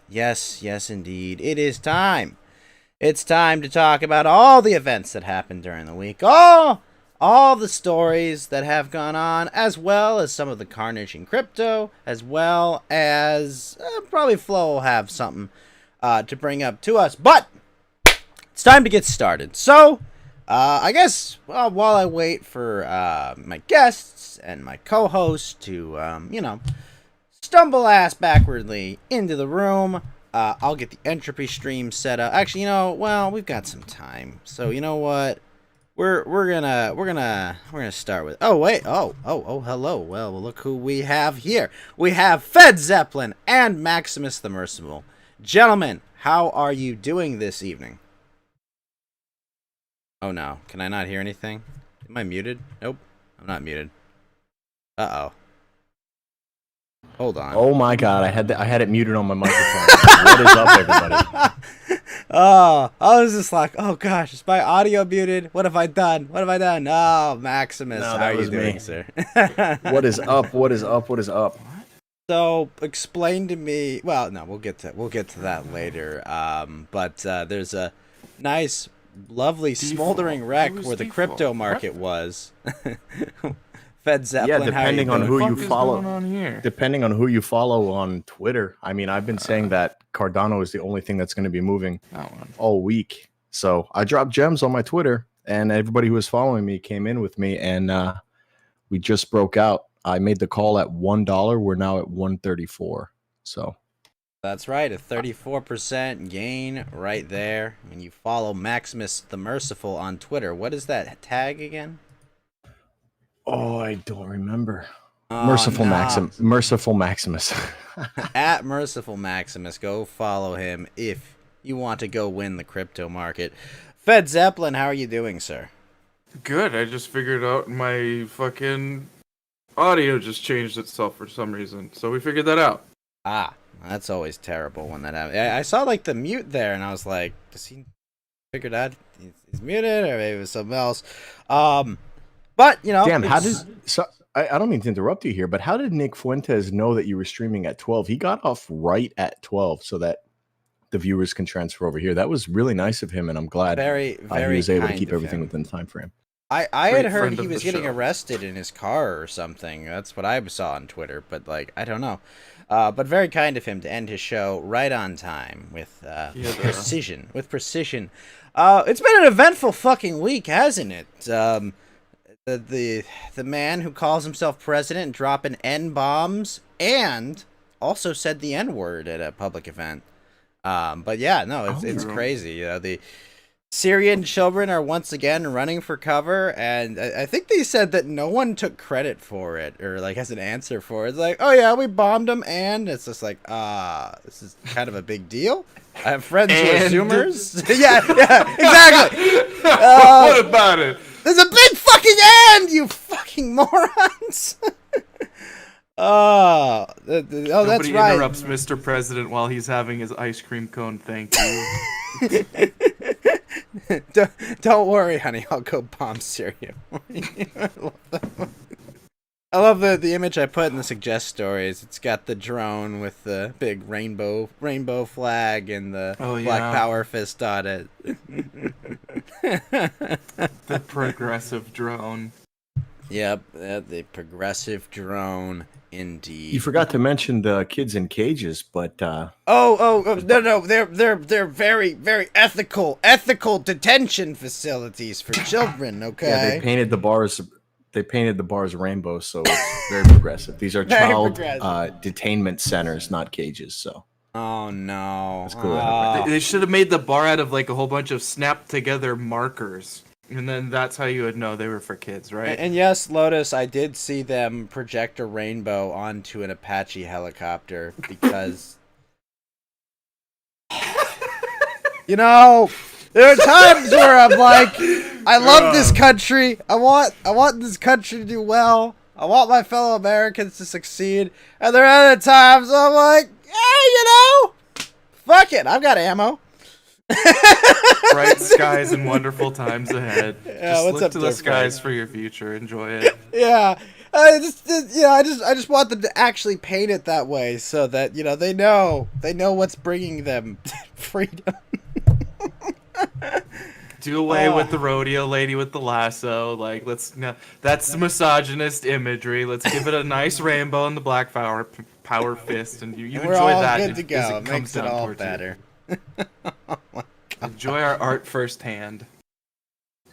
Yes, yes, indeed. It is time. It's time to talk about all the events that happened during the week. All the stories that have gone on, as well as some of the carnage in crypto, as well as probably Flo will have something to bring up to us. But it's time to get started. So, I guess while I wait for my guests and my co-host to, stumble ass backwardly into the room, I'll get the entropy stream set up. Actually, we've got some time. So you know what? We're gonna start with. Oh wait. Oh. Hello. Well, look who we have here. We have Fed Zeppelin and Maximus the Merciful. Gentlemen, how are you doing this evening? Oh no, can I not hear anything? Am I muted? Nope, I'm not muted. Uh-oh. Hold on. Oh my god, I had it muted on my microphone. What is up, everybody? Oh, I was just like, oh gosh, is my audio muted? What have I done? Oh, Maximus, No, how that are you was doing, me. sir? What is up? What is up? What is up? So, explain to me. Well, no, we'll get to that later. But there's a nice, lovely smoldering wreck where the crypto market was. Fed Zeppelin. Yeah, depending on who you follow. Going on here? Depending on who you follow on Twitter. I mean, I've been saying that Cardano is the only thing that's going to be moving all week. So I dropped gems on my Twitter, and everybody who was following me came in with me, and we just broke out. I made the call at $1. We're now at 134. So That's right, a 34% gain right there. When you follow Maximus the Merciful on Twitter, what is that tag again? oh, I don't remember. Oh, Merciful no. Merciful Maximus. At Merciful Maximus, go follow him if you want to go win the crypto market. Fed Zeppelin, how are you doing, sir? Good. I just figured out my fucking audio just changed itself for some reason. So we figured that out. Ah, that's always terrible when that happens. I saw like the mute there, and I was like, does he figure out he's muted, or maybe it was something else? But Damn, how did I don't mean to interrupt you here, but how did Nick Fuentes know that you were streaming at 12? He got off right at 12 so that the viewers can transfer over here. That was really nice of him, and I'm glad very he was able to kind keep of everything him. within the time frame. I had Great heard friend he of was the getting show. arrested in his car or something. That's what I saw on Twitter, but like I don't know. But very kind of him to end his show right on time with precision. It's been an eventful fucking week, hasn't it? The man who calls himself president dropping N-bombs and also said the N-word at a public event. But yeah, no, it's crazy. The Syrian children are once again running for cover, and I think they said that no one took credit for it or like has an answer for it. It's like, oh yeah, we bombed them, and it's just like, this is kind of a big deal. I have friends who are Zoomers. yeah, exactly. What about it? There's a big fucking and, you fucking morons. That's Nobody right. interrupts Mr. President while he's having his ice cream cone. Thank you. Don't worry, honey. I'll go bomb Syria. I love the image I put in the suggest stories. It's got the drone with the big rainbow flag and the Black Power fist on it. The progressive drone. Yep, the progressive drone, indeed. You forgot to mention the kids in cages, but no, they're very, very ethical detention facilities for children. Okay. yeah, they painted the bars. They painted the bars rainbow, so it's very progressive. These are Very child progressive. detainment centers, not cages. So Oh no. That's cool. They should have made the bar out of like a whole bunch of snapped together markers. And then that's how you would know they were for kids, right? And yes, Lotus, I did see them project a rainbow onto an Apache helicopter because, there are times where I'm like, I love this country. I want this country to do well. I want my fellow Americans to succeed. And there are other times I'm like, fuck it, I've got ammo. Bright skies and wonderful times ahead. Yeah, Just what's look up, to the Dirk skies Frank? for your future. Enjoy it. Yeah. I just want them to actually paint it that way, so that they know what's bringing them freedom. Do away with the rodeo lady with the lasso. Like, that's misogynist imagery. Let's give it a nice rainbow and the black power fist, and you We're enjoy all that. good to as go. it It comes makes it down all towards you. better. Enjoy our art firsthand.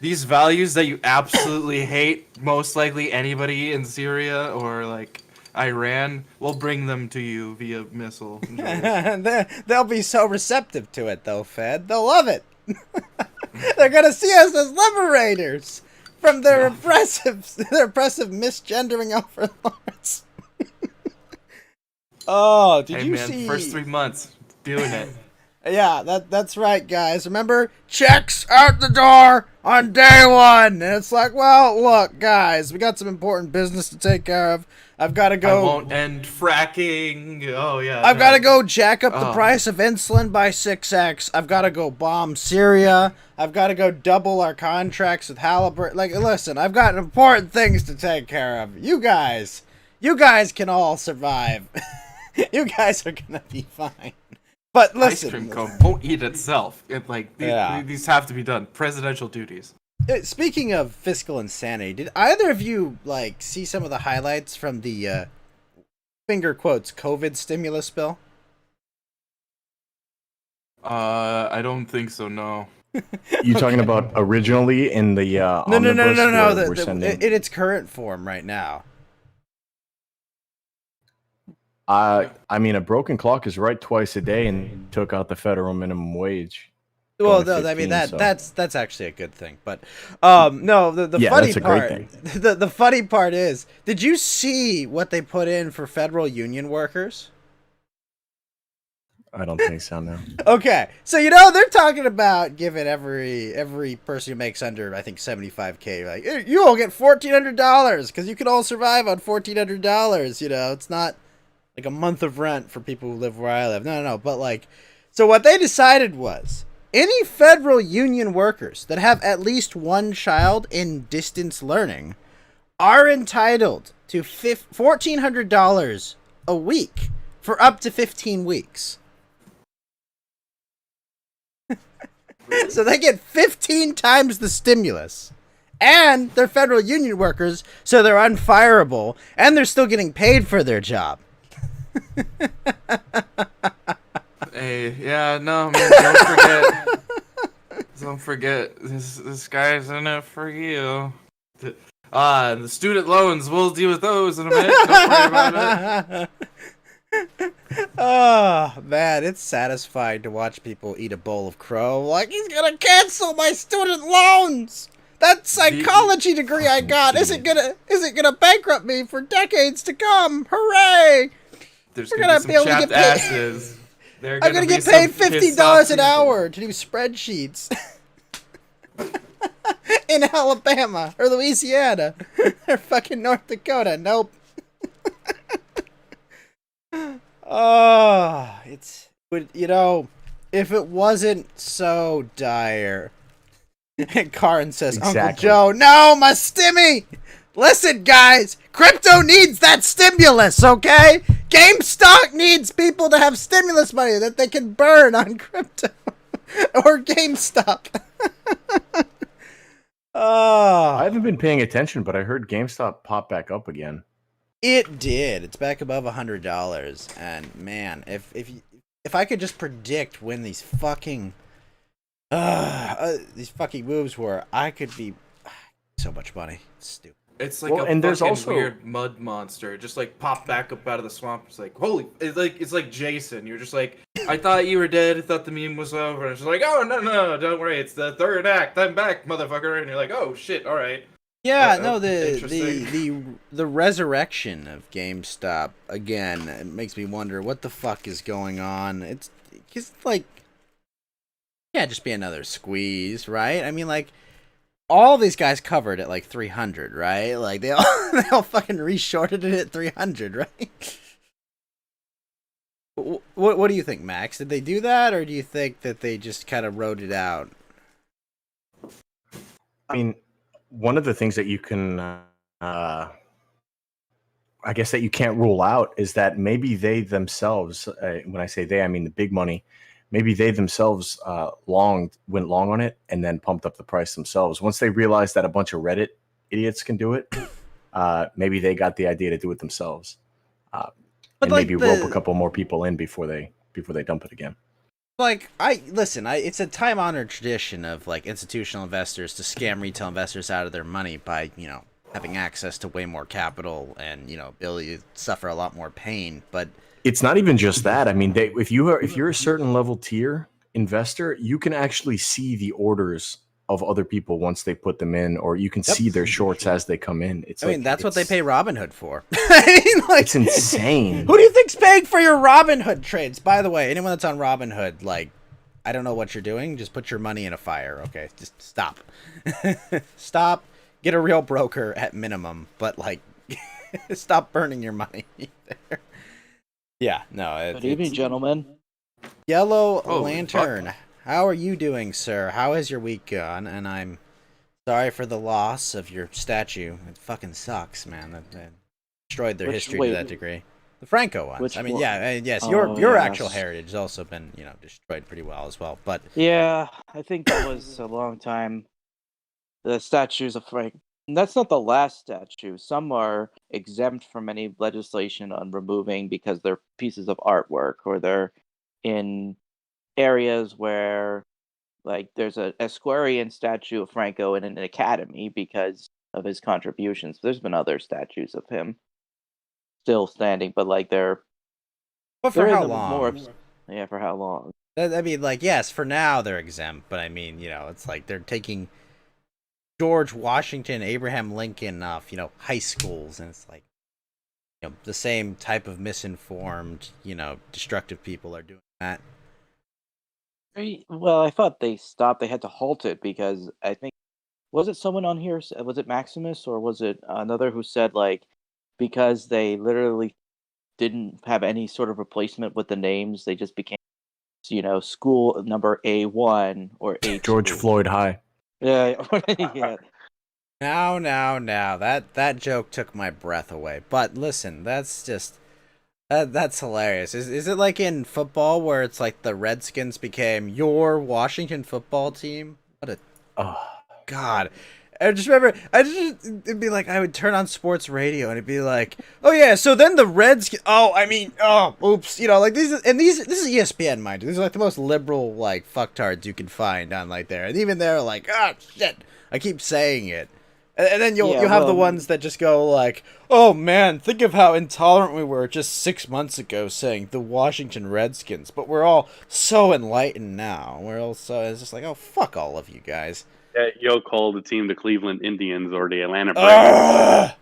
These values that you absolutely hate, most likely anybody in Syria or like Iran will bring them to you via missile. Enjoy it. They'll be so receptive to it, though, Fed. They'll love it. They're gonna see us as liberators from their oppressive misgendering overlords. Oh, did Hey you man, see? first 3 months doing it. Yeah, that's right, guys. Remember, checks out the door on day one. And it's like, well, look, guys, we got some important business to take care of. I've got to go. I won't end fracking. Oh yeah. I've got to go jack up the Oh. price of insulin by 6x. I've got to go bomb Syria. I've got to go double our contracts with Halliburton. Like, listen, I've got important things to take care of. You guys can all survive. You guys are gonna be fine. But listen, Ice cream cone won't eat itself. Yeah. These have to be done. Presidential duties. Speaking of fiscal insanity, did either of you see some of the highlights from the finger quotes COVID stimulus bill? I don't think so. No. You talking about originally in the No. omnibus where we're sending? In its current form right now. I mean, a broken clock is right twice a day, and took out the federal minimum wage. Well, going no, I mean 15, so. that's actually a good thing. But no, the Yeah, funny that's a great part, thing. the funny part is, did you see what they put in for federal union workers? I don't think so. No. Okay, so they're talking about giving every person who makes under, I think, $75K, like, "Hey, you all get $1,400 because you can all survive on $1,400. It's not like a month of rent for people who live where I live. No. But so what they decided was any federal union workers that have at least one child in distance learning are entitled to $1,400 a week for up to 15 weeks. So they get 15 times the stimulus. And they're federal union workers, so they're unfireable, and they're still getting paid for their job. Hey, yeah, no, man, don't forget, this guy's in it for you. The student loans, we'll deal with those in a minute. Don't worry about it. Oh, man, it's satisfying to watch people eat a bowl of crow. Like, he's gonna cancel my student loans! That psychology degree I got isn't gonna bankrupt me for decades to come! Hooray! There's We're gonna gonna be be some able to chapped get paid. asses. I'm gonna get paid $50 an hour to do spreadsheets. In Alabama or Louisiana or fucking North Dakota. Nope. Oh, if it wasn't so dire. And Karin says, Uncle Exactly. Joe, no, my stimmy! Listen, guys, crypto needs that stimulus, okay? GameStop needs people to have stimulus money that they can burn on crypto. Or GameStop. Oh, I haven't been paying attention, but I heard GameStop pop back up again. it did. It's back above $100. And man, if I could just predict when these fucking moves were, I could be so much money. It's stupid. It's like Well, a and there's fucking also- weird mud monster. It just popped back up out of the swamp. It's like, holy, it's like Jason. You're just like, I thought you were dead. I thought the meme was over. And it's just like, oh no, don't worry. It's the third act. I'm back, motherfucker. And you're like, oh shit, all right. Yeah, no, Interesting. the resurrection of GameStop again, it makes me wonder what the fuck is going on. It's can't just be another squeeze, right? I mean, all these guys covered at 300, right? Like they all fucking reshorted it at 300, right? What do you think, Max? Did they do that, or do you think that they just kind of wrote it out? I mean, one of the things that you can I guess that you can't rule out is that maybe they themselves, when I say they, I mean the big money, maybe they themselves went long on it and then pumped up the price themselves. Once they realized that a bunch of Reddit idiots can do it, maybe they got the idea to do it themselves, and like maybe rope a couple more people in before they dump it again. Like, it's a time-honored tradition of like institutional investors to scam retail investors out of their money by, having access to way more capital and, ability to suffer a lot more pain. But it's not even just that. I mean, if you're a certain level tier investor, you can actually see the orders of other people once they put them in, or you can see their shorts as they come in. That's what they pay Robinhood for. It's insane. Who do you think's paying for your Robinhood trades? By the way, anyone that's on Robinhood, like, I don't know what you're doing. Just put your money in a fire, okay? Just stop. Stop. Get a real broker at minimum, but like, stop burning your money there. Yeah, no. Good evening, gentlemen. Yellow Lantern. Fuck. How are you doing, sir? How has your week gone? And I'm sorry for the loss of your statue. It fucking sucks, man. That destroyed their history to that degree. The Franco ones. Yes, your actual heritage has also been, destroyed pretty well as well. But yeah, I think that was a long time. The statues of Frank. That's not the last statue. Some are exempt from any legislation on removing because they're pieces of artwork or they're in areas where, like, there's a Esquarian statue of Franco in an academy because of his contributions. There's been other statues of him still standing, but like they're. But for how long? For how long? I mean, like, yes, for now they're exempt, but I mean, it's like they're taking George Washington, Abraham Lincoln off, high schools, and it's like, the same type of misinformed, destructive people are doing that. Well, I thought they stopped. They had to halt it because I think, was it someone on here? Was it Maximus or was it another who said, like, because they literally didn't have any sort of replacement with the names, they just became, school number A1 or A2. George Floyd High. Yeah. Yeah. Now, that joke took my breath away. But listen, that's just that's hilarious. Is it like in football where it's like the Redskins became your Washington football team? What a God. I just remember, it'd be like, I would turn on sports radio and it'd be like, oh yeah, so then the Redskins, oops, like this is ESPN, mind you. These are like the most liberal, like, fucktards you can find on, like, there. And even they're like, shit, I keep saying it. And then you'll have the ones that just go like, oh man, think of how intolerant we were just 6 months ago saying the Washington Redskins, but we're all so enlightened now. It's just like, oh, fuck all of you guys. You'll call the team the Cleveland Indians or the Atlanta Braves.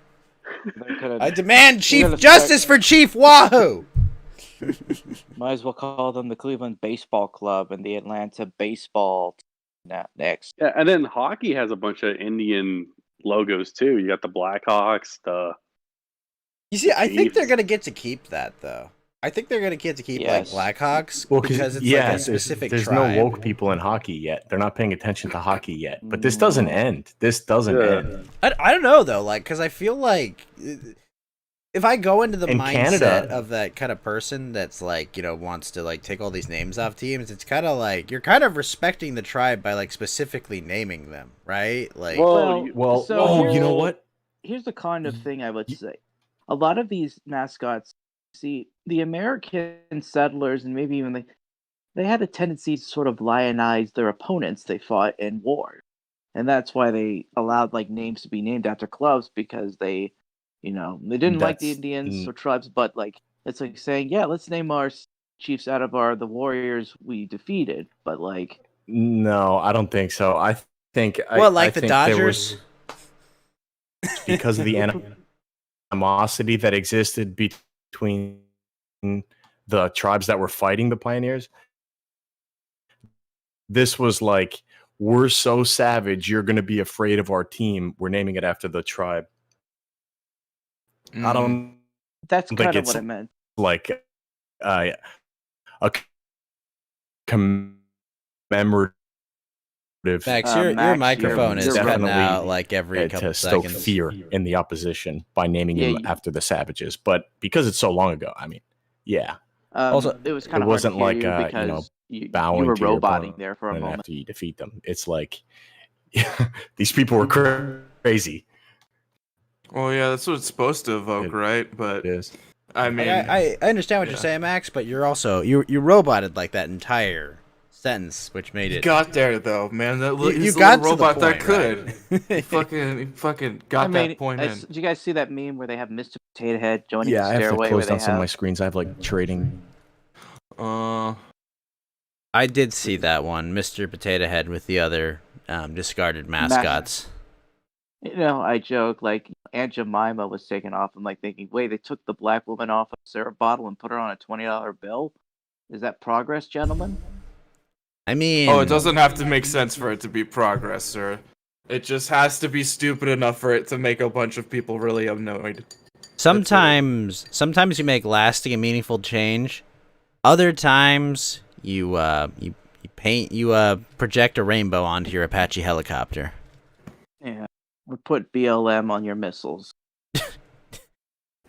I demand Chief Justice for Chief Wahoo! Might as well call them the Cleveland Baseball Club and the Atlanta Baseball next. Yeah, and then hockey has a bunch of Indian logos too. You got the Blackhawks, You see, I think they're gonna get to keep that though. I think they're gonna get to keep like Blackhawks because it's like a specific there's tribe. no woke people in hockey yet. They're not paying attention to hockey yet. But this doesn't end. End. I don't know though, like, because I feel like if I go into the mindset Canada, of that kind of person that's like, wants to like take all these names off teams, it's kind of like you're kind of respecting the tribe by like specifically naming them, right? Like, you know what? Here's the kind of thing I would say. A lot of these mascots, see, the American settlers and maybe even they had a tendency to sort of lionize their opponents they fought in war. And that's why they allowed like names to be named after clubs because they they didn't like the Indians or tribes, but like it's like saying, yeah, let's name our chiefs out of the warriors we defeated. But like, no, I don't think so. I think the Dodgers, because of the animosity that existed between the tribes that were fighting the pioneers. This was like, we're so savage, you're going to be afraid of our team. We're naming it after the tribe. I don't. That's kind of what I meant. Like a commemorative Max, your Max, microphone you're is cutting definitely, out like every couple to stoke seconds. fear in the opposition by naming him after the Savages. But because it's so long ago, I mean, yeah, Also, it was kind it of wasn't hard to hear like, you you know, because you bowing were to your roboting there for a opponent moment. after you defeat them. It's like these people were crazy. Well, yeah, that's what it's supposed to evoke, It- right? But It is. I mean, I understand what you're saying, Max, but you're also you roboted like that entire sentence, which made you it. got there though, man. That You he's the got little to the robot that point, could. right? He fucking got that point in. Did you guys see that meme where they have Mr. Potato Head joining Yeah, the I have to stairway where close they down some of my have? screens. I have like trading. I did see that one, Mr. Potato Head with the other discarded mascots. You know, I joke like Aunt Jemima was taken off. I'm like thinking, wait, they took the black woman off a syrup bottle and put her on a $20 bill. Is that progress, gentlemen? I mean, Oh, it doesn't have to make sense for it to be progress, sir. It just has to be stupid enough for it to make a bunch of people really annoyed. Sometimes you make lasting and meaningful change. Other times you project a rainbow onto your Apache helicopter. Yeah. Or put BLM on your missiles.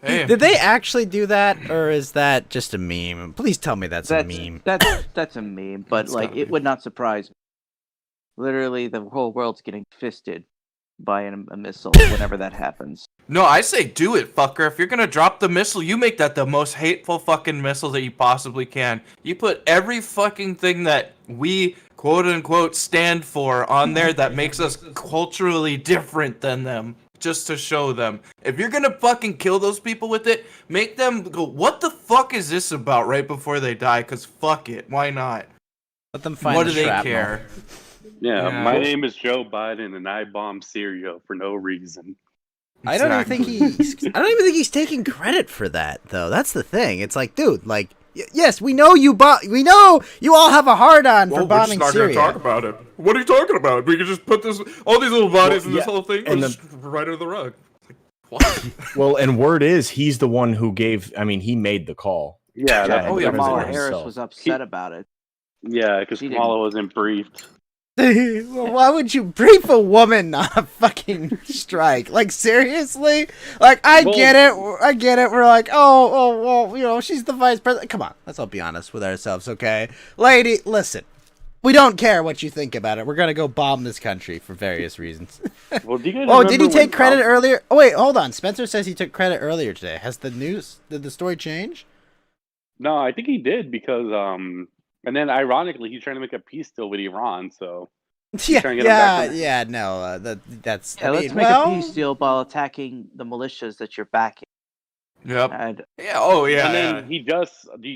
Hey, Did they actually do that, or is that just a meme? Please tell me that's a meme. That's a meme, but It's like gotta it be. would not surprise me. Literally, the whole world's getting fisted by a missile whenever that happens. no, I say do it, fucker. If you're gonna drop the missile, you make that the most hateful fucking missile that you possibly can. You put every fucking thing that we quote unquote stand for on there that makes us culturally different than them. Just to show them. If you're gonna fucking kill those people with it, make them go, what the fuck is this about right before they die? Cause fuck it, why not? Let them find What the do they shrapnel. care? Yeah, Yeah. my name is Joe Biden, and I bombed Syria for no reason. I don't even think he's taking credit for that, though. That's the thing. It's like, dude, like, yes, we know you all have a hard on for bombing Syria. about it. What are you talking about? We could just put all these little bodies Well, in this yeah, whole thing, and just right under the rug. Like, what? Well, and word is he's the one who he made the call. Yeah, Yeah, oh, yeah, Kamala President Harris himself. was upset about it. yeah, because She Kamala wasn't briefed. Well, why would you brief a woman on a fucking strike? Like, seriously? Like, I get it. We're like, well, you know, she's the vice president. Come on, let's all be honest with ourselves, okay? Lady, listen. We don't care what you think about it. We're gonna go bomb this country for various reasons. Well, do you guys Oh, did he remember take when credit Trump- earlier? Oh, wait, hold on. Spencer says he took credit earlier today. Did the story change? No, I think he did because and then ironically he's trying to make a peace deal with Iran. So Yeah, trying to get him back on- yeah, no, that's. Yeah, I let's mean, make well, a peace deal while attacking the militias that you're backing. Yep. And Yeah. Oh, yeah. and then he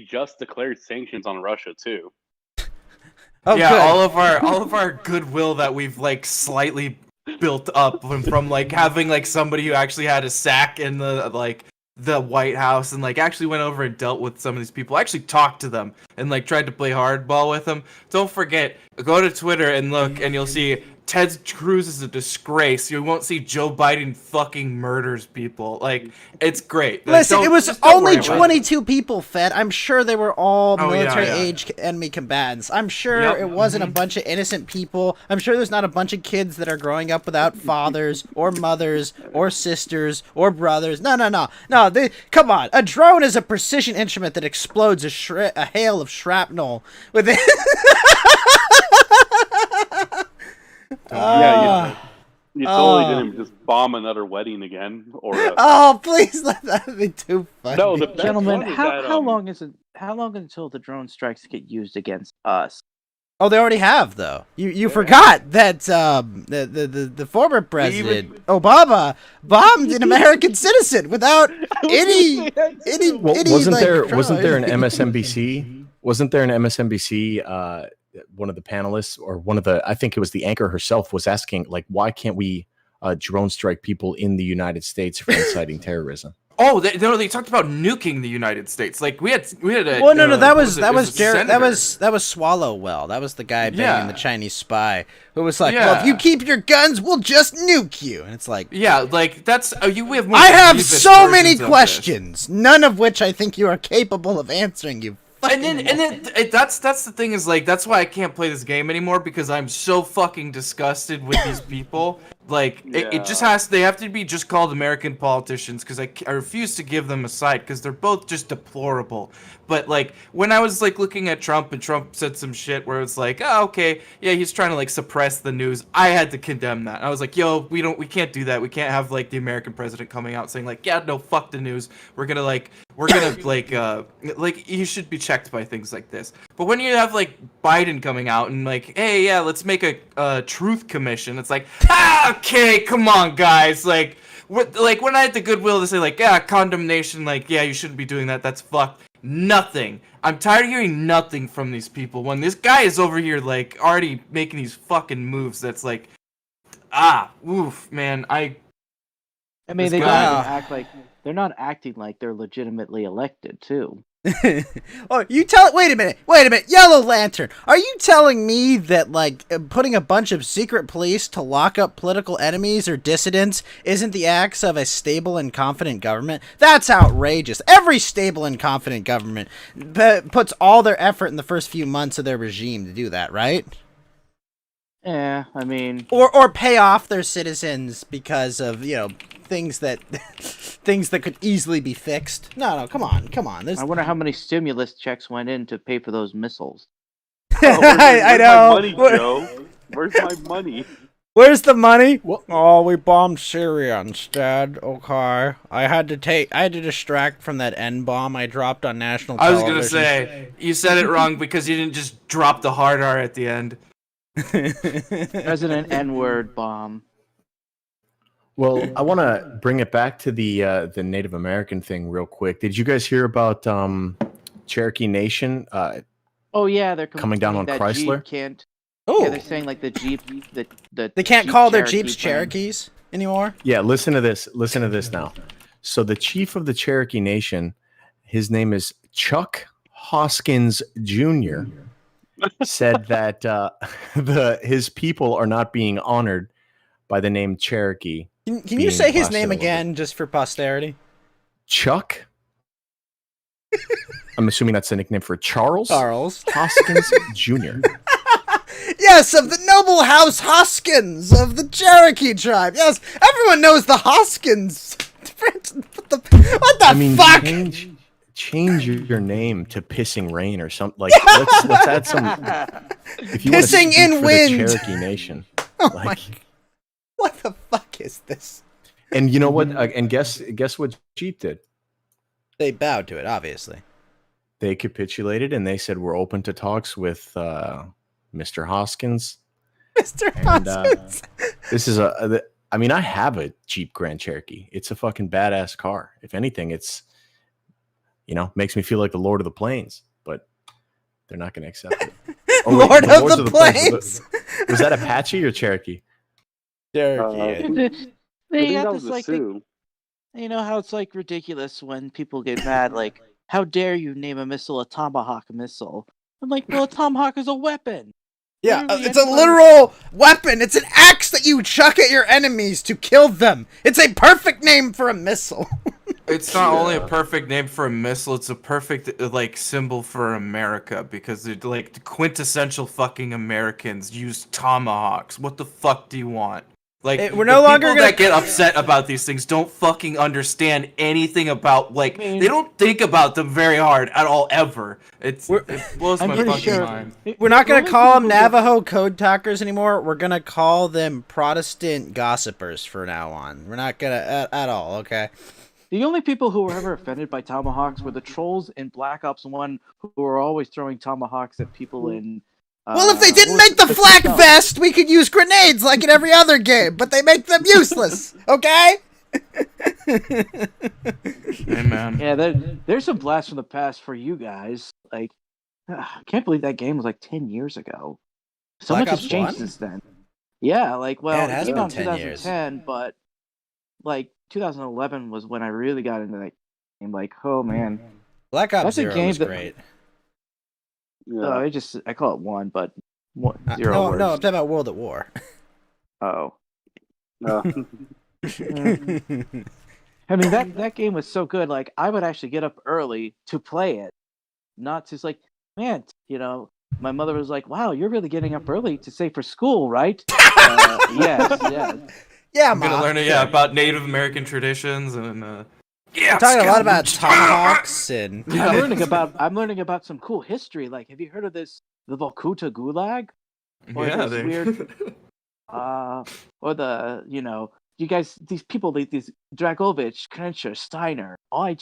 just declared sanctions on Russia too. Oh, yeah, good. all of our goodwill that we've like slightly built up from like having like somebody who actually had a sack in the White House and like actually went over and dealt with some of these people. Actually talked to them and like tried to play hardball with them. Don't forget, go to Twitter and look, and you'll see Ted Cruz is a disgrace. You won't see Joe Biden fucking murders people. Like, it's great. Like, Listen, it was just don't only worry about it. 22 people fed. I'm sure they were all Oh, yeah, military yeah. age enemy combatants. I'm sure Yep, it wasn't a bunch of innocent people. I'm sure there's not a bunch of kids that are growing up without fathers or mothers or sisters or brothers. No. Come on. A drone is a precision instrument that explodes a hail of shrapnel within. Yeah, you totally Oh. didn't just bomb another wedding again, or Oh, please let that be too funny. no. The best gentlemen, one is how that, how long is it? How long until the drone strikes get used against us? Oh, they already have though. You forgot that the former president Obama bombed an American citizen without any Well, wasn't like, there an MSNBC? Wasn't there an MSNBC? One of the panelists, or I think it was the anchor herself, was asking like, why can't we drone strike people in the United States for inciting terrorism? Oh, they talked about nuking the United States. Like we had a. Well, no, that what was it? that It was a Jared, that senator. was Swallowwell. That was the guy banging Yeah. the Chinese spy who was like, "Well, if you Yeah. keep your guns, we'll just nuke you." And it's like, Yeah, like that's we have. More I have grievous so many versions of this. questions, none of which I think you are capable of answering. You That's the thing is like that's why I can't play this game anymore because I'm so fucking disgusted with these people. Like it just they have to be just called American politicians because I refuse to give them a side because they're both just deplorable. But like when I was like looking at Trump and Trump said some shit where it's like, oh okay, yeah, he's trying to like suppress the news. I had to condemn that. I was like, yo, we can't do that. We can't have like the American president coming out saying like, yeah, no, fuck the news. We're gonna like you should be checked by things like this. But when you have like Biden coming out and like, hey, yeah, let's make a truth commission. It's like, okay, come on, guys. Like when I had the goodwill to say like, yeah, condemnation, like, yeah, you shouldn't be doing that. That's fucked. Nothing. I'm tired of hearing nothing from these people. When this guy is over here like already making these fucking moves, that's like, oof, man. I mean, they don't act like they're not acting like they're legitimately elected too. Oh, wait a minute, Yellow Lantern, are you telling me that like putting a bunch of secret police to lock up political enemies or dissidents isn't the acts of a stable and confident government? That's outrageous. Every stable and confident government puts all their effort in the first few months of their regime to do that, right? Yeah, I mean, or pay off their citizens because of things that could easily be fixed. No, come on. I wonder how many stimulus checks went in to pay for those missiles. I know. My money, Joe? Where's my money? Where's the money? Oh, we bombed Syria instead. Okay, I had to distract from that N bomb I dropped on national television. I was gonna say you said it wrong because you didn't just drop the hard R at the end. President N-word bomb. Well, I want to bring it back to the Native American thing real quick. Did you guys hear about Cherokee Nation? Oh yeah, they're coming down on Chrysler. Yeah, they're saying like the Jeep, they can't call their Jeeps Cherokees anymore. Yeah, listen to this. Listen to this now. So the chief of the Cherokee Nation, his name is Chuck Hoskins Jr. said that his people are not being honored by the name Cherokee. Can you say his name again, just for posterity? Chuck. I'm assuming that's a nickname for Charles Hoskins Jr. Yes, of the noble house Hoskins of the Cherokee tribe. Yes, everyone knows the Hoskins. What the fuck? Change your name to Pissing Rain or something. Like let's add some. If you Pissing in Wind. The Cherokee Nation. Oh my! What the fuck is this? And you know what? And guess what Jeep did? They bowed to it, obviously. They capitulated and they said we're open to talks with Mr. Hoskins. Mr. Hoskins. This is I mean, I have a Jeep Grand Cherokee. It's a fucking badass car. If anything, it's makes me feel like the Lord of the Plains, but they're not going to accept it. Oh, Lord of the Plains. Was that Apache or Cherokee? Cherokee. They got this like thing, how it's like ridiculous when people get mad, like, how dare you name a missile a Tomahawk missile? I'm like, well, a Tomahawk is a weapon. Yeah, it's a literal weapon. It's an axe that you chuck at your enemies to kill them. It's a perfect name for a missile. It's not only a perfect name for a missile, it's a perfect symbol for America because they're like the quintessential fucking Americans use tomahawks. What the fuck do you want? Like we're no longer people that get upset about these things don't fucking understand anything about they don't think about them very hard at all ever. It blows my fucking mind. We're not gonna call them Navajo code talkers anymore. We're gonna call them Protestant gossipers from now on. We're not gonna at all. Okay. The only people who were ever offended by tomahawks were the trolls in Black Ops 1 who were always throwing tomahawks at people in... well, if they didn't make the flak vest, we could use grenades like in every other game, but they make them useless, okay? Hey, man. Yeah, there's some blasts from the past for you guys. Like, I can't believe that game was like 10 years ago. So much has changed since then. Yeah, it came out in 2010, but like 2011 was when I really got into that game. Like, oh man, Black Ops Zero was great. Yeah. I call it 1, but 0 No, words. no, I'm talking about World at War. Oh. I mean that game was so good. Like I would actually get up early to play it, nuts. It's like, man, my mother was like, "Wow, you're really getting up early to say for school, right?" Yes, yes. Yeah, I'm gonna Ma. learn about Native American traditions and We're talking a lot about tomahawks and I'm learning about some cool history. Like, have you heard of the Vorkuta Gulag? Or yeah, this weird, or you guys, these people, these Dragovich, Krencher, Steiner. I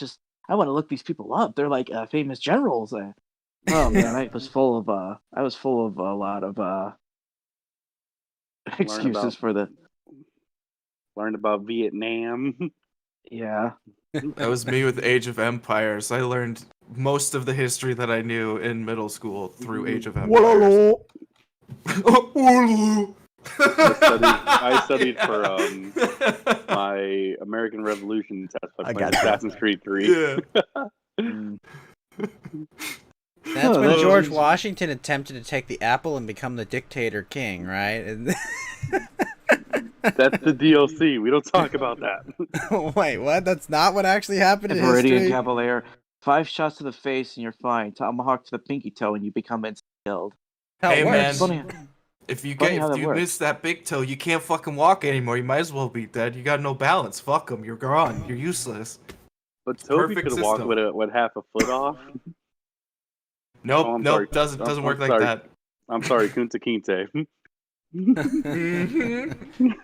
want to look these people up. They're like famous generals. Oh man, I was full of a lot of excuses for the. Learned about Vietnam. Yeah. That was me with Age of Empires. I learned most of the history that I knew in middle school through Age of Empires. I studied for my American Revolution test by playing Assassin's Creed 3. Yeah. That's when George Washington attempted to take the apple and become the dictator king, right? That's the DLC. We don't talk about that. Wait, what? That's not what actually happened in Viridian history? Cavalier. 5 shots to the face and you're fine. Tomahawk to the pinky toe and you become instantly killed. Hey man, Funny. if you works. miss that big toe, you can't fucking walk anymore. You might as well be dead. You got no balance. Fuck them. You're gone. You're useless. But Toby Perfect could walk system. with half a foot off. Nope, I'm nope, sorry. doesn't work like sorry. that. I'm sorry, Kunta Kinte.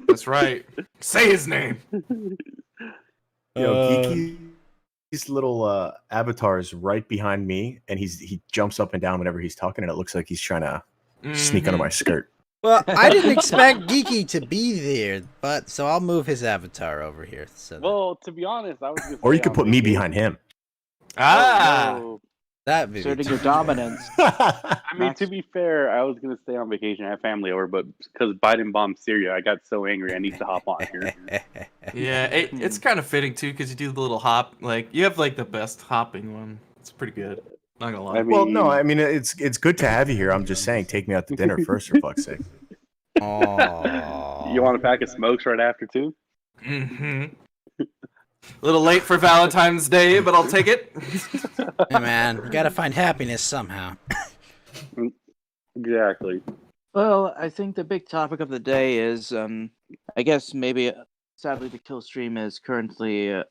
That's right. Say his name. Geeky's little avatar is right behind me, and he jumps up and down whenever he's talking, and it looks like he's trying to sneak under my skirt. Well, I didn't expect Geeky to be there, but so I'll move his avatar over here. So Well, to be honest, I was gonna Or say you could on put me vacation- behind him. Ah. Oh, that would be Asserting your dominance. I mean, Max- to be fair, I was gonna stay on vacation. I have family over, but because Biden bombed Syria, I got so angry I need to hop on here. Yeah, it's kind of fitting too because you do the little hop. Like you have like the best hopping one. It's pretty good. Not gonna lie. I mean, Well, no, I mean it's good to have you here. I'm just saying, take me out to dinner first, for fuck's sake. Oh. You want a pack of smokes right after too? A little late for Valentine's Day, but I'll take it. Hey man, you gotta find happiness somehow. Exactly. Well, I think the big topic of the day is, I guess maybe, sadly, the kill stream is currently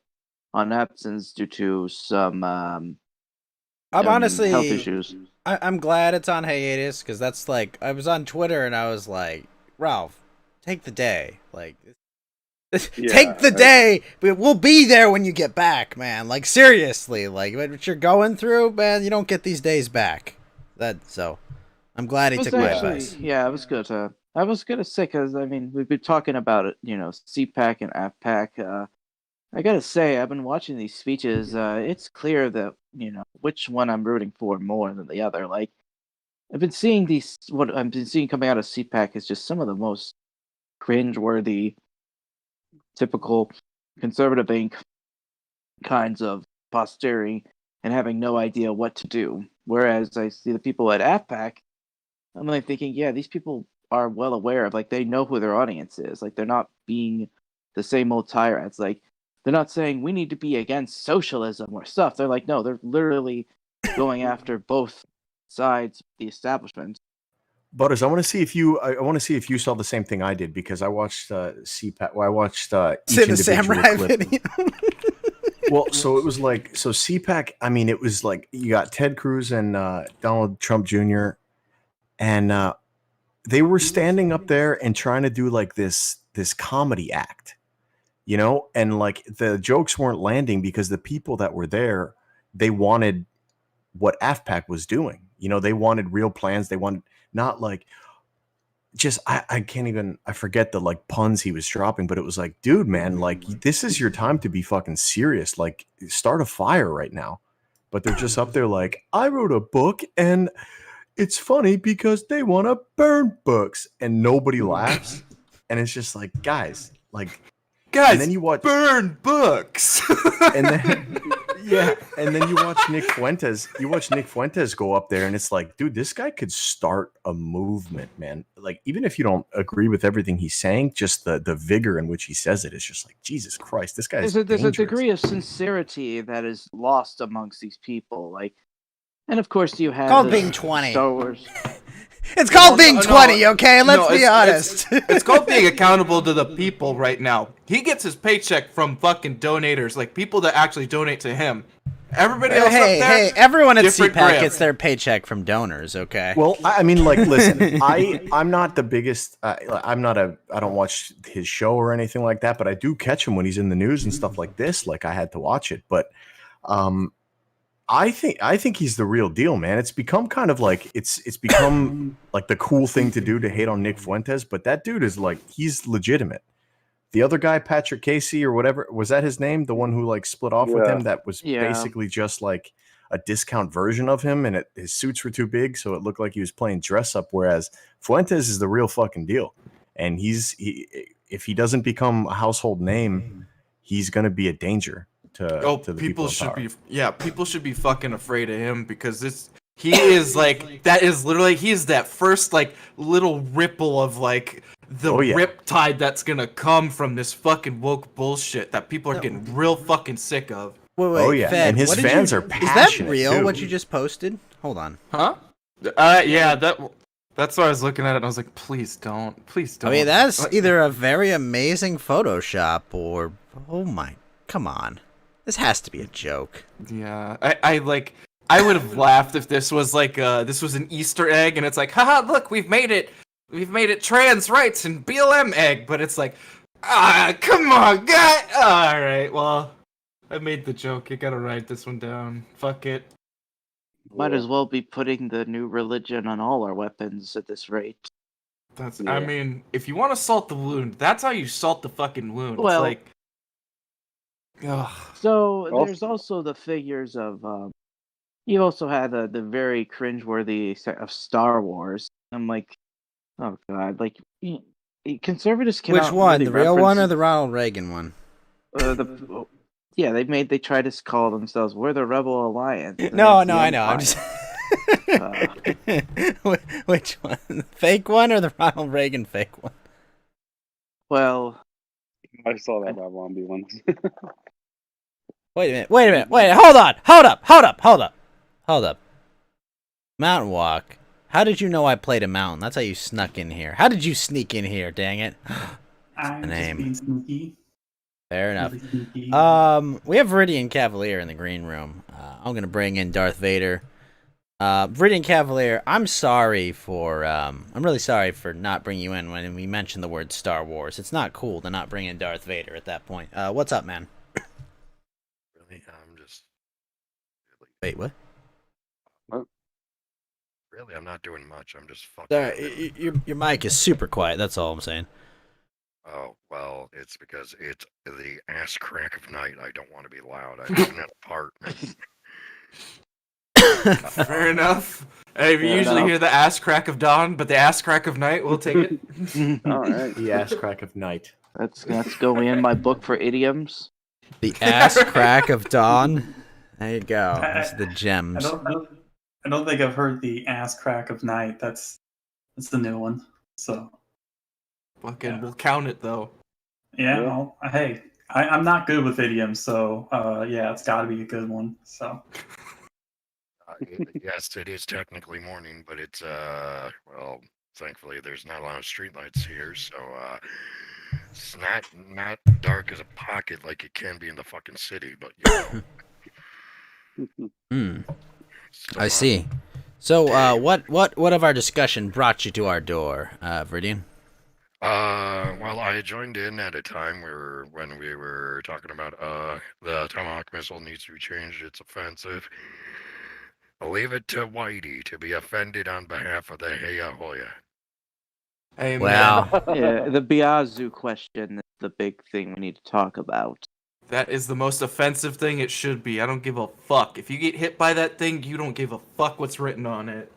on absence due to some I'm honestly, health issues. I'm glad it's on hiatus because that's like I was on Twitter and I was like, Ralph, take the day, like, take the day. We'll be there when you get back, man. Like seriously, like what you're going through, man. You don't get these days back. So, I'm glad he took my advice. Yeah, it was good. I was gonna say because I mean we've been talking about it, CPAC and AFPAC. I gotta say I've been watching these speeches. It's clear that which one I'm rooting for more than the other. Like I've been seeing what I've been seeing coming out of CPAC is just some of the most cringe-worthy, typical conservative ink kinds of posturing and having no idea what to do. Whereas I see the people at AFPAC, I'm like thinking, yeah, these people are well aware of, like, they know who their audience is. Like, they're not being the same old tyrants. Like, they're not saying we need to be against socialism or stuff. They're like, no, they're literally going after both sides of the establishment. Butters, I want to see if you saw the same thing I did because I watched CPAC. Well, I watched each To the individual samurai clip. video. Well, so it was like CPAC. I mean, it was like you got Ted Cruz and Donald Trump Jr. and they were standing up there and trying to do like this comedy act, and like the jokes weren't landing because the people that were there, they wanted what AFPAC was doing. They wanted real plans. They wanted not like just I can't even I forget the like puns he was dropping, but it was like, dude, man, like this is your time to be fucking serious. Like start a fire right now. But they're just up there like, I wrote a book and it's funny because they want to burn books and nobody laughs. And it's just like, guys, and then you watch burn books. and then and then you watch Nick Fuentes. You watch Nick Fuentes go up there, and it's like, dude, this guy could start a movement, man. Like, even if you don't agree with everything he's saying, just the vigor in which he says it is just like, Jesus Christ, this guy is There's a dangerous. degree of sincerity that is lost amongst these people. Like, And of course, you have Called being 20. Star Wars. It's called being no, 20, okay? Let's No, be honest. It's called being accountable to the people right now. He gets his paycheck from fucking donators, like people that actually donate to him. Everybody else up there, everyone at different CPAC grip. gets their paycheck from donors, okay? Well, I mean, like, listen, I'm not the biggest. I don't watch his show or anything like that, but I do catch him when he's in the news and stuff like this. Like, I had to watch it, but I think he's the real deal, man. It's become kind of like it's become like the cool thing to do to hate on Nick Fuentes, but that dude is like, he's legitimate. The other guy, Patrick Casey or whatever, was that his name? The one who like split off with him, that was basically just like a discount version of him, and his suits were too big, so it looked like he was playing dress up. Whereas Fuentes is the real fucking deal, and if he doesn't become a household name, he's going to be a danger to the people in power. People should be fucking afraid of him because he is like he is that first like little ripple of like the riptide that's gonna come from this fucking woke bullshit that people are getting real fucking sick of. Wait, Fed, and his fans are passionate. Is that real? Too. What you just posted? Hold on. Huh? That's why I was looking at it and I was like, please don't. I mean, that's either a very amazing Photoshop or come on. This has to be a joke. Yeah, I would have laughed if this was like this was an Easter egg and it's like, haha, look, we've made it trans rights and BLM egg, but it's like, come on, guy. All right, well, I made the joke. You gotta write this one down. Fuck it. Might as well be putting the new religion on all our weapons at this rate. I mean, if you want to salt the wound, that's how you salt the fucking wound. Well, it's like, ugh. So there's also the figures of you also had the very cringeworthy of Star Wars. I'm like, oh god, like conservatives cannot. Which one, really the real one or the Ronald Reagan one? They try to call themselves "We're the Rebel Alliance." No, I know. I'm just. Which one, the fake one or the Ronald Reagan fake one? Well, I saw that Babylon B one. Wait a minute. Hold up. Mountain Walk. How did you know I played a mountain? That's how you snuck in here. How did you sneak in here, dang it? I'm just being sneaky. Fair enough. Really sneaky. We have Viridian Cavalier in the green room. I'm gonna bring in Darth Vader. Viridian Cavalier, I'm really sorry for not bringing you in when we mentioned the word Star Wars. It's not cool to not bring in Darth Vader at that point. What's up, man? Really? I'm just... Wait, what? Really, I'm not doing much. I'm just fucking... Your mic is super quiet, that's all I'm saying. Oh, well, it's because it's the ass crack of night. I don't want to be loud. I live in an apartment. Fair enough. Hey, we usually hear the ass crack of dawn, but the ass crack of night, we'll take it. All right. The ass crack of night. that's going in my book for idioms. The ass crack of dawn. There you go. That's the gems. I don't think I've heard the ass crack of night. That's the new one. So Fucking, we'll count it though. yeah. Well, hey, I'm not good with idioms, so it's got to be a good one. So Yes, it is technically morning, but it's well, thankfully there's not a lot of streetlights here, so it's not dark as a pocket like it can be in the fucking city, but you know. I see. So, what of our discussion brought you to our door, Viridian? Well, I joined in at a time when we were talking about the Tomahawk missile needs to be changed. It's offensive. I'll leave it to Whitey to be offended on behalf of the Heya Hoya. Hey, Well, Yeah, the Biazu question is the big thing we need to talk about. that is the most offensive thing it should be. I don't give a fuck. If you get hit by that thing, you don't give a fuck what's written on it.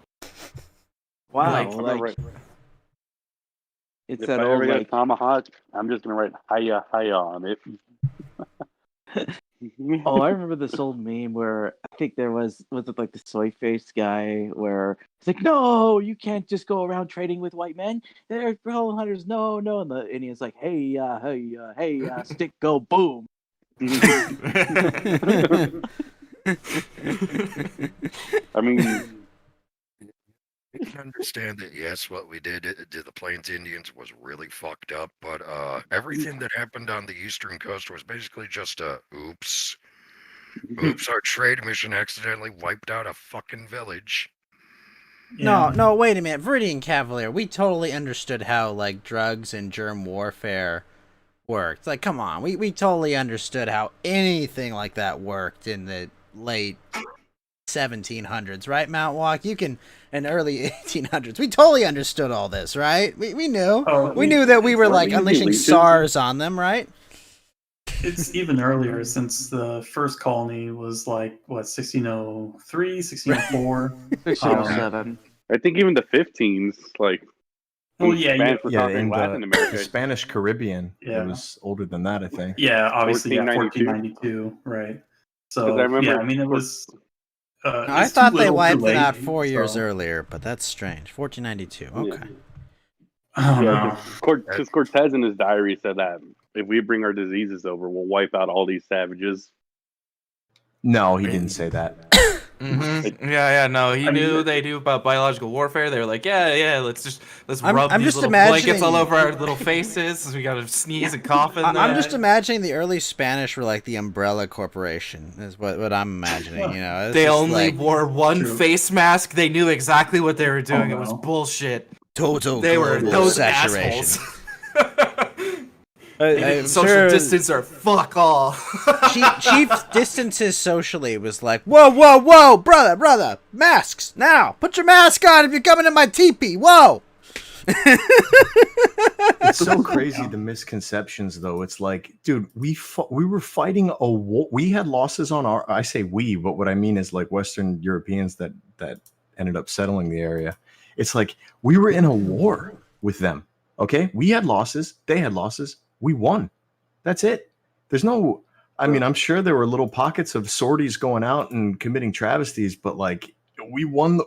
Wow, Like, it's If that I old ever get a like. tomahawk, I'm just gonna write hiya on it. Oh, I remember this old meme where I think was it like the soy face guy where it's like, no, you can't just go around trading with white men. They're problem hunters. No, and the Indian's like, hey, stick, go, boom. I mean, I can understand that, yes, what we did to the Plains Indians was really fucked up, but everything that happened on the eastern coast was basically just a oops. Oops, our trade mission accidentally wiped out a fucking village. No, wait a minute. Viridian Cavalier, we totally understood how, like, drugs and germ warfare worked. Like, come on. We totally understood how anything like that worked in the late 1700s, right, Mount Walk? You can, in early 1800s. We totally understood all this, right? We knew. We knew that we were, like, unleashing SARS on them, right? It's even earlier, since the first colony was like, what, 1603, 1604? 1607. I think even the 15s, like, Well, when yeah, Spanish were Yeah, conquering in Latin the America. Spanish Caribbean, Yeah. it was older than that, I think. Yeah, obviously, 1492? 1492, right. 'Cause So, I remember- yeah, I mean, it was... I it's thought too they little, too wiped it late, out 4 years so- earlier, but that's strange. 1492. Okay. Oh, Yeah, no. because Cortez in his diary said that if we bring our diseases over, we'll wipe out all these savages. No, he didn't say that. No, he I mean, knew they knew about biological warfare. They were like, let's I'm rub these just little blankets all imagining- over our little faces. We gotta sneeze and cough in I'm there. just imagining the early Spanish were like the Umbrella Corporation, is what I'm imagining, you know? It's They just only like wore one True. face mask. They knew exactly what they were doing. It was no. bullshit. total They were global those saturation. assholes. I'm Social sure distance or fuck all. Chief distances socially was like, whoa, brother, masks, now, put your mask on if you're coming to my teepee, whoa! It's so crazy, the misconceptions, though. It's like, dude, we were fighting a war. We had losses on our, I say we, but what I mean is like Western Europeans that ended up settling the area. It's like we were in a war with them, okay? We had losses, they had losses, we won. That's it. There's no, I mean, I'm sure there were little pockets of sorties going out and committing travesties, but like, we won.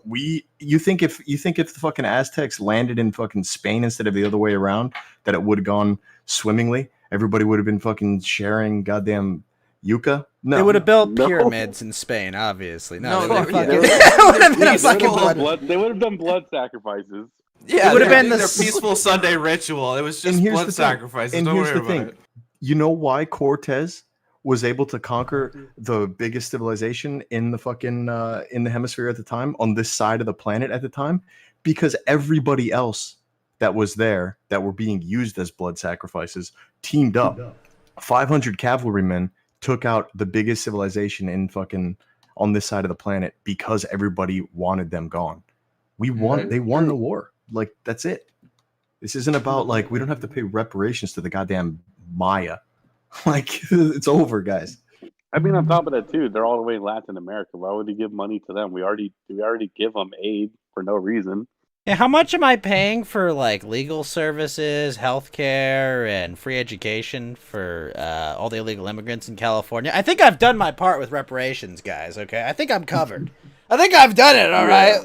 You think if the fucking Aztecs landed in fucking Spain instead of the other way around, that it would have gone swimmingly? Everybody would have been fucking sharing goddamn yucca. No, They would have built No. pyramids in Spain, obviously. No, they would have they- fucking- they- it would have been a they- fucking they- blood. They would have done blood sacrifices. Yeah, It would have they been did the their peaceful Sunday ritual. It was And just here's blood the thing. sacrifices. And Don't here's worry the about thing. it. You know why Cortez was able to conquer the biggest civilization in the fucking in the hemisphere at the time, on this side of the planet at the time? Because everybody else that was there, that were being used as blood sacrifices, teamed up. 500 cavalrymen took out the biggest civilization in fucking on this side of the planet because everybody wanted them gone. We won. Right. They won the war. Like, that's it. This isn't about like, we don't have to pay reparations to the goddamn Maya. Like, it's over, guys. I mean, on top of that too, they're all the way in Latin America. Why would he give money to them? We already give them aid for no reason. Yeah, how much am I paying for like legal services, healthcare, and free education for all the illegal immigrants in California? I think I've done my part with reparations, guys. Okay, I think I'm covered. I think I've done it. All right.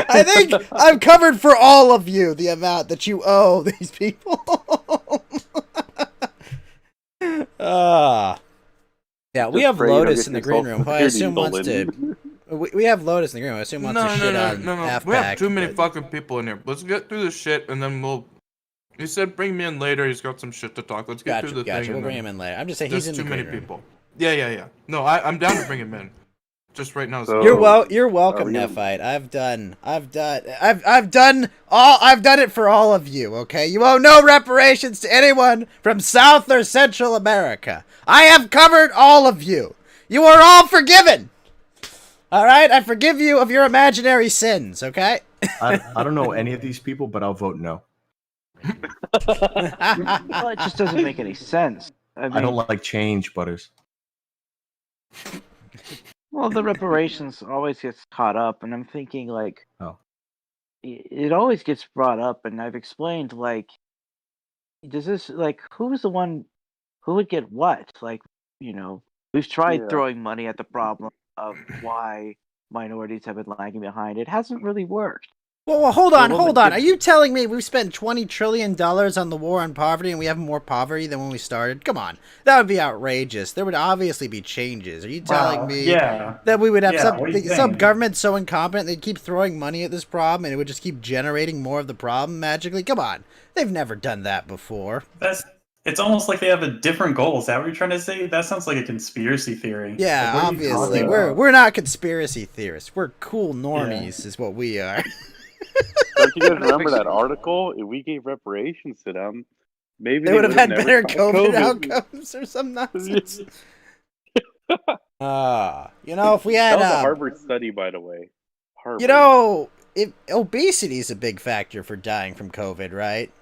I think I'm covered for all of you. The amount that you owe these people. Yeah, we Just have afraid I'll Lotus get in the your green Social room, who I Security assume wants to. stolen. We have Lotus in the green room. I assume wants to shit on half We have too many fucking people in here. Let's get through this shit and then we'll. He said bring me in later. He's got some shit to talk. Let's get through the thing. We'll and bring then- him in later. I'm just saying There's he's in too the many green room. people. Yeah. No, I'm down to bring him in. Just right now. So- You're welcome, Are we gonna- Nephite. I've done it for all of you, okay? You owe no reparations to anyone from South or Central America. I have covered all of you. You are all forgiven. All right? I forgive you of your imaginary sins, okay? I don't know any of these people, but I'll vote no. Well, it just doesn't make any sense. I mean, I don't like change, Butters. well, the reparations always gets caught up, and I'm thinking like, Oh. it always gets brought up, and I've explained like, does this like who's the one who would get what? Like, you know, we've tried Yeah. throwing money at the problem of why minorities have been lagging behind. It hasn't really worked. Well, hold on. Well, Are you telling me we've spent $20 trillion on the war on poverty and we have more poverty than when we started? Come on. That would be outrageous. There would obviously be changes. Are you telling me that we would have some government so incompetent they'd keep throwing money at this problem and it would just keep generating more of the problem magically? Come on. They've never done that before. It's almost like they have a different goal. Is that what you're trying to say? That sounds like a conspiracy theory. Yeah, like, obviously. We're not conspiracy theorists. We're cool normies is what we are. Don't you guys remember that article? If we gave reparations to them, maybe they would have had never better caught COVID outcomes or some nonsense. If we had that was a Harvard study, by the way. Harvard. Obesity is a big factor for dying from COVID, right?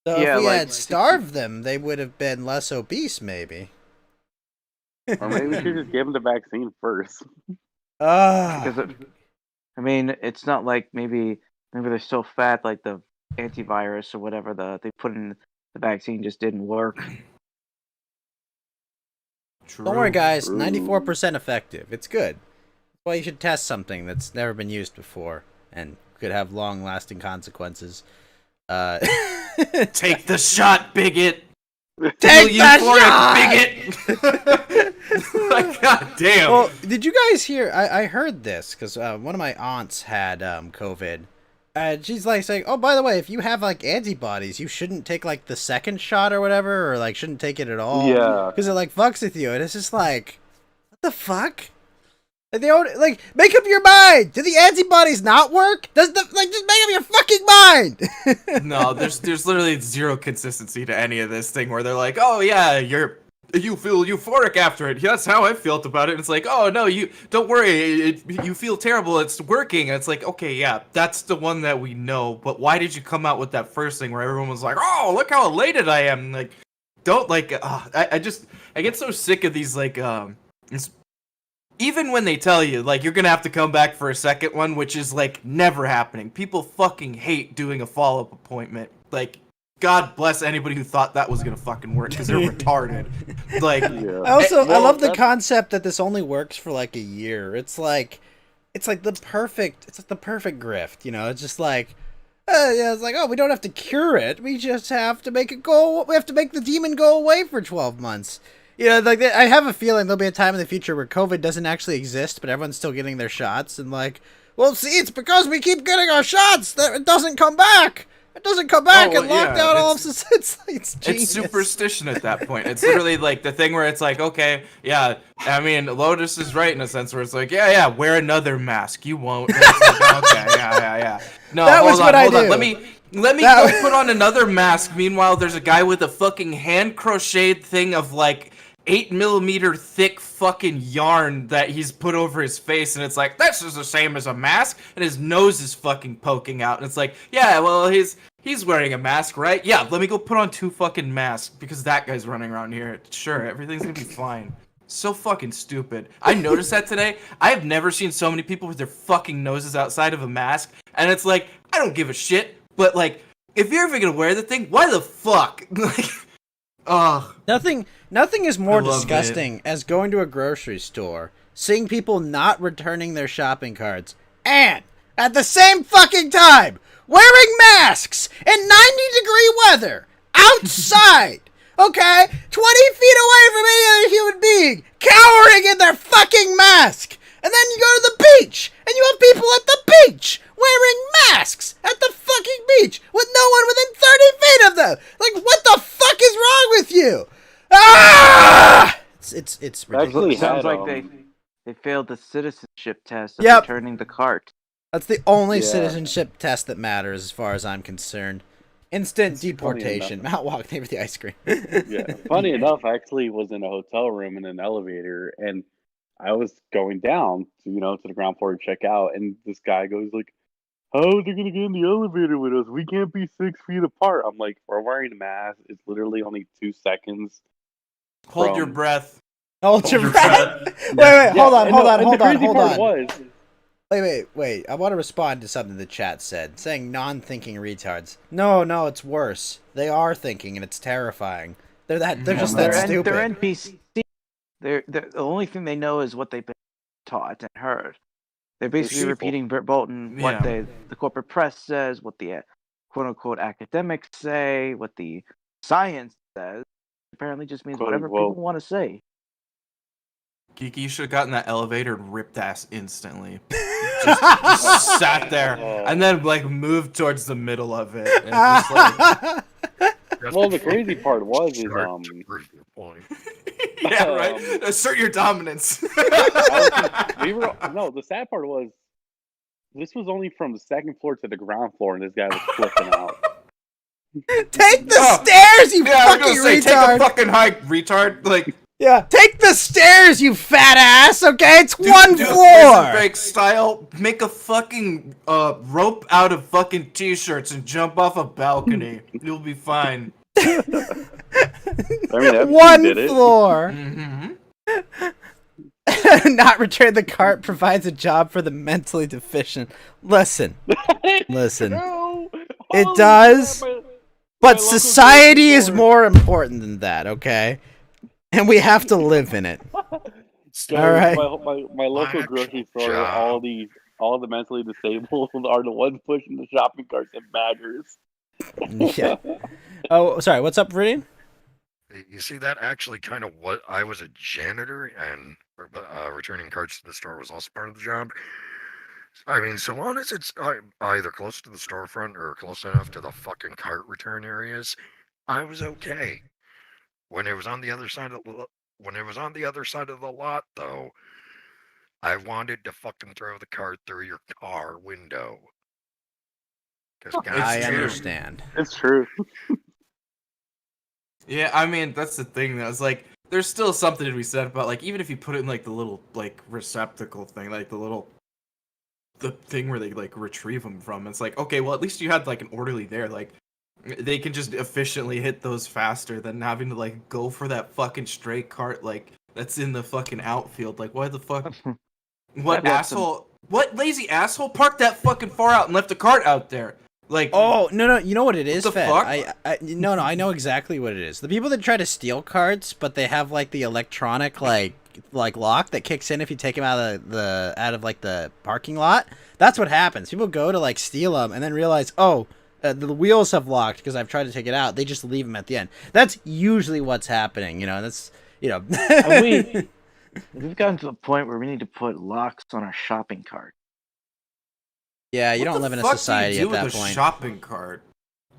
So if we had starved them, they would have been less obese, maybe. Or maybe we should just give them the vaccine first. It's not like maybe they're so fat, like the antivirus or whatever they put in the vaccine just didn't work. True. Don't worry, guys. 94% effective. It's good. Well, you should test something that's never been used before and could have long-lasting consequences. Take the shot, bigot. Take the shot, bigot. God damn. Well, did you guys hear? I heard this because one of my aunts had COVID. She's like saying, "Oh, by the way, if you have like antibodies, you shouldn't take like the second shot or whatever, or like shouldn't take it at all. Yeah, because it like fucks with you." And it's just like, what the fuck? Like, make up your mind. Do the antibodies not work? Just make up your fucking mind. No, there's literally zero consistency to any of this thing where they're like, oh yeah, you feel euphoric after it. That's how I felt about it. And it's like, oh no, you don't worry, you feel terrible. It's working. And it's like, okay, yeah, that's the one that we know. But why did you come out with that first thing where everyone was like, oh, look how elated I am? Like, don't I get so sick of these even when they tell you, like, you're gonna have to come back for a second one, which is, like, never happening. People fucking hate doing a follow-up appointment. Like, God bless anybody who thought that was gonna fucking work, because they're retarded. Like, yeah. I love the concept that this only works for, like, a year. It's like the perfect grift, you know? It's just like, it's like, oh, we don't have to cure it. We just have to make it go, we have to make the demon go away for 12 months. You know, like, I have a feeling there'll be a time in the future where COVID doesn't actually exist, but everyone's still getting their shots, and like, well, see, it's because we keep getting our shots that it doesn't come back. It doesn't come back and lock down all of this. It's genius. It's superstition at that point. It's literally like the thing where it's like, okay, yeah, I mean, Lotus is right in a sense where it's like, yeah, wear another mask. You won't. And it's like, okay, yeah. No, hold on. Let me go put on another mask. Meanwhile, there's a guy with a fucking hand crocheted thing of like 8mm thick fucking yarn that he's put over his face, and it's like, this is the same as a mask, and his nose is fucking poking out, and it's like, yeah, well, he's wearing a mask, right? Yeah, let me go put on 2 fucking masks because that guy's running around here. Sure, everything's gonna be fine. So fucking stupid. I noticed that today. I have never seen so many people with their fucking noses outside of a mask, and it's like, I don't give a shit, but like, if you're ever gonna wear the thing, why the fuck? Like, ugh. Nothing is more disgusting as going to a grocery store, seeing people not returning their shopping carts, and at the same fucking time wearing masks in 90-degree weather outside. Okay, 20 feet away from any other human being, cowering in their fucking mask. And then you go to the beach, and you have people at the beach wearing masks at the fucking beach with no one within 30 feet of them. Like, what the fuck is wrong with you? Ah! It's ridiculous. It sounds like they failed the citizenship test of Yep. returning the cart. That's the only citizenship test that matters as far as I'm concerned. Instant funny deportation. Mount Walk, name of the ice cream. Yeah, funny enough, I actually was in a hotel room in an elevator, and I was going down to the ground floor to check out, and this guy goes like, "How are they gonna get in the elevator with us? We can't be 6 feet apart." I'm like, "We're wearing a mask. It's literally only 2 seconds." Hold your breath. Hold your breath. Wait, hold on. Wait. I want to respond to something the chat said, saying non-thinking retards. No, it's worse. They are thinking, and it's terrifying. They're just that stupid. They're NPC. The only thing they know is what they've been taught and heard. They're basically people. repeating verboten what Yeah. the corporate press says, what the quote unquote academics say, what the science says. Apparently, just means Quote, whatever unquote. people want to say. Kiki, you should have gotten that elevator and ripped ass instantly. Just sat there and then like moved towards the middle of it. And just like, Well, the crazy part was is Start to prove your point. yeah, right. Assert your dominance. No, the sad part was this was only from the second floor to the ground floor, and this guy was flipping out. Take the Oh, stairs, you yeah, I was fucking gonna say, take a retard. fucking hike, retard. Like, Yeah, take the stairs, you fat ass. Okay, it's do- one do floor. Prison Break style. Make a fucking rope out of fucking t-shirts and jump off a balcony. You'll be fine. I mean, Epstein One did it. floor. Mm-hmm. Not return the cart provides a job for the mentally deficient. Listen, listen. No! It Holy does, crap, but local society is grocery more important than that, okay? And we have to live in it. So All right. My local My grocery actual store, job. all the mentally disabled are the ones pushing the shopping carts and baggers. Yeah. Oh, sorry. What's up, Viridian? You see, that actually kind of what I was a janitor, and returning carts to the store was also part of the job. I mean, so long as it's either close to the storefront or close enough to the fucking cart return areas, I was okay. When it was on the other side of the lot, though, I wanted to fucking throw the cart through your car window. 'Cause I true. understand. It's true. Yeah, I mean that's the thing. That was like, there's still something to be said about like even if you put it in like the little like receptacle thing, like the thing where they like retrieve them from. It's like, okay, well at least you had like an orderly there. Like they can just efficiently hit those faster than having to like go for that fucking stray cart like that's in the fucking outfield. Like why the fuck? What That's some- asshole? What lazy asshole parked that fucking far out and left a cart out there? Like, Oh, no, you know what it is, the Fed? fuck? No, I know exactly what it is. The people that try to steal carts, but they have like the electronic like lock that kicks in if you take them out of the parking lot. That's what happens. People go to like steal them and then realize, oh, the wheels have locked because I've tried to take it out. They just leave them at the end. That's usually what's happening. You know, that's And we've gotten to the point where we need to put locks on our shopping cart. Yeah, you what don't the live in a fuck do society you do at that with a point. shopping cart?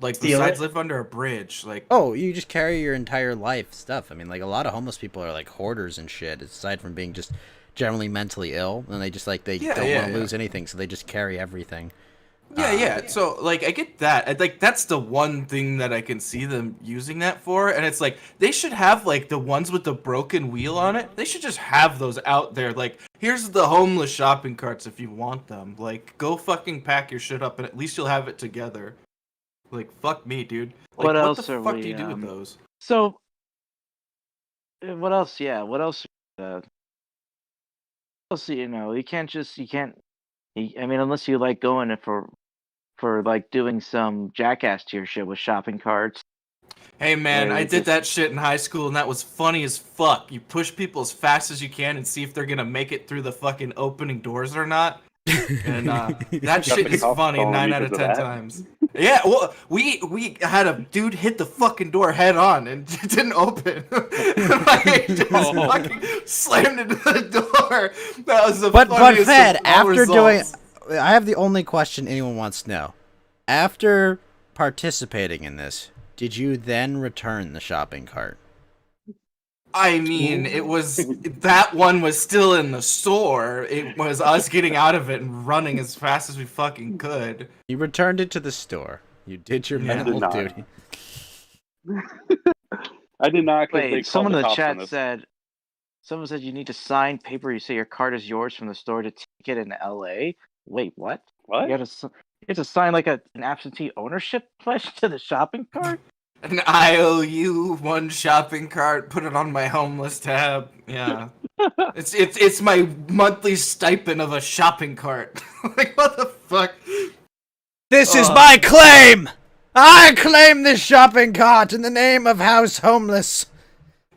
Like, Steal besides it? live under a bridge, like. Oh, you just carry your entire life stuff. I mean, like a lot of homeless people are like hoarders and shit. Aside from being just generally mentally ill, and they just like they Yeah, don't yeah, want to yeah. lose anything, so they just carry everything. Yeah. So, like, I get that. Like, that's the one thing that I can see them using that for. And it's like, they should have, like, the ones with the broken wheel on it. They should just have those out there. Like, here's the homeless shopping carts if you want them. Like, go fucking pack your shit up, and at least you'll have it together. Like, fuck me, dude. Like, What else the are fuck we, do you do with those? So, what else? Yeah, what else? Else, you know, you can't. I mean, unless you like going for like doing some jackass tier shit with shopping carts. Hey man, Or I you did just- that shit in high school and that was funny as fuck. You push people as fast as you can and see if they're gonna make it through the fucking opening doors or not. And that shit is Tough funny phone 9 out of because 10 of that. times. Yeah, well, we had a dude hit the fucking door head on and it didn't open. Like, just Oh. fucking slammed into the door. That was the But funniest Fed, of all after doing, results. I have the only question anyone wants to know. After participating in this, did you then return the shopping cart? I mean, it was that one was still in the store. It was us getting out of it and running as fast as we fucking could. You returned it to the store. You did your Yeah. minimal Did not. duty. I did not. 'cause they Wait, called someone in the cops on chat us. said. Someone said you need to sign paper. You say your card is yours from the store to take it in L.A. Wait, what? What? You have to sign like an absentee ownership pledge to the shopping cart. An IOU, one shopping cart, put it on my homeless tab. Yeah. It's my monthly stipend of a shopping cart. Like, what the fuck? This is my claim! I claim this shopping cart in the name of House Homeless.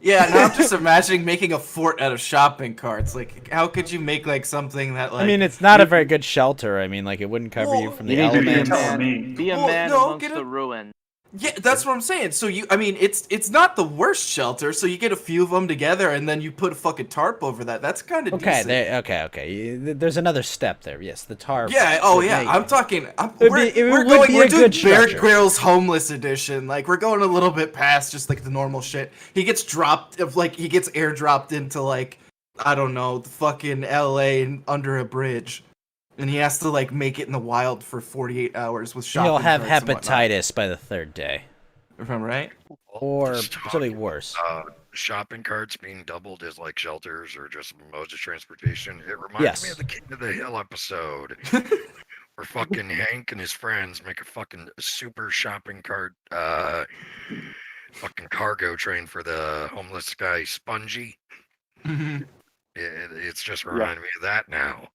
Yeah, now I'm just imagining making a fort out of shopping carts. Like, how could you make like something that like? I mean, it's not a very good shelter. I mean, like it wouldn't cover you Well, from You the need to be a elements. telling man. me. Be a Well, man no, amongst get the a- ruin. Yeah, that's what I'm saying. So I mean, it's not the worst shelter. So you get a few of them together, and then you put a fucking tarp over that. That's kind of Okay, decent. There's another step there. Yes, the tarp. Yeah. Oh would yeah. make- I'm talking. would We're, be- it we're would going. be We're a doing good Bear structure. Grylls homeless edition. Like we're going a little bit past just like the normal shit. He gets dropped. He gets airdropped into like I don't know the fucking L.A. and under a bridge, and he has to like make it in the wild for 48 hours with shopping He'll have carts and whatnot. hepatitis by the third day, If I'm right. or Just talking something worse. Shopping carts being doubled as like shelters or just modes of transportation. It reminds Yes. me of the King of the Hill episode where fucking Hank and his friends make a fucking super shopping cart, fucking cargo train for the homeless guy Spongy. It's just reminding me of that now.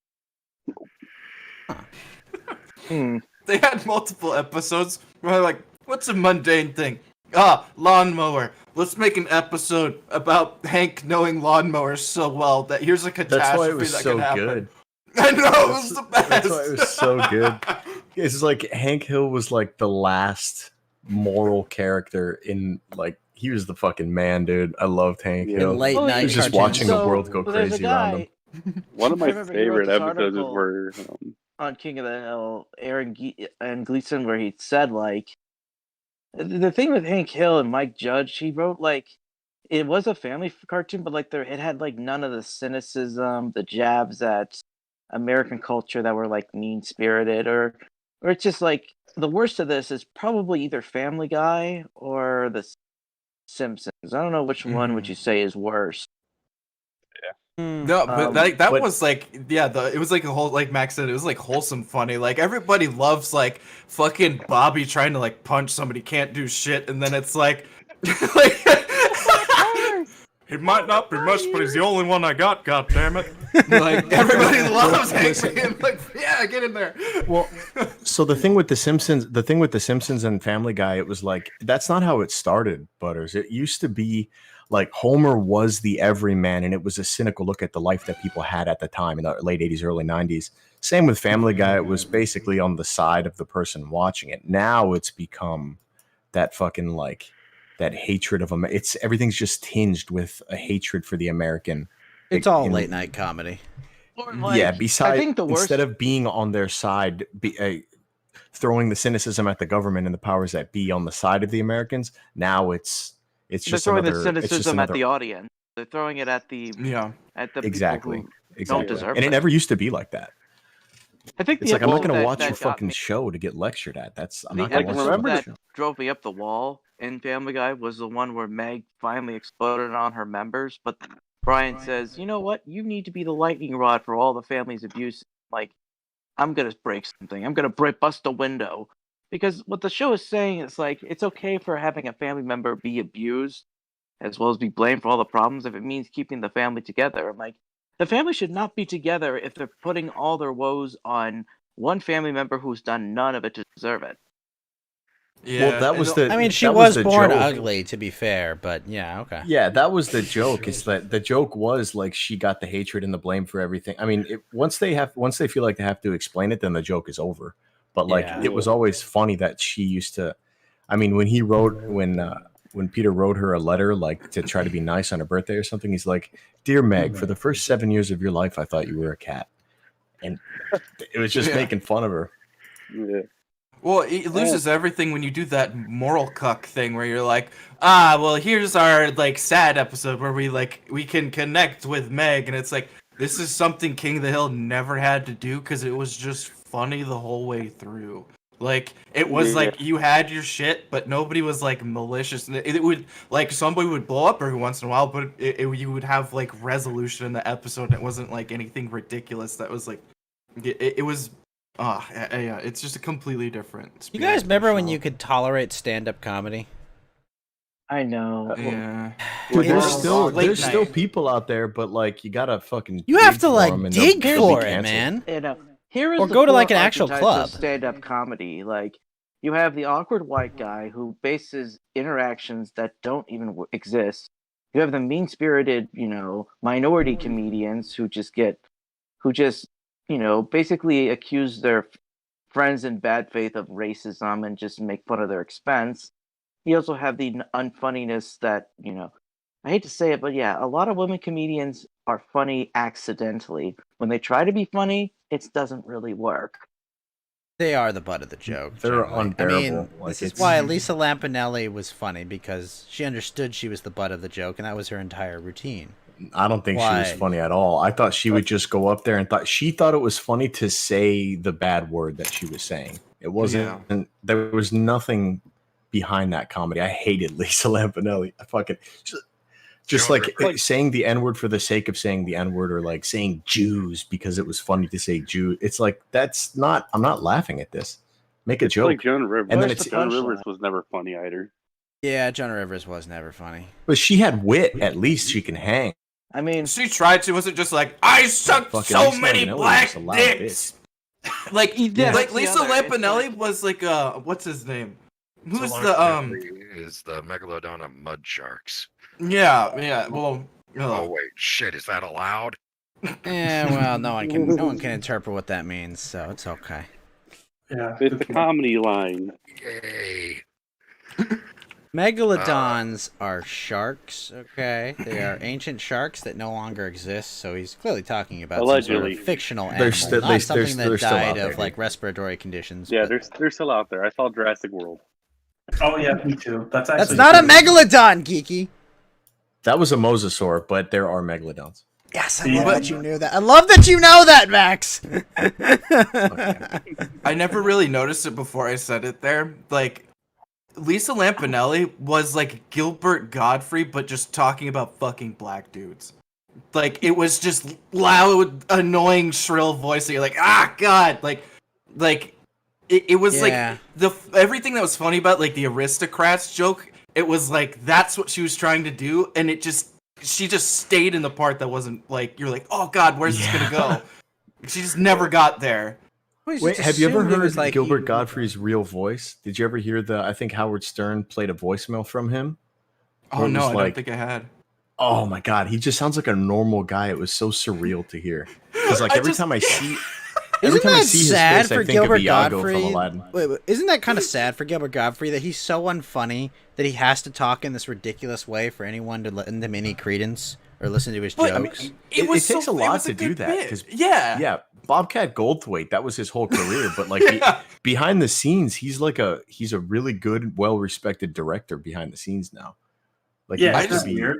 They had multiple episodes where they're like, what's a mundane thing? Ah, lawnmower. Let's make an episode about Hank knowing lawnmowers so well that here's a catastrophe That's why it was that so can happen. good. I know, it was the best. That's why it was so good. It's like Hank Hill was like the last moral character in like he was the fucking man, dude. I loved Hank Yeah. Hill. In late Well, night He was just cartoons. watching the world go there's a crazy around guy him. One of I my remember he wrote favorite this episodes is article where on King of the Hill, and Gleason, where he said like the thing with Hank Hill and Mike Judge, he wrote like it was a family cartoon, but like it had like none of the cynicism, the jabs at American culture that were like mean spirited, or it's just like the worst of this is probably either Family Guy or The Simpsons. I don't know which one would you say is worse. No, but that but- was like, yeah, it was like a whole, like Max said, it was like wholesome funny. Like everybody loves like fucking Bobby trying to like punch somebody, can't do shit, and then it's like, like he might not be much, but he's the only one I got. God damn it! Like everybody loves Hank being like, yeah, get in there. Well, so the thing with the Simpsons and Family Guy, it was like that's not how it started, Butters. It used to be like Homer was the everyman, and it was a cynical look at the life that people had at the time in the late 80s, early 90s. Same with Family Guy. It was basically on the side of the person watching it. Now it's become that fucking like that hatred of it's everything's just tinged with a hatred for the American. It's all in- late night comedy. Yeah, besides I think the worst. instead of being on their side, throwing the cynicism at the government and the powers that be on the side of the Americans, now it's they're just throwing another, the it's just cynicism at another- the audience. They're throwing it at the Yeah. exactly, people who exactly. don't deserve And it. it never used to be like that. I think It's the like I'm not episode going to that- watch that your got fucking me- show to get lectured at. I'm The not going to watch episode your that show. drove me up the wall in Family Guy was the one where Meg finally exploded on her members, but Brian says, "You know what? You need to be the lightning rod for all the family's abuse. Like, I'm gonna break something. I'm gonna bust a window." Because what the show is saying is like it's okay for having a family member be abused, as well as be blamed for all the problems if it means keeping the family together. I'm like, the family should not be together if they're putting all their woes on one family member who's done none of it to deserve it. Yeah. Well, that was the. I mean, she that was the born joke. ugly, to be fair, but yeah, okay. Yeah, that was the joke. Is that the joke was like she got the hatred and the blame for everything. I mean, once they feel like they have to explain it, then the joke is over. But like, Yeah. it was always funny that she used to. I mean, when Peter wrote her a letter like to try to be nice on her birthday or something, he's like, "Dear Meg, for the first 7 years of your life, I thought you were a cat," and it was just Yeah. making fun of her. yeah. Well, it loses everything when you do that moral cuck thing where you're like, well, here's our like sad episode where we can connect with Meg, and it's like this is something King of the Hill never had to do because it was just funny the whole way through. Like it was Yeah. like you had your shit, but nobody was like malicious. And it would like somebody would blow up every once in a while, but you would have like resolution in the episode. And it wasn't like anything ridiculous. That was like it was. Yeah, it's just a completely different. You spirit guys to the remember when show. you could tolerate stand-up comedy? I know. Yeah. Dude, Well, late there's still night. people out there, but like you gotta fucking. You have dig to for like 'em and they'll- dig they'll be for it, canceled. man. You know, here is Or the go to, like, four an actual archetypes of club. stand-up comedy. Like, you have the awkward white guy who bases interactions that don't even exist You have the mean-spirited, minority comedians who just basically accuse their friends in bad faith of racism and just make fun of their expense. You also have the unfunniness that, I hate to say it, but yeah, a lot of women comedians are funny accidentally. When they try to be funny, it doesn't really work. They are the butt of the joke. They're generally. unbearable. I mean, Like, this is it's- why Lisa Lampanelli was funny, because she understood she was the butt of the joke, and that was her entire routine. I don't think she was Why? funny at all. I thought she would just go up there and she thought it was funny to say the bad word that she was saying. It wasn't, and there was nothing behind that comedy. I hated Lisa Lampanelli. I fucking just like saying the N-word for the sake of saying the N-word, or like saying Jews because it was funny to say Jew. It's like, I'm not laughing at this. Make a joke. Like Joan Rivers. And then Where's it's, the Joan punchline? Rivers was never funny either. Yeah, Joan Rivers was never funny. but she had wit. At least she can hang. I mean, She tried to. Was it just like I sucked Fucking so Lisa many Lampanelli was black just a loud dicks? Like, Yeah, like that's the Lisa other- it's Lampanelli like- was like what's his name? Who's So the is the Megalodon of mud sharks. Yeah. Well, Oh wait, shit, is that allowed? Well, no one can interpret what that means, so it's okay. Yeah. It's a comedy line. Yay. Megalodons are sharks, okay? They are ancient sharks that no longer exist, so he's clearly talking about some sort Allegedly. of fictional They're animal, still- not they're something still- that they're still out died there, of dude. like respiratory conditions. Yeah, but- they're still out there. I saw Jurassic World. Oh yeah, me too. That's actually That's not a megalodon, Geeky. That was a mosasaur, but there are megalodons. Yes, I Yeah. love that you knew that. I love that you know that, Max. I never really noticed it before I said it there. Like, Lisa Lampanelli was like Gilbert Godfrey, but just talking about fucking black dudes. Like, it was just loud, annoying, shrill voice that you're like, ah, God. Like, it was Yeah. like everything that was funny about like the aristocrats joke. It was like that's what she was trying to do, and she just stayed in the part that wasn't like you're like, oh God, where's this gonna go? She just never got there. Wait, have you ever assumed it heard was like Gilbert he- Godfrey's real voice? Did you ever hear I think Howard Stern played a voicemail from him? Oh Where it no, was I like- don't think I had. Oh my God, he just sounds like a normal guy. It was so surreal to hear. Because like every time I see Isn't I that see his sad face, I for think Gilbert of Iago Godfrey? from Aladdin. Wait, isn't that kind of sad for Gilbert Godfrey that he's so unfunny that he has to talk in this ridiculous way for anyone to lend him any credence or listen to his But, I mean, jokes? It was takes a lot was to do good that, bit. 'cause- Yeah. Yeah, Bobcat Goldthwait, that was his whole career. But like Yeah. behind the scenes, he's a really good, well-respected director behind the scenes now. Like he Yeah, has it's to just be- weird.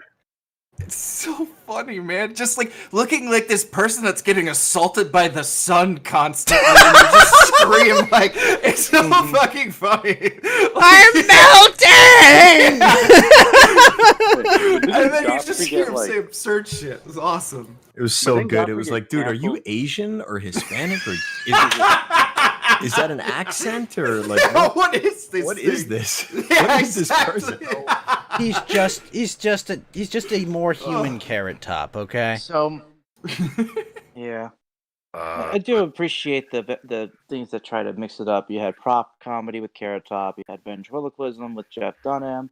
It's so funny, man. Just like looking like this person that's getting assaulted by the sun constantly and you just scream like it's so fucking funny. I'm melting! And then you Godfrey just get, hear him like- say absurd shit. It was awesome. It was so didn't good. It Godfrey was get like, dude, are you canceled? Asian or Hispanic or is that an accent or like What is this? what is thing? this? Yeah, What is this exactly. person? he's just a more human carrot top, okay? So, yeah, Uh, I do appreciate the things that try to mix it up. You had prop comedy with Carrot Top. You had ventriloquism with Jeff Dunham.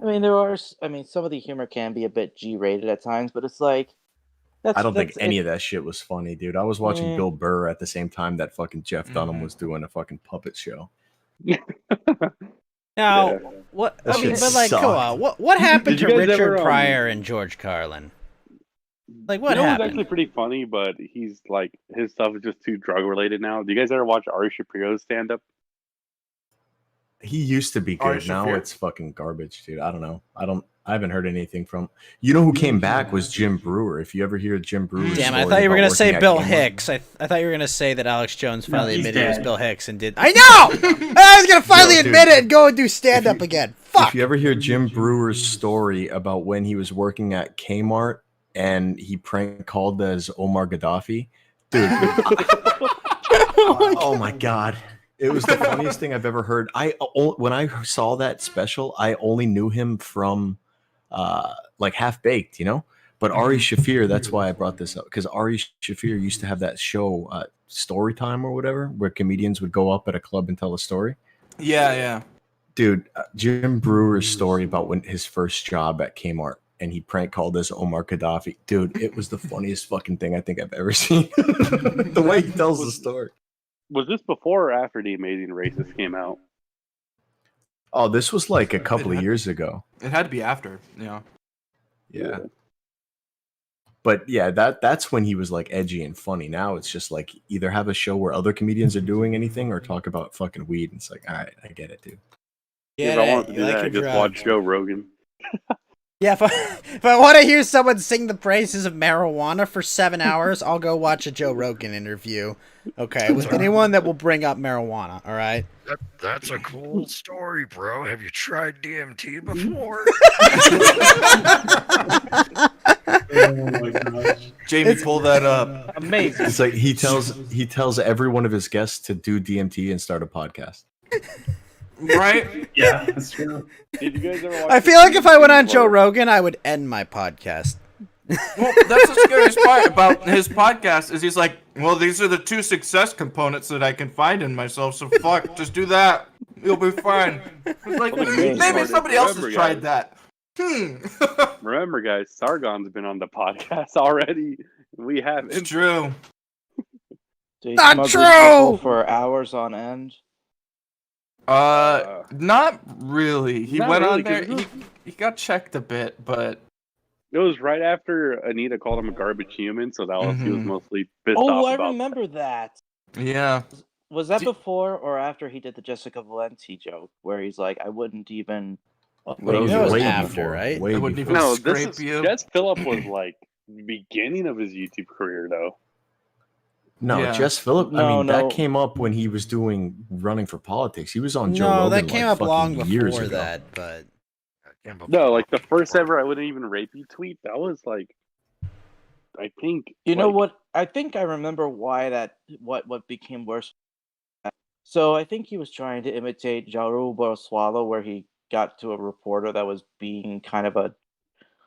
I mean, some of the humor can be a bit G-rated at times, but it's like I don't think any of that shit was funny, dude. I was watching Mm. Bill Burr at the same time that fucking Jeff Dunham Mhm. was doing a fucking puppet show. Now, Yeah. what? That I mean, shit but like, come sucked. on, what happened Did to you guys Richard ever, Pryor and George Carlin? Like, what you know what's happened? actually pretty funny, but he's like his stuff is just too drug related now. Do you guys ever watch Ari Shapiro's stand up? He used to be Ari good. Now Shaffir? it's fucking garbage, dude. I don't know. I haven't heard anything from. You know who came back was Jim Brewer. If you ever hear Jim Brewer, Damn, I thought you were gonna say Bill Hicks. I thought you were gonna say that Alex Jones No, finally he's admitted it was dead. Bill Hicks and did. I know. I was gonna finally Yo, dude. admit it and go and do stand up again. Fuck. If you ever hear Jim Brewer's story about when he was working at Kmart and he prank called as Omar Gaddafi, dude. Oh my god. It was the funniest thing I've ever heard. When I saw that special, I only knew him from like Half Baked, you know? But Ari Shafir, that's why I brought this up, because Ari Shafir used to have that show, Story Time or whatever, where comedians would go up at a club and tell a story. Yeah. Dude, Jim Brewer's story about when his first job at Kmart, and he prank called us Omar Gaddafi. Dude, it was the funniest fucking thing I think I've ever seen. The way he tells the story. Was this before or after The Amazing Racist came out? Oh, this was like a couple of years ago. It had to be after. Yeah. Yeah. But yeah, that's when he was like edgy and funny. Now it's just like either have a show where other comedians are doing anything or talk about fucking weed. And it's like, all right, I get it, dude. If I want to do that, I just watch Joe Rogan. Yeah, if I want to hear someone sing the praises of marijuana for 7 hours, I'll go watch a Joe Rogan interview. Okay, with anyone that will bring up marijuana. All right. That's a cool story, bro. Have you tried DMT before? Oh my gosh. Jamie, pull that up. Amazing. It's like he tells every one of his guests to do DMT and start a podcast. Right? Yeah, that's true. Did you guys ever watch I feel like if I went on Joe Rogan, I would end my podcast. Well, that's the scariest part about his podcast is he's like, well, these are the 2 success components that I can find in myself, so fuck, just do that. You'll be fine. It's like, maybe somebody else has tried that. Remember, guys, Sargon's been on the podcast already. We haven't. It's true. They Not smuggled true! people for hours on end. Not really. He Not went really, on there. 'cause He got checked a bit, but It was right after Anita called him a garbage human, so that was he was Mhm. mostly pissed Oh, off I about. remember that. yeah. Was that Do- before or after he did the Jessica Valenti joke, where he's like, "I wouldn't even." That That was after, right? Way I wouldn't before. even No, scrape this is you. Jess Phillip was like beginning of his YouTube career though. No, Yeah. Jess Phillip. I No, mean, no. that came up when he was running for politics. He was on Joe No, Rogan that came like up fucking long years before ago. that, but No, like the first ever I wouldn't even rape you tweet. That was like, I think. You know like, what? I think I remember why that what became worse. So I think he was trying to imitate Jaru Boroswalo, where he got to a reporter that was being kind of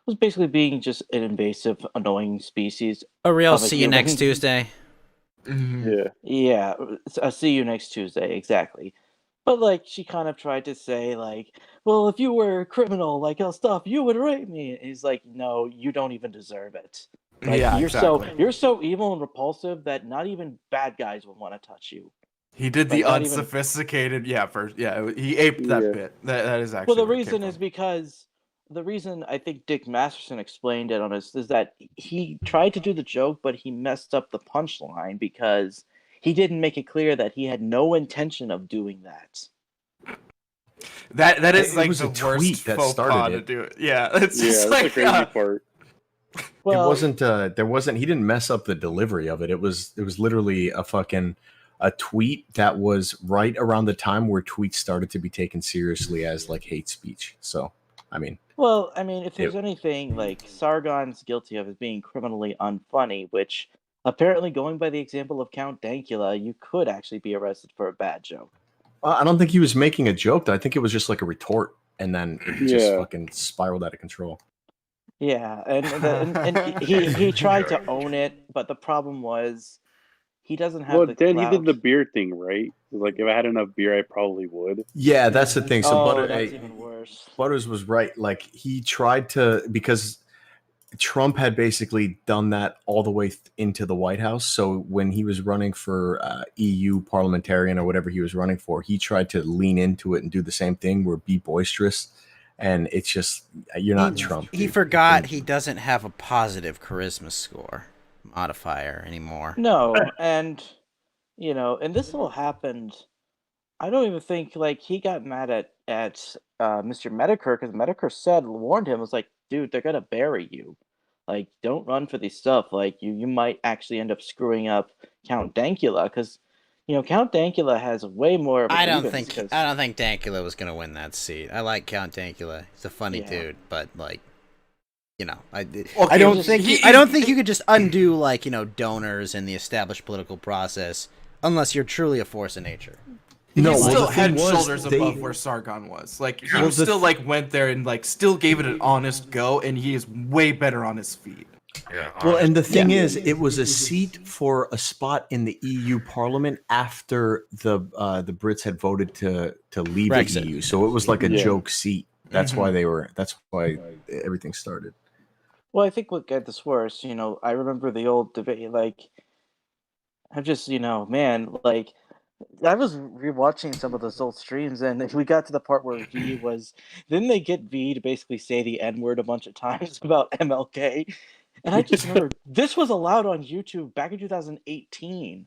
was basically being just an invasive, annoying species. a real Of a see you next human. Tuesday. Mhm. Yeah. Yeah, I'll see you next Tuesday, exactly. But like, she kind of tried to say like, well, if you were a criminal like El Stuff, you would rape me. And he's like, no, you don't even deserve it. Like, Yeah, you're exactly. you're so evil and repulsive that not even bad guys would want to touch you. He did the Like, not even- unsophisticated. Yeah, first. Yeah, he aped that Yeah. bit. That is actually. Well, the where it came reason is from. because the reason I think Dick Masterson explained it on his is that he tried to do the joke, but he messed up the punchline because he didn't make it clear that he had no intention of doing that. that is It like was the a tweet worst that faux started pas to it. do it. Yeah, it's Yeah, just that's like the crazy part. Well, It wasn't. There wasn't. He didn't mess up the delivery of it. It was literally a tweet that was right around the time where tweets started to be taken seriously as like hate speech. So, I mean, Well, I mean, if there's anything like Sargon's guilty of is being criminally unfunny, which apparently, going by the example of Count Dankula, you could actually be arrested for a bad joke. I don't think he was making a joke. Though. I think it was just like a retort, and then it just Yeah. fucking spiraled out of control. Yeah, and he tried to own it, but the problem was he doesn't have Well, the then clout. he did the beer thing, right? Like, if I had enough beer, I probably would. Yeah, that's the thing. So, Oh, that's even worse. Butters was right. Like he tried to because Trump had basically done that all the way into the White House. So when he was running for EU parliamentarian or whatever he was running for, he tried to lean into it and do the same thing, where be boisterous. And it's just you're not Trump. He dude. forgot he doesn't have a positive charisma score modifier anymore. No, and and this all happened. I don't even think like he got mad at Mr. Medicare because Medicare warned him, was like, dude, they're gonna bury you. Like, don't run for this stuff. Like, you might actually end up screwing up Count Dankula because Count Dankula has way more of a I don't grievance think 'cause- Dankula was gonna win that seat. I like Count Dankula. He's a funny Yeah. dude, but like, I Okay, don't just- think he- I don't think you could just undo like donors in the established political process unless you're truly a force of nature. No, he well, still the had thing was, shoulders they- above where Sargon was. Like he Well, the still like went there and like still gave it an honest go, and he is way better on his feet. Yeah. Well, and the thing Yeah. is, it was a seat for a spot in the EU Parliament after the Brits had voted to leave Brexit. the EU. So it was like a Yeah. joke seat. That's Mhm. why they were. That's why everything started. Well, I think what got this worse, I remember the old debate. Like, I'm just, man, like, I was rewatching some of those old streams, and if we got to the part where V was, didn't they get V to basically say the N word a bunch of times about MLK? And I just remember this was allowed on YouTube back in 2018.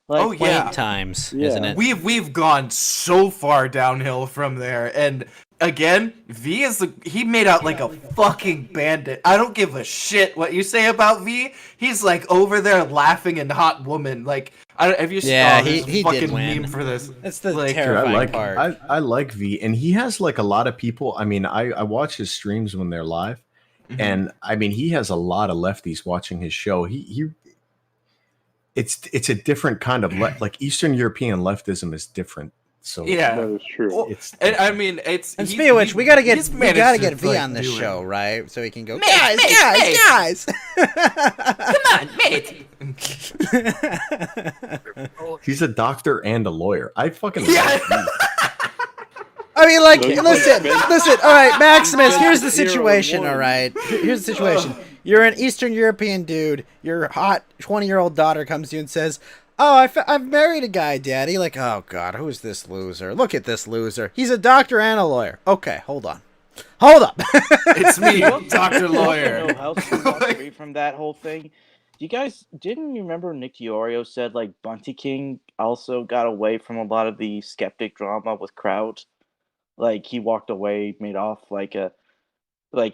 Like, Oh, yeah. Quaint times, Yeah. isn't it? We've gone so far downhill from there, and again, V he made out like a fucking bandit. I don't give a shit what you say about V. He's like over there laughing in Hot Woman. Like, have you seen Yeah, there's he a fucking did win. meme for this? That's the Like, Dude, I terrifying like part. I like V, and he has like a lot of people. I mean, I watch his streams when they're live, and I mean he has a lot of lefties watching his show. It's a different kind of like Eastern European leftism is different. So Yeah. That is true. Well, it's and I mean, it's. And he- speaking of which, he- we gotta he's get managed to, V like, on this do it. show, right? So he can go, Mate, guys. Come on, mate. he's a doctor and a lawyer. I fucking Yeah. love V. I mean, like, No, listen. All right, Maximus. Here's the Zero situation. one. All right, here's the situation. You're an Eastern European dude. Your hot 20-year-old daughter comes to you and says, "Oh, I've married a guy, Daddy." Like, oh God, who's this loser? Look at this loser. He's a doctor and a lawyer. Okay, hold on. Hold up. It's me, You Doctor also Lawyer. know how soon got free from that whole thing. You guys didn't you remember Nick Diorio said like Bunty King also got away from a lot of the skeptic drama with crowd. Like he walked away, made off like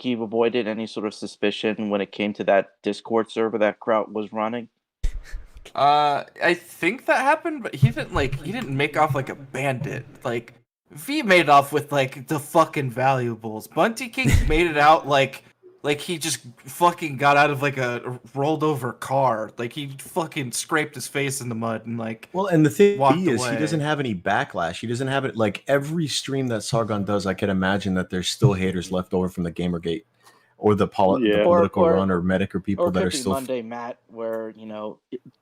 he avoided any sort of suspicion when it came to that Discord server that Kraut was running. I think that happened, but he didn't make off like a bandit. Like V made off with like the fucking valuables. Bunty King made it out like he just fucking got out of like a rolled over car. Like he fucking scraped his face in the mud and like. Well, and the thing Walked is, away. he doesn't have any backlash. He doesn't have it like every stream that Sargon does. I can imagine that there's still haters left over from the Gamergate or the, Yeah. the political Or- run or medic or people Or it that could are be still. Monday Matt, where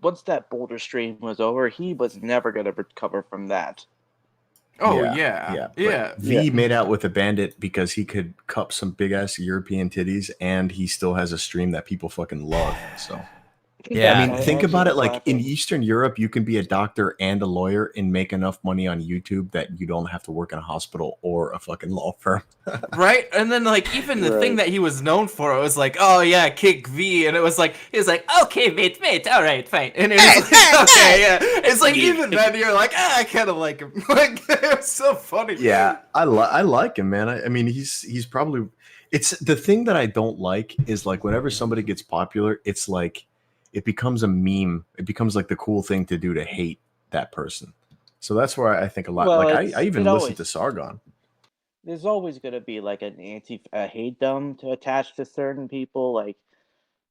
once that Boulder stream was over, he was never gonna recover from that. Oh Yeah, yeah. but V made out with a bandit because he could cup some big ass European titties, and he still has a stream that people fucking love. So Yeah. I mean, think about it. Like in laughing. Eastern Europe, you can be a doctor and a lawyer and make enough money on YouTube that you don't have to work in a hospital or a fucking law firm. Right? And then like even the thing Right. that he was known for, it was like, oh yeah, kick V, and it was like he was like, okay, mate, all right, fine. And it was like, okay, yeah. It's like even then you're like, I kinda like him. Like it was so funny. Yeah, I like him, man. I mean, he's probably. It's the thing that I don't like is like whenever somebody gets popular, it's like it becomes a meme. It becomes like the cool thing to do to hate that person. So that's where I think a lot. Well, like it's- I even it listen always- to Sargon. There's always gonna be like an hate-dom to attach to certain people. Like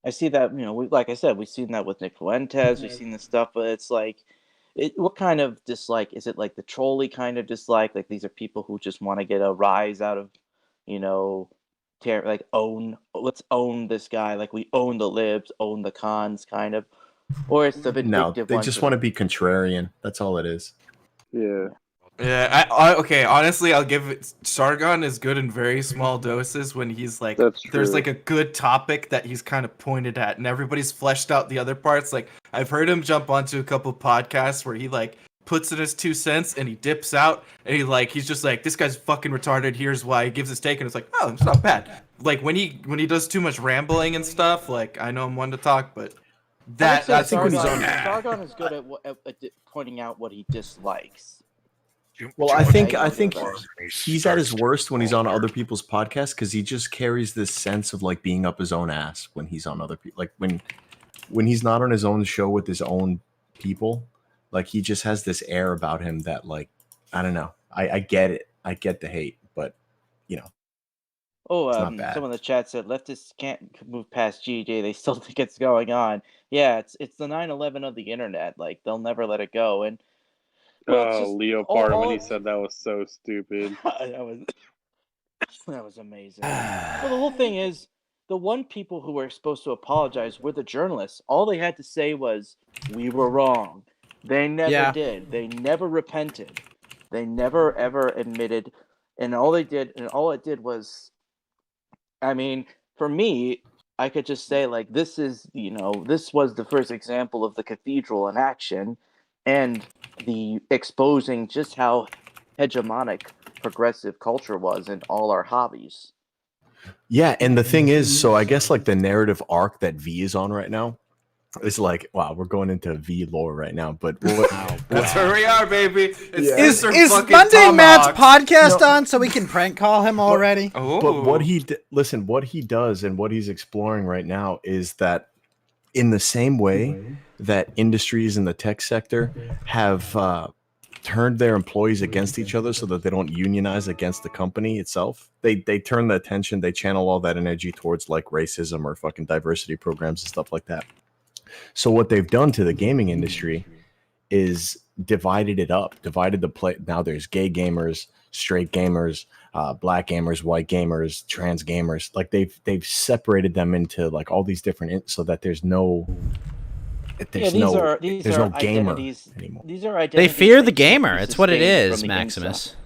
I see that, like I said, we've seen that with Nick Fuentes. We've seen this stuff, but it's like, what kind of dislike is it? Like the trolley kind of dislike? Like these are people who just want to get a rise out of, let's own this guy. Like we own the libs, own the cons, kind of. Or it's the No, vindictive they ones just that- want to be contrarian. That's all it is. Yeah. Yeah, okay, honestly, I'll give it. Sargon is good in very small doses when he's like, That's there's true. like a good topic that he's kind of pointed at, and everybody's fleshed out the other parts. Like, I've heard him jump onto a couple podcasts where he like puts in his 2 cents and he dips out, and he's just like, this guy's fucking retarded. Here's why. He gives his take, and it's like, oh, it's not bad. Like when he does too much rambling and stuff, like I know I'm one to talk, but that's I think when he's on- Sargon is good at pointing out what he dislikes. Well, I think Right. he's at his worst when he's on other people's podcasts because he just carries this sense of like being up his own ass when he's on other people. Like when he's not on his own show with his own people, like he just has this air about him that like I don't know. I get it. I get the hate, but you know. Oh, It's not bad. someone in the chat said leftists can't move past GJ. They still think it's going on. Yeah, it's the 9/11 of the internet. Like they'll never let it go. And well, it's Oh, just- Leopard all- when he said that was so stupid. that was amazing. Well, the whole thing is the one people who were supposed to apologize were the journalists. All they had to say was, "We were wrong." They never did. They never repented. They never ever admitted. And all it did was, I mean, for me, I could just say like this is this was the first example of the cathedral in action, and the exposing just how hegemonic progressive culture was in all our hobbies. Yeah, and the thing is, so I guess like the narrative arc that V is on right now is like, wow, we're going into V lore right now. But That's where we are, baby. It's Yeah. Is Mr. fucking Monday Matt's Tomahawks. podcast on so we can prank call him already? Oh. But what listen, what he does and what he's exploring right now is that in the same way that industries in the tech sector have turned their employees against each other so that they don't unionize against the company itself, they turn the attention, they channel all that energy towards like racism or fucking diversity programs and stuff like that. So what they've done to the gaming industry is divided it up, divided the play. Now there's gay gamers, straight gamers, black gamers, white gamers, trans gamers. Like they've separated them into like all these different, so that there's no gamer anymore. These are They identities fear that the can't gamer. be It's what it sustained is, from the Maximus. inside.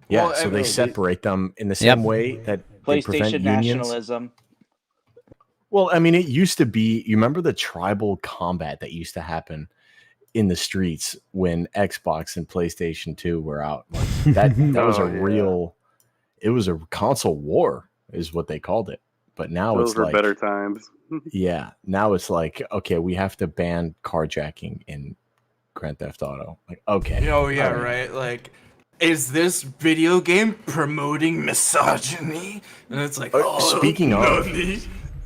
Yeah, Well, so they separate them in the Yep. same way that they prevent PlayStation unions. nationalism. Well, I mean, it used to be. You remember the tribal combat that used to happen in the streets when Xbox and PlayStation 2 were out. Like, that was a Oh, yeah. real. It was a console war, is what they called it. But now Those it's were like better times. Yeah, now it's like, okay, we have to ban carjacking in Grand Theft Auto. Like, okay. Oh yeah, all right. Like, is this video game promoting misogyny? And it's like,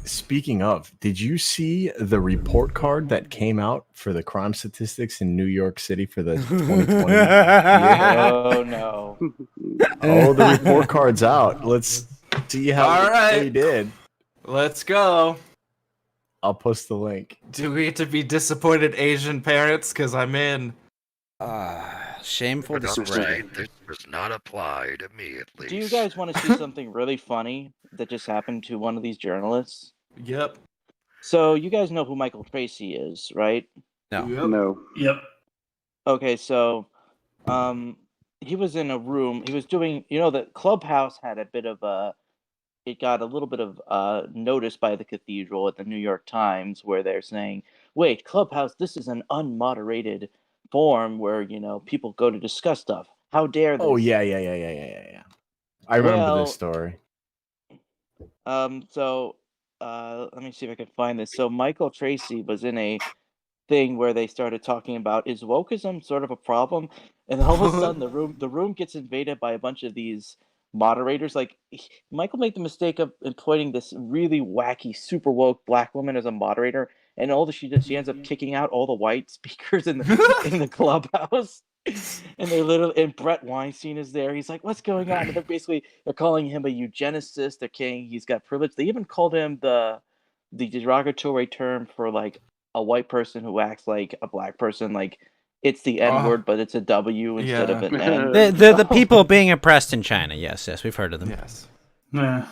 Speaking of, did you see the report card that came out for the crime statistics in New York City for the 2020 year? Oh no. Oh, the report card's out. Let's see how All right. they did. let's go. I'll post the link. Do we get to be disappointed Asian parents? Because I'm in. Shameful But display. upside, this does not apply to me, at least. Do you guys want to see something really funny that just happened to one of these journalists? Yep. So you guys know who Michael Tracy is, right? No. Yep. No. Yep. Okay, so he was in a room. He was doing, the Clubhouse had a bit of it got a little bit of notice by the cathedral at the New York Times, where they're saying, wait, Clubhouse, this is an unmoderated forum where, people go to discuss stuff. How dare they? Oh yeah. I remember Well, this story. So let me see if I can find this. So Michael Tracy was in a thing where they started talking about, is wokeism sort of a problem? And all of a sudden the room gets invaded by a bunch of these moderators. Like, Michael made the mistake of employing this really wacky, super woke black woman as a moderator, and all that she did, she ends up kicking out all the white speakers in the clubhouse. And and Brett Weinstein is there. He's like, "What's going on?" And they're calling him a eugenicist. They're saying he's got privilege. They even called him the derogatory term for like a white person who acts like a black person. Like, it's the N word, but it's a W instead of an N. The people being oppressed in China. Yes, we've heard of them. Yes. Yeah.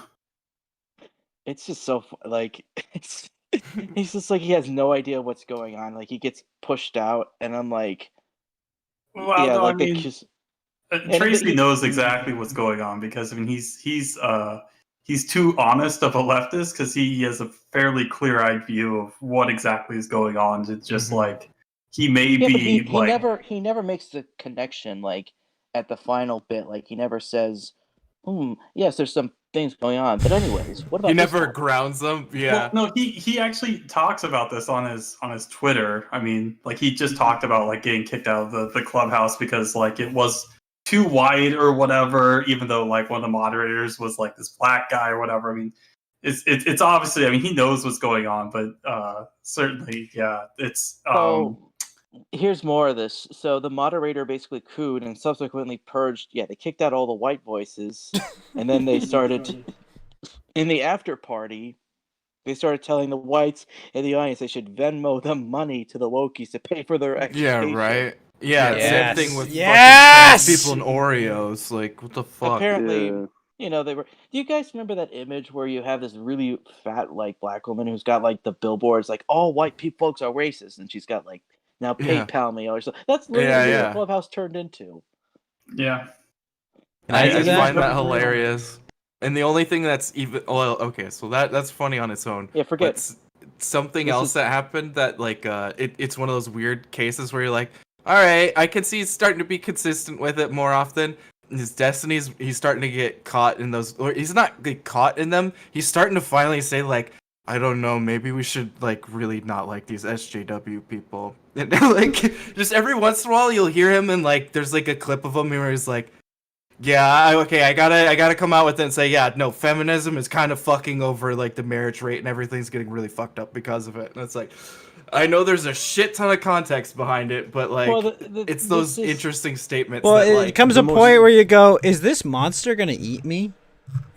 It's just so like he's just like, he has no idea what's going on. Like, he gets pushed out, and I'm like, Well, yeah, no, like I they mean, just. Tracy knows exactly what's going on, because I mean he's too honest of a leftist, because he has a fairly clear-eyed view of what exactly is going on. It's just like he may Yeah, but be he never makes the connection, like, at the final bit. Like, he never says, yes, there's some things going on. But anyways, what about He this never part? grounds them. Yeah. Well, no, he actually talks about this on his Twitter. I mean, like, he just talked about like getting kicked out of the clubhouse because like it was too white or whatever, even though like one of the moderators was like this black guy or whatever. I mean, it's obviously, I mean, he knows what's going on, but certainly, yeah, it's So here's more of this. So the moderator basically cooed and subsequently purged. Yeah, they kicked out all the white voices, and then they started in the after party. They started telling the whites in the audience they should Venmo them money to the wokies to pay for their Yeah. education. Right. Yeah. Yes. Same thing with Yes! fucking trans people and Oreos. Like, what the fuck? Apparently, Yeah. they were. Do you guys remember that image where you have this really fat, like, black woman who's got like the billboards, like, all white folks are racist, and she's got like, now Yeah. PayPal me or something. That's literally what yeah. the Clubhouse turned into. yeah. Can I do I that? find that hilarious. And the only thing that's even okay, so that's funny on its own. Yeah, forget. But something This else is- that happened that like it's one of those weird cases where you're like, all right, I can see he's starting to be consistent with it more often. His Destiny's, he's starting to get caught in those, or he's not get caught in them. He's starting to finally say like, I don't know, maybe we should like really not like these SJW people. And like just every once in a while you'll hear him and like there's like a clip of him where he's like, yeah, okay, I gotta come out with it and say, yeah, no, feminism is kind of fucking over like the marriage rate and everything's getting really fucked up because of it. And it's like, I know there's a shit ton of context behind it, but like, Well, it's those this is- interesting statements. Well, that, it like, comes the a most- point where you go, "Is this monster gonna eat me?"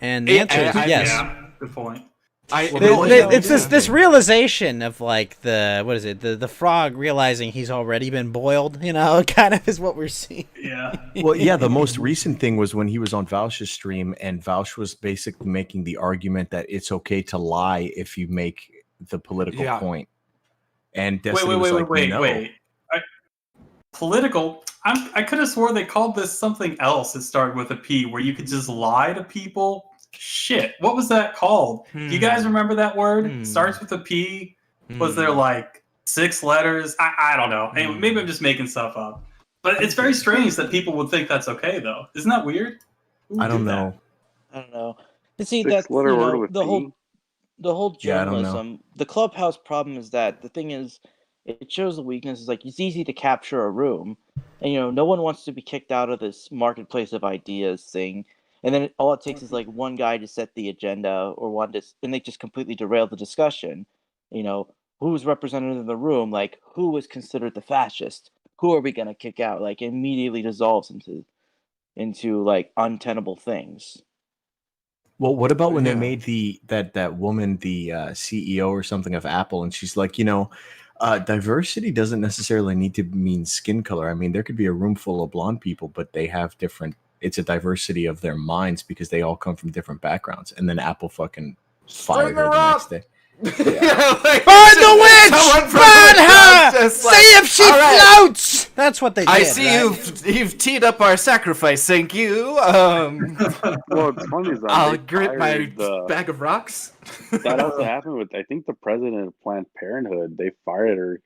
And the answer is yes. Yeah, good point. I Well, no, the- yeah, It's yeah. this realization of like the frog realizing he's already been boiled, you know, kind of is what we're seeing. Yeah. Well, yeah, the most recent thing was when he was on Vaush's stream, and Vaush was basically making the argument that it's okay to lie if you make the political Yeah. point. And Destiny was like, no. Political. I could have swore they called this something else that started with a P, where you could just lie to people. Shit, what was that called? Do you guys remember that word? Hmm. Starts with a P. Was Hmm. there like 6 letters? I don't know. Anyway, maybe I'm just making stuff up. But it's very strange that people would think that's okay, though. Isn't that weird? Who would I don't do that? know. I don't know. But see, 6 that's letter word with the whole P? the whole Yeah, I don't know. journalism. The Clubhouse problem is that the thing is, it shows the weaknesses. Like it's easy to capture a room, and no one wants to be kicked out of this marketplace of ideas thing. And then all it takes is like one guy to set the agenda, or and they just completely derail the discussion. Who's represented in the room? Like who was considered the fascist? Who are we gonna kick out? Like immediately dissolves into like untenable things. Well, what about when Yeah. they made that woman the CEO or something of Apple, and she's like, diversity doesn't necessarily need to mean skin color. I mean, there could be a room full of blonde people, but they have different. It's a diversity of their minds because they all come from different backgrounds. And then Apple fucking fired her the next day. Like, Burn the witch! someone from Burn the her! crowd just See like, if she "All right, floats! That's what they did. I see right? you've teed up our sacrifice. Thank you. Well, it's funny is that I'll they grit my fired the- bag of rocks. That also happened with, I think, the president of Planned Parenthood. They fired her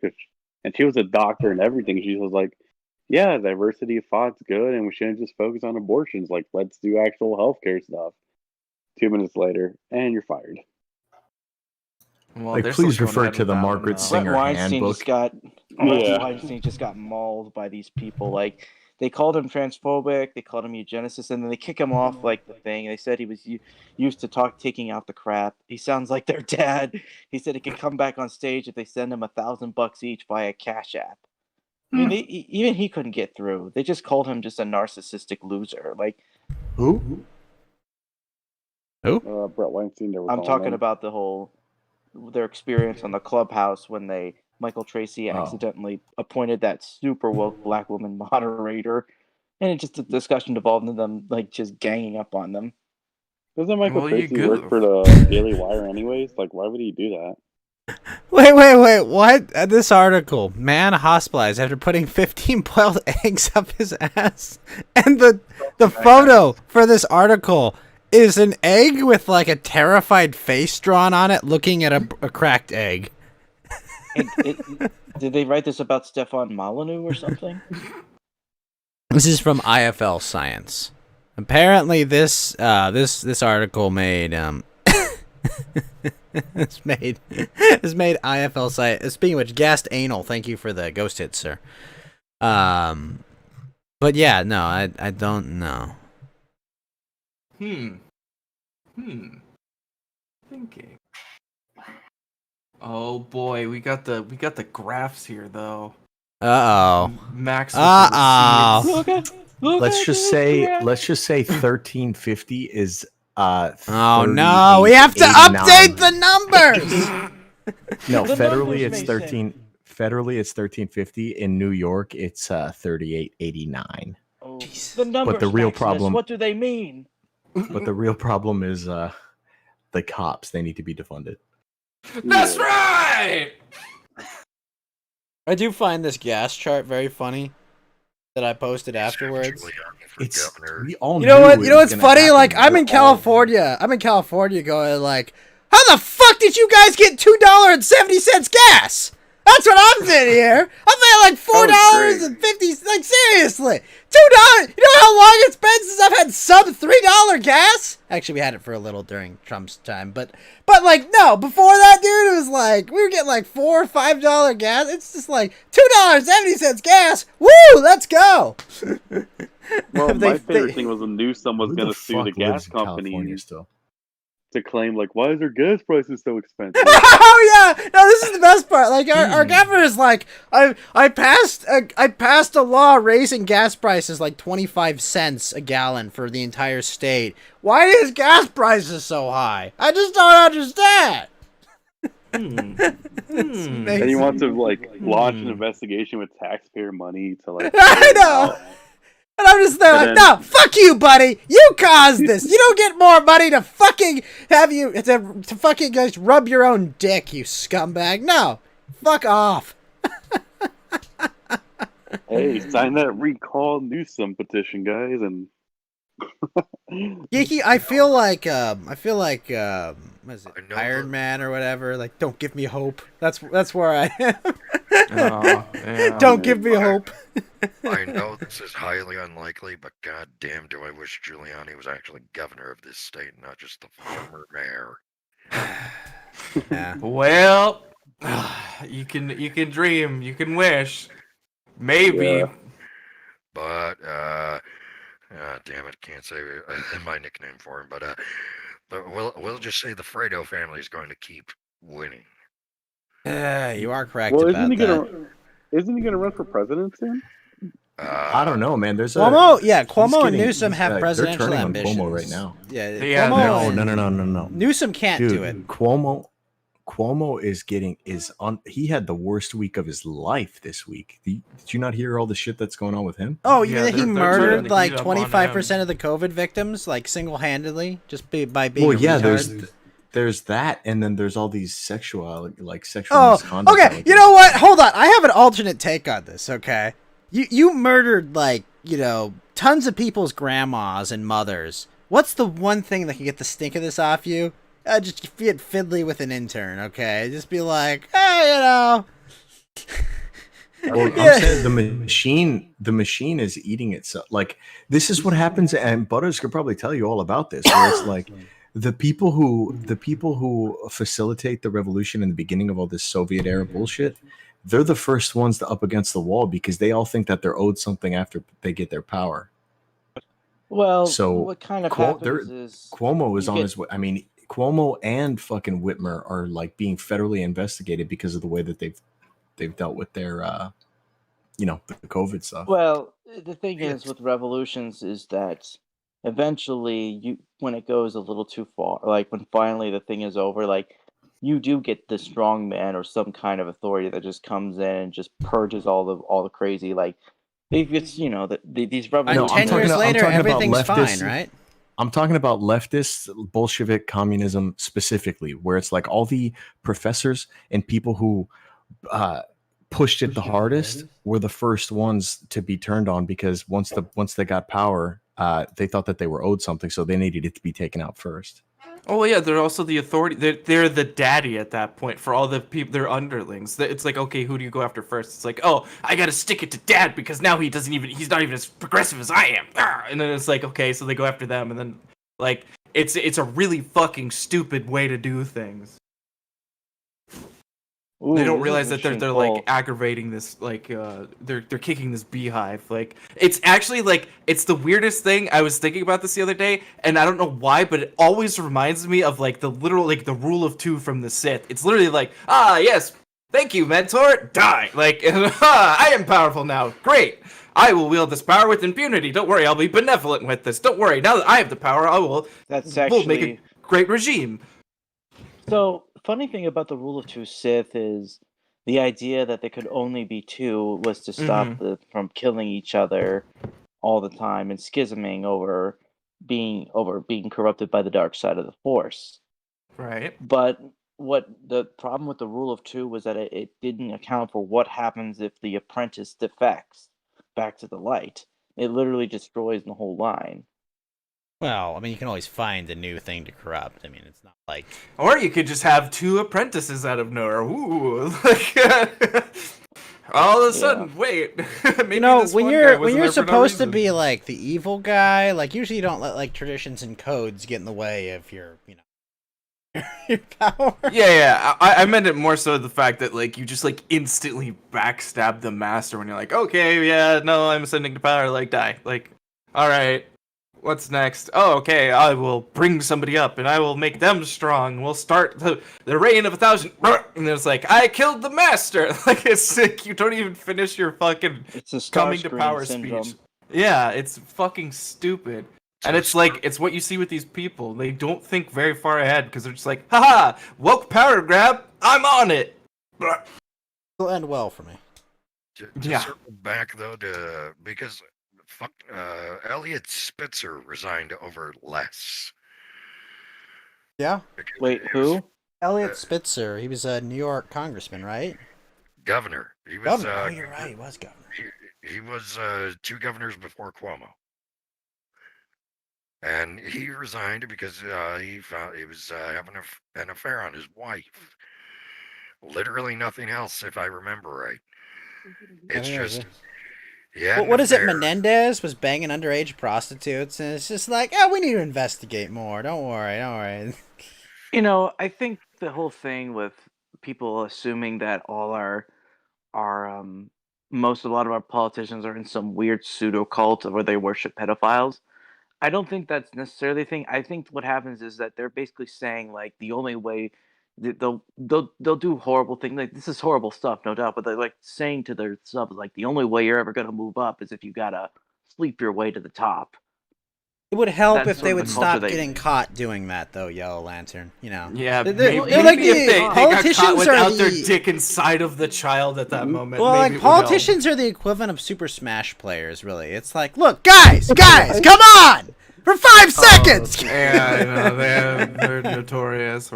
and she was a doctor and everything. She was like, "Yeah, diversity of thought's good, and we shouldn't just focus on abortions. Like, let's do actual healthcare stuff." 2 minutes later, and you're fired. Well, Like, they're still please going refer ahead to with the that one Margaret now. Singer Weinstein handbook. just got Yeah. Weinstein just got mauled by these people. Like they called him transphobic, they called him eugenicist, and then they kick him off like the thing. They said he was used to taking out the crap. He sounds like their dad. He said he could come back on stage if they send him $1,000 each via Cash App. I mean, even he couldn't get through. They just called him just a narcissistic loser. Like Who? Brett Weinstein. They were I'm calling talking him. about their experience on the Clubhouse when Michael Tracy Oh. accidentally appointed that super woke black woman moderator, and it just the discussion devolved into them like just ganging up on them. Doesn't Michael Well, you Tracy work goof. for the Daily Wire anyways? Like, why would he do that? Wait, what? This article, man hospitalized after putting 15 boiled eggs up his ass. And the photo for this article is an egg with like a terrified face drawn on it looking at a cracked egg. Did they write this about Stefan Molyneux or something? This is from IFL Science. Apparently this article made it's made IFL Science. Speaking of which, gassed anal. Thank you for the ghost hit, sir. But yeah, no, I don't know. Thinking. Oh boy, we got the graphs here though. Max. with the receipts. Let's just say 1350 is Oh no, we have to 38.89. update the numbers. No, The federally numbers it's may 13. Federally it's 1350. In New York it's 3889. Oh, the numbers, the real Maximus, problem- what do they mean? But the real problem is the cops. They need to be defunded. That's right. I do find this gas chart very funny that I posted afterwards. Actually, for governor. We all You know knew what? it You know was what's gonna funny? happen. Like I'm We're in all- California. I'm in California going like, how the fuck did you guys get $2.70 gas? That's what I'm saying here. I'm paying like $4.50. Like seriously, $2. You know how long it's been since I've had sub $3 gas? Actually, we had it for a little during Trump's time, but like no, before that, dude, it was like we were getting like $4 or $5 gas. It's just like $2.70 gas. Woo, let's go. Well, They- my favorite they- thing was when Newsom was Who going the to sue the fuck gas lives in California companies still? to claim, like, why is their gas prices so expensive? Oh yeah, no, this is the best part. Like our governor is like, I passed a law raising gas prices like 25 cents a gallon for the entire state. Why is gas prices so high? I just don't understand. It's And he amazing. wants to, like, launch an investigation with taxpayer money to, like, I figure it know. out. And I'm just there like, And no, fuck you, buddy. You caused this. You don't get more money to fucking have you to fucking just rub your own dick, you scumbag. No, fuck off. Hey, sign that recall Newsom petition, guys, and Geeky, I feel like what is it, I know Iron the- Man or whatever? Like, don't give me hope. That's where I am. Oh, yeah. Don't give me hope. I know this is highly unlikely, but goddamn, do I wish Giuliani was actually governor of this state, not just the former mayor. Yeah. Well, you can dream, you can wish, maybe. Yeah. But damn it, can't say my nickname for him. But we'll just say the Fredo family is going to keep winning. You are correct well, about isn't he gonna run for president soon? I don't know, man. There's Cuomo, yeah, he's Cuomo and getting- Newsom have they're presidential turning on ambitions. Cuomo right now. Yeah, Yeah, Cuomo No, and no. Newsom can't Dude, do it. Cuomo is on. He had the worst week of his life this week. Did you not hear all the shit that's going on with him? Oh, you Yeah, mean that he they're turning murdered the like heat up on him. 25% of the COVID victims, like single-handedly, just by being Well, a yeah. retard? There's that, and then there's all these sexual Oh, misconduct. okay. You allegations. know what? Hold on. I have an alternate take on this. Okay, you murdered like tons of people's grandmas and mothers. What's the one thing that can get the stink of this off you? Just get fiddly with an intern. Okay, just be like, hey, Well, Yeah. I'm saying the machine is eating itself. Like this is what happens, and Butters could probably tell you all about this. Where it's like the people who facilitate the revolution in the beginning of all this Soviet era bullshit, they're the first ones to up against the wall because they all think that they're owed something after they get their power. Well, So, what kind of Cuo- happens is Cuomo is you on get- his way. I mean, Cuomo and fucking Whitmer are like being federally investigated because of the way that they've dealt with their the COVID stuff. Well, the thing is with revolutions is that eventually when it goes a little too far, like when finally the thing is over, like you do get the strong man or some kind of authority that just comes in and just purges all the crazy, like it's these No, and revolutions. 10 years I'm later, talking about everything's fine, leftists. right? I'm talking about leftist Bolshevik communism specifically, where it's like all the professors and people who pushed it the hardest were the first ones to be turned on because once they got power, they thought that they were owed something, so they needed it to be taken out first. Oh yeah, they're also the authority. They're the daddy at that point for all the people. They're underlings. It's like, okay, who do you go after first? It's like, oh, I gotta stick it to dad because now he's not even as progressive as I am. And then it's like, okay, so they go after them, and then like it's a really fucking stupid way to do things. Ooh, They don't this is realize that they're machine like called- aggravating this, like they're kicking this beehive. Like it's actually like it's the weirdest thing. I was thinking about this the other day, and I don't know why, but it always reminds me of like the literal like the rule of two from the Sith. It's literally like, yes, thank you, mentor, die. Like I am powerful now. Great. I will wield this power with impunity. Don't worry, I'll be benevolent with this. Don't worry. Now that I have the power, we'll make a great regime. So, funny thing about the rule of two Sith is the idea that there could only be two was to stop from killing each other all the time and schisming over being corrupted by the dark side of the Force. Right. But what the problem with the rule of two was that it didn't account for what happens if the apprentice defects back to the light. It literally destroys the whole line. Well, I mean, you can always find a new thing to corrupt. I mean, it's not like... Or you could just have 2 apprentices out of nowhere. Ooh, like, all of a sudden, wait. Maybe You know, this when one guy you're wasn't there for supposed no to reason. be like the evil guy, like usually you don't let like traditions and codes get in the way of your, your power. Yeah. I meant it more so the fact that like you just like instantly backstab the master when you're like, okay, yeah, no, I'm ascending to power, like die. Like, all right, what's next? Oh, okay, I will bring somebody up and I will make them strong. We'll start the reign of 1,000. And it's like, I killed the master. Like, it's like you don't even finish your fucking It's a coming to Starscream power syndrome. speech. Yeah, it's fucking stupid. And it's like, it's what you see with these people. They don't think very far ahead because they're just like, haha, woke power grab, I'm on it. It'll end well for me. To Yeah. circle back though, to because Elliot Spitzer resigned over less. Yeah. Because Wait, he was who? Elliot Spitzer, he was a New York congressman, right? governor. He was Governor. Oh, you're right. He was governor. he was 2 governors before Cuomo. And he resigned because he found he was having an affair on his wife. Literally nothing else, if I remember right. It's think that was just it. he had What, an what is it? affair. Menendez was banging underage prostitutes, and it's just like, oh, we need to investigate more. Don't worry. You know, I think the whole thing with people assuming that all our a lot of our politicians are in some weird pseudo cult where they worship pedophiles. I don't think that's necessarily the thing. I think what happens is that they're basically saying like the only way they'll do horrible things. Like this is horrible stuff, no doubt, but they're like saying to their subs like the only way you're ever gonna move up is if you gotta sleep your way to the top. It would help That's if they sort of would the culture stop they- getting caught doing that, though, Yellow Lantern. You know. Yeah, They're- maybe, they're like maybe if the they got politicians caught are without their the- dick inside of the child at that moment. Well, maybe like it would help. politicians are the equivalent of Super Smash players, really. It's like, look, guys, come on, for 5 seconds. Yeah, I know they're notorious.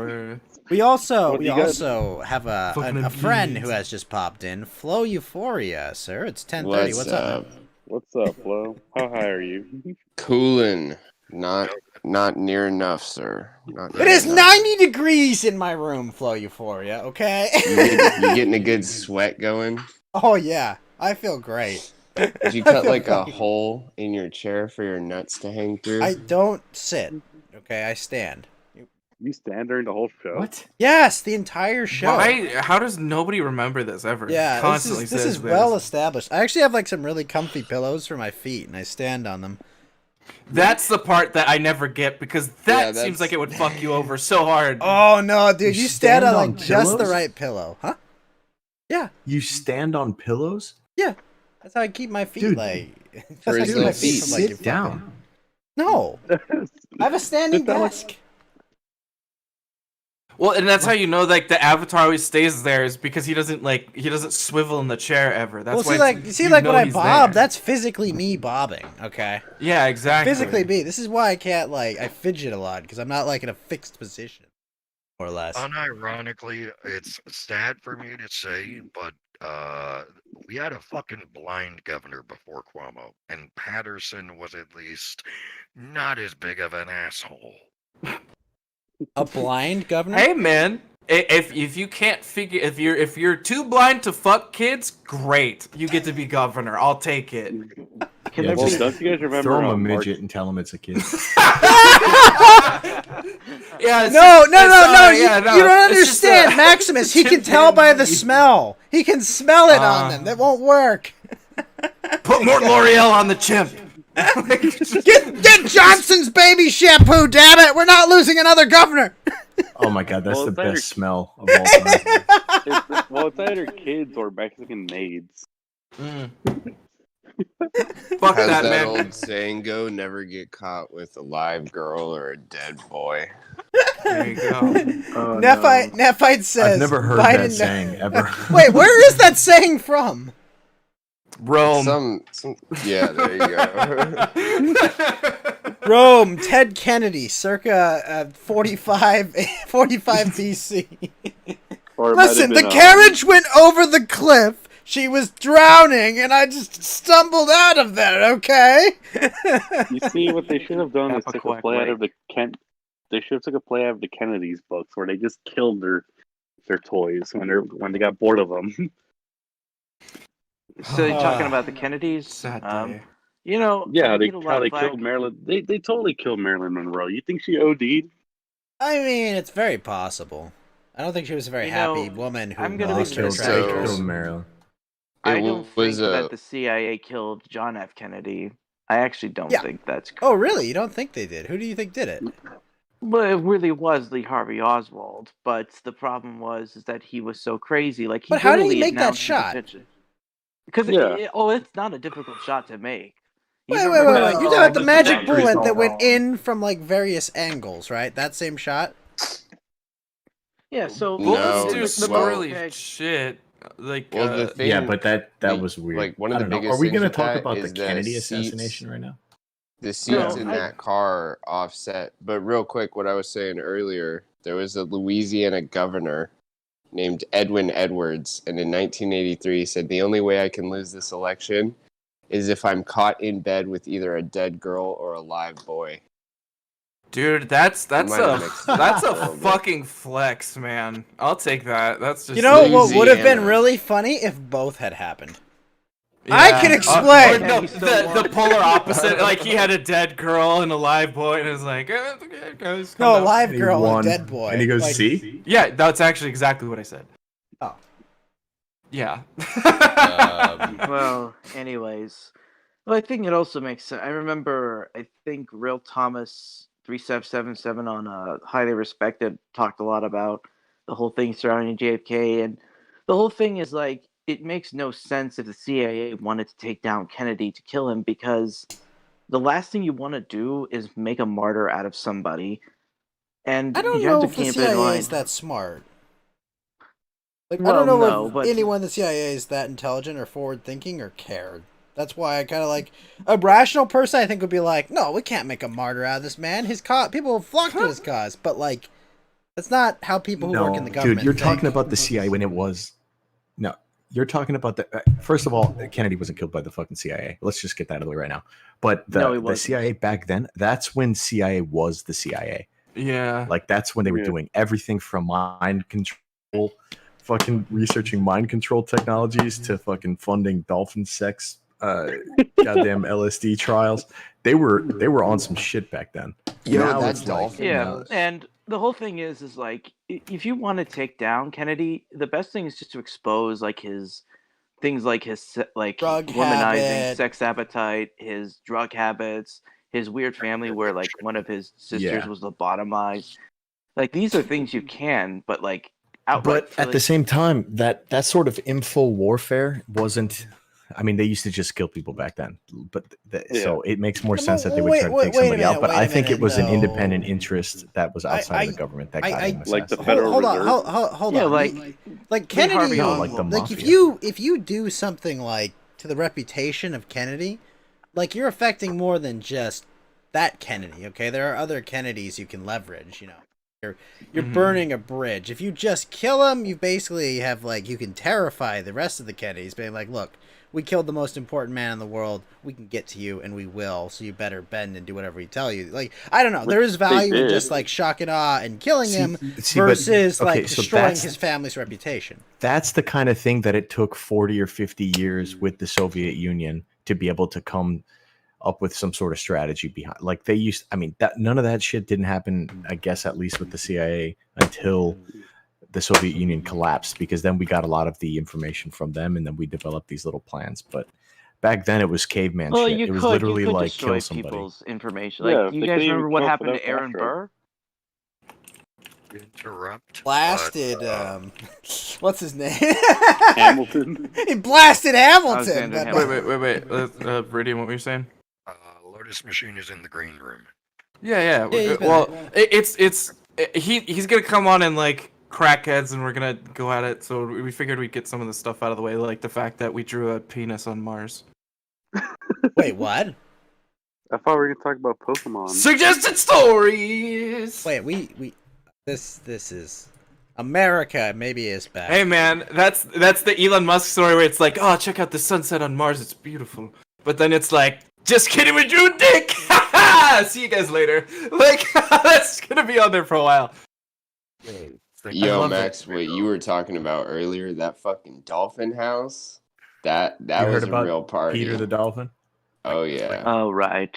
We also What do you guys- have a Fucking friend who idiots. has just popped in. Flow Euphoria, sir. It's 10:30. What's up? Man? What's up, Flo? How high are you? Coolin'. Not near enough, sir. Not It near is enough. 90 degrees in my room, Flow Euphoria. Okay. You getting a good sweat going? Oh yeah, I feel great. Did you I cut feel like a great. hole in your chair for your nuts to hang through? I don't sit. Okay, I stand. You stand during the whole show? What? Yes, the entire show. Why? How does nobody remember this ever? Yeah, Constantly this says is well established. I actually have like some really comfy pillows for my feet, and I stand on them. That's the part that I never get because that Yeah, seems that's- like it would fuck you over so hard. Oh no, dude! You stand on stand like on just the pillows? right pillow, huh? Yeah, You stand on pillows? that's how I keep my feet Dude, like. for that's how I his keep little my feet feet. from, like, Sit getting down. fucking- No, I have a standing Sit down like- desk. Well, and that's how you know like the avatar always stays there is because he doesn't swivel in the chair ever. That's Well, why see, like it's- see, you like know when I he's bob, there. that's physically me bobbing. Okay, Yeah, exactly. physically me. This is why I can't like I fidget a lot because I'm not like in a fixed position, more or less. Unironically, it's sad for me to say, but we had a fucking blind governor before Cuomo, and Patterson was at least not as big of an asshole. A blind governor? Hey man, if you can't figure if you're too blind to fuck kids, great. You get to be governor. I'll take it. Can Yeah, there Well, just be, don't you guys remember? Throw him a Mark- midget and tell him it's a kid. Yeah. it's No, just- no, it's, no, no, yeah, no, you don't it's just understand, Maximus. He can tell by the chimpanzee. smell. He can smell it on them. That won't work. Put more L'Oreal on the chimp. Get Johnson's baby shampoo, damn it! We're not losing another governor. Oh my god, that's Well, the it's either- best smell of all time. It's either kids or Mexican maids. Mm. Fuck How's that, that man. old saying go? Never get caught with a live girl or a dead boy. There you go. Oh, Nephite says. I've never heard Biden that saying ever. Wait, where is that saying from? Rome. Yeah, there you go. Rome, Ted Kennedy, circa 45 BC. Or it might have Listen, been, the carriage went over the cliff. She was drowning, and I just stumbled out of there. Okay. You see, what they should have done is took a Epiquac play out way. of the They should have took a play out of the Kennedys books, where they just killed their toys when they got bored of them. So you're talking about the Kennedys? Sad day. You know, Yeah, I they get a lot of flack. killed Marilyn. They totally killed Marilyn Monroe. You think she OD'd? I mean, it's very possible. I don't think she was a very You happy know, woman who I'm gonna be lost her killed, So- attractors. killed Marilyn. I It don't was think that the CIA killed John F. Kennedy. I actually don't Yeah. think that's. Oh, really? You don't think they did? Who do you think did it? Well, it really was Lee Harvey Oswald, but the problem is that he was so crazy. Like, But how did he literally make that announced his shot? intention. Because Yeah. it's not a difficult shot to make. Wait. Even You're with- talking about the just magic the bullet boundaries that all went wrong. in from like various angles, right? That same shot. Yeah, so No, Bullets do the- some well- really shit. Like, Well, the thing, Yeah, but that the- was weird. like, one of I the don't know. biggest Are we things going to with talk that about the is the Kennedy seats. assassination right now? the seats No, in I- that car are offset. But real quick, what I was saying earlier, there was a Louisiana governor named Edwin Edwards, and in 1983 he said, "The only way I can lose this election is if I'm caught in bed with either a dead girl or a live boy." dude, that's might have a mixed that's it up a a little bit. fucking flex, man. I'll take that. That's just You know what would have been Louisiana. really funny if both had happened? I Yeah. can Or explain. no, And he still the won. polar opposite. Like he had a dead girl and a live boy, and it was like, okay, guys, No, calm a down. live And he girl and won, a dead boy. And he goes, Like, see? Yeah, that's actually exactly what I said. Oh. Yeah. Well, anyways, well, I think it also makes sense. I remember, I think Real Thomas 3777 on Highly Respected talked a lot about the whole thing surrounding JFK, and the whole thing is like it makes no sense if the CIA wanted to take down Kennedy to kill him, because the last thing you want to do is make a martyr out of somebody. And I don't you have know to if the keep in CIA mind- is that smart. Like, I Well, don't know no, if but- anyone in the CIA is that intelligent or forward-thinking or cared. That's why I kind of like a rational person. I think would be like, no, we can't make a martyr out of this man. His cause, people will flock to his cause. But like, that's not how people who work in the government. dude, you're think. talking about the CIA when it was. No, you're talking about the. First of all, Kennedy wasn't killed by the fucking CIA. Let's just get that out of the way right now. But No, he the wasn't. CIA back then, that's when CIA was the CIA. Yeah. Like that's when they were Yeah. doing everything from mind control, fucking researching mind control technologies to fucking funding dolphin sex, goddamn LSD trials. They were on some shit back then. Yo, Now that it's like- dolphin. Yeah, knows. and the whole thing is like if you want to take down Kennedy, the best thing is just to expose like his things, like his like Drug womanizing, habit. sex appetite, his drug habits, his weird family where like one of his sisters Yeah. was lobotomized. Like these are things you can, but like outright. But at the same time, that sort of info warfare wasn't. I mean, they used to just kill people back then, but so it makes more Yeah, sense but that they would wait- try to wait- take wait a somebody out. minute, But wait I a think it minute, was an though. independent interest that was outside of the government that got him Like the assassinated. Federal hold on, Reserve. hold Yeah, on. like Like Lee Kennedy, Harvey No, Oswald. like the like mafia. if you do something like to the reputation of Kennedy, like you're affecting more than just that Kennedy. Okay, there are other Kennedys you can leverage. You know, you're burning a bridge. If you just kill him, you basically have like you can terrify the rest of the Kennedys, being like, look. We killed the most important man in the world. We can get to you, and we will. So you better bend and do whatever we tell you. Like I don't know. There is value in did. just like shock and awe and killing him see, but- versus okay, like so destroying that's- his family's reputation. That's the kind of thing that it took 40 or 50 years with the Soviet Union to be able to come up with some sort of strategy behind. Like they used, I mean, that none of that shit didn't happen, I guess, at least with the CIA until the Soviet Union collapsed, because then we got a lot of the information from them and then we developed these little plans. But back then it was caveman Well, shit. you It was could literally destroy like kill somebody. people's information. Yeah, Like, you they guys couldn't even remember what kill happened to Fidel Aaron Castro. Burr? Interrupt. Blasted. but, What's his name? Hamilton. He blasted Hamilton. Alexander but- Hamilton. Wait. Radiant, what were you saying? Lotus Machine is in the green room. Yeah. he's been Well, he's gonna come on and like crackheads, and we're gonna go at it. So we figured we'd get some of the stuff out of the way, like the fact that we drew a penis on Mars. Wait, what? I thought we were gonna talk about Pokemon. Suggested stories. Wait, we this is America maybe is back. Hey man, that's the Elon Musk story where it's like, oh, check out the sunset on Mars, it's beautiful. But then it's like, just kidding with you, dick. See you guys later. Like that's gonna be on there for a while. Yo, Max, what you were talking about earlier, that fucking dolphin house, that You was heard a about real party. Peter the dolphin. Oh yeah. Oh, right.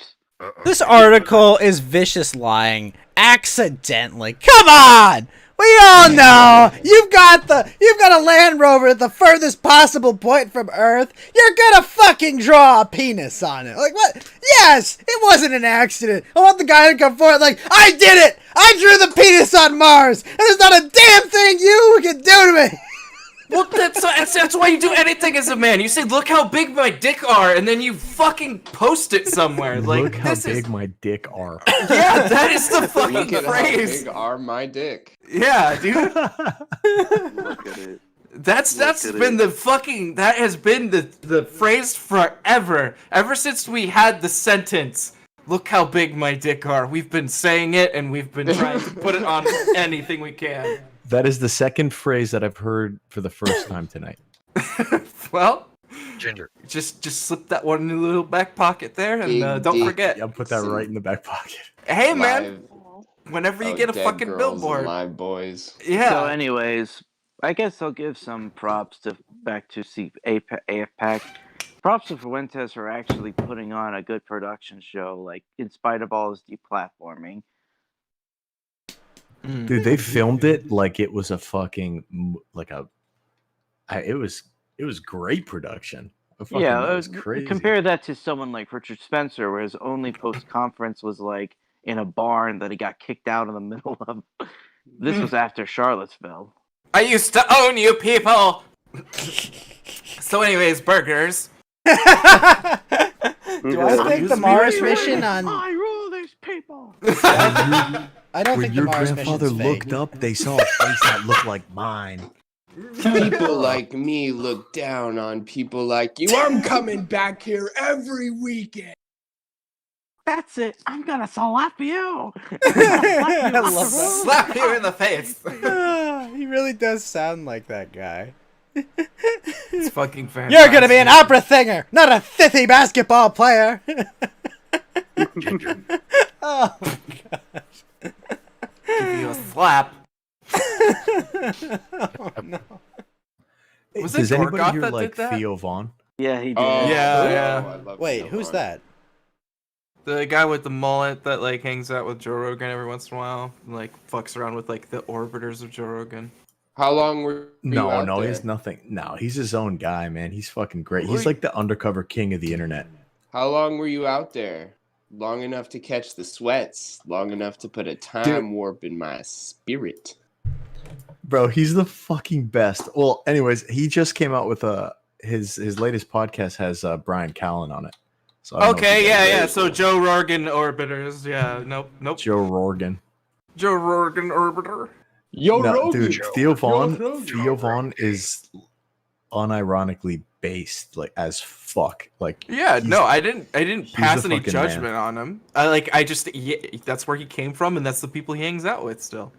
This article is vicious lying accidentally. Come on! We all know you've got a Land Rover at the furthest possible point from Earth. You're gonna fucking draw a penis on it. Like what? Yes, it wasn't an accident. I want the guy to come forward like, I did it. I drew the penis on Mars, and there's not a damn thing you can do to me. Well, that's why you do anything as a man. You say, look how big my dick are, and then you fucking post it somewhere. Like, Look how this big is... my dick are. Yeah, that is the Look fucking at how phrase. big are my dick. Yeah, dude. Look at it. That has been the phrase forever. Ever since we had the sentence, look how big my dick are. We've been saying it, and we've been trying to put it on anything we can. That is the second phrase that I've heard for the first time tonight. Well, Ginger. just slip that one in your little back pocket there, and Big don't dick. forget. I'll put that right in the back pocket. Hey, man, Live- whenever you oh, get a dead fucking girls and billboard. live boys. Yeah. So, anyways, I guess I'll give some props to AFPAC. Props to Fuentes for actually putting on a good production show, like in spite of all his deplatforming. Dude, they filmed it like it was a fucking it was great production. It was crazy. Compare that to someone like Richard Spencer, where his only post conference was like in a barn that he got kicked out in the middle of. This was after Charlottesville. I used to own you people. So, anyways, burgers. Do I think the Mars mission on? I rule these people. I don't When think your the Mars grandfather mission's fake. looked up, they saw a face that looked like mine. People like me look down on people like you. I'm coming back here every weekend. That's it. I'm gonna slap you. I love that. Slap you in the face. He really does sound like that guy. It's fucking fantastic. You're gonna be an opera singer, not a thithy basketball player. Ginger. Oh my gosh. Give you a slap. Oh no. Was Does it anybody Gorgoth here that like did that? Theo Vaughn? Yeah, he did. Oh, Yeah. I love Wait, Theo who's Vaughn. that? The guy with the mullet that like hangs out with Joe Rogan every once in a while, and, like fucks around with like the orbiters of Joe Rogan. How long were you out No, there? he's nothing. No, he's his own guy, man. He's fucking great. He's Wait. like the undercover king of the internet. How long were you out there? Long enough to catch the sweats. Long enough to put a time warp in my spirit. Bro, he's the fucking best. Well, anyways, he just came out with his latest podcast has Brian Callen on it. So I don't know if Okay, you guys- yeah. So Joe Rogan orbiters. Yeah, nope. Joe Rogan. Joe Rogan orbiter. Yo, No, Rogan. dude, Theo Vaughn. Rogan. Theo Vaughn is unironically based, like as fuck. Like Yeah, he's- no, I didn't pass the any fucking judgment on him. That's where he came from, and that's the people he hangs out with still.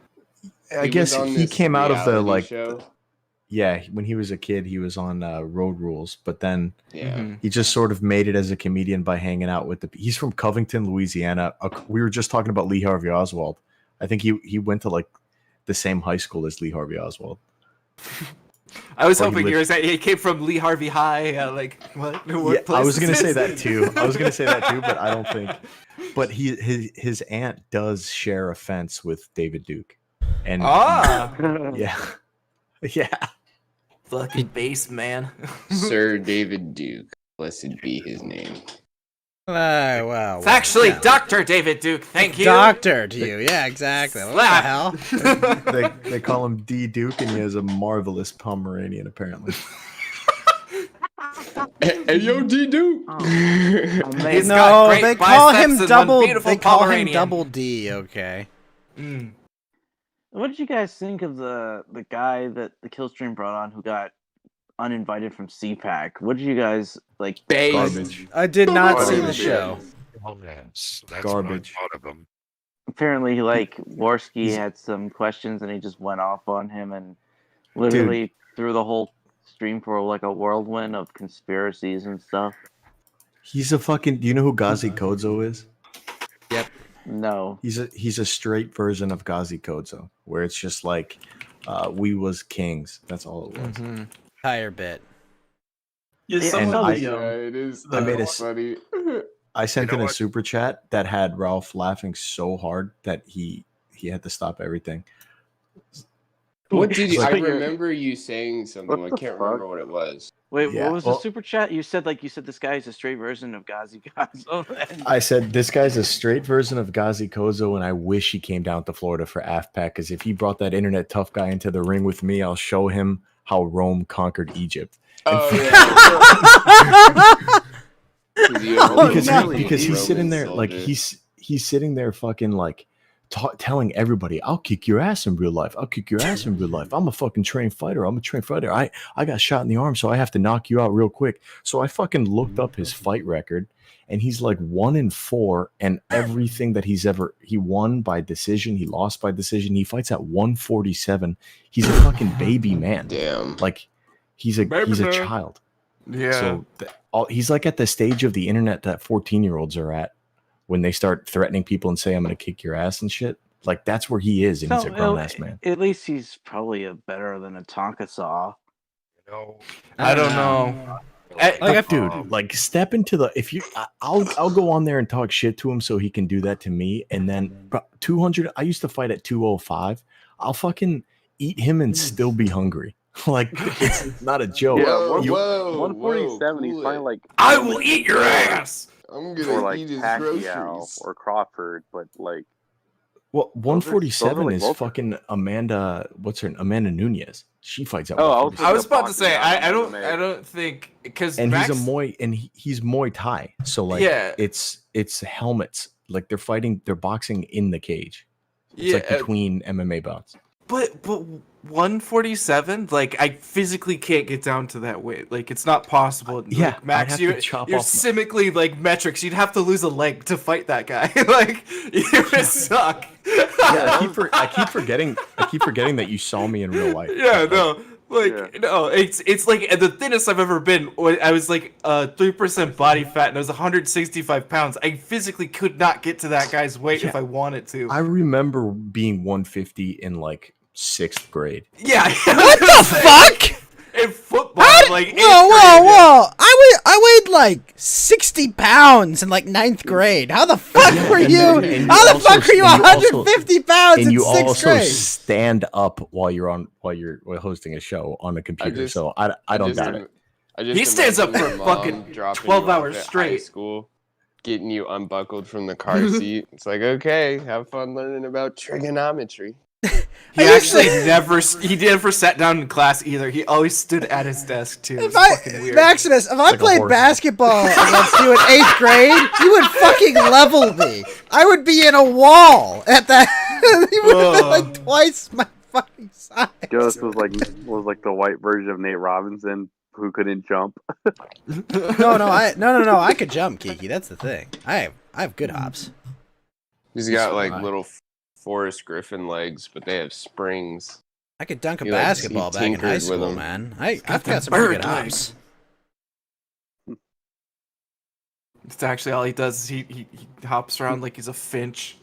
I He guess was on he this came out of the reality like show. yeah, when he was a kid, he was on Road Rules, but then Yeah. Mhm. he just sort of made it as a comedian by hanging out with the. He's from Covington, Louisiana. We were just talking about Lee Harvey Oswald. I think he went to like the same high school as Lee Harvey Oswald. I was Or he hoping you lived- were saying he came from Lee Harvey High. Like what? Yeah, What I was place gonna is say this? that too. But I don't think. But his aunt does share a fence with David Duke, and Ah, yeah, yeah. fucking base man. Sir David Duke. Blessed be his name. Wow. It's actually Dr. David Duke. Thank you. Doctor to you. Yeah, exactly. What the Slap. hell? They call him D Duke, and he has a marvelous Pomeranian apparently. Hey, yo, D Duke. He's No, got great they call him biceps and one double. beautiful They call him Pomeranian. Double D. Okay. Mm. What did you guys think of the guy that the Killstream brought on who got uninvited from CPAC? What did you guys like? Base. Garbage. I did not Oh, see yeah. the show. Oh, yes. That's Garbage. what I thought of him. Apparently, like Worski He's- had some questions, and he just went off on him and literally threw the whole stream for like a whirlwind of conspiracies and stuff. He's a fucking. Do you know who Gazi Kodzo is? No. He's a straight version of Gazi Kodzo, where it's just like, we was kings. That's all it was. Mm-hmm. Higher bit. Yeah, Yeah, some and of I- the, Yeah, it is. I made That's a- funny. I sent know in a what? super chat that had Ralph laughing so hard that he had to stop everything. What did you? I Wait, remember you saying something. What I the can't fuck? remember what it was. Wait, Yeah, what was well- the super chat? You said this guy is a straight version of Gazi Gazo. I said this guy's a straight version of Gazi Kodzo, and I wish he came down to Florida for AFPAC, because if he brought that internet tough guy into the ring with me, I'll show him how Rome conquered Egypt. Oh yeah. because no. because he's Roman sitting there like soldier. he's sitting there fucking like telling everybody, I'll kick your ass in real life. I'll kick your ass in real life. I'm a fucking trained fighter. I'm a trained fighter. I got shot in the arm, so I have to knock you out real quick. So I fucking looked up his fight record, and he's like 1-4, and everything that he won by decision, he lost by decision. He fights at 147. He's a fucking baby man. Damn. Like he's a Baby man. child. Yeah. So he's like at the stage of the internet that 14-year-olds are at when they start threatening people and say, I'm going to kick your ass and shit. Like that's where he is, and he's a grown ass man. At least he's probably better than a Tonka saw. You know, I don't know. Like, dude, like step into the. If you, I'll go on there and talk shit to him so he can do that to me. And then 200. I used to fight at 205. I'll fucking eat him and still be hungry. Like it's not a joke. Yeah, Whoa, You- whoa, 147. He's cool fighting it. like I will eat your ass. I'm or gonna like eat his Pacquiao groceries. or Crawford, but like Well, those 147 are is both- fucking Amanda. What's her? Amanda Nunez. She fights at. Oh, I 147. I was about to boxing say guy, I MMA. don't think because And Max, he's a Muay, and he's Muay Thai. So like, Yeah. it's helmets. Like they're boxing in the cage. It's yeah, like between MMA bouts. but 147, like I physically can't get down to that weight. Like it's not possible. Yeah, like, Max, I'd have you're to chop you're off my- simically like metrics. You'd have to lose a leg to fight that guy. Like you would suck. Yeah, I keep forgetting. I keep forgetting that you saw me in real life. Yeah, no. Like Yeah. no, it's like the thinnest I've ever been. I was like 3% body fat, and I was 165 pounds. I physically could not get to that guy's weight if Yeah. I wanted to. I remember being 150 in like 6th grade. Yeah. What the fuck? In football, like eighth Whoa, grade, whoa! I weighed like 60 pounds in like 9th grade. How the fuck were and you? then- and you How the also- fuck were you and you also- 150 pounds And in you 6th also grade? stand up while you're hosting a show on a computer. just- so I don't doubt it. I just He stands up imagine for your mom fucking dropping 12 you off hours at high straight. School, getting you unbuckled from the car seat. It's like, okay, have fun learning about trigonometry. He I used to- actually never sat down in class either. He always stood at his desk too. It was If fucking weird. Maximus, if I like a played horse. basketball against you in 8th grade, you would fucking level me. I would be in a wall at that. You would have been like twice my fucking size. Ghost was like the white version of Nate Robinson who couldn't jump. No, I could jump, Kiki. That's the thing. I have good hops. He's got like right. little Forrest Griffin legs, but they have springs. I could dunk a He basketball back in tinkered high with school, them. man. I've got got some them pretty good bird hops. It's actually all he does is he hops around like he's a finch.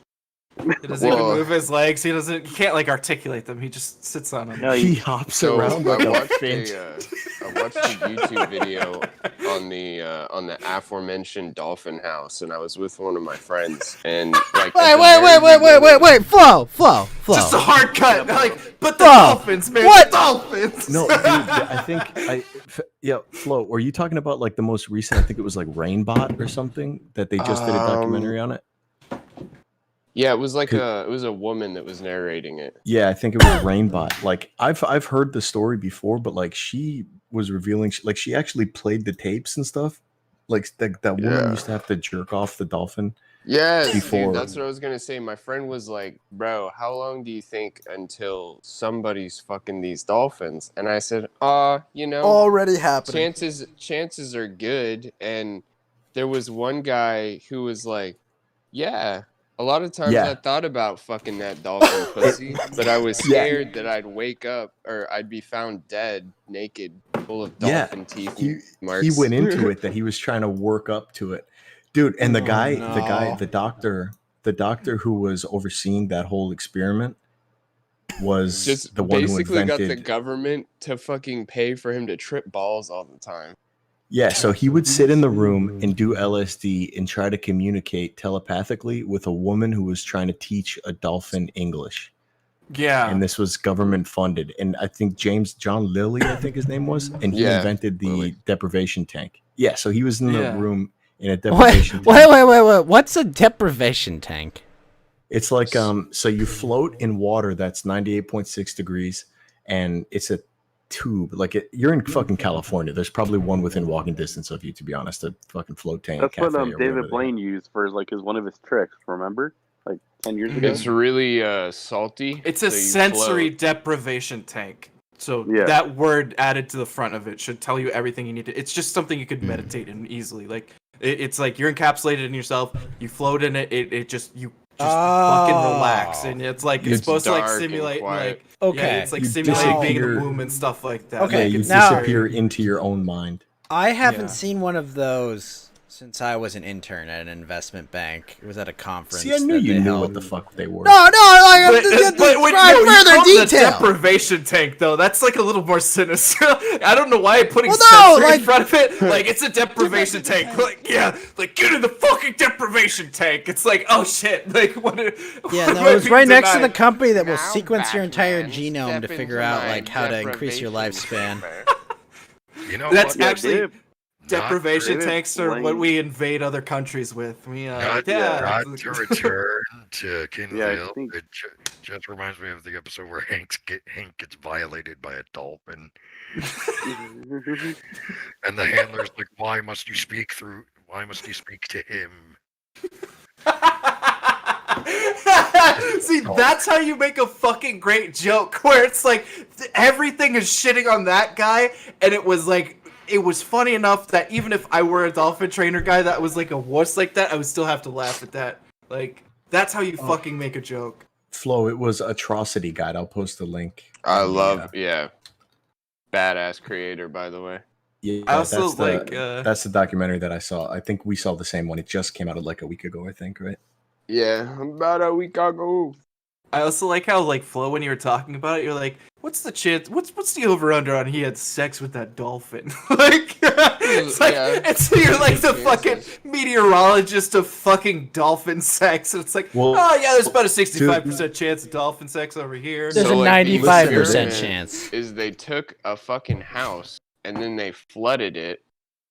He doesn't Whoa. even move his legs. He can't like articulate them. He just sits on them. No, He hops So around like I a watched finch. I watched a YouTube video on the aforementioned dolphin house, and I was with one of my friends, and like at the very beginning- Wait, Flo. Just a hard cut. Like, but the Bro, dolphins, man. what? The dolphins. No, dude, I think yeah, Flo, were you talking about like the most recent? I think it was like Rainbot or something that they just did a documentary on it. Yeah, it was like it was a woman that was narrating it. Yeah, I think it was Rainbot. Like I've heard the story before, but like she was revealing, like she actually played the tapes and stuff. Like that woman Yeah. used to have to jerk off the dolphin. Yes, Before- dude, that's what I was gonna say. My friend was like, "Bro, how long do you think until somebody's fucking these dolphins?" And I said, you know, Already happening. chances are good." And there was one guy who was like, "Yeah, a A lot of times Yeah. I thought about fucking that dolphin pussy, but I was scared that I'd wake up or I'd be found dead, naked, full of dolphin teeth he, and marks. he went into it that he was trying to work up to it, dude. And the Oh, guy, no. the doctor who was overseeing that whole experiment was Just the one who basically got the invented. government to fucking pay for him to trip balls all the time. Yeah, so he would sit in the room and do LSD and try to communicate telepathically with a woman who was trying to teach a dolphin English. Yeah. And this was government funded. And I think John Lilly, I think his name was, and he Yeah, invented the Lilly. deprivation tank. Yeah, so he was in the Yeah. room in a Wait, deprivation tank. wait. What's a deprivation tank? It's like so you float in water that's 98.6 degrees, and it's a tube. Like you're in fucking California. There's probably one within walking distance of you, to be honest. A fucking float tank. That's what cafe or whatever David they Blaine used for one of his tricks. Remember, like 10 years ago. It's really salty. It's a so you sensory float. deprivation tank. So Yeah. that word added to the front of it should tell you everything you need to. It's just something you could meditate in easily. Like it's like you're encapsulated in yourself. You float in it. It just fucking relax, and it's like it's It's supposed to like dark and simulate quiet. like Okay. yeah, it's like You simulating being in the disappear. womb and stuff like that. Okay, Yeah, Like, you it's now- disappear into your own mind. I haven't Yeah. seen one of those since I was an intern at an investment bank. It was at a conference. See, I knew that you they knew held. what the fuck they were. No, like I'm But, just but when describe you further call it a detail. deprivation tank, though, that's like a little more sinister. I don't know why I'm putting Well, no, sensory like- in front of it. Like, it's a deprivation tank. Like, yeah, like, get in the fucking deprivation tank. It's like, oh shit. Like, what? Yeah, what no, am it was I right next to the denied? company that will Now, sequence your entire Batman, genome to step figure into out my like how to increase your lifespan. deprivation You know That's what? Yeah, actually Dave. deprivation David tanks are what Blaine. we invade other countries with. We Not, yeah. not to return to King Yeah, I of the Hill. think- It just reminds me of the episode where Hank gets violated by a dolphin, and the handler's like, "Why must you speak to him?" See, that's how you make a fucking great joke where it's like everything is shitting on that guy, and it was like it was funny enough that even if I were a dolphin trainer guy that was like a wuss like that, I would still have to laugh at that. Like that's how you fucking make a joke. Flo, it was Atrocity Guide. I'll post the link. I love, badass creator, by the way. Yeah, I also that's the, like, that's the documentary that I saw. I think we saw the same one. It just came out like a week ago, I think, right? Yeah, about a week ago. I also like how like Flo when you were talking about it, you're like, what's the chance? What's the over under on he had sex with that dolphin? Like, it's like Yeah. it's you're like the Chances. fucking meteorologist of fucking dolphin sex. It's like, Well, oh yeah, there's about a 65% chance of dolphin sex over here. There's So, a like, the 95% experiment chance. Is they took a fucking house and then they flooded it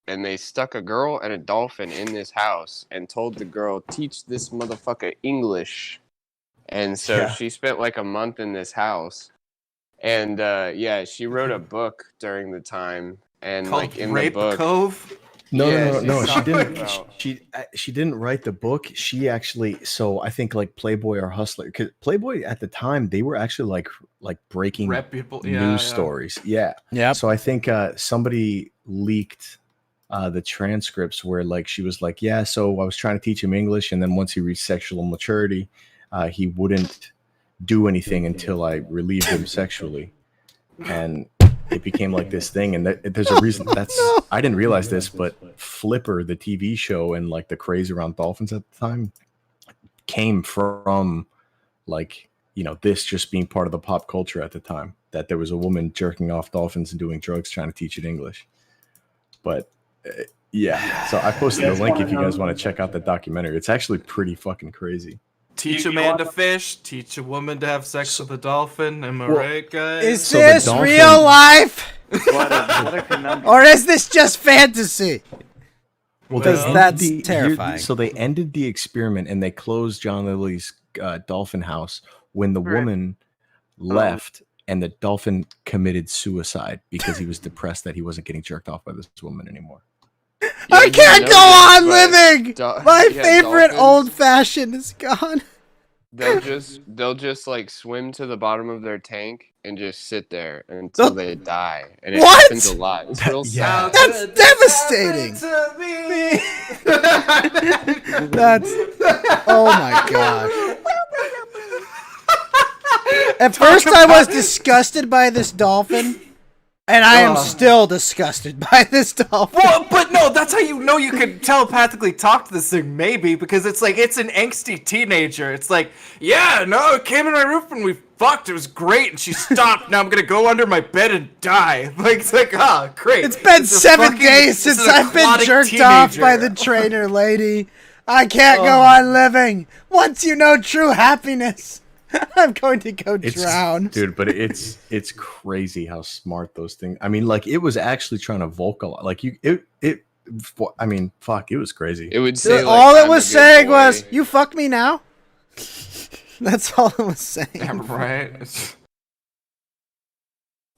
and they stuck a girl and a dolphin in this house and told the girl, teach this motherfucker English. And so Yeah. she spent like a month in this house. And she wrote a book during the time. And Called like in Rape the book. Cove. No, Yeah, no. she's She talking didn't. about- She didn't write the book. She actually. So I think like Playboy or Hustler, because Playboy at the time they were actually like breaking Reputable. news stories. Yeah. Yep. So I think somebody leaked the transcripts where like she was like, yeah. So I was trying to teach him English, and then once he reached sexual maturity, he wouldn't do anything until I relieved him sexually, and it became like this thing. And there's a reason. I didn't realize this, but Flipper, the TV show, and like the craze around dolphins at the time came from like, you know, this just being part of the pop culture at the time, that there was a woman jerking off dolphins and doing drugs trying to teach it English. But yeah, so I posted the link if you guys want to check out the documentary. It's actually pretty fucking crazy. Teach a man to fish. Teach a woman to have sex with a dolphin. Am I Well, right, guys? Is So the this dolphin- real life What a conundrum. or is this just fantasy? Well, Because ended that's here- terrifying. so they ended the experiment and they closed John Lilly's dolphin house when the woman left and the dolphin committed suicide because he was depressed that he wasn't getting jerked off by this woman anymore. I you can't know go this, on but living. My yeah, favorite dolphins- old fashioned is gone. they'll just like swim to the bottom of their tank and just sit there until they die. And it What? happens a lot. It's real Yeah. sad. That's devastating. That's oh my gosh. At first I was disgusted by this dolphin, and I am still disgusted by this dolphin. Well, but no, that's how you know you can telepathically talk to this thing, maybe, because it's like, it's an angsty teenager. It's like, yeah, no, it came in my roof and we fucked, it was great, and she stopped, now I'm gonna go under my bed and die. Like, it's like, great. It's been It's a 7 fucking- days it's since an I've been aquatic jerked off by teenager. the trainer lady. I can't go on living. Once you know true happiness, I'm going to go drown. Dude, but it's crazy how smart those things. I mean, like it was actually trying to vocalize. Like I mean, fuck, it was crazy. It would say like, All it "I'm was a good saying boy." was, "You fuck me now." That's all it was saying. Yeah, right. It's-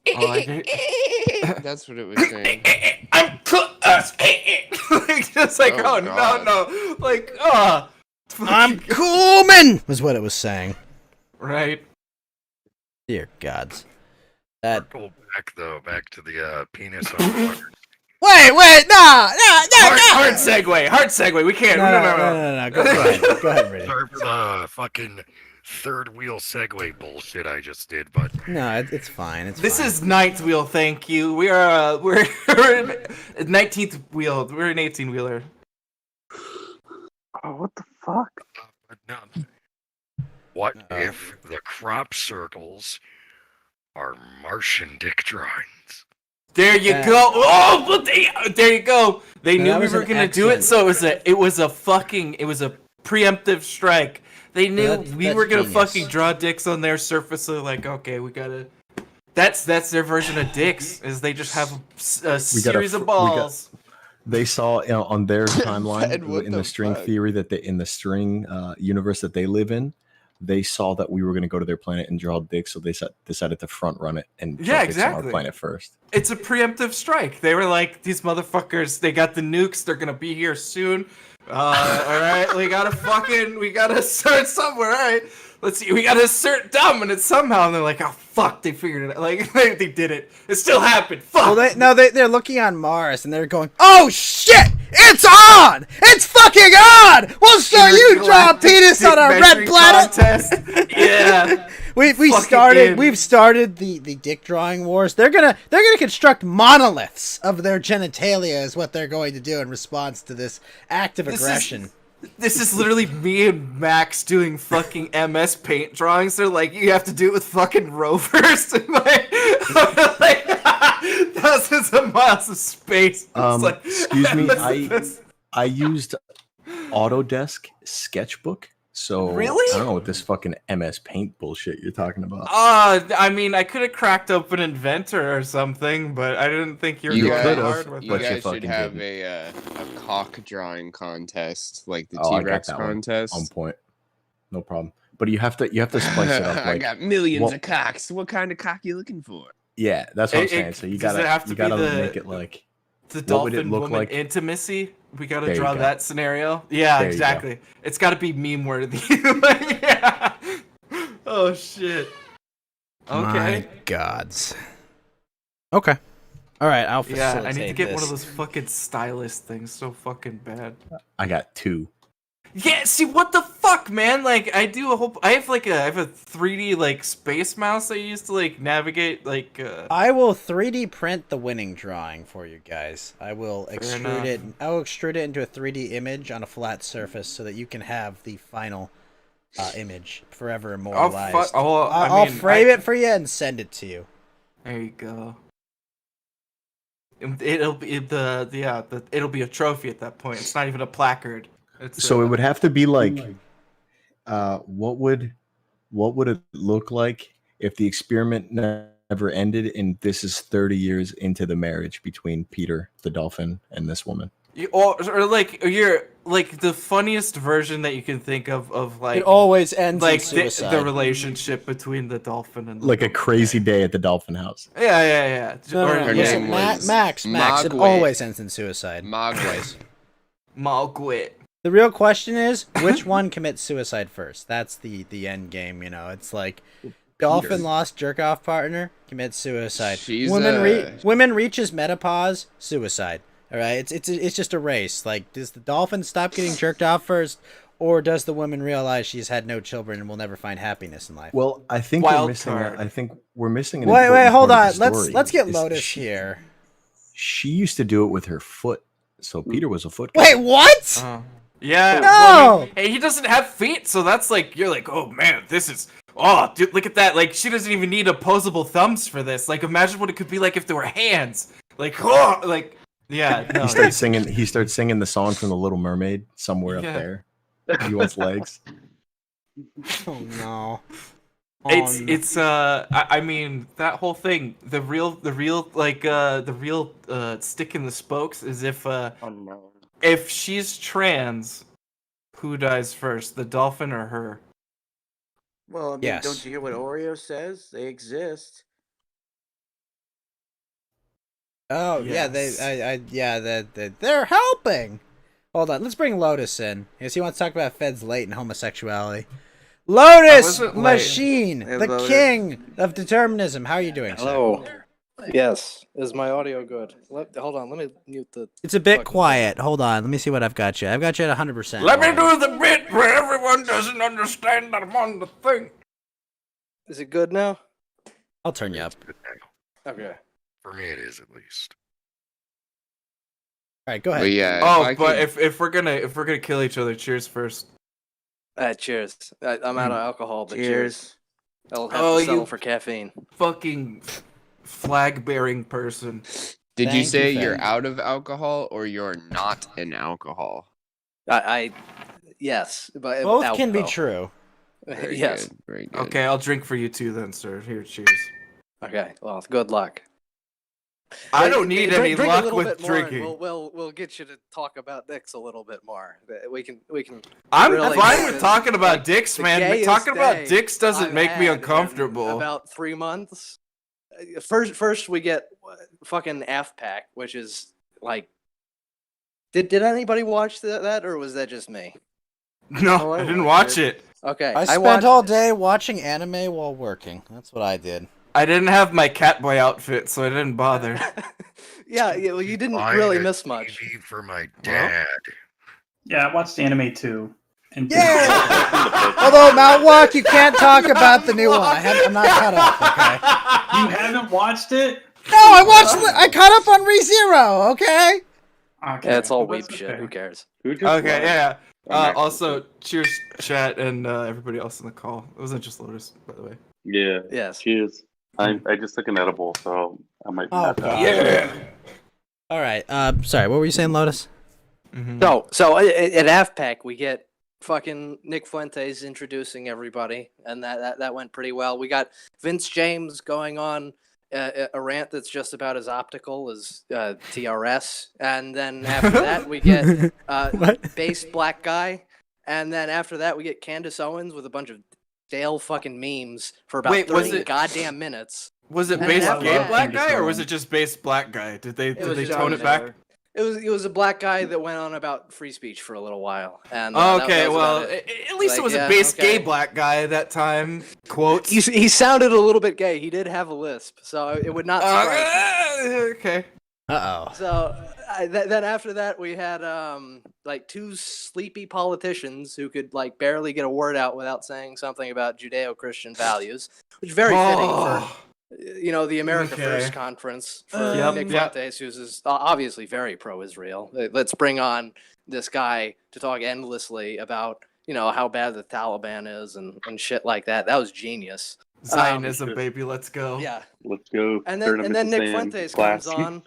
Oh, I That's what it was saying. I'm like, just like, Oh, oh, God. no, like, I'm Coolman was what it was saying. right. Dear gods. That. Circle back to the penis on water. Wait, no. Hard segue. We can't. No. Go ahead. Go ahead, Brady. Sorry for the fucking third wheel segue bullshit I just did, but No, it's fine. It's This fine. is ninth wheel. Thank you. We're in 19th wheel. We're an 18 wheeler. Oh, what the fuck? but no. What if the crop circles are Martian dick drawings? There you Yeah. go. Oh, but there you go. They No, knew that we was were an gonna do it, excellent- so it was a preemptive strike. They knew That's we were gonna genius. fucking draw dicks on their surface. So like, okay, we gotta. That's their version of dicks. Is they just have a series of balls. They saw on their timeline Fed, what in the the string fuck? theory that in the string universe that they live in, they saw that we were going to go to their planet and draw dicks, so they decided to front run it and draw Yeah, dicks on exactly. our planet first. It's a preemptive strike. They were like, these motherfuckers, they got the nukes, they're gonna be here soon. Alright, we gotta start somewhere, alright. Let's see, we gotta assert dominance somehow, and they're like, oh fuck, they figured it out. Like, they did it. It still happened. Fuck! Well, they're looking on Mars and they're going, "Oh shit! It's on! It's fucking on! We'll show you draw a Intergalactic penis on dick our red measuring planet." contest. Yeah. We've Fucking started the dick drawing wars. They're gonna construct monoliths of their genitalia is what they're going to do in response to this act of aggression. This is literally me and Max doing fucking MS Paint drawings. They're like, you have to do it with fucking rovers. like thousands of miles of space. It's like, Excuse me, MS I used Autodesk Sketchbook, so Really? I don't know what this fucking MS Paint bullshit you're talking about. I mean, I could have cracked open Inventor or something, but I didn't think you were You going could've, hard with You but it. you guys should fucking have didn't. a cock drawing contest, like the Oh, I got T-Rex that one. contest. On point, no problem. But you have to spice it up. I Like, got millions what- of cocks. What kind of cock you looking for? yeah, that's what I'm It- saying. it- So you does it have to gotta be the- make it like The What would it dolphin look woman like? intimacy. We gotta There you draw go. that scenario. Yeah, There you go. exactly. It's gotta be meme worthy. Yeah. Oh shit. Okay. My gods. Okay. All right. I'll Yeah, facilitate I need to get this. one of those fucking stylist things. So fucking bad. I got 2. Yeah, see what the fuck, man? Like I have a 3D like space mouse I use to like navigate like I will 3D print the winning drawing for you guys. I will extrude it. I will extrude it into a 3D image on a flat surface so that you can have the final image forever immortalized. I'll frame it for you and send it to you. There you go. It'll be a trophy at that point. It's not even a placard. It's So it would have to be like, what would it look like if the experiment never ended and this is 30 years into the marriage between Peter the dolphin and this woman? or like you're like the funniest version that you can think of like It always ends like in suicide. the relationship between the dolphin and the Like a crazy day at the dolphin house. yeah. No, Or, no, Her listen, name Ma- was Max. It Mogwai. always ends in suicide. Mogwai. Malquit. The real question is, which one commits suicide first? That's the end game, you know. It's like dolphin lost jerk off partner, commits suicide. Women reaches menopause, suicide. All right, it's just a race. Like, does the dolphin stop getting jerked off first, or does the woman realize she's had no children and will never find happiness in life? Well, I think Wild we're missing. card. I think we're missing. An Wait, important hold part on. of the story. Let's get Is Lotus here. She used to do it with her foot, so Peter was a foot. Wait, what? Yeah. No! Well, I mean, hey, he doesn't have feet, so that's like, you're like, oh man, this is. Oh, dude, look at that. Like, she doesn't even need opposable thumbs for this. Like, imagine what it could be like if there were hands. Like, oh, like, yeah. No, He starts singing. He starts singing the song from The Little Mermaid somewhere Yeah. up there. He wants legs. Oh no. I mean, that whole thing, the real stick in the spokes is if she's trans, who dies first, the dolphin or her? Well, I mean, Yes. don't you hear what Oreo says? They exist. Oh Yes. they're helping. Hold on, let's bring Lotus in because he wants to talk about Fed's late and homosexuality. Lotus wasn't late. Machine, Hey, the Lotus. king of determinism. How are you doing, sir? Hello. Yes. Is my audio good? Hold on. Let me mute the. It's a bit fucking- quiet. Hold on, let me see what I've got you. I've got you at 100%. Let me do the bit where everyone doesn't understand that I'm on the thing. Is it good now? I'll turn you up. Okay. For me, it is at least. All right, go But ahead. yeah, Oh, but if we're gonna kill each other, cheers first. Cheers. I'm out of alcohol, but cheers. Cheers. I'll have Oh, to settle you- for caffeine. Fucking flag-bearing person. did Thank you you, say you're Fed. out of alcohol or you're not an alcohol? Yes, but Both can be alcohol. true. Very Yes. good, very good. Okay, I'll drink for you too then, sir. Here, cheers. Okay. Well, good luck. I don't need any Drink a luck little with bit more and drinking. We'll get you to talk about dicks a little bit more. We can. I'm really fine make with this, talking about like, dicks, the man. gayest Talking about day dicks doesn't I've make me had in uncomfortable. About 3 months. First we get fucking AFPAC, which is like. Did anybody watch that, or was that just me? No, Oh, I I didn't watched watch it. Okay, I spent watched all it. day watching anime while working. That's what I did. I didn't have my Catboy outfit, so I didn't bother. yeah, well, you didn't Buying really a miss much. TV for my dad. Yeah, I watched anime too. And Yeah! Although Mount Walk, you can't talk about the new one. I'm not caught up. Okay. You haven't watched it? No, I caught up on ReZero. Okay. Okay. Yeah, it's all well, weeb that's shit. okay. Who cares? Who just Okay, watched? yeah. Okay. Also, cheers, chat, and everybody else in the call. It wasn't just Lotus, by the way. Yeah. Yes. Cheers. I just took an edible, so I might. Oh, have to- God. Yeah. All right. Sorry. What were you saying, Lotus? So at AFPAC we get fucking Nick Fuentes introducing everybody, and that went pretty well. We got Vince James going on a rant that's just about as optical as TRS, and then after that we get What? Based Black Guy, and then after that we get Candace Owens with a bunch of stale fucking memes for about Wait, was 30 it- goddamn minutes. Was it And based after gay that- black guy, or was it just based black guy? Did they was just tone it back? It was a black guy that went on about free speech for a little while, and that Okay, was well, about it. at least Like, it was yeah, a based okay. gay black guy at that time. Quotes. He sounded a little bit gay. He did have a lisp, so it would not surprise me. Okay. Uh oh. So then after that, we had like two sleepy politicians who could like barely get a word out without saying something about Judeo-Christian values, which is very fitting for the America Okay. First conference for Yep, Nick yep. Fuentes, who's obviously very pro-Israel. Let's bring on this guy to talk endlessly about how bad the Taliban is and shit like that. That was genius. Zionism, baby, let's go. Yeah. Let's go. And Tournament then to Nick Sam. Fuentes Class. comes on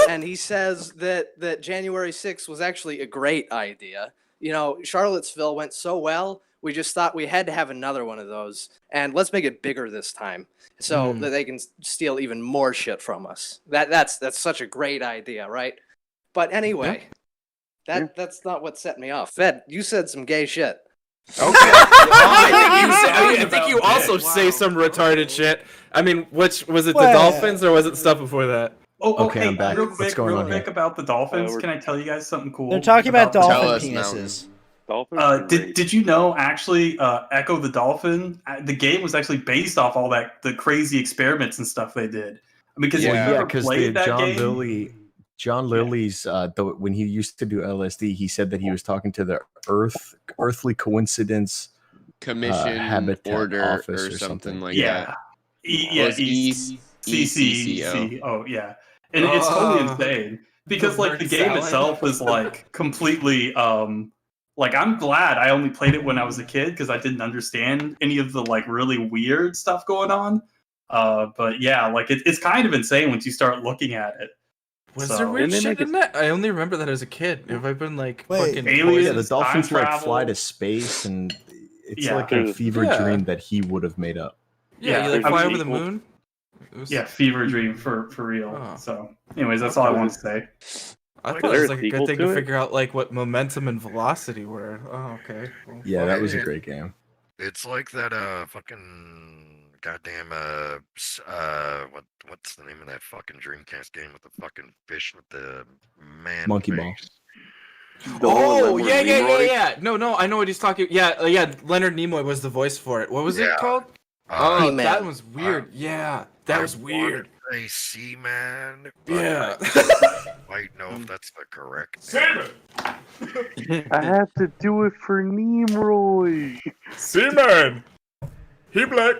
and he says that January 6th was actually a great idea. Charlottesville went so well, we just thought we had to have another one of those, and let's make it bigger this time so that they can steal even more shit from us. That's such a great idea, right? But anyway, that's not what set me off. Fed, you said some gay shit. Okay. I think you also say some retarded shit. I mean, which was it? The Well- Dolphins, or was it stuff before that? Oh, Okay, hey, I'm back. Real What's quick, going real on quick here? about the Dolphins. we're- Can I tell you guys something cool? They're talking about Tell dolphin us, penises. Mountain. Dolphins are great. Did you know actually Echo the Dolphin? The game was actually based off all the crazy experiments and stuff they did. Because if you ever played that game, John Lilly's when he used to do LSD, he said that he was talking to the Earthly Coincidence Commission Habitat Order Office or something like yeah, that. ECCO. Oh yeah, and it's totally insane because like the game itself is like completely like I'm glad I only played it when I was a kid because I didn't understand any of the like really weird stuff going on. But yeah, like it's kind of insane once you start looking at it. Was there weird shit in that? I only remember that as a kid. Have I been like fucking aliens? Yeah, the dolphins time like fly travel. to space, and it's Yeah. like a fever dream that he would have made up. Yeah, you like I fly mean, over the moon. It was- Yeah, fever dream for real. Oh. So, anyways, that's all I want to say. I thought it there was a like a sequel good thing to to it? figure out like what momentum and velocity were. Oh, okay. Well, Yeah, that was a yeah. great game. It's like that fucking goddamn what's the name of that fucking Dreamcast game with the fucking fish with the man Monkey Ball. face? Oh, Leonard yeah. Nimoy? No, I know what he's talking. Yeah. Leonard Nimoy was the voice for it. What was it Yeah. called? Uh, Oh, He-Man. that was weird. Yeah, that was I weird. wanna say Seaman. but Yeah. I might know if that's the correct name. I have to do it for Nimroy. Seaman. He black.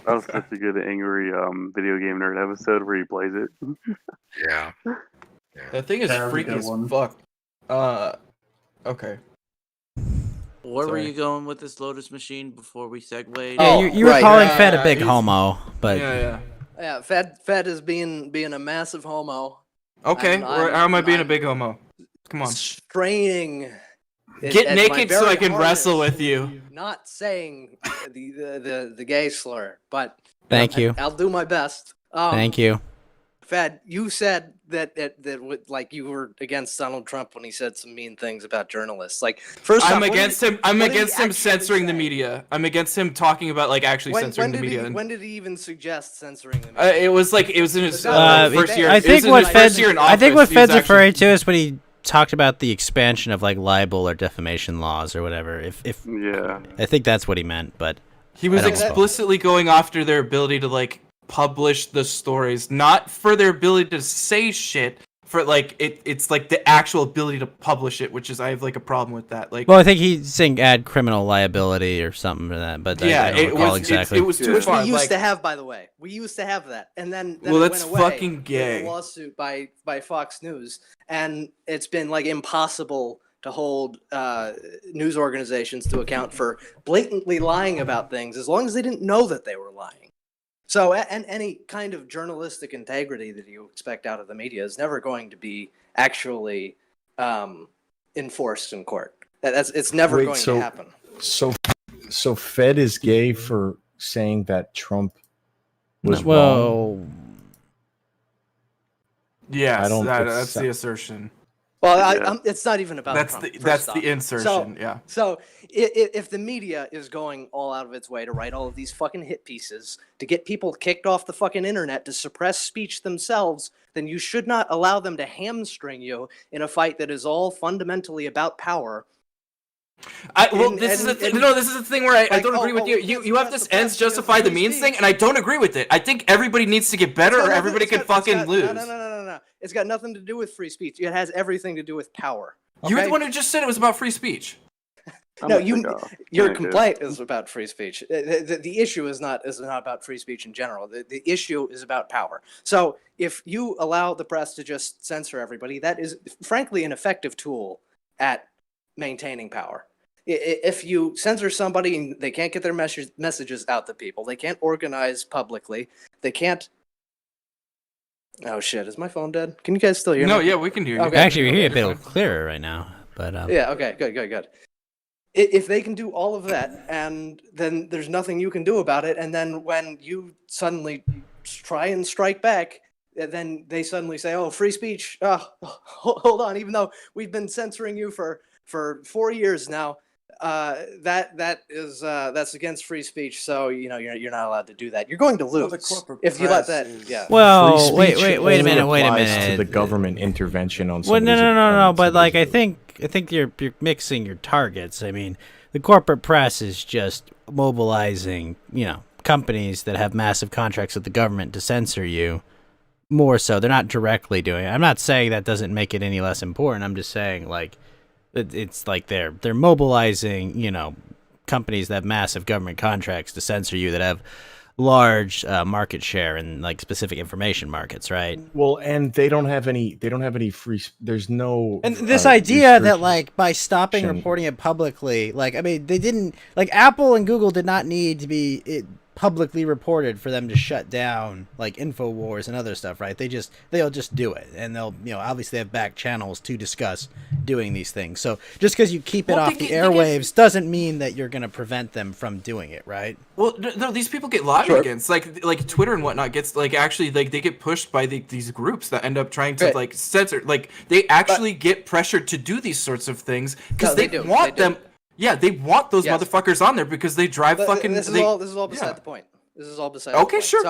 That was such a good angry video game nerd episode where he plays it. Yeah. That thing is That was a freaky good as one. fuck. Okay. Where were Sorry. you going with this Lotus machine before we segued? Yeah, Oh, you were right. calling Fed a big he's- homo, but Yeah. Yeah, Fed is being a massive homo, Okay. I'm- How am I being a I'm- big homo? Come on. straining. Get at my naked so very I can wrestle hardest, with you. Not saying the gay slur, but thank you. I'll do my best. Thank you. Fed, you said that like you were against Donald Trump when he said some mean things about journalists. Like, first off, I'm when against did- him. I'm what did he against him actually censoring the say? media. I'm against him talking about like actually censoring the media. When did he even suggest censoring the media? It was in his Uh, first year. I it was think in what his Fed's first year in I think what office, he was Fed's actually- referring to is when he talked about the expansion of like libel or defamation laws or whatever. If Yeah. I think that's what he meant, but He was I don't know. explicitly going after their ability to like publish the stories, not for their ability to say shit. For like it's like the actual ability to publish it, which is I have like a problem with that. Like, well, I think he's saying add criminal liability or something to that. But yeah, I don't it recall was exactly. it was too Which far. we used like, to have, by the way. We used to have that, and then Well, it that's went away fucking with gay. a lawsuit by Fox News, and it's been like impossible to hold news organizations to account for blatantly lying about things as long as they didn't know that they were lying. So, and any kind of journalistic integrity that you expect out of the media is never going to be actually enforced in court. It's never Wait, going so- to happen. So Fed is gay for saying that Trump was wrong. well, yes, I don't- that's it's- the assertion. Well, Yeah. it's not even about That's Trump, the first that's off. the insertion. Yeah. So if the media is going all out of its way to write all of these fucking hit pieces to get people kicked off the fucking internet to suppress speech themselves, then you should not allow them to hamstring you in a fight that is all fundamentally about power. This is the thing where I Like, don't agree with you. let's You have suppress this the ends press because justify of the free means thing, speech. and I don't agree with it. I think everybody needs to get better, It's or got nothing- everybody it's can got- it's fucking got- lose. No. It's got nothing to do with free speech. It has everything to do with power. You're the okay? one who just said it was about free speech. I'm No, gonna you. go. Your Yeah, complaint is about free speech. The issue is not about free speech in general. The issue is about power. So if you allow the press to just censor everybody, that is frankly an effective tool at maintaining power. If you censor somebody and they can't get their messages out to people, they can't organize publicly, they can't. Oh shit! Is my phone dead? Can you guys still hear me? No, yeah, we can hear you. Okay. actually, we hear you a You're bit fine. clearer right now. But Yeah, okay, good. If they can do all of that, and then there's nothing you can do about it, and then when you suddenly try and strike back, then they suddenly say, "Oh, free speech." Hold on, even though we've been censoring you for 4 years now, that's against free speech. So you're not allowed to do that. You're going to lose if you let that. Yeah. well, Free wait speech a only minute. applies to the government intervention on Well, somebody's no. on But like, I somebody's- think think you're mixing your targets. I mean, the corporate press is just mobilizing, companies that have massive contracts with the government to censor you. More so, they're not directly doing it. I'm not saying that doesn't make it any less important. I'm just saying it's like they're mobilizing, companies that have massive government contracts to censor you that have large market share in like specific information markets, right? Well, and they don't have any free. There's no. And this idea that like by stopping reporting it publicly, they didn't like Apple and Google did not need to be publicly reported for them to shut down like InfoWars and other stuff, right? They'll just do it, and they'll obviously have back channels to discuss doing these things. So just because you keep it off the airwaves doesn't mean that you're going to prevent them from doing it, right? Well, no, these people get lied against, like Twitter and whatnot gets actually they get pushed by these groups that end up trying to censor. Like they actually get pressured to do these sorts of things because they want them. Yeah, they want those motherfuckers on there because they drive fucking. This is all beside the point. This is all beside. Okay, the point. sure.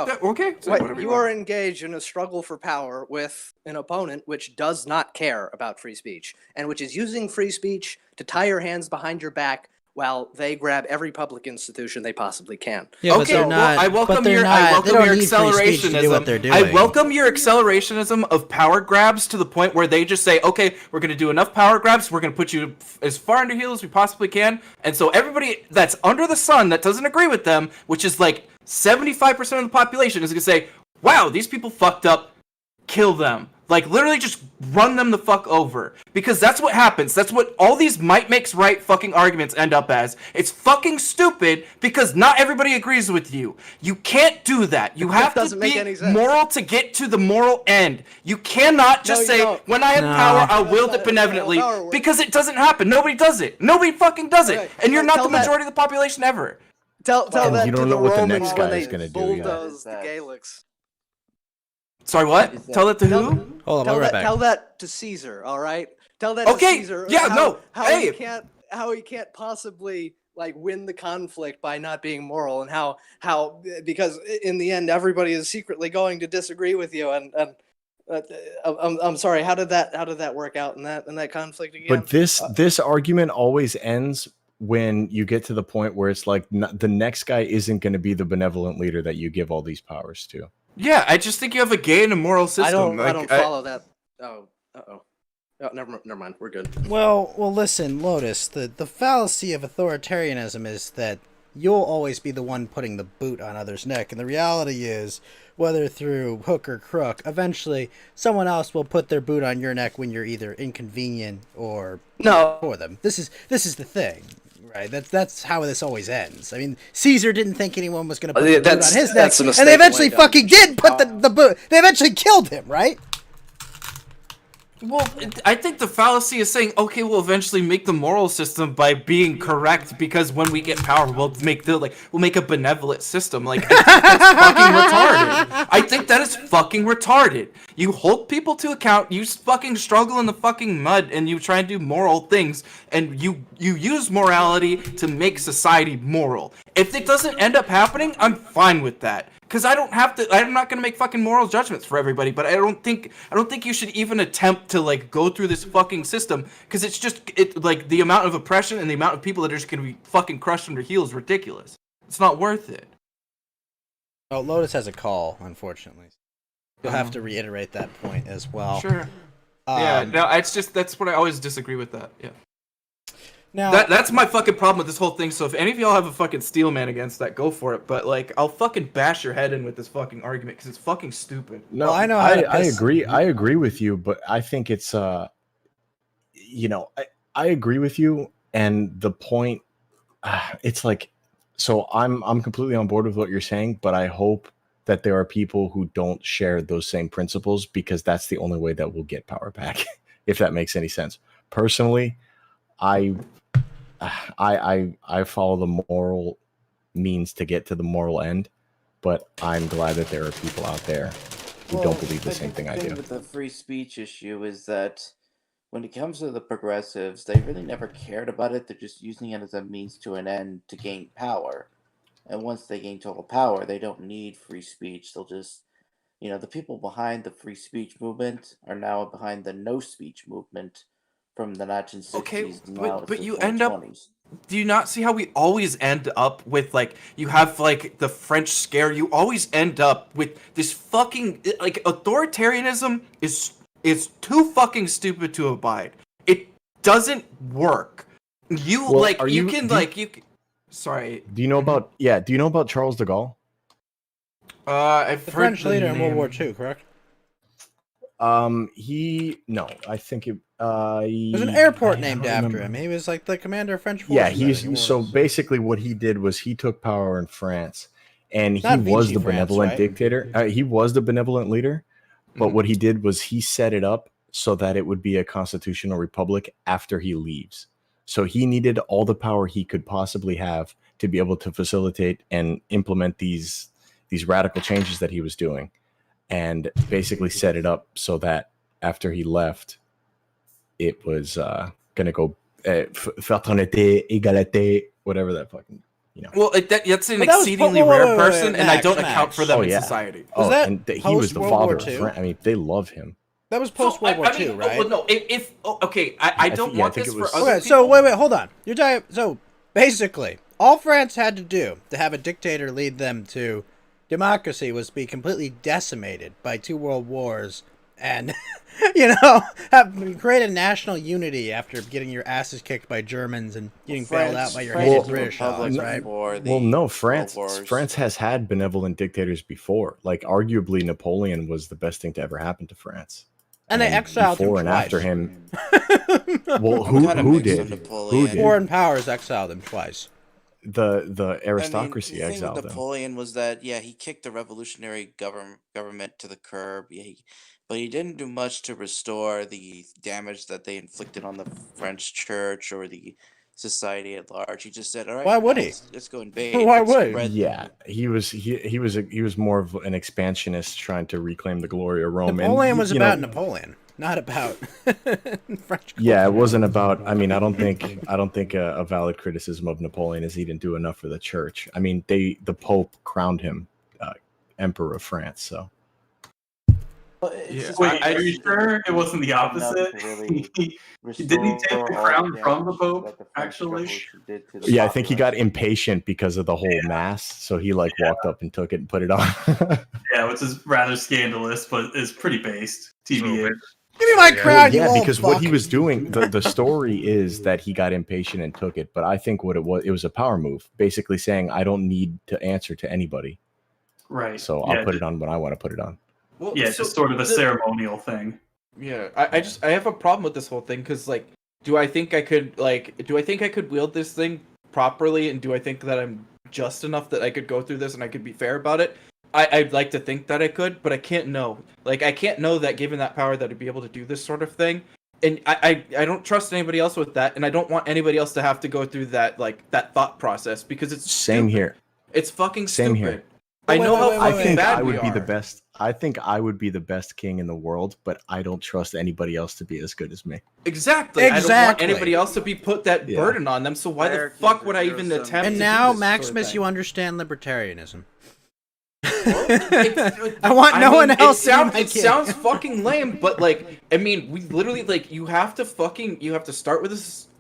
So, you are engaged in a struggle for power with an opponent which does not care about free speech and which is using free speech to tie your hands behind your back while they grab every public institution they possibly can. Yeah, okay, but not, I welcome your accelerationism. I welcome your accelerationism of power grabs to the point where they just say, okay, we're going to do enough power grabs. We're going to put you as far under heel as we possibly can. And so everybody that's under the sun that doesn't agree with them, which is like 75% of the population, is going to say, wow, these people fucked up. Kill them. Like, literally just run them the fuck over. Because that's what happens. That's what all these might makes right fucking arguments end up as. It's fucking stupid because not everybody agrees with you. You can't do that. You have to be moral to get to the moral end. You cannot just say, when I have power, I'll wield it benevolently. Because it doesn't happen. Nobody does it. Nobody fucking does it. And you're not the majority of the population ever. Tell that you to don't the know what the Romans next when guy they is going to do. bulldoze the Gaelics. Sorry, what? Tell that to who? Hold on, we'll Tell that to Caesar, all right? Tell that to Caesar. How he can't possibly like win the conflict by not being moral, and how because in the end everybody is secretly going to disagree with you, and I'm sorry. How did that work out in that conflict again? But this argument always ends when you get to the point where it's like the next guy isn't going to be the benevolent leader that you give all these powers to. Yeah, I just think you have a gay and immoral system. I don't follow that. Oh, never mind. We're good. Well, listen, Lotus. The fallacy of authoritarianism is that you'll always be the one putting the boot on others' neck, and the reality is, whether through hook or crook, eventually someone else will put their boot on your neck when you're either inconvenient or for them. This is the thing. Right, that's how this always ends. I mean, Caesar didn't think anyone was going to put the boot on his neck, and they eventually fucking did put the boot. They eventually killed him, right? Well, I think the fallacy is saying, okay, we'll eventually make the moral system by being correct because when we get power, we'll make a benevolent system. Like, I think that's fucking retarded. I think that is fucking retarded. You hold people to account, you fucking struggle in the fucking mud, and you try and do moral things, and you use morality to make society moral. If it doesn't end up happening, I'm fine with that. Because I'm not gonna make fucking moral judgments for everybody, but I don't think you should even attempt to like go through this fucking system, because like the amount of oppression and the amount of people that are just gonna be fucking crushed under heel is ridiculous. It's not worth it. Oh, Lotus has a call, unfortunately. You'll have to reiterate that point as well. Sure. That's what I always disagree with that. Yeah. Now, that's my fucking problem with this whole thing. So if any of y'all have a fucking steel man against that, go for it. But like, I'll fucking bash your head in with this fucking argument because it's fucking stupid. No, well, I know. I agree. I agree with you, but I think it's I agree with you. And the point, it's like, so I'm completely on board with what you're saying, but I hope that there are people who don't share those same principles, because that's the only way that we'll get power back. If that makes any sense. Personally, I follow the moral means to get to the moral end, but I'm glad that there are people out there who don't believe the same thing I do. With the free speech issue is that when it comes to the progressives, they really never cared about it. They're just using it as a means to an end to gain power. And once they gain total power, they don't need free speech. They'll just, the people behind the free speech movement are now behind the no speech movement from the 1960s. Okay, now but to you end up. 2020s. Do you not see how we always end up with like you have like the French scare? You always end up with this fucking like authoritarianism is too fucking stupid to abide. It doesn't work. You Well, like are you you- can do- like you. Sorry, Do you know about Do you know about Charles de Gaulle? I've The heard French the leader in World name. War II, correct? I think it. There's an airport named after him. He was like the commander of French forces. Yeah, I think it so was. basically what he did was he took power in France, and he Not was Vichy the France, benevolent right? dictator. He was the benevolent leader, but Mhm. what he did was he set it up so that it would be a constitutional republic after he leaves. So he needed all the power he could possibly have to be able to facilitate and implement these radical changes that he was doing, and basically set it up so that after he left, it was going to go fraternité, égalité, whatever that fucking, Well, that's an But that was exceedingly wait, rare wait, person, and I Max, don't account Max. for them Oh, in yeah. society. Was that and he was the post-World War father of II? France. I mean, they love him. That was So, post World War I mean, II, right? Well, no, if okay, I don't yeah, I want think this it for was- other Okay, people. so wait, hold on. You're talking. So basically, all France had to do to have a dictator lead them to democracy was be completely decimated by 2 world wars, and create a national unity after getting your asses kicked by Germans and getting bailed out by your France hated was a British republic allies, right? before the Well, no, World France Wars. has had benevolent dictators before. Like arguably Napoleon was the best thing to ever happen to France. And they exiled him before and twice. after him. Well, I'm kinda who mixed on did? Napoleon. Who did? Foreign powers exiled him twice. The aristocracy I mean, the thing exiled with him. Napoleon was that he kicked the revolutionary government to the curb. But he didn't do much to restore the damage that they inflicted on the French church or the society at large. He just said, "All right, Why would now he? Let's go invade. Why let's would he? spread Yeah, he was more of an expansionist trying to reclaim the glory of Rome. Napoleon and, was you about know, Napoleon, not about French. Yeah, it wasn't about. I mean, I don't think a valid criticism of Napoleon is he didn't do enough for the church. I mean, the Pope crowned him Emperor of France. So But it's Yeah. just Wait, I- are you sure it wasn't the enough to opposite? really Didn't he take restore the all crown the from the damage Pope, that the French actually? Revolution did to the yeah, I think he got population. impatient because of the whole mass. So he walked up and took it and put it on. Yeah, which is rather scandalous, but is pretty based. TBA. Give me my Yeah. crown, you yeah, old because what fuck. he was doing, the story is that he got impatient and took it. But I think what it was a power move, basically saying I don't need to answer to anybody, Right. so yeah, I'll put it on when I want to put it on. Well, Yeah, so just sort of a the- ceremonial thing. Yeah, I have a problem with this whole thing because like, do I think I could wield this thing properly, and do I think that I'm just enough that I could go through this and I could be fair about it? I'd like to think that I could, but I can't know. Like, I can't know that given that power that I'd be able to do this sort of thing, and I don't trust anybody else with that, and I don't want anybody else to have to go through that that thought process because it's Same stupid. here. It's fucking Same stupid. here. I Wait, know wait, how wait, I fucking think bad I we would be the are. best. I think I would be the best king in the world, but I don't trust anybody else to be as good as me. Exactly. I don't want Exactly. anybody else to be put that Yeah. burden on them. So why the Americans fuck are would I zero even sum attempt? And to now, do this Maximus, sort you of understand libertarianism. thing? I want no one else to be my It king. sounds fucking lame, but like, I mean, we literally like you have to start with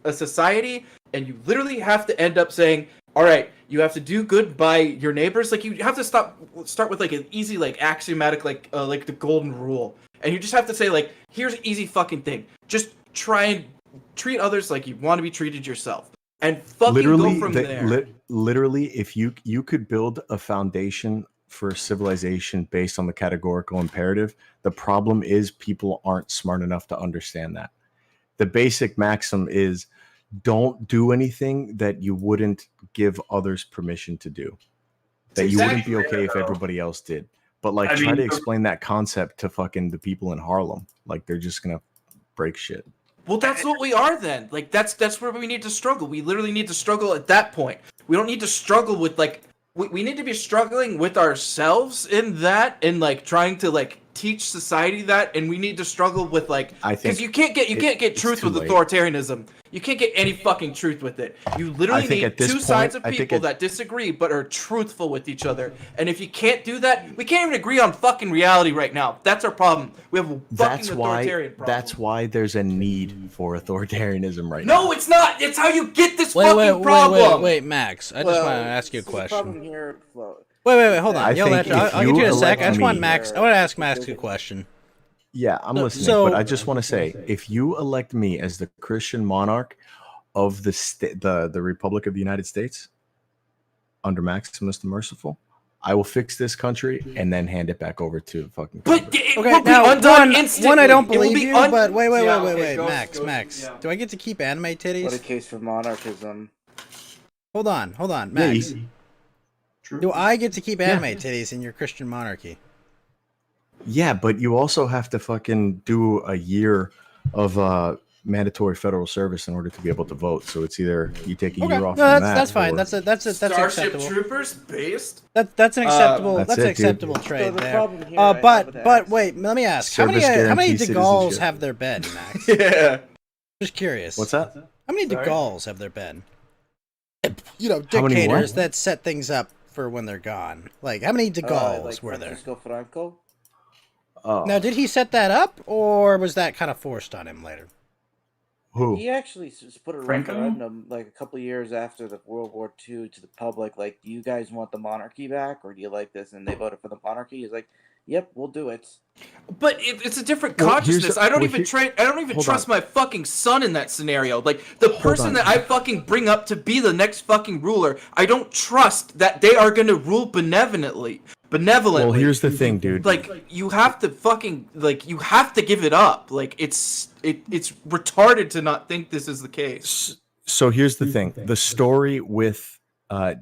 a society, and you literally have to end up saying, all right, you have to do good by your neighbors. Like you have to start with like an easy like axiomatic like the golden rule, and you just have to say like, here's an easy fucking thing. Just try and treat others like you want to be treated yourself, and fucking Literally, go from there. literally, if you could build a foundation for civilization based on the categorical imperative, the problem is people aren't smart enough to understand that. The basic maxim is don't do anything that you wouldn't give others permission to do. That you wouldn't be okay if everybody else did. But like I try mean, to explain that concept to fucking the people in Harlem. Like they're just gonna break shit. Well, that's what we are then. Like that's where we need to struggle. We literally need to struggle at that point. We don't need to struggle with like we need to be struggling with ourselves in that and like trying to like teach society that, and we need to struggle with like, I think because you can't get it's truth too with late. authoritarianism. You can't get any fucking truth with it. You literally think need at this two sides of point, I think people it- that disagree but are truthful with each other. And if you can't do that, we can't even agree on fucking reality right now. That's our problem. We have a fucking authoritarian problem. That's why there's a need for authoritarianism right now. No, it's not. It's how you get this fucking problem. Wait, Max. I just want to ask you a The question. problem here, well, Wait, hold on. I You'll think let- if I'll get you you in a sec. elect I just want me- Max. I want to ask Max a question. Yeah, I'm listening, so- but I just want to say, if you elect me as the Christian monarch of the Republic of the United States under Maximus the Merciful, I will fix this country and then hand it back over to fucking. But it Okay, will be now undone one, instantly. I don't It will believe be you, but wait, Yeah, okay, go, Max, go, Max. yeah. Do I get to keep anime what a titties? case for monarchism. Hold on, Yeah, Max. True. Do I get to keep anime titties in your Christian monarchy? Yeah, but you also have to fucking do a year of mandatory federal service in order to be able to vote. So it's either you take a Okay, year no, off. from that, that's fine. or- That's Starship acceptable. Troopers based. That's an acceptable. That's That's an it, dude. acceptable So trade the there. problem here, I have But with but X- wait, let me ask. How many Service how many guarantee DeGauls citizenship. have there been, Max? Yeah. Just curious. What's that? How many Sorry? DeGauls have there been? You know, How many what? dictators that set things up for when they're gone. Like, how many DeGauls like were there? Francisco Franco. Oh, Now, did he set that up, or was that kind of forced on him later? who? He actually put a Franco? referendum like a couple years after the World War II to the public, like, do you guys want the monarchy back or do you like this? And they voted for the monarchy. He's like, yep, we'll do it. But it's a different Well, here's consciousness. the- I don't well, even here- I don't even hold trust on. my fucking son in that scenario. Like the person on. that I fucking bring up to be the next fucking ruler, I don't trust that they are gonna rule benevolently. Well, here's the thing, dude. Like you have to fucking you have to give it up. Like it's retarded to not think this is the case. So here's the thing: the story with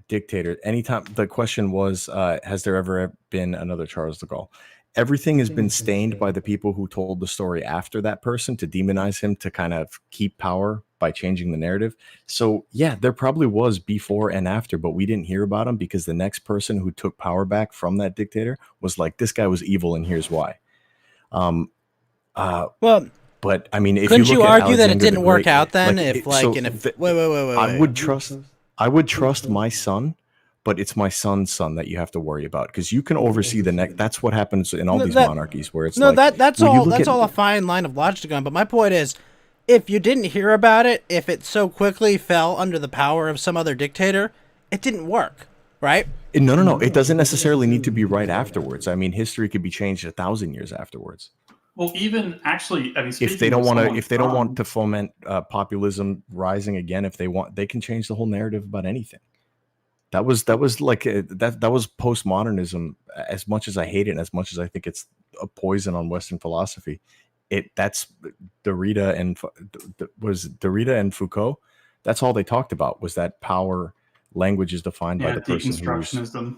dictator. Anytime the question was, has there ever been another Charles de Gaulle? Everything has been stained by the people who told the story after that person to demonize him to kind of keep power by changing the narrative. So yeah, there probably was before and after, but we didn't hear about him because the next person who took power back from that dictator was like, this guy was evil, and here's why. Well, But I mean, if couldn't you, you look at argue that it Alexander the didn't work Great, out then? like, If it- like, so and if the- wait, I would trust my son, but it's my son's son that you have to worry about because you can oversee the next. That's what happens in all No, these that- monarchies where it's no, like that's when you all. look That's at- all a fine line of logic to go on. But my point is, if you didn't hear about it, if it so quickly fell under the power of some other dictator, it didn't work, right? No. It doesn't necessarily need to be right afterwards. I mean, history could be changed 1,000 years afterwards. Well, even actually, I mean, If they speaking don't of want to, someone if they don't from- want to foment populism rising again, if they want, they can change the whole narrative about anything. That was like that was postmodernism. As much as I hate it, and as much as I think it's a poison on Western philosophy, that's Derrida and Foucault. That's all they talked about was that power language is defined by yeah, the person who's deconstructionism.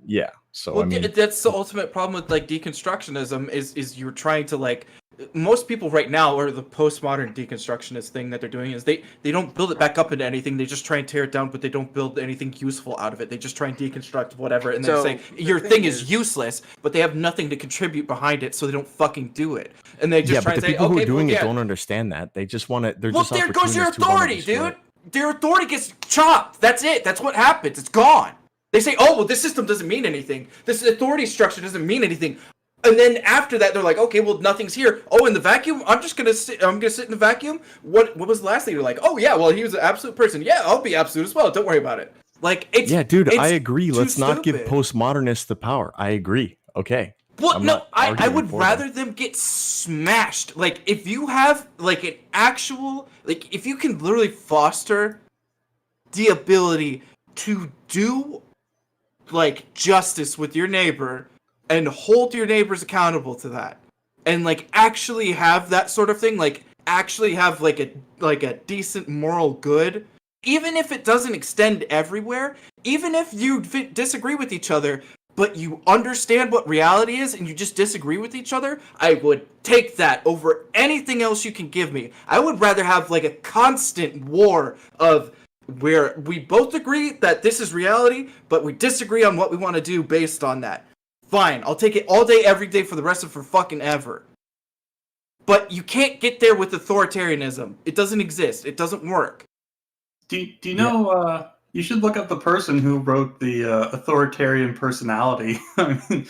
yeah. So Well, I mean, that's the ultimate problem with like deconstructionism is you're trying to like most people right now or the postmodern deconstructionist thing that they're doing is they don't build it back up into anything. They just try and tear it down, but they don't build anything useful out of it. They just try and deconstruct whatever and then So, say the your thing thing is is- useless, but they have nothing to contribute behind it, so they don't fucking do it. And they just yeah, try but the and say, people who okay, are doing well, it yeah. don't understand that. They just want to. They're Well, just there goes your opportunists who wanna authority, destroy dude. it. Their authority gets chopped. That's it. That's what happens. It's gone. They say, oh, well, this system doesn't mean anything. This authority structure doesn't mean anything. And then after that, they're like, okay, well, nothing's here. Oh, in the vacuum, I'm gonna sit in the vacuum. What was the last thing you're like? Oh yeah, well, he was an absolute person. Yeah, I'll be absolute as well. Don't worry about it. Like it's Yeah, dude, it's I agree. too Let's not give stupid. postmodernists the power. I agree. Okay. Well, I'm no, not I arguing would for them. rather them get smashed. Like, if you have, like, an actual, like, if you can literally foster the ability to do, like, justice with your neighbor and hold your neighbors accountable to that, and, like, actually have that sort of thing, like, actually have, like a decent moral good, even if it doesn't extend everywhere, even if you disagree with each other, but you understand what reality is and you just disagree with each other, I would take that over anything else you can give me. I would rather have like a constant war of where we both agree that this is reality, but we disagree on what we want to do based on that. Fine, I'll take it all day, every day for the rest of for fucking ever. But you can't get there with authoritarianism. It doesn't exist. It doesn't work. Do you know? You should look up the person who wrote the authoritarian personality. I mean,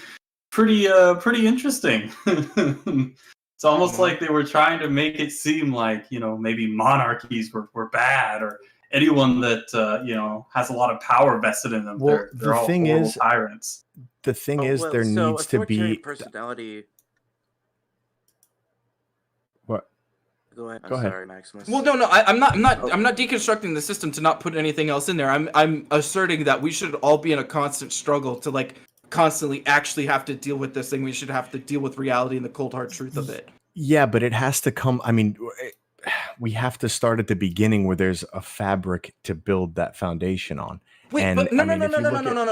pretty interesting. It's almost like they were trying to make it seem like, you know, maybe monarchies were bad, or anyone that you know, has a lot of power vested in them. Well, they're all horrible tyrants. The thing is, Well, there so needs to authoritarian be. personality. What? Go ahead. Go ahead. Sorry, Maximus. Well, no, I'm not deconstructing the system to not put anything else in there. I'm asserting that we should all be in a constant struggle to like constantly actually have to deal with this thing. We should have to deal with reality and the cold hard truth of it. Yeah, but it has to come. I mean, we have to start at the beginning where there's a fabric to build that foundation on. Wait, And, but no, I no, mean, no, if no, you no, no, look no, at- no,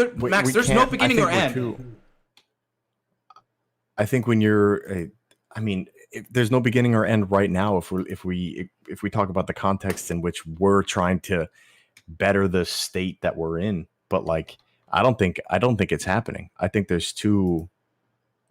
no, no. Max, we there's can't- no I beginning think or we're end. I think when you're, I mean, there's no beginning or end right now. If we talk about the context in which we're trying to better the state that we're in, but like, I don't think it's happening. I think there's too.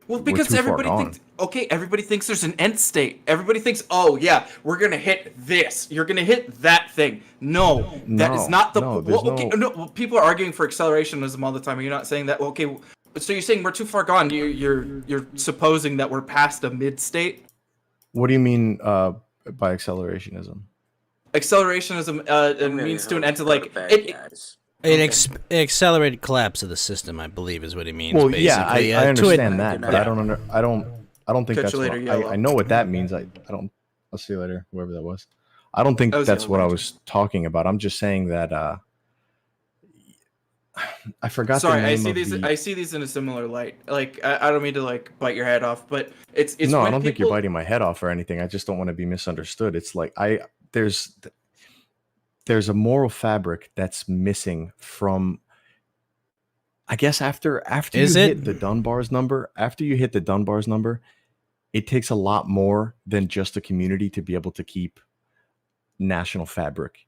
Well, we're because too far everybody gone. thinks, okay, everybody thinks there's an end state. Everybody thinks, oh yeah, we're gonna hit this. You're gonna hit that thing. No, that is No, not the. no, there's well, okay, no. Well, people are arguing for accelerationism all the time. Are you not saying that? Well, okay, so you're saying we're too far gone. You're supposing that we're past a mid state. What do you mean by accelerationism? Accelerationism it means to an end to like it. An accelerated collapse of the system, I believe, is what he means. Well, basically. yeah, I To understand that, but Yeah. I don't think Catch that's you what later, Yellow. I know what that means. I don't. I'll see you later, whoever that was. I don't think That was that's Yellow what I Ranger. was talking about. I'm just saying that I forgot. Sorry, the I name see of these. the- I see these in a similar light. Like I don't mean to like bite your head off, but it's no, when I don't think you're people- biting my head off or anything. I just don't want to be misunderstood. It's like there's a moral fabric that's missing from. I guess after Is you it? hit the Dunbar's number, it takes a lot more than just a community to be able to keep national fabric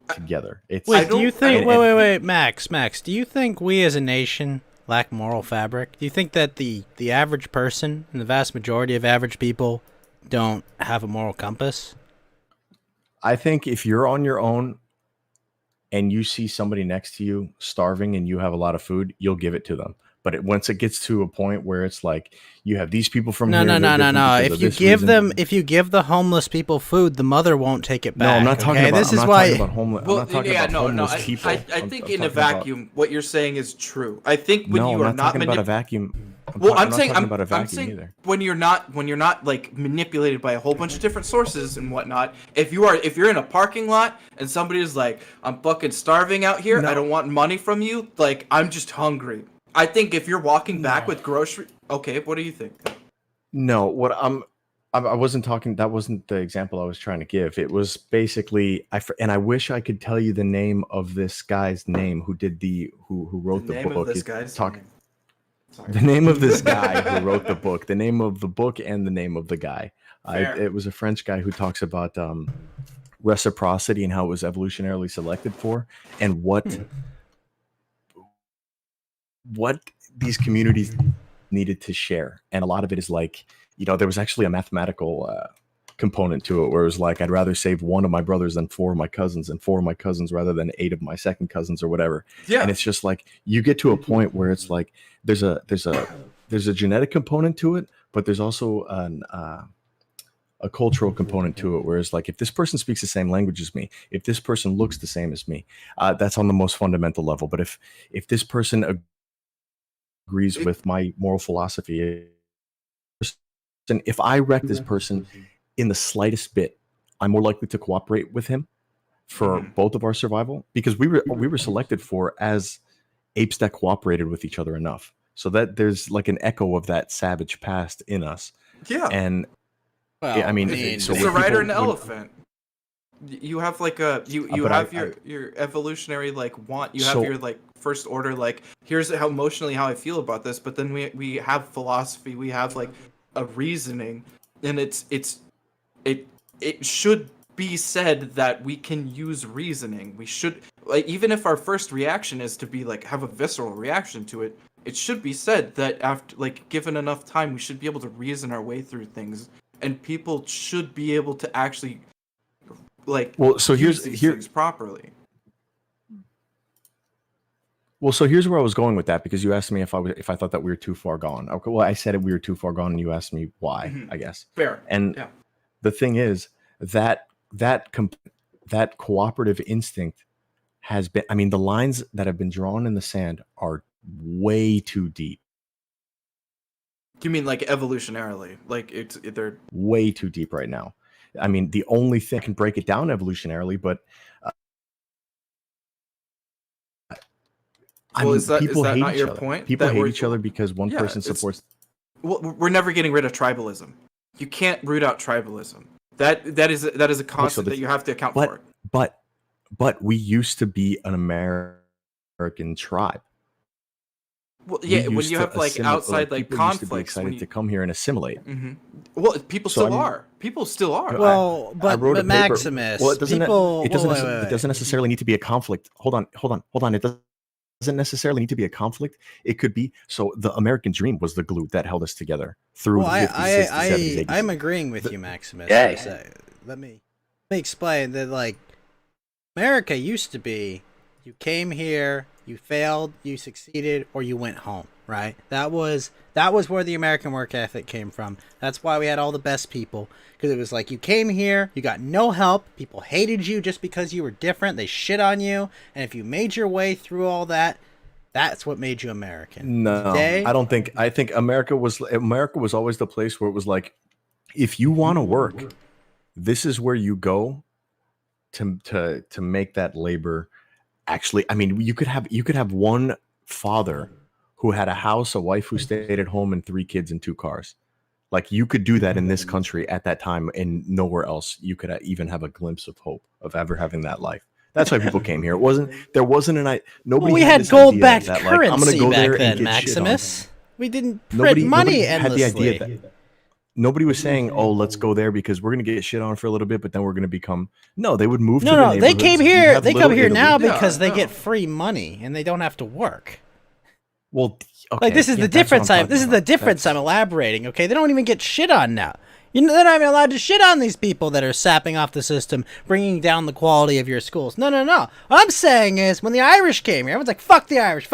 together. It's Wait, do you think? and- Wait, Max. Do you think we as a nation lack moral fabric? Do you think that the average person and the vast majority of average people don't have a moral compass? I think if you're on your own and you see somebody next to you starving and you have a lot of food, you'll give it to them. But once it gets to a point where it's like you have these people from No. here, they're different because If of you this give reason. them, if you give the homeless people food, the mother won't take it back. No, I'm not talking okay? about. This I'm is not why. talking about homeless. Well, I'm not talking yeah, about no. homeless people. I I'm think in a talking about- vacuum, what you're saying is true. I think when no, you I'm are not not talking about a vacuum. I'm Well, not I'm saying talking about a I'm vacuum saying either. when you're not like manipulated by a whole bunch of different sources and whatnot. If you're in a parking lot and somebody is like, I'm fucking starving out here. I don't want money from you. Like, I'm just hungry. I think if you're walking back with grocery, okay, what do you think? No, I wasn't talking. That wasn't the example I was trying to give. It was basically and I wish I could tell you the name of this guy's name who did who wrote the name book. of this It guy's talk- name. Sorry. The name of this guy who wrote the book, the name of the book, and the name of the guy. Fair. It was a French guy who talks about reciprocity and how it was evolutionarily selected for, and what these communities needed to share. And a lot of it is like, there was actually a mathematical component to it where it was like, I'd rather save one of my brothers than four of my cousins, and four of my cousins rather than 8 of my second cousins or whatever. Yeah. And it's just like you get to a point where it's like there's a genetic component to it, but there's also a cultural component to it, where it's like if this person speaks the same language as me, if this person looks the same as me, that's on the most fundamental level. But if this person agrees with my moral philosophy, and if I wreck this person in the slightest bit, I'm more likely to cooperate with him for both of our survival, because we were selected for as apes that cooperated with each other enough, so that there's like an echo of that savage past in us. Yeah. And Well, I mean, It's so a when rider people- and an when- elephant. You have like a you but have I- your evolutionary like want. You have So- your like first order like here's how emotionally how I feel about this. But then we have philosophy. We have like a reasoning, and it should be said that we can use reasoning. We should, like, even if our first reaction is to be like have a visceral reaction to it, it should be said that after, like, given enough time, we should be able to reason our way through things, and people should be able to actually, like, Well, so use here's these here. things properly. Well, so here's where I was going with that, because you asked me if I thought that we were too far gone. Okay, well, I said we were too far gone, and you asked me why. Mhm. I guess. Fair. And Yeah. the thing is that that cooperative instinct has been. I mean, the lines that have been drawn in the sand are way too deep. You mean like evolutionarily? Like they're Way too deep right now. I mean, the only thing can break it down evolutionarily, but I Well, mean, is that people hate not each your other. point? People That hate we're- each other because one Yeah, person it's- supports. Well, we're never getting rid of tribalism. You can't root out tribalism. That is a concept that you have to account for. But we used to be an American tribe. Well, We yeah, when used you to have like assimilate- outside like people used to be conflicts. excited When you, to come here and assimilate. Well, people So, still I mean- are. People still are. No, Well, I but, wrote a but paper. Maximus, Well, it doesn't. people. It doesn't. wait, It wait. doesn't necessarily need to be a conflict. Hold on. It doesn't necessarily need to be a conflict. It could be. So the American dream was the glue that held us together through Well, the 50s, 60s, 70s, 80s. I'm agreeing with you, Maximus. Yeah. So, let me explain that. Like, America used to be, you came here, you failed, you succeeded, or you went home. Right? That was where the American work ethic came from. That's why we had all the best people, because it was like you came here, you got no help, people hated you just because you were different, they shit on you, and if you made your way through all that, that's what made you American. No, Today, I don't think. I think America was always the place where it was like, if you want to work, this is where you go to make that labor. Actually, I mean, you could have one father who had a house, a wife who stayed at home, and 3 kids and 2 cars. Like, you could do that in this country at that time, and nowhere else you could even have a glimpse of hope of ever having that life. That's why people came here. There wasn't nobody. well, we had had this idea gold-backed that, like, I'm gonna currency go back there and then, get shit on. Maximus. We didn't print money had the endlessly. idea that nobody was saying, "Oh, let's go there because we're gonna get shit on for a little bit, but then we're gonna become." No, they would move. to the No, they came neighborhoods. You'd here. have They Little come here Italy. now Yeah, because they no. get free money and they don't have to work. Well, okay, Like, this is yeah, the that's what difference. I'm This is talking the about. difference That's- I'm elaborating. Okay, they don't even get shit on now. You know, they're not even allowed to shit on these people that are sapping off the system, bringing down the quality of your schools. No. What I'm saying is, when the Irish came here, everyone's like, fuck the Irish.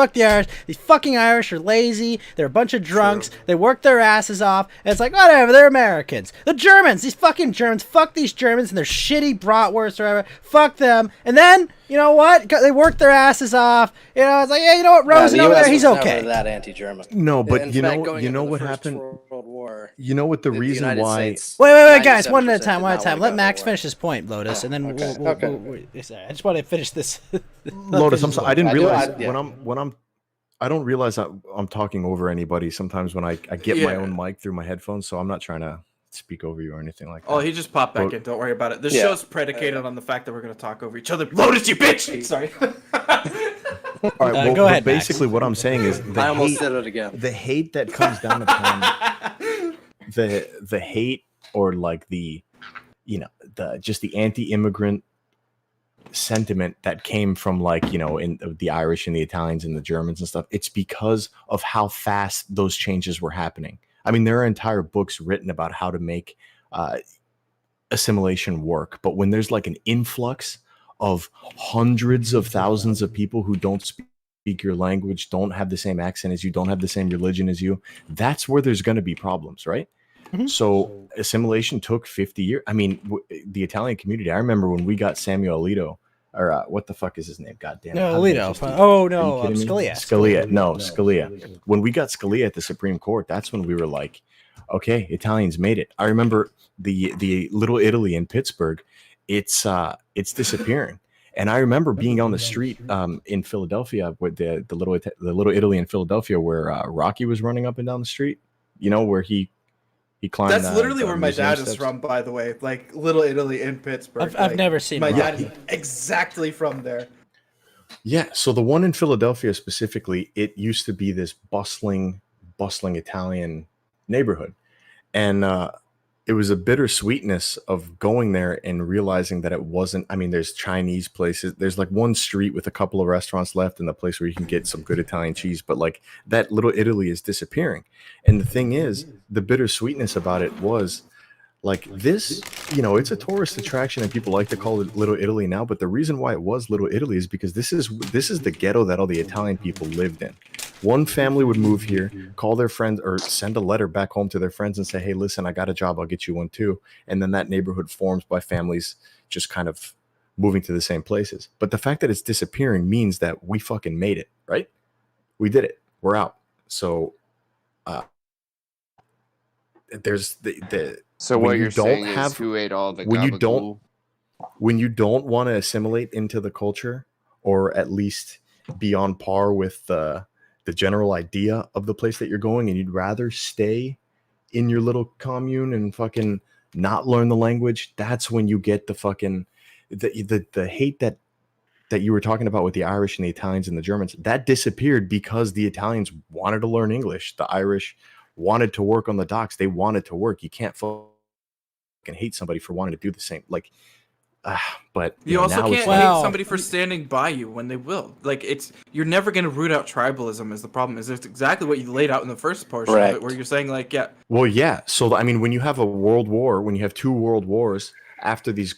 These fucking Irish are lazy. They're a bunch of drunks. They work their asses off. And it's like, whatever, they're Americans. The Germans, these fucking Germans, fuck these Germans and their shitty bratwurst or whatever. Fuck them. And then, you know what? They work their asses off. You know, it's like, yeah, you know what? Rosen the over US there, he's was never okay. that anti-German. No, but In you fact, know, going you into know the what First happened. World War, You know what the reason United why. States, Wait, guys, one at a 97% time, did one at a not time. wanna Let go to Max war. finish his point, Lotus, and then okay, we'll okay. sorry, I just want to finish this. Lotus, I'm sorry. I didn't I do- realize I- yeah. when I'm. I don't realize that I'm talking over anybody sometimes when I get my Yeah. own mic through my headphones, so I'm not trying to speak over you or anything like that. Oh, he just popped back But- in. Don't worry about it. This Yeah. show's predicated on the fact that we're going to talk over each other. Lotus, you bitch! Sorry. All right, well, go ahead, but Max. basically what I'm saying is I almost did it again. the hate that comes down upon the hate, or like the just the anti-immigrant sentiment that came from, like, in the Irish and the Italians and the Germans and stuff. It's because of how fast those changes were happening. I mean, there are entire books written about how to make assimilation work, but when there's like an influx of hundreds of thousands of people who don't speak your language, don't have the same accent as you, don't have the same religion as you, that's where there's going to be problems, right? Mhm. So assimilation took 50 years. I mean, the Italian community, I remember when we got Samuel Alito, or what the fuck is his name? God damn it. No, How did I Alito. just do that? Oh Are no, you kidding me? Scalia. Scalia. No, Scalia. When we got Scalia at the Supreme Court, that's when we were like, okay, Italians made it. I remember the Little Italy in Pittsburgh. It's disappearing. And I remember being on the street in Philadelphia with the Little Italy in Philadelphia, where Rocky was running up and down the street. You know, where he climbed. That's literally the where my museum dad is steps. from, by the way. Like, Little Italy in Pittsburgh. I've Like, never seen my Rocky. dad is exactly from there. Yeah, so the one in Philadelphia specifically, it used to be this bustling Italian neighborhood, and it was a bittersweetness of going there and realizing that it wasn't. I mean, there's Chinese places. There's like one street with a couple of restaurants left and the place where you can get some good Italian cheese. But like that Little Italy is disappearing. And the thing is, the bittersweetness about it was like this, it's a tourist attraction and people like to call it Little Italy now. But the reason why it was Little Italy is because this is the ghetto that all the Italian people lived in. One family would move here, call their friends or send a letter back home to their friends and say, hey, listen, I got a job. I'll get you one too. And then that neighborhood forms by families just kind of moving to the same places. But the fact that it's disappearing means that we fucking made it, right? We did it. We're out. So there's the So when what you you're don't saying have- is who ate all the when you gabagool? don't when you don't want to assimilate into the culture, or at least be on par with the general idea of the place that you're going, and you'd rather stay in your little commune and fucking not learn the language, that's when you get the fucking the hate that you were talking about with the Irish and the Italians and the Germans. That disappeared because the Italians wanted to learn English. The Irish wanted to work on the docks. They wanted to work. You can't fucking hate somebody for wanting to do the same. Like, but You also now can't it's hate like, Well- somebody for standing by you when they will. Like, you're never gonna root out tribalism. Is the problem? Is it's exactly what you laid out in the first portion of Correct. it, where you're saying like, yeah, well, yeah. So I mean, when you have a world war, when you have two world wars after this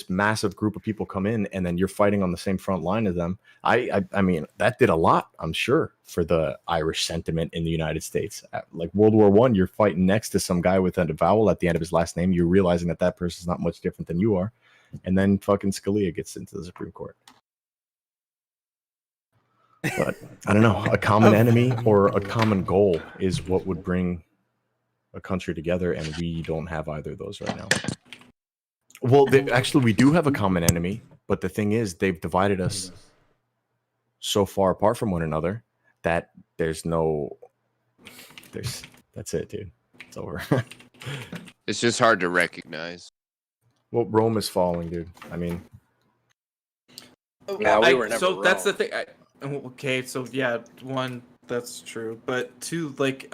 massive group of people come in, and then you're fighting on the same front line as them. I mean, that did a lot, I'm sure, for the Irish sentiment in the United States. Like World War I, you're fighting next to some guy with a vowel at the end of his last name. You're realizing that person's not much different than you are. And then fucking Scalia gets into the Supreme Court. But I don't know, a common enemy or a common goal is what would bring a country together, and we don't have either of those right now. Well, actually, we do have a common enemy, but the thing is, they've divided us so far apart from one another that that's it, dude. It's over. It's just hard to recognize. Well, Rome is falling, dude. I mean, Yeah, we were never so that's the wrong. thing. Okay, so yeah, one, that's true, but two, like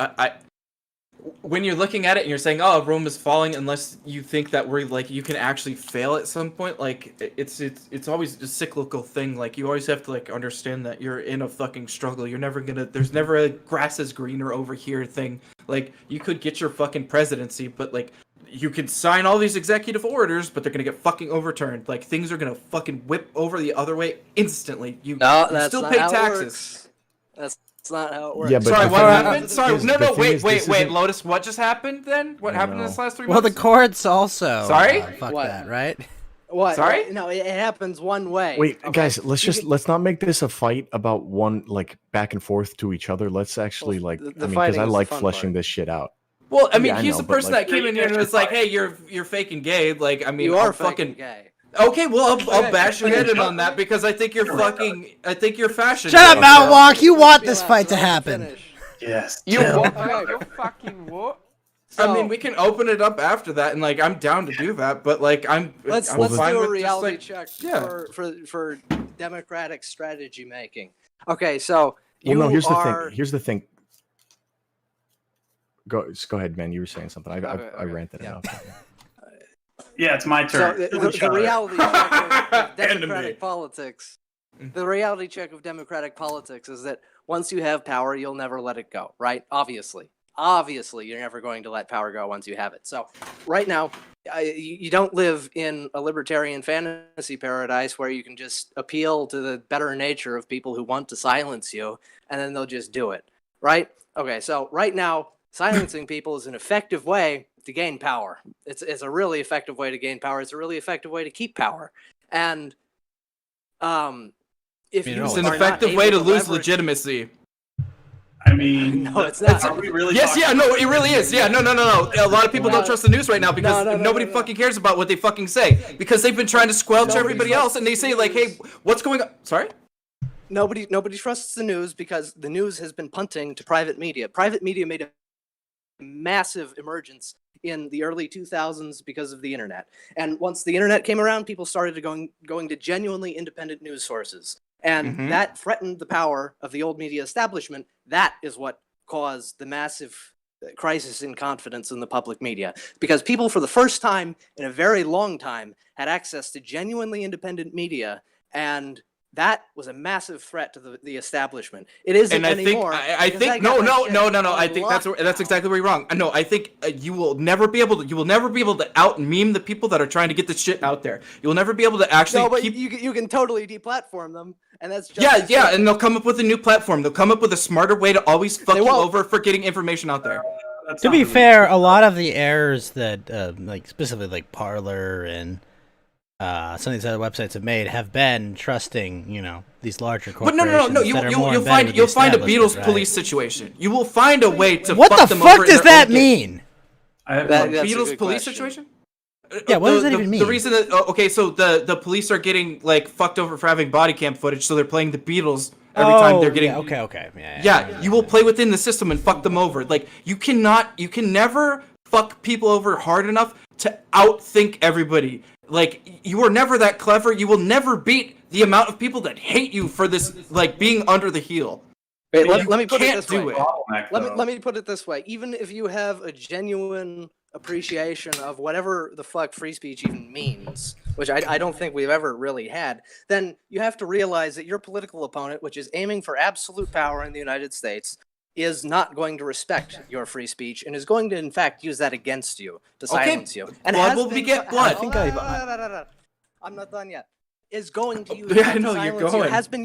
when you're looking at it and you're saying, oh, Rome is falling, unless you think that we're like you can actually fail at some point, like it's always a cyclical thing. Like you always have to like understand that you're in a fucking struggle. You're never gonna there's never a grass is greener over here thing. Like you could get your fucking presidency, but like you can sign all these executive orders, but they're gonna get fucking overturned. Like things are gonna fucking whip over the other way instantly. You That's still not pay how it taxes. works. That's not how it works. Yeah, but Sorry, the what thing happened? Sorry, is- no, the no, thing wait, is, this wait, isn't- Lotus, what just happened then? What I happened in know. this last 3 Well, the months? courts also. Sorry? Fuck What? that, right? What? Sorry? No, it happens one way. wait, okay? guys, let's You let's not make this a fight about one like back and forth to each other. Let's actually Well, like, the I mean, because fighting I is the like fun fleshing part. this shit out. Well, I mean, Yeah, I he's know, the but, person like- that came in here and was like, hey, you're faking gay. Like, I mean, you are I'll fucking fucking... gay. Okay, well, I'll Okay, bash your okay, head in shut- on that because I think you're fashion. Shut up, gay. Mount Walk. You want Chill this out, fight to let him happen. finish. Yes. You Tim. what? Okay. You fucking what? I mean, So- we can open it up after that, and like, I'm down to do that. But like, Let's I'm fine do a with just, reality like- check yeah. for democratic strategy making. Okay, so you Well, no, here's are the thing. Here's the thing. Go ahead, man. You were saying something. I Okay, ranted yeah. enough. Yeah, it's my so turn. the reality check of Enemy. democratic politics. The reality check of democratic politics is that once you have power, you'll never let it go, right? Obviously, you're never going to let power go once you have it. So right now, you don't live in a libertarian fantasy paradise where you can just appeal to the better nature of people who want to silence you, and then they'll just do it, right? Okay, so right now, silencing people is an effective way to gain power. It's a really effective way to gain power. It's a really effective way to keep power. And if you It's an are not effective able way to lose leverage- legitimacy. I mean, No, it's not. Are we really Yes, talking yeah, no, it really is. Yeah, no. A lot of people No. don't trust the news right now because No, nobody no. fucking cares about what they fucking say because they've been trying to squelch Nobody everybody trusts else, and they the say like, "Hey, news. what's going on?" Sorry. Nobody trusts the news because the news has been punting to private media. Private media made a massive emergence in the early 2000s because of the internet. And once the internet came around, people started going to genuinely independent news sources. And Mhm. that threatened the power of the old media establishment. That is what caused the massive crisis in confidence in the public media, because people for the first time in a very long time had access to genuinely independent media, and that was a massive threat to the establishment. It isn't And I anymore. I because think got that no. shit I think that's locked exactly where you're wrong. No, I think you will never be able to out meme the people that are trying to get this shit out there. You will never be able to actually No, but keep. you can totally deplatform them, and that's just Yeah, as yeah, good. and they'll come up with a new platform. They'll come up with a smarter way to always fuck They you won't. over for getting information out there. That's To not be really fair, true. a lot of the errors that, like specifically like Parler and some of these other websites have made have been trusting, these larger But corporations. no. that are more You'll embedded with you'll the find a establishment, Beatles right? police situation. You will find a way to What fuck the them fuck over in does their that own game. mean? I have That- no- that's a Beatles good police question. situation? Yeah, what does that The- even The mean? reason that okay, so the police are getting like fucked over for having body cam footage, so they're playing the Beatles every time they're getting. Yeah, okay. Yeah, you will play within the system and fuck them over. Like you can never fuck people over hard enough to outthink everybody. Like you are never that clever. You will never beat the amount of people that hate you for this, like being under the heel. Wait, You let me put it can't this do way. it. bottleneck, though. Let me put it this way. Even if you have a genuine appreciation of whatever the fuck free speech even means, which I don't think we've ever really had, then you have to realize that your political opponent, which is aiming for absolute power in the United States, is not going to respect your free speech and is going to, in fact, use that against you to Okay, silence you. And blood has will been beget si- blood. Hold I think on, I'm not done yet. Is going to use Yeah, that I to know, you're silence you. going. Has been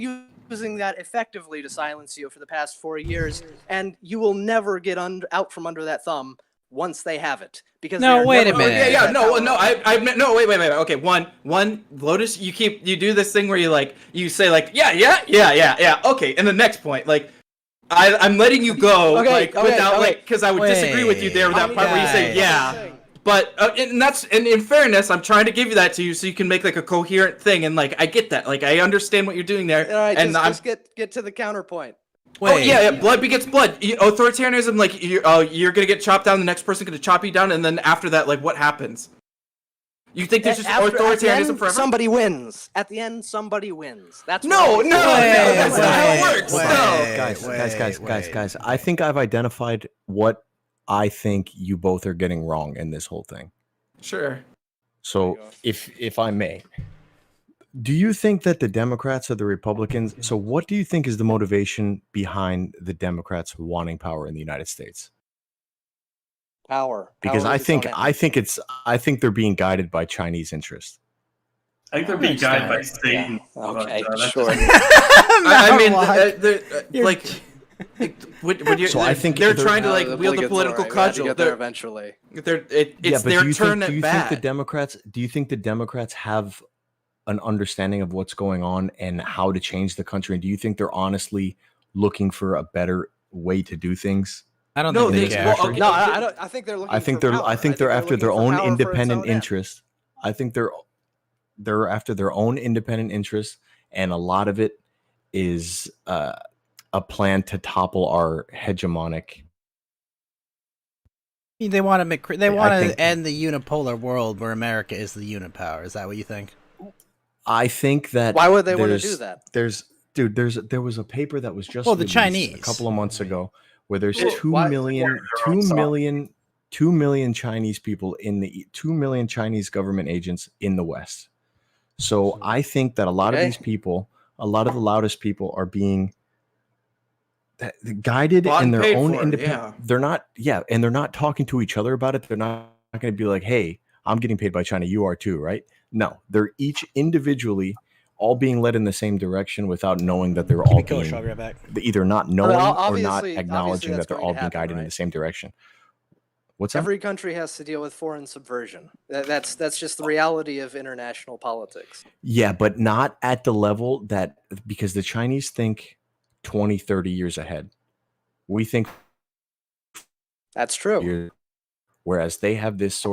using that effectively to silence you for the past 4 years, and you will never get out from under that thumb once they have it. Because No, they are wait a never minute. going to Yeah, get yeah, that no, power no, out. I no, wait. Okay, one, Lotus, you do this thing where you say like, yeah, okay, and the next point, like, I'm letting you go, Okay, like, without, like, because I would disagree with you there with I that need part to where you say, say yeah. something. But and in fairness, I'm trying to give you that to you so you can make like a coherent thing, and like I get that, like I understand what you're doing there, All right, and just get to the counterpoint. Oh yeah, blood begets blood. Authoritarianism, like you're gonna get chopped down, the next person gonna chop you down, and then after that, like what happens? You think there's just At the authoritarianism end, forever? somebody wins. At the end, somebody wins. That's No, what no, that's not how it works. Wait. Guys, I think I've identified what I think you both are getting wrong in this whole thing. Sure. So, if I may, do you think that the Democrats or the Republicans? So, what do you think is the motivation behind the Democrats wanting power in the United States? Power. Because Power I is think its own I think they're being guided by Chinese interest. I think they're being guided by Satan. but, Okay, that's sure. just- I mean, You're- like, when you, So I think they're they're- trying to like The wield the political obligatory. We had to cudgel. get there They're, eventually. it's their turn do you at bat. think the Democrats? Do you think the Democrats have an understanding of what's going on and how to change the country? And do you think they're honestly looking for a better way to do things? I don't No, think they- they well, care. okay. No, I don't. I think they're looking. I think for they're power. I think they're after their looking for own power for its independent own end. interests. I think they're after their own independent interests, and a lot of it is a plan to topple our hegemonic. They want to make. They I want think- to end the unipolar world where America is the unipower. Is that what you think? I think that Why would they want to there's- do that? There was a paper that was just Well, the released Chinese. a couple of months ago where there's Well, 2 why- million, They're on 2 million Chinese people in the 2 million Chinese government agents in the West. So I think that a lot of Okay. these people, a lot of the loudest people, are being guided Bought in and their paid own for, independent. yeah. They're not, and they're not talking to each other about it. They're not going to be like, "Hey, I'm getting paid by China. You are too, right?" No, they're each individually all being led in the same direction without knowing that they're all Coach, being I'll be right back. either not knowing or not obviously acknowledging that's that they're going all to being happen, guided in right? the same direction. What's that? Every country has to deal with foreign subversion. That's just the reality of international politics. Yeah, but not at the level that, because the Chinese think 20, 30 years ahead. We think That's true. years, whereas they have this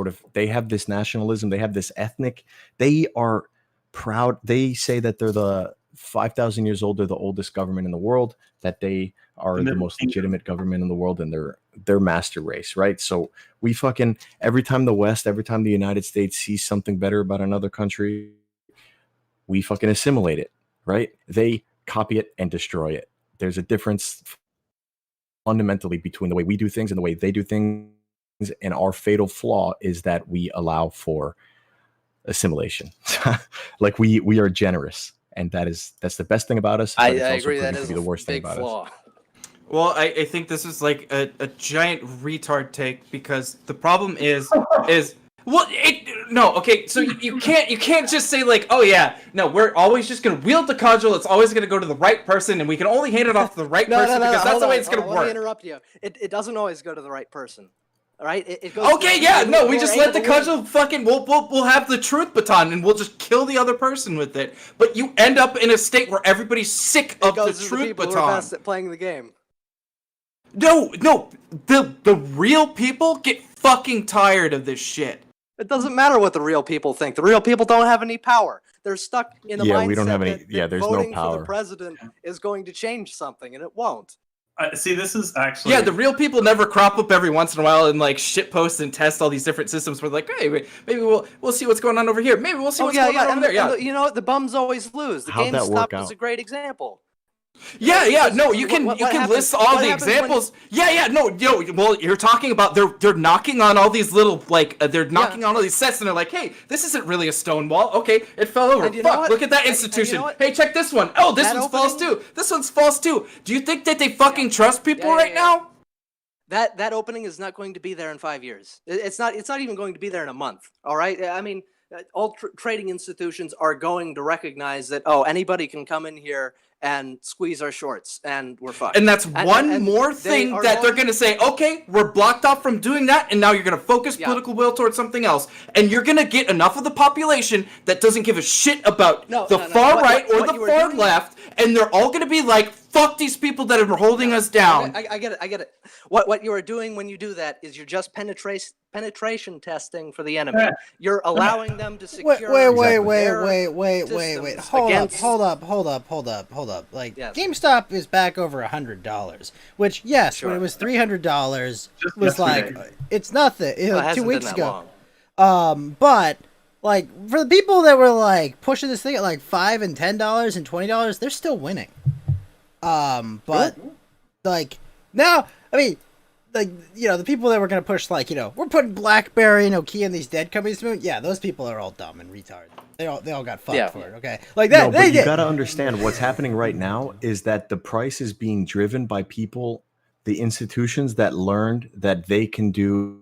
nationalism, they have this ethnic, they are proud. They say that they're the 5,000 years old, they're the oldest government in the world, that they are And the they're most kingdom. legitimate government in the world, and they're master race, right? So we fucking, every time the United States sees something better about another country, we fucking assimilate it, right? They copy it and destroy it. There's a difference fundamentally between the way we do things and the way they do things. And our fatal flaw is that we allow for assimilation. Like we are generous, and that's the best thing about us. I but it's also agree. That proving to is be a the worst thing big about flaw. us. Well, I think this is like a giant retard take, because the problem is okay, so you can't just say like, oh yeah, no, we're always just gonna wield the cudgel, it's always gonna go to the right person, and we can only hand it off to the right person because that's the way it's gonna Let me work. interrupt you. It doesn't always go to the right person. All right? It goes. Okay, to yeah, people no, who we are just able let the to win. cudgel fucking we'll have the truth baton and we'll just kill the other person with it. But you end up in a state where everybody's sick It of the goes to the truth people who are baton. best at playing the game. No, the real people get fucking tired of this shit. It doesn't matter what the real people think. The real people don't have any power. They're stuck in the mindset We don't have any. that There's no voting for power. the president is going to change something, and it won't. See, this is actually Yeah, the real people never crop up every once in a while and like shit post and test all these different systems. We're like, hey, maybe we'll see what's going on over here. Maybe we'll see what's going on over there. Yeah, And you know what? The bums always lose. The How'd that GameStop work is out? a great example. yeah. No, you can What you can happens- list all what the happens when- examples. Yeah. No, well, you're talking about they're knocking on all these little they're knocking on all these sets and they're like, hey, this isn't really a stone wall. Okay, it fell over. And you know Fuck, what? look at that And you know institution. what? Hey, check this one. Oh, this That one's false opening- too. This one's false too. Do you think that they fucking trust people right now? That opening is not going to be there in 5 years. It's not even going to be there in a month. All right. I mean, all trading institutions are going to recognize that anybody can come in here and squeeze our shorts, and we're fucked. And that's one and more they thing are that they're going- going to say, okay, we're blocked off from doing that, and now you're going to focus political will towards something else. And you're going to get enough of the population that doesn't give a shit about the far right or the far left, and they're all going to be like, fuck these people that are holding us down. I get it. What you are doing when you do that is you're just penetration testing for the enemy. You're allowing them to secure. Wait. Hold up. Like, Yes. GameStop is back over $100, which, yes, when it was $300, was like, it's nothing. Well, it 2 hasn't weeks been ago. that long. But like for the people that were like pushing this thing at like $5 and $10 and $20, they're still winning. But like now, I mean, like, you know, the people that were gonna push, like, you know, we're putting BlackBerry and Nokia and these dead companies to move. Yeah, those people are all dumb and retarded. They all got fucked for it. Okay, like that. No, they but you did. gotta understand what's happening right now is that the price is being driven by people, the institutions that learned that they can do.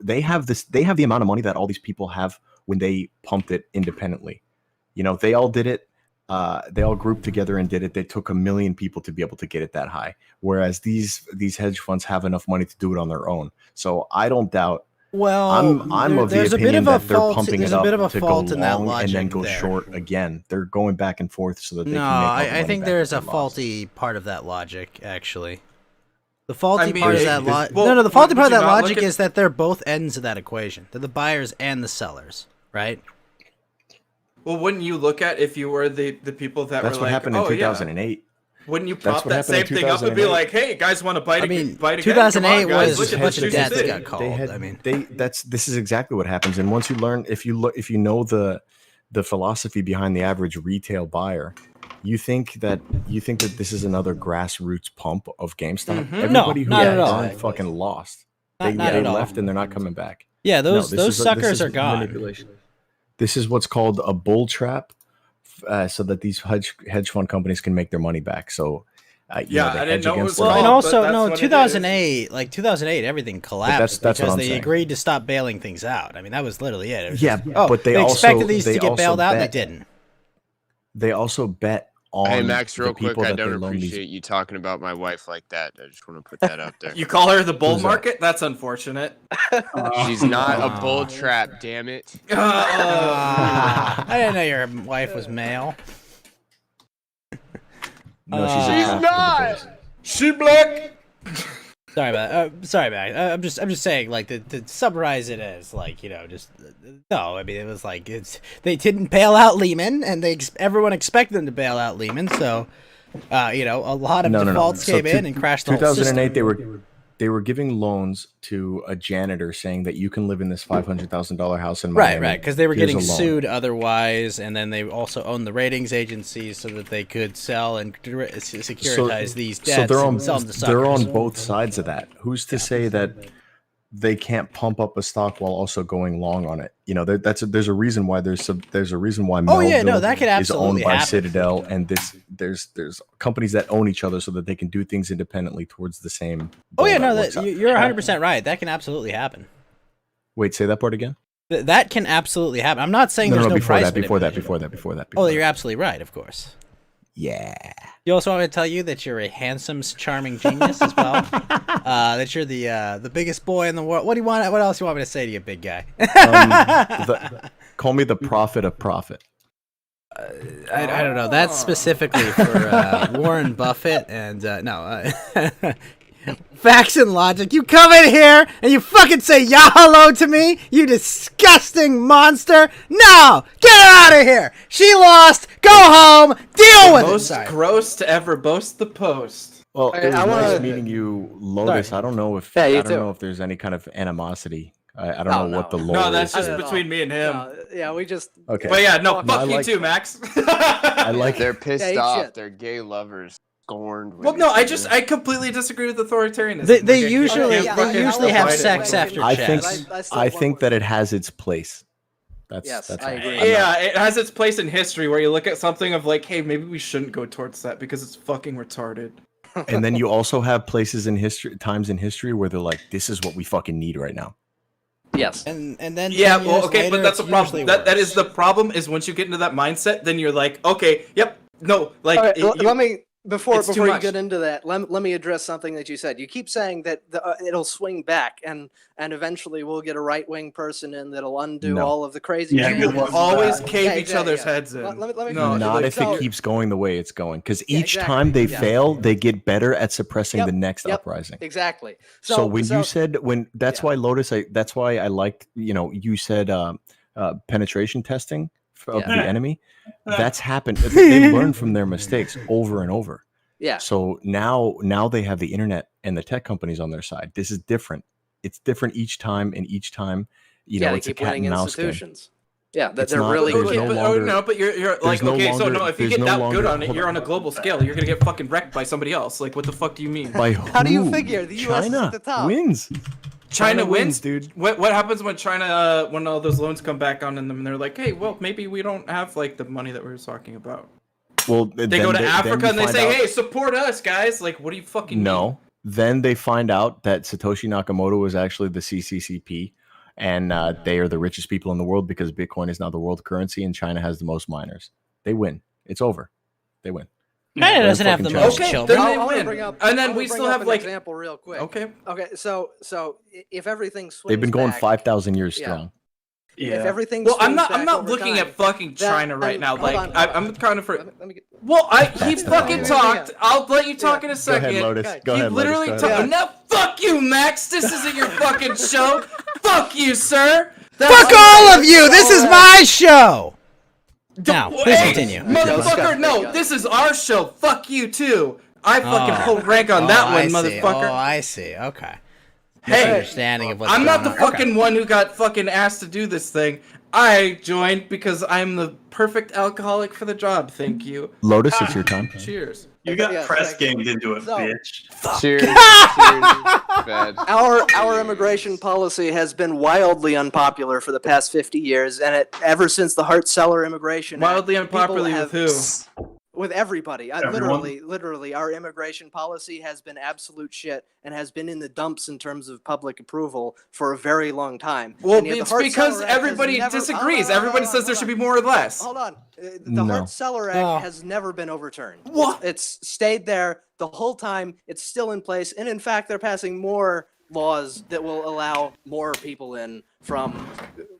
They have the amount of money that all these people have when they pumped it independently. You know, they all did it. They all grouped together and did it. They took 1 million people to be able to get it that high. Whereas these hedge funds have enough money to do it on their own. So I don't doubt. Well, I'm of the there's a bit opinion of a that they're fault. pumping There's it a up bit of a to go fault in that long and then logic go there. short again. They're going back and forth so that they No, can make all the I money think back there's that a they lost. faulty part of that logic, actually. The faulty I mean, part of it- that this- logic. well, No, the faulty would part of you that not look logic at- is that they're both ends of that equation. They're the buyers and the sellers, right? Well, wouldn't you look at if you were the people that That's were what like, happened in oh, yeah. 2008. Wouldn't you That's prop what that happened in same thing up and be 2008. like, hey, guys want to bite I again? mean, Bite again? 2008 Come on, guys, was look a at bunch this of juicy death that city. got called. I mean, This is exactly what happens. And once you learn, if you know the philosophy behind the average retail buyer, you think that this is another grassroots pump of GameStop. Mhm. Everybody No, not at who all. burned fucking lost. Not They at all. left and they're not coming back. yeah, No, those this suckers is are gone. manipulation. This is what's called a bull trap, so that these hedge fund companies can make their money back. So, Yeah, they I didn't hedge know it against was the Well, and called, market. but also, that's no, what it is. 2008, like 2008, everything collapsed that's what because I'm they saying. agreed to stop bailing things out. I mean, that was literally it. It was Yeah, just, oh, but they expected also- these they to get also bailed out, and they bet- didn't. They also bet on Hey Max, the real quick, people I that they don't loan these. appreciate you talking about my wife like that. I just want to put that out there. You call her the bull Who's that? market? That's unfortunate. She's not a bull trap, damn it. I didn't know your wife was male. No, she's She's a trap not! for the She black. Sorry about. I'm just saying, like, to summarize it as, like, you know, just no. I mean, it was like they didn't bail out Lehman, and everyone expected them to bail out Lehman. So, you know, a lot of No. defaults So came in and crashed the whole system. 2008, they were giving loans to a janitor, saying that you can live in this $500,000 house in Miami. Right, because they were Here's getting a loan. sued otherwise, and then they also owned the ratings agencies so that they could sell and securitize these debts. So they're on and sell them to they're suckers. on both sides of that. Who's to say that they can't pump up a stock while also going long on it? You know, there's a reason why there's a reason why Oh, yeah, Melville no, that could is owned absolutely by happen. Citadel, and there's companies that own each other so that they can do things independently towards the same. Oh goal yeah, that no, works out. you're 100% right. That can absolutely happen. Wait, say that part again. That can absolutely happen. I'm not saying there's no before price that, before that, manipulation. before that. Oh, you're absolutely right. Of course. Yeah. You also want me to tell you that you're a handsome, charming genius as well. That you're the biggest boy in the world. What do you want? What else do you want me to say to you, big guy? Call me the prophet of profit. I don't know. That's specifically for Warren Buffett and no. Facts and logic. You come in here and you fucking say hello to me, you disgusting monster. No! Get her out of here! She lost! Go home! Deal with it! Most Sorry. gross to ever boast the post. Well, Okay, it was I wanna- nice meeting you, Lotus. Sorry. I don't know if Yeah, you I don't too. know if there's any kind of animosity. I don't No, know what the no. lore No, that's is. just Not at between all. me and him. Yeah, we just. Okay. But yeah, no, No, I fuck you like- too, Max. I like They're pissed eat off. shit. They're gay lovers. Scorned. when Well, you no, see them. I completely disagree with authoritarianism. They Like, I usually can't they fucking usually have abide it. sex Like, after I chess. think still I want think more- that it has its place. Yes, That's I all. agree. I'm Yeah, not- it has its place in history where you look at something of like, hey, maybe we shouldn't go towards that because it's fucking retarded. and then you also have places in history, times in history where they're like, "This is what we fucking need right now." Yes. And then Yeah, 10 well, years okay, later, but that's the it's problem. usually That is worse. the problem is once you get into that mindset, then you're like, okay, yep, no, like All right, you- let me before it's too you much. get into that. Let me address something that you said. You keep saying that it'll swing back, and eventually we'll get a right wing person in that'll undo No. all of the crazy. Yeah, shit. good luck with always that. cave Yeah, each exactly, other's yeah. heads in. Let me- No, Not like, if so- it keeps going the way it's going, because Yeah, each exactly, time they yeah. fail, they get better at suppressing Yep, the next yep. uprising. Exactly. So, when you said that's yeah. why Lotus, that's why I liked, you said penetration testing of Yeah. the enemy. That's happened. They learn from their mistakes over and over. yeah, So now they have the internet and the tech companies on their side. This is different. It's different each time, and each time, yeah, they it's a keep cat winning and mouse game. institutions. Yeah, that It's they're not- really there's good. no but, longer- no, but you're like, no okay, so longer- no, if you there's get no that longer- good on it, hold you're on. on a global scale. You're gonna get fucking wrecked by somebody else. Like, what the fuck do you mean? By How do you who? figure? The US is China at the top. wins. China wins, dude. What happens when China when all those loans come back on them and they're like, hey, well, maybe we don't have like the money that we were talking about. Well, They go to Africa and they say, hey, support us, guys. Like, what do you fucking mean? no. Then they find out that Satoshi Nakamoto was actually the CCCP, and they are the richest people in the world because Bitcoin is now the world currency, and China has the most miners. They win. It's over. They win. China doesn't have the fucking most China. Okay, children. then they I wanna win. bring up- And then I wanna we bring still up have an like example real quick. okay. Okay, so if everything swings They've been going back, 5,000 years Yeah. strong. If Yeah. everything Well, I'm swings not. I'm back not over looking time, at fucking that- China right now. hold Like, on, hold on. I'm kind of for. Let me get, Well, he That's the fucking problem. talked. I'll let you talk Yeah. in a Go second. ahead, Lotus. Okay. Go He ahead, literally Lotus. Go talked. ahead. No, fuck you, Max. This isn't your fucking show. Fuck you, sir. Fuck all of you! This is my show! Now, please Hey, continue. motherfucker. No, this is our show. Fuck you too. I fucking pulled rank on that I one, see. motherfucker. Oh, I see. Okay. Hey, Understanding of what's I'm not the going on. Okay. fucking one who got fucking asked to do this thing. I joined because I'm the perfect alcoholic for the job. Thank you. Lotus, it's your time. Cheers. You got Yes, press thank you. gamed into it, So- bitch. Cheers. Cheers. Bad. our immigration policy has been wildly unpopular for the past 50 years, and ever since the Hart-Celler Immigration Act, Wildly people unpopularly have- with who? With everybody. Everyone? Literally, our immigration policy has been absolute shit and has been in the dumps in terms of public approval for a very long time. Well, And yet the it's Hart-Celler because Act has everybody never- disagrees. Hold on, Everybody hold says on, there hold should on. be more or less. Hold on. The No. Hart-Celler Act Oh. has never been overturned. What? It's stayed there the whole time. It's still in place. And in fact, they're passing more laws that will allow more people in from,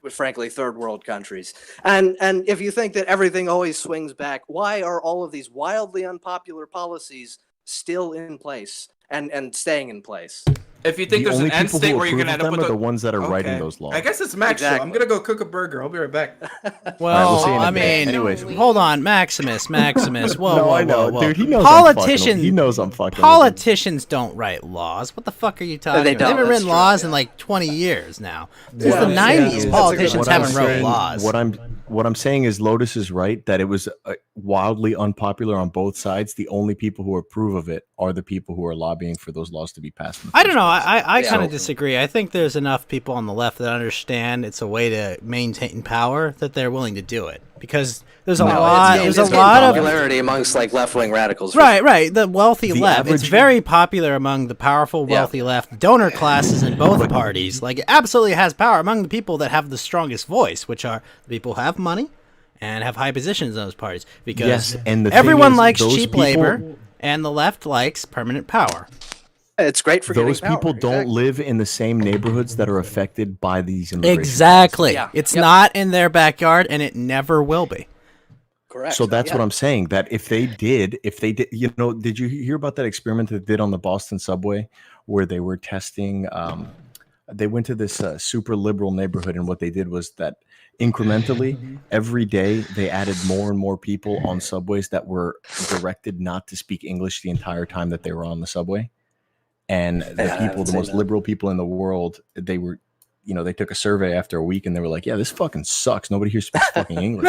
frankly, third world countries. And if you think that everything always swings back, why are all of these wildly unpopular policies still in place and staying in place? If you think the there's only an end people state who where you're approve gonna of end up them with are the ones that are writing Okay. those laws. I guess it's Max. So I'm Exactly. gonna go cook a burger. I'll be right back. Well, we'll see you in a I bit. mean, Anyways. hold on, Maximus. Whoa, No, whoa, I know, whoa, whoa. dude. He knows Politicians, he knows I'm fucking. with him. Politicians don't write laws. What the fuck are you talking They about? They don't, haven't that's written true, laws yeah. in like 20 years now. Since Yeah, the yeah, 90s, that's a good politicians one. haven't wrote saying- laws. What I'm saying is Lotus is right that it was wildly unpopular on both sides. The only people who approve of it are the people who are lobbying for those laws to be passed. in the I don't first know. place. I Yeah. kind of disagree. I think there's enough people on the left that understand it's a way to maintain power that they're willing to do it because there's a lot. It's There's a gained lot of popularity amongst like left-wing radicals. right. The wealthy The left. It's average- very popular among the powerful, Yeah. wealthy left donor classes in both parties. Like it absolutely has power among the people that have the strongest voice, which are the people who have money and have high positions in those parties. Because Yes, and the thing everyone is, likes those cheap people- labor, and the left likes permanent power. It's great for Those getting people power, don't exactly. live in the same neighborhoods that are affected by these immigration Exactly. Yeah. It's Yep. not in their backyard, and it never will be. Correct. So that's yeah. what I'm saying. That if they did, you know, did you hear about that experiment that they did on the Boston subway where they were testing? They went to this super liberal neighborhood, and what they did was that incrementally every day they added more and more people on subways that were directed not to speak English the entire time that they were on the subway. And the Yeah, I people, haven't the seen most that. liberal people in the world, they were, you know, they took a survey after a week and they were like, yeah, this fucking sucks. Nobody here speaks fucking English.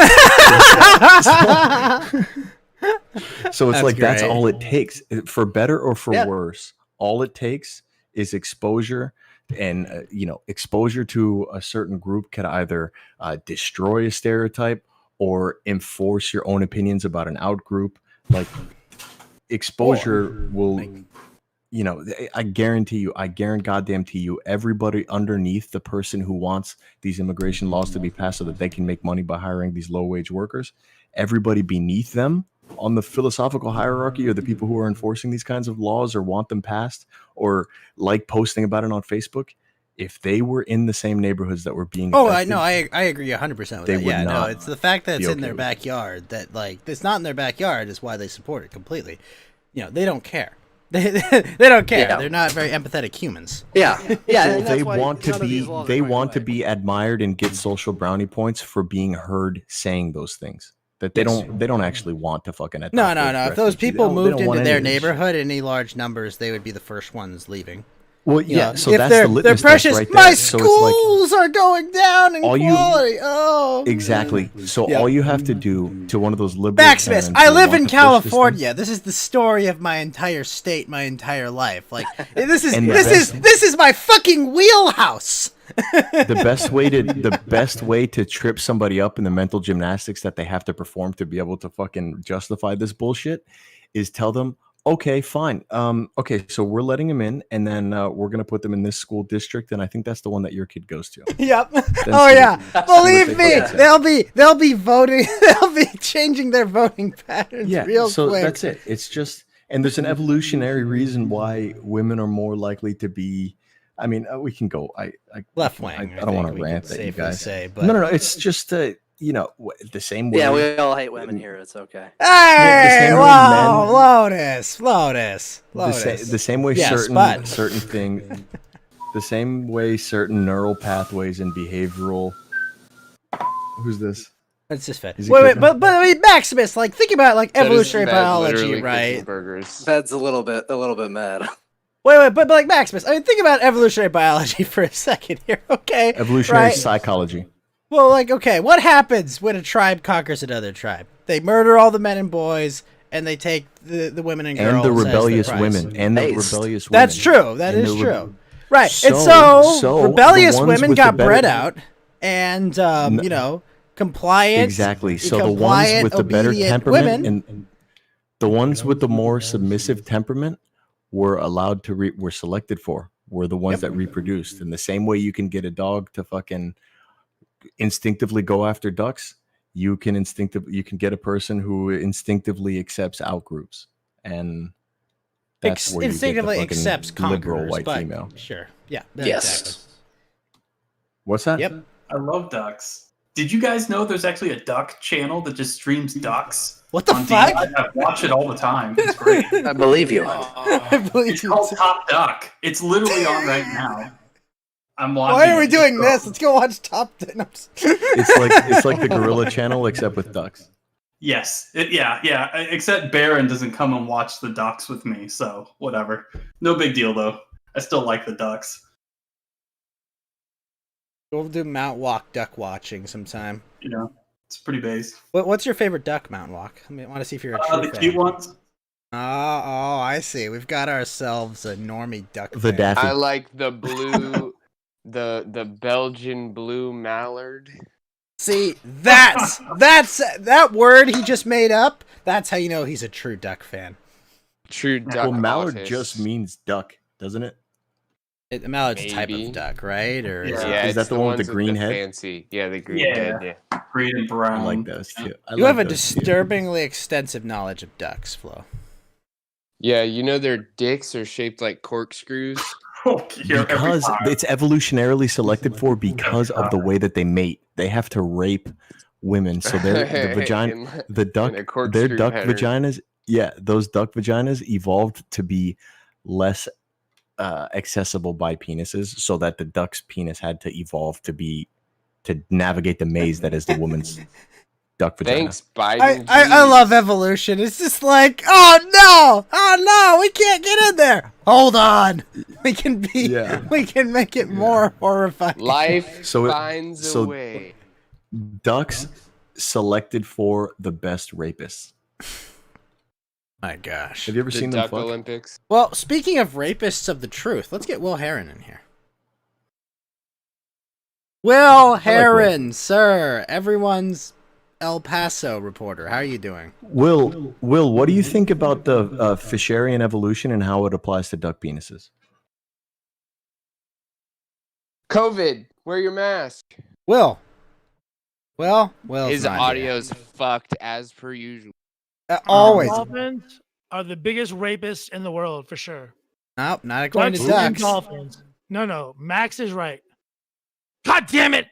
So it's That's like that's great. all it takes for better or for Yeah. worse. All it takes is exposure, and you know, exposure to a certain group can either destroy a stereotype or enforce your own opinions about an out group. Like exposure will, you know, I guarantee you, I guarantee goddamn to you, everybody underneath the person who wants these immigration laws to be passed so that they can make money by hiring these low wage workers, everybody beneath them on the philosophical hierarchy are the people who are enforcing these kinds of laws or want them passed or like posting about it on Facebook. If they were in the same neighborhoods that were being Oh, affected, I agree 100% with They that. would Yeah, no, not it's the fact that it's be in okay their with it. backyard that like it's not in their backyard is why they support it completely. You know, they don't care. They don't care. Yeah. They're not very empathetic humans. Yeah, yeah. Well, and that's they why want to none of be these laws are they going want to away. be admired and get social brownie points for being heard saying those things that they don't actually want to fucking adopt No. those If those refugees. people They moved don't want into their any of this. neighborhood in any large numbers, they would be the first ones leaving. Well, You yeah. know, So if that's they're, the litmus they're test precious. right there. My So it's like schools are going down in all you- quality. Oh, exactly. So Yeah. all you have to do to one of those liberal Maximus, parents I who live want in to push this thing- California. This is the story of my entire state, my entire life. Like this is And the this is my fucking wheelhouse. the best way to trip somebody up in the mental gymnastics that they have to perform to be able to fucking justify this bullshit is tell them, okay, fine. Okay, so we're letting them in, and then we're gonna put them in this school district, and I think that's the one that your kid goes to. Yep. Oh see yeah. what Believe they me, fucking say. they'll be voting. They'll be changing their voting patterns Yeah, real so quick. that's it. It's just, and there's an evolutionary reason why women are more likely to be. I mean, we can go. I Left I, wing. I don't want to rant at you guys. Say, but No. It's just you know, the same way. Yeah, we all hate women here. It's okay. Hey, same way wow, men- Lotus. The same way Yes, certain but- certain thing, the same way certain neural pathways and behavioral. Who's this? It's just fed. Is he Wait, cooking? but I mean, Maximus, like think about like That is evolutionary bad, biology, literally cooking right? Burgers. Fed's a little bit mad. Wait, but like Maximus, I mean, think about evolutionary biology for a second here, okay? Evolutionary Right? psychology. Well, like, okay, what happens when a tribe conquers another tribe? They murder all the men and boys, and they take the women and girls And the as their rebellious prize. women. And the Based. rebellious women. That's true. That And is the re- true. Right. and So so the rebellious ones women with got the better- bred out, and you know, compliant. Exactly. So the ones compliant, with the better obedient temperament women. and the ones with the more submissive temperament were allowed to were selected for, were the ones that reproduced. In the same way you can get a dog to fucking instinctively go after ducks, you can get a person who instinctively accepts out groups. And that's where you get the instinctively fucking accepts liberal conquerors, white but female. Sure. Yeah. Yes. Exactly. What's that? Yep. I love ducks. Did you guys know there's actually a duck channel that just streams ducks? What the on fuck? DVR? I watch it all the time. It's great. I believe you. I believe It's you. called Top Duck. It's literally on right now. I'm watching. Why are we it. doing this? Let's go watch Top 10. It's like the Gorilla Channel except with ducks. Yes. Yeah. Except Baron doesn't come and watch the ducks with me, so whatever. No big deal though. I still like the ducks. We'll do Mount Walk duck watching sometime. You know, it's pretty base. What's your favorite duck, Mount Walk? I want to see if you're a true The fan. cute ones. Oh, I see. We've got ourselves a normie duck. The fan. Daffy. I like the blue, the Belgian blue mallard. See, that's that word he just made up. That's how you know he's a true duck fan. True duck. Well, mallard autist. just means duck, doesn't it? A mallard's a type Maybe. of duck, right? Or is Yeah. it- Is that it's the one with ones the green head? Fancy. Yeah, the green Yeah. head. Yeah. Green and I brown. like those too. you have a disturbingly extensive knowledge of ducks, Flo. Yeah, you know their dicks are shaped like corkscrews. Because it's evolutionarily selected for because of the way that they mate. They have to rape women, so their the vagina, In- the duck, in a their corkscrew duck pattern. vaginas. Yeah, those duck vaginas evolved to be less accessible by penises, so that the duck's penis had to evolve to navigate the maze that is the woman's duck vagina. Thanks, Biden. I love evolution. It's just like, oh no, we can't get in there. Hold on, we can be, Yeah. we can make it more horrifying. Life So it- finds so- a way. Ducks selected for the best rapists. My gosh. Have you ever The seen them Duck fuck? Olympics. Well, speaking of rapists of the truth, let's get Will Heron in here. Will Heron, sir, everyone's El Paso reporter. How are you doing? Will, what do you think about the Fisherian evolution and how it applies to duck penises? COVID. Wear your mask. Will. Will's His not audio's fucked as per usual. here. Always. Dolphins are the biggest rapists in the world for sure. Nope, not according to Ducks and ducks. dolphins. No, Max is right. God damn it!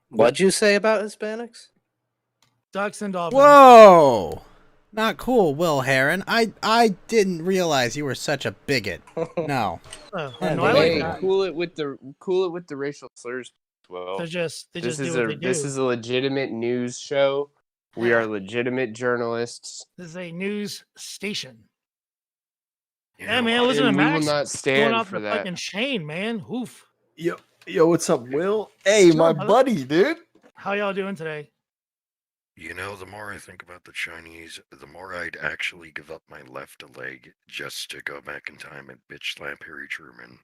What'd you say about Hispanics? Ducks and dolphins. Whoa. Not cool, Will Heron. I didn't realize you were such a bigot. No. Oh, Yeah, no, I like Hey, that. cool it with the racial slurs. Well, They just this do is what they do. this is a legitimate news show. We are legitimate journalists. This is a news station. You Yeah, know man, what? listen to And we will Max. not Going stand off for the that. fucking chain, man. Oof. Yo, what's up, Will? Hey, my brother. buddy, dude. How y'all doing today? You know, the more I think about the Chinese, the more I'd actually give up my left leg just to go back in time and bitch slap Harry Truman.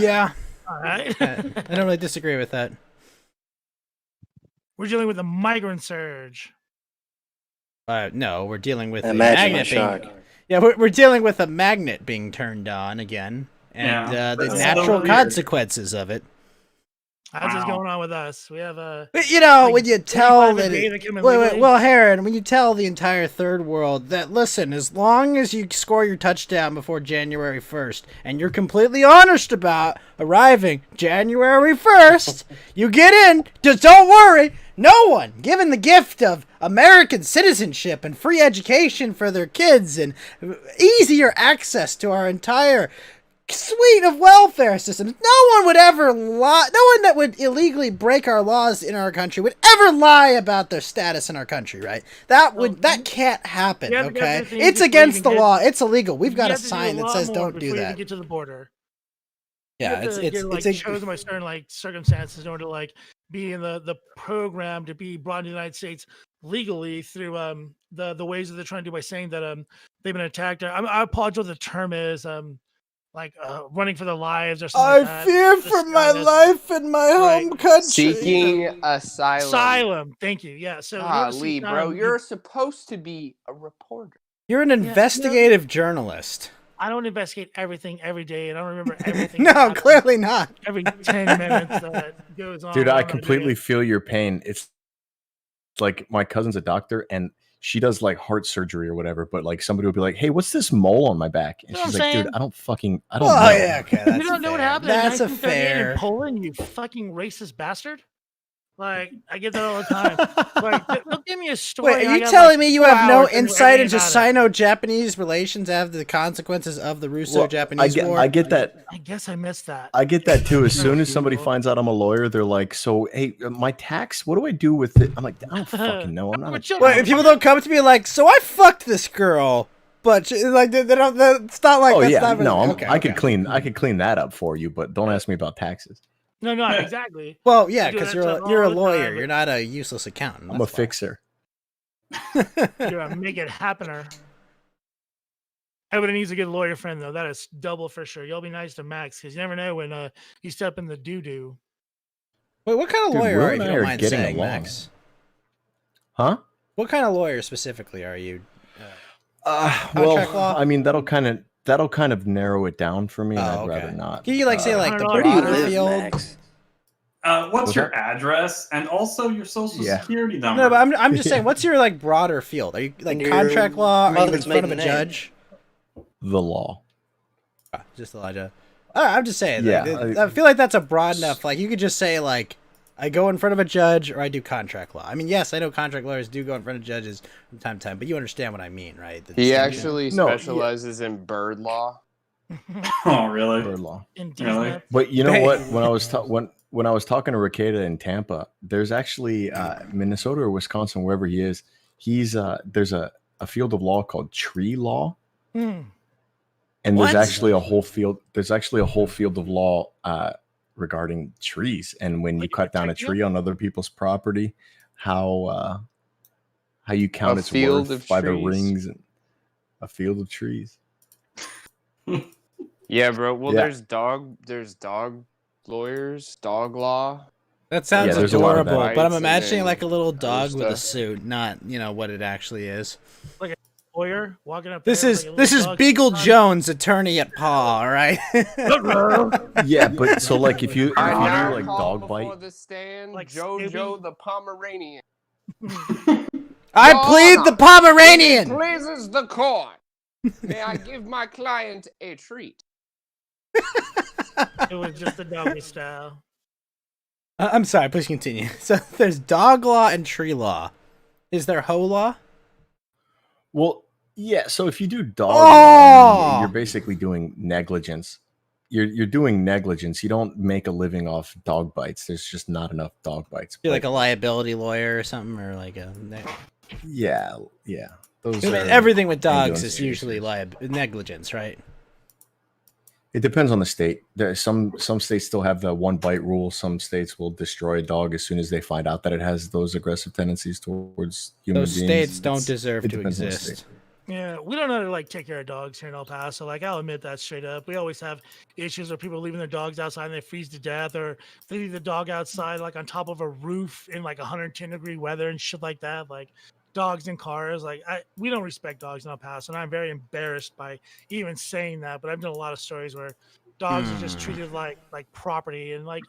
Yeah. All right. I don't really disagree with that. We're dealing with a migrant surge. No, we're dealing with a Imagine my magnet shock. being... Yeah, we're dealing with a magnet being turned on again. And Yeah, the that's so natural weird. consequences of it. That's what's Wow. going on with us. We have a. But, you know, Like, when you tell 25 a that day it, that come in wait, legally? well, Heron, when you tell the entire third world that, listen, as long as you score your touchdown before January 1st, and you're completely honest about arriving January 1st, you get in. Just don't worry. No one, given the gift of American citizenship and free education for their kids and easier access to our entire suite of welfare systems. No one would ever lie. No one that would illegally break our laws in our country would ever lie about their status in our country, right? That can't happen, You have to go okay? through things It's before you against even the get- law. It's illegal. We've got You a have to do sign that lot says more don't before do you even that. get to the border. Yeah, You have to get, like, it's chosen by certain like circumstances in order to like be in the program to be brought into the United States legally through the ways that they're trying to do by saying that they've been attacked. I apologize what the term is running for their lives or something. like I that. fear Just for my honest. life in my Right. home country. Seeking asylum. Asylum. Thank you. Yeah. So in order to Golly, seek bro, asylum, you're supposed to be a reporter. You're an investigative journalist. I don't investigate everything every day, and I don't remember everything. No, that happens clearly not. Every 10 minutes that goes on. Dude, I on that completely day. feel your pain. It's like my cousin's a doctor and she does like heart surgery or whatever, but like somebody will be like, "Hey, what's this mole on my back?" And You know she's what like, I'm "Dude, saying? I don't Oh know." yeah, okay. That's You don't know what fair. happened in That's a 1938 fair. in Poland, you fucking racist bastard. Like, I get that all the time. Like, they'll give me a story. Wait, and are I you got, telling like, me you 4 have no hours to know insight everything into about it. Sino-Japanese relations have the consequences of the Russo-Japanese War? I get that. I guess I missed that. I get that too. As soon as somebody People. finds out I'm a lawyer, they're like, "So, hey, my tax. What do I do with it?" I'm like, "I don't fucking know. I'm not." But you'll- Wait, people don't come to me like, so I fucked this girl, but like they don't. It's not like Oh that's yeah, not no, really, I okay. could clean that up for you, but don't ask me about taxes. No, exactly. Well, yeah, I do because that stuff you're a all the lawyer. time, but- You're not a useless accountant. I'm a that's fine. fixer. You're a make it happener. Everybody needs a good lawyer friend, though. That is double for sure. You'll be nice to Max because you never know when you step in the doo doo. Wait, what kind of Dude, lawyer Will are you? and If I you don't are mind getting saying, along. Max. Huh? What kind of lawyer specifically are you? Well, Contract law? I mean that'll kind of narrow it down for me, and Oh, I'd rather okay. not. Can you like say like the $100 Where do you broader live, field? Max? What's What's your that? address and also your social Yeah. security number? No, but I'm just saying, what's your like broader field? Are you like And your contract law? Are you in mother's front of a maiden name. judge? The law. Just Elijah. I'm just saying. Yeah, Like, I feel like that's a broad enough. Like you could just say like, I go in front of a judge or I do contract law. I mean, yes, I know contract lawyers do go in front of judges from time to time, but you understand what I mean, right? The He distinction. actually No, yeah. specializes in bird law. Oh, really? Bird law. Indecent. But you know Hey. what? When I was when I was talking to Ricada in Tampa, there's actually Minnesota or Wisconsin, wherever he is. He's there's a field of law called tree law, Hmm. and What? there's actually a whole field. There's actually a whole field of law regarding trees, and when you Like cut down a protecting tree on other people's property, how you count A its field worth of by the trees. rings. And a field of trees. Yeah, bro. Well, Yeah. there's dog lawyers, dog law. That sounds Yeah, there's a lot of adorable, that. but I'm Rights and imagining then like a little other dog with a stuff. suit, not what it actually is. Lawyer walking up. This there is with, like, a this little is dog Beagle on. Jones, attorney at Paw. All right. Yeah, but so like if you I now do like call dog before bite, the stand Like Jojo Snoopy? the Pomeranian. I Your plead the Honor, Pomeranian. If it pleases the court, may I give my client a treat? It was just the doggy style. I'm sorry. Please continue. So there's dog law and tree law. Is there hoe law? well, yeah. So if you do dog, Oh! law, you're basically doing negligence. You're doing negligence. You don't make a living off dog bites. There's just not enough dog bites. You're like But a liability lawyer or something, or like a. yeah. Those I mean, are- everything with I'm doing dogs is serious usually things. negligence, right? It depends on the state. There some states still have the one bite rule. Some states will destroy a dog as soon as they find out that it has those aggressive tendencies towards human Those beings. states don't It's- deserve it to depends on the exist. state. Yeah, we don't know how to like take care of dogs here in El Paso. Like I'll admit that straight up. We always have issues where people leaving their dogs outside and they freeze to death, or they leave the dog outside like on top of a roof in like 110-degree weather and shit like that. Like dogs in cars. Like we don't respect dogs in El Paso, and I'm very embarrassed by even saying that. But I've done a lot of stories where dogs are just treated like property, and like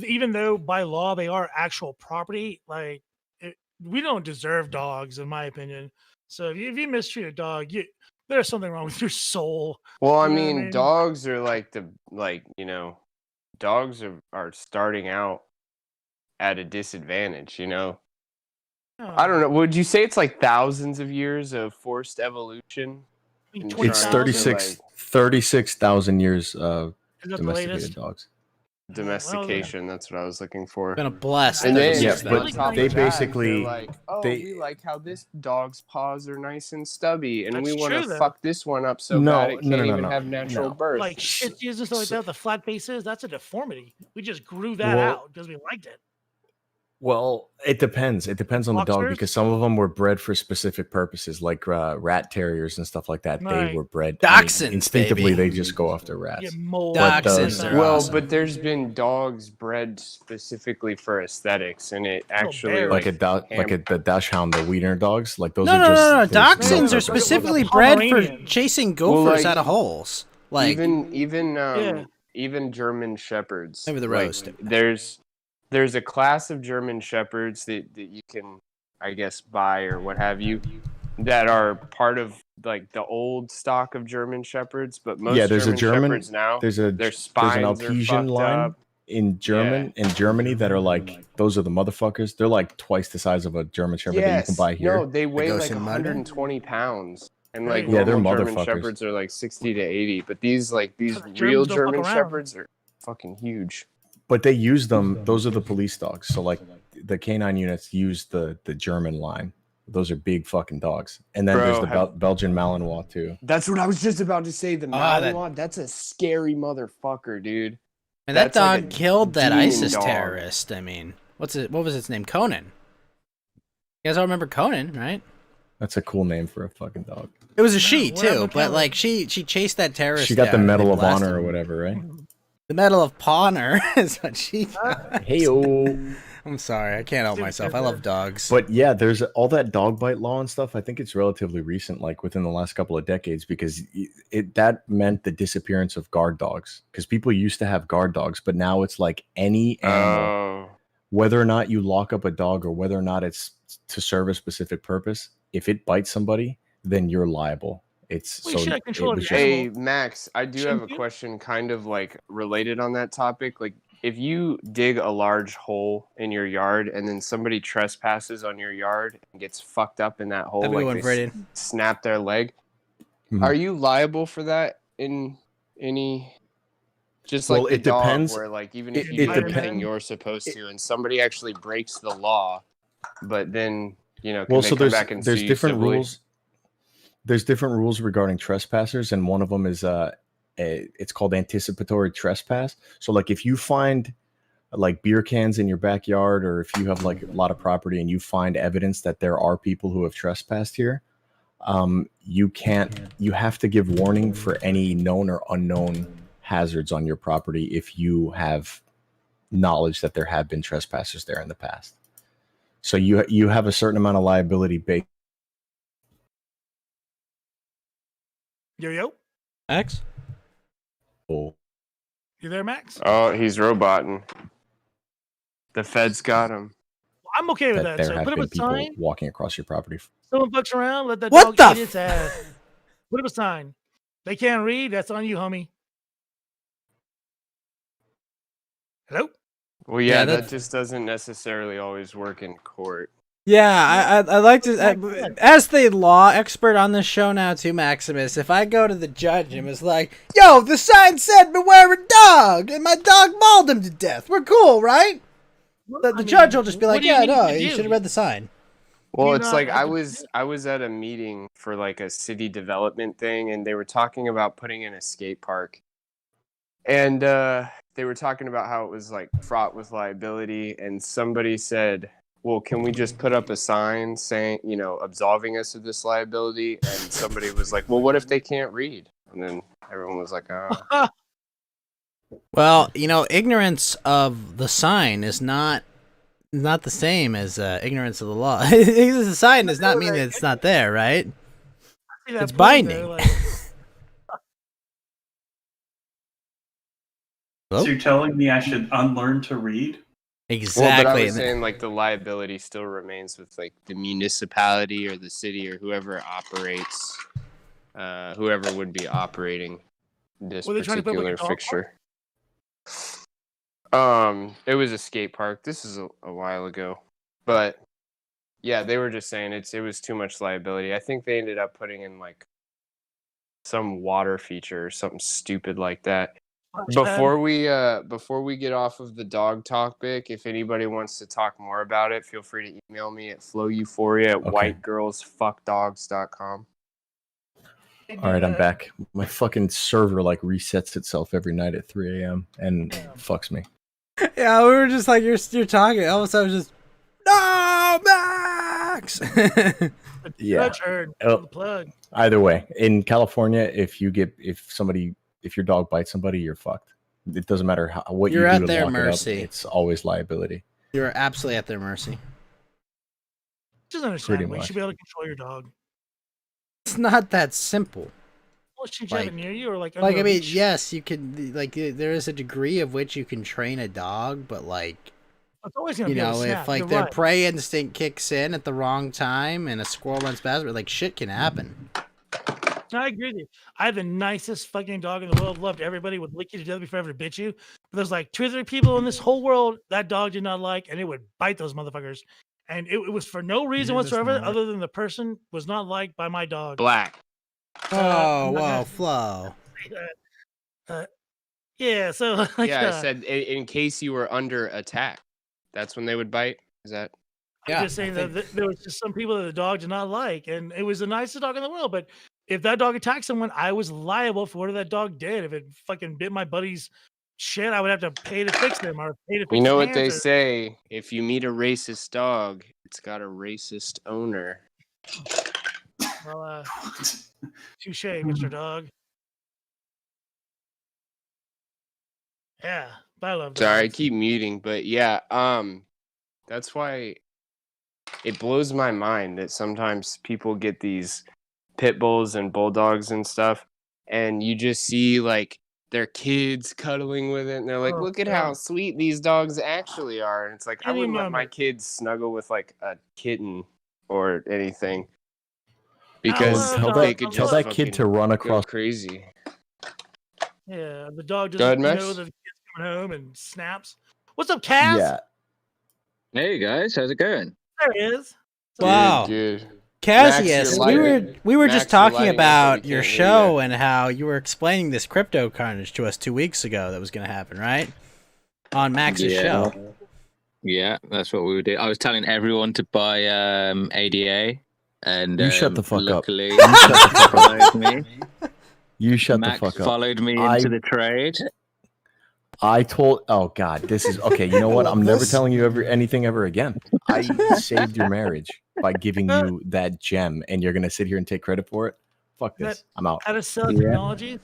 even though by law they are actual property, like we don't deserve dogs, in my opinion. So if you mistreat a dog, there's something wrong with your soul. Well, I You know what I mean, mean? dogs are dogs are starting out at a disadvantage, I don't know. Would you say it's like thousands of years of forced evolution? Like It's 20,000? 36,000 years of Is that the domesticated latest? dogs. Domestication, that's what I was looking for. Been a blessed. And then, Yeah, 36,000. but on top they of that, basically- they're like, oh, they- we like how this dog's paws are nice and stubby, and we That's want true, to though. fuck this one up so No, bad it no, can't no, even no, have natural no. birth. Like shit and stuff like that. The flat faces, that's a deformity. We just grew that Well- out because we liked it. Well, it depends. It depends on the dog Boxers? because some of them were bred for specific purposes, like rat terriers and stuff like that. Right. They were bred Dachshunds, instinctively. baby. They just go after rats. Get mold. But Dachshunds those- are Well, awesome. but there's been dogs bred specifically for aesthetics, and it actually bears. Like the Dachshund, the Wiener dogs, like those. No, are no, just, no, no. there's no Dachshunds are purpose. specifically With a bred for Pomeranian. chasing gophers like, out of holes. Like even German shepherds. Maybe the like, roast. there's a class of German shepherds that you can, I guess, buy or what have you, that are part of like the old stock of German shepherds. But most Yeah, there's a German- shepherds now, There's their an spines are Alpesian fucked line. up. in Germany that are like those are the motherfuckers. They're like twice the size of a German Shepherd that you can buy here. No, they weigh ghost like in mud? 120 pounds. And like Yeah, they're normal German motherfuckers. Shepherds are like 60 to 80. But these real Germans don't fuck German around. Shepherds are fucking huge. But they use them. Those are the police dogs. So like the canine units use the German line. Those are big fucking dogs. And then there's the Belgian Malinois too. That's what I was just about to say. The Ah, that- Malinois, that's a scary motherfucker, dude. And that That's like dog a killed that demon ISIS dog. terrorist. I mean, what was its name? Conan. You guys all remember Conan, right? That's a cool name for a fucking dog. It was a she whatever too, but counts. like she chased that terrorist. She got the down and Medal they of Honor blasted or him. whatever, right? The Medal of Honor is what she got. Hey I'm sorry, I can't help myself. I love dogs. But yeah, there's all that dog bite law and stuff. I think it's relatively recent, like within the last couple of decades, because that meant the disappearance of guard dogs. Because people used to have guard dogs, but now it's like any animal, whether or not you lock up a dog or whether or not it's to serve a specific purpose. If it bites somebody, then you're liable. It's Well, you so should have control it of was your just- animal. Hey, Max, I do have a Shouldn't you? question kind of like related on that topic. Like, if you dig a large hole in your yard and then somebody trespasses on your yard and gets fucked up in that hole, Have a good like one, they Brayden. snap their leg, Mhm. are you liable for that in any? Just Well, like the it dog, depends. where like even if It- you it do depends. everything you're supposed to, and somebody actually breaks the law, but then can Well, they so come back and there's sue you different civilly? rules. There's different rules regarding trespassers, and one of them is it's called anticipatory trespass. So like if you find like beer cans in your backyard, or if you have like a lot of property and you find evidence that there are people who have trespassed here, you have to give warning for any known or unknown hazards on your property if you have knowledge that there have been trespassers there in the past. So you have a certain amount of liability based. Yo, Max? Oh, you there, Max? Oh, he's roboting. The feds got him. I'm okay with that that. there So have put up been a people sign. walking across your property. Someone fucks around. Let that What dog the eat its ass. Put up a sign. They can't read. That's on you, homie. Hello. Well, Yeah, yeah, that that's- just doesn't necessarily always work in court. Yeah, I like to, as the law expert on this show now too, Maximus, if I go to the judge and was like, yo, the sign said beware a dog, and my dog mauled him to death, we're cool, right? The judge will just be what like, do you yeah, need no, to you do? should have read the sign. Well, You it's know, like I I was at a meeting for like a city development thing, and they were talking about putting in a skate park, and they were talking about how it was like fraught with liability, and somebody said, well, can we just put up a sign saying, absolving us of this liability? And somebody was like, well, what if they can't read? And then everyone was like, oh. Well, ignorance of the sign is not the same as ignorance of the law. The sign does not mean that it's not there, right? See that It's point binding. there, like- Hello? So you're telling me I should unlearn to read? Exactly. Well, but I was and- saying like the liability still remains with like the municipality or the city or whoever operates, whoever would be operating this Were they trying to put, like, a particular dog fixture. It was a skate park. This is a while ago, but yeah, they were just saying it was too much liability. I think they ended up putting in like some water feature or something stupid like that. Before we get off of the dog topic, if anybody wants to talk more about it, feel free to email me at floweuphoria@whitegirlsfuckdogs.com. All right, I'm back. My fucking server like resets itself every night at 3 a.m. and fucks me. Yeah, we were just like, you're talking. All of a sudden, just, no, Max! Yeah. Judge heard. Oh. The plug. Either way, in California, if your dog bites somebody, you're fucked. It doesn't matter what You're you do at to their lock mercy. it up. It's always liability. You're absolutely at their mercy. Just understand. Pretty You much. should be able to control your dog. It's not that simple. Well, should you have Like- it near you or like? Like, under I a mean, leash? yes, you could, like, there is a degree of which you can train a dog, but, like, It's always gonna be able to snap. if, like, You're their right. prey instinct kicks in at the wrong time and a squirrel runs past, like, shit can happen. I agree with you. I had the nicest fucking dog in the world. Loved everybody. Would lick you to death before I ever bit you. But there's like 2 or 3 people in this whole world that dog did not like, and it would bite those motherfuckers. And it was for no reason Hear this, whatsoever, Mark? other than the person was not liked by my dog. Black. Oh, I'm not whoa, gonna Flo. say that. Yeah, so like, Yeah, I said in case you were under attack. That's when they would bite. Is that? I'm Yeah, just saying I that there was just some people that the dog did not like, and it was the nicest dog in the world. But if that dog attacked someone, I was liable for whatever that dog did. If it fucking bit my buddy's shit, I would have to pay to fix them or pay to fix You know his what they hands or- say? If you meet a racist dog, it's got a racist owner. Well, touche, Mr. Dog. Yeah, but I love Sorry, I dogs. keep muting, but yeah, that's why it blows my mind that sometimes people get these pit bulls and bulldogs and stuff, and you just see like their kids cuddling with it, and they're like, Oh, "Look at God. how sweet these dogs actually are." And it's like, I Any wouldn't let my moment. kids snuggle with like a kitten or anything because love they dogs. could Tell just that kid to fucking run go across. crazy. Yeah, the dog Go ahead, doesn't Max. know that the kid's coming home and snaps. What's up, Kaz? Yeah. Hey guys, how's it going? There he is. Wow. Good. Cassius, Max, we you're were lighting- we were Max, just you're talking lighting up, but about we your can't hear show and how you were explaining this crypto carnage to us 2 weeks ago that was going to happen, right? On Max's show. Yeah, that's what we would do. I was telling everyone to buy ADA, and You shut the fuck up. luckily, You shut the fuck up. followed me. You shut Max the fuck up. followed me I- into the trade. I told. Oh God, this is okay. You know what? I'm never telling you anything ever again. I saved your marriage by giving you that gem, and you're gonna sit here and take credit for it. Fuck this. I'm out. How to sell Yeah. technology?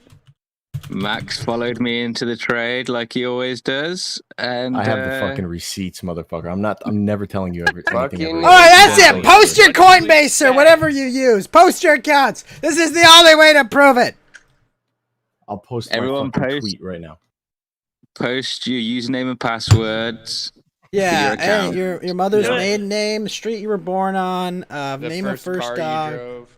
Max followed me into the trade like he always does, and I have the fucking receipts, motherfucker. I'm never telling you anything ever. Fucking- again. All right, that's it. Post your Coinbase or whatever you use. Post your accounts. This is the only way to prove it. I'll post Everyone my fucking post- tweet right now. post your username and passwords. Yeah, your and account. your mother's Yeah. maiden name, the street you were born on, The name of first car dog. you drove.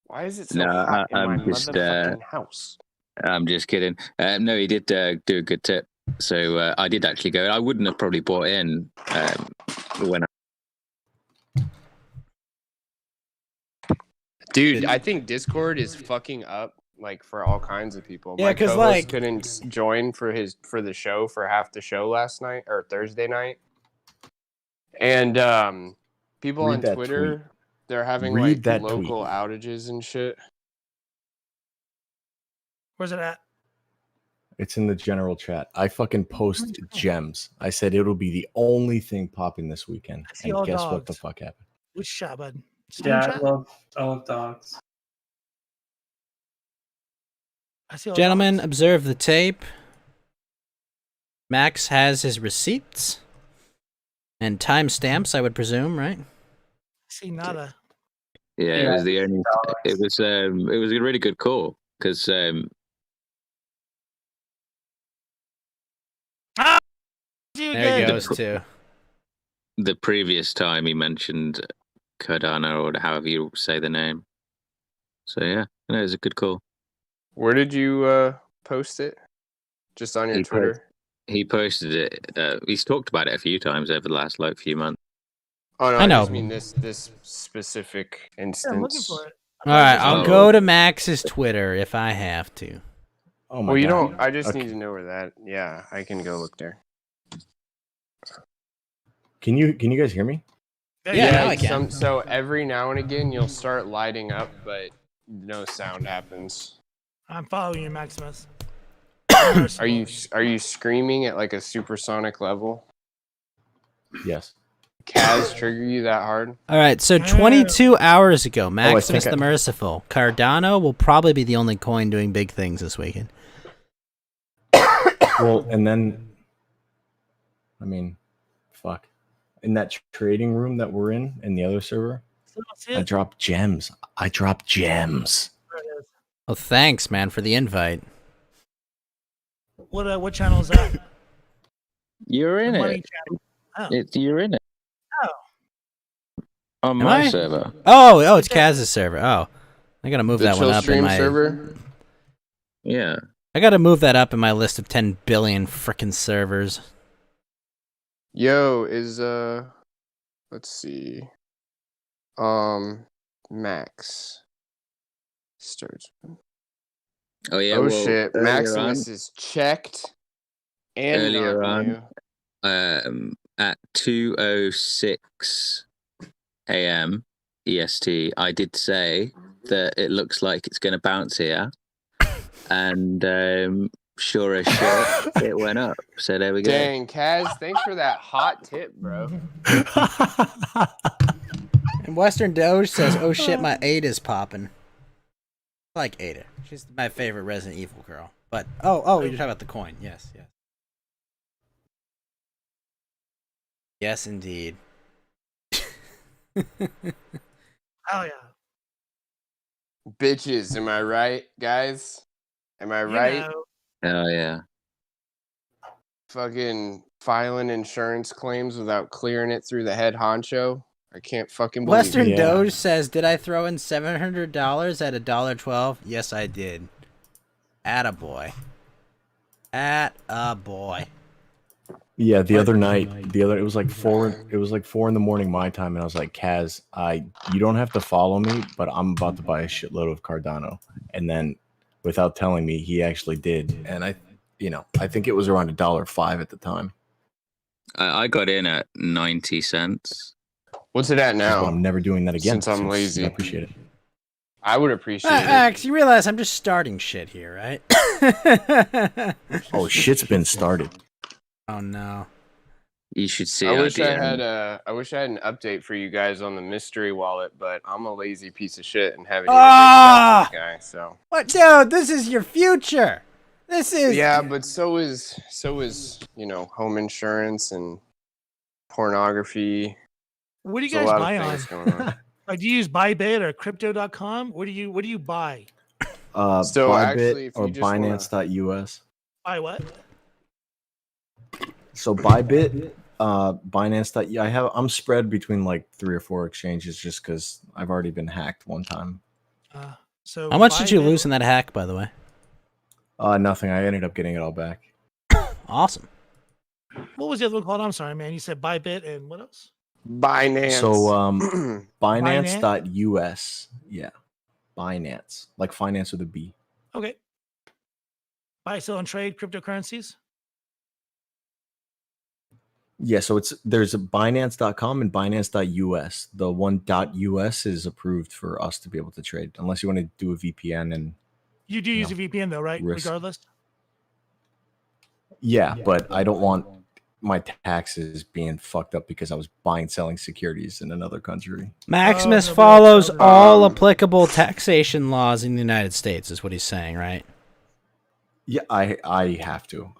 Why is it so No, hot in I'm my just, motherfucking house? I'm just kidding. No, he did do a good tip. So I did actually go. I wouldn't have probably bought in when Dude, I think Discord is fucking up like for all kinds of people. Yeah, My 'cause, co-host like- couldn't join for the show for half the show last night or Thursday night. And people Read on that Twitter, tweet. they're having Read like that local outages and shit. Where's it at? It's in the general chat. I fucking post gems. I said it'll be the only thing popping this weekend. I see And all guess what the dogs. fuck happened? Which shot, bud? Steam Yeah, chat? I love dogs. I see all Gentlemen, dogs. observe the tape. Max has his receipts and timestamps, I would presume, right? I see nada. yeah, it Yeah. was the only. It was a really good call because Ah! You There he again. goes, too. the previous time he mentioned Cardano or however you say the name. So yeah, no, it was a good call. Where did you post it? Just on your He Twitter? He posted it. He's talked about it a few times over the last few months. Oh no, I I know. just mean this specific instance. Yeah, I'm looking for it. All right, I'll Oh. go to Max's Twitter if I have to. Oh my Well, you God. don't. I just Okay. need to know where that. Yeah, I can go look there. Can you guys hear me? Yeah, now I can. So every now and again you'll start lighting up, but no sound happens. I'm following you, Maximus. Are you screaming at like a supersonic level? Yes. Kaz trigger you that hard? All right, so 22 hours ago, Maximus think the Merciful, Cardano will probably be the only coin doing big things this weekend. Well, and then, I mean, fuck. In that trading room that we're in the other server, Still don't see I it. dropped gems. I dropped gems. There it is. Oh, thanks, man, for the invite. What channel is that? You're in The money it. channel. You're in it. Oh. On Am my I? server. Oh, it's Kaz's server. Oh, I gotta move The that one up in Chillstream my server? Yeah. I gotta move that up in my list of 10 billion frickin' servers. Yo, is let's see. Max. Sturgeon. Oh yeah. Oh well, shit. earlier Maximus is checked and Earlier not on. new. At 2:06 a.m. EST, I did say that it looks like it's going to bounce here, and sure as shit, it went up. So there we go. Dang, Kaz, thanks for that hot tip, bro. And Western Doge says, "Oh shit, my Ada's popping." I like Ada. She's my favorite Resident Evil girl. But oh, you're talking about the coin. Yes. Yes, indeed. Oh yeah. Bitches, am I right, guys? Am I right? Oh yeah. Fucking filing insurance claims without clearing it through the head honcho. I can't fucking believe Western it. Doge says, "Did I throw in $700 at $1.12? Yes, I did. Attaboy. Attaboy." Yeah, the other night, it was like 4 in the morning my time, and I was like, Kaz, you don't have to follow me, but I'm about to buy a shitload of Cardano. And then without telling me, he actually did. And I think it was around $1.05 at the time. I got in at 90 cents. What's it at now? Well, I'm never doing that again. Since I'm lazy. I appreciate it. I would appreciate it. Max, you realize I'm just starting shit here, right? Oh, shit's been started. Oh no. You should see. I wish I had an update for you guys on the mystery wallet, but I'm a lazy piece of shit and haven't even reached out to this guy. So What, dude? This is your future. This is but so is home insurance and pornography. What do you There's guys a lot buy of on? things going on. Do you use Bybit or Crypto.com? What do you buy? So actually, Bybit if or you just wanna- Binance.us. Buy what? So Bybit, Binance. I'm spread between like 3 or 4 exchanges just because I've already been hacked one time. So How much did you Bybit- lose in that hack, by the way? Nothing. I ended up getting it all back. Awesome. What was the other one called? I'm sorry, man. You said Bybit and what else? Binance. So Binance? Binance.us. Yeah. Binance. Like finance with a B. Okay. Buy, sell, and trade cryptocurrencies. Yeah, so there's a Binance.com and Binance.us. The one .us is approved for us to be able to trade, unless you want to do a VPN and You do use a VPN though, right? risk. Regardless. yeah, but I don't want my taxes being fucked up because I was buying selling securities in another country. Maximus no, follows that's all applicable taxation laws in the United States, is what he's saying, right? Yeah, I have to.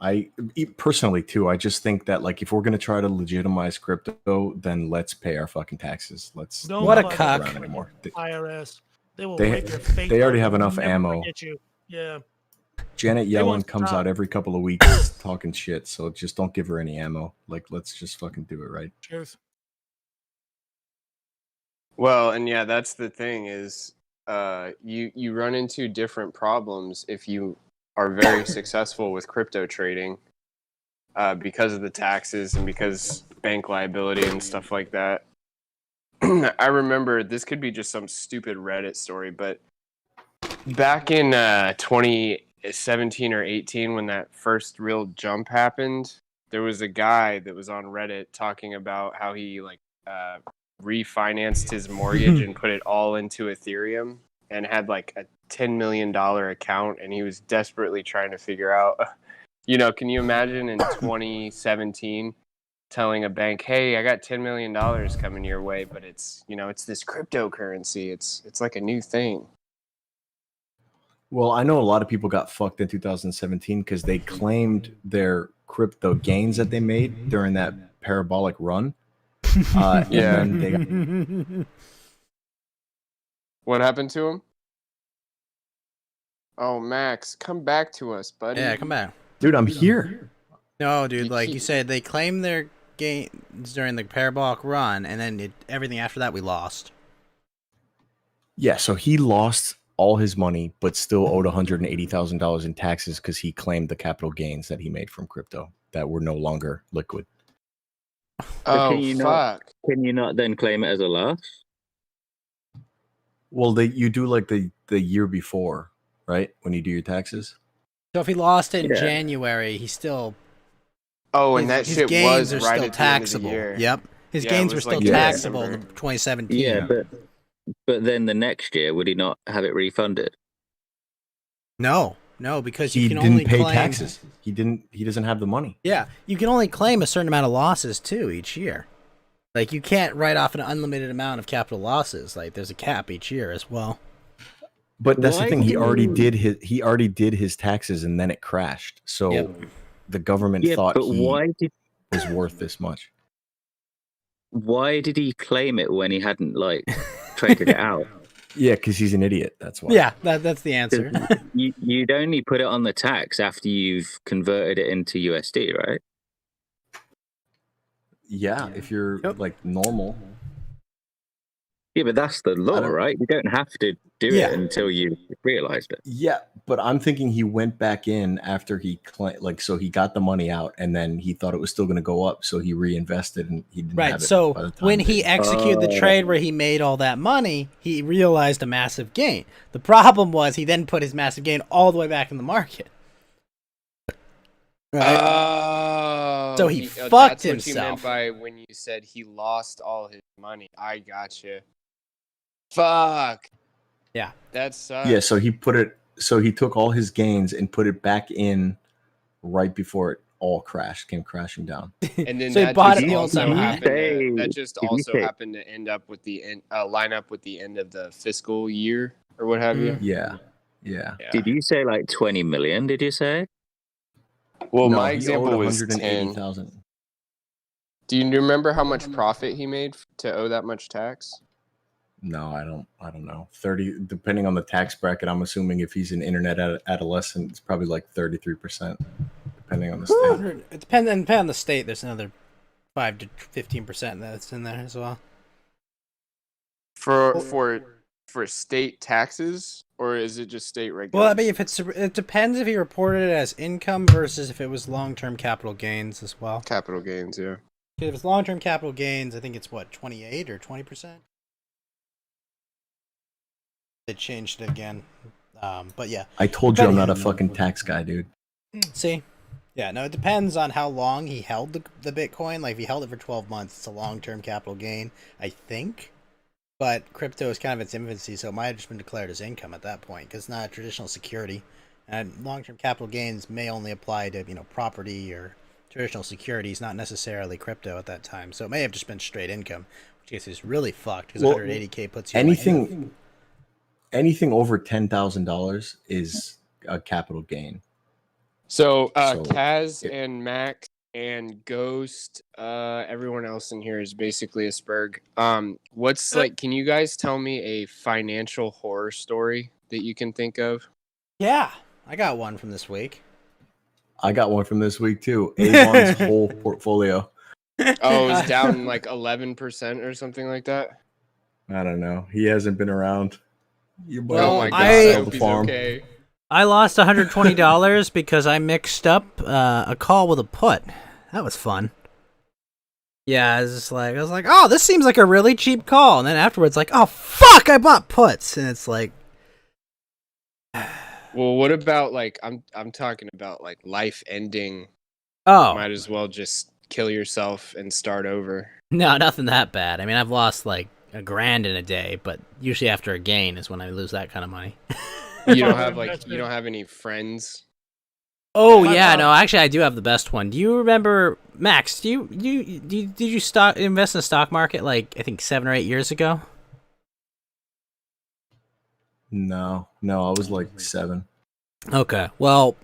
Personally too. I just think that like if we're gonna try to legitimize crypto, then let's pay our fucking taxes. Let's Don't What a fuck cuck. with around anymore. IRS. They will They- wipe your face. they already out. have They'll enough never ammo. forget you. Yeah. Janet They won't Yellen comes stop. out every couple of weeks talking shit, so just don't give her any ammo. Like, let's just fucking do it right. Truth. Well, and yeah, that's the thing is you run into different problems if you are very successful with crypto trading because of the taxes and because bank liability and stuff like that. I remember this could be just some stupid Reddit story, but back in 2017 or 18 when that first real jump happened, there was a guy that was on Reddit talking about how he refinanced his mortgage and put it all into Ethereum and had like a $10 million account, and he was desperately trying to figure out, can you imagine in 2017 telling a bank, hey, I got $10 million coming your way, but it's this cryptocurrency. It's like a new thing. Well, I know a lot of people got fucked in 2017 because they claimed their crypto gains that they made during that parabolic run. And Yeah. then they got What happened to him? Oh, Max, come back to us, buddy. Yeah, come back. Dude, I'm here. No, dude, You like you keep- said, they claimed their gains during the parabolic run, and then everything after that we lost. Yeah, so he lost all his money, but still owed $180,000 in taxes because he claimed the capital gains that he made from crypto that were no longer liquid. But Oh, can you fuck. Can you not then claim it as a loss? Well, you do like the year before, right? When you do your taxes. So if he lost it in Yeah. January, he still Oh, and his that shit gains was are right still at the end of the taxable. year. Yep, his Yeah, it gains were was still like taxable in December. 2017. Yeah, but then the next year, would he not have it refunded? No, because you He can didn't only pay claim taxes. He doesn't have the money. Yeah, you can only claim a certain amount of losses too each year. Like you can't write off an unlimited amount of capital losses. Like there's a cap each year as well. But that's Why the thing. He do already you- did his taxes, and then it crashed. So Yep. the government Yeah, thought but he why was worth this much. did he claim it when he hadn't like traded it out? Yeah, because he's an idiot. That's why. Yeah, that's the answer. 'Cause you'd only put it on the tax after you've converted it into USD, right? Yeah, if you're like normal. Yeah, but that's the law, don't- right? You don't have to do Yeah. it until you realized it. Yeah, but I'm thinking he went back in after he so he got the money out, and then he thought it was still going to go up, so he reinvested, and he didn't Right. have it So by the time when it he did. executed the Oh. trade where he made all that money, he realized a massive gain. The problem was he then put his massive gain all the way back in the market. Right. Oh, So he that's fucked what you himself. meant by when you said he lost all his money. I gotcha. Fuck. Yeah. That sucks. Yeah, so he took all his gains and put it back in right before it all came crashing down. And then So he that bought just it the old also time high. happened. Say- That just did you also say- happened to end up with the end, line up with the end of the fiscal year or what have you. Yeah. Yeah. Did you say like 20 million? Did you say? Well, No, my he example owed was 10. 180,000. Do you remember how much profit he made to owe that much tax? No, I don't know. 30, depending on the tax bracket. I'm assuming if he's an internet adolescent, it's probably like 33%, depending on the state. It depends on the state. There's another 5 to 15% that's in there as well. For state taxes, or is it just state regulations? Well, I mean, it depends if he reported it as income versus if it was long-term capital gains as well. Capital gains, yeah. If it's long-term capital gains, I think it's what 28 or 20%. They changed it again, but yeah. I told you I'm not a Depending- fucking tax guy, dude. See, yeah, no, it depends on how long he held the Bitcoin. Like if he held it for 12 months, it's a long-term capital gain, I think. But crypto is kind of its infancy, so it might have just been declared as income at that point because it's not a traditional security. And long-term capital gains may only apply to property or traditional securities, not necessarily crypto at that time. So it may have just been straight income, which is really fucked because Well, 180K puts you in, like, anything over $10,000 is a capital gain. So, So, Kaz it- and Max and Ghost, everyone else in here is basically a Spurg. What's like? Can you guys tell me a financial horror story that you can think of? Yeah, I got one from this week. I got one from this week too. Avon's whole portfolio. Oh, it's down like 11% or something like that. I don't know. He hasn't been around. Your boy- Oh my god, I- I hope he's okay. I lost $120 because I mixed up a call with a put. That was fun. Yeah, I was like, oh, this seems like a really cheap call, and then afterwards, like, oh fuck, I bought puts, and it's like, Well, what about like I'm talking about like life ending. oh Might as well just kill yourself and start over. no, nothing that bad. I mean, I've lost like $1,000 in a day, but usually after a gain is when I lose that kind of money. You don't have any friends. Oh yeah, no, actually I do have the best one. Do you remember, Max? Did you invest in the stock market like I think 7 or 8 years ago? No, I was like 7. Okay, well,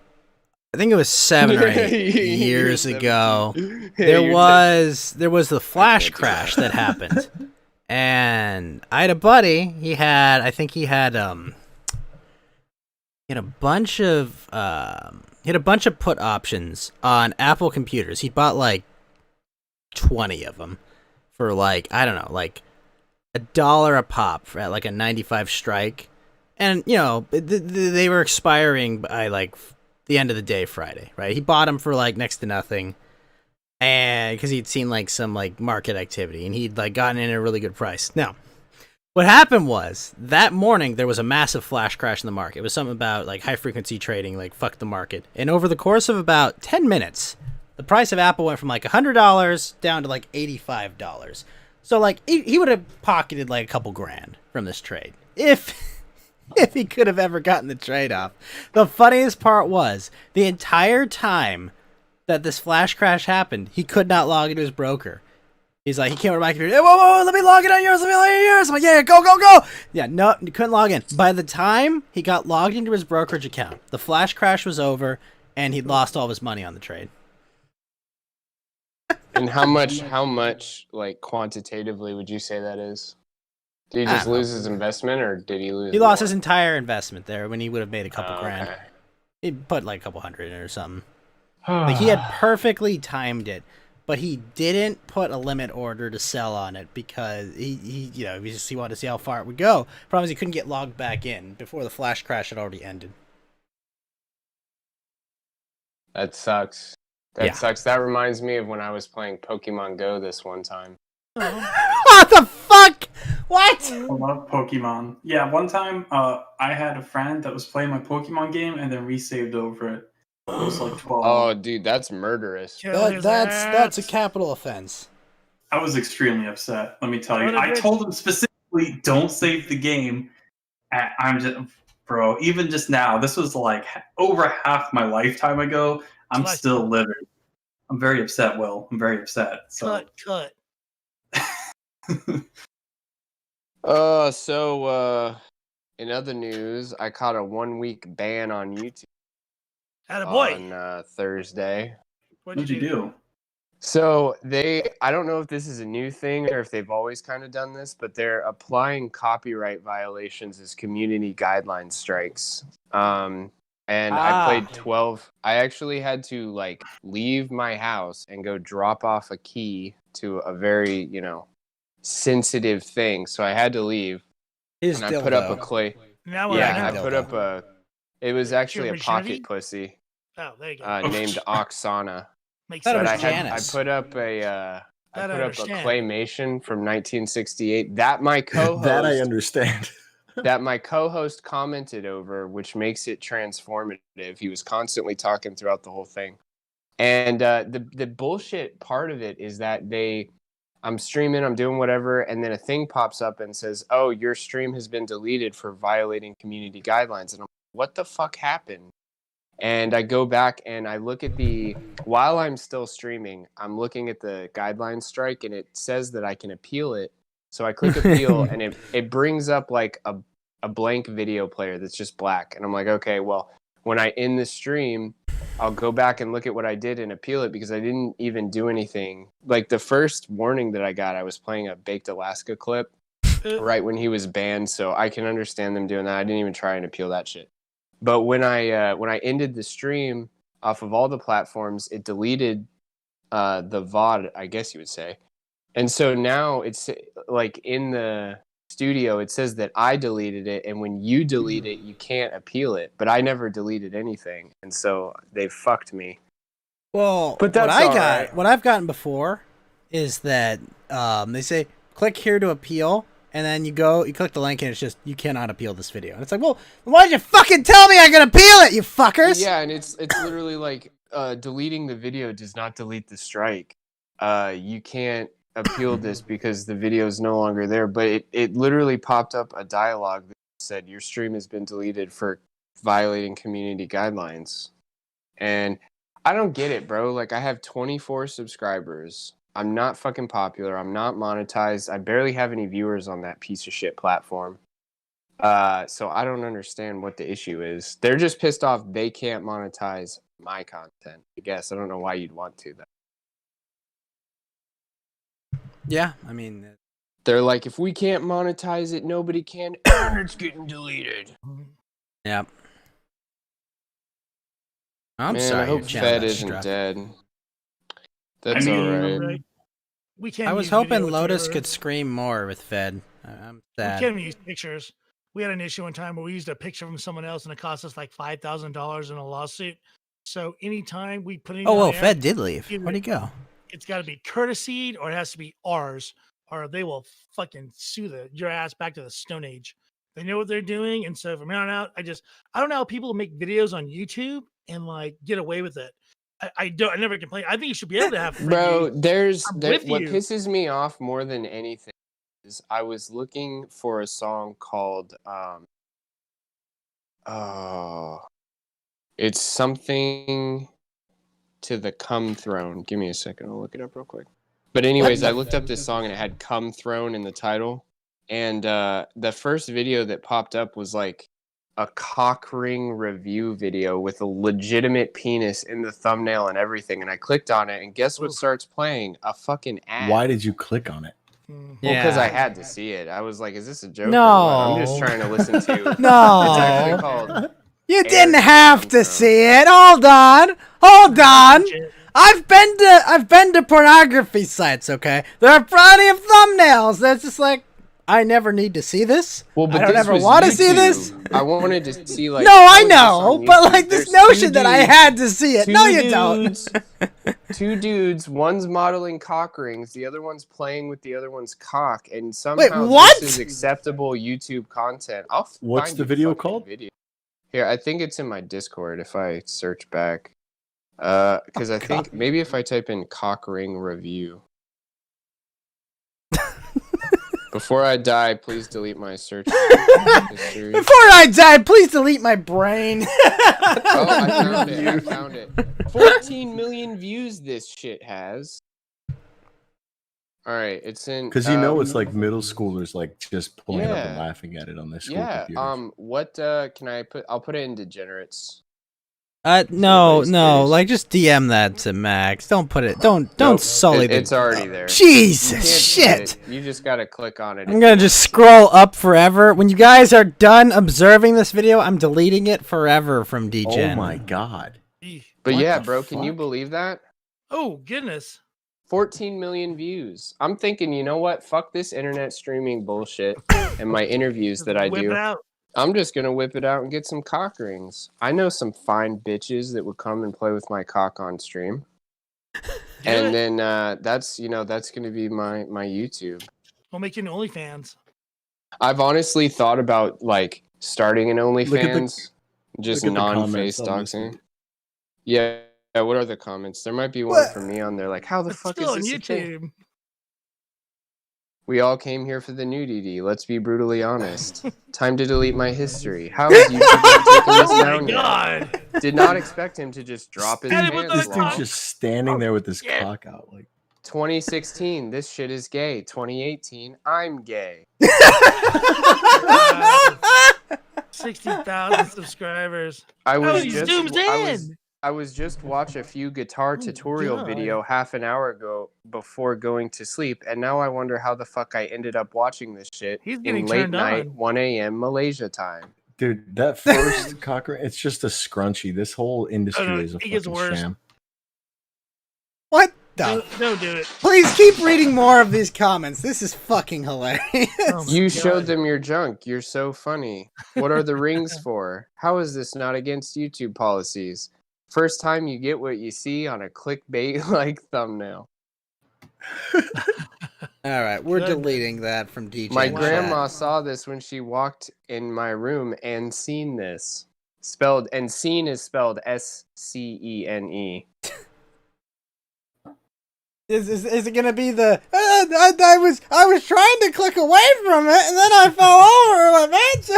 I think it was 7 or 8 years ago. There was the flash crash that happened, and I had a buddy. He had a bunch of put options on Apple computers. He bought like 20 of them for like, I don't know, like $1 a pop for at like a 95 strike. And, you know, they were expiring by, like, the end of the day Friday, right? He bought them for, like, next to nothing. And because he'd seen, like, some, like, market activity. And he'd, like, gotten in at a really good price. Now, what happened was, that morning, there was a massive flash crash in the market. It was something about, like, high-frequency trading, like, fuck the market. And over the course of about 10 minutes, the price of Apple went from, like, $100 down to, like, $85. So, like, he would have pocketed, like, a couple grand from this trade. If he could have ever gotten the trade off. The funniest part was, the entire time that this flash crash happened, he could not log into his broker. He's like, he came over to my computer, whoa, let me log in on yours, I'm like, yeah, go. Yeah, no, he couldn't log in. By the time he got logged into his brokerage account, the flash crash was over, and he'd lost all of his money on the trade. And how much, like, quantitatively would you say that is? Did he just lose his investment, or did he lose? He lost his entire investment there when he would have made a couple grand. Okay. He put like a couple hundred in or something. Like, he had perfectly timed it, but he didn't put a limit order to sell on it because he wanted to see how far it would go. Problem is, he couldn't get logged back in before the flash crash had already ended. That sucks. That sucks. That reminds me of when I was playing Pokemon Go this one time. What the fuck? What? I love Pokemon. Yeah, one time I had a friend that was playing my Pokemon game and then resaved over it. It was like 12. Oh, dude, that's murderous. That's a capital offense. I was extremely upset, let me tell you. I told him specifically, don't save the game. I'm just, bro, even just now, this was like over half my lifetime ago. I'm still livid. I'm very upset, Will. I'm very upset. So. Cut. So in other news, I caught a 1-week ban on YouTube on Thursday. What'd you do? So I don't know if this is a new thing or if they've always kind of done this, but they're applying copyright violations as community guideline strikes. And I played 12. I actually had to, like, leave my house and go drop off a key to a very, sensitive thing. So I had to leave. And I put up a clay. I put up a. It was actually a pocket pussy. Oh, there you go. Named Oksana. Makes But sense. I put up a claymation from 1968 that my co-host. That I understand. That my co-host commented over, which makes it transformative. He was constantly talking throughout the whole thing. And the bullshit part of it is that I'm streaming, I'm doing whatever, and then a thing pops up and says, oh, your stream has been deleted for violating community guidelines. And I'm like, what the fuck happened? And I go back and I look at while I'm still streaming, I'm looking at the guideline strike, and it says that I can appeal it. So I click appeal, and it brings up like a blank video player that's just black. And I'm like, okay, well, when I end the stream, I'll go back and look at what I did and appeal it because I didn't even do anything. Like, the first warning that I got, I was playing a Baked Alaska clip right when he was banned, so I can understand them doing that. I didn't even try and appeal that shit. But when I ended the stream off of all the platforms, it deleted the VOD, I guess you would say. And so now it's like in the studio, it says that I deleted it, and when you delete it, you can't appeal it. But I never deleted anything, and so they fucked me. Well, but that's what I've gotten before is that they say click here to appeal, and then you click the link, and it's just you cannot appeal this video. And it's like, well, why did you fucking tell me I can appeal it, you fuckers? Yeah, and it's literally like deleting the video does not delete the strike. You can't appeal this because the video is no longer there, but it literally popped up a dialogue that said your stream has been deleted for violating community guidelines. And I don't get it, bro. Like, I have 24 subscribers. I'm not fucking popular. I'm not monetized. I barely have any viewers on that piece of shit platform. So I don't understand what the issue is. They're just pissed off they can't monetize my content. I guess I don't know why you'd want to though. Yeah, I mean, they're like, if we can't monetize it, nobody can, and it's getting deleted. Yep. I'm sorry. I hope Fed isn't dead. That's alright. We can't. I was hoping Lotus could scream more with Fed. I'm sad. We can't even use pictures. we had an issue one time where we used a picture from someone else and it cost us like $5,000 in a lawsuit. So anytime we put anything Oh, well, on air, Fed did leave. either Where'd he go? it's got to be courtesied or it has to be ours, or they will fucking sue your ass back to the Stone Age. They know what they're doing, and so from here on out, I don't know how people make videos on YouTube and like get away with it. I never complain. I think you should be able to have free Bro, use. I'm with what you. pisses me off more than anything is I was looking for a song called it's something to the Come Throne. Give me a second, I'll look it up real quick. But anyways, I looked up this song and it had Come Throne in the title. And the first video that popped up was like a cock ring review video with a legitimate penis in the thumbnail and everything. And I clicked on it, and guess what starts playing? A fucking ad. Why did you click on it? Well, because I had to see it. I was like, is this a joke? No. Or what? I'm just trying to listen to. No. It's actually called. You didn't have to see it. Hold on. I've been to pornography sites, okay? There are plenty of thumbnails that's just like, I never need to see this. Well, but I don't this ever was want to see this. I wanted to see like. No, I how is this know, on but YouTube? like this There's notion two that I dudes- had to see it. No, two you don't. dudes- Two dudes, one's modeling cock rings, the other one's playing with the other one's cock, and somehow what? this is acceptable YouTube content. What's the video called? Here, I think it's in my Discord if I search back. Because I think maybe if I type in cock ring review. Before I die, please delete my search history. Before I die, please delete my brain. Oh, I found it. 14 million views this shit has. All right, it's in. Because it's like middle schoolers like just pulling it up and Yeah. laughing at it on their school Yeah. computers. What can I put? I'll put it in degenerates. No, like just DM that to Max. Don't put it. Don't Nope, sully the. It's already there. Jesus, You can't shit. edit it. You just gotta click on it. I'm gonna just scroll up forever. When you guys are done observing this video, I'm deleting it forever from DGen. Oh my god. But What yeah, the bro, can you fuck? believe that? Oh goodness. 14 million views. I'm thinking, you know what? Fuck this internet streaming bullshit and my interviews that I Whip do. it out. I'm just gonna whip it out and get some cock rings. I know some fine bitches that would come and play with my cock on stream. And then that's gonna be my YouTube. We'll make you an OnlyFans. I've honestly thought about like starting an Look at the- OnlyFans, just look at the non-face comments on this doxing. one. Yeah. What are the comments? There might be one for me on there. Like, how the It's fuck still is on this a thing? YouTube. We all came here for the nudity. Let's be brutally honest. Time to delete my history. How is YouTube not taking this Oh my down yet? god. Did not expect him to just drop his Hit him with pants. the This long. dude's just standing there with his shit. cock out. Like, 2016, this shit is gay. 2018, I'm gay. 60,000 subscribers. I was he just zooms in. I was just watch a few guitar tutorial God. video half an hour ago before going to sleep, and now I wonder how the fuck I ended up watching this shit He's in getting late turned night, on. 1 a.m. Malaysia time. dude, that first cock ring, it's just a scrunchie. This whole industry no, is a it gets fucking worse. sham. What the? Don't do it. Please keep reading more of these comments. This is fucking hilarious. Oh my You God. showed them your junk. You're so funny. What are the rings for? How is this not against YouTube policies? First time you get what you see on a clickbait-like thumbnail. All right, we're Good. deleting that from DJ. My chat. grandma saw this when she walked in my room and seen this. And seen is spelled S-C-E-N-E. Is it gonna be the? I was trying to click away from it and then I fell over my pants.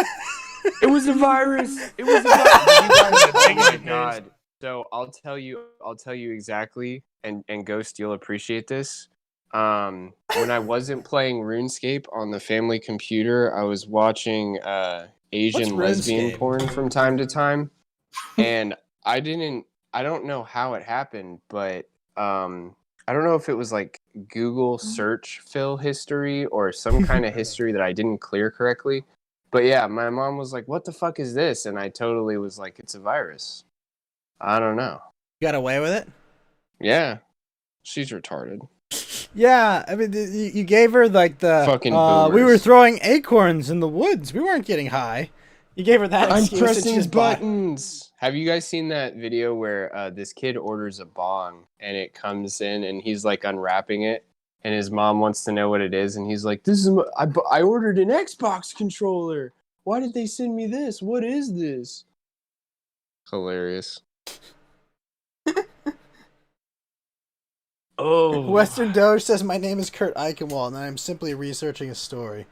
It was a virus. It was a virus. You guys, oh my god. So I'll tell you exactly, and Ghost, you'll appreciate this. When I wasn't playing RuneScape on the family computer, I was watching Asian lesbian RuneScape? porn from time to time, and I don't know how it happened, but I don't know if it was like Google search fill history or some kind of history that I didn't clear correctly. But yeah, my mom was like, "What the fuck is this?" And I totally was like, "It's a virus." I don't know. Got away with it? Yeah, she's retarded. Yeah, I mean, you gave her like the Fucking we were boomers. throwing acorns in the woods. We weren't getting high. You gave her that I'm excuse and she pressing just bought- buttons. Have you guys seen that video where this kid orders a bong and it comes in and he's like unwrapping it and his mom wants to know what it is and he's like, "This is I ordered an Xbox controller. Why did they send me this? What is this?" Hilarious. Oh. Western Doge says, "My name is Kurt Eichenwald, and I'm simply researching a story."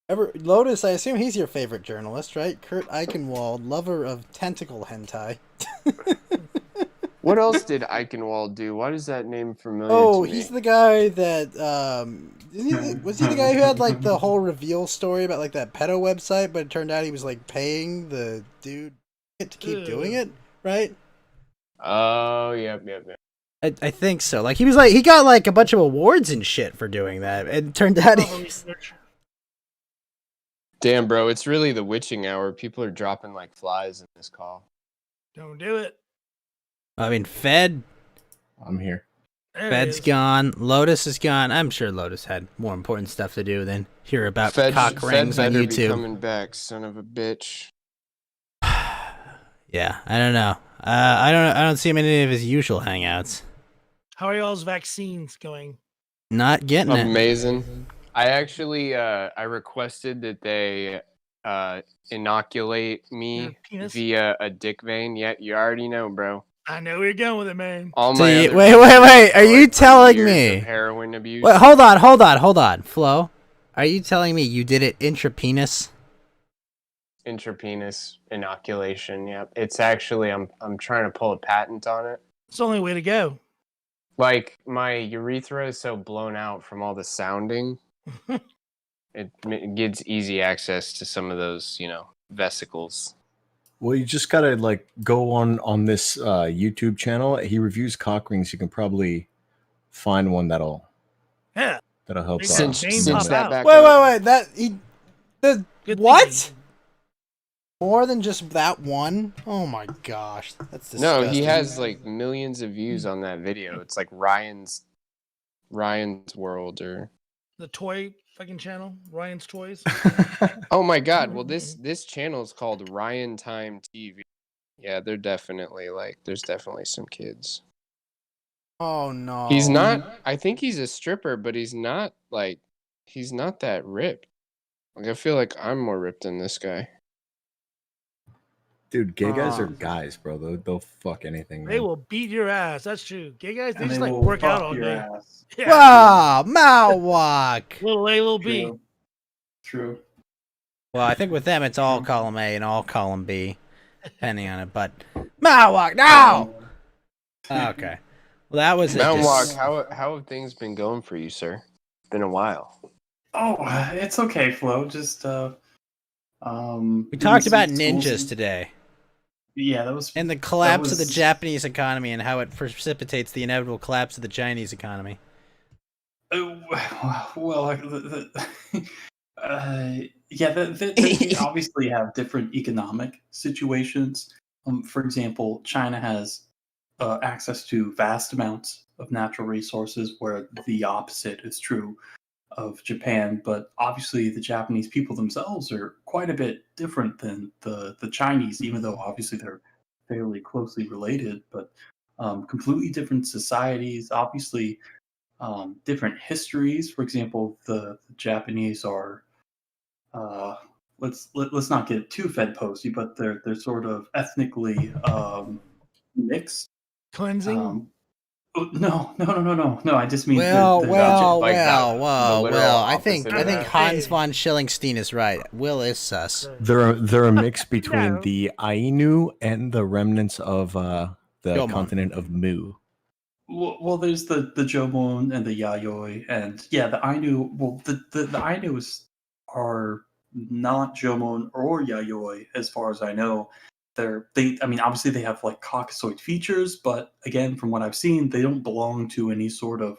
Lotus, I assume he's your favorite journalist, right? Kurt Eichenwald, lover of tentacle hentai. What else did Eichenwald do? Why does that name familiar Oh, to me? he's the guy that was he the guy who had like the whole reveal story about like that pedo website, but it turned out he was like paying the dude to keep doing it, right? Oh, yep. I think so. Like he got like a bunch of awards and shit for doing that. It turned out Damn, bro, it's really the witching hour. People are dropping like flies in this call. Don't do it. I mean, Fed. I'm here. There Fed's it is. gone. Lotus is gone. I'm sure Lotus had more important stuff to do than hear about cock rings on better be YouTube. coming back, son of a bitch. Yeah, I don't know. I don't see him in any of his usual hangouts. How are y'all's vaccines going? Not getting it. Amazing. I actually I requested that they inoculate Your me penis? via a dick vein. Yeah, you already know, bro. I know where you're going with it, man. All So my you- other wait. vaccines Are are, you like, telling years me? of heroin abuse? Wait, hold on, Flo. Are you telling me you did it intrapenis? Intrapenis inoculation. Yep. It's actually I'm trying to pull a patent on it. It's the only way to go. Like my urethra is so blown out from all the sounding, it gives easy access to some of those, vesicles. Well, you just gotta like go on this YouTube channel. He reviews cock rings. You can probably find one that'll Yeah. help Make out. that vein pop out. Wait. The Good what? thinking. More than just that one? Oh my gosh, that's disgusting. No, he has like millions of views on that video. It's like Ryan's World or The toy fucking channel, Ryan's Toys. oh my god. Well, this channel is called Ryan Time TV. Yeah, there's definitely some kids. Oh no. He's not. I think he's a stripper, but he's not that ripped. Like I feel like I'm more ripped than this guy. Dude, gay guys are guys, bro. They'll fuck anything. They man. will beat your ass. That's true. Gay guys, they And just they like will work out fuck all your day. ass. Yeah. Wow, Mawak. Little A, little B. True. Well, I think with them it's all column A and all column B, depending on it. But Mawak, no. Okay. Well, that was Mount Walk, how have things been going for you, sir? It's been a while. Oh, it's okay, Flo. Just We talked about ninjas today. Yeah, that was. And the collapse of the was- Japanese economy and how it precipitates the inevitable collapse of the Chinese economy. Well, they obviously have different economic situations. For example, China has access to vast amounts of natural resources, where the opposite is true of Japan. But obviously, the Japanese people themselves are quite a bit different than the Chinese, even though obviously they're fairly closely related. But completely different societies, obviously. Different histories. For example, the Japanese are let's not get too Fed posty, but they're sort of ethnically mixed. Cleansing. No. I just mean Well, the I think Hans von Schillingstein is right. Will is sus. They're a mix between No. the Ainu and the remnants of the Jomon. continent of Mu. Well, there's the Jomon and the Yayoi, and yeah, the Ainu. Well, the Ainus are not Jomon or Yayoi, as far as I know. Obviously they have like Caucasoid features, but again, from what I've seen, they don't belong to any sort of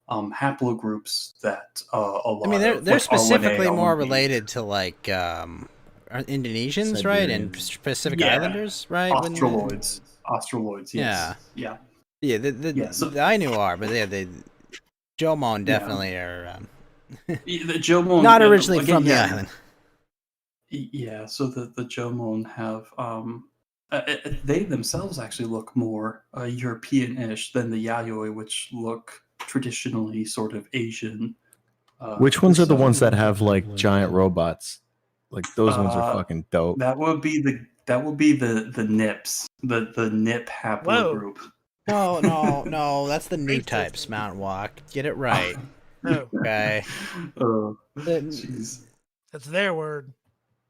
haplogroups that a lot. I mean, they're of, like, specifically R1A, more R1B. related to like Indonesians, right, and Siberians. Pacific Yeah. Islanders, right? Australoids, yes. Yeah. Yeah. Yeah, the Yeah, so- the Ainu are, but yeah, the Jomon Yeah. definitely are The Jomon not originally again, from the yeah. island. Yeah, so the Jomon have they themselves actually look more European-ish than the Yayoi, which look traditionally sort of Asian. Which ones are the so- ones that have like giant robots? Like those ones are Uh, fucking dope. That would be the Nips, the Nip haplogroup. No, that's the new types, Mount Walk. Get it right. No, Okay. Jeez. that's their word.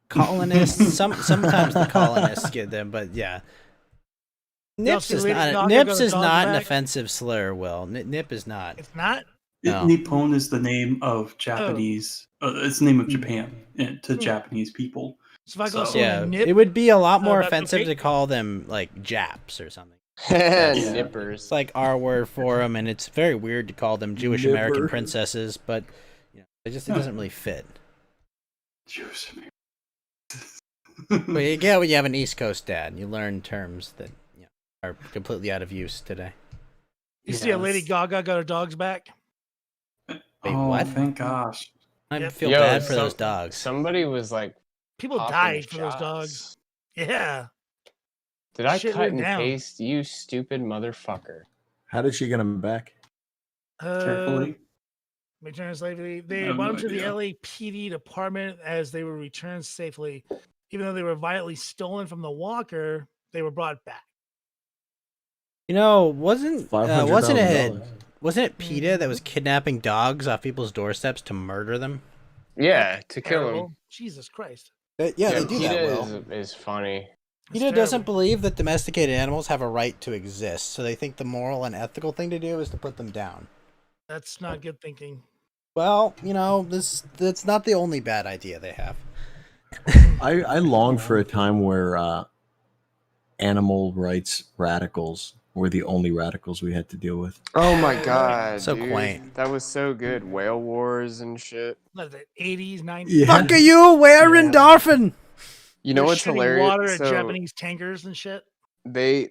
Colonists, sometimes the colonists get them, but yeah. Nips see is Lady not Gaga Nips got a is dog not an back? offensive slur, Will. Nip is not. It's not. No. Nippon is the name of Japanese. It's the name of Japan to Japanese people. So if I go So- say Yeah, nip, it would be a lot more that's offensive okay? to call them like Japs or something. Nippers. It's like our word for them, and it's very weird to call them Jewish American Nipper. princesses, but it doesn't really fit. Jewish American. But you get when you have an East Coast dad, you learn terms that are completely out of use today. you see a Lady Yes. Gaga got her dogs back. Wait, Oh, what? thank gosh. I Yep. feel Yo, bad for some- those dogs. Somebody was like, People popping died for those shots. dogs. Yeah. Did I Shit cut went and down. paste? You stupid motherfucker. How did she get him back? Carefully. Returned safely. I They have brought no them to the idea. LAPD department as they were returned safely. Even though they were violently stolen from the walker, they were brought back. Wasn't $500,000. it PETA that was kidnapping dogs off people's doorsteps to murder them? Yeah, to kill him. Terrible. Jesus Christ. Yeah, they do that. PETA Will. is funny. It's PETA doesn't terrible. believe that domesticated animals have a right to exist, so they think the moral and ethical thing to do is to put them down. That's not good thinking. Well, that's not the only bad idea they have. I long for a time where animal rights radicals were the only radicals we had to deal with. Oh my god. So dude. quaint. That was so good. Whale wars and shit. What is it, 80s, 90s? Yeah. Fuck are you, where in Dolphin? You know They're what's shooting hilarious? water at So Japanese tankers and shit. there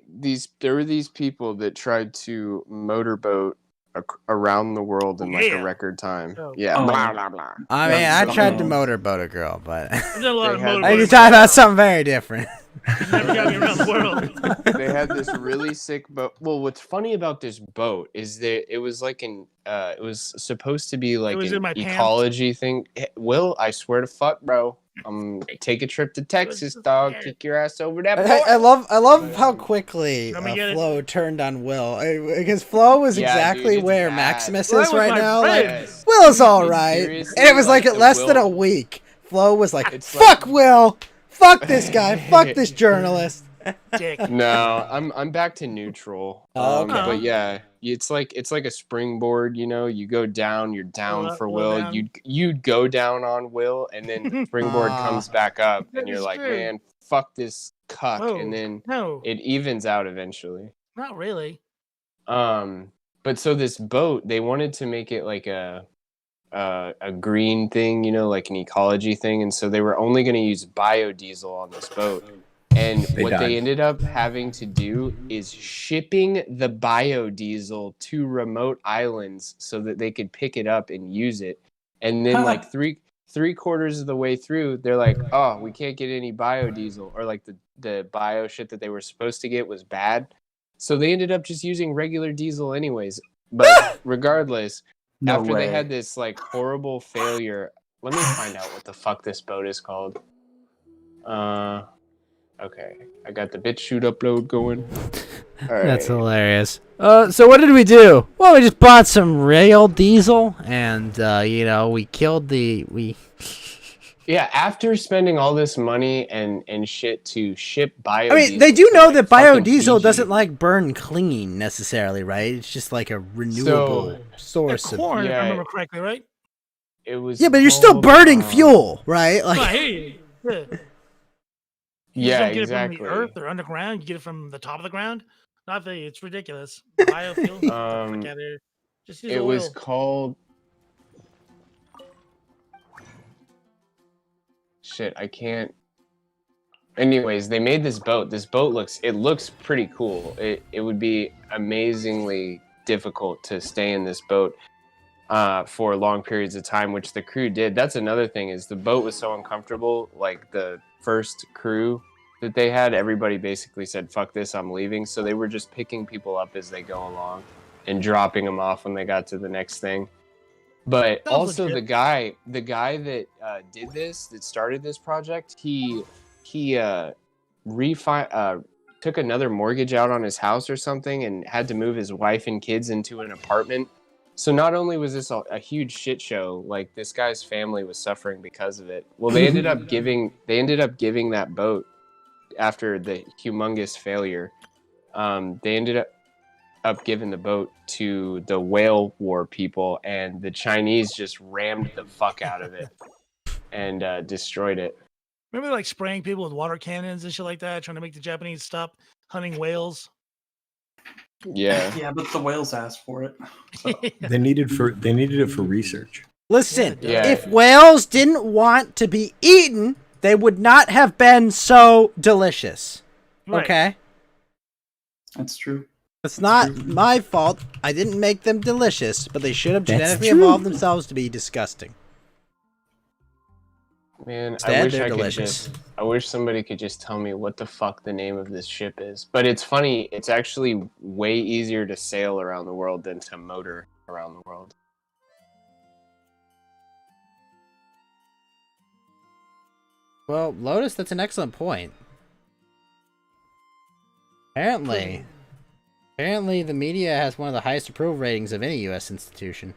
were these people that tried to motorboat around the world in like Yeah. a record time. Oh. Yeah. Oh. Blah blah blah. I mean, Yeah, I tried to something motorboat a girl, but I've done a lot They of had- motorboating. I can talk about something very different. Never got me around the world. They had this really sick boat. Well, what's funny about this boat is that it was like it was supposed to be like was an in my pants. ecology thing. Will, I swear to fuck, bro. Take a trip to Texas, dog. Kick your ass over that boat. I love how quickly Let me get it. Flo turned on Will, because Flo was Yeah, exactly dude, it's where bad. Maximus Well, is that was right my now. friend. Like, Yes. Will's all It's right, seriously and it was like like at the less than a Will- week. Flo was like, It's "Fuck like- Will, fuck this guy, fuck this journalist." Dick. No, I'm back to neutral. Oh, okay. But yeah, it's like a springboard. You go down, you're down up, for go Will. down. You'd go down on Will, and then the springboard Ah. comes back up, That and you're is like, true. man, fuck this cuck, Whoa. and then No, it evens out eventually. not really. But so this boat, they wanted to make it like a green thing, like an ecology thing, and so they were only going to use biodiesel on this boat. And They what died. they ended up having to do is shipping the biodiesel to remote islands so that they could pick it up and use it. And then like three quarters of the way through, they're like, oh, we can't get any biodiesel, or like the bio shit that they were supposed to get was bad. So they ended up just using regular diesel anyways. But regardless, No after way. they had this like horrible failure, let me find out what the fuck this boat is called. Okay, I got the BitChute upload going. All right. That's hilarious. So what did we do? Well, we just bought some rail diesel, and we killed we. Yeah, after spending all this money and shit to ship biodiesel. I mean, they do to, know like, that fucking biodiesel Fiji. doesn't like burn clean necessarily, right? It's just like a renewable The source of. corn, if yeah. I remember correctly, right? It was. Yeah, but you're still called, burning fuel, right? Well, I Like, hear you. Yeah. You Yeah, don't get it exactly. from the earth or underground. You get it from the top of the ground. Not the. It's ridiculous. Biofuel. Get the fuck outta here. Just use It oil. was called. Shit, I can't. anyways, they made this boat. This boat looks pretty cool. It would be amazingly difficult to stay in this boat for long periods of time, which the crew did. That's another thing, is the boat was so uncomfortable. Like the first crew that they had, everybody basically said, fuck this, I'm leaving. So they were just picking people up as they go along and dropping them off when they got to the next thing. But also the guy that did this, that started this project, he took another mortgage out on his house or something and had to move his wife and kids into an apartment. So not only was this a huge shit show, like this guy's family was suffering because of it. Well, they ended up giving that boat after the humongous failure. They ended up giving the boat to the whale war people, and the Chinese just rammed the fuck out of it and destroyed it. Remember, like spraying people with water cannons and shit like that, trying to make the Japanese stop hunting whales. Yeah. Yeah, but the whales asked for it. So. They needed it for research. Listen, Yeah. if whales didn't want to be eaten, they would not have been so delicious. Right. Okay? That's true. It's not my fault. I didn't make them delicious, but they should have That's genetically true. evolved themselves to be disgusting. Man, Instead, they're I wish somebody could just tell me what the fuck the name of this ship is. But it's funny, it's actually way easier to sail around the world than to motor around the world. Well, Lotus, that's an excellent point. Apparently, the media has one of the highest approval ratings of any U.S. institution.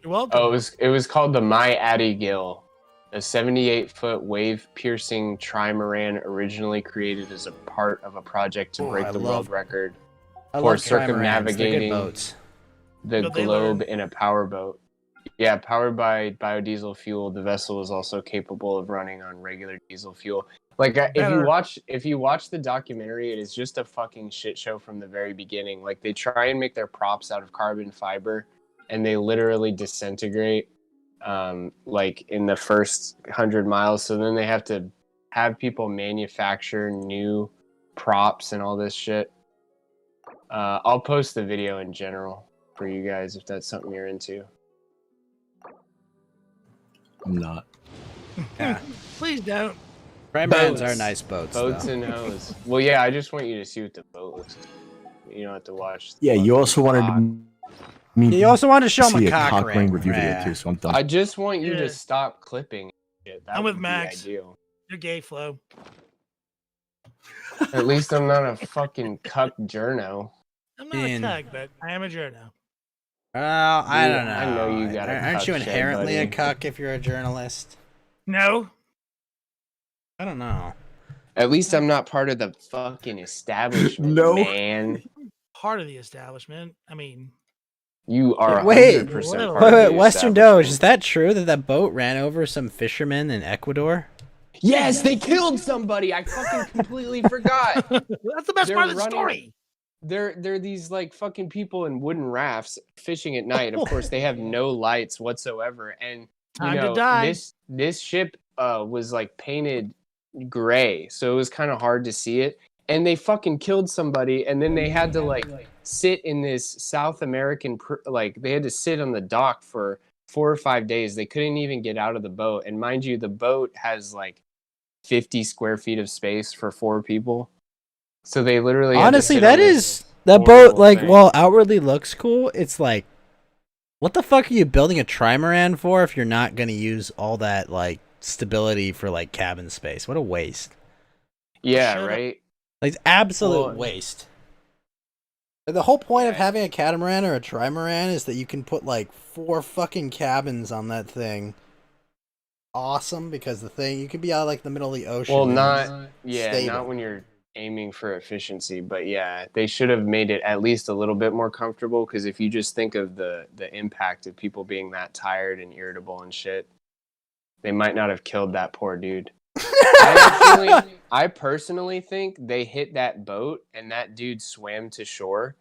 You're welcome. Oh, it was called the My Addie Gill, a 78-foot wave-piercing trimaran originally created as a part of a project to break the world record I for love trimarans. They're good circumnavigating boats. the But they globe learn. in a powerboat. Yeah, powered by biodiesel fuel, the vessel is also capable of running on regular diesel fuel. Like if you watch the documentary, it is just a fucking shit show from the very beginning. Like they try and make their props out of carbon fiber, and they literally disintegrate like in the first 100 miles. So then they have to have people manufacture new props and all this shit. I'll post the video in general for you guys if that's something you're into. I'm not. Yeah. Please don't. Trimarans are nice boats, Boats though. and hoes. Well, yeah, I just want you to see what the boat looks like. You don't have to watch. Yeah, you also wanted You also want to show see them a cock ring. review video Yeah. too, so I'm done. I just want you Yeah. to stop clipping shit. That I'm with would be Max. ideal. You're gay, Flo. At least I'm not a fucking cuck journo. I'm not a tag, but I am a journo. Well, I Dude, don't know. I know you got a Aren't you cuck shed, inherently a buddy. cuck if you're a journalist? No. I don't know. At least I'm not part of the fucking establishment, No. man. Part of the establishment. I mean, You are Wait, 100% wait, part of Wait, the Western establishment. Doge, is that true that that boat ran over some fishermen in Ecuador? Yes, they killed somebody. I fucking completely forgot. that's the best They're part of the running- story. They're these like fucking people in wooden rafts fishing at night. Of course, they have no lights whatsoever, and Time you to know die. this ship was like painted gray, so it was kind of hard to see it. And they fucking killed somebody, and then they had to like sit in this South American they had to sit on the dock for 4 or 5 days. They couldn't even get out of the boat, and mind you, the boat has like 50 square feet of space for 4 people. So they literally had to Honestly, sit that on this is that horrible boat. Like, thing. while outwardly looks cool, it's like, what the fuck are you building a trimaran for if you're not gonna use all that like stability for like cabin space? What a waste! Yeah, Shut up. right. Like absolute Well, waste. Like, the whole point of having a catamaran or a trimaran is that you can put like 4 fucking cabins on that thing. Awesome, because the thing you could be out like the middle of the ocean. Well, and not it's not stable. when you're aiming for efficiency, but yeah, they should have made it at least a little bit more comfortable. Because if you just think of the impact of people being that tired and irritable and shit, they might not have killed that poor dude. I personally think they hit that boat and that dude swam to shore,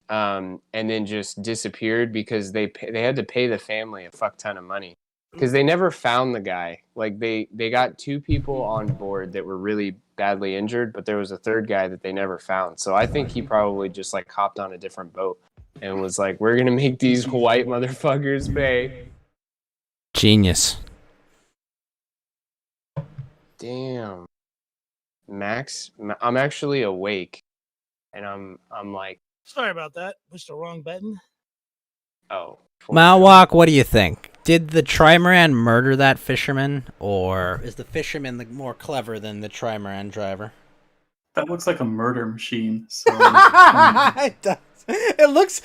and then just disappeared because they had to pay the family a fuck ton of money. because they never found the guy. Like they got 2 people on board that were really badly injured, but there was a 3rd guy that they never found. So I think he probably just like hopped on a different boat and was like, "We're gonna make these white motherfuckers pay." Genius. Damn, Max, I'm actually awake, and I'm like, Sorry about that. Pushed the wrong button. oh. Malwalk, what do you think? Did the trimaran murder that fisherman, or is the fisherman more clever than the trimaran driver? That looks like a murder machine. So It does. It looks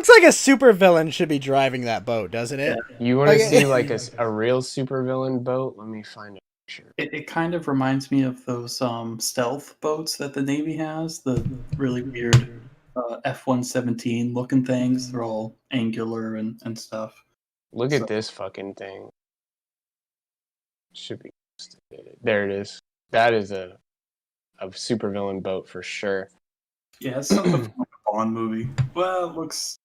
like a supervillain should be driving that boat, doesn't it? You want to Like- see like a real supervillain boat? Let me find a picture. it kind of reminds me of those stealth boats that the Navy has. The really weird F-117 looking things. They're all angular and stuff. Look So- at this fucking thing. Should be there. It is. That is a supervillain boat for sure. Yeah, it's something from like a Bond movie. Well, it looks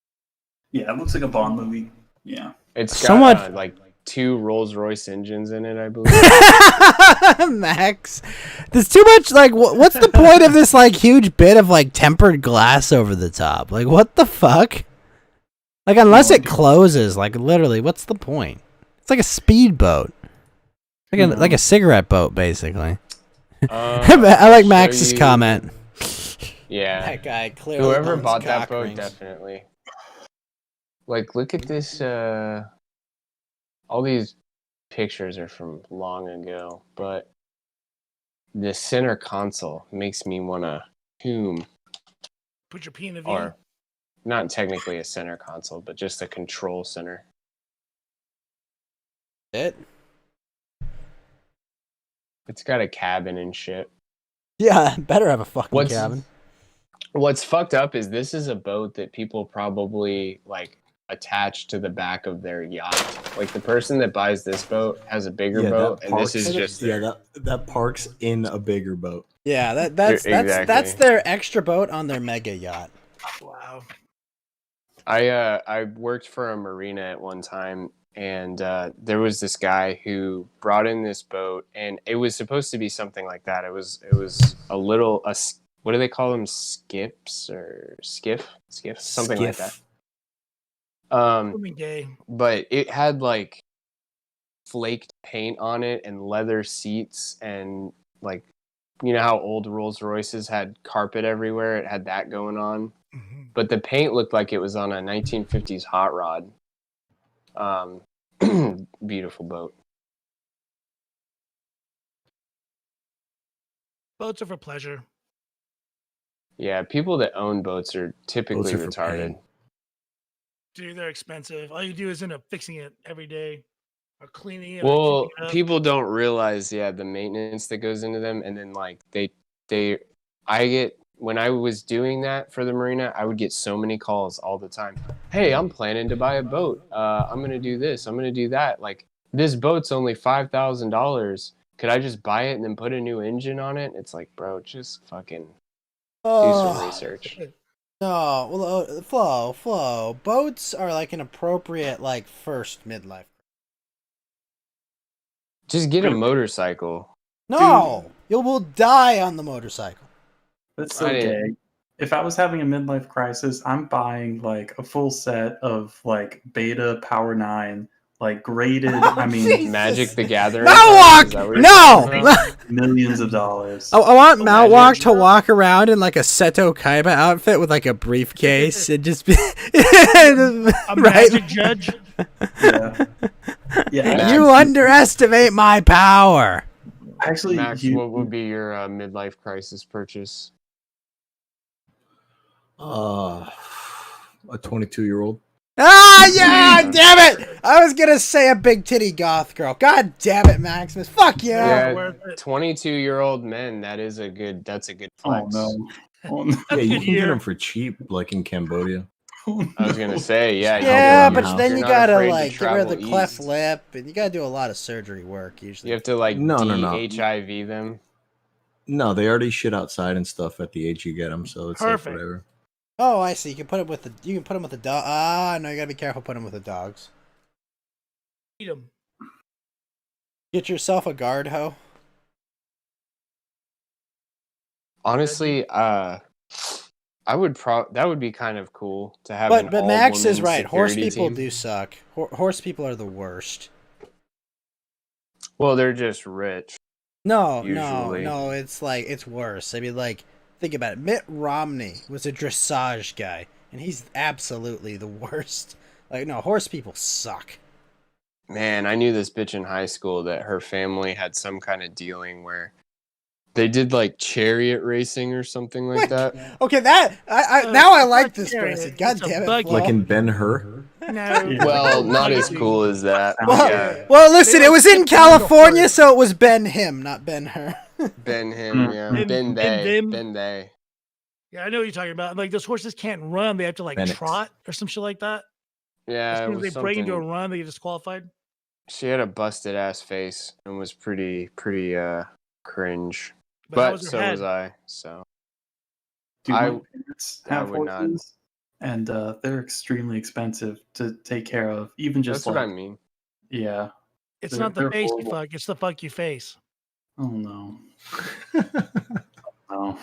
like a Bond movie. Yeah. It's got Somewhat- like 2 Rolls-Royce engines in it, I believe. Max, there's too much. Like, what's the point of this like huge bit of like tempered glass over the top? Like, what the fuck? Like, unless it closes, like literally, what's the point? It's like a speedboat, like a cigarette boat, basically. I like I'll Max's show you- comment. Yeah. That guy clearly. Whoever owns bought that cock boat, rings. definitely. Like, look at this. All these pictures are from long ago, but the center console makes me want to tomb, Put your P in the V. or not technically a center console, but just a control center. It. It's got a cabin and shit. Yeah, better have a fucking cabin. What's fucked up is this is a boat that people probably like attach to the back of their yacht. Like the person that buys this boat has a bigger boat, and this is just that parks in a bigger boat. Yeah, that's Exactly. their extra boat on their mega yacht. Wow. I worked for a marina at one time, and there was this guy who brought in this boat, and it was supposed to be something like that. It was what do they call them? Skips or skiff, something like that. Women gay. But it had like flaked paint on it and leather seats, and like, you know how old Rolls Royces had carpet everywhere? It had that going on. But the paint looked like it was on a 1950s hot rod. Beautiful boat. Boats are for pleasure. Yeah, people that own boats are typically Boats are for retarded. pain. Dude, they're expensive. All you do is end up fixing it every day. Or cleaning it. or Well, keeping it up. people don't realize, the maintenance that goes into them, and then like when I was doing that for the marina, I would get so many calls all the time. Hey, I'm planning to buy a boat. I'm gonna do this. I'm gonna do that. Like, this boat's only $5,000. Could I just buy it and then put a new engine on it? It's like, bro, just fucking do some research. No, well, Flo. Boats are like an appropriate like first midlife. Just get a motorcycle. No, you will die on the motorcycle. That's so I didn't- gay. If I was having a midlife crisis, I'm buying like a full set of like Beta Power 9, like graded. I mean, Jesus. Magic the Gathering. Malwalk! Is that what you're No! talking about? millions of dollars. I want Magic Malwalk to walk around in like a Seto Kaiba outfit with like a briefcase and just be A right. magic judge. Yeah. Yeah. You underestimate my power. Actually, Max, what would be your midlife crisis purchase? A 22-year-old. Ah, yeah, damn it! I was gonna say a big titty goth girl. God damn it, Maximus. Fuck yeah. worth it. 22-year-old men. That's a good flex. Oh no. Oh, no. Yeah, you can get Here. them for cheap, like in Cambodia. I was gonna say, yeah. Yeah, your but house. then You're you not gotta afraid to like get rid of the travel cleft east. lip, and you gotta do a lot of surgery work usually. You have to like No. HIV them. No, they already shit outside and stuff at the age you get them, so it's Perfect. like whatever. Oh, I see. You can put it with the dog. Ah, no, you gotta be careful putting them with the dogs. Eat 'em. Get yourself a guard, ho. Honestly, I would that would be kind of cool to have But an Max is all-woman right. Horse security people team. do suck. Horse people are the worst. Well, they're just rich. No, Usually. no. It's like it's worse. I mean, like think about it. Mitt Romney was a dressage guy, and he's absolutely the worst. Like no, horse people suck. Man, I knew this bitch in high school that her family had some kind of dealing where they did like chariot racing or something like that. Okay, that now I like this Chariot. person. God It's a damn it, buggy. Flo. Like in Ben-Hur. No. Well, not as cool as that. Well, Yeah, well, listen, They it was like in kept going California, forward. so it was Ben him, not Ben her. Ben him, yeah. Ben- Ben Ben they. them. Ben they. Yeah, I know what you're talking about. Like those horses can't run; they have to like Bennett. trot or some shit like that. Yeah, As it soon as was they break into a something. run, they get disqualified. She had a busted ass face and was pretty cringe. But, how But was her so head? was I. So Do I- my parents I have would not. horses? And they're extremely expensive to take care of. Even just that's like, what I mean. yeah. It's They're- not the they're face you horrible. fuck; it's the fuck you face. Oh no. No.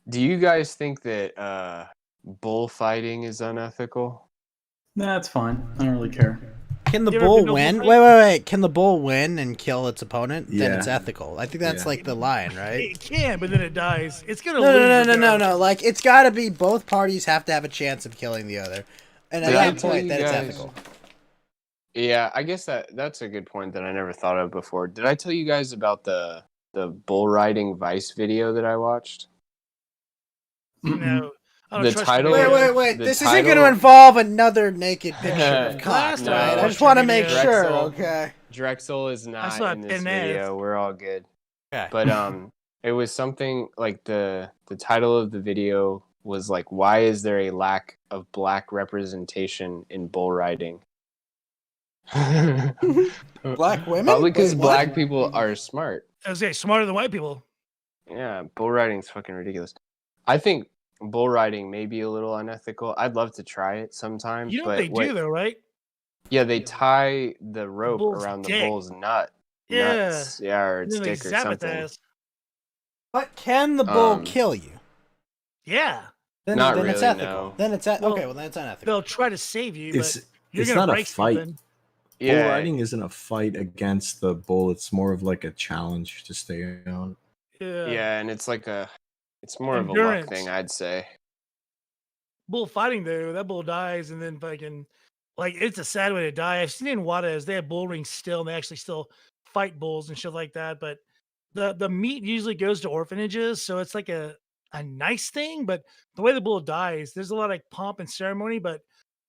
Do you guys think that bullfighting is unethical? Nah, it's fine. I don't really care. Can the You ever bull been to a win? bullfight? Wait. Can the bull win and kill its opponent? Then Yeah. it's ethical. I think that's Yeah. like the line, right? It can, but then it dies. It's gonna No, lose. no. Like it's got to be both parties have to have a chance of killing the other, and at Did I that tell point, you then it's guys- ethical. Yeah, I guess that's a good point that I never thought of before. Did I tell you guys about the bull riding Vice video that I watched? No, I don't The trust title- you. Wait. The This isn't going to title- involve another naked picture of cock, Last time right? I I just watched want to your make video- sure. Drexel. Okay. Drexel is not saw in it this in ads. video. We're all good. Okay. But it was something like the title of the video was like, "Why is there a lack of black representation in bull riding?" Black women? Probably because Wait, what? black people are smart. I was saying smarter than white people. Yeah, bull riding's fucking ridiculous. I think bull riding may be a little unethical. I'd love to try it sometime. You know but what they do though, right? Yeah, they tie the rope bull's around the dick. bull's nuts. Yeah. Yeah, or its And then they dick or zap its something. ass. But can the bull Um, kill you? Yeah, Then, Not then it's really, ethical. no. Then it's Well, okay. Well, then it's unethical. they'll try to save you, It's but you're it's gonna not a break fight. something. Bull Yeah, riding isn't a fight against the bull. It's more of like a challenge to stay on. yeah, and it's like it's more of a luck Endurance. thing, I'd say. Bull fighting though, that bull dies and then fucking like it's a sad way to die. I've seen in Juarez they have bull rings still, and they actually still fight bulls and shit like that. But the meat usually goes to orphanages, so it's like a nice thing. But the way the bull dies, there's a lot of like pomp and ceremony, but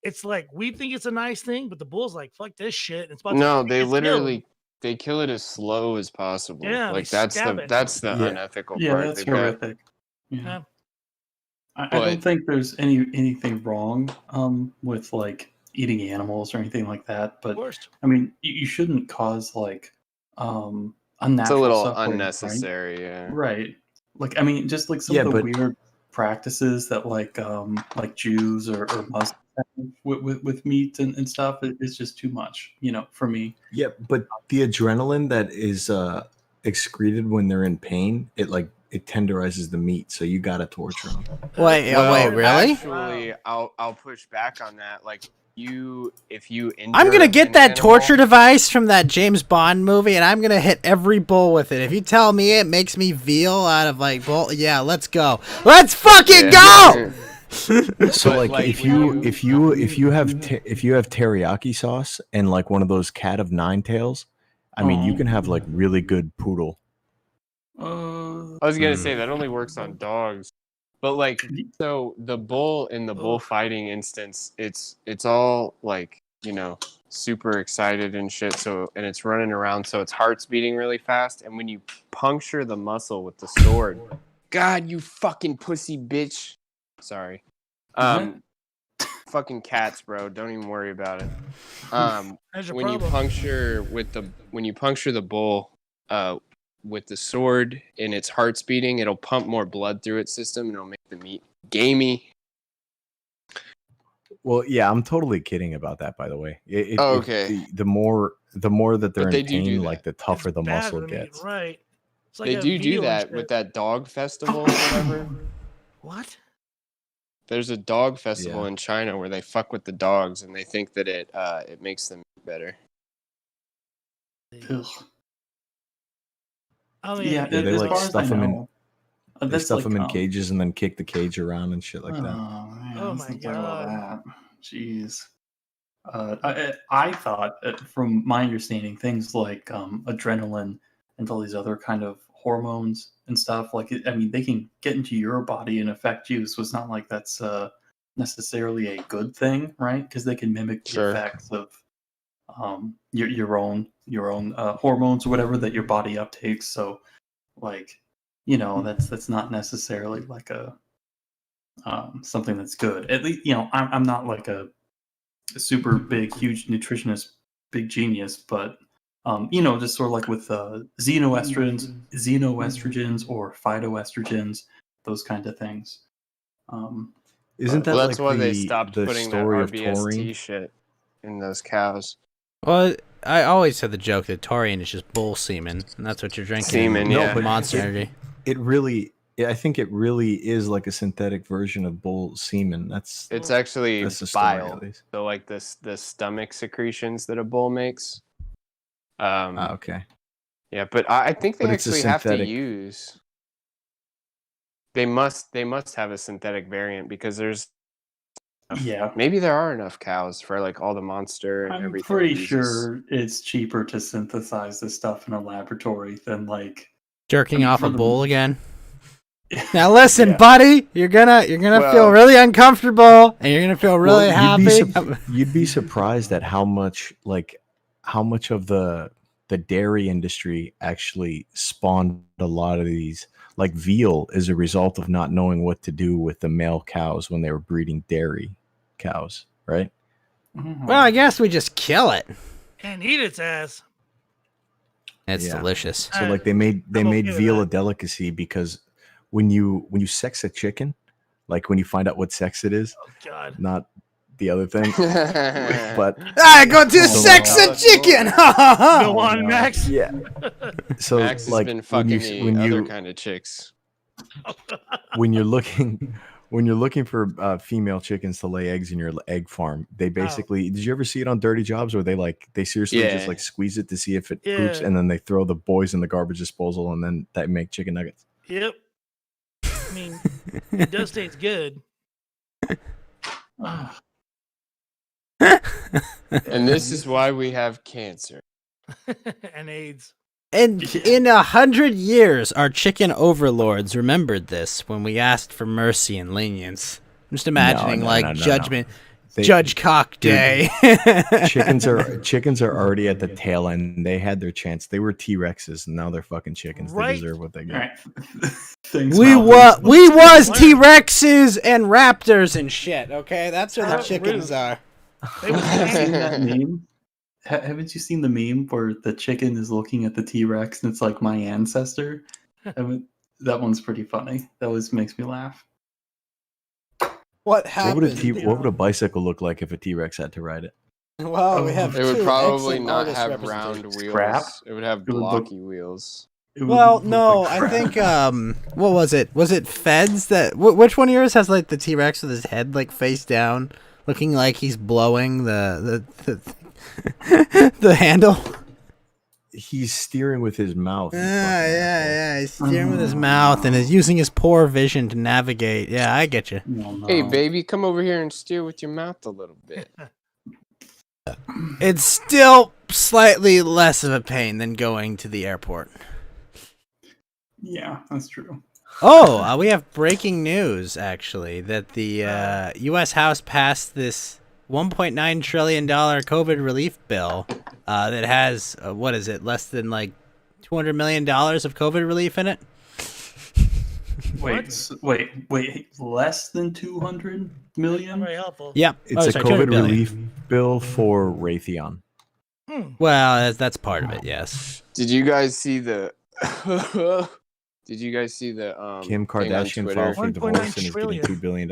it's like we think it's a nice thing, but the bull's like fuck this shit. It's about No, to they it's literally killed. they kill it as slow as possible. Yeah, like they stab it. that's the Yeah. unethical Yeah, part. that's They got- horrific. Yeah. Yeah. I But- don't think there's anything wrong with like eating animals or anything like that. But Worst. I mean, you shouldn't cause like unnatural. It's a little suffering, right? unnecessary. Yeah. Right. Like I mean, just like some Yeah, of the but- weird practices that like Jews or Muslims have with meat and stuff is just too much, for me. Yeah, but the adrenaline that is excreted when they're in pain, it tenderizes the meat, so you gotta torture them. Wait, Well, wait, really? Actually, I'll push back on that. Like if you I'm gonna injure get an that animal- torture device from that James Bond movie, and I'm gonna hit every bull with it. If you tell me it makes me veal out of like bull, yeah, let's go. Let's fucking go. So But, like, if you have teriyaki sauce and like one of those cat of nine tails, I mean, you Oh. can have like really good poodle. I was gonna say that only works on dogs, but like, so the bull in the bullfighting instance, it's all like super excited and shit. So and it's running around, so its heart's beating really fast. And when you puncture the muscle with the sword, God, you fucking pussy bitch. Sorry, fucking cats, bro. Don't even worry about it. That's your When you problem. puncture the bull with the sword and its heart's beating, it'll pump more blood through its system and it'll make the meat gamey. Well, yeah, I'm totally kidding about that, by the way. Oh, okay. The more the more that they're But they in do pain, that. like the tougher the Bad muscle for the meat, gets. right? It's like They a do veal and that shit. with that dog festival or whatever. What? There's a dog festival Yeah. in China where they fuck with the dogs and they think that it makes them better. Ugh. I mean, Yeah, Yeah, they as like far as stuff I them in. know, They that's stuff like, them in cages and then kick the cage around and shit like that. Oh man, Oh let's my not talk about God. that. Jeez. I thought, from my understanding, things like adrenaline and all these other kind of hormones and stuff, like I mean, they can get into your body and affect you. So it's not like that's necessarily a good thing, right? Because they can mimic the Sure. effects of your own hormones or whatever that your body uptakes. So, like, you know, that's not necessarily like a something that's good. At least, you know, I'm not like a super big, huge nutritionist, big genius, but you know, just sort of like with xenoestrogens or phytoestrogens, those kind of things. Isn't that Well, like that's why they stopped the putting that story of RBST taurine? shit in those cows. Well, I always had the joke that taurine is just bull semen, and that's what you're drinking. Semen, in yeah. Monster Energy. It really, I think it really is like a synthetic version of bull semen. It's actually That's the story, bile. at least. So like the stomach secretions that a bull makes. Okay. Yeah, but I think they But it's a actually have to synthetic- use. They must have a synthetic variant because there's Yeah, maybe there are enough cows for like all the monster and I'm everything. pretty it uses. sure it's cheaper to synthesize this stuff in a laboratory than like Jerking I mean, off for a the- bull again. Now listen, Yeah. buddy, you're gonna feel Well- really uncomfortable, and you're gonna feel really Well, happy. You'd be surprised at how much of the dairy industry actually spawned a lot of these. Like veal is a result of not knowing what to do with the male cows when they were breeding dairy cows, right? Well, I guess we just kill it. And eat its ass. It's Yeah. delicious. So like they made I'm okay with veal a that. delicacy because when you sex a chicken, like when you find out what sex it is, Oh God. not the other thing, but I go to So- sex a chicken. Go on, Max. yeah. So Max has like been when fucking you the other kind of chicks. when you're looking for female chickens to lay eggs in your egg farm, they basically did you ever see it on Dirty Jobs where they seriously just Yeah. like squeeze it to see if it poops Yeah. and then they throw the boys in the garbage disposal and then they make chicken nuggets. Yep. I mean, it does taste good. And this is why we have cancer. And AIDS. And in 100 years, our chicken overlords remembered this when we asked for mercy and lenience. I'm just imagining no. judgment, They- Judge Cock Dude, Day. chickens are already at the tail end. They had their chance. They were T-Rexes and now they're fucking chickens. Right. They deserve what they get. All right. Thanks, we Malcolm. was T-Rexes and raptors and shit. Okay, that's where the How chickens rude. are. They was Have you seen candy. that meme? Haven't you seen the meme where the chicken is looking at the T-Rex and it's like my ancestor? That one's pretty funny. That always makes me laugh. What What would happened? what would a bicycle look like if a T-Rex had to ride it? Well, we have It would two probably excellent not artist have representations. round wheels. Crap. It would have It would look- blocky wheels. It would Well, look no, like I crap. think what was it? Was it Feds that? Which one of yours has like the T-Rex with his head like face down, looking like he's blowing the the handle? He's steering with his mouth. you fucking asshole. Yeah. He's steering with his mouth and is using his poor vision to navigate. Yeah, I get you. No. Hey, baby, come over here and steer with your mouth a little bit. It's still slightly less of a pain than going to the airport. Yeah, that's true. Oh, we have breaking news, actually, that the U.S. House passed this $1.9 trillion COVID relief bill that has, what is it, less than like $200 million of COVID relief in it? Wait. Less than 200 million? Very helpful. Yep. It's a sorry, 200 COVID billion. relief bill for Raytheon. Well, that's part of it, yes. Did you guys see the? Did you guys see the Kim thing on Kardashian Twitter? filed for 1.9 divorce and is getting trillion. $2 billion.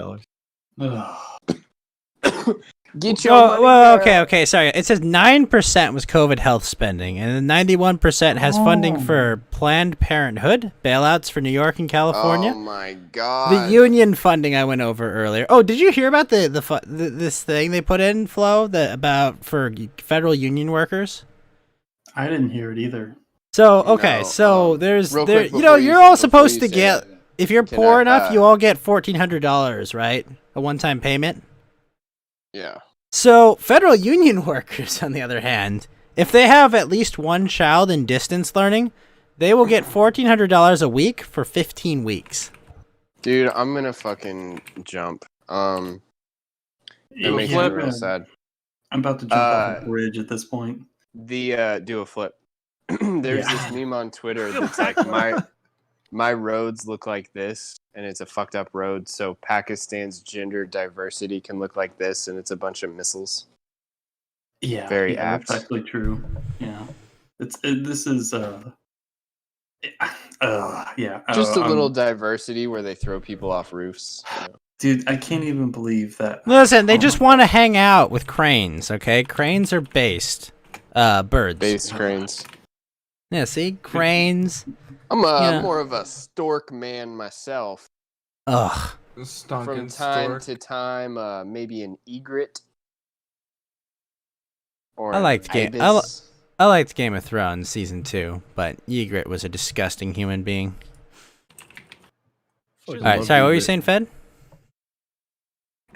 Ugh. Get your money, well, girl. okay. Sorry. It says 9% was COVID health spending, and 91% has funding for Planned Parenthood, bailouts for New York and California. Oh my god. The union funding I went over earlier. Oh, did you hear about this thing they put in, Flo, about for federal union workers? I didn't hear it either. So okay, No, so there's real there. quick You know, before you- you're all before supposed you to say get. that, If you're can poor I, enough, you all get $1,400, right? A one-time payment. Yeah. So, federal union workers, on the other hand, if they have at least one child in distance learning, they will get $1,400 a week for 15 weeks. Dude, I'm gonna fucking jump. That makes me flip. real sad. I'm about to jump off a bridge at this point. Do a flip. There's this meme on Twitter that's like my roads look like this, and it's a fucked up road. So Pakistan's gender diversity can look like this, and it's a bunch of missiles. Yeah, Very yeah, apt. That's actually true. Yeah, this is yeah. Just a little diversity where they throw people off roofs. You know? Dude, I can't even believe that. Listen, they just want to hang out with cranes, okay? Cranes are birds. Base cranes. Yeah, see? Cranes. I'm more of a stork man myself. Ugh. From time to time, maybe an egret. Or I liked an Game ibis. I liked Game of Thrones season 2, but Ygritte was a disgusting human being. Alright, sorry, what were you saying, Fed?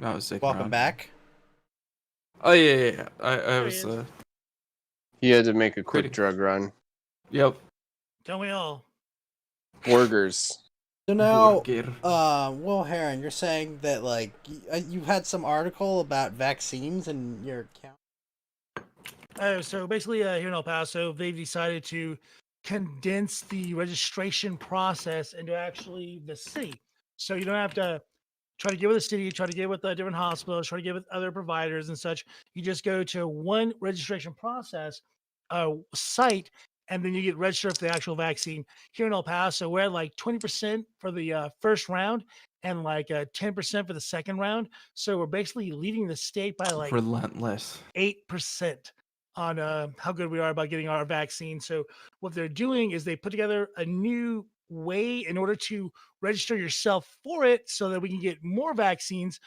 I was sick. Welcome back. Oh yeah. I was. He had to make a quick Pretty- drug run. Yep. Don't we all? Burgers. So now, Burger. Will Heron, you're saying that like you had some article about vaccines in your account. So basically, here in El Paso, they've decided to condense the registration process into actually the city. So you don't have to try to get with the city, try to get with the different hospitals, try to get with other providers and such. You just go to one registration process site, and then you get registered for the actual vaccine. Here in El Paso, we're at like 20% for the first round and like 10% for the second round. So we're basically leading the state by like Relentless. 8% on how good we are about getting our vaccine. So what they're doing is they put together a new way in order to register yourself for it so that we can get more vaccines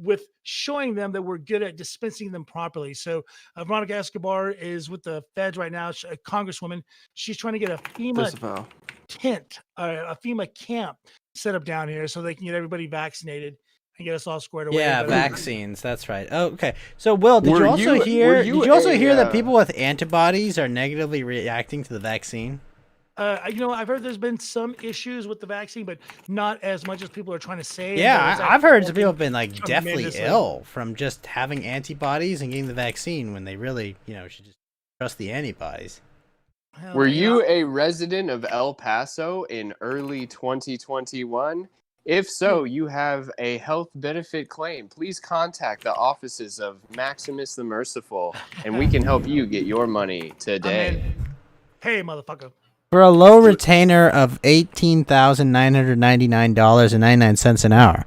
with showing them that we're good at dispensing them properly. So Veronica Escobar is with the feds right now, a congresswoman. She's trying to get a FEMA tent, a FEMA camp set up down here so they can get everybody vaccinated and get us all squared away. Yeah, But, vaccines. That's right. Oh, okay. So, Will, did Were you also you- hear? were Did you you also a, hear that people with antibodies are negatively reacting to the vaccine? I've heard there's been some issues with the vaccine, but not as much as people are trying to say. Yeah, It's I've heard actually some people have been like deathly tremendously. ill from just having antibodies and getting the vaccine when they really, should just trust the antibodies. Hell Were yeah. you a resident of El Paso in early 2021? If so, you have a health benefit claim. Please contact the offices of Maximus the Merciful, and we can help you get your money today. Hey, motherfucker. For a low retainer of $18,999.99 an hour,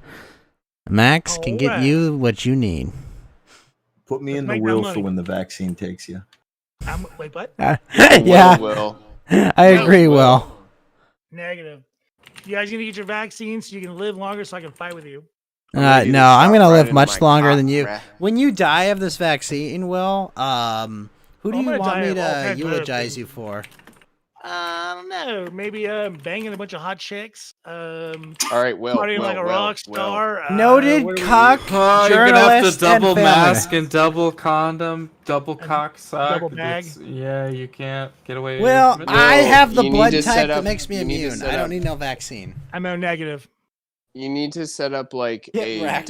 Max can get Alright. you what you need. Put me in the make that will money. for when the vaccine takes you. Wait, what? Yeah, Will. I agree, Will. Negative. You guys gonna get your vaccine so you can live longer so I can fight with you? No, I'm gonna live much longer than you. When you die of this vaccine, Will, who do I'm you gonna want die me of all to kinds of eulogize things. you for? I don't know. Maybe banging a bunch of hot chicks. All right, Will. Partying like a rock star. Noted what do we- cock You're gonna have journalist to double and mask feminist. and double condom, double cock sock. double bag. Yeah, you can't get away. Well, with it. I have the you need blood to type set that up- makes me you need to immune. set I don't up- need no vaccine. I'm O negative. You need to set up like Get a wrecked.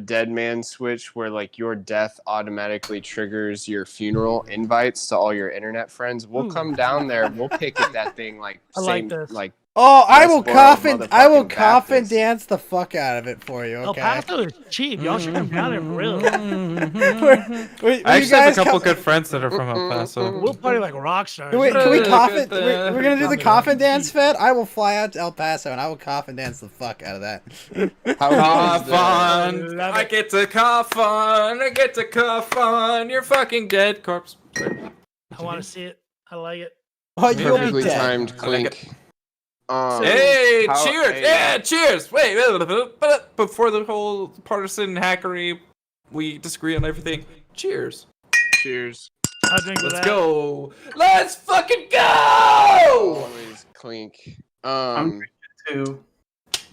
dead man switch where like your death automatically triggers your funeral invites to all your internet friends. We'll Ooh. come down there. We'll pick at that thing like I like same this. like Oh, I will Westboro cough motherfucking and Baptist. dance the fuck out of it for you. El Okay. Paso is cheap. Y'all should come down and grill. I actually have a couple good friends that are from El Paso. We'll party like rock stars. Can we cough it? We're gonna do the cough and dance, Fed. I will fly out to El Paso and I will cough and dance the fuck out of that. Cough on. I get to cough on. I get to cough on your fucking dead corpse. I want to see it. I like it. Oh, you'll be Perfectly dead. timed clink. Hey, how- cheers! hey. Yeah, cheers! Wait, but before the whole partisan hackery, we disagree on everything. Cheers! Cheers. I'll drink with Let's that. go! Let's fucking go! Always clink. I'm too.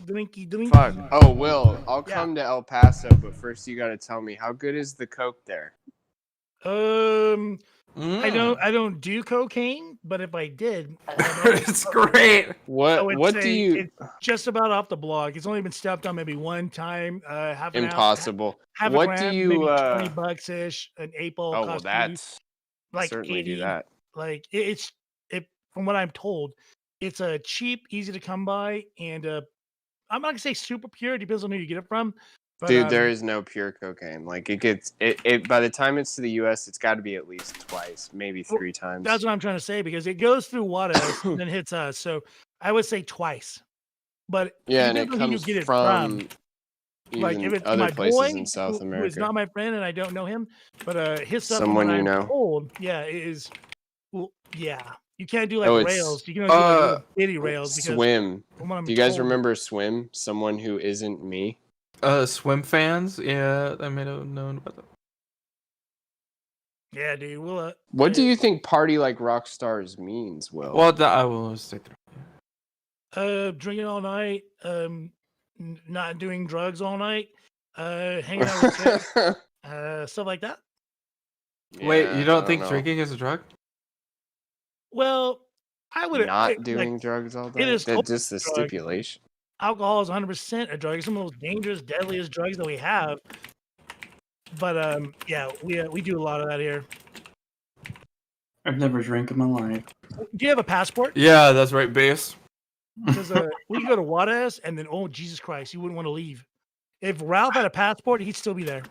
Drinky. Fuck. Oh, Will, I'll come to El Paso, but first you gotta tell me, how good is the Coke there? I don't do cocaine, but if I did, It's great. I What would what say do you It's just about off the block. It's only been stepped on maybe one time. Half an ounce, impossible. half a What gram, do you maybe $20 ish. An 8-ball. Oh, well costs that's like certainly 80. do that. Like it's from what I'm told, it's a cheap, easy to come by, and I'm not gonna say super pure. It depends on who you get it from. But, Dude, there is no pure cocaine. Like it gets it by the time it's to the US, it's gotta be at least twice, maybe Well, 3 times. That's what I'm trying to say because it goes through Juarez and then hits us. So I would say twice. But Yeah, and it depends on who you comes get it from like even if it's other my places boy in South who is America. not my friend and I don't know him, but his stuff from Someone what you I'm know. told, yeah, it is. Well, yeah, you can't do like Oh, it's, rails. You can only do like little bitty rails because Swim. from what I'm Do you guys told- remember Swim? Someone who isn't me? Swim fans? Yeah, I may have known about that. Yeah, dude. We'll. What do you think "party like rock stars" means, Will? Well, I will stay through. Drinking all night, not doing drugs all night, hanging out with kids, stuff like that. Wait, Yeah, you I don't think know. drinking is a drug? Well, I would Not doing drugs all day? It is That's just the drug. stipulation. Alcohol is 100% a drug. It's some of the most dangerous, deadliest drugs that we have. But yeah, we do a lot of that here. I've never drank in my life. Do you have a passport? Yeah, that's right, base. Because we can go to Juarez, and then oh Jesus Christ, you wouldn't want to leave. If Ralph had a passport, he'd still be there.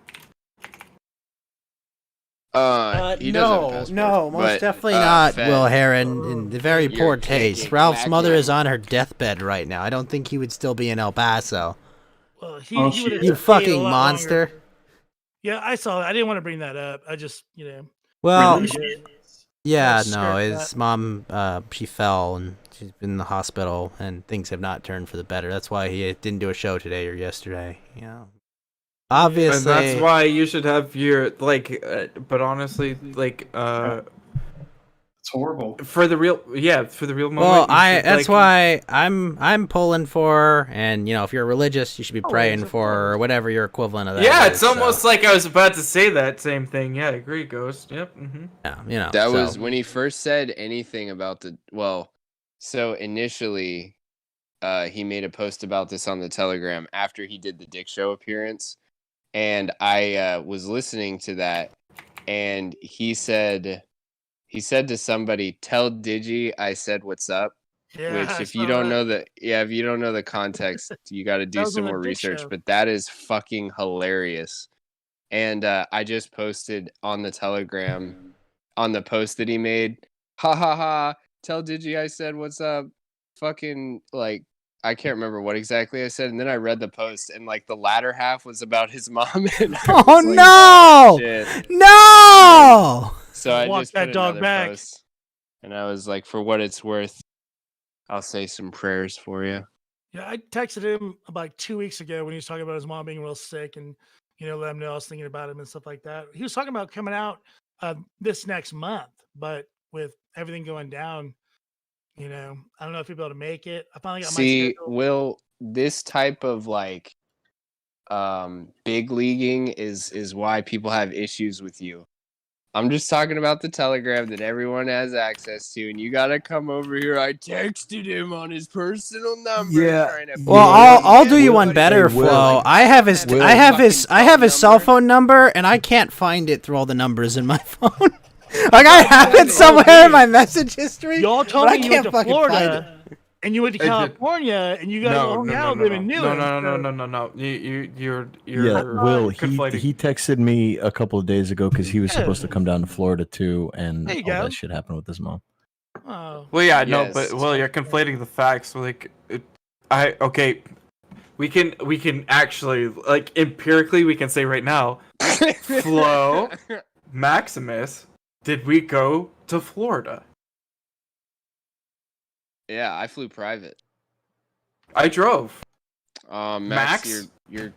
He doesn't have a no, passport, most but, definitely not. Fed, Will Heron, in the very You're poor kicking taste. Ralph's back mother in. is on her deathbed right now. I don't think he would still be in El Paso. Well, he Oh, would've You stayed a fucking lot monster. longer. Yeah, I saw that. I didn't want to bring that up. I just, Well, Really? yeah, skirt no, that. his mom, she fell and she's been in the hospital, and things have not turned for the better. That's why he didn't do a show today or yesterday. Yeah, obviously. And that's why you should have your but honestly, It's horrible. for the real moment. Well, you should, that's why I'm pulling for, and if you're religious, you should be praying of for, or whatever your equivalent of that. Yeah, is, it's almost like I was about to say that same thing. Yeah, I agree, Ghost. Yep. yeah, That so. was when he first said anything about so initially he made a post about this on the Telegram after he did the Dick Show appearance, and I was listening to that, and he said to somebody, "Tell Digi I said what's up." yeah. Which, I if you saw don't that. know if you don't know the context, you got to do That was some on the more Dick research. Show. But that is fucking hilarious. And I just posted on the Telegram on the post that he made. Ha ha ha! Tell Digi I said what's up. Fucking I can't remember what exactly I said, and then I read the post, and the latter half was about his mom. And I Oh was like, no! shit. No! So I Walk just that put dog another back. post, and I was like, for what it's worth, I'll say some prayers for you. Yeah, I texted him about 2 weeks ago when he was talking about his mom being real sick and, let him know I was thinking about him and stuff like that. He was talking about coming out this next month, but with everything going down, I don't know if he'll be able to make it. I finally got my See, schedule. Will, this type of big leaguing is why people have issues with you. I'm just talking about the Telegram that everyone has access to, and you gotta come over here. I texted him on his personal number. Yeah. trying to Well, put I'll him do you in. one better, Will. Flo. I have his Will. I have his cell phone number, and I can't find it through all the numbers in my phone. I have it somewhere in my message history. Y'all told but I me you can't went to fucking find Florida. and you went to I did. California, and you guys hung out with him and knew him. No. You're Yeah, Will, he conflating. texted me a couple of days ago because he was supposed to come down to Florida too, and There all you go. that shit happened with his mom. Oh. Well, yeah, no, Yes. but you're conflating the facts. Like, okay, we can actually, like, empirically, we can say right now, Flo, Maximus, did we go to Florida? Yeah, I flew private. I drove. Max,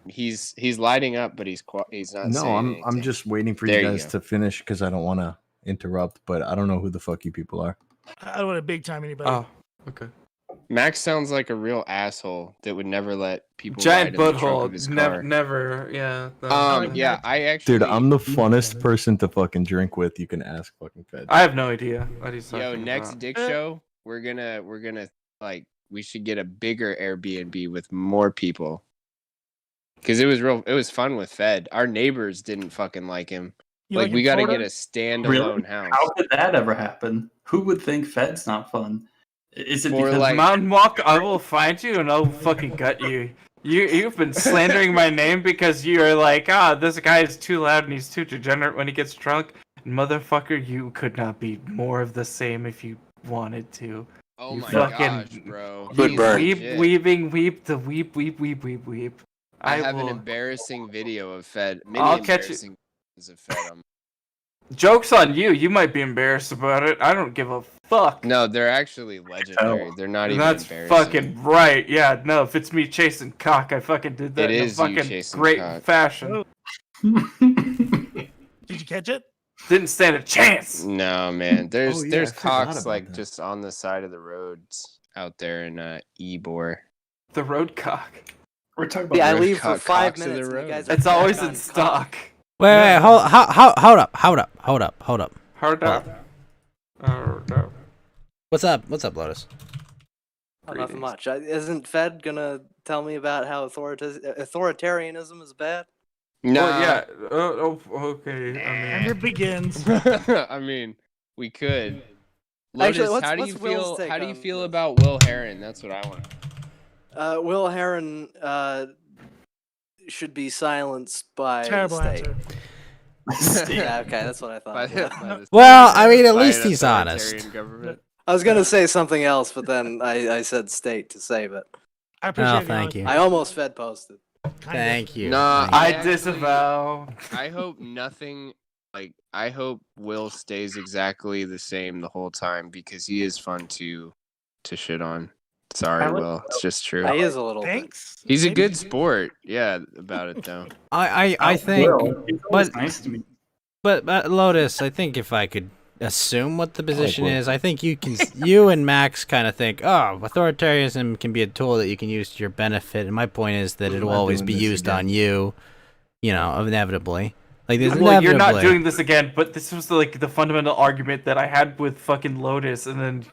he's lighting up, but he's not. No, saying I'm anything. just waiting for There you you guys go. to finish because I don't want to interrupt, but I don't know who the fuck you people are. I don't want to big time anybody. Oh, okay. Max sounds like a real asshole that would never let people Giant ride in the trunk of butthole. his car. Never. Yeah. no. Yeah, I actually. Dude, I'm the funnest person to fucking drink with. You can ask fucking Fed. I have no idea what he's Yo, talking next about. Dick show, we're gonna like we should get a bigger Airbnb with more people. Cause it was fun with Fed. Our neighbors didn't fucking like him. You Like like we in got to Florida? get a standalone Really? house. How could that ever happen? Who would think Fed's not fun? Is it Or because like- Mountain Walk, I will find you and I'll fucking gut you. You've been slandering my name because you're like, this guy is too loud and he's too degenerate when he gets drunk. Motherfucker, you could not be more of the same if you wanted to. Oh You my fucking gosh, bro. Good He's burn. Weep, legit. weeping, weep, the weep. I have an will. embarrassing video of Fed. Many I'll catch you. embarrassing videos of Fed. Joke's on you. You might be embarrassed about it. I don't give a fuck. No, they're actually legendary. They're not even That's embarrassing. fucking right. Yeah, no, if it's me chasing cock, I fucking did that It in a is you fucking chasing great cock. fashion. Did you catch it? Didn't stand a chance. No, man. There's Oh, yeah, there's I forgot cocks about like that. just on the side of the roads out there in Ybor. The road cock. we're talking about Yeah, I road leave for cock 5 cocks of the minutes. And you road. guys are It's back always on in stock. Wait, hold up. Hold Hold up. What's up? What's up, Lotus? Oh, nothing much. Isn't Fed gonna tell me about how authoritarianism is bad? No, Well, yeah. Okay. And it begins. I mean, we could. Lotus, Actually, what's- how do you what's Will's feel? take How do you on feel this? about Will Heron? That's what I want. Will Heron should be silenced by Terrible the state. answer. Yeah, okay, that's what I By thought. the- by the- Well, I mean, at by least an he's honest. authoritarian government. I was gonna say something else, but then I said state to save it. I appreciate Oh, the thank honesty. you. I almost Fed posted. Kinda. Thank you. Nah, Thank you. I disavow. I hope nothing. Like, I hope Will stays exactly the same the whole time because he is fun to shit on. Sorry, I like Will. It's just true. He is a little. Thanks. He's a Maybe. good sport. Yeah, about it though. I think, Will, he's always but- nice to me. but Lotus, I think if I could assume what the position Will. is, I think you and Max kind of think, oh, authoritarianism can be a tool that you can use to your benefit, and my point is that We're it'll not always doing be this used again. on you, inevitably. Like there's Well, you're not inevitably- doing this again, but this was like the fundamental argument that I had with fucking Lotus, and then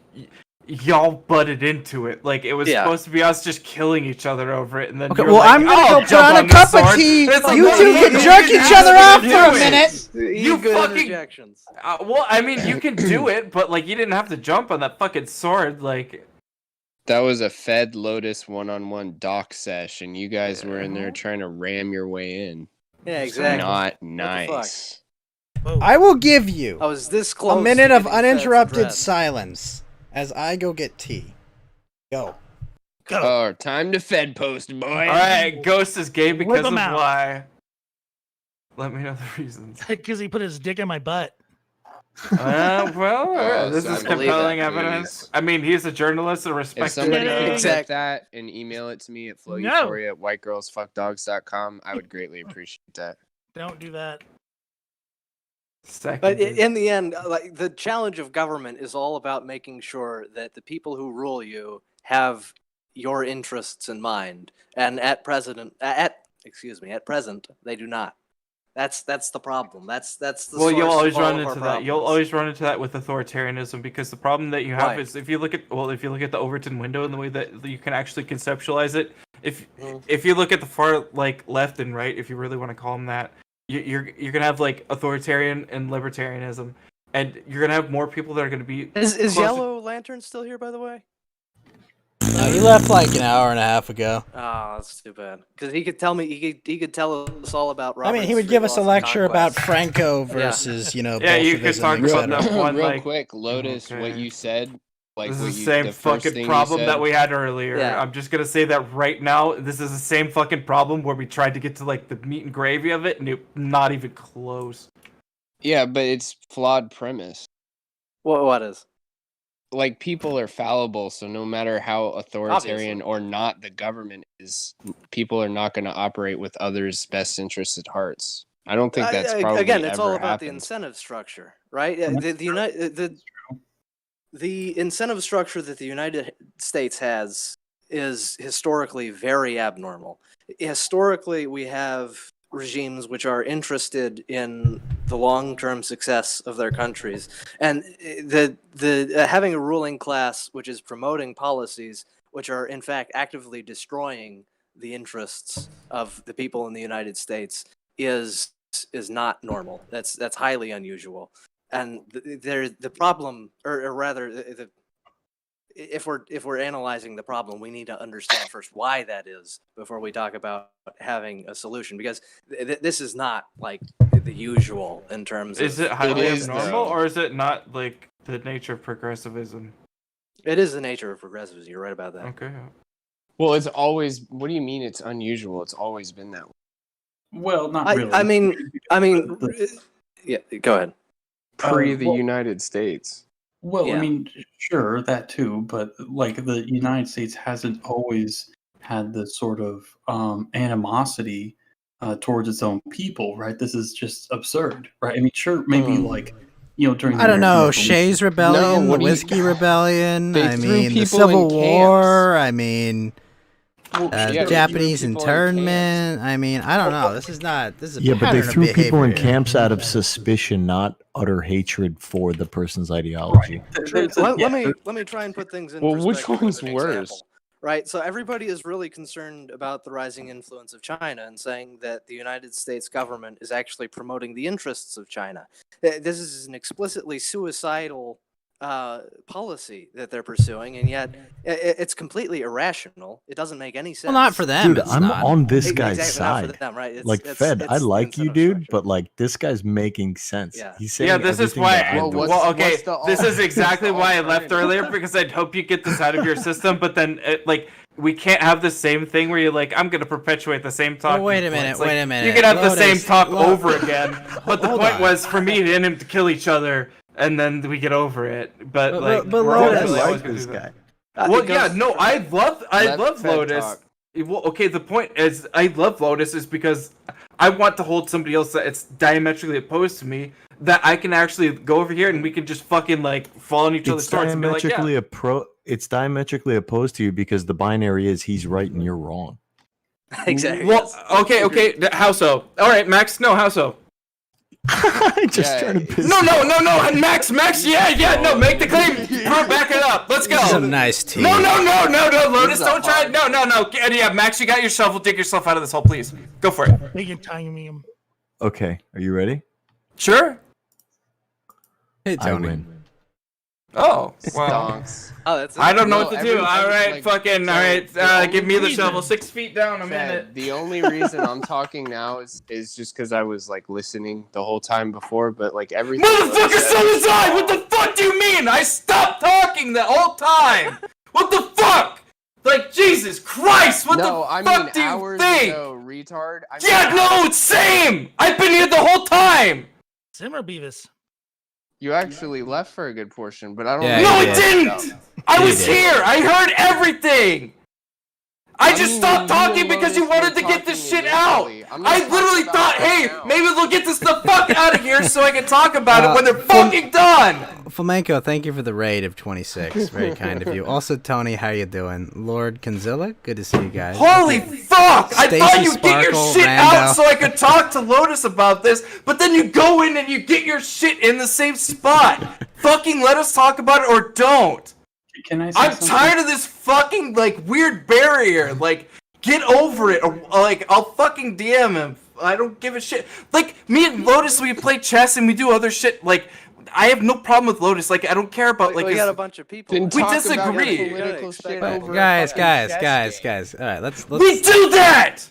y'all butted into it. Like it was Yeah. supposed to be us just killing each other over it, and then Okay, you were well, like, I'm gonna "Oh, go put jump on a this cup of sword." tea. It's like, You well, two can didn't jerk ask each me other to off do for a it. minute. You good fucking- interjections. Well, I mean, you can do it, but like you didn't have to jump on that fucking sword. Like, That was a Fed Lotus one-on-one doc sesh, and you guys were in there trying to ram your way in. Yeah, exactly. Not fuck? nice. I will give you I was this close. a minute to of getting Fed's uninterrupted address. silence as I go get tea. Go. Oh, time to Fed post, boy. all right, Ghost is gay because Whip of 'em out. why? Let me know the reasons. Because he put his dick in my butt. This so is I believe compelling that, evidence. please. I mean, he's a journalist, a If respected. somebody could Exactly. get that and email it to me at floeuphoria at whitegirlsfuckdogs.com, I would greatly appreciate that. Don't do that. Second, But in the end, like the challenge of government is all about making sure that the people who rule you have your interests in mind, and at present, they do not. That's the problem. That's the well, source you'll of always all run of our into that. You'll problems. always run into that with authoritarianism because the problem that you have Why? is if you look at the Overton window and the way that you can actually conceptualize it. Mm. If you look at the far like left and right, if you really want to call them that, you're gonna have like authoritarian and libertarianism, and you're gonna have more people that are gonna be. Is closer- Yellow Lantern still here, by the way? No, he left like an hour and a half ago. Oh, that's too bad. Because he could tell me, he could tell us all about. I mean, he Robert's would give us a loss and lecture about conquest. Franco versus, Yeah, you could Bolshevism, talk about etc. that one. Real like, quick, Lotus, what you said. Like this what is the you, same the first fucking thing you problem said. that we had earlier. Yeah. I'm just gonna say that right now. This is the same fucking problem where we tried to get to like the meat and gravy of it, and it not even close. Yeah, but it's flawed premise. What is? Like people are fallible, so no matter how authoritarian or not the government is, people are not going to operate with others' best interests at hearts. I don't think that's probably again. It's all ever about the happened. incentive structure, right? The incentive structure that the United States has is historically very abnormal. Historically, we have regimes which are interested in the long-term success of their countries, and having a ruling class which is promoting policies which are in fact actively destroying the interests of the people in the United States is not normal. That's highly unusual. And the problem, or rather, if we're analyzing the problem, we need to understand first why that is before we talk about having a solution. Because this is not like the usual in terms. Is of, it highly is, abnormal, though. or is it not like the nature of progressivism? It is the nature of progressivism. You're right about that. Okay. Well, it's always. What do you mean it's unusual? It's always been that way. Well, not really. I mean, yeah. Go ahead. Pre the well- United States. Well, Yeah. I mean, sure, that too, but like the United States hasn't always had this sort of animosity towards its own people, right? This is just absurd, right? I mean, sure, maybe like during the I don't American know, Revolution- Shays Rebellion, No, the what do you- Whiskey Rebellion, They I threw mean, the people Civil in War, I mean, Well, Yeah, they threw Japanese people in internment, I mean, I don't know, this is a Yeah, but they pattern of threw people in behavior here. camps out of suspicion, not utter hatred for the person's ideology. There's a- yeah, Let me try and put things in Well, which perspective one's with an worse? example. Right, so everybody is really concerned about the rising influence of China and saying that the United States government is actually promoting the interests of China. This is an explicitly suicidal policy that they're pursuing, and yet it's completely irrational. It doesn't make any sense. Well, not for them, Dude, it's I'm not. on this guy's Exactly, not for side. them, right? Like Fed, I it's like you, incentive dude, structure. but like this guy's making sense. Yeah. He's saying Yeah, this is everything why. that I'm doing. Well, okay, what's the this is al- exactly what's the why I left alternative? earlier, because I'd hope you get this out of your system. But then, we can't have the same thing where you're like, I'm gonna perpetuate the same talk. Well, wait a minute, wait a minute. You can have the same Lotus, talk Lo- over again, but the Hold point on. was for me and him to kill each other, and then we get over it. But like, but we're Lotus- always I gonna like do this that. guy. Well, Because- yeah, no, I Let love Fed Lotus. talk. Well, okay, the point is, I love Lotus is because I want to hold somebody else that it's diametrically opposed to me, that I can actually go over here and we can just fucking like fall on each other's It's throats and be like, yeah. it's diametrically opposed to you because the binary is he's right and you're wrong. Exactly. Well, yes. okay, how so? All right, Max, no, how so? Just Yeah, trying to piss No, you no, no, no, and Max, yeah, no, make the claim, back it up, let's go. This is a nice team. No, Lotus, This is a don't try. hard- No. Yeah, Max, you got your shovel. Dig yourself out of this hole, please. Go for it. They can time him. Okay, are you ready? Sure. Hey, I Tony. win. Oh, well. Stonks. Oh, that's I don't know No, what to do. every- All right, like, fucking. so All right, the only give me the reason- shovel. 6 feet down. I'm in Fed, it. the only reason I'm talking now is just because I was like listening the whole time before, but like everything. Motherfucker, Lotus so said was I. What the fuck do you mean? I stopped talking the whole time. What the fuck? Like Jesus Christ! What no, the I fuck mean do you hours think? ago, retard. I Yeah, mean, no, it's same. I've been here the whole time. Simmer Beavis. You actually left for a good portion, but I don't. Yeah, know No, you I did. didn't. I You was did. here. I heard everything. I just mean, stopped you talking and because you Lotus wanted were to get this talking shit out. initially. I'm not I talking literally about thought, right hey, now. maybe they'll get this the fuck out of here so I can talk about it when they're fucking done. Flamenco, thank you for the raid of 26. Very kind of you. Also, Tony, how you doing? Lord Conzilla, good to see you guys. Holy fuck! I Stacey thought you'd get your Sparkle, shit Rando. out so I could talk to Lotus about this, but then you go in and you get your shit in the same spot. Fucking let us talk about it or don't. Can I say I'm something? tired of this fucking like weird barrier. Like, get over it, or like I'll fucking DM him. I don't give a shit. Like me and Lotus, we play chess and we do other shit. Like I have no problem with Lotus. Like, I don't care about like. we got his- a bunch of people. Then We talk about disagree. your political shit But over a guys, fucking guys, chess guys, game. guys. All right, let's We do that.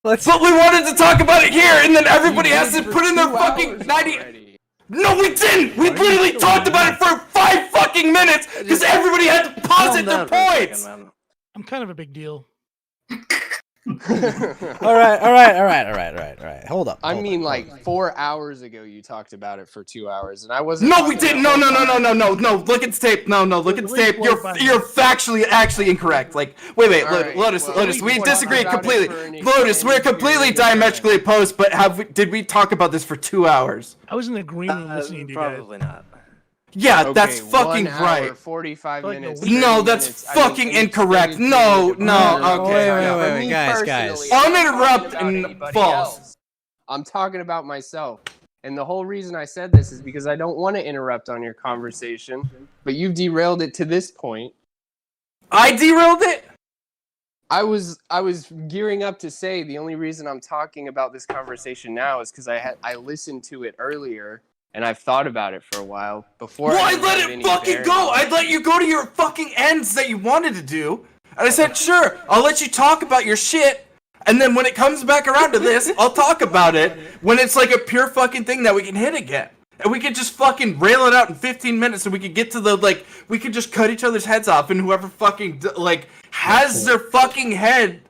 let's. But we wanted to talk about it here, and then everybody has to For put in their 2 fucking hours 90. already. No, we didn't. We literally talked about it for 5 fucking minutes because everybody had to posit their points. I'm kind of a big deal. All right. Hold up. I hold mean, up, like hold up. 4 hours ago, you talked about it for 2 hours, and I wasn't. No, we talking didn't. about No. it. Look at the tape. No. Look at the tape. You're factually actually incorrect. Like, wait. All right, Lotus. well, Lotus. We we disagree talked about it completely. for an Lotus, we're extended completely period of time. diametrically opposed. But did we talk about this for 2 hours? I was in agreement listening to you guys. Probably not. Yeah, Okay, that's fucking 1 hour, right. 45 Like, minutes. No, 30 that's minutes. I mean, fucking an incorrect. extended No, period of no, time. okay. For me guys. personally, I'm I'm not interrupt talking about and anybody false. else. I'm talking about myself. And the whole reason I said this is because I don't want to interrupt on your conversation, but you've derailed it to this point. I derailed it? I was gearing up to say the only reason I'm talking about this conversation now is because I listened to it earlier and I've thought about it for a while before. Well, I didn't let have it any fucking bearing go. on it. I'd let you go to your fucking ends that you wanted to do. And I said, sure, I'll let you talk about your shit. And then when it comes back around to this, I'll talk about it when it's like a pure fucking thing that we can hit again. And we could just fucking rail it out in 15 minutes and we could get to the, like, we could just cut each other's heads off and whoever fucking, like, has their fucking head,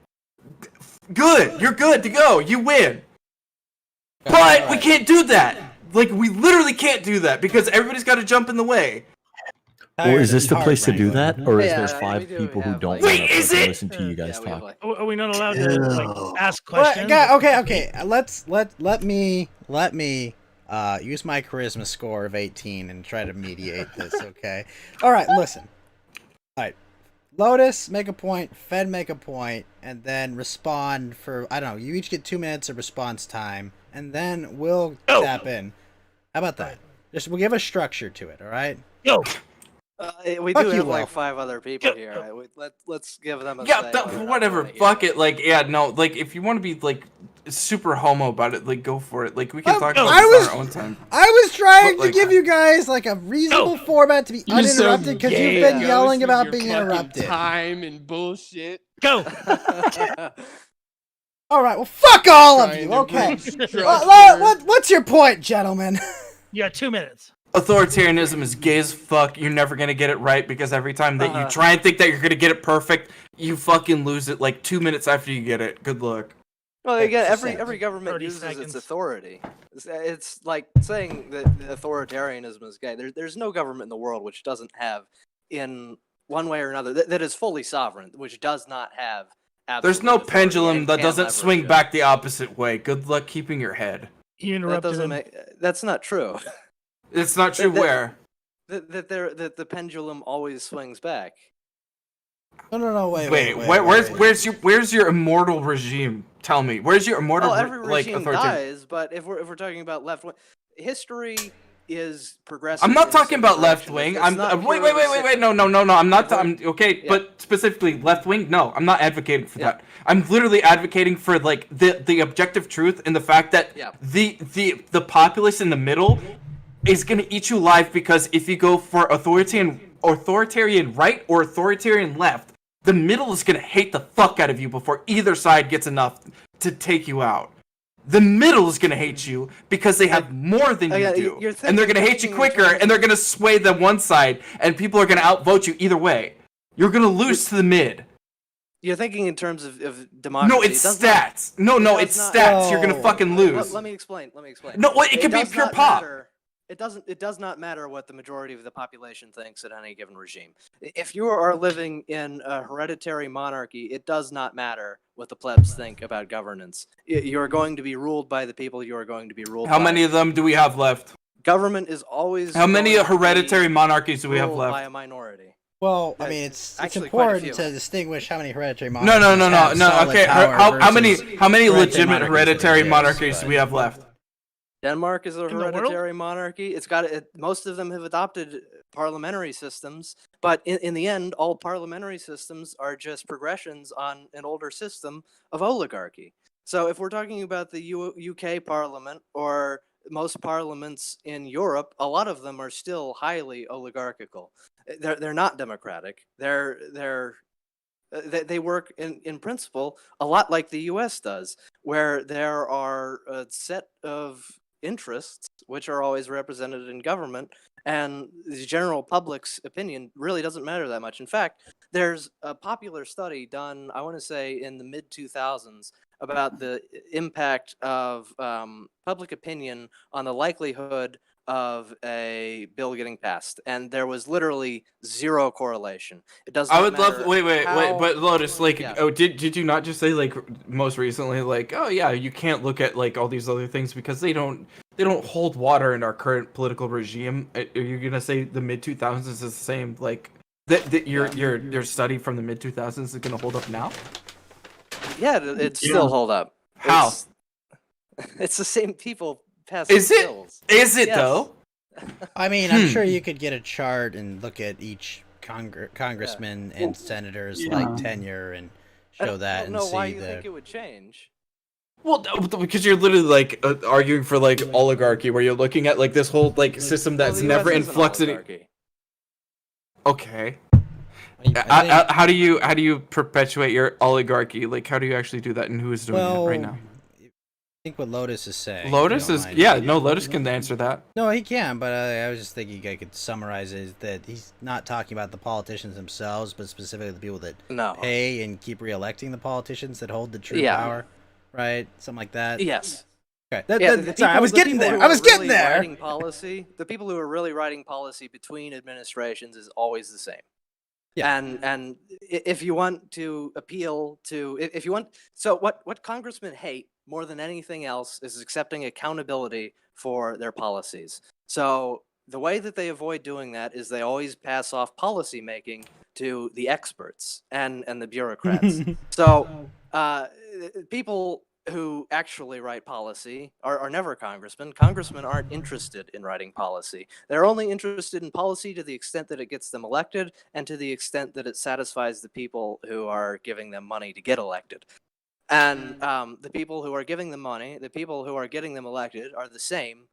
good. You're good to go. You win. But we can't do that. Like, we literally can't do that because everybody's got to jump in the way. Or is this the place to do that? Or is Yeah, there we 5 do people who have, don't like- want Wait, to is it? listen to you guys we have, talk? like- Are we not allowed to like ask Well, questions? okay. Let me use my charisma score of 18 and try to mediate this. Okay. All right. Listen. All right. Lotus, make a point. Fed, make a point, and then respond for I don't know. You each get 2 minutes of response time, and then we'll tap in. How about that? Just we'll give a structure to it. All right. Yo, We Fuck do you, have Will. like 5 other people here. Let's give them a Yeah, say. whatever. Fuck it. Like, yeah, no. Like, if you want to be like super homo about it, like, go for it. Like, we can talk about I this was- on our own time. I was trying But, like- to give you guys like a reasonable format to be You're so uninterrupted because gay, you've been Ghost, yelling with about your being fucking interrupted. Time and bullshit. go. All right. Well, fuck all of Trying you. to Okay. bring structure. What's your point, gentlemen? You got 2 minutes. Authoritarianism is gay as fuck. You're never gonna get it right because every time that you try and think that you're gonna get it perfect, you fucking lose it like 2 minutes after you get it. Good luck. Well, again, Just every government 30 uses seconds. its authority. It's like saying that authoritarianism is gay. There's no government in the world which doesn't have, in one way or another, that is fully sovereign, which does not have. There's absolute no authority pendulum and that can't doesn't leverage swing it. back the opposite way. Good luck keeping your head. You That interrupted doesn't him. make. That's not true. It's not true That- where. That the pendulum always swings back. No. Wait, where's your immortal regime? Tell me, where's your immortal Well, every like regime authoritarian? dies, but if we're talking about left wing, history is progressive. I'm not in a talking certain about left direction. wing. It's I'm not wait, purely no. I'm not. If I'm okay, yeah. but specifically left wing. No, I'm not advocating for Yeah. that. I'm literally advocating for like the objective truth and the fact that Yeah. the populace in the middle is gonna eat you alive because if you go for authoritarian right or authoritarian left, the middle is gonna hate the fuck out of you before either side gets enough to take you out. The middle is gonna hate you because they have more than you do, you're and they're gonna hate you thinking in quicker, terms and they're gonna sway the one side, and people are gonna outvote you either way. You're gonna lose to the mid. You're thinking in terms of democracy. No, It it's does not- stats. No, it it's does not- stats. You're gonna Oh. fucking lose. Let me explain. No, well, it could be does pure not pop. matter- It does not matter what the majority of the population thinks at any given regime. If you are living in a hereditary monarchy, it does not matter what the plebs think about governance. You are going to be ruled by the people you are going to be ruled by. How many of them do we have left? Government is always. How many going to be hereditary monarchies do we have ruled by left? a minority. Well, I Yeah, mean, it's actually quite a important few. to distinguish how many hereditary No, monarchies no. have solid Okay, power how many versus legitimate monarchies hereditary like this, monarchies do but- we have left? Denmark is a In the world? hereditary monarchy. Most of them have adopted parliamentary systems, but in the end, all parliamentary systems are just progressions on an older system of oligarchy. So if we're talking about the UK Parliament or most parliaments in Europe, a lot of them are still highly oligarchical. They're not democratic. They work in principle a lot like the U.S. does, where there are a set of interests which are always represented in government, and the general public's opinion really doesn't matter that much. In fact, there's a popular study done, I want to say, in the mid 2000s about the impact of public opinion on the likelihood of a bill getting passed, and there was literally zero correlation. It doesn't. I would love. matter Wait, how- but Lotus, like, Yeah. oh, did you not just say like most recently, like, oh yeah, you can't look at like all these other things because they don't hold water in our current political regime? Are you gonna say the mid 2000s is the same? Like that your study from the mid 2000s is gonna hold up now? Yeah, it still hold up. How? It's the same people passing Is it? bills. Is it Yes. though? I mean, I'm sure you could get a chart and look at each congressman and senators like tenure and show that I don't and know see why you the. think it would change. Well, because you're literally like arguing for like oligarchy, where you're looking at like this whole like system that's the never US in is an flux. oligarchy. Okay. I How do you perpetuate your oligarchy? Like, how do you actually do that, and who is doing it right now? I think what Lotus is saying. Lotus if you is don't mind. Lotus can answer that. No, he can, but I was just thinking I could summarize it, is that he's not talking about the politicians themselves, but specifically the people that pay and keep reelecting the politicians that hold the true Yeah. power, right? Something like that. Yes. Okay. Sorry, I was getting there. I was getting there. Writing policy, the people who are really writing policy between administrations is always the same. Yeah. And if you want to appeal to, if you want, so what congressmen hate more than anything else is accepting accountability for their policies. So the way that they avoid doing that is they always pass off policy making to the experts and the bureaucrats. So people who actually write policy are never congressmen. Congressmen aren't interested in writing policy. They're only interested in policy to the extent that it gets them elected and to the extent that it satisfies the people who are giving them money to get elected. And the people who are giving them money, the people who are getting them elected are the same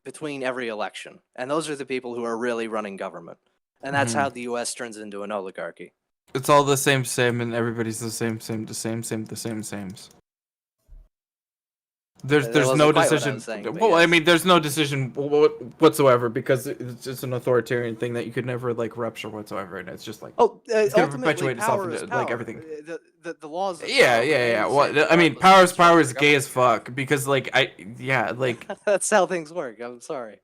between every election. And those are the people who are really running government. And that's how the U.S. turns into an oligarchy. It's all the same, and everybody's the same. There's That no wasn't quite what I decision. was saying, but Well, I yes. mean, there's no decision whatsoever because it's just an authoritarian thing that you could never like rupture whatsoever, and it's just like it's gonna Ultimately, perpetuate itself power is into like power. everything. The laws. Of Yeah. power remain the Well, same I mean, regardless of power which is form gay of as fuck because like like That's how things work. I'm sorry.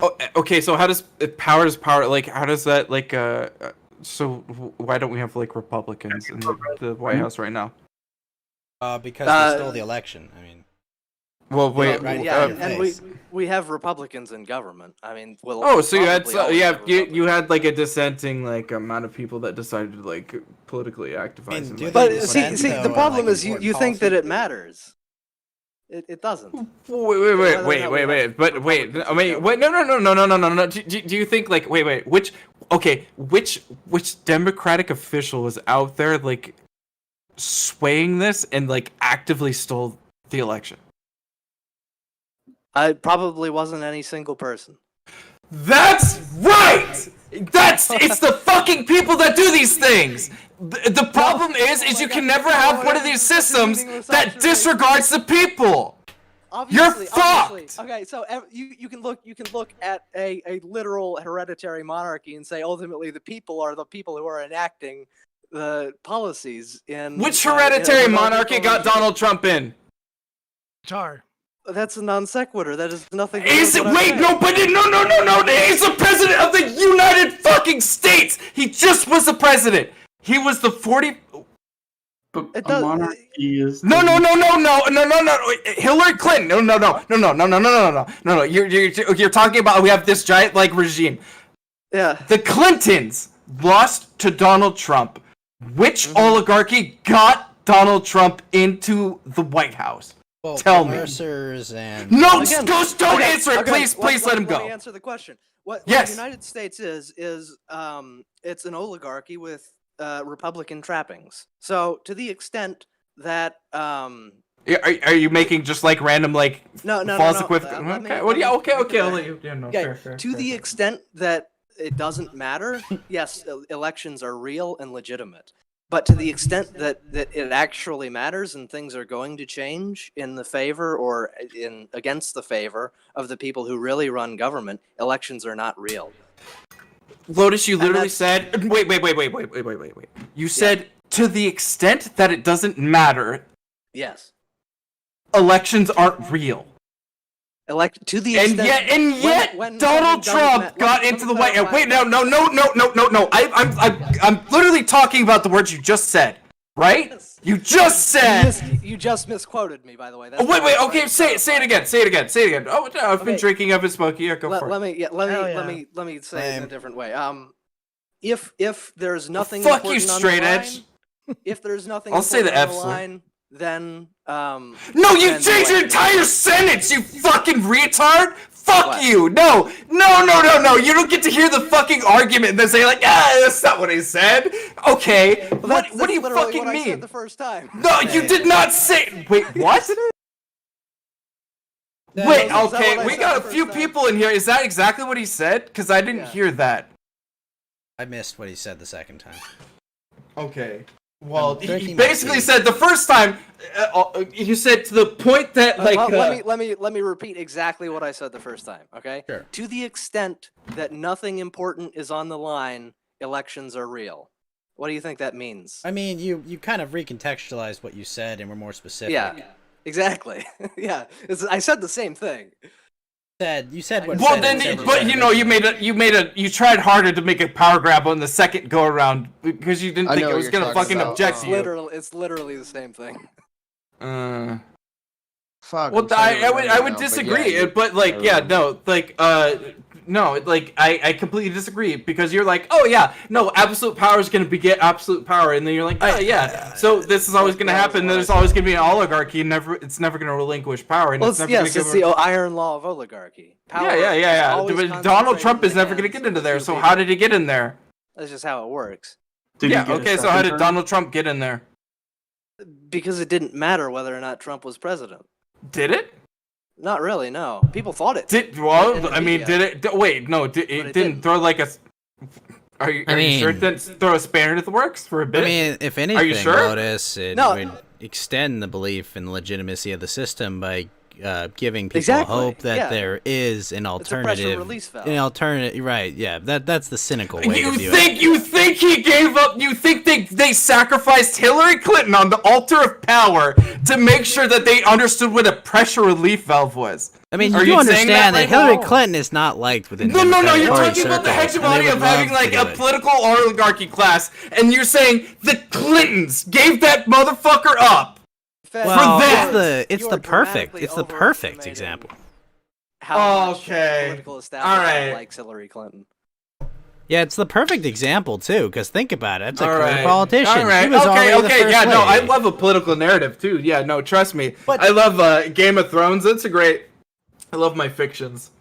oh, okay. So how does power is power? Like, how does that like so why don't we have like Republicans in the White House right now? Because they stole the election. I mean. Well, wait. Right in Yeah, front of your and face. we have Republicans in government. I mean, we'll Oh, so you had probably always have you had like a dissenting like amount of people that decided to like politically activize. do and, they like, But do see, something. though, the on, problem like, is you important think that policy? it matters. It doesn't. Wait. But wait. I mean, wait. No. Do you think like wait? Which Democratic official was out there like swaying this and like actively stole the election? I probably wasn't any single person. That's right! It's the fucking people that do these things! The problem is you can never have one of these systems that disregards the people! Obviously. fucked! Okay, so you can look at a literal hereditary monarchy and say ultimately the people are the people who are enacting the policies in Which in a hereditary monarchical monarchy got regime. Donald Trump in? Tar. That's a non sequitur. That is nothing. to do Is with it? what I'm Wait, saying. no, but no, he's the president of the United fucking States! He just was the president! He was the 40... But It a does- monarchy is No, Hillary Clinton. No. You're talking about we have this giant like regime. Yeah. The Clintons lost to Donald Trump. Which oligarchy got Donald Trump into the White House? Well, Tell me. Mercers and No, Again, just don't okay, answer it, okay, please let him Let me go. answer the question. What Yes. the United States is it's an oligarchy with Republican trappings. So to the extent that Are you making just like random like No. false equiv- Let me- Okay. Well, let me- yeah. Okay. let me Okay. I'll back. let you. Yeah. No. Okay, Fair. Fair. to the extent that it doesn't matter, yes, elections are real and legitimate. But to the extent that it actually matters and things are going to change in the favor or against the favor of the people who really run government, elections are not real. Lotus, you And literally that's- said. Wait. You said to the extent that it doesn't matter, Yes. elections aren't real. To the extent. And yet, when Donald voting doesn't Trump got let into me the White House. clarify. Wait, no. I'm literally talking about the words you just said, right? You just said. You just misquoted me, by the way. Oh, wait. Okay, say it again. Say it again. Oh, I've been Okay. drinking. I've been smoking. Yeah, go for it. Let me say it in a different way. If there's nothing Fuck you, important on straight the edge. line, if there's nothing I'll say the important on F the word. line, then No, you then changed your what? entire sentence, you fucking retard! Fuck What? you! No! You don't get to hear the fucking argument and then say like, that's not what he said. Okay, what do you literally fucking what I mean? said the first time. No, you did not say. Wait, what? Wait, Is that okay, what I we said got a the few first time? people in here. Is that exactly what he said? Because I didn't hear that. I missed what he said the second time. Okay. Well, I'm he drinking my basically tea. said the first time. You said to the point that like. Let me repeat exactly what I said the first time. Okay. Sure. To the extent that nothing important is on the line, elections are real. What do you think that means? I mean, you kind of recontextualized what you said and were more specific. Yeah. Exactly. Yeah. I said the same thing. You said what? Well, said then, in but you know, you tried harder to make a power grab on the second go around because you didn't I think know it what was you're gonna talking fucking about. object to you. It's literally the same thing. Fuck. Well, I'm trying to I would remember now, but disagree, yeah, but like, I yeah, remember. I completely disagree because you're like, oh yeah, no, absolute power is gonna beget absolute power, and then you're like, oh yeah, so this is always gonna happen. There's always gonna be an oligarchy, and it's never gonna relinquish power, and Well, it's never yes, gonna it's give. the iron law of oligarchy. Power is Yeah. always But Donald concentrated Trump in is the never gonna hands get of into a there. few So people. how did he get in there? That's just how it works. Did Yeah. he get a Okay. So second how did term? Donald Trump get in there? Because it didn't matter whether or not Trump was president. Did it? Not really, no. People thought it. Did in well? the I mean, media. did it? Wait, no. It it didn't throw like a. Are you sure it mean- didn't throw a spanner into the works for a bit? I mean, if anything, Are you sure? Lotus, it No. would extend the belief in the legitimacy of the system by giving people Exactly, hope that yeah. there is an It's a pressure alternative. release valve. An alternative, right? Yeah, that's the cynical way You to view think he gave up? You think they sacrificed Hillary Clinton on the altar of power to make sure that they understood what a pressure relief valve was? I mean, Are you you saying understand that right Hillary now? Clinton is not liked within No. Democratic You're Party talking about the circles, and they hegemony would of having love to like do a it. political oligarchy class, and you're saying the Clintons gave that motherfucker up. Well, that. it's the perfect example. How much Okay. political establishment Alright. likes Hillary Clinton. Yeah, it's the perfect example too. Because think about it, it's a All career right. politician. All right. She was already the first Yeah, no, I lady. love a political narrative too. Yeah, no, trust me. But- I love Game of Thrones. It's a great. I love my fictions.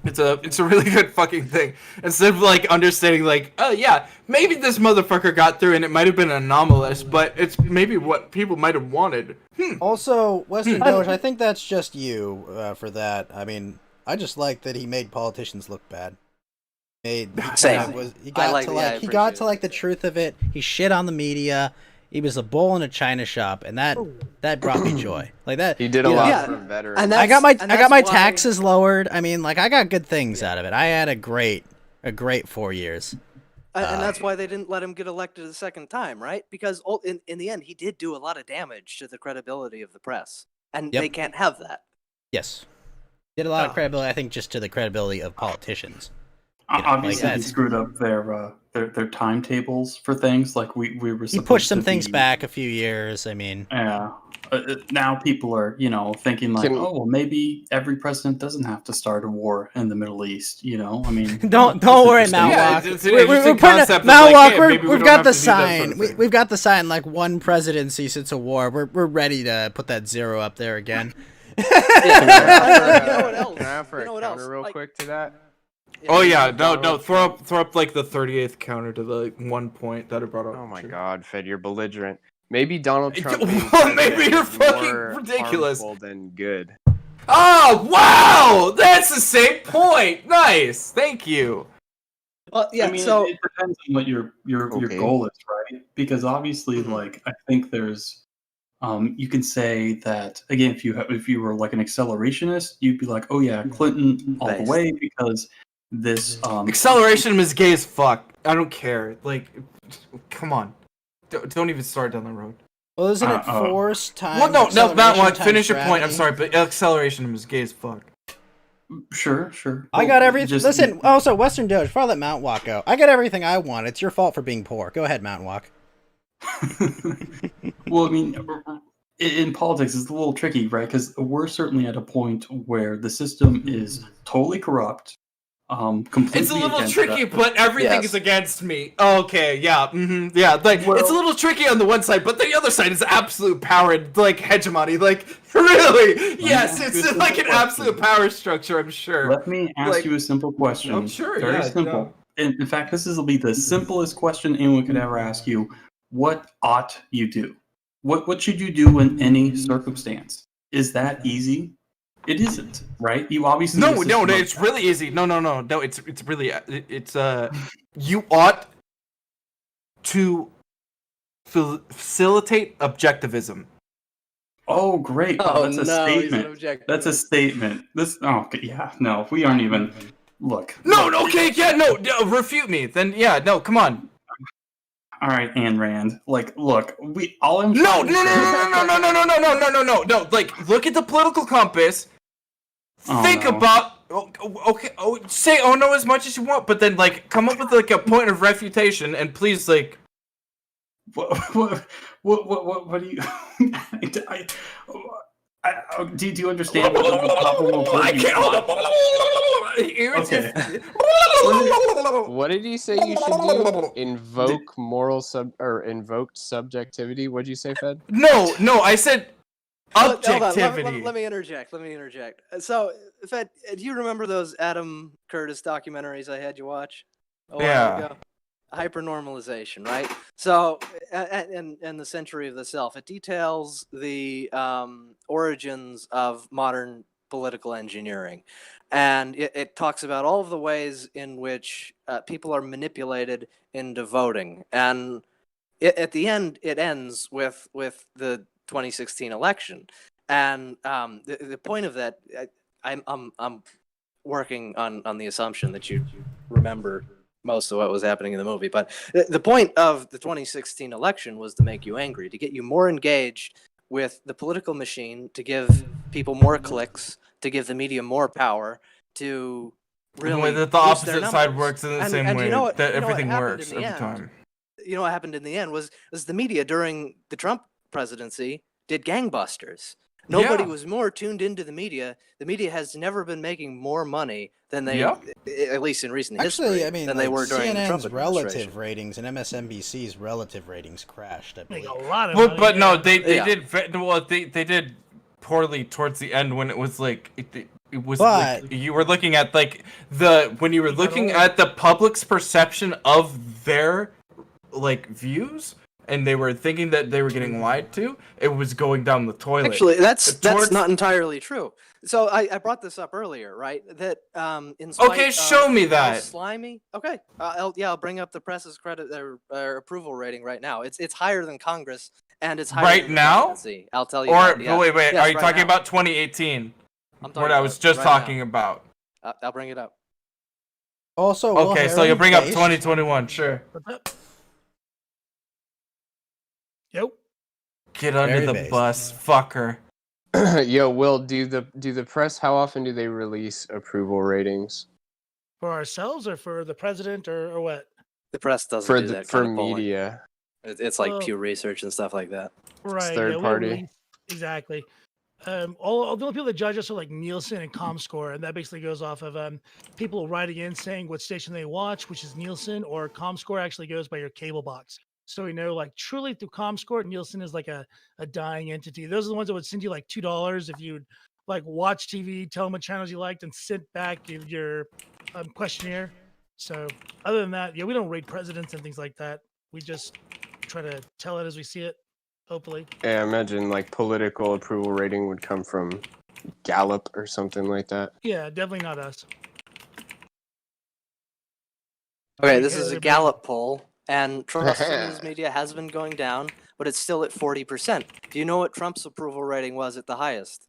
It's a really good fucking thing. Instead of like understanding like, oh yeah, maybe this motherfucker got through and it might have been anomalous, but it's maybe what people might have wanted. Also, Western Doge, I think that's just you for that. I mean, I just like that he made politicians look bad. He got to like the truth of it. He shit on the media. He was a bull in a china shop, and that brought me joy. Like that, He did a you know, lot Yeah. for veterans. And I got that's my why- taxes lowered. I mean, like I got good things out of it. I had a great 4 years. And that's why they didn't let him get elected a second time, right? Because in the end, he did do a lot of damage to the credibility of the press, and Yep. they can't have that. Yes, did a lot of Oh. credibility. I think just to the credibility of politicians. Obviously, like he that. screwed up their timetables for things. Like we were. He supposed pushed some to things be- back a few years. I mean, Yeah. Now people are, thinking like, oh, well, maybe every president doesn't have to start a war in the Middle East. I mean, don't that's worry, interesting. Yeah, Malwalk. it's an interesting concept of, Malwalk. like, hey, maybe we We've don't got have the to do that sort sign. of thing. We've got the sign. Like one presidency since a war. We're ready to put that 0 up there again. You know what else? Can I offer You know a what counter else? real Like- quick to that? Oh yeah, no, throw up like the 38th counter to the 1 point that it brought up. Oh my God, Fed, you're belligerent. Maybe Donald Trump. being Well, maybe president you're is fucking more ridiculous. harmful than good. Oh wow, that's the same point. Nice, thank you. Well, yeah. I mean, so it depends on what your Okay. goal is, right? Because obviously, Mhm. like I think there's, you can say that again if you were like an accelerationist, you'd be like, oh yeah, Clinton all the Based. way because this Acceleration is gay as fuck. I don't care. Like, come on, don't even start down the road. Well, isn't it force times? Well, no, Matt, acceleration Watt, times finish your point. I'm gravity? sorry, but acceleration is gay as fuck. Sure. I got everything. Listen, also Western Doge. Before I let Mount Walk go, I got everything I want. It's your fault for being poor. Go ahead, Mountain Walk. Well, I mean, in politics, it's a little tricky, right? Because we're certainly at a point where the system is totally corrupt. Completely It's a little against tricky, that. but everything is against me. Okay, yeah, yeah. Like it's a little tricky on the one side, but the other side is absolute power and like hegemony. Like really, yes, it's Good like an question. absolute power structure. I'm sure. Let me ask you a simple question. I'm sure. Very Yeah, simple. In fact, this will be the simplest question anyone could ever ask you. What ought you do? What should you do in any circumstance? Is that easy? It isn't, right? You obviously No, it's really easy. No, it's really it's you ought to facilitate objectivism. Oh, great! Oh, That's a no, he's an statement. objective. That's a statement. Okay, yeah, no, we aren't even. Look. No, okay, yeah, no, refute me. Then yeah, no, come on. All right, Ayn Rand. Like, look, all I'm No. trying to say- No. Like, look at the political compass. Oh, Think no. about okay. Say oh no as much as you want, but then like come up with like a point of refutation, and please like. What do you? Do you understand? I can't. Okay. What did you say you should do? Invoke invoked subjectivity. What'd you say, Fed? No, I said Hold on, objectivity. let me interject. So, Fed, do you remember those Adam Curtis documentaries I had you watch a while ago? Hypernormalization, right? So, and the Century of the Self, it details the origins of modern political engineering, and it talks about all of the ways in which people are manipulated into voting, and at the end, it ends with the 2016 election, and the point of that, I'm working on the assumption that you remember most of what was happening in the movie, but the point of the 2016 election was to make you angry, to get you more engaged with the political machine, to give people more clicks, to give the media more power, to really the boost their opposite side numbers. works in the And- same and way you know what- that you know what everything happened works in the every end? time. You know what happened in the end was the media during the Trump presidency did gangbusters. Nobody Yeah. was more tuned into the media. The media has never been making more money than they, Yep. at least in recent Actually, history, I mean, than like, they were during the Trump CNN's administration. relative ratings and MSNBC's relative ratings crashed. I believe. Make a lot of Well, money. but no, yeah. they Yeah. did they did poorly towards the end when it was like it was But- like, you were looking at like when you were looking at the public's perception of their like views, and they were thinking that they were getting lied to. It was going down the toilet. Actually, that's Towards- not entirely true. So I brought this up earlier, right? That in spite Okay, of show me how that. slimy. Okay, I'll bring up the press's credit their approval rating right now. It's higher than Congress, and it's higher Right than the now? presidency. I'll tell you. Or that, yeah. wait, Yes, are you right talking now. about 2018? I'm What talking I was about just right talking now. about. I'll bring it up. Also, Will Okay, so Harry you bring up based- 2021, sure. Yep. Get under Very the based. bus, fucker. Yo, Will, do the press? How often do they release approval ratings For ourselves or for the president or what? The press doesn't for do that for kind of polling. media? It's like Well- Pew Research and stuff like that. Right. third we party. release- exactly. All the only people that judge us are like Nielsen and ComScore, and that basically goes off of people writing in saying what station they watch, which is Nielsen, or ComScore actually goes by your cable box. So we know, like, truly through ComScore, Nielsen is like a dying entity. Those are the ones that would send you like $2 if you'd like watch TV, tell them what channels you liked, and sit back, give your questionnaire. So other than that, yeah, we don't rate presidents and things like that. We just try to tell it as we see it. Hopefully. Yeah, I imagine like political approval rating would come from Gallup or something like that. Yeah, definitely not us. Okay, this is a Gallup poll, and trust in news media has been going down, but it's still at 40%. Do you know what Trump's approval rating was at the highest?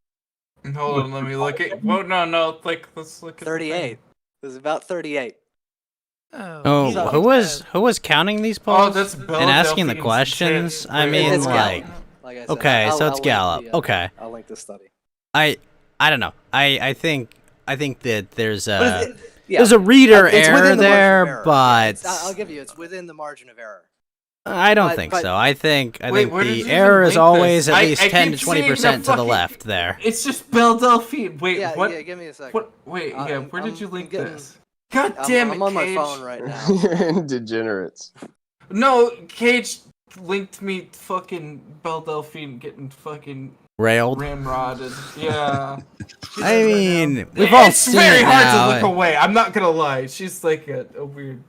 Hold on, let me look at. Well, no. Like, let's look at 38. It was about 38. Oh, So- who was counting these polls that's Bill and asking the Delphine's questions? tip. I mean, It's like, Gallup. Like I said, okay, I'll so it's link Gallup. the, Okay, I'll link the study. I don't know. I think that there's But a yeah, there's a reader it's within error the margin of there, error. but I'll give you, it's within the margin of error. I don't but- think but- so. I think Wait, where did the you error even is link always this? at least I 10 to keep seeing 20% the to the fucking- left there. It's just Belle Delphine. Wait, Yeah, what? yeah, give me a second. What? Wait, yeah. I'm- Where did you I'm link getting- this? God damn it, I'm on my Cage. phone right now. Degenerates. No, Cage linked me fucking Belle Delphine getting fucking Railed. ramrodded. Yeah. I mean, we've all It's seen very it hard now. to look away. I'm not gonna lie. She's like a weird.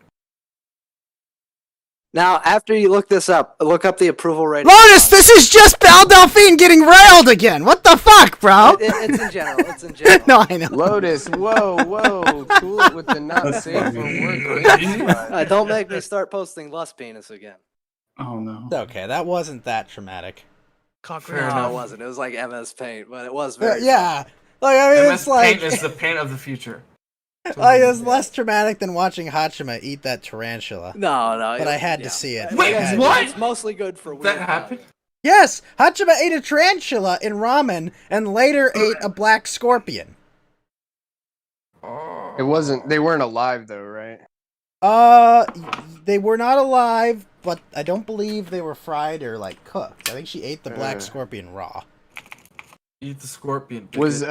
Now, after you look this up, look up the approval rating. Lotus, this is just Belle Delphine getting railed again. What the fuck, bro? It's in general. It's in general. No, I know. Lotus, whoa. Cool it with the not safe for work. Don't make me start posting lust penis again. Oh no. It's okay, that wasn't that traumatic. Cockroach. No, it wasn't. It was like MS Paint, but it was very. Yeah. Like, I mean, MS it's like, Paint is the paint of the future. like, it's less traumatic than watching Hachima eat that tarantula. No. But I had to see it. Wait, I had to. what? It's mostly good for weird. That happened? Yes, Hachima ate a tarantula in ramen and later ate a black scorpion. It wasn't. They weren't alive though, right? They were not alive, but I don't believe they were fried or like cooked. I think she ate the black scorpion raw. Eat the scorpion. Was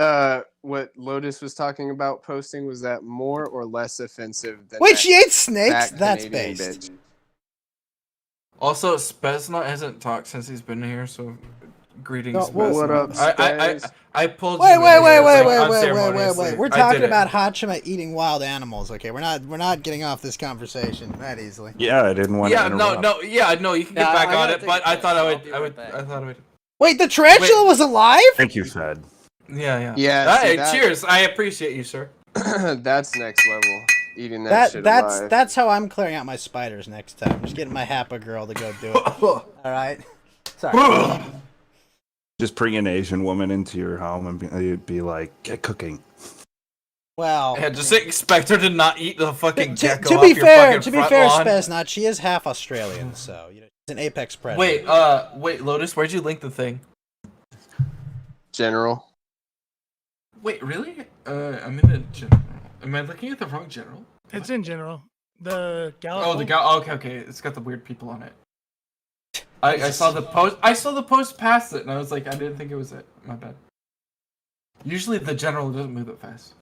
what Lotus was talking about posting, was that more or less offensive than Wait, that she ate snakes? fat That's Canadian based. bitch? Also, Spesnut hasn't talked since he's been here, so greetings. No, well, what up, Spez? I pulled. Wait, you wait, in wait, here, wait, like, wait, wait, wait, unceremoniously. wait. We're I talking did it. about Hachima eating wild animals. Okay, we're not getting off this conversation that easily. Yeah, I didn't want to Yeah, interrupt. no, you can get Yeah, back I on gotta it, take but a I piss. thought I'll be I right would. back. I thought I would. Wait, the tarantula was alive? Thank you, Fed. Yeah. Yeah, see, Hey, that- cheers. I appreciate you, sir. That's next level. Eating that shit alive. That's how I'm clearing out my spiders next time. I'm just getting my Happa girl to go do it. All right. Sorry. Just bring an Asian woman into your home and be like, get cooking. Well, Yeah, just expect her to not eat the fucking gecko to off be your fair, fucking to be front fair, lawn. Speznot, she is half Australian, so you know she's an apex predator. Wait, Lotus, where'd you link the thing? General. Wait, really? I'm in the general. Am I looking at the wrong general? It's in general. The Gallup. Oh, the guy. Okay. It's got the weird people on it. I saw the post. I saw the post past it, and I was like, I didn't think it was it. My bad. Usually, the general doesn't move that fast.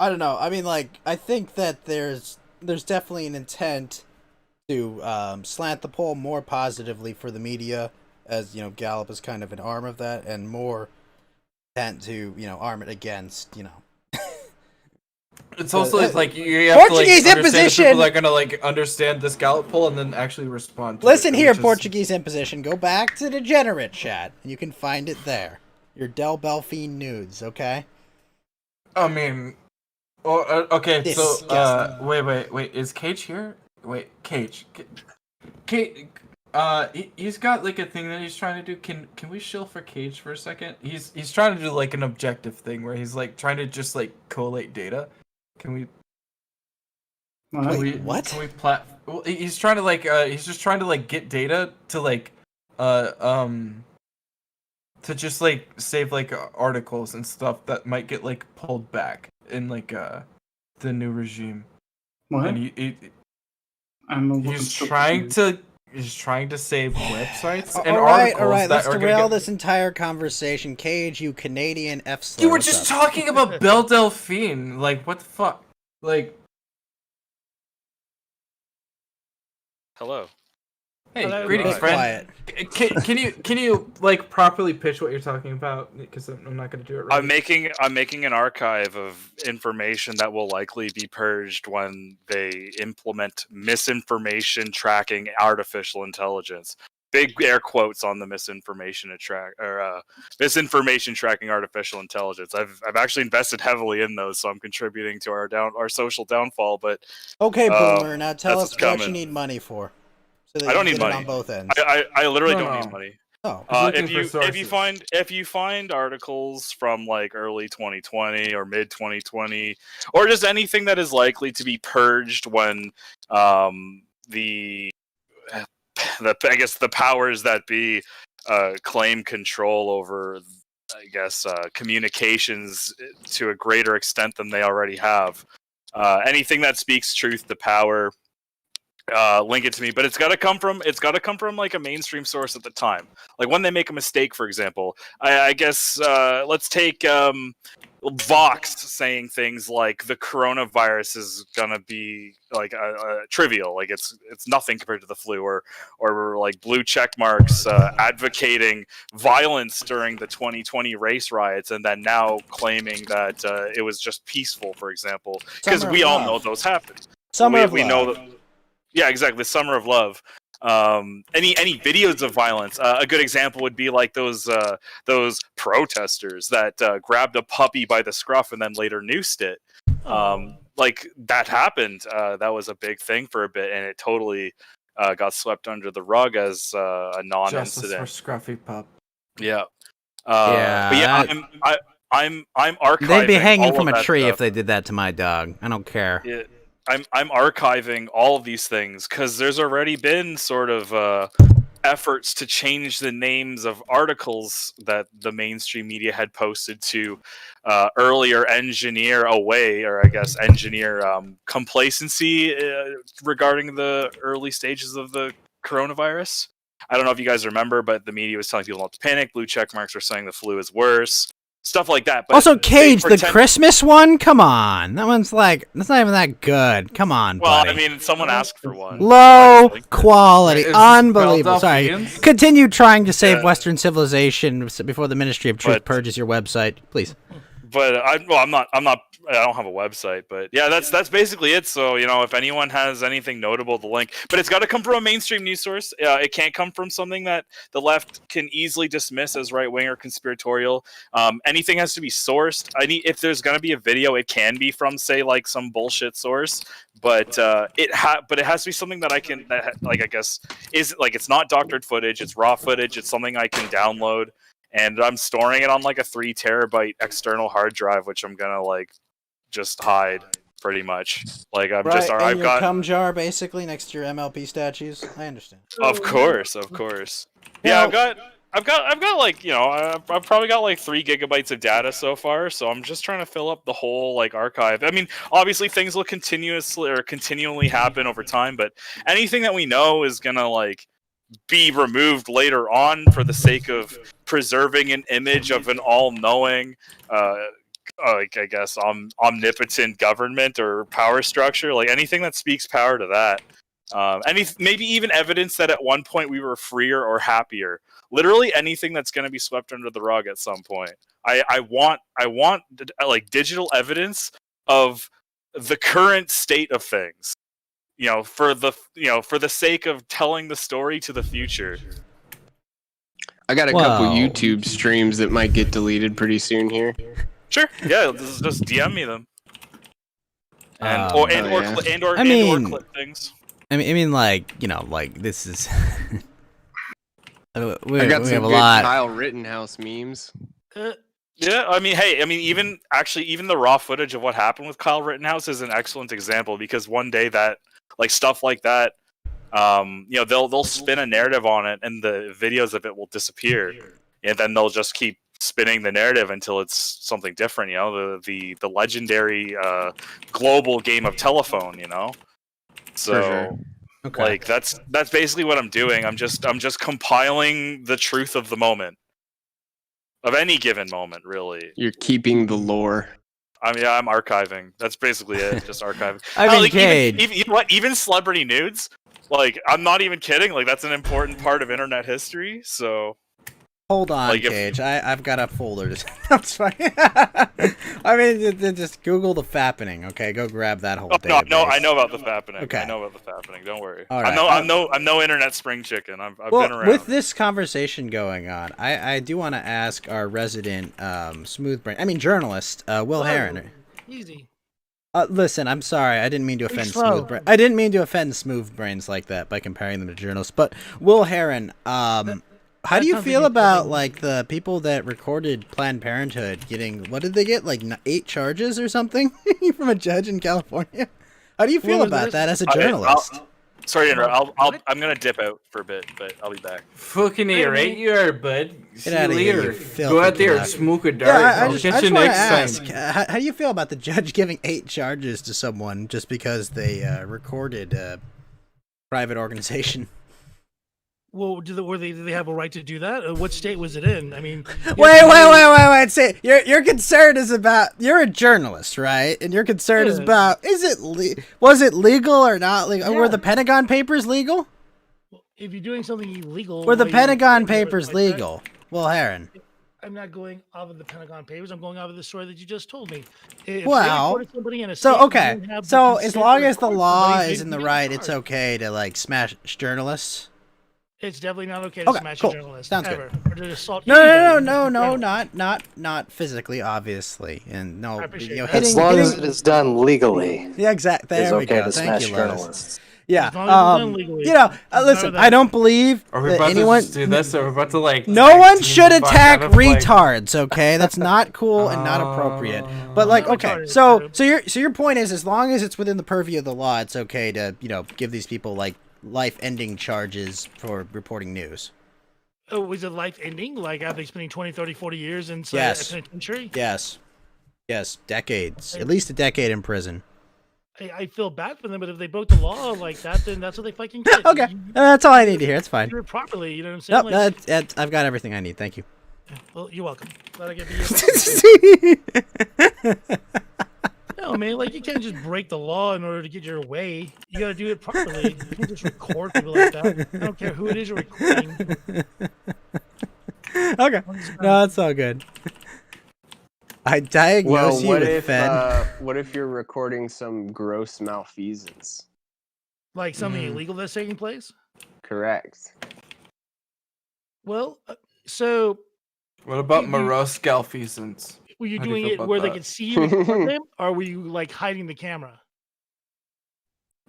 I don't know. I mean, like, I think that there's definitely an intent to slant the poll more positively for the media, as you know, Gallup is kind of an arm of that, and more intent to arm it against It's also like you have Portuguese to, like, understand imposition. that people are gonna like understand this Gallup poll and then actually respond. To Listen it, here, which is- Portuguese imposition. Go back to Degenerate chat, and you can find it there. Your Del Belfine nudes, okay? I mean, okay. So, Disgusting. wait. Is Cage here? Wait, Cage. He's got like a thing that he's trying to do. Can we shill for Cage for a second? He's trying to do like an objective thing where he's like trying to just like collate data. Can we? What? Can we well, he's trying to like he's just trying to like get data to like to just like save like articles and stuff that might get like pulled back in like the new regime. What? And he's trying to save websites and all right, articles that let's are gonna derail get... this entire conversation. Cage, you Canadian F-slur. You were what's just up? talking about Belle Delphine. Like, what the fuck? Like, Hello. hey, Hello. greetings, Be friend. quiet. Can you like properly pitch what you're talking about? Because I'm not gonna do it right. I'm making an archive of information that will likely be purged when they implement misinformation tracking artificial intelligence. big air quotes on the misinformation tracking artificial intelligence. I've actually invested heavily in those, so I'm contributing to our social downfall. But Okay, Boomer. Now tell that's us what you coming. need money for. So that I don't you need get it money on both ends. I literally No, don't no. need money. Oh. If you find articles from like early 2020 or mid 2020 or just anything that is likely to be purged when the I guess the powers that be claim control over communications to a greater extent than they already have. Anything that speaks truth to power, link it to me, but it's got to come from like a mainstream source at the time. Like when they make a mistake, for example, I guess let's take Vox saying things like the coronavirus is gonna be like trivial, like it's nothing compared to the flu, or like blue check marks advocating violence during the 2020 race riots, and then now claiming that it was just peaceful, for example, because we all know those happened. We know that. Yeah, exactly. Summer of Love. Any videos of violence? A good example would be like those protesters that grabbed a puppy by the scruff and then later noosed it. Like that happened. That was a big thing for a bit, and it totally got swept under the rug as a non-incident. Justice for Scruffy Pup. Yeah. Yeah, But yeah, I'm archiving. They'd be hanging all from of a that tree stuff. if they did that to my dog. I don't care. Yeah, I'm archiving all of these things because there's already been sort of efforts to change the names of articles that the mainstream media had posted to earlier engineer away, or I guess engineer complacency regarding the early stages of the coronavirus. I don't know if you guys remember, but the media was telling people not to panic. Blue check marks were saying the flu is worse. Stuff like that. But Also, Cage, the pretend- Christmas one? Come on. That one's like, that's not even that good. Come on, Well, buddy. I mean, someone asked for one. Low quality. Is this Unbelievable. Sorry. Philadelphians? Continue trying to save Yeah. Western civilization before the Ministry of Truth But- purges your website. Please. But I don't have a website, but yeah, that's basically it. So, you know, if anyone has anything notable to link, but it's got to come from a mainstream news source. It can't come from something that the left can easily dismiss as right wing or conspiratorial. Anything has to be sourced. If there's going to be a video, it can be from, say, like some bullshit source, but it has to be something that I guess is like, it's not doctored footage, it's raw footage, it's something I can download. And I'm storing it on like a 3 terabyte external hard drive, which I'm gonna like just hide pretty much. Like Right, I've your got, cum jar, basically, next to your MLP statues. I understand. of course. Yeah, Well- I've got like, you know, I've probably got like 3 gigabytes of data so far. So I'm just trying to fill up the whole like archive. I mean, obviously things will continually happen over time, but anything that we know is gonna like be removed later on for the sake of preserving an image of an all-knowing, like I guess omnipotent government or power structure. Like anything that speaks power to that. Maybe even evidence that at one point we were freer or happier. Literally anything that's going to be swept under the rug at some point. I want like digital evidence of the current state of things. You know, for the sake of telling the story to the future. I got a couple Wow. YouTube streams that might get deleted pretty soon here. Sure. Yeah, just DM me them. And Um, or Oh, yeah. cli- and or I mean- clip things. I mean, like, you know, like, this is... we I got we some have a good lot. Kyle Rittenhouse memes. Yeah, I mean, hey, even the raw footage of what happened with Kyle Rittenhouse is an excellent example, because one day that like stuff like that, you know, they'll spin a narrative on it, and the videos of it will disappear, and then they'll just keep spinning the narrative until it's something different. You know, the legendary global game of telephone. You know, so. sure. Okay. Like that's basically what I'm doing. I'm just compiling the truth of the moment, of any given moment, really. You're keeping the lore. I'm archiving. That's basically it. Just archiving. I mean, like, Cage. even you know what? Even celebrity nudes. Like, I'm not even kidding. Like, that's an important part of internet history. So Hold on, like, if- Cage. I've got a folder. That's fine. I mean, just Google the fappening. Okay, go grab that whole. Oh, no, database. I know about the fappening. Okay. I know about the fappening. Don't worry. All I'm right. no internet spring chicken. I've Well, been around. with this conversation going on, I do want to ask our resident journalist, Will Heron. Easy. Listen, I'm sorry. I didn't mean to offend slow. I didn't mean to offend smooth brains like that by comparing them to journalists. But Will Heron, how do you sounds feel like about like the people that recorded Planned Parenthood getting, what did they get, like 8 charges or something from a judge in California? How do you feel was about this? that as a journalist? Sorry to interrupt. I'm gonna dip out for a bit, but I'll be back. Fucking A, right you are, bud. See you outta here, later. you filthy Go out there and cunt. smoke a dart. Yeah, I I'll just catch you want to next ask, time. how do you feel about the judge giving 8 charges to someone just because they recorded a private organization? Well, do they have a right to do that? What state was it in? I mean, Wait. Say your concern is about, you're a journalist, right? And your concern is Yeah. about, was it legal or not legal? Yeah. Were the Pentagon Papers legal? If you're doing something illegal, Were the why you Pentagon can't do it Papers like that? legal? Will Heron. I'm not going off of the Pentagon Papers. I'm going off of the story that you just told me. If they Well, recorded somebody in a so state that okay, didn't have the so as consent long to as the record law somebody, is they in the can be right, it's charged. okay to like smash journalists. It's definitely not okay to Okay, smash cool. a journalist. Sounds ever, good. Or to assault No, anybody. not physically, obviously, and no, appreciate you know, that. hitting, As long as hitting- it is done legally, yeah, exactly. it's There we okay go. to Thank smash you, Lotus. journalists. Yeah, As long as it's done legally. you know, None listen, of that. I don't believe Are we that about anyone. to just do this? Or we're about to like. No tag one team should the fuck attack out of, like- retards, okay? That's not cool and not appropriate. But like, Not okay, retarded, so your point is, as long as it's within the purview of the law, it's okay to, you know, give these people like life-ending charges for reporting news. Oh, was it life ending? Like after spending 20, 30, 40 years inside Yes. a penitentiary? Yes, decades, at least a decade in prison. I feel bad for them, but if they broke the law like that, then that's what they fucking get. Okay, that's all I need to hear. It's fine. Do it properly, you know what I'm saying? Nope, that's I've got everything I need. Thank you. Well, you're welcome. Glad I get to you. No, man, like you can't just break the law in order to get your way. You gotta do it properly. You can't just record people like that. I don't care who it is you're recording. Okay, no, that's all good. I diagnose you what with if Fed. what if you're recording some gross malfeasance? Like something illegal that's taking place. Correct. Well, so What about You- morose malfeasance? were you How do you doing feel it about where they that? could see you record them, or were you like hiding the camera?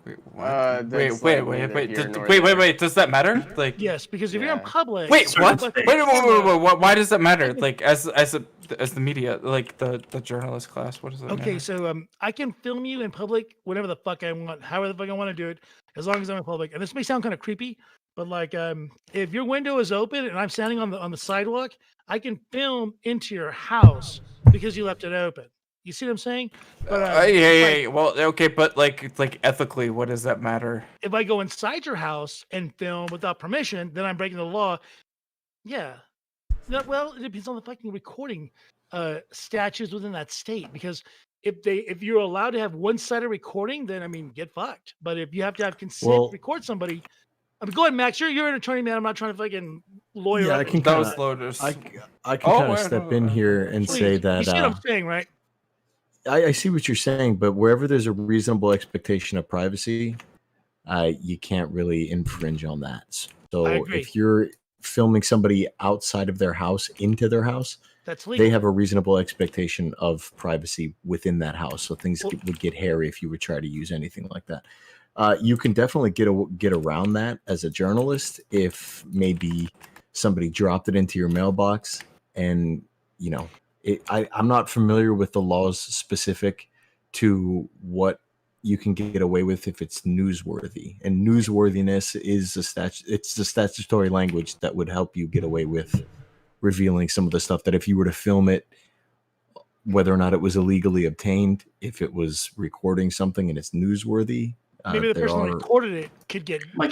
Wait, that's wait, like wait, neither wait, here nor wait, there. wait. Does that matter? Like, Yes, because if you're in Yeah. public. wait, so what? like Wait, a wait, wait, camera- wait, why does that matter? Like, as the media, like the journalist class, what does that Okay, matter? so I can film you in public whenever the fuck I want, however the fuck I want to do it, as long as I'm in public. And this may sound kind of creepy, but like if your window is open and I'm standing on the sidewalk, I can film into your house because you left it open. You see what I'm saying? But Yeah. Well, okay, but like ethically, what does that matter? if I go inside your house and film without permission, then I'm breaking the law. Yeah. No, well, it depends on the fucking recording statutes within that state. Because if you're allowed to have one-sided recording, then I mean, get fucked. But if you have to have consent Well- to record somebody, I mean, go ahead, Max. You're an attorney, man. I'm not trying to fucking lawyer. Yeah, up I can and- That kinda- was Lotus. I can Oh, kind of wait, step no, in no, here and Please, say you that see what I'm saying, right? I see what you're saying, but wherever there's a reasonable expectation of privacy, you can't really infringe on that. I So agree. if you're filming somebody outside of their house into their house, That's legal. they have a reasonable expectation of privacy within that house. So things Well- would get hairy if you would try to use anything like that. You can definitely get around that as a journalist if maybe somebody dropped it into your mailbox, and you know, I'm not familiar with the laws specific to what you can get away with if it's newsworthy, and newsworthiness is it's the statutory language that would help you get away with revealing some of the stuff that if you were to film it, whether or not it was illegally obtained, if it was recording something and it's newsworthy. Maybe the there person who are- recorded it could get Like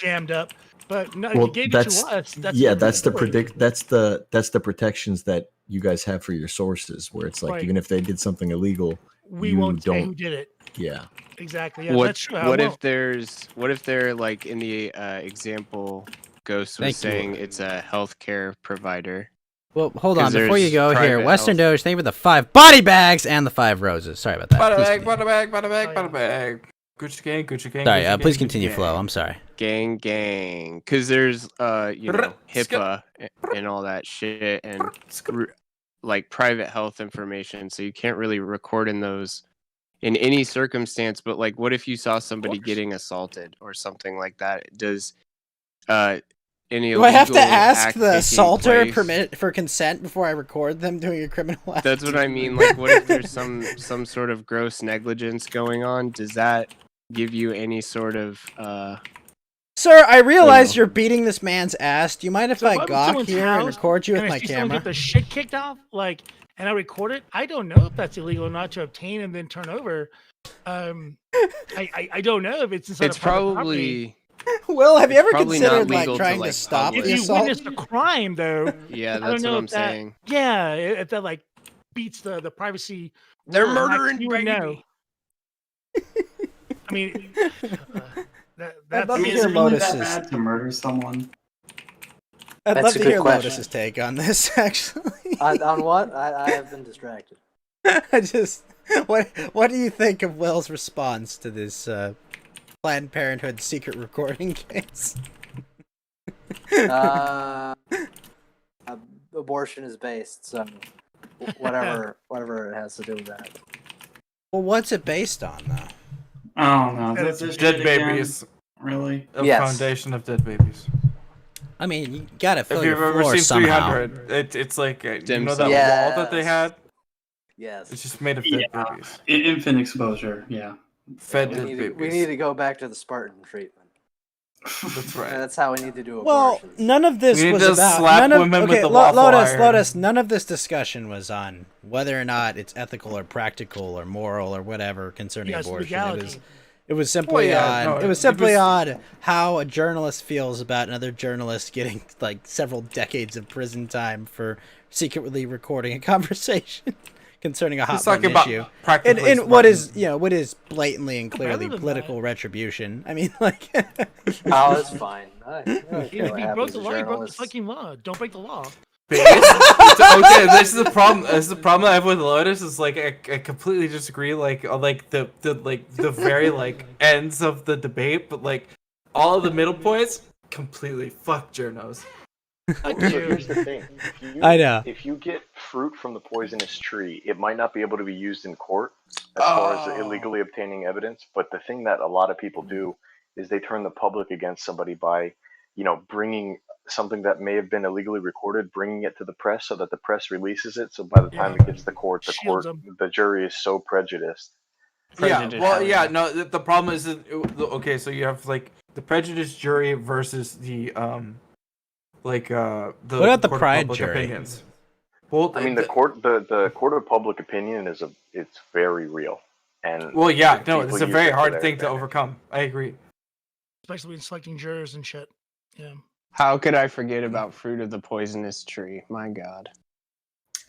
jammed up. But no, well, if you gave that's it to us, that's yeah, a that's the recording. that's the protections that you guys have for your sources, where it's like Right. even if they did something illegal, We you won't say who don't. did it. Yeah. Exactly. Yeah, what that's true. I what won't. if they're like in the example Ghost was Thank you. saying it's a healthcare provider Well, hold on. 'Cause Before you there's go here, private Western health. Doge, thank you for the 5 body bags and the 5 roses. Sorry about that. Bada Please bag, continue. bada bag, bada bag, bada bag. Gucci gang, Gucci gang. Sorry, Gucci gang, please Gucci continue, gang. Flo. I'm sorry. Gang, because there's HIPAA and all that shit and like private health information, so you can't really record in those in any circumstance. But like, what if you saw somebody getting assaulted or something like that? Does any Do I have to illegal ask act the taking assaulter place- permit for consent before I record them doing a criminal act? That's what I mean. Like, what if there's some sort of gross negligence going on? Does that give you any sort of Sir, I realize you're beating this man's ass. Do you mind if So I if I'm gawk someone's here and house record you with and I my see someone camera? get the shit kicked off, like, and I record it, I don't know if that's illegal or not to obtain and then turn over. I don't know if it's inside It's of private property. probably Will, have you ever probably not considered like legal to, trying to like, stop If the you assault? witnessed a crime, though, Yeah, I don't that's know what if I'm that, saying. Yeah, if that like beats the privacy. They're rule, Max, murdering you would know. I mean, that's love to is hear it really that Lotus's. bad to murder someone? I'd That's love a to good hear question. Lotus's take on this. Actually, On what? I have been distracted. I just what do you think of Will's response to this Planned Parenthood secret recording case? Abortion is based, so whatever it has to do with that. Well, what's it based on, though? I don't know. It's This dead shit again, babies. Really? A Yes. foundation of dead babies. I mean, you gotta fill If your you've ever floor seen somehow. 300, it's like you Stem know that cells. wall that they had. Yes. It's just made of dead Yeah. babies. Infant exposure. Yeah. Fed We dead need, babies. we need to go back to the Spartan treatment. That's right. That's how we need to do Well, abortions. none of this We need was to about slap none of women with okay, the waffle iron. Lotus. None of this discussion was on whether or not it's ethical or practical or moral or whatever concerning Yes, abortion. legality. It was simply yeah, on. no, it was it simply was- on how a journalist feels about another journalist getting like several decades of prison time for secretly recording a conversation concerning a hot He's talking button about issue. practically And what is Spartan. what is blatantly and clearly than political retribution. I mean, like. Oh, it's fine. I don't If care what he broke happens the to law, he broke the journalists. fucking law. Don't break the law. Okay, this is the problem. This is the problem I have with Lotus. Is like I completely disagree. Like the very like ends of the debate, but like all of the middle points, completely fuck journos. Fuck So you. here's the thing. If you, I know. If you get fruit from the poisonous tree, it might not be able to be used in court as far as illegally obtaining evidence. But the thing that a lot of people do is they turn the public against somebody by, bringing something that may have been illegally recorded, bringing it to the press so that the press releases it. So by the time it gets to the court, Shields 'em. the jury is so prejudiced. Yeah, well, yeah, no. The problem is that okay. So you have like the prejudiced jury versus the the What about the court of pride public jury? opinions. Well, I mean, the court of public opinion it's very real, and Well, yeah, no, people it's a use very it for hard their thing to advantage. overcome. I agree. Especially when selecting jurors and shit. Yeah. How could I forget about fruit of the poisonous tree? My God.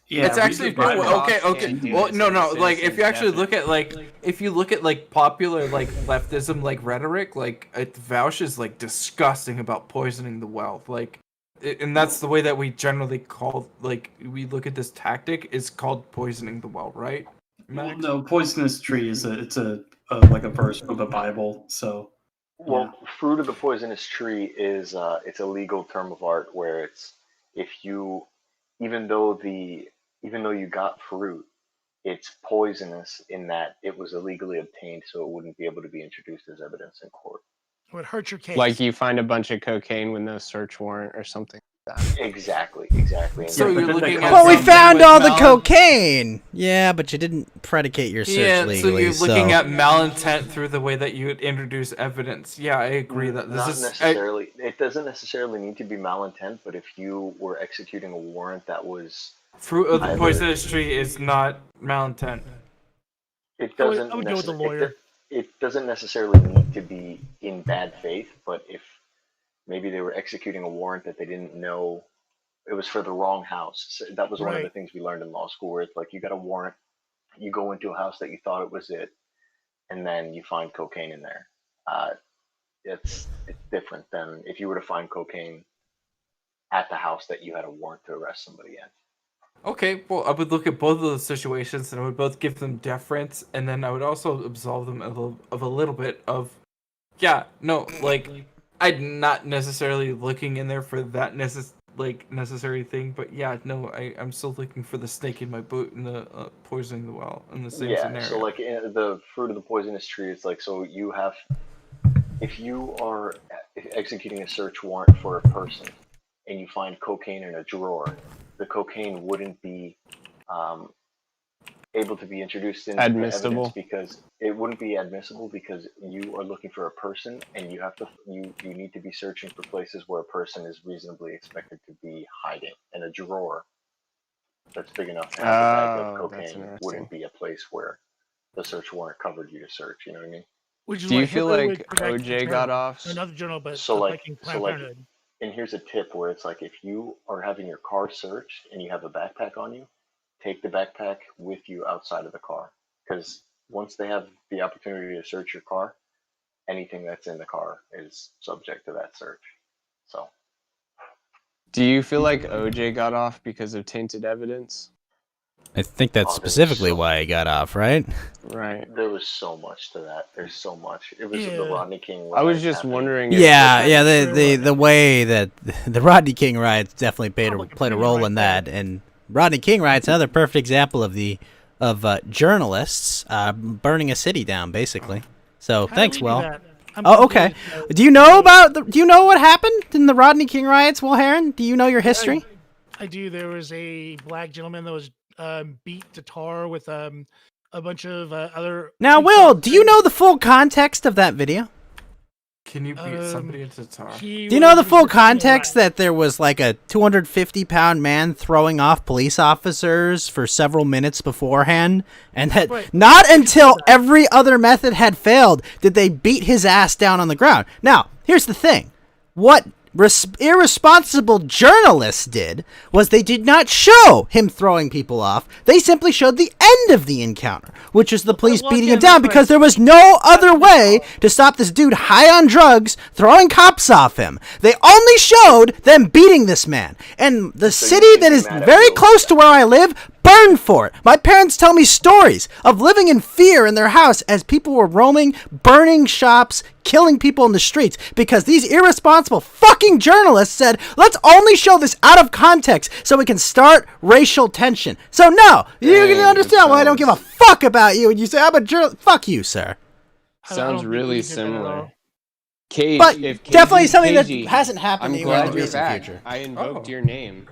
Yeah. It's actually okay. Well, no. Like, if you actually look at like popular like leftism like rhetoric, like it vouches like disgusting about poisoning the well. Like, and that's the way that we generally call like we look at this tactic is called poisoning the well, right? Well, no, poisonous tree is a like a verse from the Bible. So. Well, fruit of the poisonous tree is it's a legal term of art where it's if you even though you got fruit, it's poisonous in that it was illegally obtained, so it wouldn't be able to be introduced as evidence in court. It would hurt your case. Like you find a bunch of cocaine with no search warrant or something like that. Exactly. So And you're looking at Well, we something found with all the mal- cocaine. Yeah, but you didn't predicate your search Yeah, legally. so you're looking at malintent through the way that you would introduce evidence. Yeah, I agree that this not is necessarily. It doesn't necessarily need to be malintent, but if you were executing a warrant that was fruit of the either- poisonous tree is not malintent. It I would- doesn't. I would go with the necess- lawyer. It doesn't necessarily need to be in bad faith, but if maybe they were executing a warrant that they didn't know it was for the wrong house. So that was one of the Right. things we learned in law school, where it's like you got a warrant, you go into a house that you thought it was it, and then you find cocaine in there. It's different than if you were to find cocaine at the house that you had a warrant to arrest somebody in. Okay, well, I would look at both of those situations and I would both give them deference, and then I would also absolve them of a little bit of, yeah, no, like, I'm not necessarily looking in there for that necessary thing, but yeah, no, I'm still looking for the snake in my boot and the poisoning the well in the same scenario. So like the fruit of the poisonous tree is like, so you have, if you are executing a search warrant for a person and you find cocaine in a drawer, the cocaine wouldn't be able to be introduced into Admissible. evidence because it wouldn't be admissible because you are looking for a person and you have to you need to be searching for places where a person is reasonably expected to be hiding. And a drawer that's big enough to have a bag of cocaine wouldn't be a place where the search warrant covered you to search. You know what I mean? Do you feel like OJ got off? Another journal, but So like, affecting so Planned like, Parenthood. and here's a tip where it's like, if you are having your car searched and you have a backpack on you, take the backpack with you outside of the car. Because once they have the opportunity to search your car, anything that's in the car is subject to that search. So. Do you feel like OJ got off because of tainted evidence? I think that's specifically why he got off, right? Right. There was so much to that. There's so much. It was the Yeah. Rodney King. I was riots just happening. wondering. If Yeah, the way that the Rodney King riots definitely played a role in that, and Rodney King riots another perfect example of journalists burning a city down, basically. So How thanks, did we do Will. that? I'm Oh, okay. confused. Do you know do you know what happened in the Rodney King riots, Will Heron? Do you know your history? I do. There was a black gentleman that was beat to tar with a bunch of other. Now, Will, do you know the full context of that video? Can you beat somebody into tar? Do you know the full context that there was like a 250-pound man throwing off police officers for several minutes beforehand, and that not until every other method had failed did they beat his ass down on the ground? Now, here's the thing. What irresponsible journalists did was they did not show him throwing people off. They simply showed the end of the encounter, which is the police beating him down because there was no other way to stop this dude high on drugs throwing cops off him. They only showed them beating this man. And the city that is very close to where I live burned for it. My parents tell me stories of living in fear in their house as people were roaming, burning shops, killing people in the streets because these irresponsible fucking journalists said, let's only show this out of context so we can start racial tension. So no, you can understand why I don't give a fuck about you and you say, I'm a journalist. Fuck you, sir. Sounds really similar. Cage, But if definitely KG something that hasn't happened I'm even in glad the you're recent back. future. I invoked your name.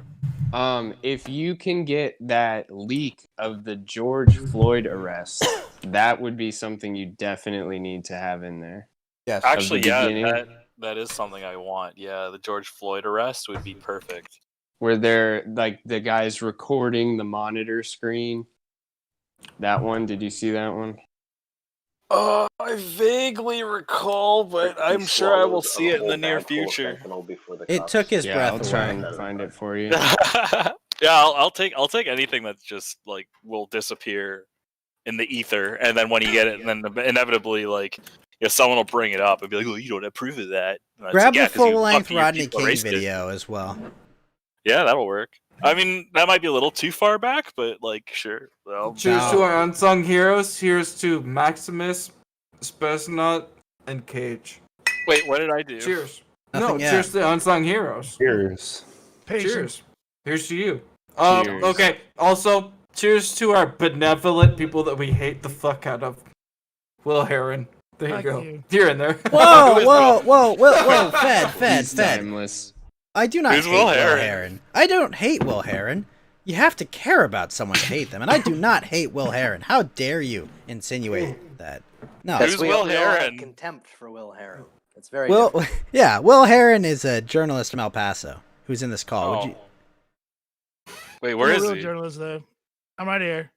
If you can get that leak of the George Floyd arrest, that would be something you definitely need to have in there. Yes. Actually, yeah, that is something I want. Yeah, the George Floyd arrest would be perfect. Where they're like the guys recording the monitor screen. That one, did you see that one? I vaguely recall, but I'm sure I will see it in the near future. It took his breath I'll away. try and find it for you. Yeah, I'll take anything that's just like will disappear in the ether, and then when you get it, and then inevitably like someone will bring it up and be like, "Oh, you don't have proof of that." And it's Grab like, yeah, the 'cause you full-length fucking Rodney people King erased it. video as well. Yeah, that'll work. I mean, that might be a little too far back, but like, sure. Well, Cheers to our unsung heroes. Here's to Maximus, Spesnut, and Cage. Wait, what did I do? Cheers. Nothing yet. Cheers to unsung heroes. Cheers. Cheers. Here's to you. Cheers. Okay. Also, cheers to our benevolent people that we hate the fuck out of. Will Heron. There you Fuck go. you. You're in there. Whoa, Fed. He's timeless. I do not Who's hate Will Will Heron? Heron. I don't hate Will Heron. You have to care about someone to hate them, and I do not hate Will Heron. How dare you insinuate that? No, Who's Will we all have Heron? contempt for Will Heron. It's very Will. different. Yeah, Will Heron is a journalist from El Paso who's in this call. Would you? Wait, where I'm is a real he? journalist, though. I'm right here.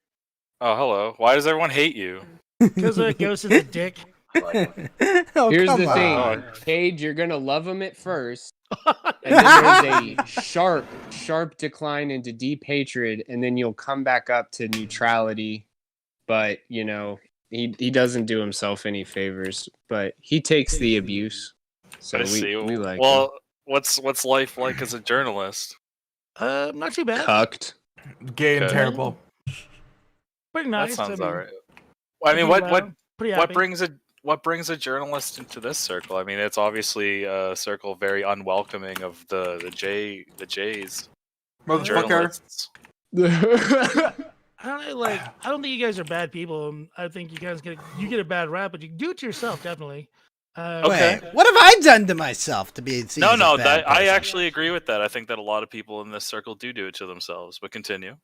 Oh, hello. Why does everyone hate you? Because Ghost is a dick. Oh, Here's come the on. thing, Cage, you're gonna love him at first, and then there's a sharp decline into deep hatred, and then you'll come back up to neutrality. But you know, he doesn't do himself any favors, but he takes the abuse. So I see. we like him. Well, what's life like as a journalist? Not too bad. Cucked. Gay and Okay. terrible. Pretty nice. That sounds I mean, alright. Well, I mean, pretty what happy. brings a journalist into this circle? I mean, it's obviously a circle very unwelcoming of the Jays. Motherfucker. Journalists. I don't know, like I don't think you guys are bad people. I think you guys get a bad rap, but you do it to yourself, definitely. Wait, what have I done to myself to be seen as a No, bad I person? actually agree with that. I think that a lot of people in this circle do it to themselves. But continue.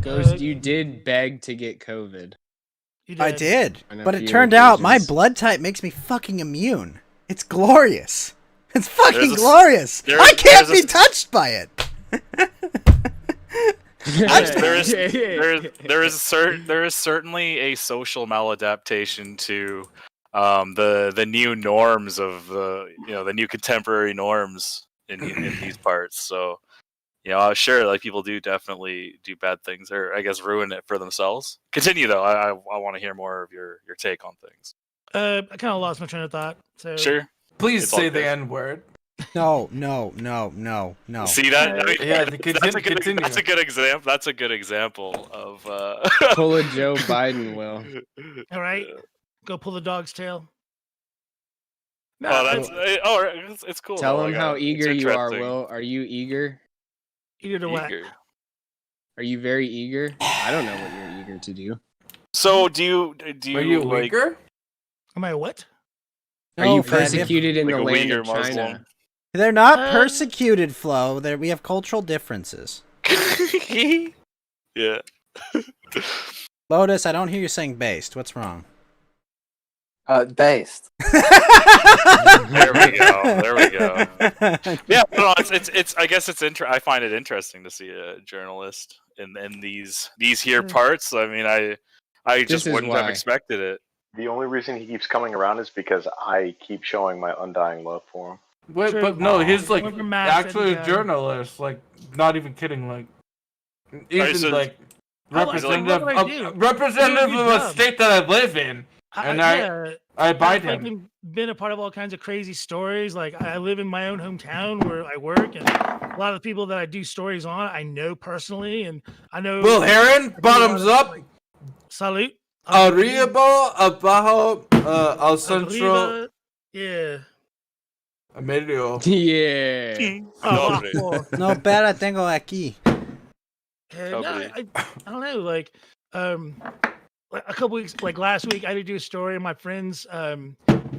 Ghost, you did beg to get COVID. I did, On a but it few turned out my occasions. blood type makes me fucking immune. It's glorious. It's fucking There's a- glorious. there's- I can't there's a- be touched by it. there is certainly a social maladaptation to the new norms of the new contemporary norms in these parts. So sure, like people do definitely do bad things, or I guess ruin it for themselves. Continue though. I want to hear more of your take on things. I kind of lost my train of thought. So Sure. Please It's all say the good. N word. No. See that? I mean, Yeah, that's a good example. That's a good example of Pull a Joe Biden, Will. all right, go pull the dog's tail. No, Oh, that's it's cool. Tell though, him like, how it's eager you are, interesting. Will. Are you eager? eager to what? Eager. Are you very eager? I don't know what you're eager to do. So do you Are you like? Uyghur? Am I what? Are No, you Fred, persecuted in like the a land Uyghur of China? Muslim? They're not persecuted, Flo. We have cultural differences. Yeah. Lotus, I don't hear you saying based. What's wrong? Based. There we go. There we go. Yeah, no, it's. I guess it's I find it interesting to see a journalist in these here parts. I mean, I just is wouldn't have why. expected it. The only reason he keeps coming around is because I keep showing my undying love for him. Wait, True. but no, he's like Whoever Matt actually said, a journalist. Like, not even kidding. Like, Alright, even so- like What representative, do I do? representative Do a of good a job. state that I live in, and I abide I've him. been a part of all kinds of crazy stories. Like I live in my own hometown where I work, and a lot of the people that I do stories on, I know personally, and I know. Will Heron, bottoms up. Salute. Arriba, abajo, al centro, Arriba. Yeah. a medio. Yeah. Oh, No, pera tengo aquí. no, I don't know. Like, like a couple weeks, like last week, I had to do a story of my friend's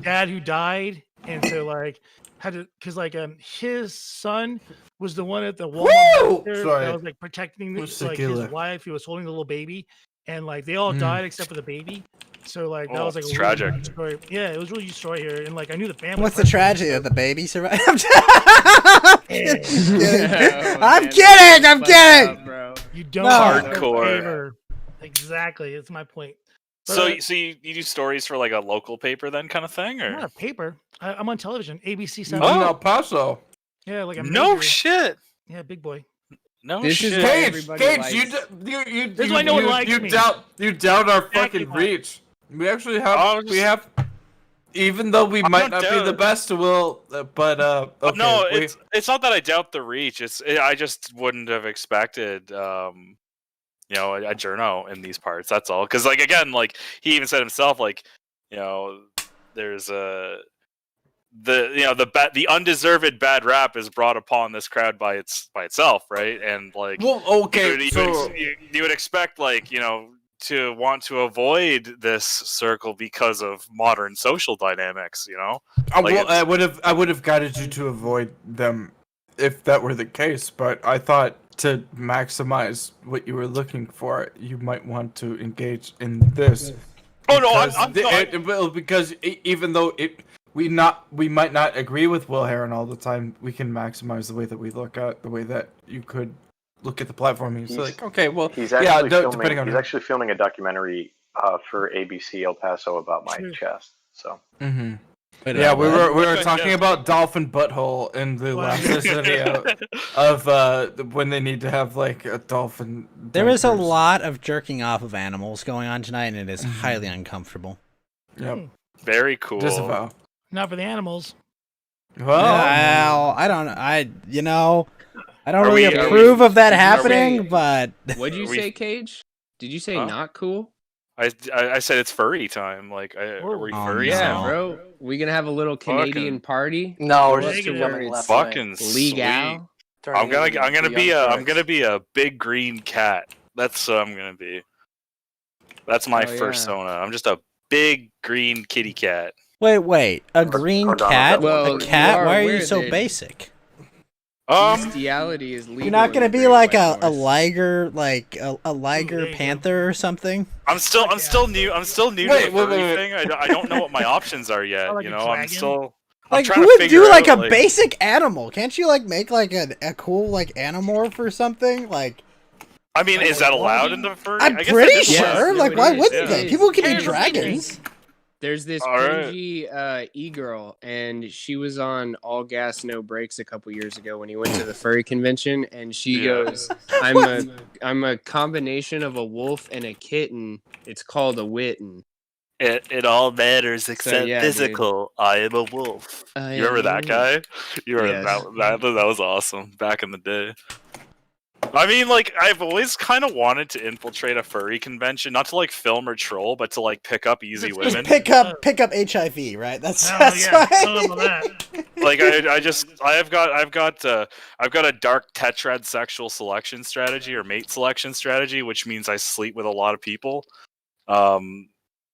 dad who died, and so like had to, cause like his son was the one at the Walmart register Sorry. that was like protecting What's like his tequila? wife. He was holding the little baby, and like they all Mm. died except for the baby. So like that Oh, was like it's a really tragic. huge story. Yeah, it was a really huge story here, and like I knew the family. What's the personally, tragedy so- of the baby survived? I'm kidding. Oh, I'm man, kidding. I'm fucked kidding. up, bro. You don't No. Hardcore. favor. Exactly, that's my point. But, So you do stories for like a local paper then, kind of thing, I'm not or a paper. I'm on television, ABC You 7. live in El Paso. Yeah, like a no major- shit, Yeah, big boy. no This shit. is why Cage, everybody Cage, likes- you This is why no one likes me. You doubt our Exactly fucking why. reach. We actually Oh, have, just- even though we might don't not be doubt the it. best, will, but okay, No, we- it's not that I doubt the reach. I just wouldn't have expected a journo in these parts. That's all. Because like again, like he even said himself, like there's the undeserved bad rap is brought upon this crowd by itself, right? And like well, okay, you would expect like to want to avoid this circle because of modern social dynamics, Like, I would have guided you to avoid them if that were the case, but I thought to maximize what you were looking for, you might want to engage in this. Oh no, because even though we might not agree with Will Heron all the time, we can maximize the way that we look at the way that you could look at the platform. And you're like, okay, well, He's yeah, actually depending on he's actually filming a documentary for ABC El Paso about my chest. So. Mm-hmm. Yeah, we were talking about dolphin butthole in the last video of when they need to have like a dolphin. There is a diapers. lot of jerking off of animals going on tonight, and it is highly Mm-hmm. uncomfortable. Yep. Very cool. Disavow. Not for the animals. Well, I don't. I don't Are really we- are approve we- of that are we- happening, but What'd you Are we- say, Cage? Did you say Huh? not cool? I said it's furry time. Like, are we Oh, furries Yeah, now? bro. We gonna have a little Canadian party? No, we're Go just up to Negative. where it's Fucking sweet. legal. I'm gonna be a big green cat. That's what I'm gonna be. That's my Oh, yeah. persona. I'm just a big green kitty cat. wait, a green Cardano's cat? got one. Well, A cat? you are Why are you aware so that basic? Bestiality is legal. You're not in gonna the be Great like White a North. liger, like a liger there you go. panther or something. I'm still new. I'm still new Wait, to the wait, furry wait, wait. thing. I don't know what my options are yet. Or like You a know, I'm dragon? still. I'm Like, trying who to would figure do like out, a basic animal? Can't you like make like a cool like animorph or something? Like, I mean, is that allowed in the furry? I'm I guess pretty that is sure. allowed. Like, why wouldn't they? is. People can be Yeah, dragons. There's this All right. cringy e-girl, and she was on All Gas No Brakes a couple years ago when he went to the furry convention, and she Yeah. goes, I'm a combination of a wolf and a kitten. It's called a witten." It all matters except yeah, dude. physical. I am a wolf. I You remember am that a guy? You remember Yes. that was awesome back in the day. I mean, like, I've always kind of wanted to infiltrate a furry convention, not to like film or troll, but to like pick up easy Just women. Pick up HIV, right? That's Hell yeah, right. tell them that. Like I've got a dark tetrad sexual selection strategy or mate selection strategy, which means I sleep with a lot of people.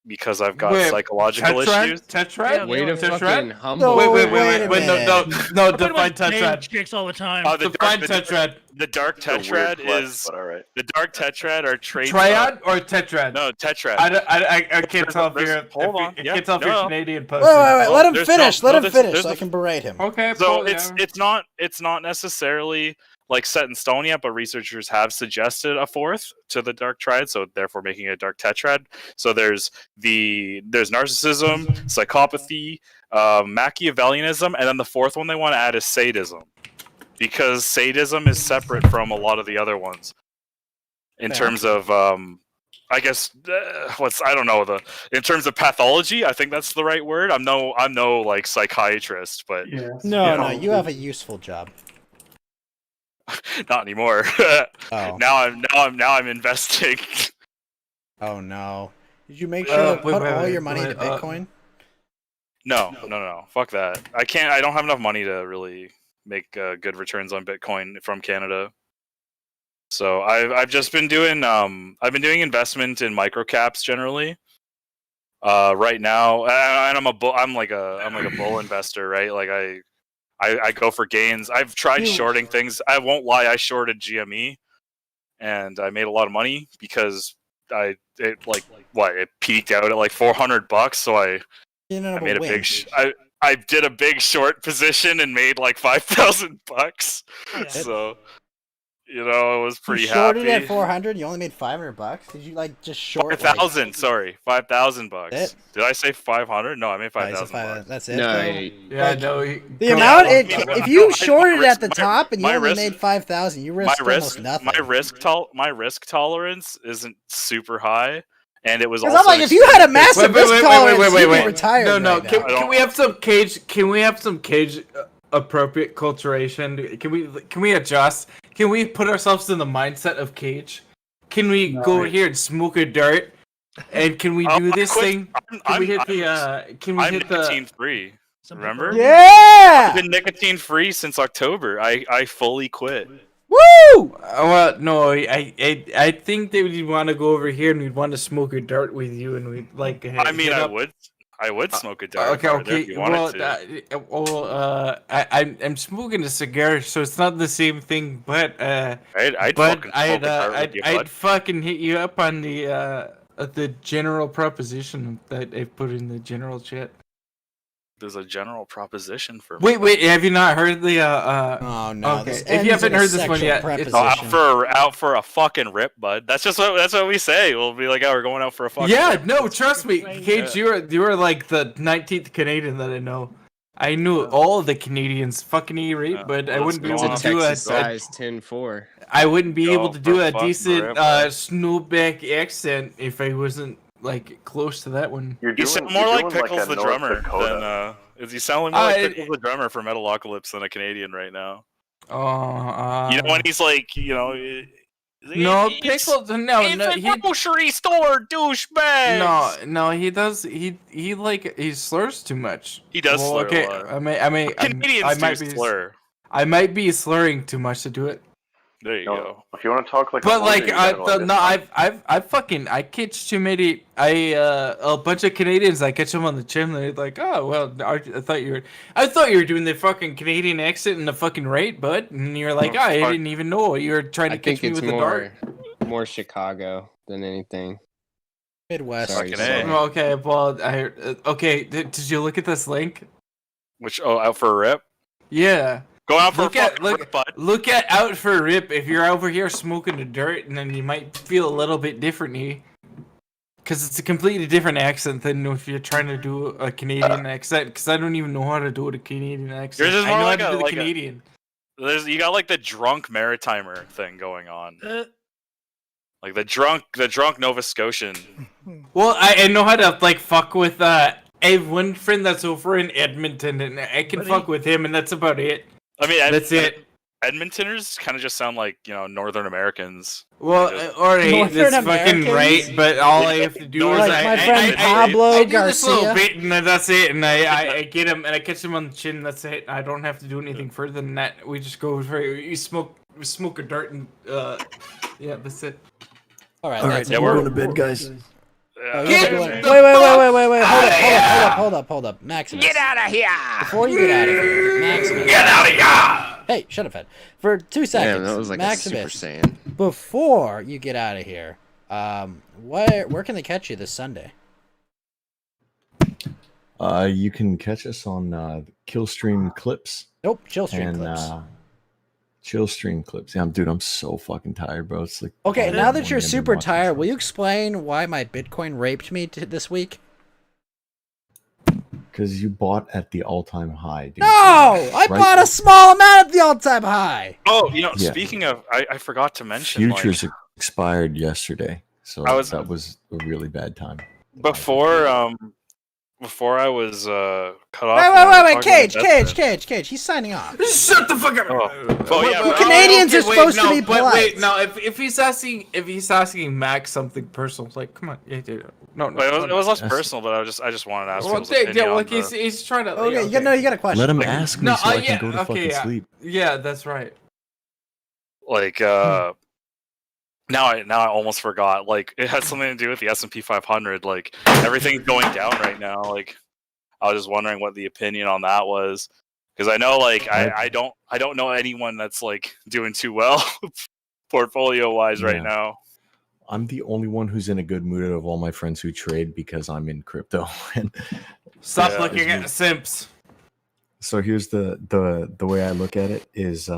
Because I've got Wait, psychological issues. Tetrad? Way to Yeah. fucking No, humble. wait, Wait, a no, minute. no, I thought it define was big tetrad. chicks all the time. The Define dark tetrad. The dark It's a weird tetrad flex, is but all right. the dark tetrad are traits. Triad or tetrad? No, tetrad. I can't tell if There's- you're. hold on. I Yeah, can't tell if you're no. Canadian Wait, posting. let him There's finish. no- Let no, him there's- finish there's so I a- can berate him. Okay, So cool, it's not necessarily like set in stone yet, but researchers have suggested a fourth to the dark triad, so therefore making it a dark tetrad. So there's narcissism, psychopathy, Machiavellianism, and then the fourth one they want to add is sadism, because sadism is separate from a lot of the other ones in Fair. terms of I guess in terms of pathology. I think that's the right word. I'm no like psychiatrist, but No, you have a useful job. not anymore. Oh. Now I'm investing. Oh no. Did you make sure to put all your money into Bitcoin? No. Fuck that. I don't have enough money to really make good returns on Bitcoin from Canada. So I've just been doing investment in microcaps generally. Right now, and I'm like a bull investor, right? Like I go for gains. I've tried shorting things. I won't lie, I shorted GME, and I made a lot of money because it peaked out at like $400. So I made a big. I did a big short position and made like $5,000. So it was pretty you shorted happy. at 400. You only made $500. Did you like just short? 5,000. Sorry, $5,000. It? Did I say 500? No, I made 5,000. That's it. No, though? Yeah, Like, no. The amount if you No, shorted my at the risk- top and you my only risk- made 5,000, you risked almost nothing. My risk tolerance isn't super high, and it was Because also I'm like, if you had a massive risk tolerance, you'd be wait. retired. No. right now. Can we have some cage? Can we have some cage appropriate culturation? Can we adjust? Can we put ourselves in the mindset of Cage? Can we go over here and smoke a dirt? And can we do this thing? Can we hit the? Can we I'm hit the? nicotine free. Remember? Yeah. I've been nicotine free since October. I fully quit. Woo! Well, no, I think that we'd want to go over here and we'd want to smoke a dart with you, and we'd like. I mean, I would smoke a dart. Okay. If you wanted to. I'm smoking a cigar, so it's not the same thing. But I'd but fucking smoke a dart with you, bud. I'd fucking hit you up on the general proposition that I put in the general chat. There's a general proposition for. Wait, have you not heard the? Oh no. Okay, this if ends you haven't in a heard this one sexual yet, preposition. out for a fucking rip, bud. That's what we say. We'll be like, oh, we're going out for a fucking. Yeah, rip. no, trust me, Cage, you were like the 19th Canadian that I know. I knew all of the Canadians, fucking right? But I wouldn't be able to do Texas size 10-4. I wouldn't be able to do a fucking decent rip. Snoopback accent if I wasn't like close to that one. You're You doing, sound more you're like doing Pickles like a the North drummer Dakota. than Is he sounding more like Pickles the drummer for Metalocalypse than a Canadian right now? You know when he's like, you know. No, Pickles. No, it's a grocery store, douchebag. No, he does. He slurs too much. He does slur a lot. Canadians do slur. I might be slurring too much to do it. There you go. If you want to talk like, But a like, Mormon, I catch too many. A bunch of Canadians. I catch them on the gym. They're like, oh well, I thought you were doing the fucking Canadian accent and the fucking rate, bud. And you're like, I didn't even know you were trying to catch me with the dart. More Chicago than anything. Midwest. Sorry, Okay, well, okay. Did you look at this link? Which out for a rip? Yeah. Go out for look at out for a rip. If you're over here smoking the dirt, and then you might feel a little bit differently, because it's a completely different accent than if you're trying to do a Canadian accent. Because I don't even know how to do a Canadian accent. Yours is I more know like how to do the like Canadian. You got like the drunk Maritimer thing going on. Like the drunk Nova Scotian. Well, I know how to like fuck with I have one friend that's over in Edmonton, and I can fuck with him, and that's about it. I mean, that's it. Edmontoners kind of just sound like, you know, Northern Americans. Well, alright, that's fucking right, but all I have to do is I do this little bit, and that's it, and I get him, and I catch him on the chin, and that's it. I don't have to do anything further than that. We just go we smoke a dart, and yeah, that's it. Alright, we're going to bed, guys. Wait, hold up, Maximus. Get out of here! Before you get out of here, Maximus. Get out of here! Hey, shut up, Ed. For 2 seconds, Damn, that was like Maximus, a Super Saiyan. before you get out of here, where can they catch you this Sunday? You can catch us on Killstream Clips. Nope, Chillstream Clips. Chillstream Clips. Yeah, dude, I'm so fucking tired, bro. It's like Okay, now that you're super tired, will you explain why my Bitcoin raped me this week? Because you bought at the all-time high, dude. No! I bought a small amount at the all-time high! Oh, you know, Yeah. speaking of, I forgot to mention, Futures expired yesterday, so that was a really bad time. before I was cut off. Wait, Cage, he's signing off. Shut the fuck up! Canadians are supposed to be polite. If he's asking Max something personal, it's like, come on, no. It was less personal, but I just wanted to ask. Well, people's opinion on the- he's trying to. Okay, you got a question. Let him ask me so I can go to fucking sleep. Yeah, that's right. Like now I almost forgot. Like it had something to do with the S&P 500. Like everything's going down right now. Like I was just wondering what the opinion on that was, because I know like I don't know anyone that's like doing too well portfolio wise right now. I'm the only one who's in a good mood out of all my friends who trade because I'm in crypto. And Stop looking at simps. So here's the way I look at it is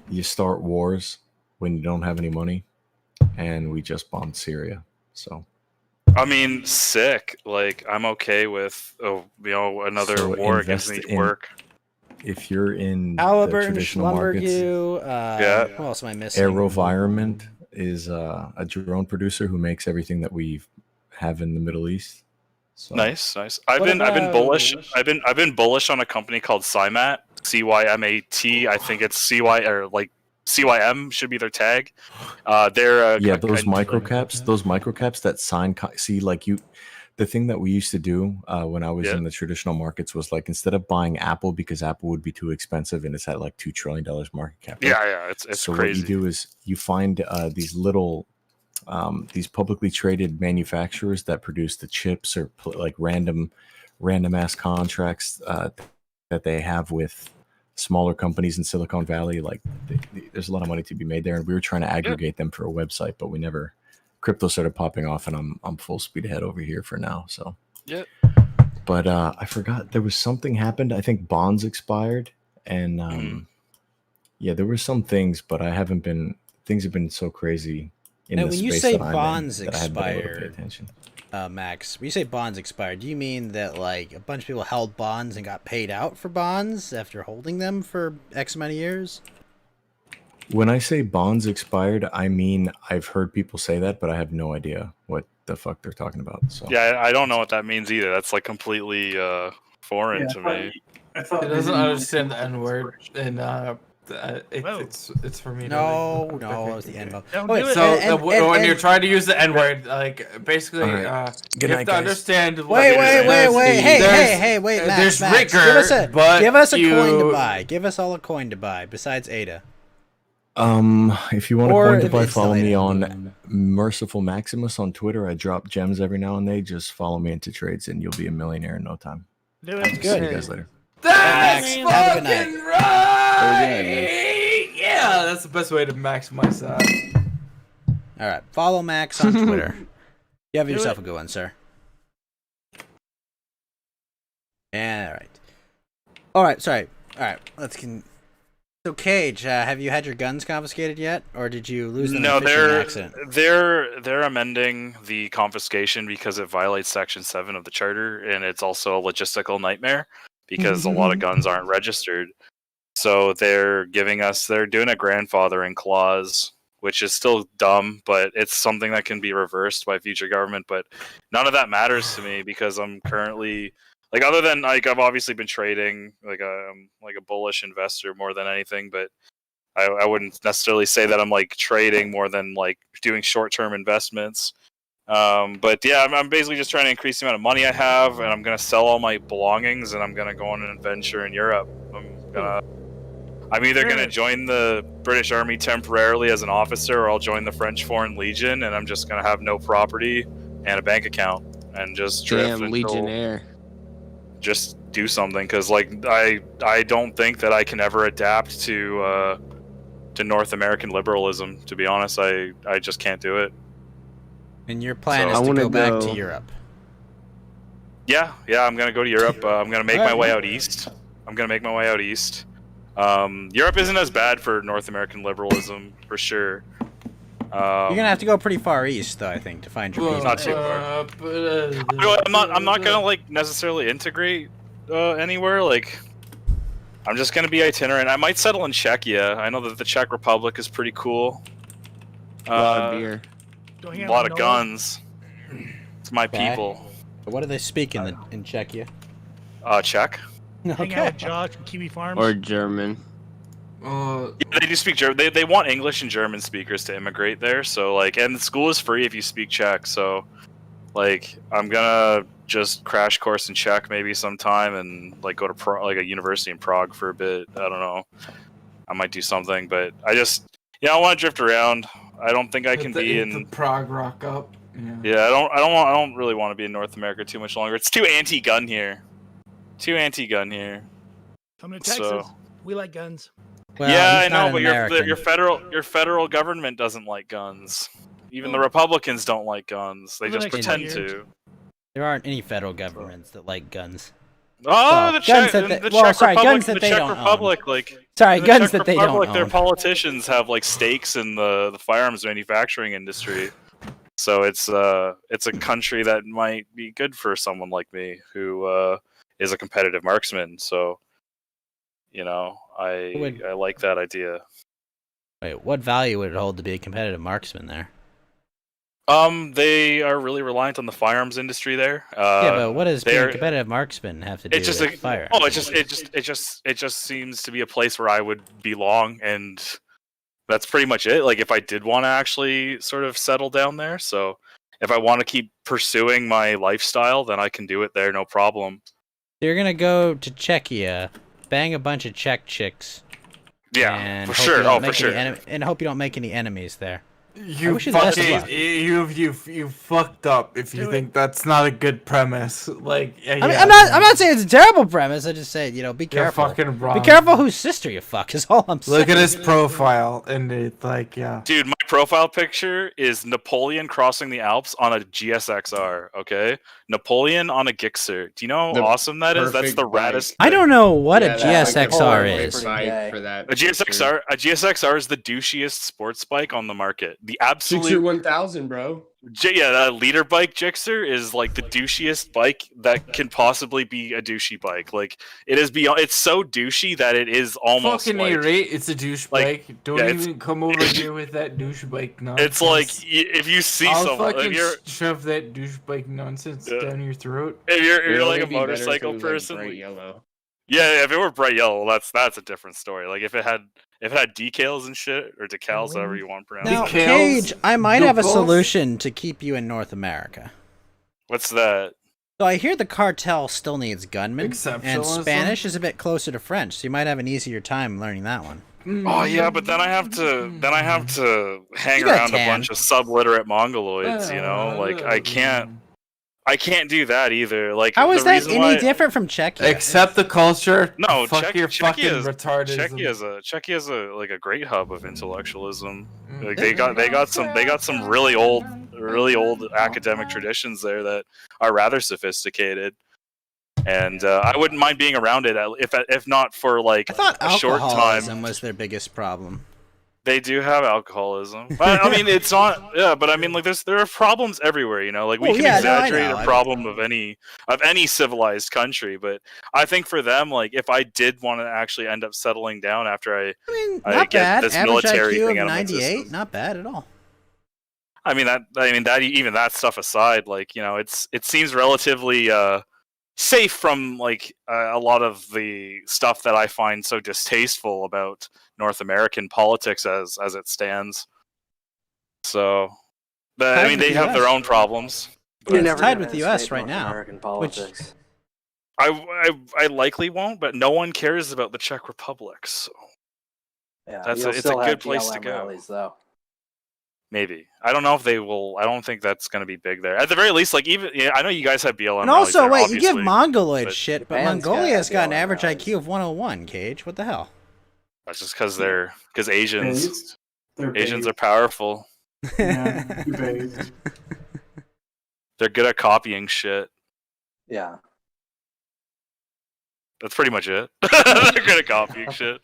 you start wars when you don't have any money, and we just bombed Syria. So I mean, sick. Like I'm okay with another So war against invest needs in- work. if you're in the Halliburton, traditional markets, Schlumberger, who else am I missing? AeroVironment is a drone producer who makes everything that we have in the Middle East. So Nice. I've been bullish. I've been bullish on a company called Cymat, CYMAT. I think it's CY or like CYM should be their tag. They're those microcaps that sign. See, like the thing that we used to do when I was in the traditional markets was like instead of buying Apple because Apple would be too expensive and it's at like $2 trillion market cap. right? Yeah, it's so crazy. what you do is you find these little these publicly traded manufacturers that produce the chips or like random ass contracts that they have with smaller companies in Silicon Valley. Like there's a lot of money to be made there, and we were trying to aggregate them for a website, but we never. Crypto started popping off, and I'm full speed ahead over here for now. So yeah. But I forgot there was something happened. I think bonds expired, and there were some things, but things have been so crazy. In And the when you space say that I'm in bonds that I haven't been able to pay expired, attention. Max, when you say bonds expired, do you mean that like a bunch of people held bonds and got paid out for bonds after holding them for X amount of years? When I say bonds expired, I mean I've heard people say that, but I have no idea what the fuck they're talking about. So Yeah, I don't know what that means either. That's like completely foreign to me. He doesn't understand the N word, and it's for me. No, to that was the N word. So when you're trying to use the N word, like basically, All right. you Good have night, to guys. understand. Wait. Hey, wait, Max. There's Max, Ricker, but give us a coin to you- buy. Give us all a coin to buy besides Ada. if you want to Or coin to if buy, it's follow still me Ada. on Merciful Maximus on Twitter. I drop gems every now and then. Just follow me into trades, and you'll be a millionaire in no time. Do it. See you guys later. That's Have a good night. fucking right. Yeah, that's the best way to maximize that. All right, follow Max on Twitter. You have Do yourself it. a good one, sir. All right. Sorry. All right, let's So Cage, have you had your guns confiscated yet, or did you lose them in No, a fishing accident? they're amending the confiscation because it violates Section 7 of the Charter, and it's also a logistical nightmare because a lot of guns aren't registered. So they're doing a grandfathering clause, which is still dumb, but it's something that can be reversed by future government. But none of that matters to me because I'm currently other than I've obviously been trading like a bullish investor more than anything, but I wouldn't necessarily say that I'm trading more than doing short-term investments. But yeah, I'm basically just trying to increase the amount of money I have, and I'm gonna sell all my belongings, and I'm gonna go on an adventure in Europe. I'm either gonna join the British Army temporarily as an officer, or I'll join the French Foreign Legion, and I'm just gonna have no property and a bank account, and just drift Damn, until Legionnaire. just do something. Because I don't think that I can ever adapt to North American liberalism. To be honest, I just can't do it. And your plan So- is I to go wanna back go- to Europe. Yeah, I'm gonna go to Europe. I'm gonna make my way out east. Europe isn't as bad for North American liberalism, for sure. You're gonna have to go pretty far east, though, I think, to find your people. Not too far. I'm not gonna necessarily integrate anywhere. I'm just gonna be itinerant. I might settle in Czechia. I know that the Czech Republic is pretty cool. Lot of beer. Go A hang out lot with of Noah. guns. It's my Okay. people. What do they speak in Czechia? Czech. Hang out with Josh from Kiwi Farms. Or German. Yeah, they do speak German. They want English and German speakers to immigrate there. So and the school is free if you speak Czech. So I'm gonna just crash course in Czech maybe sometime and go to a university in Prague for a bit. I don't know. I might do something, but I want to drift around. I don't think I can be in the Prague rock up. Yeah, I don't really want to be in North America too much longer. It's too anti-gun here. Coming to Texas. So- We like guns. Well, yeah, I he's not know, an but American. your federal government doesn't like guns. Even the Republicans don't like guns. They For the just next 10 pretend years. to. There aren't any federal governments that like guns. Oh, Well, the guns Czech, that they- the well, Czech sorry, Republic, guns that the they Czech don't own. Republic, Sorry, the guns Czech that they Republic, don't their own. politicians have stakes in the firearms manufacturing industry. So it's a country that might be good for someone like me who is a competitive marksman. So, I like that idea. Wait, what value would it hold to be a competitive marksman there? They are really reliant on the firearms industry there. Yeah, but what does being a they're- competitive marksman have to do It's just with fire? it just seems to be a place where I would belong, and that's pretty much it. If I did want to actually sort of settle down there, so if I want to keep pursuing my lifestyle, then I can do it there, no problem. You're gonna go to Czechia, bang a bunch of Czech chicks. Yeah, and for hope sure. you don't Oh, for make any sure. and hope you don't make any enemies there. I You wish you the best of luck. you fucked up if you think that's not a good premise. I'm I'm not saying it's a terrible premise. I just say, be You're careful. fucking Be wrong. careful whose sister you fuck. Is all I'm saying. Look at his profile, and it's Dude, my profile picture is Napoleon crossing the Alps on a GSXR, okay? Napoleon on a Gixxer. Do you know how awesome that is? That's perfect the bike. raddest. I don't know what a Yeah, that's GSXR the is. perfect bike for that A GSXR is the douchiest sports bike on the market. The absolute 1000, bro. Yeah, that leader bike Gixxer is like the douchiest bike that can possibly be a douchey bike. Like it is beyond. It's so douchey that it is almost Fucking like, A, right? It's a douche like, bike. Don't yeah, even come over here with that douche bike nonsense. It's like if you see I'll someone, fucking if you're shove that douche bike nonsense down your throat. if you're It'd like a only be better if motorcycle it was, like, person, bright yellow. yeah, if it were bright yellow, that's a different story. Like if it had decals and shit or decals, however you want to pronounce Now, it. Cage, I might have a Decals? solution to keep you in North America. What's that? So I hear the cartel still needs gunmen, and Exceptionalism? Spanish is a bit closer to French, so you might have an easier time learning that one. Oh yeah, but then I have to hang You got around a tan. bunch of subliterate mongoloids, you know? Like I can't do that either. Like How is the that reason any why- different from Czechia? Accept the culture. No, fuck your fucking retardism. Czechia is a great hub of intellectualism. Like they got some really old academic traditions there that are rather sophisticated. And I wouldn't mind being around it if not for like I thought a short time. alcoholism was their biggest problem. They do have alcoholism, but I mean it's not. Yeah, but I mean like there are problems everywhere. You know, like we Well, can yeah, no, I exaggerate know. a problem of any civilized country, but I think for them, like if I did want to actually end up settling down after I Not get bad. this Average military IQ thing of out of my 98, system. not bad at all. I mean that even that stuff aside, like you know, it seems relatively safe from like a lot of the stuff that I find so distasteful about North American politics as it stands. So, but I Tied mean, with they the have their US. own problems. You're It's never tied gonna with the US escape right North now. American Which politics. I likely won't, but no one cares about the Czech Republic, so Yeah, it's you'll a still have good place to BLM go. rallies, though. Maybe I don't know if they will. I don't think that's going to be big there. At the very least, like even I know you guys have BLM. And rallies also, there, wait, you give obviously, Mongoloid but shit, but Japan's got Mongolia's got an BLM average rallies. IQ of 101, Cage. What the hell? That's just because Asians They're Asians based. are powerful. Yeah, based. They're good at copying shit. Yeah. That's pretty much it. They're good at copying shit.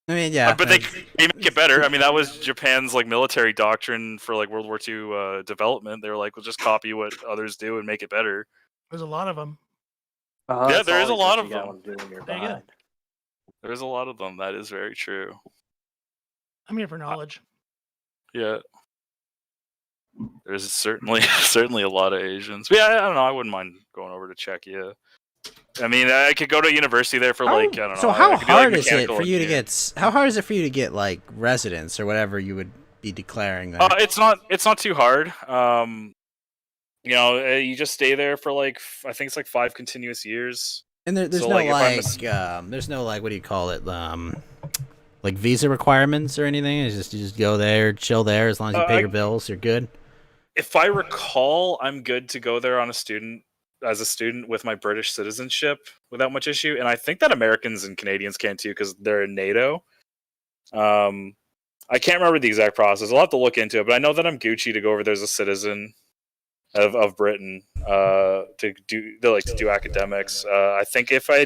I mean, yeah. But they make it better. I mean, that was Japan's like military doctrine for like World War II development. They were like, we'll just copy what others do and make it better. There's a lot of them. Yeah, That's there is a always lot what of you them. gotta do when you're There you go. behind. There is a lot of them. That is very true. I'm here for knowledge. Yeah. There's certainly a lot of Asians. But yeah, I don't know. I wouldn't mind going over to Czechia. I mean, I could go to university there for like I don't know. So how I could be, like, hard is it mechanical for you to engineer. get? How hard is it for you to get like residence or whatever you would be declaring there? It's not too hard. You know, you just stay there for like I think it's like 5 continuous years. And there's So, no like, if I'm there's no like what do you call it? Like visa requirements or anything. It's just you just go there, chill there. As long as you pay your bills, you're good. If I recall, I'm good to go there as a student with my British citizenship without much issue, and I think that Americans and Canadians can too because they're in NATO. I can't remember the exact process. I'll have to look into it, but I know that I'm Gucci to go over there as a citizen of Britain to do academics. I think if I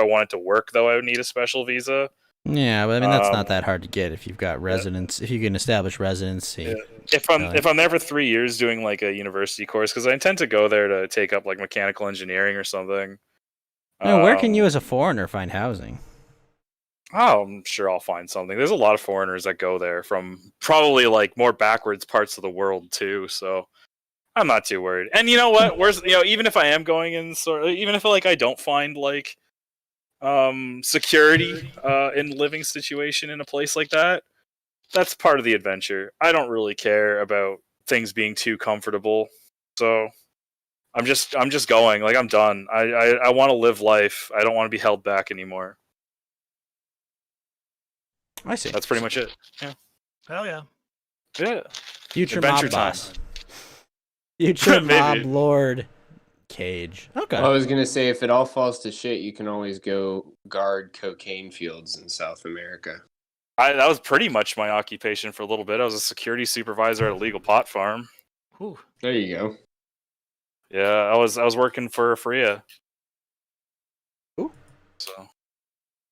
wanted to work though, I would need a special visa. Yeah, but I mean that's not that hard to get if you've got residence. If you can establish residency. Yeah. If I'm there for 3 years doing like a university course, because I intend to go there to take up like mechanical engineering or something. Where can you as a foreigner find housing? Oh, I'm sure I'll find something. There's a lot of foreigners that go there from probably like more backwards parts of the world too. So I'm not too worried. And you know what? Even if I am going in, even if like I don't find like security in living situation in a place like that, that's part of the adventure. I don't really care about things being too comfortable. So I'm just going. Like I'm done. I want to live life. I don't want to be held back anymore. I see. That's pretty much it. Yeah. Hell yeah. Yeah. Future Adventure mob time. boss. Future mob Maybe. lord Cage. Okay. I was gonna say, if it all falls to shit, you can always go guard cocaine fields in South America. That was pretty much my occupation for a little bit. I was a security supervisor at a legal pot farm. Whew. There you go. Yeah, I was working for Freya. Ooh. So,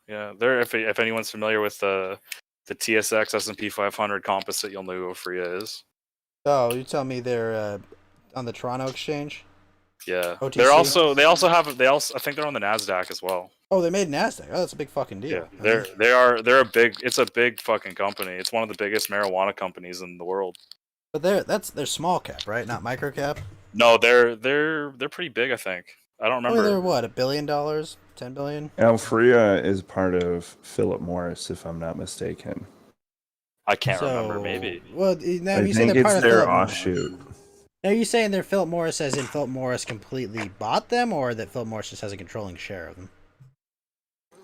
yeah, there. If anyone's familiar with the TSX S&P 500 composite, you'll know who Freya is. Oh, you tell me they're on the Toronto Exchange. Yeah. OTC? They also I think they're on the NASDAQ as well. Oh, they made NASDAQ. Oh, that's a big fucking deal. Yeah. It's a big fucking company. It's one of the biggest marijuana companies in the world. But they're small cap, right? Not micro cap. No, they're pretty big, I think. I don't remember. They're what, $1 billion? 10 billion? Alphria is part of Philip Morris, if I'm not mistaken. I can't remember, maybe. Well, now I you say think they're part it's of their Philip offshoot. Are you saying they're Philip Morris as in Philip Morris completely bought them, or that Philip Morris just has a controlling share of them?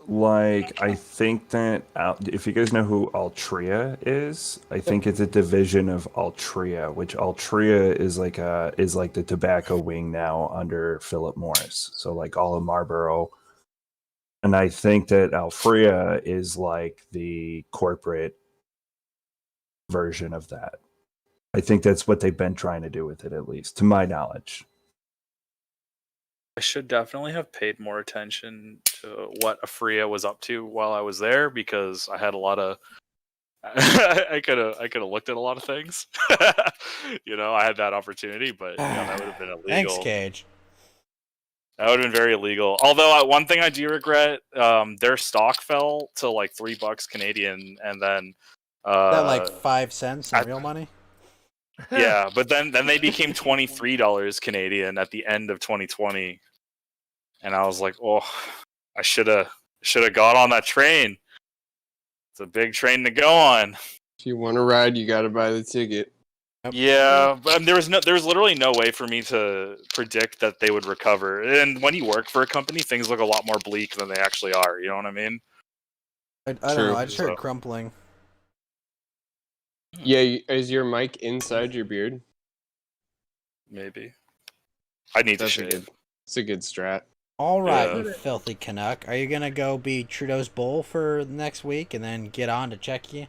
Like, I think that if you guys know who Altria is, I think it's a division of Altria, which Altria is like the tobacco wing now under Philip Morris. So like all of Marlboro, and I think that Alphria is like the corporate version of that. I think that's what they've been trying to do with it, at least to my knowledge. I should definitely have paid more attention to what Afria was up to while I was there, because I had a lot of I could have looked at a lot of things. I had that opportunity, but that would have been illegal. Thanks, Cage. That would have been very illegal. Although one thing I do regret, their stock fell to like $3 Canadian, and then Is that like 5 cents in real money? Yeah, but then they became $23 Canadian at the end of 2020, and I was like, oh, I should have got on that train. It's a big train to go on. If you want to ride, you got to buy the ticket. Yeah, but there was literally no way for me to predict that they would recover. And when you work for a company, things look a lot more bleak than they actually are. You know what I mean? I don't know. I just heard crumpling. Yeah, is your mic inside your beard? Maybe. I need to shave. It's a good strat. All right, you filthy Canuck. Are you gonna go be Trudeau's bull for next week and then get on to check you?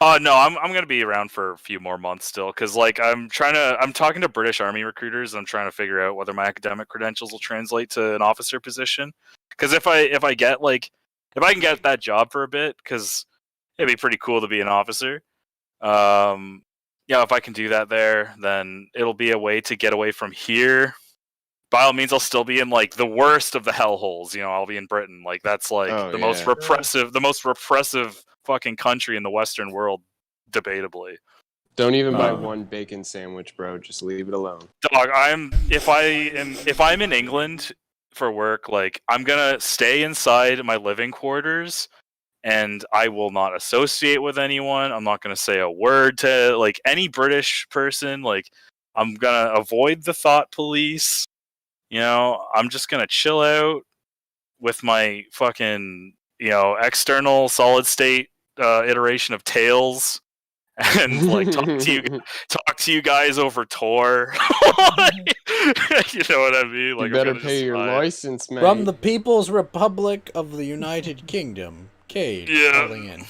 No, I'm gonna be around for a few more months still, because like I'm talking to British Army recruiters, and I'm trying to figure out whether my academic credentials will translate to an officer position. Because if I can get that job for a bit, because it'd be pretty cool to be an officer. If I can do that there, then it'll be a way to get away from here. By all means, I'll still be in like the worst of the hellholes. I'll be in Britain. Like that's like the most repressive fucking country in the Western world, debatably. Don't even buy one bacon sandwich, bro. Just leave it alone. Dog, if I'm in England for work, like I'm gonna stay inside my living quarters, and I will not associate with anyone. I'm not gonna say a word to like any British person. Like I'm gonna avoid the thought police. I'm just gonna chill out with my fucking external solid state iteration of Tails, and like talk to you guys over Tor. You know what I mean? Like, you better pay your license, man. From the People's Republic of the United Kingdom, Cage calling in.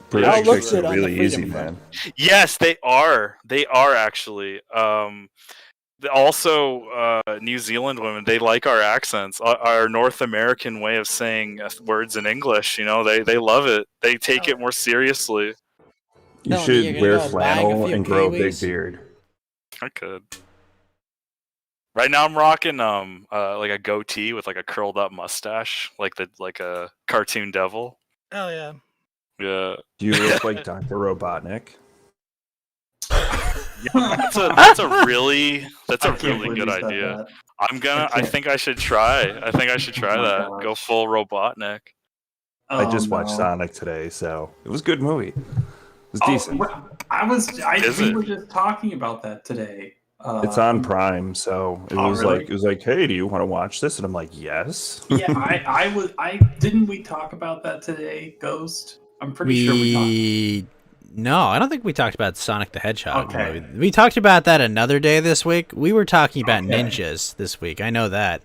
British chicks are really easy, man. Yes, they are. They are actually. Also, New Zealand women, they like our accents, our North American way of saying words in English. They love it. They take it more seriously. You should wear flannel and grow a big beard. I could. Right now, I'm rocking like a goatee with like a curled up mustache, like a cartoon devil. Hell yeah. Yeah. Do you look like Dr. Robotnik? Yeah, that's a really good idea. I think I should try that. Go full Robotnik. I just watched Sonic today, so it was a good movie. It was decent. We were just talking about that today. It's on Prime, so it was like, hey, do you want to watch this? And I'm like, yes. Yeah, I didn't we talk about that today, Ghost? I'm pretty sure we talked. No, I don't think we talked about Sonic the Hedgehog movie. We talked about that another day this week. We were talking about ninjas this week. I know that.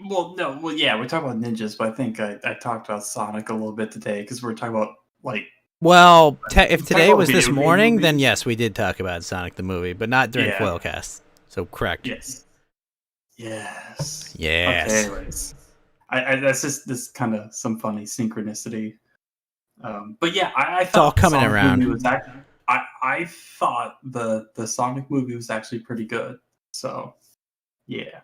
Well, yeah, we're talking about ninjas, but I think I talked about Sonic a little bit today because we're talking about like. Well, if today was this morning, then yes, we did talk about Sonic the movie, but not during Foilcast. So correct. Yes. Yes. Okay, anyways, that's just this kind of some funny synchronicity. But yeah, I thought it's all coming around. I thought the Sonic movie was actually pretty good. So, yeah.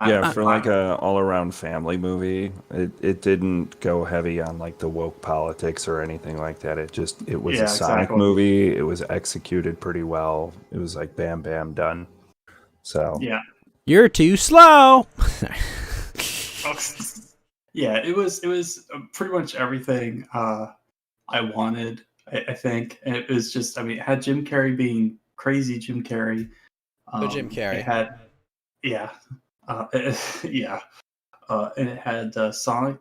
Yeah, for like a all-around family movie, it didn't go heavy on like the woke politics or anything like that. It was a Sonic movie. It was executed pretty well. It was like bam, bam, done. So yeah, you're too slow. Yeah, it was pretty much everything I wanted. I think, and it was just, I mean, it had Jim Carrey being crazy Jim Carrey. Jim Carrey. It had, yeah. Yeah, and it had Sonic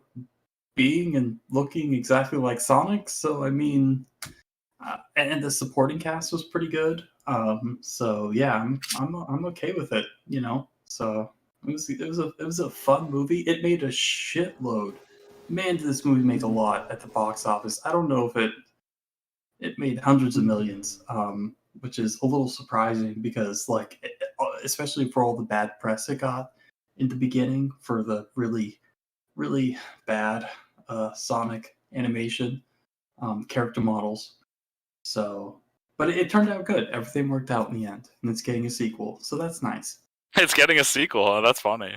being and looking exactly like Sonic. So I mean, and the supporting cast was pretty good. So yeah, I'm okay with it. You know, so it was a fun movie. It made a shitload. Man, did this movie make a lot at the box office. I don't know if it made hundreds of millions. Which is a little surprising because, like, especially for all the bad press it got in the beginning for the really, really bad Sonic animation character models. So, but it turned out good. Everything worked out in the end, and it's getting a sequel, so that's nice. It's getting a sequel. Huh? That's funny.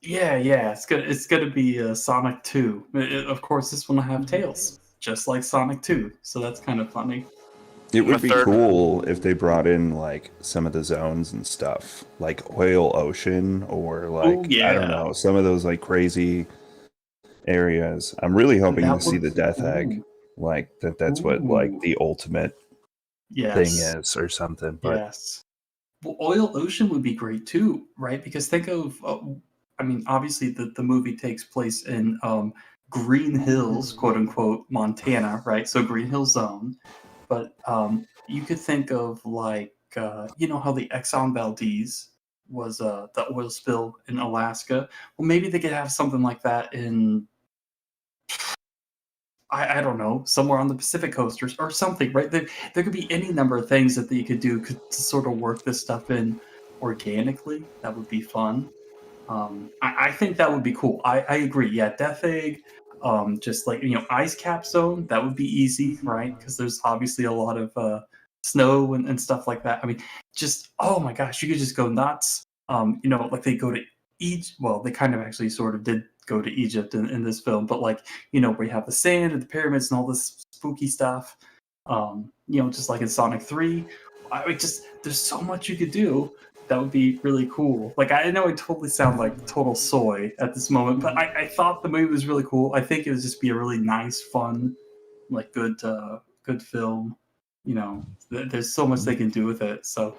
Yeah, it's gonna be Sonic 2. Of course, this one will have Tails, just like Sonic 2. So that's kind of funny. it would be cool if they brought in like some of the zones and stuff, like Oil Ocean or like I don't know, some of those like crazy areas. I'm really hoping to see the Death Egg, like that's what like the ultimate thing is or something. But yes, well, Oil Ocean would be great too, right? Because think of, I mean, obviously the movie takes place in Green Hills, quote unquote, Montana, right? So Green Hill Zone. But you could think of like, you know how the Exxon Valdez was the oil spill in Alaska? Well, maybe they could have something like that in, I don't know, somewhere on the Pacific coast or something, right? There could be any number of things that you could do to sort of work this stuff in organically. That would be fun. I think that would be cool. I agree. Yeah, Death Egg. Just like, you know, Ice Cap Zone, that would be easy, right? Because there's obviously a lot of snow and stuff like that. I mean, just, oh my gosh, you could just go nuts. You know, like they go to Egypt. Well, they kind of actually sort of did go to Egypt in this film, but like, you know, where you have the sand and the pyramids and all this spooky stuff. You know, just like in Sonic 3. I mean, just, there's so much you could do. That would be really cool. Like, I know I totally sound like total soy at this moment, but I thought the movie was really cool. I think it would just be a really nice, fun, like good film. You know, there's so much they can do with it. So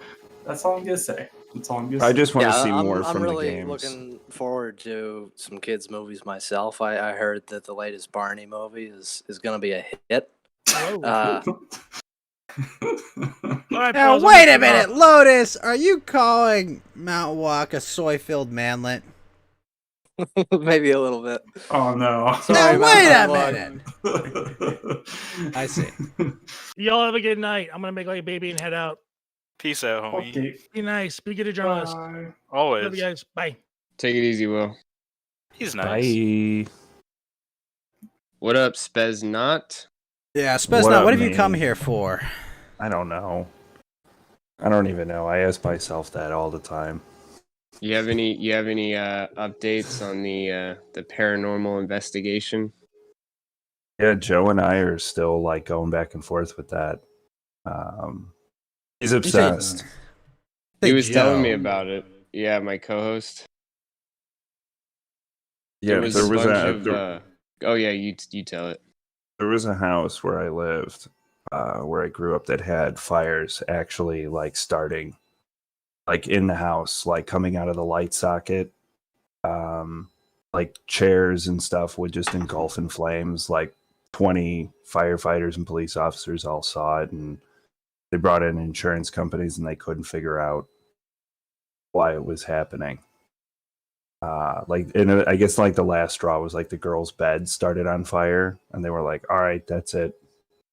that's all I'm gonna say. That's all I'm gonna say. I just want to see more from the really games. Looking forward to some kids' movies myself. I heard that the latest Barney movie is gonna be a hit. Now wait a minute, Lotus. Are you calling Mount Walk a soy-filled manlet? Maybe a little bit. Oh no! Sorry, now wait a Mount minute. I see. Y'all have a good night. I'm gonna make like a baby and head out. Peace out, homie. Okay. Be nice. Be good to journalist. Always. Love you guys. Bye. Take it easy, Will. He's nice. Bye. What up, Speznot? Yeah, Speznot, what have you come here for? I don't know. I don't even know. I ask myself that all the time. You have any updates on the paranormal investigation? Yeah, Joe and I are still like going back and forth with that. He's obsessed. He was telling me about it. Yeah, my co-host. Yeah, there was oh yeah, you tell it. There was a house where I lived, where I grew up, that had fires actually like starting, like in the house, like coming out of the light socket. Like chairs and stuff would just engulf in flames. Like 20 firefighters and police officers all saw it, and they brought in insurance companies, and they couldn't figure out why it was happening. And I guess like the last straw was like the girl's bed started on fire, and they were like, all right, that's it,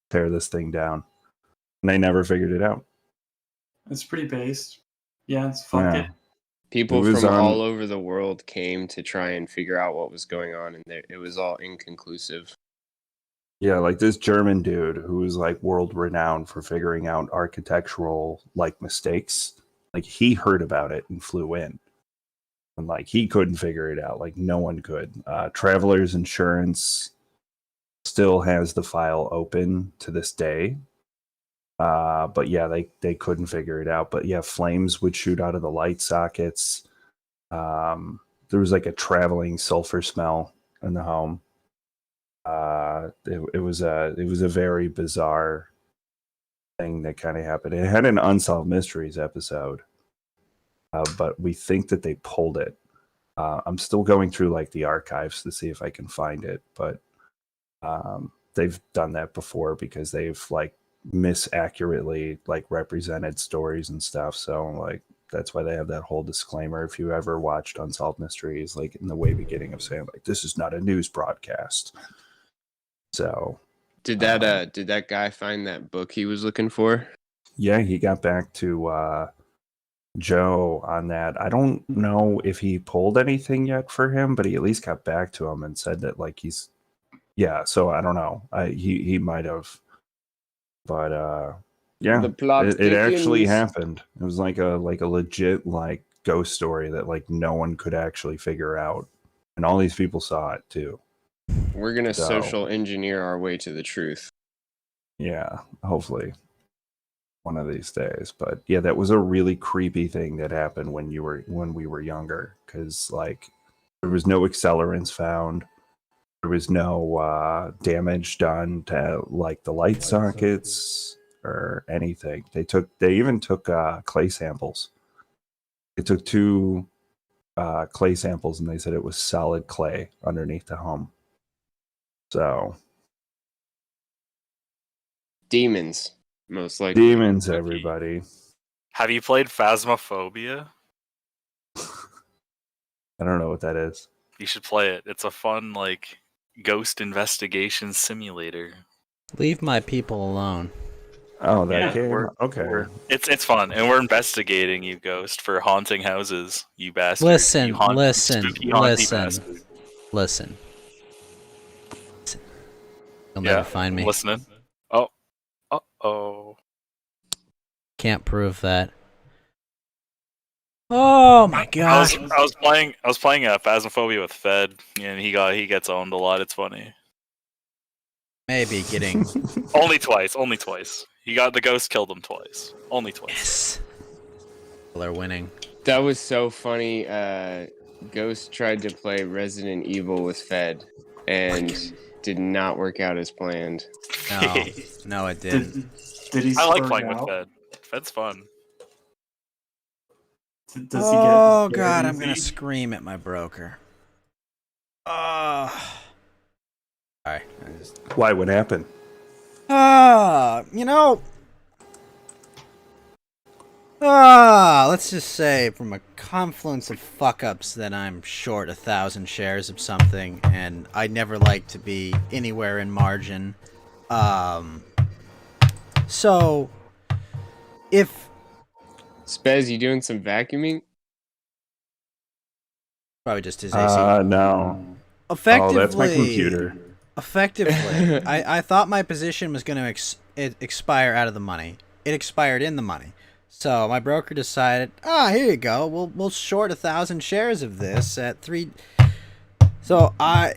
tear this thing down, and they never figured it out. It's pretty based. Yeah, it's fuck it. People from all over the world came to try and figure out what was going on, and it was all inconclusive. Yeah, like this German dude who was like world renowned for figuring out architectural like mistakes. Like he heard about it and flew in. And like he couldn't figure it out. Like no one could. Travelers Insurance still has the file open to this day. But yeah, they couldn't figure it out. But yeah, flames would shoot out of the light sockets. There was like a traveling sulfur smell in the home. It was a very bizarre thing that kind of happened. It had an Unsolved Mysteries episode, but we think that they pulled it. I'm still going through like the archives to see if I can find it, but they've done that before because they've like misaccurately like represented stories and stuff. So like that's why they have that whole disclaimer. If you ever watched Unsolved Mysteries, like in the way beginning of saying like this is not a news broadcast. So did that guy find that book he was looking for? Yeah, he got back to Joe on that. I don't know if he pulled anything yet for him, but he at least got back to him and said that like he's so I don't know. He might have, but yeah, it actually happened. It was like a legit like ghost story that like no one could actually figure out, and all these people saw it too. We're gonna social engineer our way to the truth. Yeah, hopefully one of these days. But yeah, that was a really creepy thing that happened when we were younger, because like there was no accelerants found. There was no damage done to like the light sockets or anything. They even took clay samples. They took 2 clay samples and they said it was solid clay underneath the home. So demons, most likely. Demons, everybody. Have you played Phasmophobia? I don't know what that is. You should play it. It's a fun like ghost investigation simulator. Leave my people alone. Oh, that game? Okay. It's fun, and we're investigating you, Ghost, for haunting houses, you bastard. Listen. You spooky, haunty bastard. Listen. You'll never find me. Listening. Oh. Uh-oh. Can't prove that. Oh my god. I was playing Phasmophobia with Fed, and he gets owned a lot. It's funny. Maybe getting only twice. He got the ghost killed him twice. Only twice. Yes. They're winning. That was so funny. Ghost tried to play Resident Evil with Fed and did not work out as planned. No, it didn't. Did he? I like playing with Fed. Fed's fun. Does oh god, I'm gonna scream at my broker. Alright. Why? What happened? Let's just say from a confluence of fuck-ups that I'm short 1,000 shares of something, and I never like to be anywhere in margin. So, if... Spez, you doing some vacuuming? Probably just his AC. No. Effectively... Oh, that's my computer. Effectively, I thought my position was going to expire out of the money. It expired in the money. So my broker decided, here you go. We'll short 1,000 shares of this at 3. So I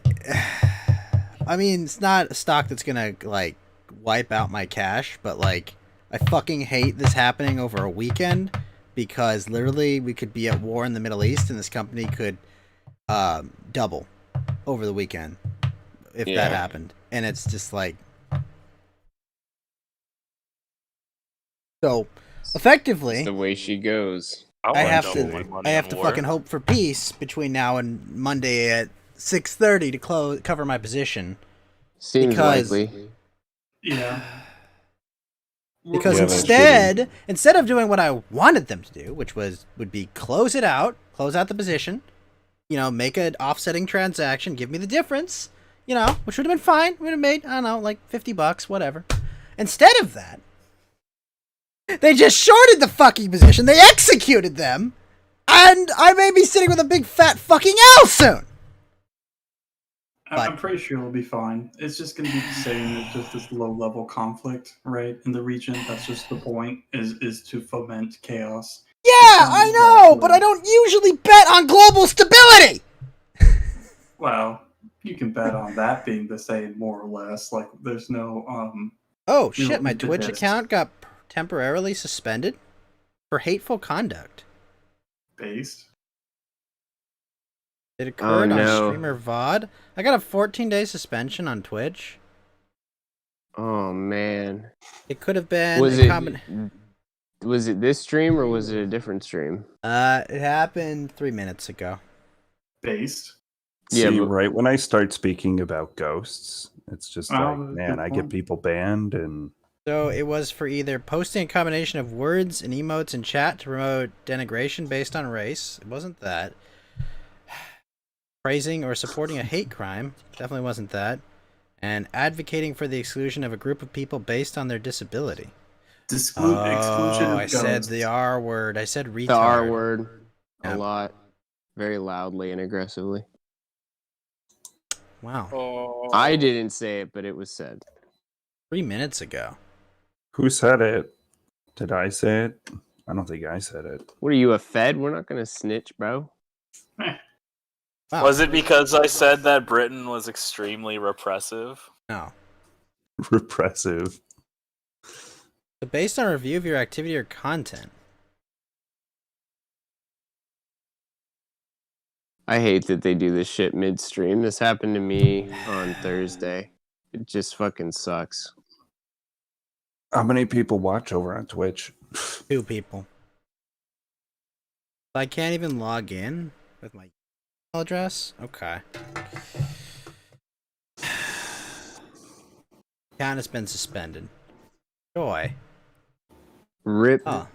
mean, it's not a stock that's going to like wipe out my cash, but like I fucking hate this happening over a weekend, because literally we could be at war in the Middle East and this company could double over the weekend. If that happened. And it's just like... So, effectively... It's the way she goes. I have to fucking hope for peace between now and Monday at 6:30 to cover my position. Seems likely. Yeah. Because instead of doing what I wanted them to do, which would be close out the position, make an offsetting transaction, give me the difference, which would have been fine. Would have made, I don't know, like $50, whatever. Instead of that, they just shorted the fucking position. They executed them, and I may be sitting with a big fat fucking L soon. I'm pretty sure it'll be fine. It's just going to be the same. It's just this low-level conflict, right, in the region. That's just the point, is to foment chaos. Yeah, I know, but I don't usually bet on global stability. Well, you can bet on that being the same, more or less. Like, there's no Oh you shit! know, My the Twitch best account got temporarily suspended for hateful conduct. based. It occurred on no. streamer VOD. I got a 14-day suspension on Twitch. Oh man. It could have been Was a it was it this stream or was it a different stream? It happened 3 minutes ago. Based. Yeah, See, but- right when I start speaking about ghosts, it's just like, Oh, man, good I point. get people banned, and So it was for either posting a combination of words and emotes in chat to promote denigration based on race. It wasn't that. Praising or supporting a hate crime. Definitely wasn't that. And advocating for the exclusion of a group of people based on their disability. Exclusion of I said ghosts. the R word. I said retard. The R word Yeah. a lot. Very loudly and aggressively. Wow. I didn't say it, but it was said. 3 minutes ago. who said it? Did I say it? I don't think I said it. What are you, a Fed? We're not gonna snitch, bro. Was it because I said that Britain was extremely repressive? No. Repressive. So based on a review of your activity or content. I hate that they do this shit midstream. This happened to me on Thursday. It just fucking sucks. How many people watch over on Twitch? 2 people. I can't even log in with my email address? Okay. Account has been suspended. Joy. Rip Oh.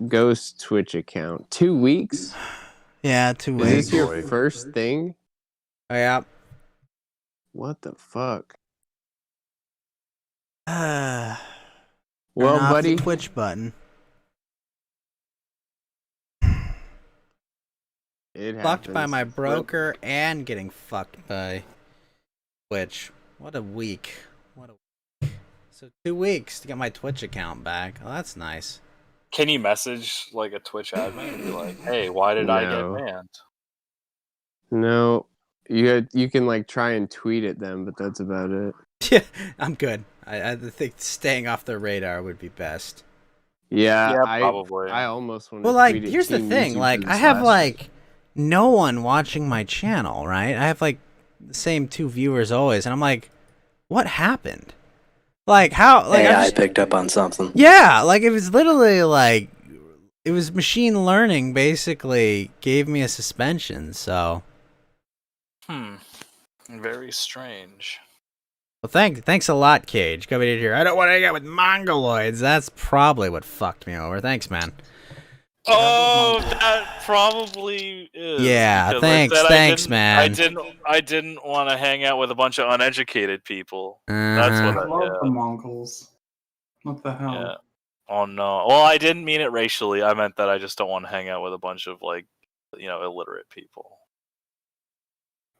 Ghost Twitch account. 2 weeks? Yeah, 2 Is weeks. this your first thing? Oh, yeah. What the fuck? Well, Well, buddy. The Twitch button. It Fucked by happens. my broker and getting fucked by Twitch. What a week. What a week. So 2 weeks to get my Twitch account back. Oh, that's nice. Can you message like a Twitch admin and be like, "Hey, why did I No. get banned?" No. You can like try and tweet at them, but that's about it. Yeah, I'm good. I think staying off the radar would be best. Yeah, Yeah, I probably. I almost want to Well, like, tweet at here's the Team thing. YouTube Like, for I this have, last like, no one watching my channel, right? I have, like, the same 2 viewers always. And I'm like, what happened? Like, how? Like, AI picked up on something. Yeah, like, it was literally, like, it was machine learning, basically, gave me a suspension, so. Very strange. Well, thanks a lot, Cage. Coming in here. I don't want to get with Mongoloids. That's probably what fucked me over. Thanks, man. Oh, that probably is. Yeah, because I thanks, said thanks, I man. didn't want to hang out with a bunch of uneducated people. That's Uh-huh. what I I love yeah. the Mongols. What the hell? Yeah. Oh no. Well, I didn't mean it racially. I meant that I just don't want to hang out with a bunch of like, illiterate people.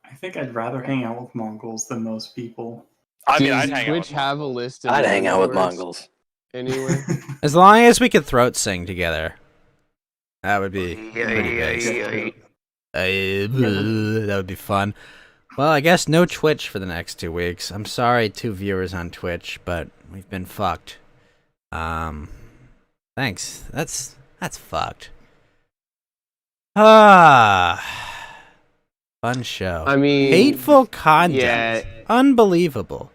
I think I'd rather hang out with Mongols than most people. I mean, Does I'd hang out Twitch with have a list of I'd hang out with members Mongols. anywhere? As long as we could throat sing together, that would be pretty basic. That would be fun. Well, I guess no Twitch for the next 2 weeks. I'm sorry, 2 viewers on Twitch, but we've been fucked. Thanks. That's fucked. Fun show. I mean, hateful content. yeah. Unbelievable.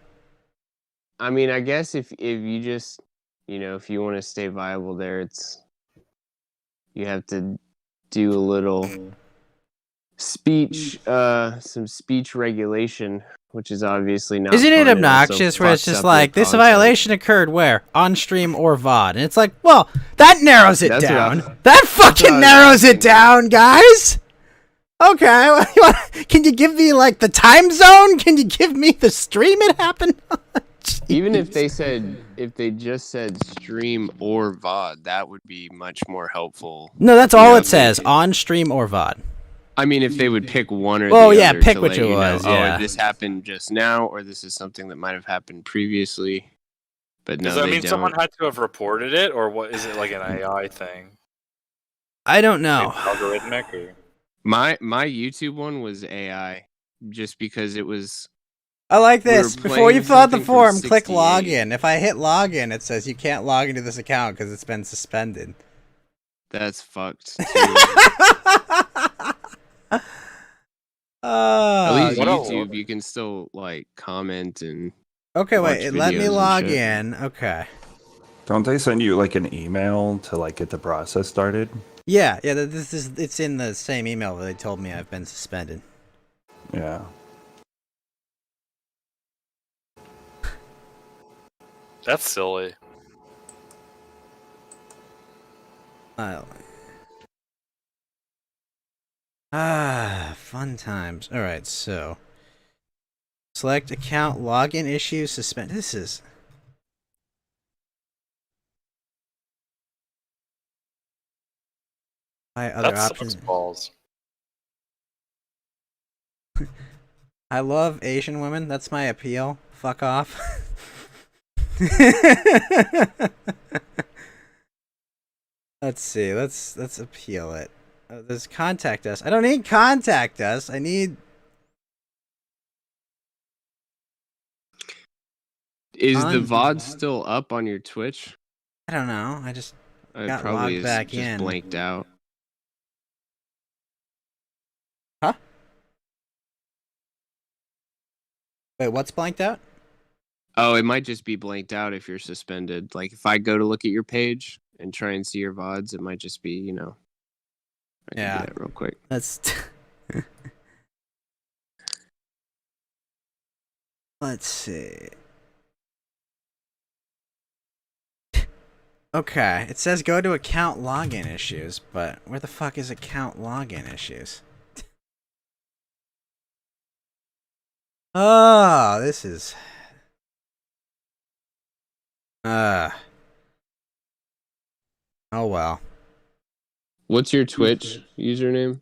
I mean, I guess if you just, if you want to stay viable there, you have to do a little speech, some speech regulation, which is obviously not. Isn't it fun and also obnoxious where it's fucks just up your like, this content. violation occurred where? On stream or VOD? And it's like, well, that narrows it That's what down. I- That fucking what I was narrows it down, guys! Okay, can you give me, like, the time zone? Can you give me the stream it happened on? Even if they just said stream or VOD, that would be much more helpful. No, that's all Yeah, it says. On stream or VOD. I mean, if they would pick one or Oh, the yeah, other pick to which let it you know, was, oh, yeah. this happened just now, or this is something that might have happened previously. But no, Does that they mean don't. someone had to have reported it, or what? Is it like an AI thing? I don't know. Algorithmic or? My YouTube one was AI, just because it was. I like we were this. Before you playing fill out the something from form, click 68. login. If I hit login, it says you can't log into this account because it's been suspended. That's fucked. Too. At least YouTube, you can still like comment and. Okay, wait. watch It let me videos and log shit. in. Okay. Don't they send you like an email to like get the process started? Yeah. It's in the same email where they told me I've been suspended. Yeah. That's silly. Fun times. All right, so select account, login issues, suspend. This is. My other That options. sucks balls. I love Asian women. That's my appeal. Fuck off. Let's see. Let's appeal it. There's contact us. I don't need contact us. I need. Is the VOD still up on your Twitch? I don't know. I just It got probably logged is back just in. blanked out. Huh? Wait, what's blanked out? Oh, it might just be blanked out if you're suspended. Like if I go to look at your page and try and see your VODs, it might just be, you know. I can Yeah. do that real quick. That's. Let's see. Okay, it says go to account login issues, but where the fuck is account login issues? Oh, this is. Oh well. What's your Twitch username?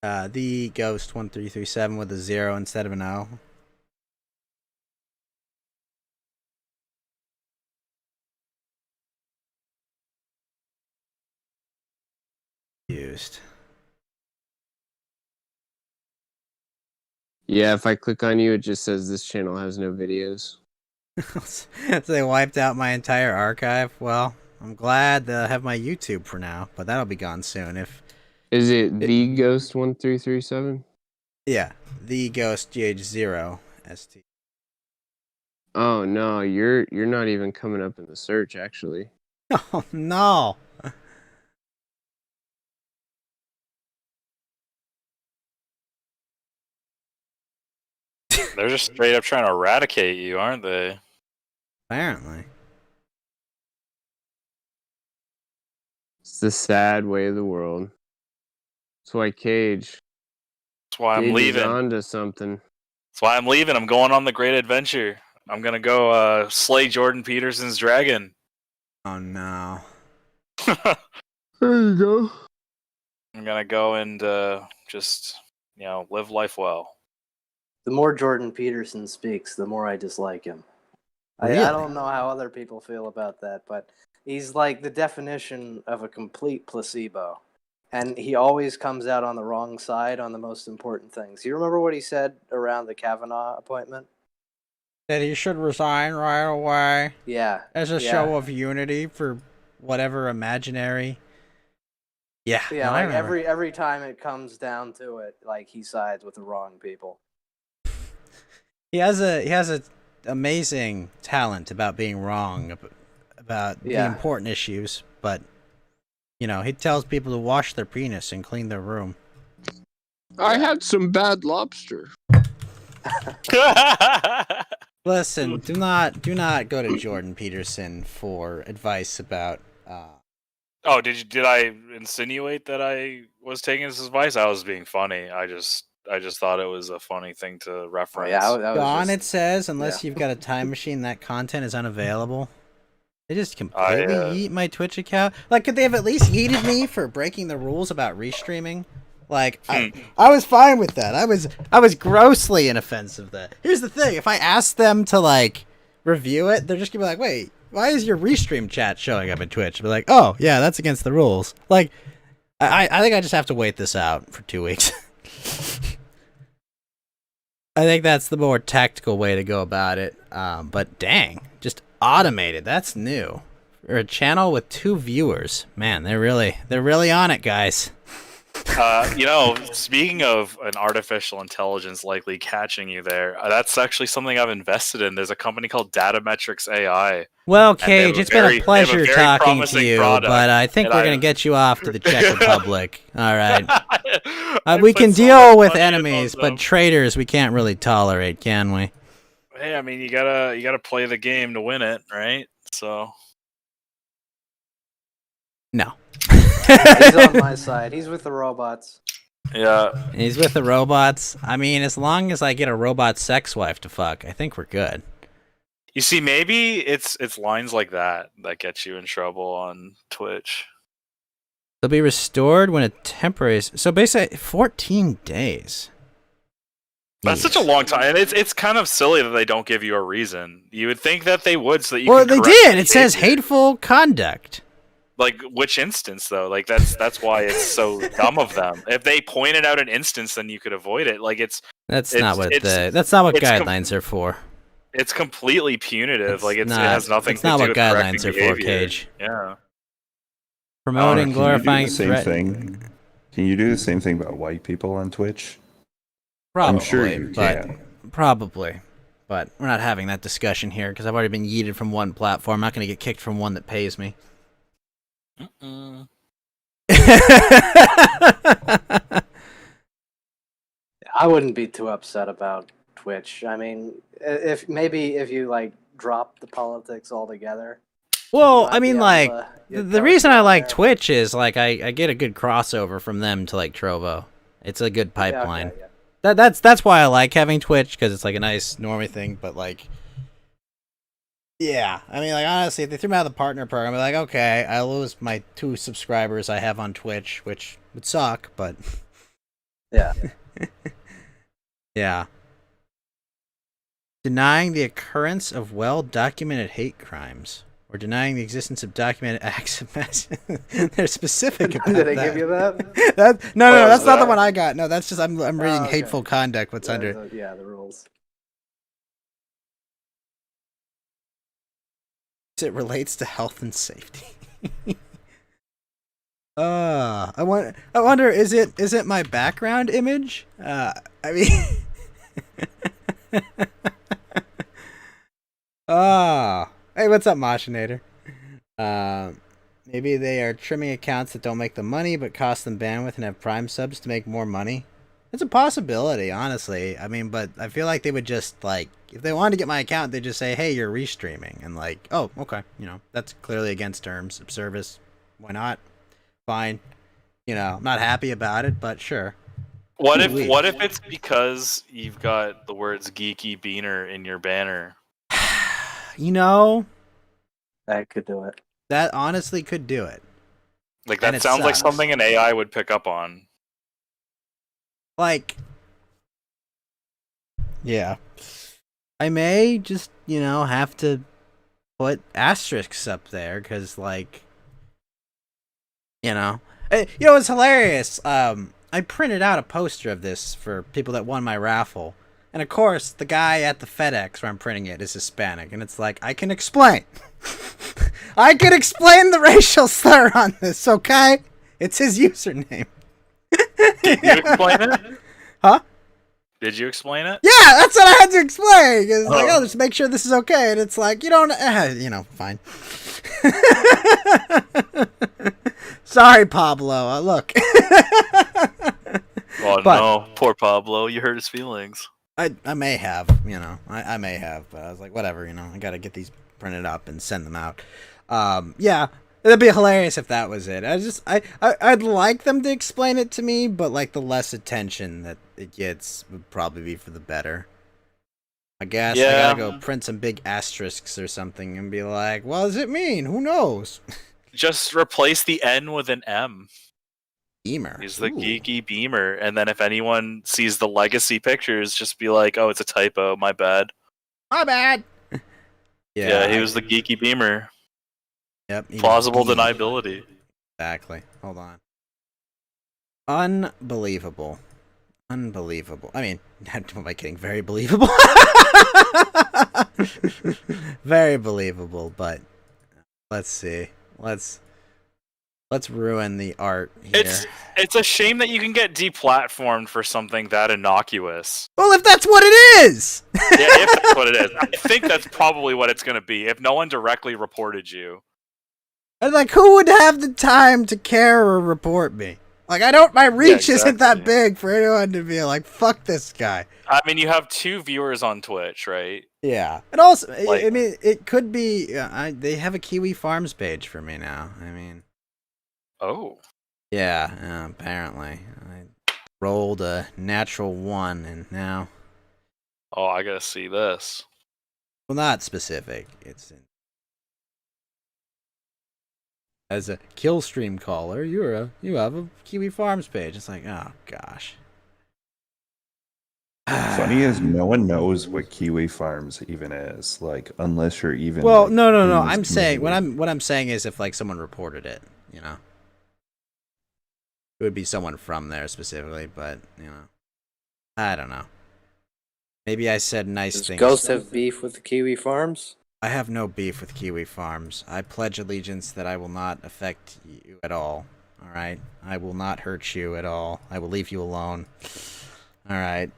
The Ghost 1337 with a 0 instead of an O. Used. Yeah, if I click on you, it just says this channel has no videos. So they wiped out my entire archive. Well, I'm glad to have my YouTube for now, but that'll be gone soon. Is it the Ghost 1337? Yeah, the Ghost GH0 ST. Oh no, you're not even coming up in the search actually. Oh no. They're just straight up trying to eradicate you, aren't they? Apparently. It's the sad way of the world. That's why Cage. That's why I'm Cage is leaving. onto something. That's why I'm leaving. I'm going on the great adventure. I'm gonna go slay Jordan Peterson's dragon. Oh no. There you go. I'm gonna go and just live life well. The more Jordan Peterson speaks, the more I dislike him. Really? I don't know how other people feel about that, but he's like the definition of a complete placebo. And he always comes out on the wrong side on the most important things. You remember what he said around the Kavanaugh appointment? That he should resign right away. Yeah. As a show of unity for whatever imaginary. Yeah. Yeah, no, I like remember. every time it comes down to it, like he sides with the wrong people. He has a amazing talent about being wrong about the Yeah. important issues, but he tells people to wash their penis and clean their room. I had some bad lobster. Listen, do not go to Jordan Peterson for advice about Oh, did I insinuate that I was taking his advice? I was being funny. I just thought it was a funny thing to reference. on it says unless you've got a time machine, that content is unavailable. They just completely yeet my Twitch account. Like, could they have at least yeeted me for breaking the rules about restreaming? Like, I was fine with that. I was grossly inoffensive that. Here's the thing. If I ask them to, like, review it, they're just gonna be like, wait, why is your restream chat showing up in Twitch? I'll be like, oh, yeah, that's against the rules. Like, I think I just have to wait this out for 2 weeks. I think that's the more tactical way to go about it. But dang, just automated. That's new. For a channel with 2 viewers, man, they're really on it, guys. Speaking of an artificial intelligence likely catching you there, that's actually something I've invested in. There's a company called Datametrics AI. Well, Cage, it's been a pleasure talking to you, but I think we're going to get you off to the Czech Republic. All right. We can deal with enemies, but traitors we can't really tolerate, can we? Hey, I mean, you gotta play the game to win it, right? So. No. He's on my side. He's with the robots. Yeah. He's with the robots. I mean, as long as I get a robot sex wife to fuck, I think we're good. You see, maybe it's lines like that get you in trouble on Twitch. They'll be restored when a temporary... So basically, 14 days. That's such a long time, and it's kind of silly that they don't give you a reason. You would think that they would, so that you Well, can they correct did. It says hateful conduct. Like, which instance, though? Like, that's why it's so dumb of them. If they pointed out an instance, then you could avoid it. Like, That's not what guidelines are for. It's completely punitive. It not- has nothing it's to not do what with guidelines correcting are for, behavior. Cage. Yeah. Promoting, glorifying, Can you do the same thing? Can you do the same thing about white people on Twitch? Probably, I'm sure you can. Probably. But we're not having that discussion here because I've already been yeeted from one platform. I'm not going to get kicked from one that pays me. I wouldn't be too upset about Twitch. I mean, if you like drop the politics altogether. Well, I mean, able like, to the reason I like Twitch is, like, I get a good crossover from them to, like, Trovo. It's a good pipeline. That's why I like having Twitch, because it's, like, a nice normie thing, but, like, yeah. I mean, like, honestly, if they threw me out of the partner program, I'd be like, okay, I lose my 2 subscribers I have on Twitch, which would suck, but... Yeah. Yeah. Denying the occurrence of well-documented hate crimes. Or denying the existence of documented acts of mass. They're specific about that. Did they give you that? No, that's not the one I got. No, that's just I'm reading hateful conduct. What's under? The rules. It relates to health and safety. I wonder, is it my background image? I mean, hey, what's up, Machinator? Maybe they are trimming accounts that don't make them money but cost them bandwidth and have Prime subs to make more money. It's a possibility, honestly. I mean, but I feel like they would just, like, if they wanted to get my account, they'd just say, hey, you're restreaming. And, like, oh, okay. That's clearly against terms of service. Why not? Fine. I'm not happy about it, but sure. What if it's because you've got the words Geeky Beaner in your banner? That could do it. That honestly could do it. Like, that sounds like something an AI would pick up on. Like, yeah. I may just, have to put asterisks up there, because, like, it's hilarious. I printed out a poster of this for people that won my raffle. And of course, the guy at the FedEx where I'm printing it is Hispanic. And it's like, I can explain. I can explain the racial slur on this, okay? It's his username. Did you explain it? Huh? Did you explain it? Yeah, that's what I had to explain. It's like, just make sure this is okay. And it's like, fine. Sorry, Pablo. Look. Oh, no. Poor Pablo. You hurt his feelings. I may have, I may have, but I was like, whatever, I gotta get these printed up and send them out. Yeah, it'd be hilarious if that was it. I'd like them to explain it to me, but, like, the less attention that it gets would probably be for the better. I guess I gotta go print some big asterisks or something and be like, what does it mean? Who knows? Just replace the N with an M. Beamer. He's the geeky Beamer. And then if anyone sees the legacy pictures, just be like, "Oh, it's a typo. My bad." My bad. Yeah, he was the geeky Beamer. Yep. he was Plausible geeky. deniability. Exactly. Hold on. Unbelievable. Unbelievable. I mean, am I kidding? Very believable. Very believable, but let's see. Let's ruin the art here. It's a shame that you can get deplatformed for something that innocuous. Well, if that's what it is. Yeah, if that's what it is. I think that's probably what it's going to be if no one directly reported you. And like, who would have the time to care or report me? Like, my reach isn't that big for anyone to be like, fuck this guy. I mean, you have 2 viewers on Twitch, right? Yeah. And also, Like- I mean, it could be, they have a Kiwi Farms page for me now. I mean. Oh. Yeah, apparently. I rolled a natural 1, and now. Oh, I gotta see this. Well, not specific. It's in. As a kill stream caller, you have a Kiwi Farms page. It's like, oh gosh. Funny is no one knows what Kiwi Farms even is, like, unless you're even. Well, like, no. in this I'm saying community. what I'm saying is if like someone reported it, you know, it would be someone from there specifically. But you know, I don't know. Maybe I said nice Does things. Ghost have beef with the Kiwi Farms? I have no beef with Kiwi Farms. I pledge allegiance that I will not affect you at all. All right? I will not hurt you at all. I will leave you alone. All right?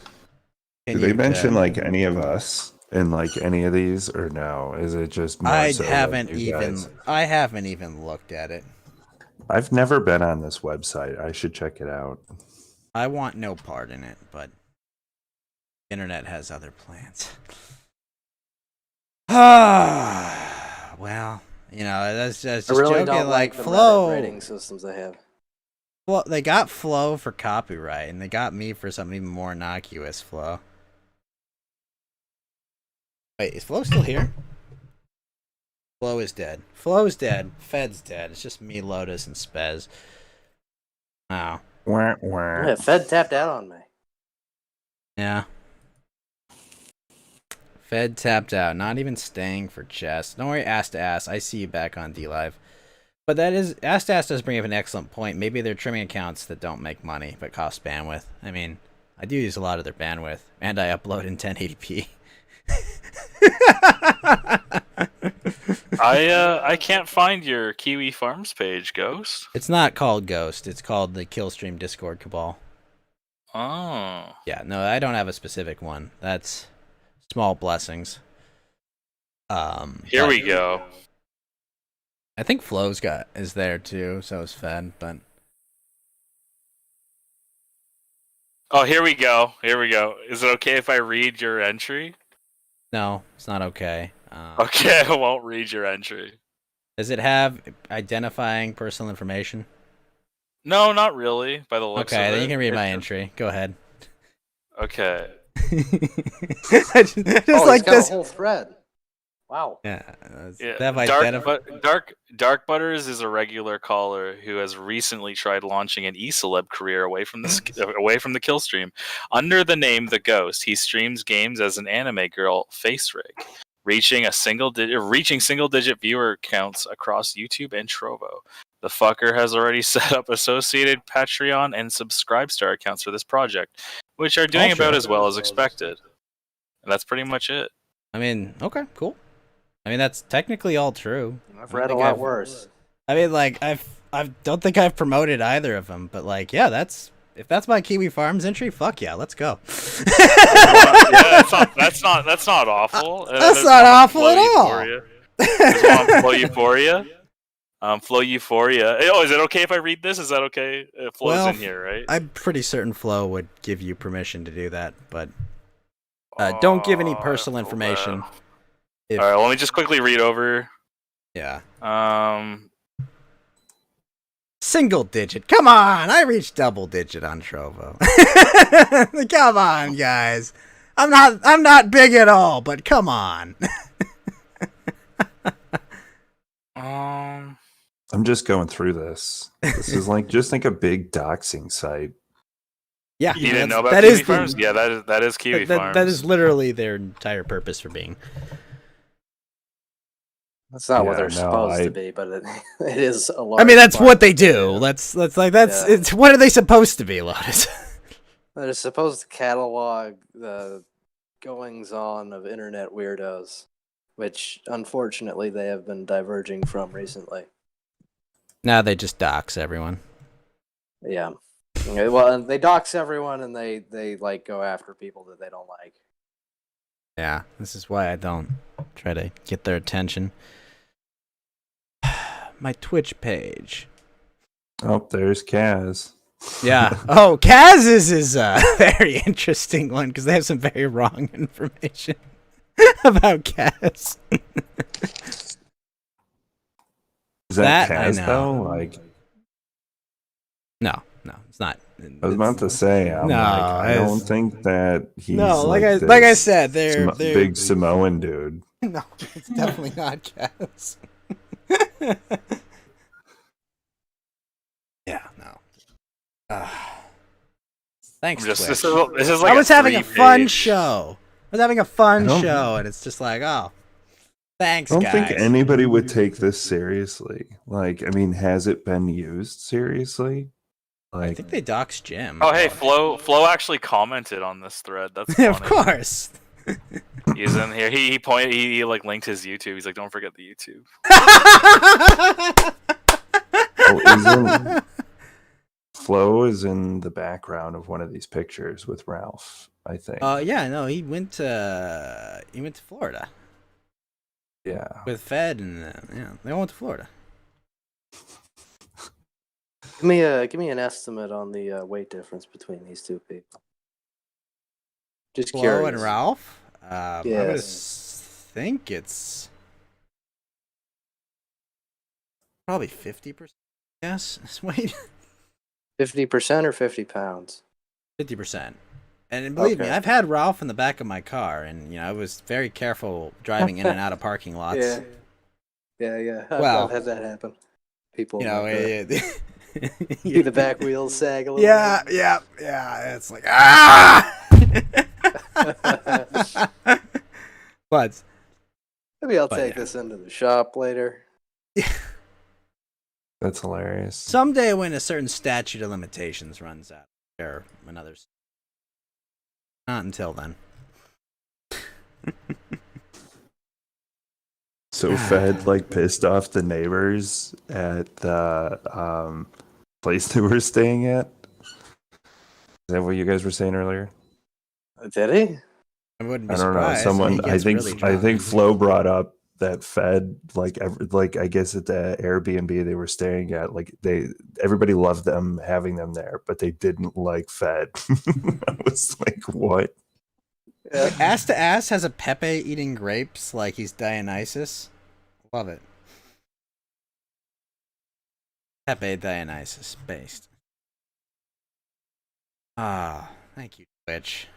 Do they mention like any of us in like any of these, or no? Is it just more I so, like, haven't you guys? I haven't even looked at it. I've never been on this website. I should check it out. I want no part in it, but internet has other plans. Well, you know, that's just I really joking. don't Like the Reddit Flow, rating systems they have. well, they got Flow for copyright, and they got me for something even more innocuous. Flow. Wait, is Flow still here? Flow is dead. Flow is dead. Fed's dead. It's just me, Lotus, and Spez. Wow. Yeah, Fed tapped out on me. Yeah. Fed tapped out. Not even staying for chess. Don't worry, Ass to Ass. I see you back on DLive. But that is, Ass to Ass does bring up an excellent point. Maybe they're trimming accounts that don't make money but cost bandwidth. I mean, I do use a lot of their bandwidth, and I upload in 1080p. I can't find your Kiwi Farms page, Ghost. It's not called Ghost. It's called the Killstream Discord Cabal. Oh. Yeah, no, I don't have a specific one. That's small blessings. Here but we go. I think Flow's is there too, so is Fed, but Oh, here we go. Here we go. Is it okay if I read your entry? no, it's not okay. Okay, I won't read your entry. Does it have identifying personal information? No, not really. By the looks Okay, of then it. you can read my It's- entry. Go ahead. Okay. I just Oh, like he's got this. a whole thread. Wow. Yeah, Yeah, they have identif- Dark Butters is a regular caller who has recently tried launching an e-celeb career away from the kill stream. Under the name The Ghost, he streams games as an anime girl, Face Rig, reaching single digit viewer counts across YouTube and Trovo. The fucker has already set up associated Patreon and Subscribestar accounts for this project, which are doing about as well as expected. And that's pretty much it. I mean, okay, cool. I mean, that's technically all true. I've read a lot worse. I mean, like, I don't think I've promoted either of them, but like, yeah, if that's my Kiwi Farms entry, fuck yeah, let's go. Yeah, that's not awful. That's not awful at all. Flow Euphoria. Flow Euphoria. Oh, is it okay if I read this? Is that okay? Flow's in here, right? I'm pretty certain Flow would give you permission to do that, but don't give any personal information. All right, let me just quickly read over. Yeah. Single digit. Come on, I reached double digit on Trovo. Come on, guys. I'm not big at all, but come on. I'm just going through this. This is like just like a big doxing site. Yeah, You didn't know about that Kiwi is the- Farms? Yeah, that is Kiwi Farms. That is literally their entire purpose for being. That's not what Yeah, they're no, supposed I- to be, but it is a large. I mean, that's part. what they do. That's like that's Yeah. it's what are they supposed to be, Lotus? They're supposed to catalog the goings on of internet weirdos, which unfortunately they have been diverging from recently. Now they just dox everyone. Yeah. Okay, well, and they dox everyone, and they like go after people that they don't like. Yeah, this is why I don't try to get their attention. My Twitch page. Oh, there's Kaz. Yeah. Oh, Kaz is a very interesting one because they have some very wrong information about Kaz. Is that I Kaz know. though? Like, No, it's not. I was about to say, I'm No, like, I it's- don't think that he's No, like this I said, they're big Samoan dude. No, it's definitely not Kaz. Yeah, no. Thanks, I'm just- Twitch. this is like I was a having a fun 3-page show. I was having a fun I don't- show, and it's just like, oh, thanks, I don't guys. think anybody would take this seriously. Like, I mean, has it been used seriously? Like, I think they doxed Jim. Oh, hey, Flo actually commented on this thread. That's funny. Of course. He's in here. He pointed. He like linked his YouTube. He's like, don't forget the YouTube. isn't Flo is in the background of one of these pictures with Ralph, I think. Yeah, no, he went to Florida Yeah. with Fed, and yeah, they all went to Florida. Give me an estimate on the weight difference between these two people. Just Flo curious. and Ralph. I would Yes. think it's probably 50%. Yes, wait, 50% or 50 pounds. 50%. And believe me, Okay. I've had Ralph in the back of my car, and I was very careful driving in and out of parking lots. Yeah. Well, I've had that happen. People, see the back wheels sag a little. Yeah. It's like but Maybe I'll but take yeah. this into the shop later. That's hilarious. Someday, when a certain statute of limitations runs out, or another. Not until then. So Fed like pissed off the neighbors at the place they were staying at. Is that what you guys were saying earlier? Did he? I wouldn't be I don't know. surprised. Someone, He I gets think, really I drunk. think Flo brought up that Fed, like I guess at the Airbnb they were staying at, like everybody loved them having them there, but they didn't like Fed. I was like, what? Like, Ass to Ass has a Pepe eating grapes like he's Dionysus. Love it. Pepe Dionysus based. Ah, thank you, Twitch.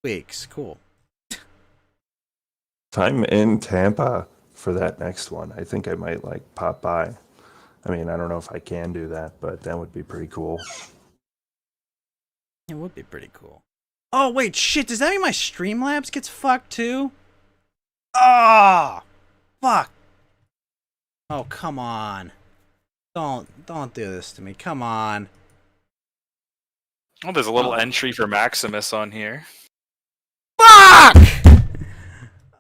Weeks, cool. If I'm in Tampa for that next one, I think I might like pop by. I mean, I don't know if I can do that, but that would be pretty cool. It would be pretty cool. Oh wait, shit! Does that mean my Streamlabs gets fucked too? Ah, fuck! Oh come on! Don't do this to me! Come on! Oh, there's a little entry for Maximus on here. Fuck!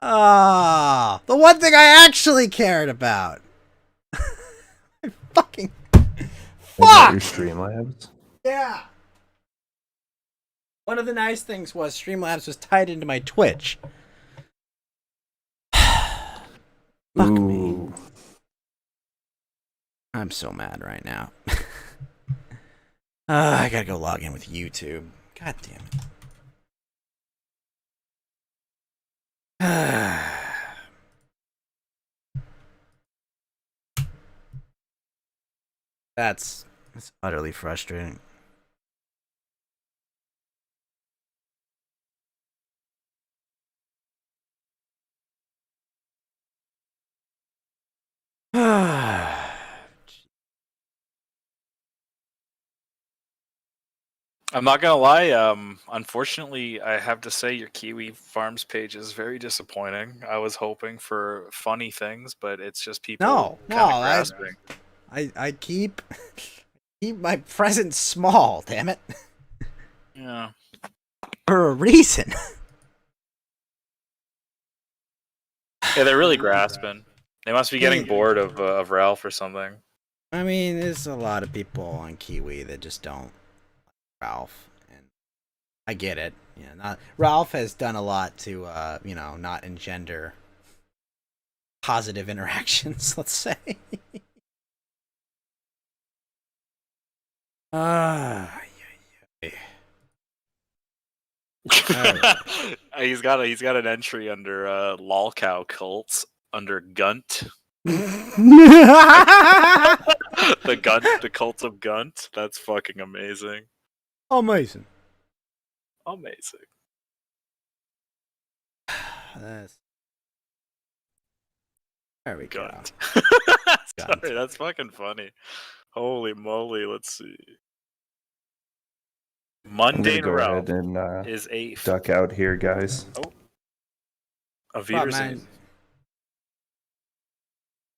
Ah, the one thing I actually cared about. I fucking Is that your Streamlabs? yeah. One of the nice things was Streamlabs was tied into my Twitch. Fuck me. I'm so mad right now. I gotta go log in with YouTube. God damn it. That's utterly frustrating. I'm not gonna lie. Unfortunately, I have to say your Kiwi Farms page is very disappointing. I was hoping for funny things, but it's just people No, kind of grasping. I keep my presence small. Damn it. Yeah. For a reason. Yeah, they're really grasping. They must be getting bored of Ralph or something. I mean, there's a lot of people on Kiwi that just don't like Ralph, and I get it. Ralph has done a lot to, not engender positive interactions. Let's say. He's got an entry under lolcow cults under Gunt. The cult of Gunt. That's fucking amazing. Amazing. There we go. Sorry, that's fucking funny. Holy moly, let's see. Mundane go Ralph ahead and is 8th. duck out here, guys. Oh. Auf Well, Wiedersehen. man.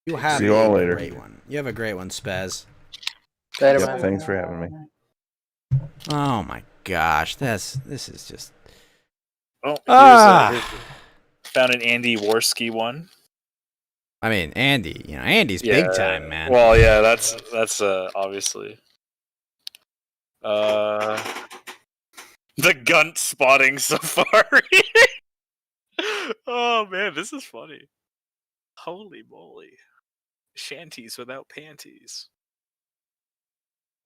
You have See you all a later. great one. You have a great one, Spaz. Yep, thanks for having me. Oh my gosh, this is just. Oh, here's found an Andy Worski one. I mean, Andy. Andy's big time, man. Well, yeah, that's obviously. The Gunt spotting safari. Oh man, this is funny. Holy moly. Shanties without panties.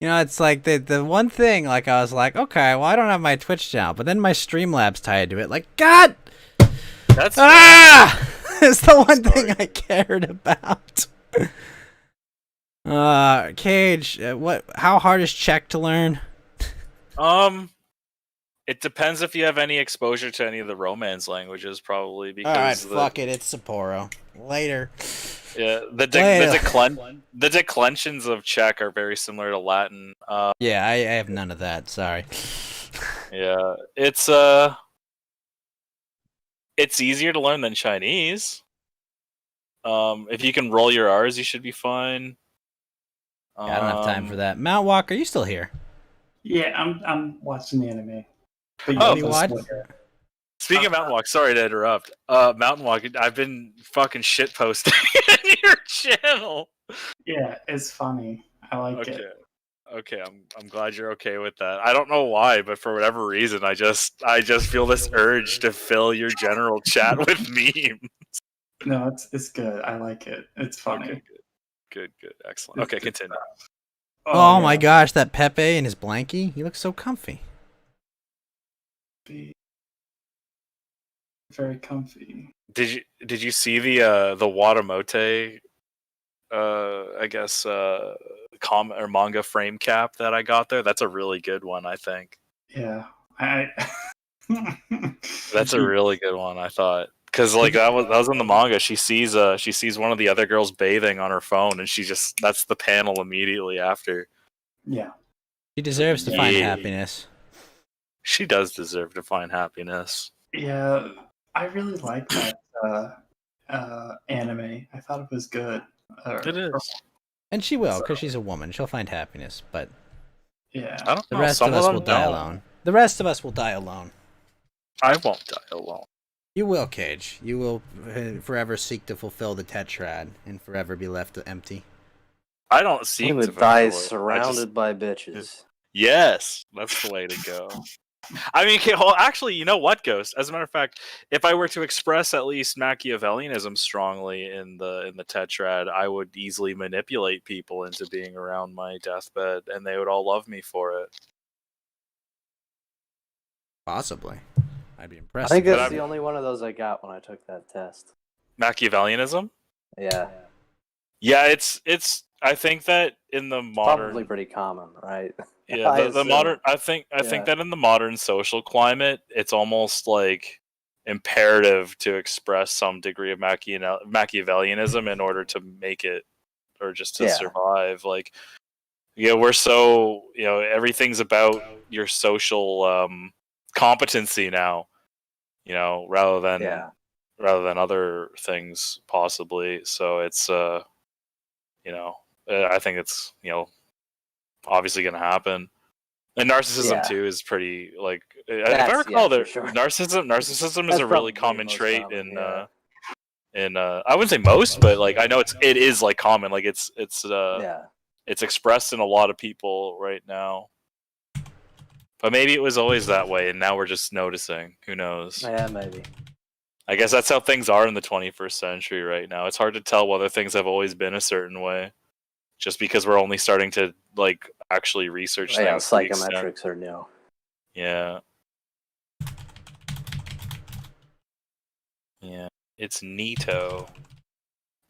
It's like the one thing, like, I was like, okay, well, I don't have my Twitch channel, but then my Streamlabs tied to it. Like, God! That's it's the one thing I cared about. Cage, how hard is Czech to learn? It depends if you have any exposure to any of the Romance languages, probably, because Alright, fuck it, it's Sapporo. Later. Yeah, the declensions of Czech are very similar to Latin. Yeah, I have none of that, sorry. Yeah, it's easier to learn than Chinese. If you can roll your R's, you should be fine. Yeah, I don't have time for that. Mount Walker, you still here? Yeah, I'm watching the anime. But Oh, you what? Speaking of Mountain Walk, sorry to interrupt. Mountain Walk, I've been fucking shit posting your channel. Yeah, it's funny. I like it. Okay, I'm glad you're okay with that. I don't know why, but for whatever reason, I just feel this urge to fill your general chat with memes. No, it's good. I like it. It's funny. Okay, good, excellent. Okay, continue. Oh my gosh, that Pepe and his blankie, he looks so comfy. Very comfy. Did you see the Watamote I guess comic or manga frame cap that I got there? That's a really good one, I think. Yeah. That's a really good one, I thought. Cuz like that was in the manga. She sees one of the other girls bathing on her phone, and that's the panel immediately after. Yeah. She deserves to find happiness. She does deserve to find happiness. Yeah, I really like that anime. I thought it was good. It is. And she will, because she's a woman. She'll find happiness, but yeah, I don't the know. rest Some of us them will die don't. alone. The rest of us will die alone. I won't die alone. You will, Cage. You will forever seek to fulfill the tetrad and forever be left empty. I don't seek I'm to gonna die fulfill it. surrounded by bitches. Yes, that's the way to go. I mean, actually, you know what, Ghost? As a matter of fact, if I were to express at least Machiavellianism strongly in the tetrad, I would easily manipulate people into being around my deathbed, and they would all love me for it. Possibly. I'd be I impressed. think that's the only one of those I got when I took that test. Machiavellianism? Yeah. Yeah, it's. I think that in the modern, Probably pretty common, right? yeah, I the assume. modern. I think that in the modern social climate, it's almost like imperative to express some degree of Machiavellianism in order to make it, or just to Yeah. survive. Like, we're so, everything's about your social competency now, rather than other things possibly. So it's I think it's obviously going to happen. And narcissism too is pretty like, if I recall, narcissism is a really common trait in I wouldn't say most, but like I know it is like common. Like it's expressed in a lot of people right now. But maybe it was always that way, and now we're just noticing. Who knows? Yeah, maybe. I guess that's how things are in the 21st century right now. It's hard to tell whether things have always been a certain way, just because we're only starting to like actually research Yeah, things. to the psychometrics extent- are new. Yeah. Yeah. It's Nito.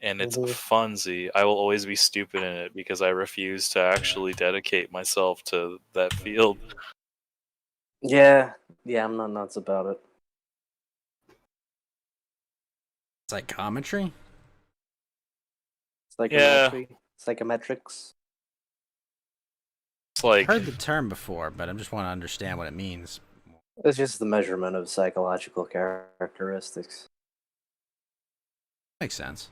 And it's Funzy. I will always be stupid in it because I refuse to actually dedicate myself to that field. Yeah, I'm not nuts about it. Psychometry? Psychometry? Psychometrics? It's like I've heard the term before, but I just want to understand what it means. It's just the measurement of psychological characteristics. Makes sense.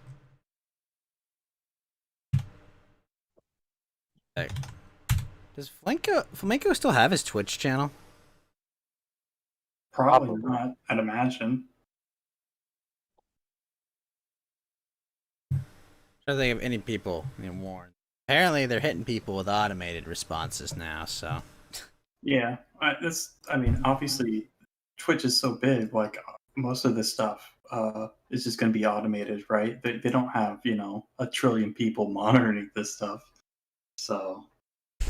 Hey. Does Flamenco still have his Twitch channel? Probably not, I'd imagine. I don't think of any people being warned. Apparently, they're hitting people with automated responses now. So Yeah, obviously, Twitch is so big. Like most of this stuff is just going to be automated, right? They don't have a trillion people monitoring this stuff. So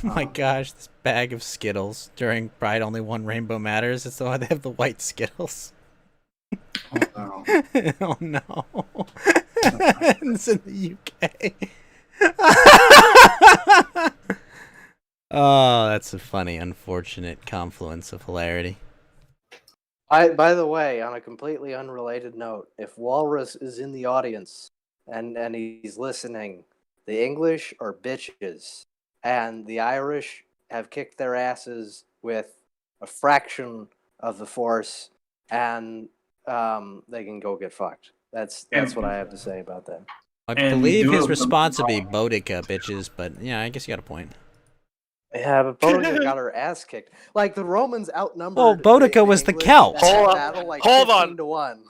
oh my gosh, this bag of Skittles during Pride Only One Rainbow Matters. It's why they have the white Skittles. Oh oh no. It's in the UK. Oh, that's a funny, unfortunate confluence of hilarity. By the way, on a completely unrelated note, if Walrus is in the audience and he's listening, the English are bitches, and the Irish have kicked their asses with a fraction of the force, and they can go get fucked. That's what I have to say about that. I believe his response would be Boudica, bitches, but yeah, I guess you got a point. Yeah, but Boudica got her ass kicked. Like the Romans outnumbered. Well, Boudica was the Celts. Hold Hold on. 15-1.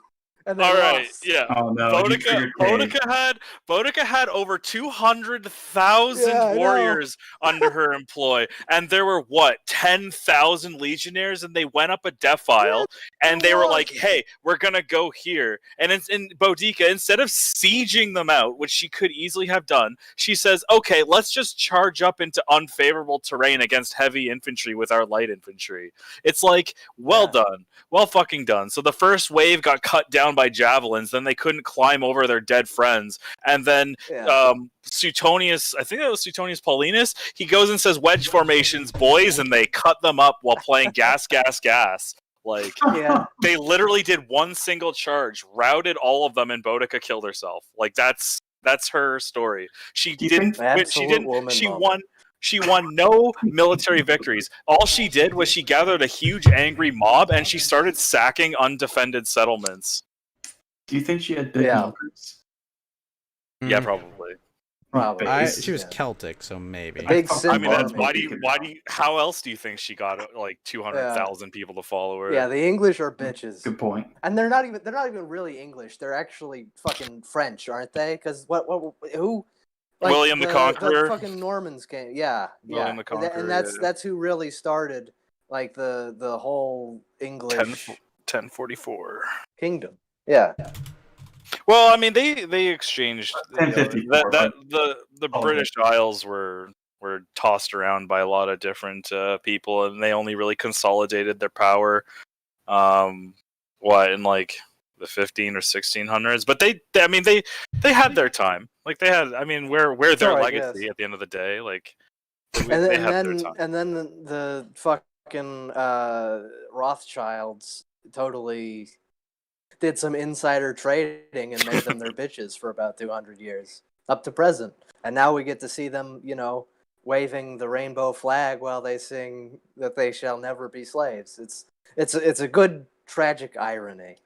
And they All right, lost. yeah. Oh, no, you triggered Boudica had over 200,000 Yeah, I know. warriors under her employ, and there were 10,000 legionnaires, and they went up a defile, and they were like, "Hey, we're gonna go here." And in Boudica, instead of sieging them out, which she could easily have done, she says, "Okay, let's just charge up into unfavorable terrain against heavy infantry with our light infantry." It's like, well done, well fucking done. So the first wave got cut down by javelins, then they couldn't climb over their dead friends, and then Suetonius, I think that was Suetonius Paulinus, he goes and says, "Wedge formations, boys," and they cut them up while playing gas. Like, they literally did one single charge, routed all of them, and Boudica killed herself. Like, that's her story. She won no military victories. All she did was she gathered a huge angry mob, and she started sacking undefended settlements. Do you think she had big numbers? Yeah, probably. She was Celtic, so maybe. I mean, that's why do you? How else do you think she got like 200,000 people to follow her? Yeah, the English are bitches. Good point. And they're not even really English. They're actually fucking French, aren't they? Because who? Like, William the Conqueror. The fucking Normans came. Yeah, William the Conqueror, and that's who really started like the whole English 1044 kingdom. Yeah. Well, I mean, they exchanged. The British Isles were tossed around by a lot of different people, and they only really consolidated their power. In like the 15 or 1600s, but they had their time. Like they had. I mean, we're their legacy at the end of the day. Like, And then the fucking Rothschilds totally did some insider trading and made them their bitches for about 200 years up to present. And now we get to see them, waving the rainbow flag while they sing that they shall never be slaves. It's a good tragic irony.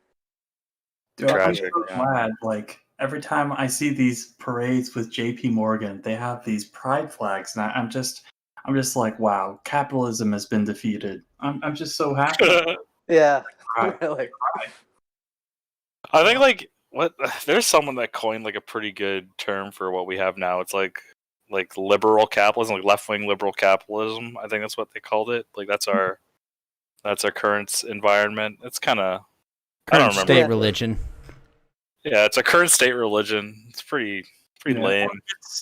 Dude, I'm so glad. Like every time I see these parades with J.P. Morgan, they have these pride flags, and I'm just like, wow, capitalism has been defeated. I'm just so happy. Yeah, Right. really. I think like there's someone that coined like a pretty good term for what we have now. It's like liberal capitalism, like left-wing liberal capitalism. I think that's what they called it. Like that's our current environment. It's kind of I don't Current remember. state religion. Yeah, it's a current state religion. It's pretty lame.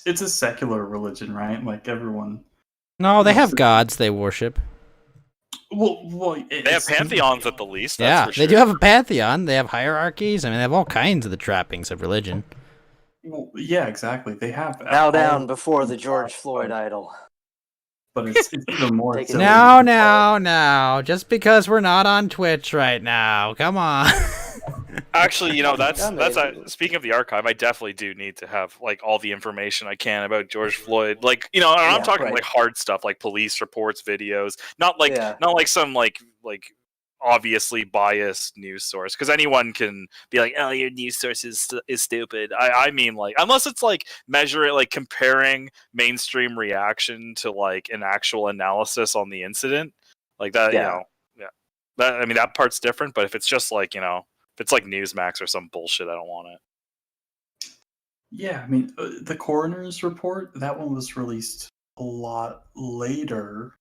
It's a secular religion, right? Like everyone. No, they have gods they worship. Well, They have pantheons at the least. That's Yeah, for they sure. do have a pantheon. They have hierarchies. I mean, they have all kinds of the trappings of religion. Well, yeah, exactly. They have. Bow down before the George Floyd idol. But it's even more. Take it silly. Now. Just because we're not on Twitch right now. Come on. Actually, that's speaking of the archive, I definitely do need to have like all the information I can about George Floyd. Like, and I'm talking right. like hard stuff, like police reports, videos, not like some like obviously biased news source, because anyone can be like, oh, your news source is stupid. I mean, like, unless it's like comparing mainstream reaction to like an actual analysis on the incident, like that. That, I mean, that part's different. But if it's just like if it's like Newsmax or some bullshit, I don't want it. Yeah, I mean, the coroner's report, that one was released a lot later.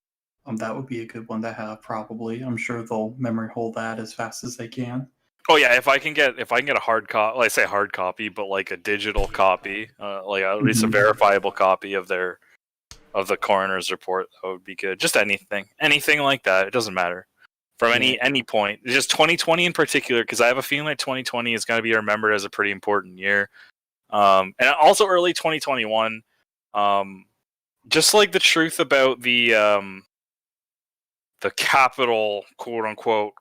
That would be a good one to have, probably. I'm sure they'll memory hold that as fast as they can. Oh yeah, if I can get a hard copy, I say hard copy, but like a digital copy, like at least a verifiable copy of the coroner's report, that would be good. Just anything like that. It doesn't matter from any point. It's just 2020 in particular, because I have a feeling like 2020 is going to be remembered as a pretty important year, and also early 2021. Just like the truth about the Capitol quote unquote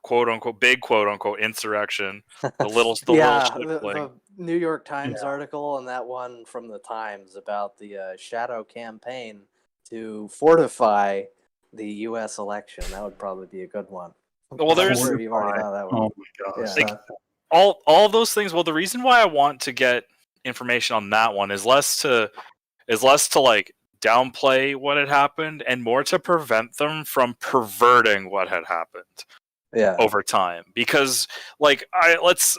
big quote unquote insurrection, the New York Times article and that one from the Times about the shadow campaign to fortify the U.S. election. That would probably be a good one. Well, there's you've already thought that one. Oh my gosh. Yeah. Like, all of those things. Well, the reason why I want to get information on that one is less to like downplay what had happened and more to prevent them from perverting what had happened over time. Because let's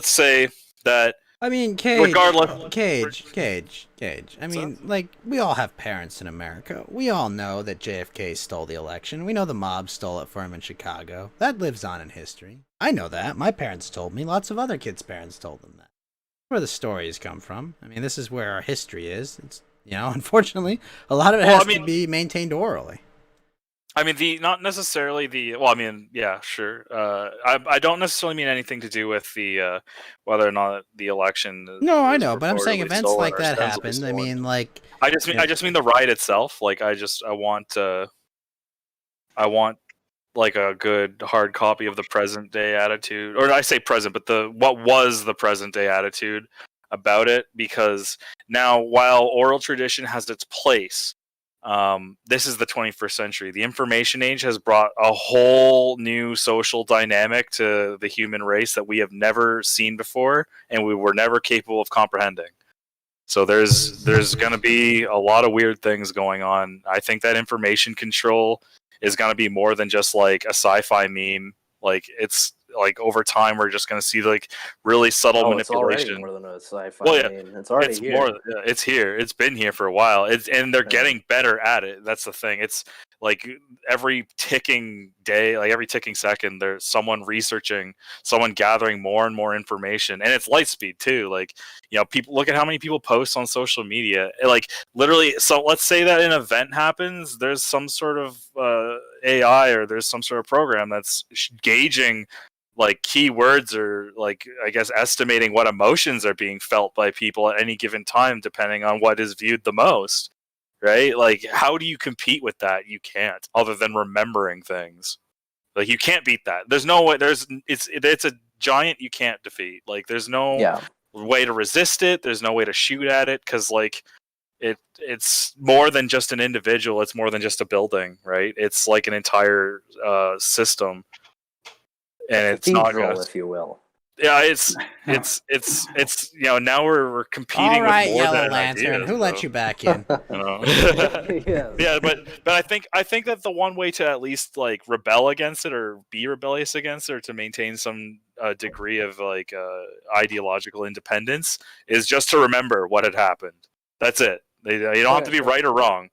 say that, I mean, Cage. regardless, Cage. I mean, like, we all have parents in America. We all know that JFK stole the election. We know the mob stole it for him in Chicago. That lives on in history. I know that. My parents told me. Lots of other kids' parents told them that. Where the stories come from. I mean, this is where our history is. It's, unfortunately, a lot of it has to be maintained orally. I mean, not necessarily the. Well, I mean, yeah, sure. I don't necessarily mean anything to do with the whether or not the election. No, I know, but I'm saying events like that happened. I mean, like. I just mean the riot itself. Like, I want like a good hard copy of the present day attitude, or I say present, but what was the present day attitude about it, because now, while oral tradition has its place, this is the 21st century. The information age has brought a whole new social dynamic to the human race that we have never seen before, and we were never capable of comprehending. So there's going to be a lot of weird things going on. I think that information control is going to be more than just like a sci-fi meme. Like, it's like over time we're just going to see like really subtle manipulation. It's already more than a sci-fi meme. It's already here. It's here. It's been here for a while. And they're getting better at it. That's the thing. It's like every ticking day, like every ticking second, there's someone researching, someone gathering more and more information, and it's light speed too. Like, people look at how many people post on social media. Like, literally, so let's say that an event happens, there's some sort of AI or there's some sort of program that's gauging like keywords, or like, I guess, estimating what emotions are being felt by people at any given time, depending on what is viewed the most. Right? Like, how do you compete with that? You can't, other than remembering things. Like, you can't beat that. There's no way. It's a giant you can't defeat. Like, there's no way to resist it. There's no way to shoot at it, because like it's more than just an individual. It's more than just a building, right? It's like an entire system, and it's not Cathedral, just, if you will. yeah, it's now we're competing All right, with more Yellow than Lantern, ideas, who let so, you back in? you know? Yeah. Yeah, but I think that the one way to at least like rebel against it or be rebellious against it or to maintain some degree of like ideological independence is just to remember what had happened. That's it. You don't have to be right or wrong.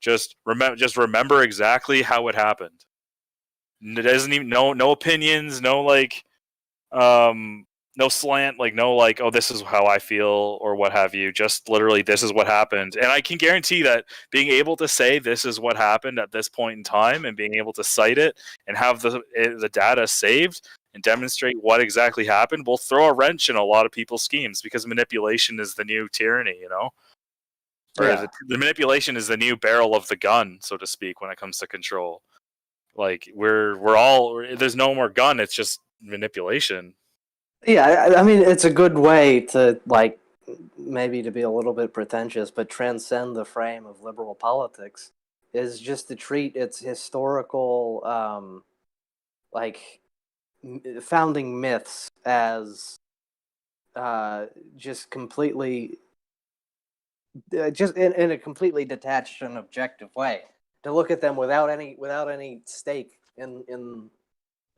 Just remember exactly how it happened. It doesn't even no opinions, no like no slant, like no like, oh, this is how I feel or what have you. Just literally, this is what happened. And I can guarantee that being able to say this is what happened at this point in time and being able to cite it and have the data saved and demonstrate what exactly happened will throw a wrench in a lot of people's schemes, because manipulation is the new tyranny, you know? Or Yeah. the manipulation is the new barrel of the gun, so to speak, when it comes to control. Like there's no more gun, it's just manipulation. Yeah, I mean, it's a good way to, like, maybe to be a little bit pretentious, but transcend the frame of liberal politics is just to treat its historical, founding myths as just completely, just in a completely detached and objective way. To look at them without any stake in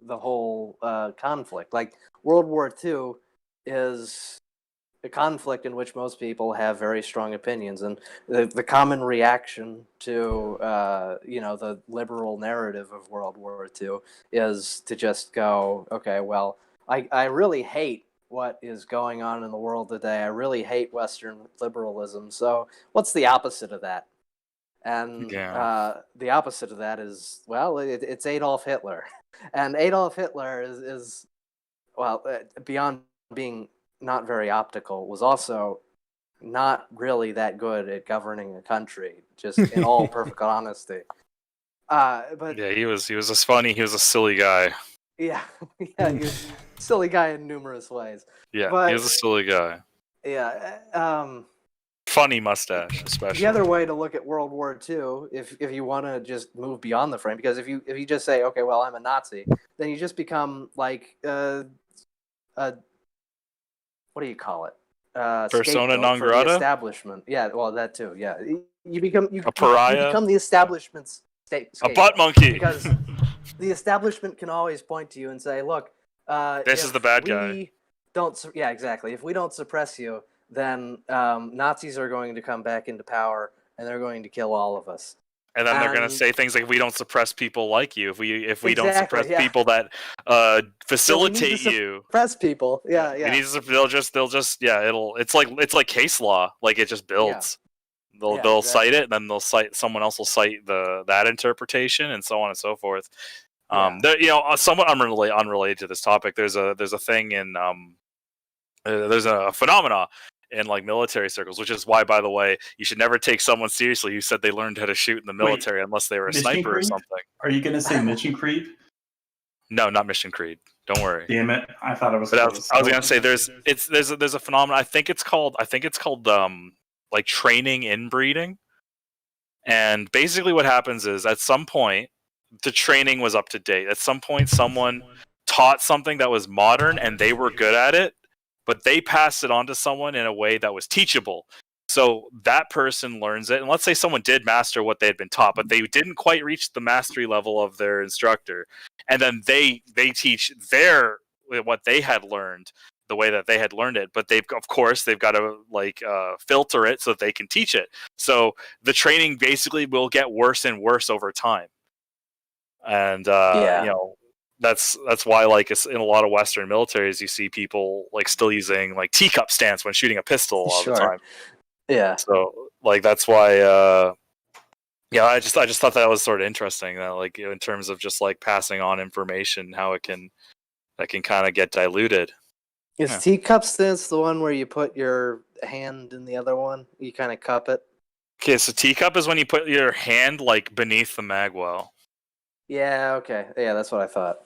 the whole conflict. Like World War II is a conflict in which most people have very strong opinions, and the common reaction to the liberal narrative of World War II is to just go, okay, well, I really hate what is going on in the world today. I really hate Western liberalism. So what's the opposite of that? And the opposite of that is, well, it's Adolf Hitler. And Adolf Hitler is beyond being not very optical, was also not really that good at governing a country, just in all perfect honesty. But yeah, he was just funny. He was a silly guy. Yeah, he was a silly guy in numerous ways. Yeah, but, he was a silly guy. Yeah. Funny mustache, especially. The other way to look at World War II, if you want to just move beyond the frame, because if you just say, okay, well, I'm a Nazi, then you just become like what do you call it? Persona non for the grata? establishment. Yeah, well, that too. Yeah, you become a pariah. You become the establishment's a butt monkey. Because the establishment can always point to you and say, "Look, this is the bad guy." Yeah, exactly. If we don't suppress you, then Nazis are going to come back into power and they're going to kill all of us. And then they're going to say things like, "We don't suppress people like you. If we don't suppress people that facilitate you, suppress people." Yeah. They'll just it's like case law. Like it just builds. Yeah. They'll cite it, and then someone else will cite that interpretation, and so on and so forth. Somewhat unrelated to this topic. There's a thing in there's a phenomena in like military circles, which is why, by the way, you should never take someone seriously who said they learned how to shoot in the military unless they were a sniper or something. Are you gonna say mission creep? No, not mission creep. Don't worry. Damn it! I thought it was. But I was gonna say there's a phenomenon. I think it's called like training inbreeding, and basically what happens is at some point the training was up to date. At some point, someone taught something that was modern and they were good at it, but they passed it on to someone in a way that was teachable. So that person learns it, and let's say someone did master what they had been taught, but they didn't quite reach the mastery level of their instructor, and then they teach what they had learned the way that they had learned it, but they've got to filter it so that they can teach it. So the training basically will get worse and worse over time, and that's why like in a lot of Western militaries you see people like still using like teacup stance when shooting a pistol all the time. Yeah. So like that's why I just thought that was sort of interesting that like in terms of just like passing on information, how that can kind of get diluted. Is teacup stance the one where you put your hand in the other one? You kind of cup it? Okay, so teacup is when you put your hand like beneath the magwell. Yeah, okay. Yeah, that's what I thought.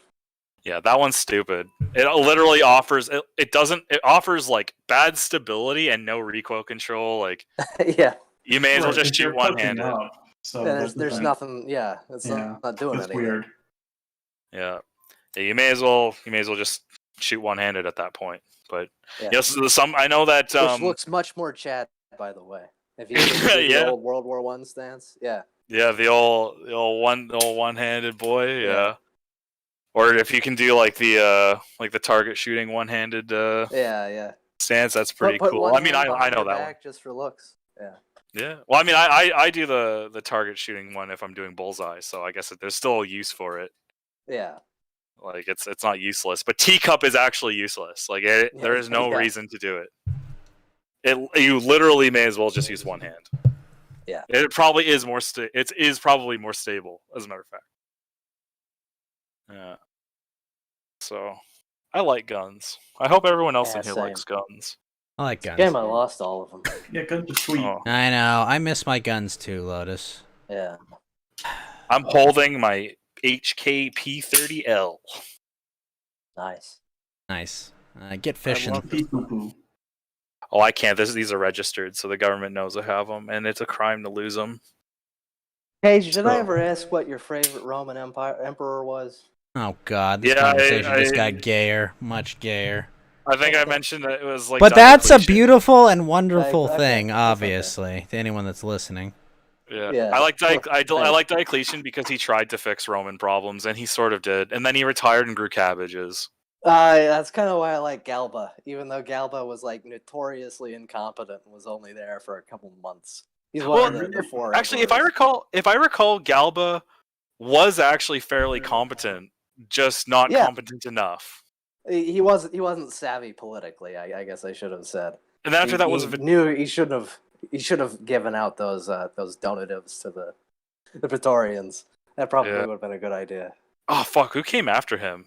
Yeah, that one's stupid. It literally offers it offers like bad stability and no recoil control. Like yeah. You may as well Right, just if shoot you're cooking one-handed. up, so Yeah, that's the there's thing. nothing. Yeah, it's Yeah, not doing that's anything. weird. Yeah. Yeah, you may as well just shoot one-handed at that point. But Yeah. yes, some I know that Which looks much more Chad, by the way. If you look at the Yeah. old World War One stance, yeah. yeah, the old one-handed boy, yeah. Or if you can do like the target shooting one-handed Yeah. stance, that's pretty Put cool. one I mean, hand I behind know your that one. back just for looks. Yeah. Yeah. Well, I mean, I do the target shooting one if I'm doing bullseye, so I guess there's still a use for it. Yeah. Like it's not useless, but teacup is actually useless. Like there is no Yeah. reason to do it. You literally may as well just use one hand. Yeah. It probably is more it is probably more stable, as a matter of fact. Yeah. So I like guns. I hope everyone else Yeah, in here same. likes guns. I like guns. Game, I lost all of them. Yeah, guns are sweet. Oh. I know. I miss my guns too, Lotus. Yeah. I'm holding my HK P30L. Nice. Nice. Get fishing. Oh, I can't. These are registered, so the government knows I have them, and it's a crime to lose them. Paige, did I ever ask what your favorite Roman emperor was? Oh God, this Yeah, conversation just I- got gayer, much gayer. I think I mentioned that it was like. But that's a Diocletian. beautiful and wonderful Okay, thing, that's obviously, to anyone that's listening. Yeah. Yeah. I like I like Diocletian because he tried to fix Roman problems, and he sort of did, and then he retired and grew cabbages. That's kind of why I like Galba, even though Galba was like notoriously incompetent and was only there for a couple months. He's one of the four. Actually, if I recall, Galba was actually fairly competent, just not Yeah. competent enough. He wasn't savvy politically. I guess I should have said. And then after that was he knew he should have given out those donatives to the Praetorians. That probably Yeah. would have been a good idea. Oh fuck! Who came after him?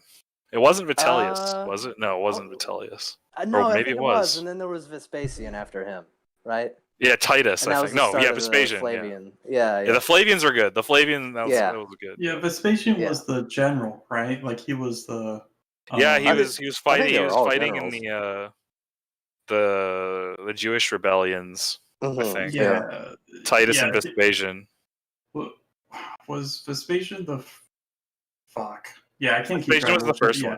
It wasn't Vitellius, Uh, was it? No, it wasn't Vitellius. No, Or I maybe think it was. and then there was Vespasian after him, right? Yeah, Titus. And that I was think. the No, start yeah, of the Vespasian. Flavian. Yeah. Yeah. The Flavians were good. The Flavian that Yeah. was good. Yeah, Vespasian was the general, right? Like he was the. Yeah, he I was think fighting. they He were was all fighting in generals. the Jewish rebellions. I think. Yeah. Titus Yeah, and Vespasian. Was Vespasian the fuck? Yeah, I can't keep Vespasian track was of the which- first yeah. one.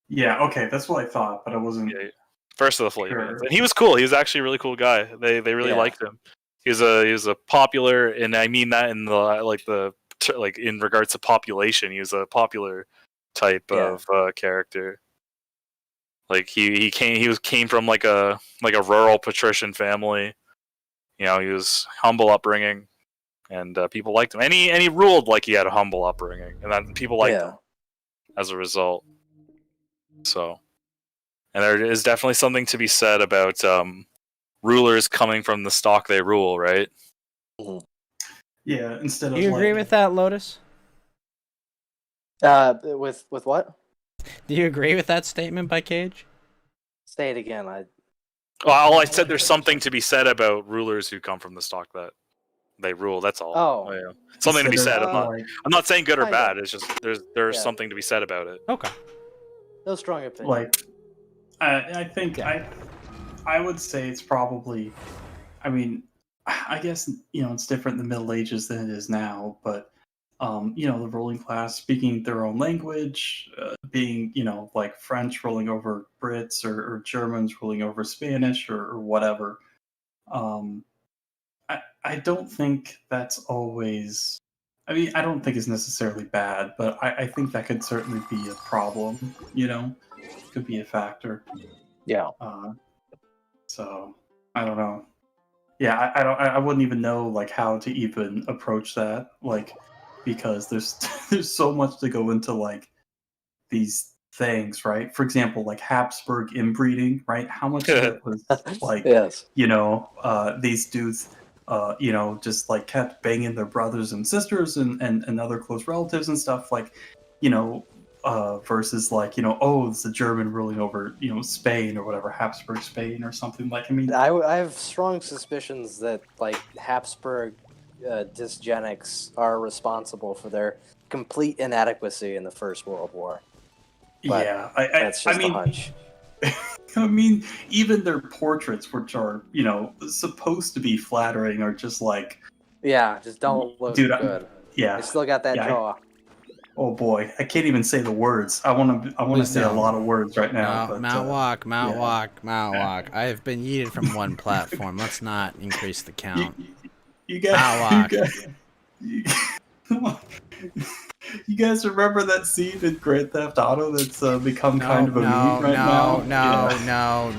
Yeah, okay, that's what I thought, but I wasn't. First of the Flavians, Sure. and he was cool. He was actually a really cool guy. They really Yeah. liked him. He was a popular, and I mean that in the in regards to population. He was a popular type of character. Like he came from like a rural patrician family. You know, he was humble upbringing, and people liked him. And he ruled like he had a humble upbringing, and then people liked him as a result. So, and there is definitely something to be said about rulers coming from the stock they rule, right? Yeah, instead Do of you like, agree with that, Lotus? With what? Do you agree with that statement by Cage? Say it again. Well, I said there's something to be said about rulers who come from the stock that they rule. That's all. Oh. Yeah. Something to be said. Instead of, I'm not saying good or Kinda. bad. It's just there's Yeah. something to be said about it. Okay. No strong opinion. like I think I would say it's probably, I mean, I guess it's different in the Middle Ages than it is now, but the ruling class speaking their own language, being like French ruling over Brits or Germans ruling over Spanish or whatever. I don't think that's always. I mean, I don't think it's necessarily bad, but I think that could certainly be a problem. Could be a factor. Yeah. So I don't know. Yeah, I wouldn't even know like how to even approach that, like, because there's there's so much to go into like these things, right? For example, like Habsburg inbreeding, right? How much of it was like, Yes. these dudes, just like kept banging their brothers and sisters and other close relatives and stuff, like, versus like, it's the German ruling over, Spain or whatever, Habsburg Spain or something. Like, I mean, I have strong suspicions that like Habsburg dysgenics are responsible for their complete inadequacy in the First World War. But yeah, that's just I mean, a hunch. I mean, even their portraits, which are supposed to be flattering, are just like, Yeah, just don't look dude, good. yeah, They still got that yeah, jaw. oh boy, I can't even say the words. I want to Please say a don't. lot of words right now. But, Mount Walk, Mount yeah. Walk, Mount Walk. I have been yeeted from one platform. Let's not increase the count. You guys, Mount Walk. You guys remember that scene in Grand Theft Auto that's become kind of a meme right now?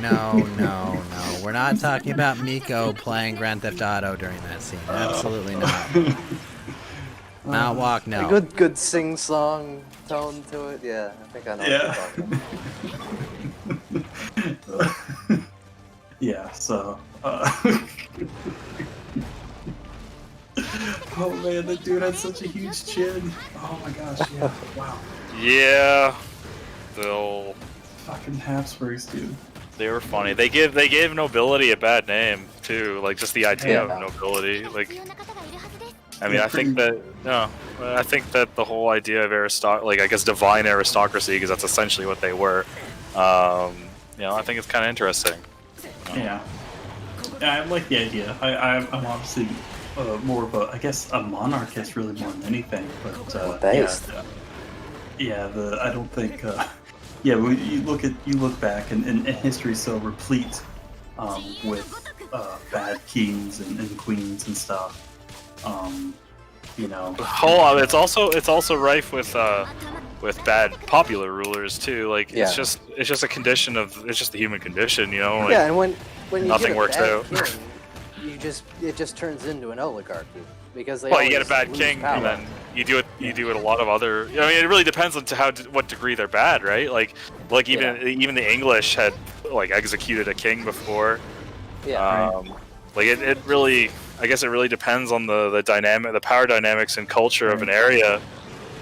No. We're not talking about Miko playing Grand Theft Auto during that scene. Absolutely not. Mount Walk, no. A good sing-song tone to it. Yeah, I think I know what you're talking about. Yeah, so. Oh man, that dude had such a huge chin. Oh my gosh, yeah. Wow. Yeah. They'll. Fucking Habsburgs, dude. They were funny. They gave nobility a bad name too. Like just the idea of nobility. Like, I mean, I think that the whole idea of I guess divine aristocracy, because that's essentially what they were. I think it's kind of interesting. Yeah. I like the idea. I'm obviously more of a, I guess, a monarchist really more than anything. But I don't think. You look back, and history's so replete with bad kings and queens and stuff. It's also rife with bad popular rulers too. Like it's just a condition of it's just the human condition, Like, yeah, and when you nothing get a works bad out. king, it just turns into an oligarchy because they. Well, you get a always bad lose king, power. and then you do it a lot of other. I mean, it really depends on what degree they're bad, right? Like even the English had executed a king before. Yeah. It really, I guess it really depends on the dynamic, the power dynamics and culture of an area,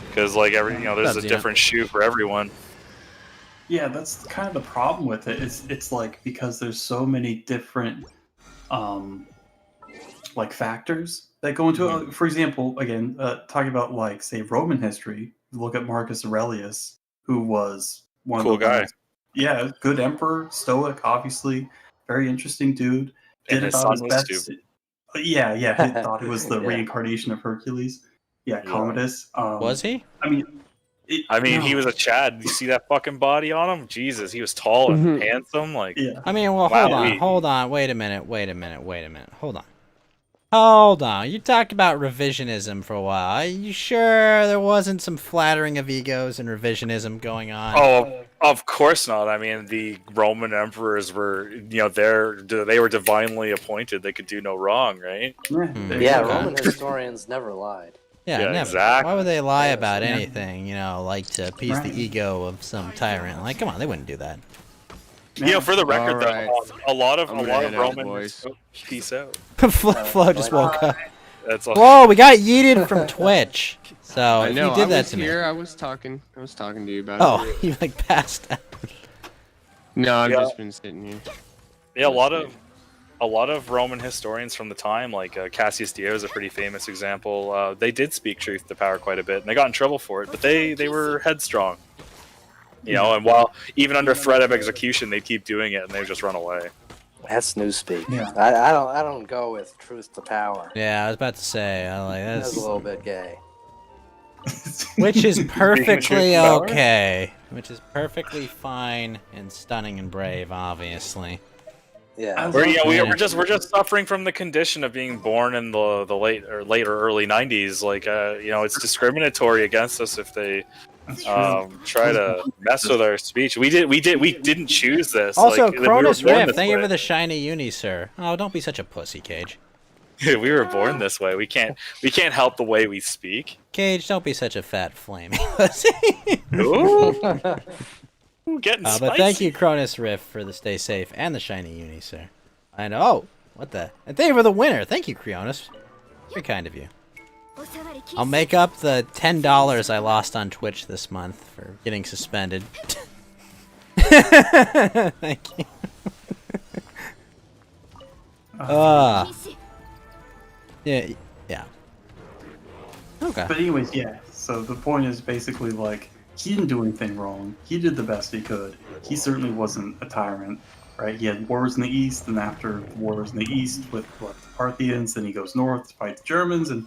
because there's a different shoe for everyone. Yeah, that's kind of the problem with it. It's like because there's so many different factors that go into it. For example, again, talking about say Roman history, look at Marcus Aurelius, who was one Cool of the guy. Yeah, good emperor, stoic, obviously, very interesting dude. And his son was best. stupid. Yeah, he thought he was the reincarnation of Hercules. Yeah, Commodus. Was he? I mean, he was a Chad. You see that fucking body on him? Jesus, he was tall and handsome. I mean, well, hold on. Wait a minute. Hold on. You talked about revisionism for a while. Are you sure there wasn't some flattering of egos and revisionism going on? Oh, of course not. I mean, the Roman emperors were, they were divinely appointed. They could do no wrong, right? Yeah, Roman historians never lied. Yeah, never. Exactly. Why would they lie about anything? To appease the ego of some tyrant? Like, come on, they wouldn't do that. For the record, Alright. though, a lot of head out, Roman. boys. Peace out. Flo just woke up. That's all. Whoa, we got yeeted from Twitch. So I know. if you did that was to me. here. I was talking to you about Oh, it. you passed out. No, I've Yeah. just been sitting here. Yeah, a lot of Roman historians from the time, like Cassius Dio is a pretty famous example. They did speak truth to power quite a bit, and they got in trouble for it. But they were headstrong, And while even under threat of execution, they'd keep doing it, and they'd just run away. That's newspeak. Yeah. I don't go with truth to power. Yeah, I was about to say, That's that's a little bit gay. which is perfectly truth to power? okay, which is perfectly fine and stunning and brave, obviously. Yeah. We're just suffering from the condition of being born in the late or early 90s. It's discriminatory against us if they try to mess with our speech. We didn't choose this. Also, we were Cronus born Rift, this thank you way. for the shiny uni, sir. Oh, don't be such a pussy, Cage. We were born this way. We can't help the way we speak. Cage, don't be such a fat flaming pussy. Ooh. Ooh, getting spicy. But thank you, Cronus Rift, for the stay safe and the shiny uni, sir. I know. Oh, what the? And thank you for the winner. Thank you, Creonis. Very kind of you. I'll make up the $10 I lost on Twitch this month for getting suspended. Thank you. Yeah. Okay. But anyways, yeah. So the point is basically he didn't do anything wrong. He did the best he could. He certainly wasn't a tyrant, right? He had wars in the east, and after the wars in the east with the Parthians, then he goes north to fight the Germans, and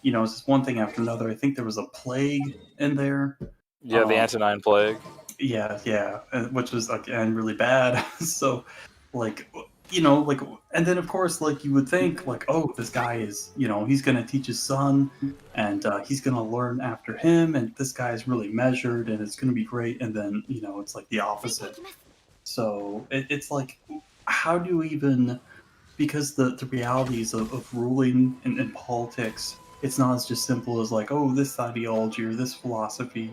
it's just one thing after another. I think there was a plague in there. Yeah, the Antonine Plague. Yeah, which was again really bad. So, and then of course, you would think, oh, this guy is, he's gonna teach his son, and he's gonna learn after him, and this guy is really measured, and it's gonna be great. And then, it's like the opposite. So it's like, how do you even? Because the realities of ruling in politics, it's not as just simple as this ideology or this philosophy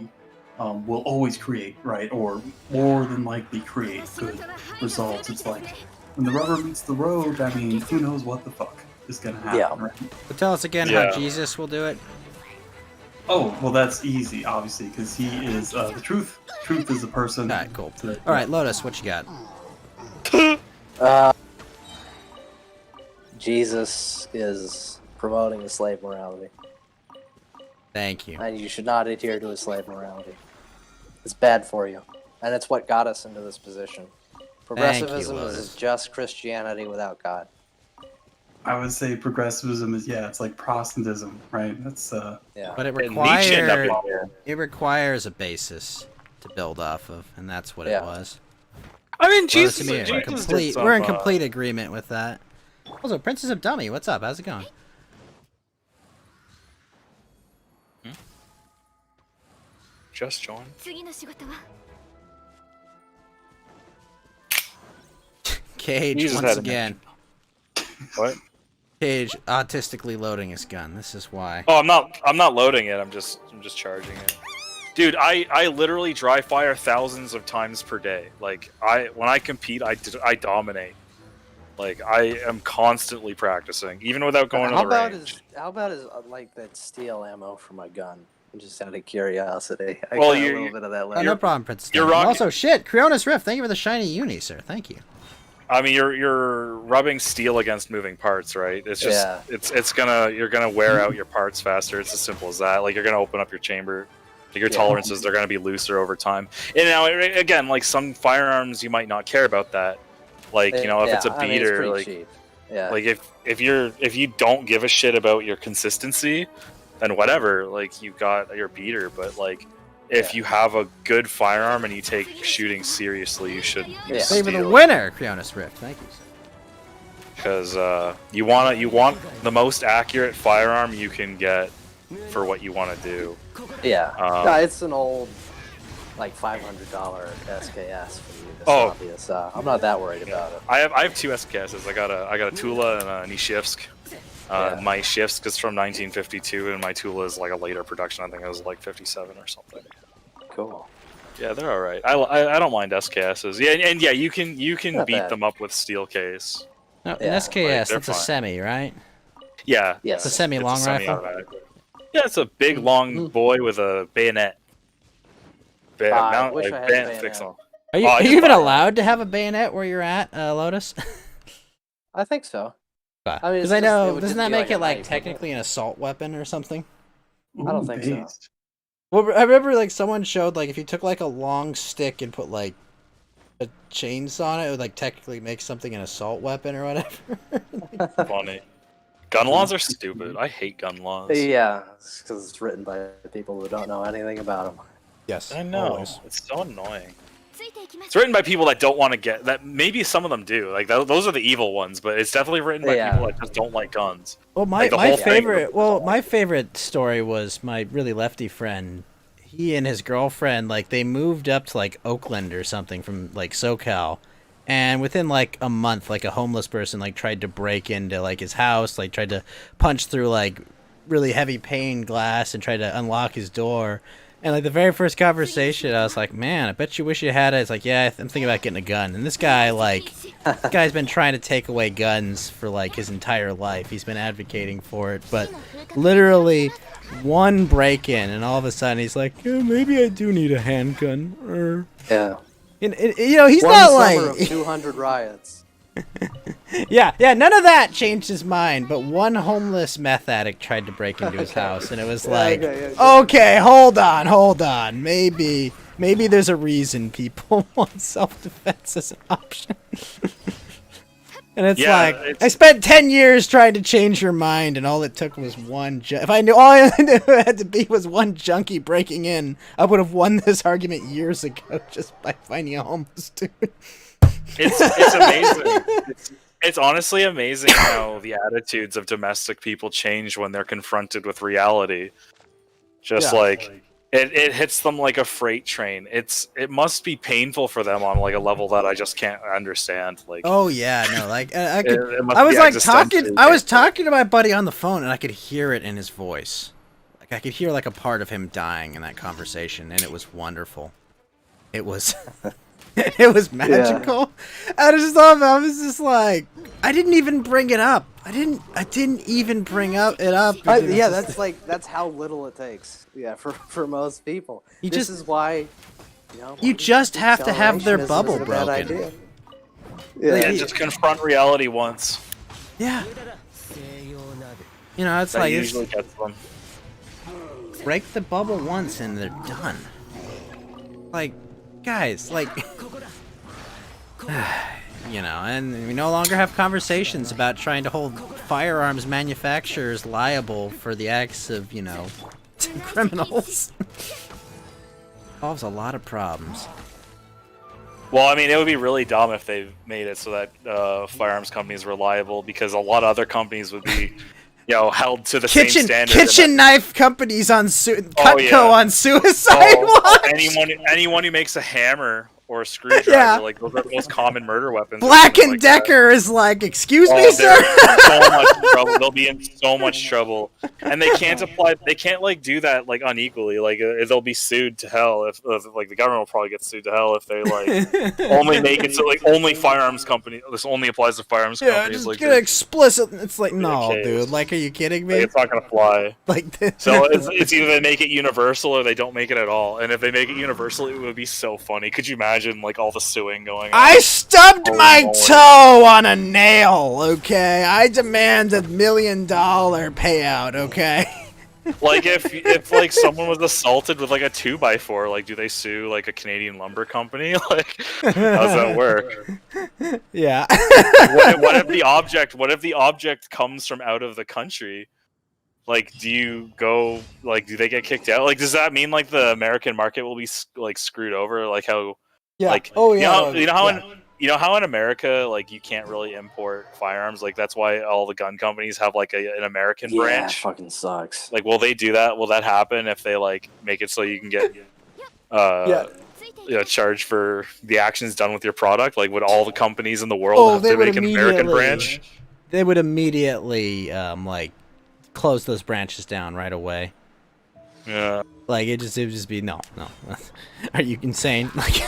will always create, right, or more than likely create good results. It's like, when the rubber meets the road, I mean, who knows what the fuck is going to happen, right? But tell us again how Jesus will do it. Oh, well, that's easy, obviously, because he is the truth. Truth is a person. All right, cool. All right, Lotus, what you got? Jesus is promoting a slave morality. Thank you. And you should not adhere to a slave morality. It's bad for you. And it's what got us into this position. Progressivism is just Christianity without God. I would say progressivism is, it's like Protestantism, right? That's But it requires a basis to build off of, and that's what it was. I mean, Jesus, Jesus we're in complete agreement with that. Also, Princess of Dummy, what's up? How's it going? Just join. Cage, once again. What? Cage autistically loading his gun. This is why. Oh, I'm not loading it. I'm just charging it. Dude, I literally dry fire thousands of times per day. When I compete, I dominate. I am constantly practicing, even without going to the range. How about that steel ammo for my gun? Just out of curiosity. I Well, got a you- little bit of that Oh, left. no problem, Princess. You're Dummy. rocking- Also, shit, Creonis Rift. Thank you for the shiny uni, sir. Thank you. I mean, you're rubbing steel against moving parts, right? It's just you're gonna wear out your parts faster. It's as simple as that. You're gonna open up your chamber. Your tolerances, they're gonna be looser over time. And now again, some firearms you might not care about that. If it's a beater, if you don't give a shit about your consistency, then whatever. You got your beater, but if you have a good firearm and you take shooting seriously, you should use Favor the steel. winner, Creonis Rift. Thank you, sir. Because you want the most accurate firearm you can get for what you want to do. Yeah. No, it's an old, $500 SKS for you. It's obvious. I'm not that worried about it. I have two SKSs. I got a Tula and a Nishivsk. My Shivsk is from 1952, and my Tula is a later production. I think it was 57 or something. Cool. Yeah, they're all right. I don't mind SKSs. Yeah, and you can Not beat bad. them up with steel case. No, an SKS, they're that's a fine. semi, right? Yeah. It's a semi-long rifle. semi-automatic. Yeah, it's a big long boy with a bayonet. I wish I had a bayonet bayonet. fix on. Are you, Oh, I are just you even bought one. allowed to have a bayonet where you're at, Lotus? I think so. I mean, Because it's I just- it know, would doesn't just that be make like a it knife, wouldn't technically an assault weapon or something? I don't think so. Well, I remember someone showed if you took a long stick and put a chainsaw on it, it would technically make something an assault weapon or whatever. Funny. Gun laws are stupid. I hate gun laws. Yeah, because it's written by people who don't know anything about them. Yes, I know. always. It's so annoying. It's written by people that don't want to get that. Maybe some of them do. Those are the evil ones, but it's definitely written by people that just don't like guns. Well, my the whole thing- my favorite story was my really lefty friend. He and his girlfriend, they moved up to Oakland or something from SoCal, and within a month, a homeless person tried to break into his house, tried to punch through really heavy pane glass and tried to unlock his door. And the very first conversation, I was like, "Man, I bet you wish you had it." It's "Yeah, I'm thinking about getting a gun." And this guy, this guy's been trying to take away guns for his entire life. He's been advocating for it, but literally one break-in, and all of a sudden he's like, "Yeah, maybe I do need a handgun." Yeah. And he's One not summer of 200 riots. Yeah, none of that changed his mind, but one homeless meth addict tried to break into his house, and it was like, okay, hold on, maybe there's a reason people want self-defense as an option. And it's I spent 10 years trying to change your mind, and all it took was one. If I knew all I knew it had to be was one junkie breaking in, I would have won this argument years ago just by finding a homeless dude. It's amazing. It's honestly amazing how the attitudes of domestic people change when they're confronted with reality. Just it hits them like a freight train. It must be painful for them on like a level that I just can't understand. Like, oh yeah, no, like I was talking to my buddy on the phone, and I could hear it in his voice. Like I could hear like a part of him dying in that conversation, and it was wonderful. It was. It was magical. Yeah. I was just like, I didn't even bring it up. I didn't even bring it up. Yeah, that's how little it takes. Yeah, for most people. This is why. You just have to have their bubble broken. Yeah, just confront reality once. Yeah. It's that like usually gets them. Break the bubble once and they're done. Like, guys, like. And we no longer have conversations about trying to hold firearms manufacturers liable for the acts of, criminals. Solves a lot of problems. Well, I mean, it would be really dumb if they made it so that firearms companies were liable, because a lot of other companies would be, held to the same standard. Kitchen knife companies on Cutco on suicide watch. Anyone who makes a hammer or a screwdriver, like those are the most common murder weapons. Black and Decker is like, excuse me, sir. So much trouble. They'll be in so much trouble, and they can't do that like unequally. Like they'll be sued to hell if like the government will probably get sued to hell if they like only make it so like only firearms company. This only applies to firearms companies. Just like get explicit. It's like, no, dude. Like, are you kidding me? Like, it's not gonna fly. Like this. So it's either they make it universal or they don't make it at all. And if they make it universal, it would be so funny. Could you imagine like all the suing going on? I stubbed my toe on a nail, okay? I demand $1 million payout, okay? Like if like someone was assaulted with like a 2x4, like do they sue like a Canadian lumber company? Like how does that work? Yeah. What if the object comes from out of the country? Like, do they get kicked out? Like, does that mean like the American market will be like screwed over? Like how? Yeah. Like, you know how in America, like, you can't really import firearms. Like, that's why all the gun companies have like an American branch. Yeah, fucking sucks. Like, will they do that? Will that happen if they like make it so you can get charged for the actions done with your product? Like, would all the companies in the world have to make an American branch? They would immediately like close those branches down right away. Yeah. Like it would just be no. Are you insane? Like,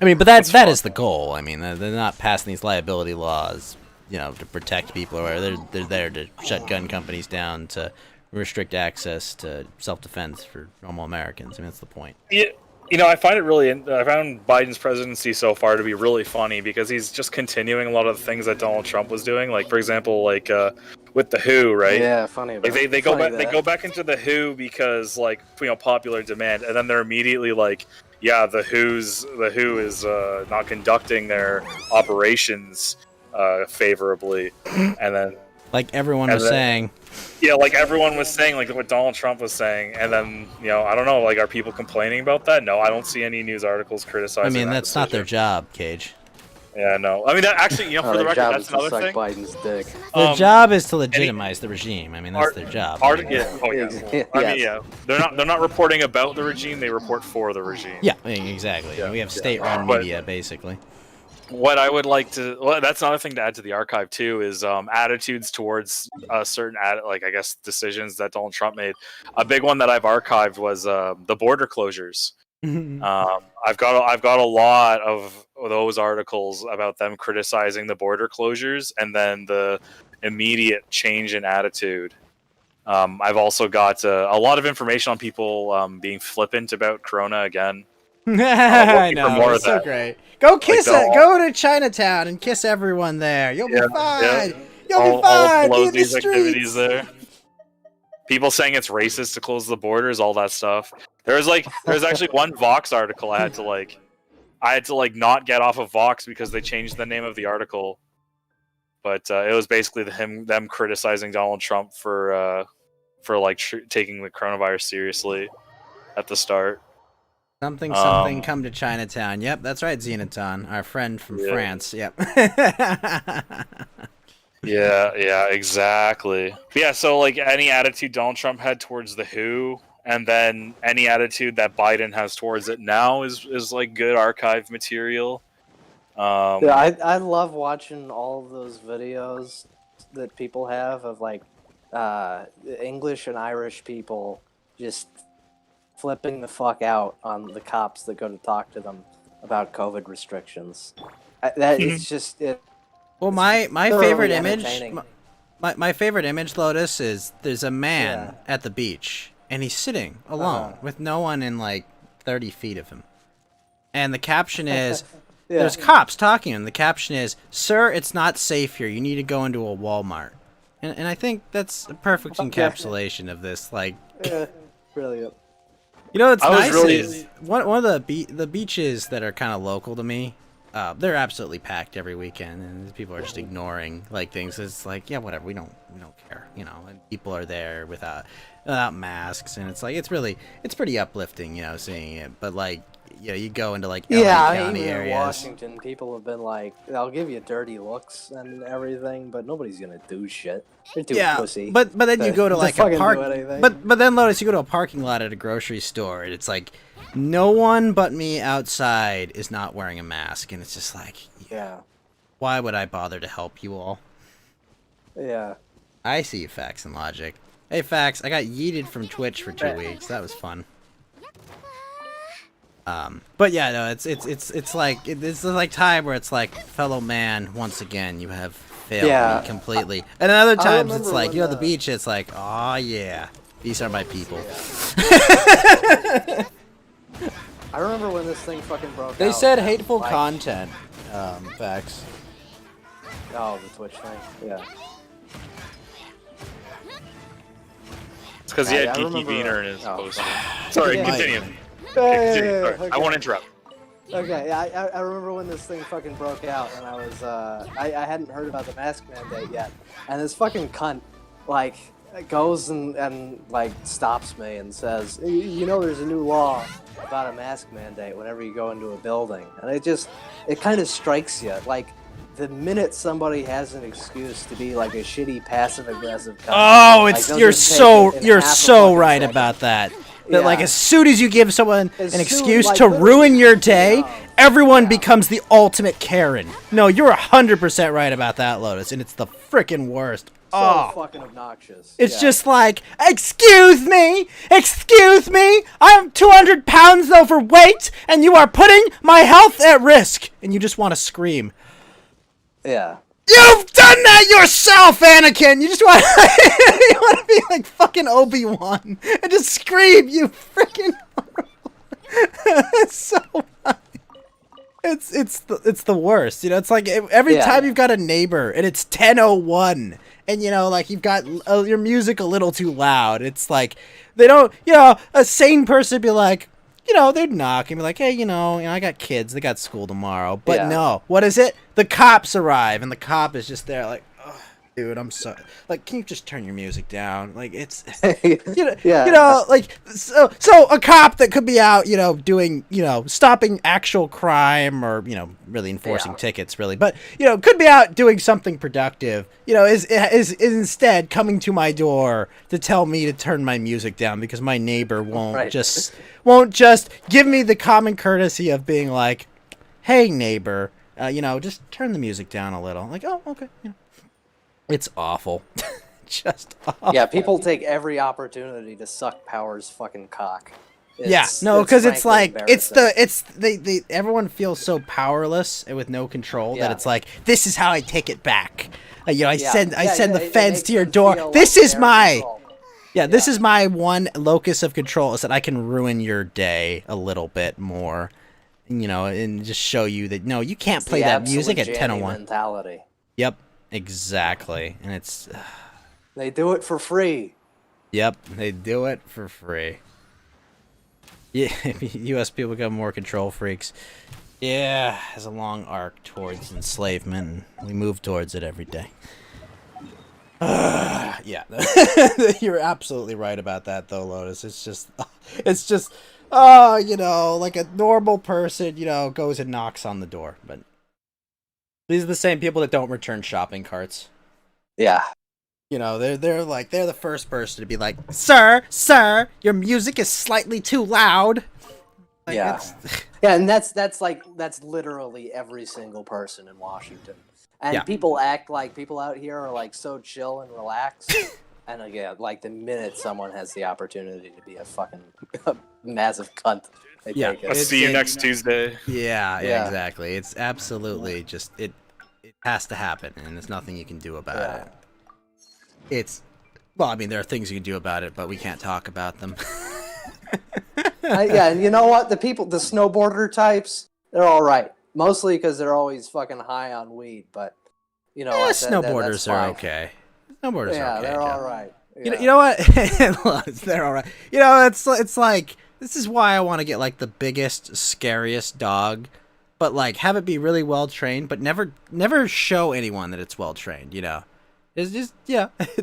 I mean, but that is the goal. I mean, they're not passing these liability laws, to protect people or whatever. They're there to shut gun companies down, to restrict access to self-defense for normal Americans. I mean, that's the point. Yeah. I find Biden's presidency so far to be really funny because he's just continuing a lot of the things that Donald Trump was doing. Like, for example, like with the WHO, right? Yeah, funny. Like they go back into the WHO because like popular demand, and then they're immediately like, yeah, the WHO is not conducting their operations favorably, and then like everyone was saying. Yeah, like everyone was saying, like what Donald Trump was saying, and then I don't know, like are people complaining about that? No, I don't see any news articles criticizing. I mean, that's not their job, Cage. Yeah, no. I mean, that actually, for the record, that's another thing. Biden's dick. Their job is to legitimize the regime. I mean, that's their job. I mean, yeah. They're not reporting about the regime. They report for the regime. Yeah, exactly. Yeah. We have state-run media, basically. What I would like to, that's another thing to add to the archive too, is attitudes towards certain, decisions that Donald Trump made. A big one that I've archived was the border closures. I've got a lot of those articles about them criticizing the border closures and then the immediate change in attitude. I've also got a lot of information on people being flippant about Corona again. I know. more of It's so that. great. Go kiss the- it. Go to Chinatown and kiss everyone there. You'll be fine. You'll be fine. All Be in the Pelosi's activities streets. there. People saying it's racist to close the borders, all that stuff. There's actually one Vox article I had to not get off of Vox because they changed the name of the article. But it was basically them criticizing Donald Trump for taking the coronavirus seriously at the start. Something, come to Chinatown. Yep, that's right, Xenoton, our friend from France. Yep. Yeah, exactly. Yeah, so like any attitude Donald Trump had towards the WHO, and then any attitude that Biden has towards it now is like good archive material. Yeah, I love watching all of those videos that people have of like English and Irish people just flipping the fuck out on the cops that go to talk to them about COVID restrictions. It's just it. Well, my favorite image, entertaining. my favorite image, Lotus, is there's a man at the beach and he's sitting alone with no one in like 30 feet of him, and the caption is. Yeah. There's cops talking, and the caption is, "Sir, it's not safe here. You need to go into a Walmart." And I think that's a perfect encapsulation of this. Like, Yeah, brilliant. you know, what's I was nice really- is one of the beaches that are kind of local to me. They're absolutely packed every weekend, and people are just ignoring like things. It's like, yeah, whatever. We don't care, you know. And people are there without masks, and it's like it's pretty uplifting, you know, seeing it. But like, you know, you go into like LA County even in areas. Washington, people have been like, they'll give you dirty looks and everything, but nobody's gonna do shit. They're too pussy. But then you go to like a fucking park. do anything. But then Lotus, you go to a parking lot at a grocery store, and it's like no one but me outside is not wearing a mask, and it's just like, yeah, why would I bother to help you all? yeah. I see you, Fax and Logic. Hey, Fax, I got yeeted from Twitch for 2 weeks. That was fun. But yeah, no, it's like time where it's like, fellow man, once again, you have failed me completely. And then other times it's like, you know, the beach, it's like, oh yeah, these are my people. I remember when this thing fucking broke They out. said hateful like- content, Fax. Oh, the Twitch thing. Yeah. It's because he had I Geeky remember- Beaner in his oh. poster. Sorry, Yeah. continue. Yeah, Sorry, I won't interrupt. Okay, I remember when this thing fucking broke out, and I was I hadn't heard about the mask mandate yet, and this fucking cunt like goes and like stops me and says, you know, there's a new law about a mask mandate whenever you go into a building, and it kind of strikes you like. The minute somebody has an excuse to be like a shitty passive aggressive cunt, Oh, like, it's they'll you're just take so it in you're half a so fucking right second. about that. That like Yeah. as soon as you give someone As an soon- excuse like, to literally, ruin your day, everyone becomes the ultimate Karen. No, you're 100% right about that, Lotus, and it's the freaking worst. So Oh, fucking obnoxious. it's Yeah. just like, excuse me, I am 200 pounds overweight, and you are putting my health at risk, and you just want to scream. Yeah. You've done that yourself, Anakin! You just want you want to be like fucking Obi-Wan and just scream, you freaking It's so funny. It's the worst, you know. It's like every Yeah. time you've got a neighbor and it's 10:01 and you know, like you've got your music a little too loud. It's like they don't, you know, a sane person would be like, you know, they'd knock and be like, hey, you know, I got kids, they got school tomorrow. But Yeah. no, what is it? The cops arrive, and the cop is just there like, oh, dude, I'm sorry. Like, can you just turn your music down? Like, it's, you know, Yeah. you know, like, so a cop that could be out, you know, doing, you know, stopping actual crime or, you know, really enforcing tickets, really. But, you know, could be out doing something productive, you know, is instead coming to my door to tell me to turn my music down because my neighbor won't just give me the common courtesy of being like, hey, neighbor, you know, just turn the music down a little. Like, oh, okay. You know. It's awful. Just awful. Yeah, people take every opportunity to suck Power's fucking cock. Because it's frankly like they everyone feels so powerless and with no control that Yeah. it's like, this is how I take it back. You know, I Yeah. send Yeah, the it feds makes to your them door. feel This like is they're my in control. Yeah, this is my one locus of control, is that I can ruin your day a little bit more, you know, and just show you that, no, you can't play The that music at absolute 10:01. Janny mentality. Yep, exactly. And it's... They do it for free. Yep, they do it for free. Yeah, U.S. people become more control freaks. Yeah, has a long arc towards enslavement, and we move towards it every day. Yeah, you're absolutely right about that, though, Lotus. It's just, you know, like a normal person, you know, goes and knocks on the door. But these are the same people that don't return shopping carts. Yeah. You know, they're the first person to be like, sir, your music is slightly too loud. Like, Yeah. Yeah, and that's literally every single person in Washington. And Yeah. people act like people out here are like so chill and relaxed. And again, like the minute someone has the opportunity to be a fucking massive cunt, they take it. I'll see you next Tuesday. Yeah, Yeah. exactly. It's absolutely just it has to happen, and there's nothing you can do about it. It's well, I mean, there are things you can do about it, but we can't talk about them. Yeah, and you know what? The snowboarder types, they're all right. Mostly because they're always fucking high on weed, but you know, Yeah, what, snowboarders that's are fine. okay. Snowboarders Yeah, are okay. they're Joe. all right. You know what? They're all right. You know, it's like, this is why I want to get like the biggest, scariest dog, but like have it be really well trained, but never show anyone that it's well trained. You know, it's just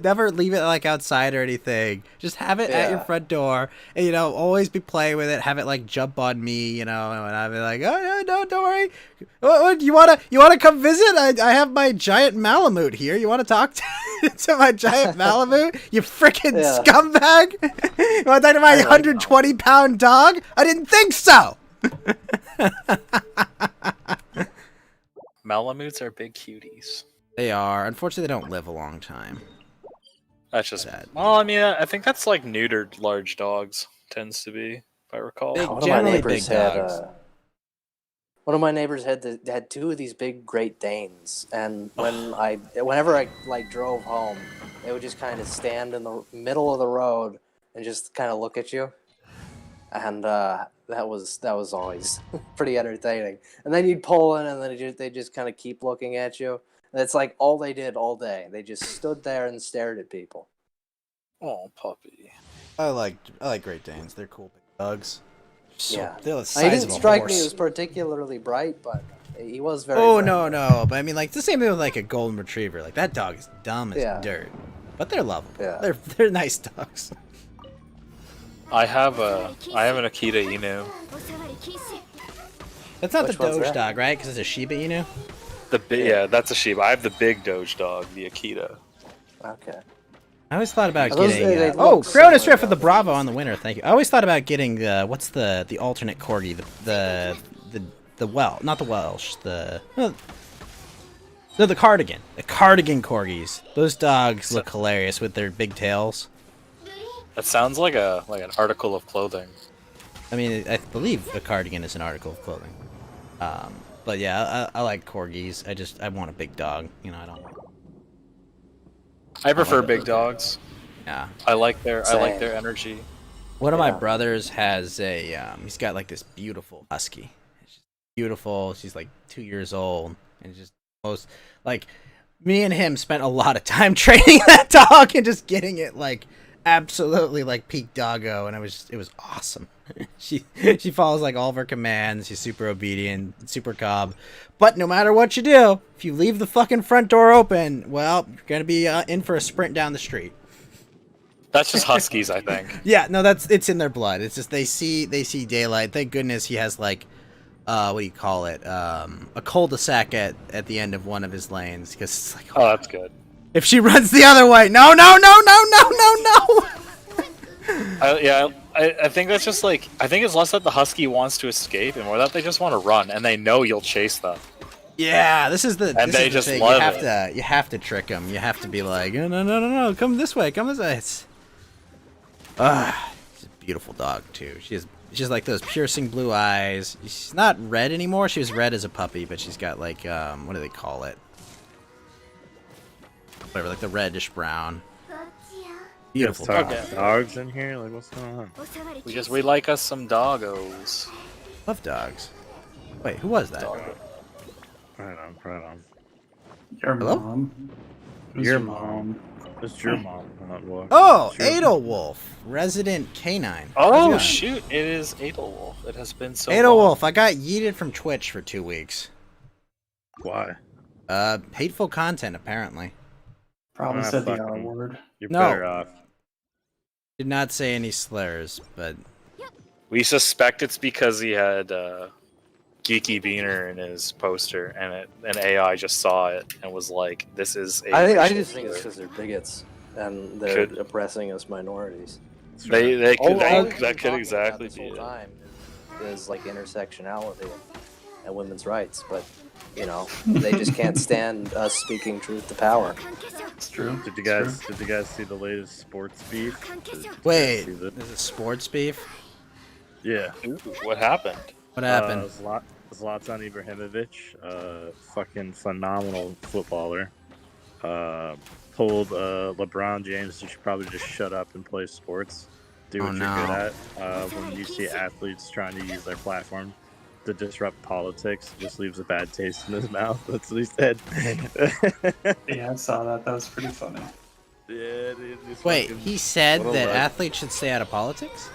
never leave it like outside or anything. Just have it at your Yeah. front door, and you know, always be playing with it. Have it like jump on me, you know, and I'll be like, oh no, don't worry. What you wanna come visit? I have my giant Malamute here. You want to talk to my giant Malamute? You freaking Yeah. scumbag! You want to talk to my 120-pound dog? I didn't think so. Malamutes are big cuties. They are. Unfortunately, they don't live a long time. That's just well, I mean, I think that's like neutered large dogs tends to be, if I recall. One of my neighbors had two of these big Great Danes, and whenever I like drove home, they would just kind of stand in the middle of the road and just kind of look at you, and that was always pretty entertaining. And then you'd pull in, and then they just kind of keep looking at you. And it's like all they did all day. They just stood there and stared at people. Oh, puppy. I like Great Danes. They're cool big dogs. Yeah, They're the he size didn't of a strike me horse. as particularly bright, but he was very. Oh friendly. no, but I mean, like, it's the same thing with like a golden retriever. Like, that dog is dumb as Yeah. dirt, but they're lovable. Yeah. They're nice dogs. I have an Akita Inu. That's not Which the one's Doge that? dog, right? Because it's a Shiba Inu. Yeah, that's a Shiba. I have the big Doge dog, the Akita. Okay. I always thought about Are those- getting. they Oh, look Cronus similar, Rift with the Bravo on the winner. Thank you. I always thought about getting what's the alternate corgi, the Welsh, not the Welsh, the cardigan, the cardigan corgis. Those dogs look hilarious with their big tails. That sounds like an article of clothing. I mean, I believe a cardigan is an article of clothing. But yeah, I like corgis. I want a big dog. You know, I don't want. I prefer big dogs. Yeah. I like their energy. One of my brothers has he's got like this beautiful husky. She's beautiful. She's like 2 years old, and just most like me and him spent a lot of time training that dog and just getting it like absolutely like peak doggo, and it was awesome. she follows like all of her commands. She's super obedient, super calm. But no matter what you do, if you leave the fucking front door open, well, you're gonna be in for a sprint down the street. That's just huskies, I think. Yeah, no, it's in their blood. It's just they see daylight. Thank goodness he has like, what do you call it? A cul-de-sac at the end of one of his lanes, because it's like, oh, that's good. If she runs the other way, no. I think that's just like, I think it's less that the husky wants to escape and more that they just want to run and they know you'll chase them. Yeah, this is the And this they is the just thing. love You have to trick them. You have to be like, no, come this way. It's she's a beautiful dog too. She's like those piercing blue eyes. She's not red anymore. She was red as a puppy, but she's got like what do they call it? Whatever, like the reddish brown. Beautiful. Dogs in here? Like, what's going on? Because we like us some doggos. Love dogs. Wait, who was that? Right on. Your Hello? mom. Who's Your mom. It's your mom. Oh, Edelwolf, resident canine. Oh How's it going? shoot! It is Edelwolf. It has been so Edelwolf, I got yeeted from Twitch for 2 weeks. Why? Hateful content apparently. Probably said the R word. You're No. better off. Did not say any slurs, but We suspect it's because he had Geeky Beaner in his poster, and an AI just saw it and was like, "This is." I racial just think it's slur." because they're bigots and they're Could- oppressing us minorities. They All could that we've could been talking exactly about be this it. whole time is like intersectionality and women's rights, but you know they just can't stand us speaking truth to power. It's true. Did you guys see the latest sports beef? wait, See the- is it sports beef? Yeah. Ooh, what happened? What happened? Zlatan Ibrahimovic, fucking phenomenal footballer, told LeBron James you should probably just shut up and play sports, do what you're good at. When you see athletes trying to use their platform to disrupt politics, it just leaves a bad taste in his mouth. That's what he said. Yeah, I saw that. That was pretty funny. Yeah, dude, it's Wait, fucking- he said what a that legend. athletes should stay out of politics?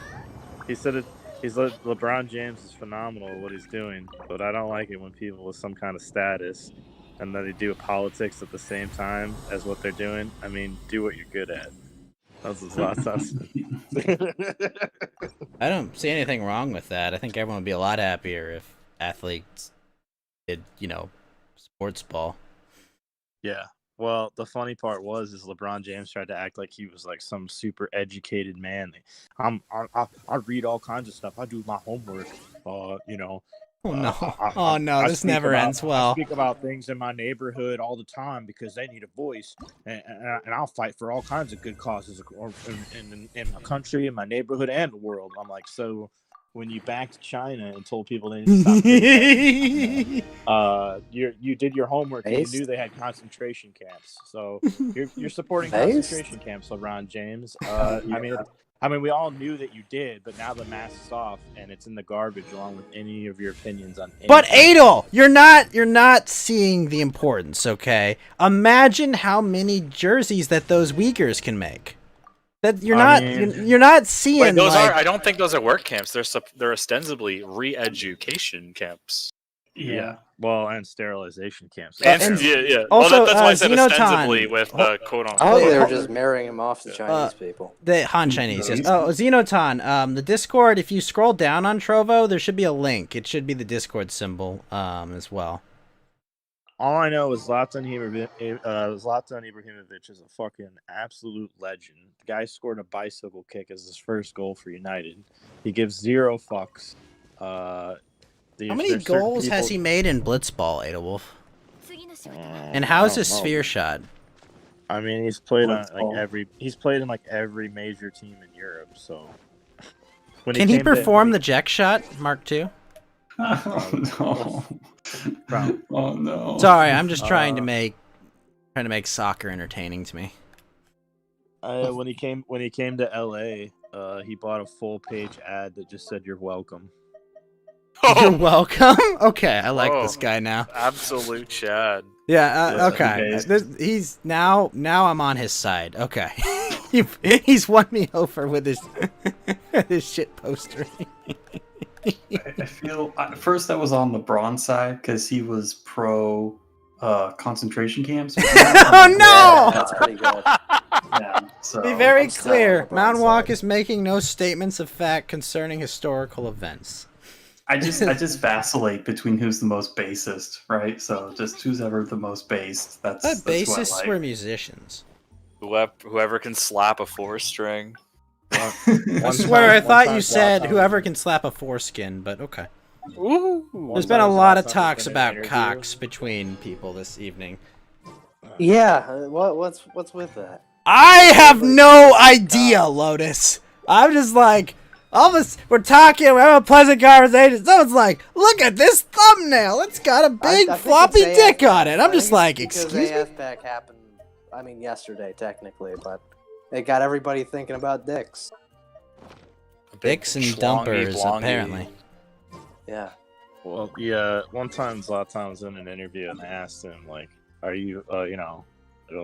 He said it. LeBron James is phenomenal at what he's doing, but I don't like it when people with some kind of status and then they do politics at the same time as what they're doing. I mean, do what you're good at. That's what Zlatan said. I don't see anything wrong with that. I think everyone would be a lot happier if athletes did, sports ball. Yeah. Well, the funny part is LeBron James tried to act like he was like some super educated man. I read all kinds of stuff. I do my homework. Oh no! I This speak never about- ends well. I speak about things in my neighborhood all the time because they need a voice, and I'll fight for all kinds of good causes in my country, in my neighborhood, and the world. I'm like, so when you backed China and told people they need to stop, you did your homework and Based? you knew they had concentration camps. So you're supporting Based? concentration camps, LeBron James. I mean, we all knew that you did, but now the mask is off and it's in the garbage along with any of your opinions on. But anything. Adel, you're not seeing the importance, okay? Imagine how many jerseys that those Uyghurs can make. That you're not seeing. Wait, those like, are. I don't think those are work camps. They're ostensibly re-education camps. Yeah. Well, and sterilization camps. And, yeah. Also, well, that's why I said Xenoton. ostensibly with quote unquote. I thought they were just marrying him off to Chinese people. The Han Chinese, yes. Oh, Xenoton. The Discord. If you scroll down on Trovo, there should be a link. It should be the Discord symbol, as well. All I know is Zlatan Ibrahimovic is a fucking absolute legend. The guy scored a bicycle kick as his first goal for United. He gives zero fucks. How many goals has he made in Blitzball, Adewolf? And how's his sphere shot? I mean, he's played on Blitzball. he's played in like every major team in Europe. So Can he perform the Jack shot, Mark II? Oh no! Oh no! Sorry, I'm just trying to make soccer entertaining to me. When he came to LA, he bought a full page ad that just said "You're welcome." You're welcome. Okay, I like this guy now. Absolute Chad. Yeah. Okay. He's now I'm on his side. Okay. He's won me over with his his shit poster. I feel at first I was on LeBron's side because he was pro concentration camps. Oh no! That's pretty good. Yeah, so Be very I'm still clear. on LeBron's Mount Walk side. is making no statements of fact concerning historical events. I just vacillate between who's the most basest, right? So just who's ever the most based. But That's who I bassists like. were musicians. Whoever can slap a four string. I swear, I thought you said whoever can slap a foreskin, but okay. There's been a lot of talks about cocks between people this evening. Yeah. What's with that? I have no idea, Lotus. I'm just like, we're talking, we're having a pleasant conversation. Someone's like, look at this thumbnail. It's got a big I think floppy it's dick on it. I'm I just think like, it's because excuse me? AFPAC happened. I mean, yesterday technically, but It got everybody thinking about dicks. Dicks and schlongy dumpers, blongy. apparently. Yeah. Well, yeah. One time, Zlatan was in an interview, and I asked him, like, "Are you,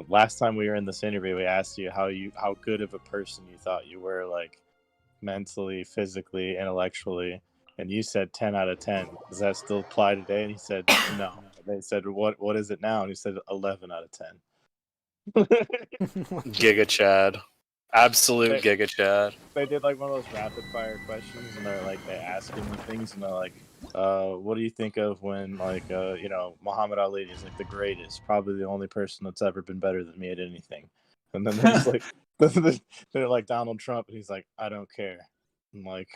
last time we were in this interview, we asked you how good of a person you thought you were, like, mentally, physically, intellectually, and you said 10 out of 10. Does that still apply today?" And he said, "No." They said, "What is it now?" And he said, 11 out of 10. Giga Chad. Absolute Giga Chad. They did like one of those rapid fire questions, and they ask him things, and they're like, "What do you think of when Muhammad Ali is like the greatest, probably the only person that's ever been better than me at anything?" And then there's like, they're like Donald Trump, and he's like, "I don't care." I'm like,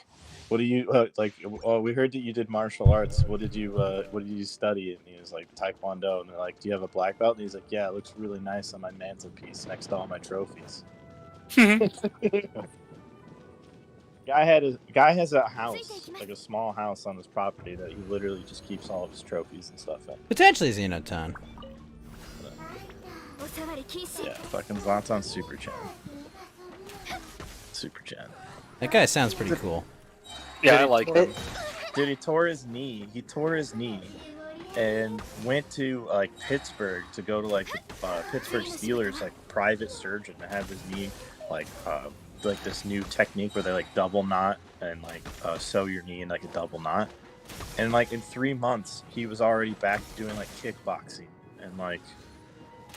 "What do you we heard that you did martial arts. What did you study?" And he was like, "Taekwondo." And they're like, "Do you have a black belt?" And he's like, "Yeah, it looks really nice on my mantelpiece next to all my trophies." Guy has a house, like a small house on his property that he literally just keeps all of his trophies and stuff in. Potentially Xenoton. Yeah, fucking Zlatan Super Chan. Super Chan. That guy sounds pretty cool. Yeah, I like him. Dude, he tore his knee and went to Pittsburgh to go to the Pittsburgh Steelers private surgeon to have his knee this new technique where they double knot and sew your knee in a double knot. And in 3 months he was already back doing kickboxing and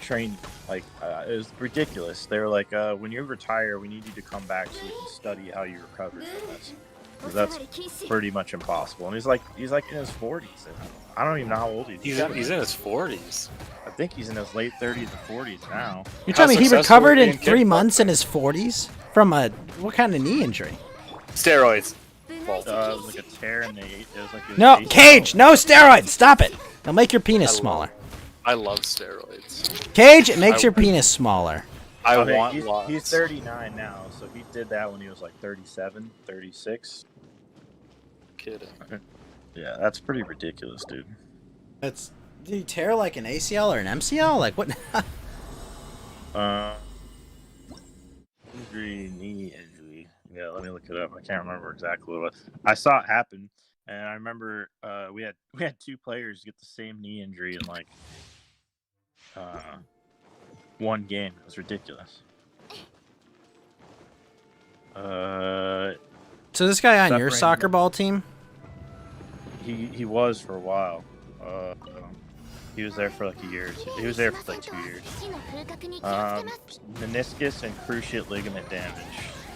training. It was ridiculous. They were like, when you retire, we need you to come back so we can study how you recovered from this. 'Cause that's pretty much impossible. And he's in his 40s. And I don't even know how old he is. He's in his 40s. I think he's in his late 30s or 40s now. You're telling me he recovered in 3 months in his 40s from what kind of knee injury? Steroids. It was like a tear in the. It was like. No, Cage, no steroids. Stop it. They'll make your penis smaller. I love steroids. Cage, it makes your penis smaller. He's 39 now, so he did that when he was 37, 36. Kidding. Yeah, that's pretty ridiculous, dude. Did he tear an ACL or an MCL? What? Knee injury. Yeah, let me look it up. I can't remember exactly what it was. I saw it happen, and I remember we had 2 players get the same knee injury in one game. It was ridiculous. So this guy on your soccer ball team? He was for a while. He was there for a year. He was there for 2 years. Meniscus and cruciate ligament damage.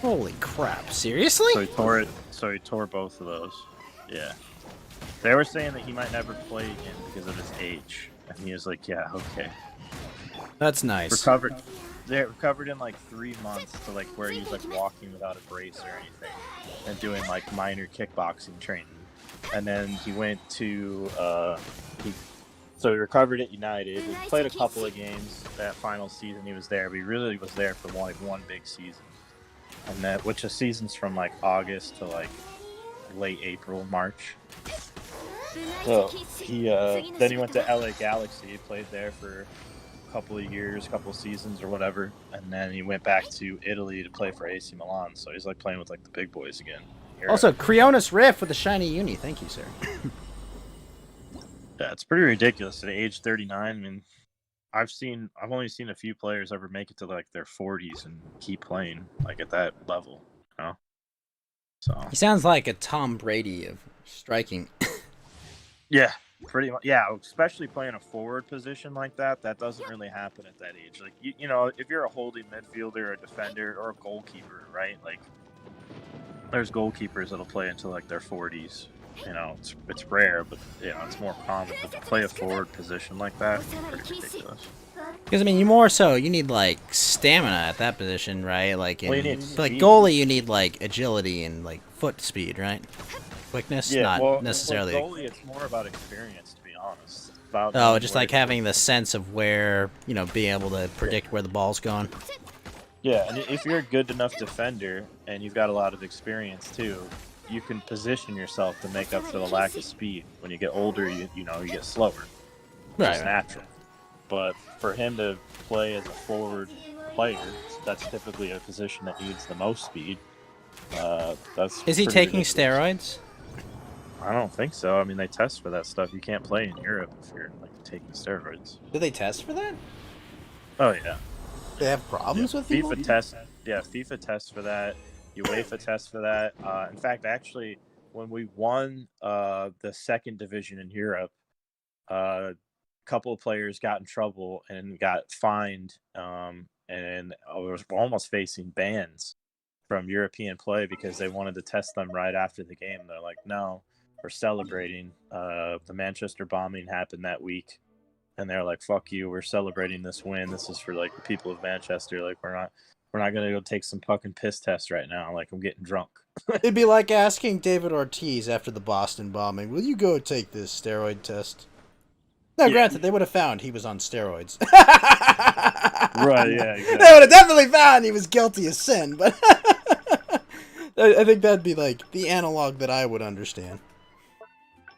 Holy crap! Seriously? So he tore it. So he tore both of those. Yeah. They were saying that he might never play again because of his age, and he was like, "Yeah, okay." That's nice. Recovered. They recovered in 3 months to where he was walking without a brace or anything, and doing minor kickboxing training. And then he went to so he recovered at United. He played a couple of games that final season he was there, but he really was there for one big season. And which the season's from August to late April, March. So he then he went to LA Galaxy. He played there for couple of years, couple of seasons or whatever, and then he went back to Italy to play for AC Milan. So he's playing with the big boys again. Also, Creonis Riff with the shiny uni. Thank you, sir. Yeah, it's pretty ridiculous at age 39. I mean, I've only seen a few players ever make it to their 40s and keep playing at that level. You know? So he sounds like a Tom Brady of striking. Yeah. Pretty much, yeah. Especially playing a forward position like that, that doesn't really happen at that age. You know, if you're a holding midfielder, a defender, or a goalkeeper, right? There's goalkeepers that'll play until their 40s. You know, it's rare, but it's more common. But to play a forward position like that, it's pretty ridiculous. Because you need stamina at that position, right? Goalie, you need agility and foot speed, right? Quickness, not necessarily. Goalie, it's more about experience, to be honest. Just having the sense of where, being able to predict where the ball's going. Yeah, and if you're a good enough defender and you've got a lot of experience too, you can position yourself to make up for the lack of speed. When you get older, you get slower. It's natural. But for him to play as a forward player, that's typically a position that needs the most speed. That's Is he pretty taking ridiculous. steroids? I don't think so. I mean, they test for that stuff. You can't play in Europe if you're like taking steroids. Do they test for that? Oh yeah. They have problems with people? FIFA tests. Yeah, FIFA tests for that. UEFA tests for that. In fact, actually, when we won the second division in Europe, a couple of players got in trouble and got fined, and was almost facing bans from European play because they wanted to test them right after the game. They're like, no, we're celebrating. The Manchester bombing happened that week, and they're like, fuck you, we're celebrating this win. This is for like the people of Manchester. Like, we're not gonna go take some fucking piss test right now. Like, I'm getting drunk. It'd be like asking David Ortiz after the Boston bombing, will you go take this steroid test? Now, granted, they would have found he was on steroids. Right, yeah, exactly. They would have definitely found he was guilty of sin, but I think that'd be like the analog that I would understand.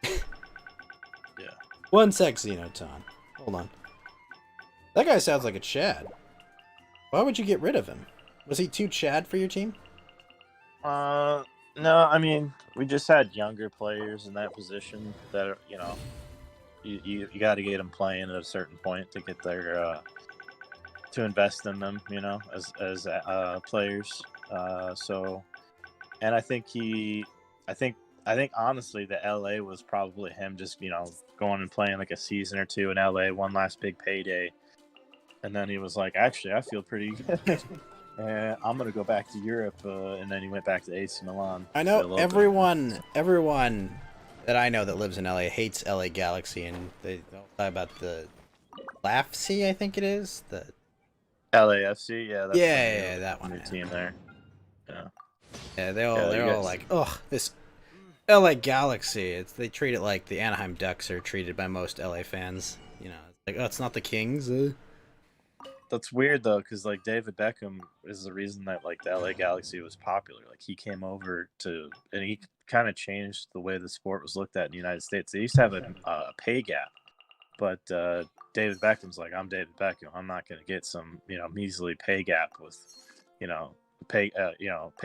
Yeah. One sec, Xenoton. Hold on. That guy sounds like a Chad. Why would you get rid of him? Was he too Chad for your team? No, I mean, we just had younger players in that position that are, you got to get them playing at a certain point to get their to invest in them, as players. So, and I think honestly, the LA was probably him just going and playing like a season or two in LA, one last big payday, and then he was like, actually, I feel pretty good. I'm gonna go back to Europe, and then he went back to AC Milan. I know everyone that I know that lives in LA hates LA Galaxy, and they don't talk about the LAFC, I think it is. The LAFC, yeah. That's yeah, that one. New team there. Yeah. Yeah, they're all like, ugh, this LA Galaxy. They treat it like the Anaheim Ducks are treated by most LA fans. It's like, oh, it's not the Kings. That's weird though, because like David Beckham is the reason that like the LA Galaxy was popular. Like, he came over and he kind of changed the way the sport was looked at in the United States. They used to have a pay gap, but David Beckham's like, I'm David Beckham. I'm not going to get some measly pay gap with pay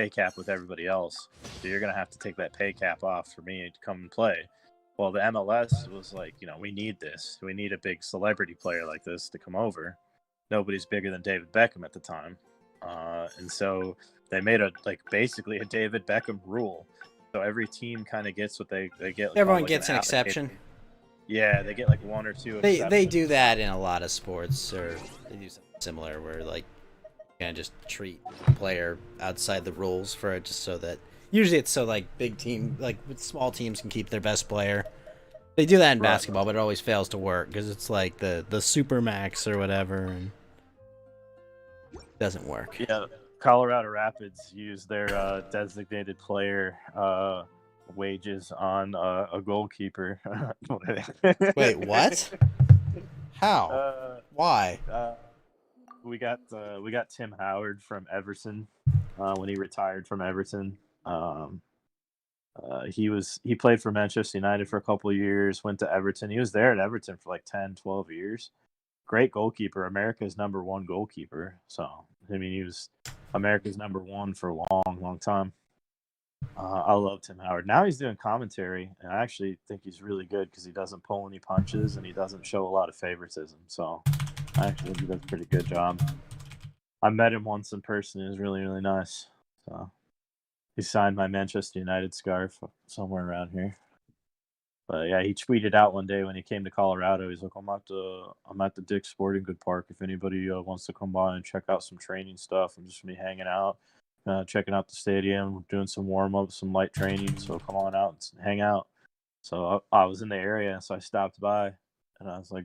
cap with everybody else. So you're going to have to take that pay cap off for me to come and play. Well, the MLS was like, we need this. We need a big celebrity player like this to come over. Nobody's bigger than David Beckham at the time, and so they made basically a David Beckham rule. So every team kind of gets what they get. Everyone gets an exception. Yeah, they get like one or two. They do that in a lot of sports, or they do something similar where like you can just treat a player outside the rules for it, just so that usually it's so like big team, like small teams can keep their best player. They do that in basketball, but it always fails to work because it's like the Supermax or whatever, and doesn't work. Yeah, Colorado Rapids use their designated player wages on a goalkeeper. Wait, what? How? Why? We got Tim Howard from Everton when he retired from Everton. He played for Manchester United for a couple of years, went to Everton. He was there at Everton for like 10, 12 years. Great goalkeeper, America's number one goalkeeper. So, I mean, he was America's number one for a long, long time. I love Tim Howard. Now he's doing commentary, and I actually think he's really good because he doesn't pull any punches and he doesn't show a lot of favoritism. So, I actually think he does a pretty good job. I met him once in person. He was really, really nice. So, he signed my Manchester United scarf somewhere around here. But yeah, he tweeted out one day when he came to Colorado. He's like, I'm at the Dick's Sporting Good Park. If anybody wants to come by and check out some training stuff, I'm just gonna be hanging out, checking out the stadium, doing some warm ups, some light training. So come on out and hang out. So I was in the area, so I stopped by, and I was like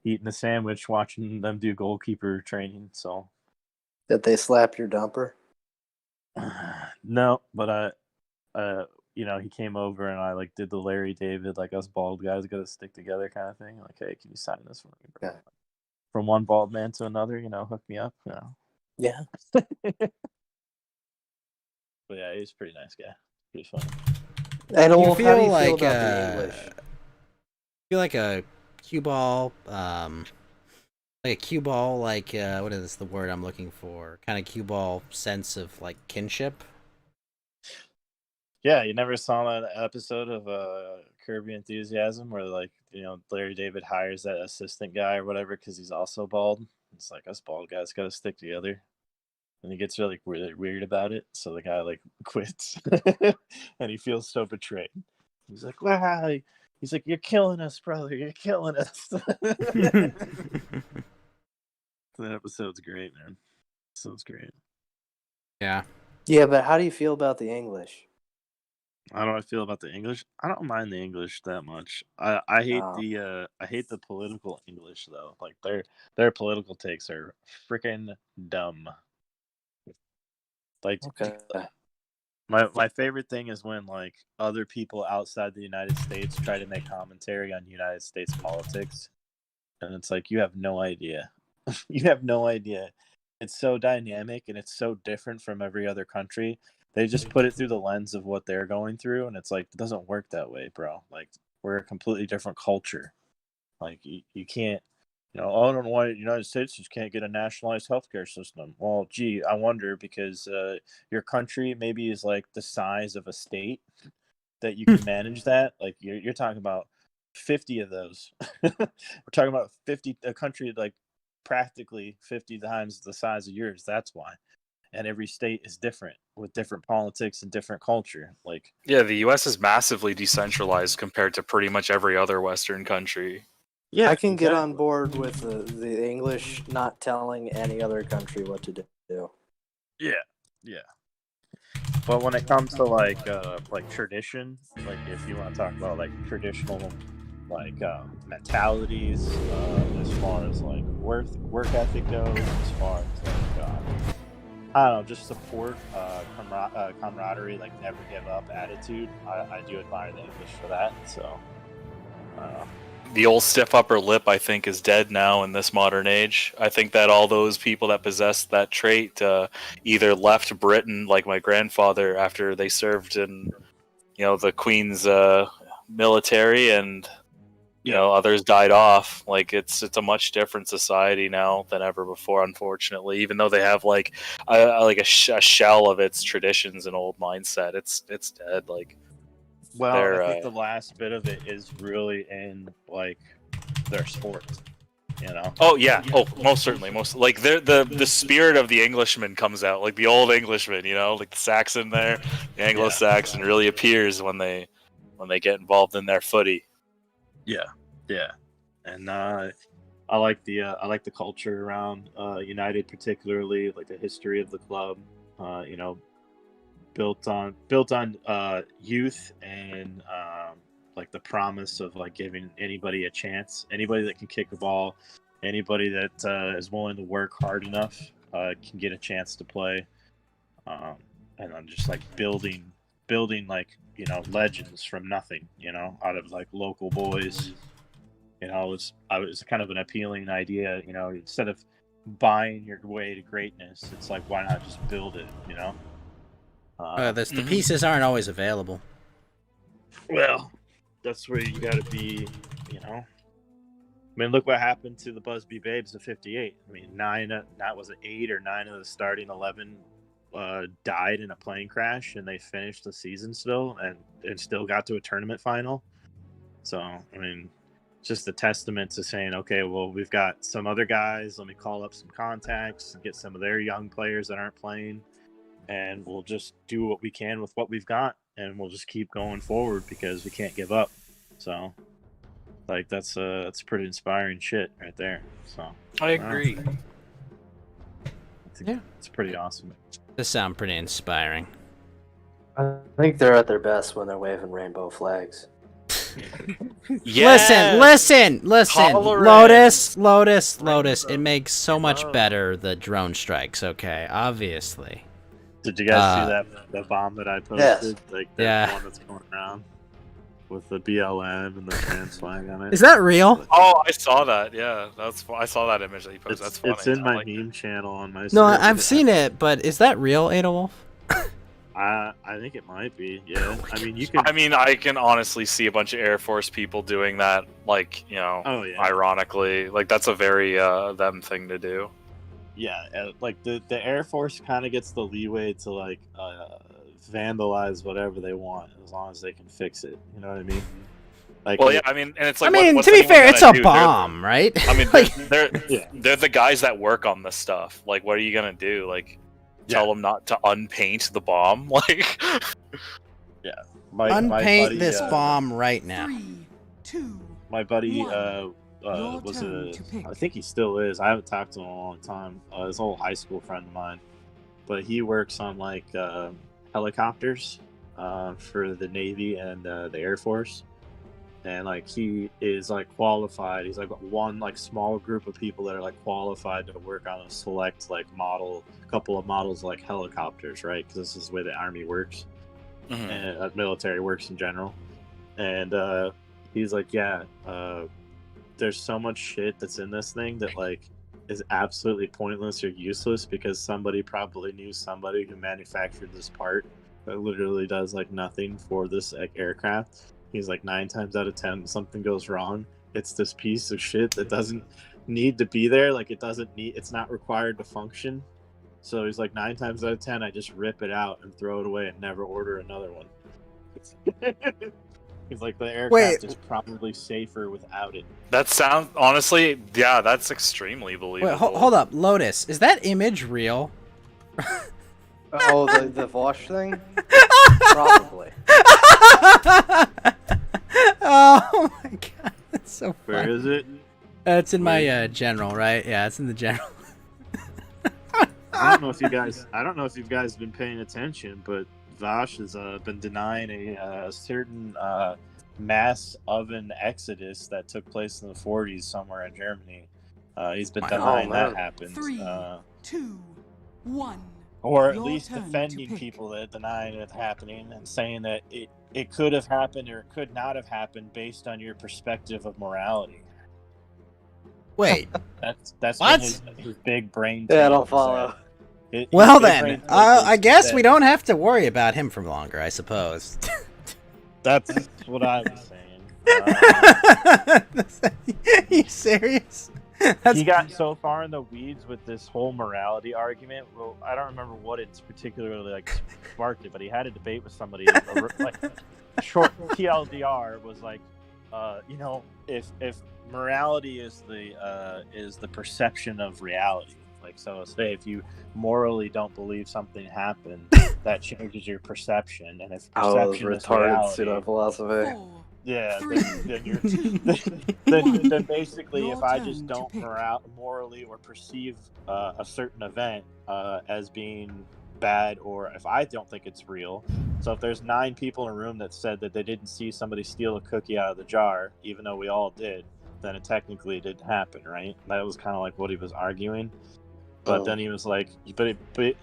eating a sandwich, watching them do goalkeeper training. So did they slap your dumper? No, but he came over and I like did the Larry David, like us bald guys got to stick together kind of thing. Like, hey, can you sign this for me? Yeah. From one bald man to another, hook me up. Yeah. But yeah, he's a pretty nice guy. Pretty funny. And you Wolf, feel how do you like feel about the English? feel like a cue ball, a cue ball, like what is the word I'm looking for? Kind of cue ball sense of like kinship. Yeah, you never saw that episode of Curb Your Enthusiasm where like Larry David hires that assistant guy or whatever because he's also bald. It's like us bald guys got to stick together, and he gets really weird about it. So the guy like quits, and he feels so betrayed. He's like, "Wow!" He's like, "You're killing us, brother. You're killing us." That episode's great, man. Episode's great. Yeah. Yeah, but how do you feel about the English? How do I feel about the English? I don't mind the English that much. I hate the political English though. Like their political takes are freaking dumb. Like my favorite thing is when like other people outside the United States try to make commentary on United States politics, and it's like you have no idea. You have no idea. It's so dynamic and it's so different from every other country. They just put it through the lens of what they're going through, and it's like it doesn't work that way, bro. Like we're a completely different culture. Like you can't, I don't know why the United States just can't get a nationalized healthcare system. Well, gee, I wonder because your country maybe is like the size of a state that you can manage that. Like you're talking about 50 of those. We're talking about 50 a country like practically 50 times the size of yours. That's why. And every state is different with different politics and different culture. Like Yeah, the U.S. is massively decentralized compared to pretty much every other Western country. Yeah, I can get on board with the English not telling any other country what to do. Yeah. But when it comes to like tradition, like if you want to talk about like traditional like mentalities, as far as like work ethic goes, as far as like I don't know, just support, camaraderie, like never give up attitude. I do admire the English for that. So, The old stiff upper lip, I think, is dead now in this modern age. I think that all those people that possessed that trait either left Britain, like my grandfather, after they served in, the Queen's military, and others died off. Like it's a much different society now than ever before, unfortunately. Even though they have like a shell of its traditions and old mindset, it's dead. Like, well, I think the last bit of it is really in like their sport. Oh yeah. Oh, most certainly. Like the spirit of the Englishman comes out, like the old Englishman. Like the Saxon there, the Anglo-Saxon really appears when they get involved in their footy. Yeah, and I like the culture around United, particularly like the history of the club. Built on youth and like the promise of like giving anybody a chance, anybody that can kick a ball, anybody that is willing to work hard enough can get a chance to play, and I'm just like building like legends from nothing, out of like local boys. It was kind of an appealing idea, instead of buying your way to greatness, it's like, why not just build it, The pieces aren't always available. Well, that's where you got to be, I mean, look what happened to the Busby Babes of '58. I mean, 8 or 9 of the starting 11 died in a plane crash, and they finished the season still, and still got to a tournament final. So, I mean, just a testament to saying, okay, well, we've got some other guys. Let me call up some contacts and get some of their young players that aren't playing, and we'll just do what we can with what we've got, and we'll just keep going forward because we can't give up. So, like, that's pretty inspiring shit right there. So I agree. It's pretty awesome. This sounds pretty inspiring. I think they're at their best when they're waving rainbow flags. Listen. Tolerance. Lotus. It makes so much better the drone strikes. Okay, obviously. Did you guys see that bomb that I posted? Yes. Like that one that's going around with the BLM and the trans flag on it. Is that real? Oh, I saw that. Yeah, I saw that image that you posted. That's funny. It's in my meme channel on my. No, I've seen it, but is that real, Adolf? I think it might be. Yeah. I mean, you can. I mean, I can honestly see a bunch of Air Force people doing that. Like, you know, Oh, yeah. ironically, like that's a very them thing to do. Yeah, like the Air Force kind of gets the leeway to like vandalize whatever they want as long as they can fix it. You know what I mean? Like, Well, yeah, I mean, and it's like, I mean, what's to be anyone fair, gonna it's a do? bomb, right? I mean, Like- they're the guys that work on this stuff. Like, what are you gonna do? Like, tell them not to unpaint the bomb? Like, yeah, Unpaint buddy, this bomb right now. My buddy was I think he still is. I haven't talked to him in a long time. His old high school friend of mine, but he works on like helicopters for the Navy and the Air Force, and like he is like qualified. He's like one like small group of people that are like qualified to work on a select like couple of models like helicopters, right? Because this is the way the Army works and military works in general. And he's like, yeah, there's so much shit that's in this thing that like is absolutely pointless or useless because somebody probably knew somebody who manufactured this part that literally does like nothing for this like aircraft. He's like 9 times out of 10 something goes wrong, it's this piece of shit that doesn't need to be there. Like it's not required to function. So he's like 9 times out of 10 I just rip it out and throw it away and never order another one. He's like, the aircraft is probably safer without it. that sounds honestly, yeah, that's extremely believable. Wait, hold up, Lotus. Is that image real? Oh, the Vosh thing? Probably. Oh my god, that's so funny. Where is it? It's in my general, right? Yeah, it's in the general. I don't know if you guys have been paying attention, but Vosh has been denying a certain mass oven exodus that took place in the 40s somewhere in Germany. He's been denying that happened. 3, 2, 1. Or at Your least turn to defending pick. people that deny it happening and saying that it could have happened or it could not have happened based on your perspective of morality. Wait. That's What? been his big brain. Yeah, I tilt don't is follow. his Well big then, brain tilt I is guess that- we don't have to worry about him for longer, I suppose. That's what I was saying. You serious? He got so far in the weeds with this whole morality argument. Well, I don't remember what it's particularly like sparked it, but he had a debate with somebody. Like short TLDR was like, you know, if morality is the perception of reality. Like, so say if you morally don't believe something happened, that changes your perception, and if perception is retarded reality, pseudo philosophy. yeah, then you're then basically, if I just don't morally or perceive a certain event as being bad, or if I don't think it's real, so if there's 9 people in a room that said that they didn't see somebody steal a cookie out of the jar, even though we all did, then it technically didn't happen, right? That was kind of like what he was arguing. But then he was like, but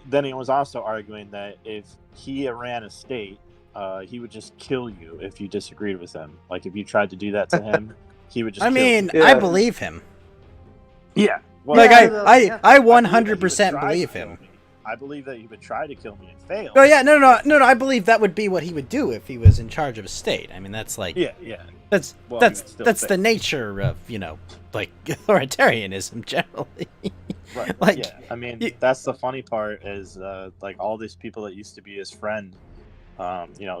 then he was also arguing that if he ran a state, he would just kill you if you disagreed with him. Like if you tried to do that to him, he would just. I kill mean, you. I believe him. Yeah. Well, Like I believe 100% that he would try believe to him. kill me. I believe that he would try to kill me and fail. Oh yeah, no. I believe that would be what he would do if he was in charge of a state. I mean, that's like Yeah. That's Well, he would that's still that's fail. the nature of like authoritarianism generally. Right. Like, yeah. I mean, that's the funny part is like all these people that used to be his friend,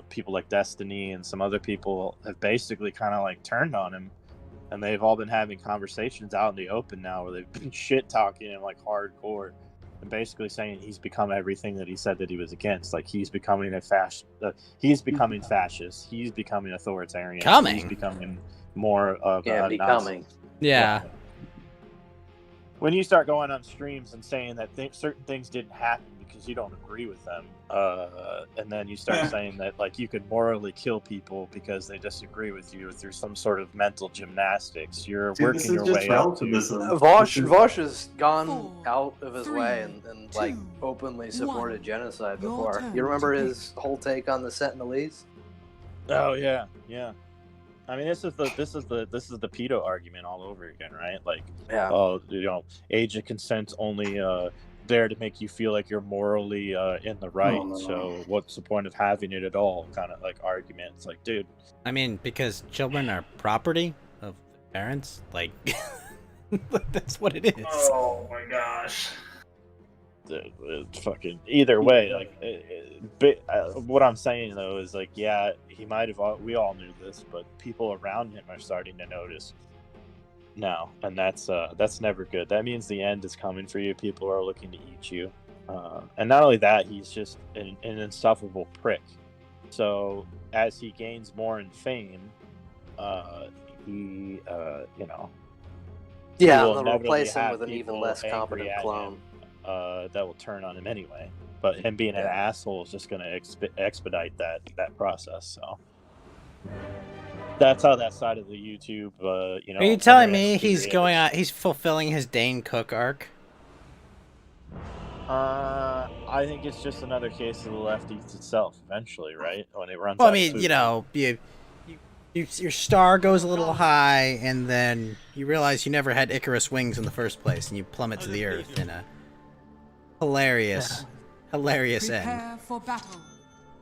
people like Destiny and some other people have basically kind of like turned on him, and they've all been having conversations out in the open now where they've been shit talking him like hardcore, and basically saying he's become everything that he said that he was against. Like he's becoming he's becoming fascist. He's becoming authoritarian. Coming. He's becoming more of Yeah, a becoming. Nazi. Yeah. When you start going on streams and saying that certain things didn't happen because you don't agree with them, and then you start saying that like you could morally kill people because they disagree with you through some sort of mental gymnastics, you're working your way up to. Vosh has gone out of his way and like openly supported genocide before. You remember his whole take on the Sentinelese? Oh yeah. I mean, this is the pedo argument all over again, right? Like, Yeah. oh, age of consent only there to make you feel like you're morally in the right. Oh. So what's the point of having it at all? Kind of like argument. It's like, dude. I mean, because children are property of parents. Like, that's what it is. Oh my gosh. It's fucking either way. Like, what I'm saying though is like, yeah, he might have. We all knew this, but people around him are starting to notice now, and that's never good. That means the end is coming for you. People are looking to eat you, and not only that, he's just an insufferable prick. So as he gains more in fame, he Yeah, will and they'll replace him inevitably with an have even people less angry competent at clone. him, that will turn on him anyway. But him being an asshole is just going to expedite that process. So that's how that side of the YouTube, Are you telling me he's going on? He's fulfilling his Dane Cook arc? I think it's just another case of the left eats itself eventually, right? When it runs. Well, I out of mean, food. you know, your star goes a little high, and then you realize you never had Icarus wings in the first place, and you plummet to the earth in a hilarious end. Prepare for battle.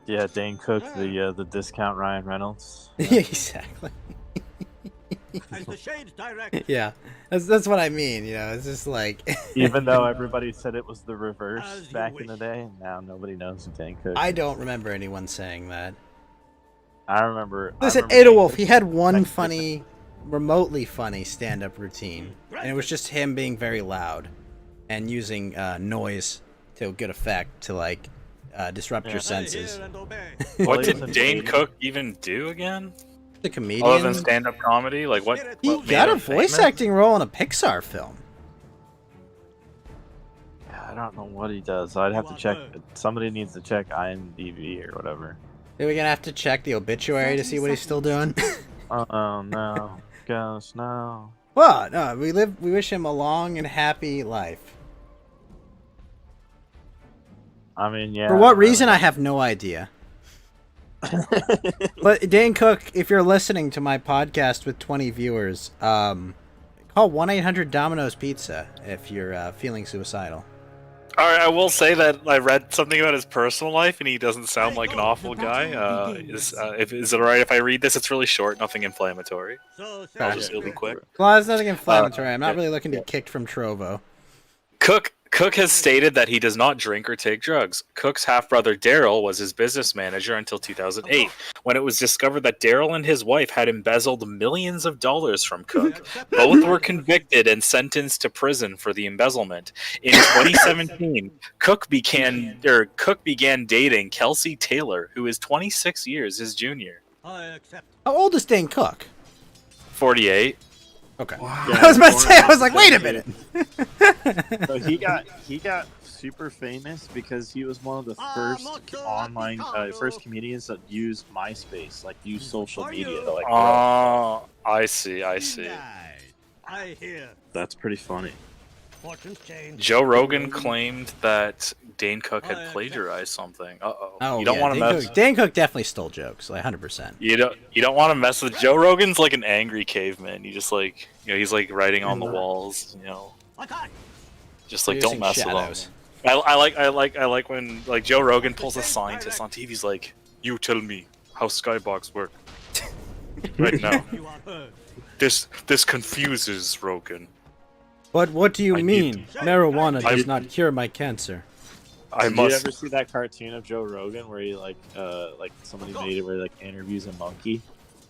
Yeah, Dane Cook, the discount Ryan Reynolds. Yeah, exactly. Yeah, that's what I mean. You know, it's just like Even though everybody said it was the reverse back in the day, now nobody knows who Dane Cook. I don't remember anyone saying that. I remember. Listen, Adolf, he had one funny, remotely funny stand-up routine, and it was just him being very loud and using noise to good effect to like disrupt your senses. What did Dane Cook even do again? The comedian. Other than stand-up comedy, like what? He what got made a him voice famous? acting role in a Pixar film. I don't know what he does. I'd have to check. Somebody needs to check IMDb or whatever. Are we gonna have to check the obituary to see what he's still doing? Oh no, gosh, no. Well, no, we wish him a long and happy life. I mean, yeah. For what reason, I have no idea. But Dane Cook, if you're listening to my podcast with 20 viewers, call 1-800-Domino's Pizza if you're feeling suicidal. All right, I will say that I read something about his personal life, and he doesn't sound like an awful guy. Is it alright if I read this? It's really short, nothing inflammatory. It'll be quick. Well, it's nothing inflammatory. I'm not really looking to get kicked from Trovo. Cook has stated that he does not drink or take drugs. Cook's half-brother Daryl was his business manager until 2008, when it was discovered that Daryl and his wife had embezzled millions of dollars from Cook. Both were convicted and sentenced to prison for the embezzlement. In 2017, Cook began dating Kelsey Taylor, who is 26 years his junior. How old is Dane Cook? 48. Okay. I was about to say, I was like, wait a minute. So he got super famous because he was one of the first first comedians that used MySpace, like used social media to like. Oh, I see. That's pretty funny. Joe Rogan claimed that Dane Cook had plagiarized something. Oh, you don't yeah, want to mess. Dane Cook definitely stole jokes, like 100%. You don't want to mess with Joe Rogan's like an angry caveman. You just like he's like writing on the walls. Just like don't Producing mess shadows. with him. I like when like Joe Rogan pulls a scientist on TV. He's like, "You tell me how skybox work right now." This confuses Rogan. But what do you mean? Marijuana does I- not cure my cancer. Did you ever see that cartoon of Joe Rogan where he like somebody made it where he like interviews a monkey?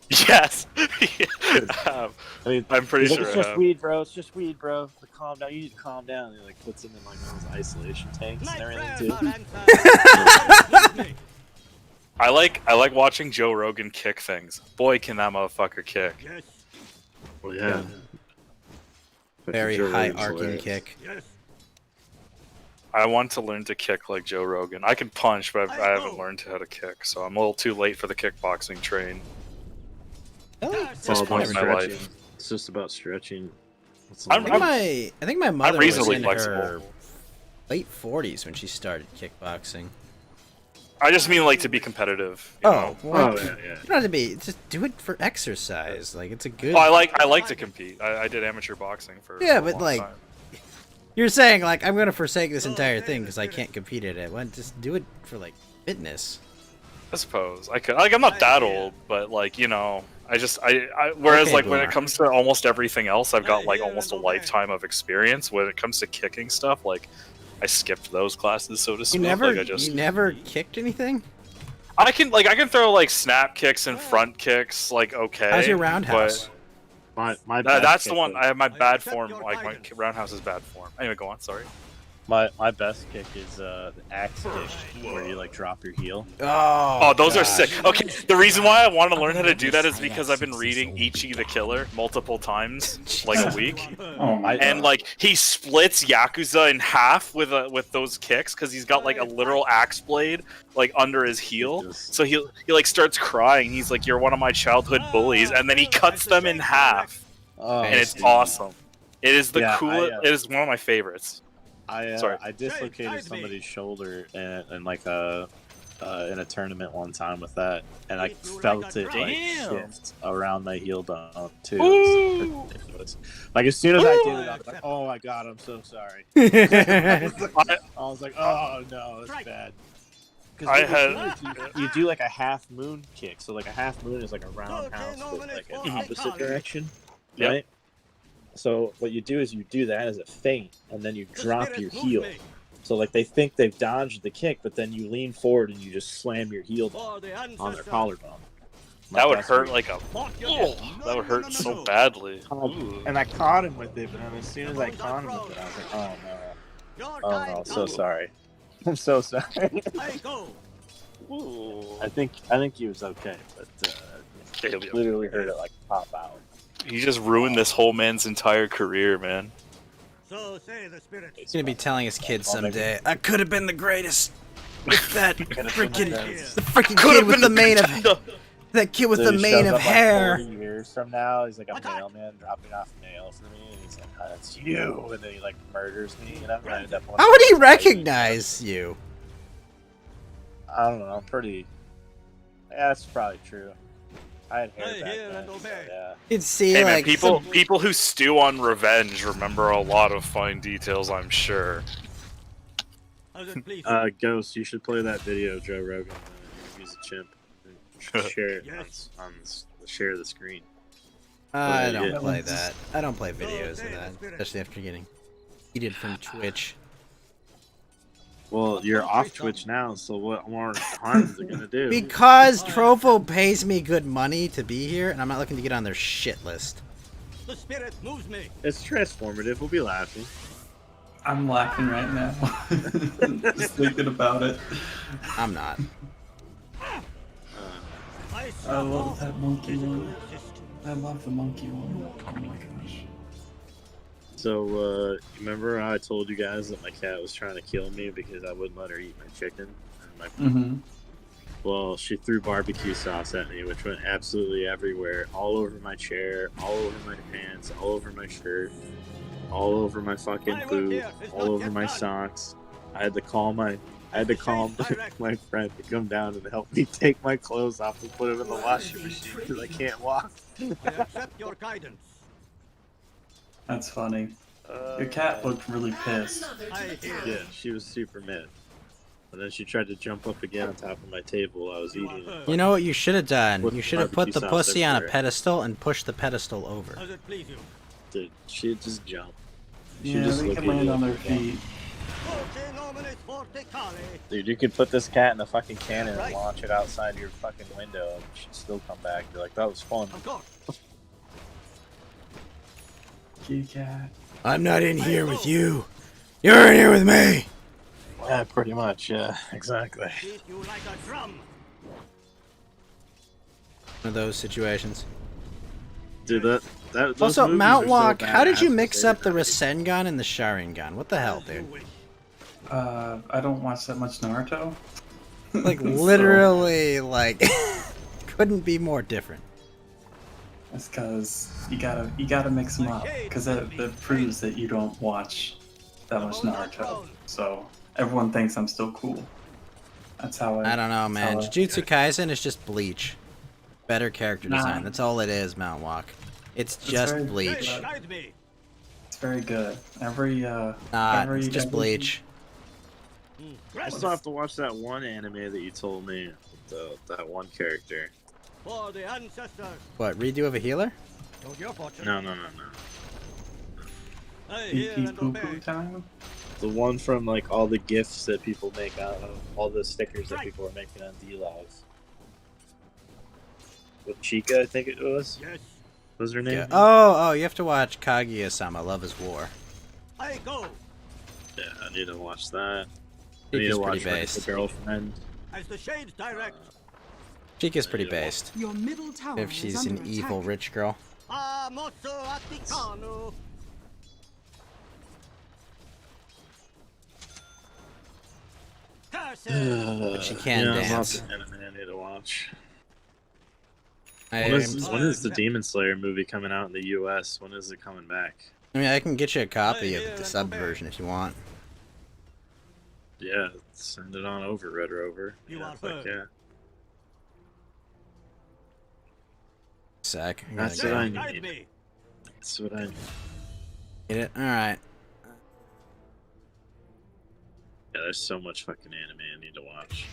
Yes. I mean, I'm pretty he's sure like, I it's just have. weed, bro. It's just weed, bro. Like, calm down. You need to calm down. And he like puts him in like one of those isolation tanks and everything too. I like watching Joe Rogan kick things. Boy, can that motherfucker kick. Well, yeah. Very Joe high Rogan's arcing hilarious. kick. I want to learn to kick like Joe Rogan. I can punch, but I haven't learned how to kick, so I'm a little too late for the kickboxing train. At this all point in about my stretching. life. It's just about stretching. I think my mother was reasonably in flexible. her late 40s when she started kickboxing. I just mean like to be competitive. You know? Well, you don't have to be. Just do it for exercise. Like it's a good. Oh, I like to compete. I did amateur boxing for. Yeah, a but long like, time. You're saying like I'm gonna forsake this entire thing because I can't compete at it. Well, just do it for like fitness. I suppose I could. Like, I'm not that old, but like whereas Okay, like when Boomer. it comes to almost everything else, I've got like almost a lifetime of experience. When it comes to kicking stuff, like I skipped those classes, so to speak. You never, like, you never kicked anything? I can throw like snap kicks and front kicks, like okay. How's your roundhouse? My That's the one. I have my bad form. Like my roundhouse is bad form. Anyway, go on. Sorry. My best kick is the axe kick, where you like drop your heel. Oh, those are sick. Okay, the reason why I want to learn how to do that is because I've been reading Ichi the Killer multiple times, like a week. And like he splits Yakuza in half with those kicks because he's got like a literal axe blade like under his heel. So he like starts crying. He's like, "You're one of my childhood bullies," and then he cuts them in half, and it's awesome. It is the coolest. It is one of my favorites. I dislocated somebody's shoulder in like in a tournament one time with that, and I felt it like shift around my heel bone too. It was ridiculous. Like as soon as I did it, I was like, "Oh my god, I'm so sorry." I was like, "Oh no, it's bad." You do like a half moon kick, so like a half moon is like a roundhouse with like an opposite direction, right? So what you do is you do that as a feint, and then you drop your heel. So like they think they've dodged the kick, but then you lean forward and you just slam your heel down on their collarbone. That would hurt like a. Oh, that would hurt so badly. And I caught him with it, but then as soon as I caught him with it, I was like, "Oh no, oh no, so sorry, I'm so sorry." I think he was okay, but literally heard it like pop out. He just ruined this whole man's entire career, man. He's gonna be telling his kids someday, "I could have been the greatest." With that freaking kid with the mane of that kid with the mane of hair. 40 years from now, he's like a mailman dropping off mail for me, and he's like, "Oh, that's you," and then he like murders me, you know. How would he recognize you? I don't know. I'm pretty. Yeah, that's probably true. I had hair back then, so yeah. You'd see Hey, like man, people who stew on revenge remember a lot of fine details, I'm sure. Ghost, you should play that video, Joe Rogan. He's a chimp. Share it share the screen. I don't play that. I don't play videos of that, especially after getting heated from Twitch. Well, you're off Twitch now, so what more harm is it gonna do? Because Trovo pays me good money to be here, and I'm not looking to get on their shit list. The spirit moves me. It's transformative. We'll be laughing. I'm laughing right now. Just thinking about it. I'm not. I love that monkey one. I love the monkey one. Oh my gosh. So, remember how I told you guys that my cat was trying to kill me because I wouldn't let her eat my chicken? Well, she threw barbecue sauce at me, which went absolutely everywhere. All over my chair, all over my pants, all over my shirt, all over my fucking boot, all over my socks. I had to call my friend to come down and help me take my clothes off and put them in the washing machine because I can't walk. I accept your guidance. That's funny. Your cat looked really pissed. Yeah, she was super mad. And then she tried to jump up again on top of my table while I was eating it. You know what you should have done? With You should have put the barbecue sauce pussy on a everywhere. pedestal and pushed the pedestal over. Dude, she'd just jump. Yeah, just they look can at land you on their and jump. feet. Dude, you could put this cat in a fucking cannon and launch it outside your fucking window and she'd still come back. You're like, that was fun. Kitty cat. I'm not in here with you. You're in here with me. Yeah, pretty much. Yeah, exactly. One of those situations. Dude, those Also, movies Mount are so Walk, how did you badass. mix up the Rasengan and the Sharingan? What the hell, dude? I don't watch that much Naruto. Like, So, literally, like, couldn't be more different. That's because you gotta mix them up, because that proves that you don't watch that much Naruto. So everyone thinks I'm still cool. That's how I don't know, man. that's how Jujutsu Kaisen is just Bleach. Better character Nah. design. That's all it is, Mount Walk. It's That's just very- Bleach. It's very good. Every It's just Bleach. I still have to watch that one anime that you told me. That one character. For the ancestors. What, redo of a healer? No. I hear and obey. The one from like all the gifs that people make out of all the stickers that people are making on D-Live. With Chica, I think it was. Yes. What was her name? Yeah. Oh, you have to watch Kaguya-sama, Love is War. I go. Yeah, I need to watch that. I need Chica's to watch pretty like, based. The Girlfriend. As the shades direct. Chica's pretty based. Your middle tower If she's an evil rich girl. Mozo Atticano. But she can There's dance. lots of anime I need to watch. I When is the Demon Slayer movie coming out in the U.S.? When is it coming back? mean, I can get you a copy of the sub version if you want. Yeah, send it on over, Red Rover. You Yeah, are fuck heard. yeah. Sec. That's what I need. That's what I need. Get it? Alright. Yeah, there's so much fucking anime I need to watch.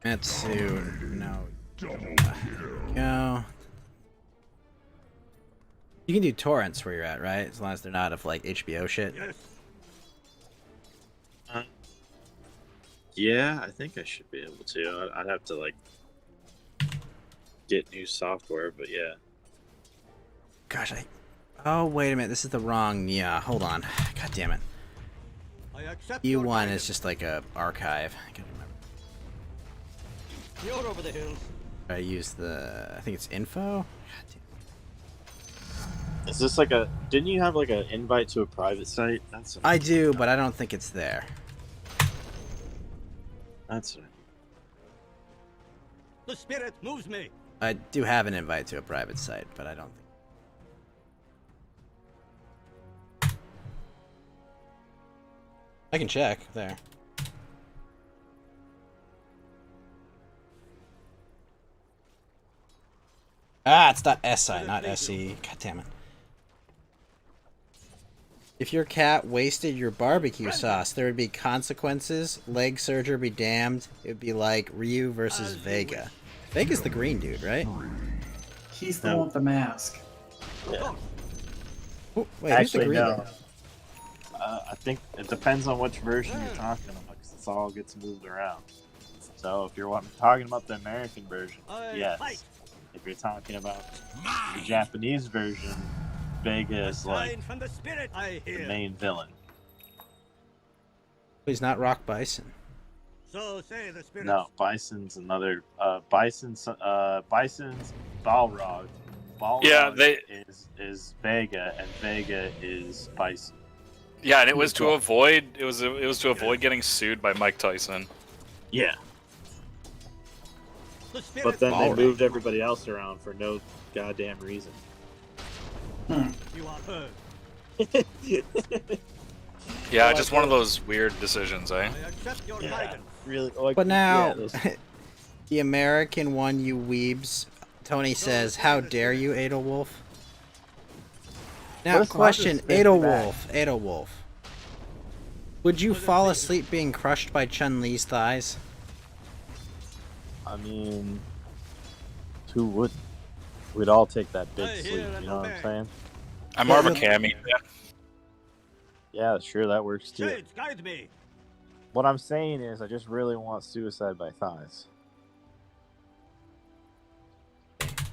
Metsu. No. Go. You can do torrents where you're at, right? As long as they're not of like HBO shit. Yeah, I think I should be able to. I'd have to like get new software, but yeah. Gosh, Oh, wait a minute. This is the wrong. Yeah, hold on. God damn it. I accept your U1 guidance. is just like a archive. I can remember. You're over the hills. I use the. I think it's info. Is this like a? Didn't you have like an invite to a private site? That's. I do, but I don't think it's there. That's. The spirit moves me. I do have an invite to a private site, but I don't think. I can check there. Ah, it's .si, not .se. God damn it. If your cat wasted your barbecue sauce, there would be consequences. Leg surgery be damned. It would be like Ryu versus Vega. Vega's the green dude, right? He's the one with the mask. Yeah. Oh, wait, who's the Actually, green no. guy? I think it depends on which version you're talking about, because it all gets moved around. So if you're talking about the American version, yes. If you're talking about the Japanese version, Vega is like From the spirit I the hear. main villain. He's not Rock Bison. So say the spirit. No, Bison's another. Bison's Balrog. Balrog Yeah, is Vega, and Vega is Bison. Yeah, and it was to avoid to avoid getting sued by Mike Tyson. Yeah. The spirit But then they Balrog. moved everybody else around for no goddamn reason. You are heard. Yeah, just one of those weird decisions, eh? I accept your Yeah, guidance. really. Like, But now, yeah, those- the American one, you weebs. Tony says, "How dare you, Adolwolf?" Now, What if question, Marcus spins Adolwolf. Would you fall asleep being crushed by Chun-Li's thighs? I mean, who wouldn't? We'd all take that big I sleep. hear and You know what I'm obey. saying? I'm more of a Cammy. Yeah, sure, that works too. Shades, guide me. What I'm saying is, I just really want suicide by thighs.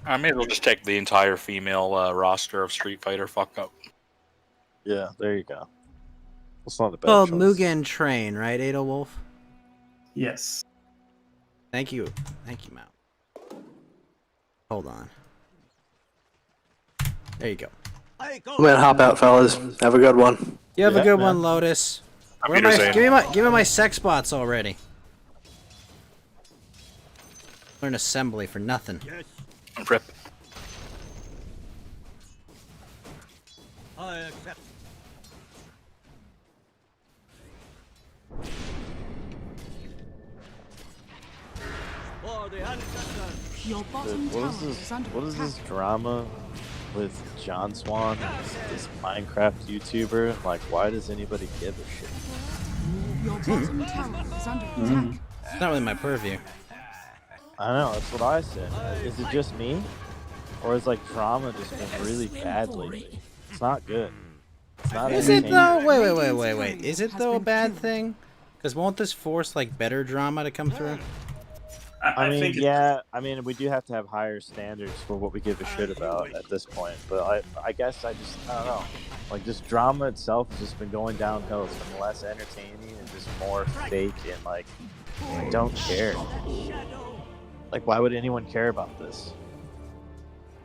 I may as well just take the entire female roster of Street Fighter. Fuck up. Yeah, there you go. It's not a bad Well, choice. Mugen Train, right, Adolwolf? Yes. Thank you, Mount. Hold on. There you go. I'm gonna hop out, fellas. Have a good one. You have a Yeah, good man. one, Lotus. I'm Where am I? Peter Give me my sex bots already. Learn assembly for nothing. Yes. Rip. I accept. For the ancestors. Your bottom Dude, what tower is this? is under What is attack. this drama with John Swan, this Minecraft YouTuber. Like, why does anybody give a shit? Your bottom tower is under attack. It's not really my purview. I don't know. That's what I said. Is it just me, or is like drama just been really bad lately? It's not good. It's not Is it though? entertaining. Wait. Is it though a bad thing? Because won't this force like better drama to come through? I mean, yeah. I mean, we do have to have higher standards for what we give a shit about at this point. But I guess I don't know. Like, just drama itself has just been going downhill. It's been less entertaining and just more fake, and like, I don't care. Like, why would anyone care about this?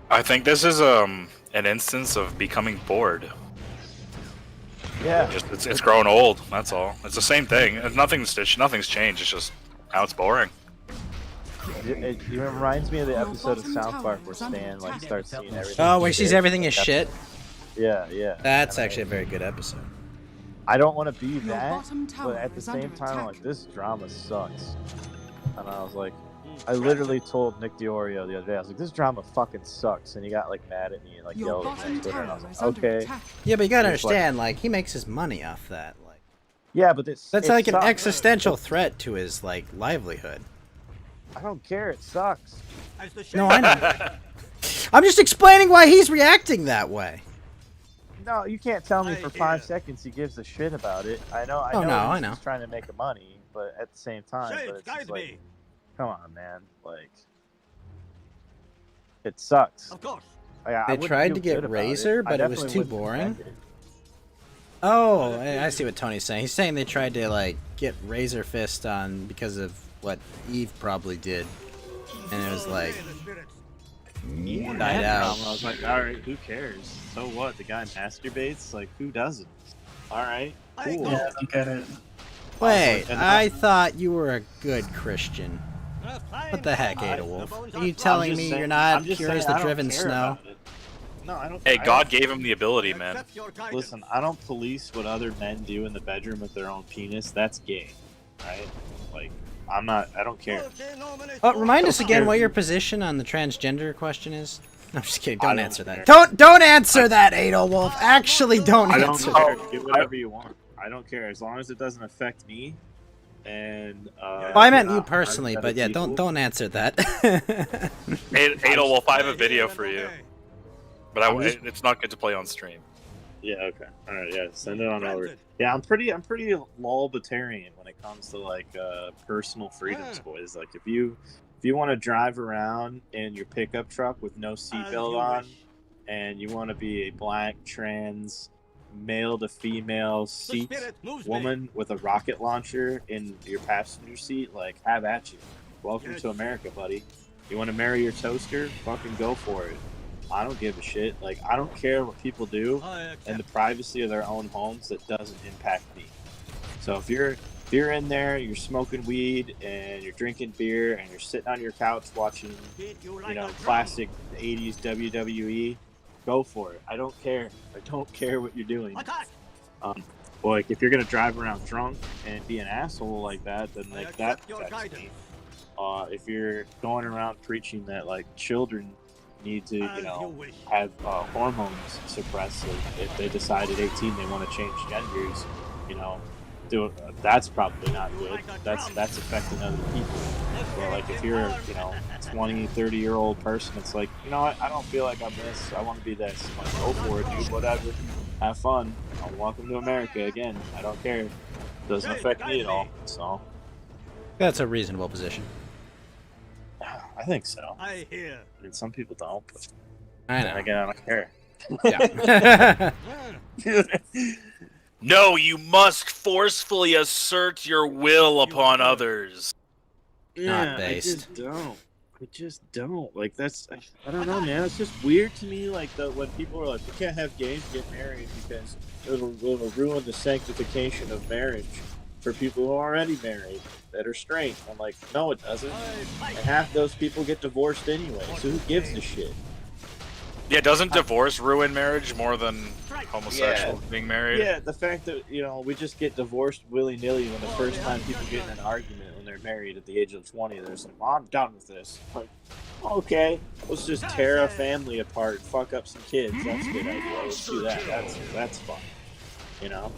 I think this is an instance of becoming bored. Yeah. It's grown old. That's all. It's the same thing. Nothing's changed. It's just now it's boring. It reminds me of the episode of South Park where Stan like starts seeing everything. Oh, where he sees shit. everything as shit. Yeah. That's actually a very good episode. I don't want to be that, but at the same time, I'm like, this drama sucks. And I was like, I literally told Nick Diorio the other day, I was like, this drama fucking sucks, and he got like mad at me and like yelled at me on Twitter, and I was like, okay. Yeah, but you gotta It's like- understand, like, he makes his money off that. Like, Yeah, but that's it like an sucks. existential threat to his like livelihood. I don't care. It sucks. No, I know. I'm just explaining why he's reacting that way. No, you can't tell me for 5 seconds he gives a shit about it. I know. Oh, no, I he's know. just trying to make money, but at the same time, but it's just like, come on, man. Like, it sucks. Of course. They tried to get Razor, but it was too boring. Oh, I see what Tony's saying. He's saying they tried to like get Razor Fist on because of what Eve probably did, and it was like died out. I was like, all right, who cares? So what? The guy masturbates? Like, who doesn't? All right, cool. Yeah, I don't get it. Wait, I thought you were a good Christian. What the heck, Adolf? Are you telling me you're not curious the driven snow? No, I don't. Hey, God gave him the ability, man. Listen, I don't police what other men do in the bedroom with their own penis. That's gay, right? Like, I'm not. I don't care. Remind us again what your position on the transgender question is. No, I'm just kidding. Don't answer that. care. Don't answer that, Adolf. Actually, don't I don't answer care. that. Do whatever you want. I don't care as long as it doesn't affect me. And Well, I meant you not personally, harm but yeah, other people. don't answer that. Adolf, I have a video for you, but it's not good to play on stream. Yeah. Okay. All right. Yeah. Send it on over. Yeah. I'm pretty lolbitarian when it comes to like personal freedoms, boys. Like if you want to drive around in your pickup truck with no seatbelt on, and you want to be a black trans male to female seat woman with a rocket launcher in your passenger seat, like have at you. Welcome to America, buddy. You want to marry your toaster? Fucking go for it. I don't give a shit. Like, I don't care what people do in the privacy of their own homes that doesn't impact me. So if you're in there, you're smoking weed and you're drinking beer and you're sitting on your couch watching, classic 80s WWE, go for it. I don't care. I don't care what you're doing. Like if you're gonna drive around drunk and be an asshole like that, then like that affects me. If you're going around preaching that like children need to, have hormones suppressed if they decide at 18 they want to change genders, that's probably not good. That's affecting other people. But like if you're a 20, 30-year-old person, it's like, I don't feel like I'm this. I want to be this. I'm like, go for it, dude. Whatever. Have fun. Welcome to America again. I don't care. Doesn't affect me at all. So That's a reasonable position. I think so. I mean, some people don't. But I know. then again, I don't care. Yeah. No, you must forcefully assert your will upon others. Not based. I just don't. Like, that's, I don't know, man. It's just weird to me, like, when people are like, we can't have gays get married because it'll ruin the sanctification of marriage for people who are already married that are straight. I'm like, no, it doesn't. And half those people get divorced anyway, so who gives a shit? Yeah, doesn't divorce ruin marriage more than homosexuals being married? Yeah, the fact that, we just get divorced willy-nilly when the first time people get in an argument when they're get married at the age of 20. They're just like, well, I'm done with this. Like, okay, let's just tear a family apart and fuck up some kids. That's a good idea. Let's do that. That's fun. You know?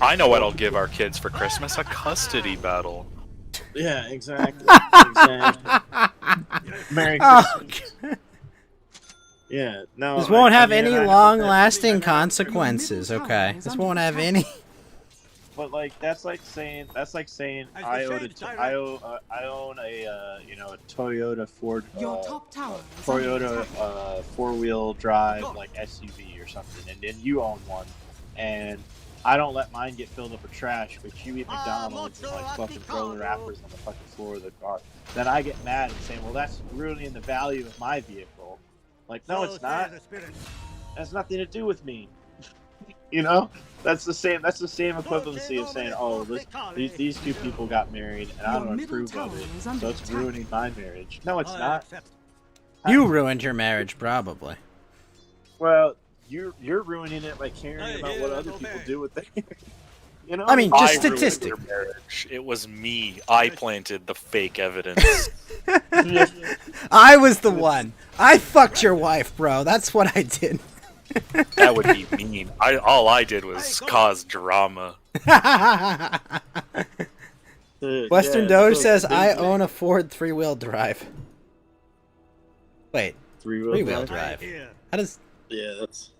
I know what I'll give our kids for Christmas: a custody battle. Yeah, exactly. Exactly. Merry Christmas. Yeah, no. This won't have any long-lasting consequences. Okay, this won't have any. But like that's like saying I own a a Toyota Ford Toyota 4-wheel drive like SUV or something, and then you own one, and I don't let mine get filled up with trash, but you eat McDonald's and like fucking throw the wrappers on the fucking floor of the car. Then I get mad and say, well, that's ruining the value of my vehicle. Like, no, it's not. It has nothing to do with me. You know, that's the same equivalency of saying, oh, these two people got married and I don't approve of it, so it's ruining my marriage. No, it's not. You ruined your marriage, probably. Well, you're ruining it by caring about what other people do with their. You know, I mean, just I ruined statistic. your marriage. It was me. I planted the fake evidence. I was the one. I fucked your wife, bro. That's what I did. That would be mean. All I did was cause drama. Western Doge says, I own a Ford 3-wheel drive. Wait. 3-wheel drive. How does... Yeah, that's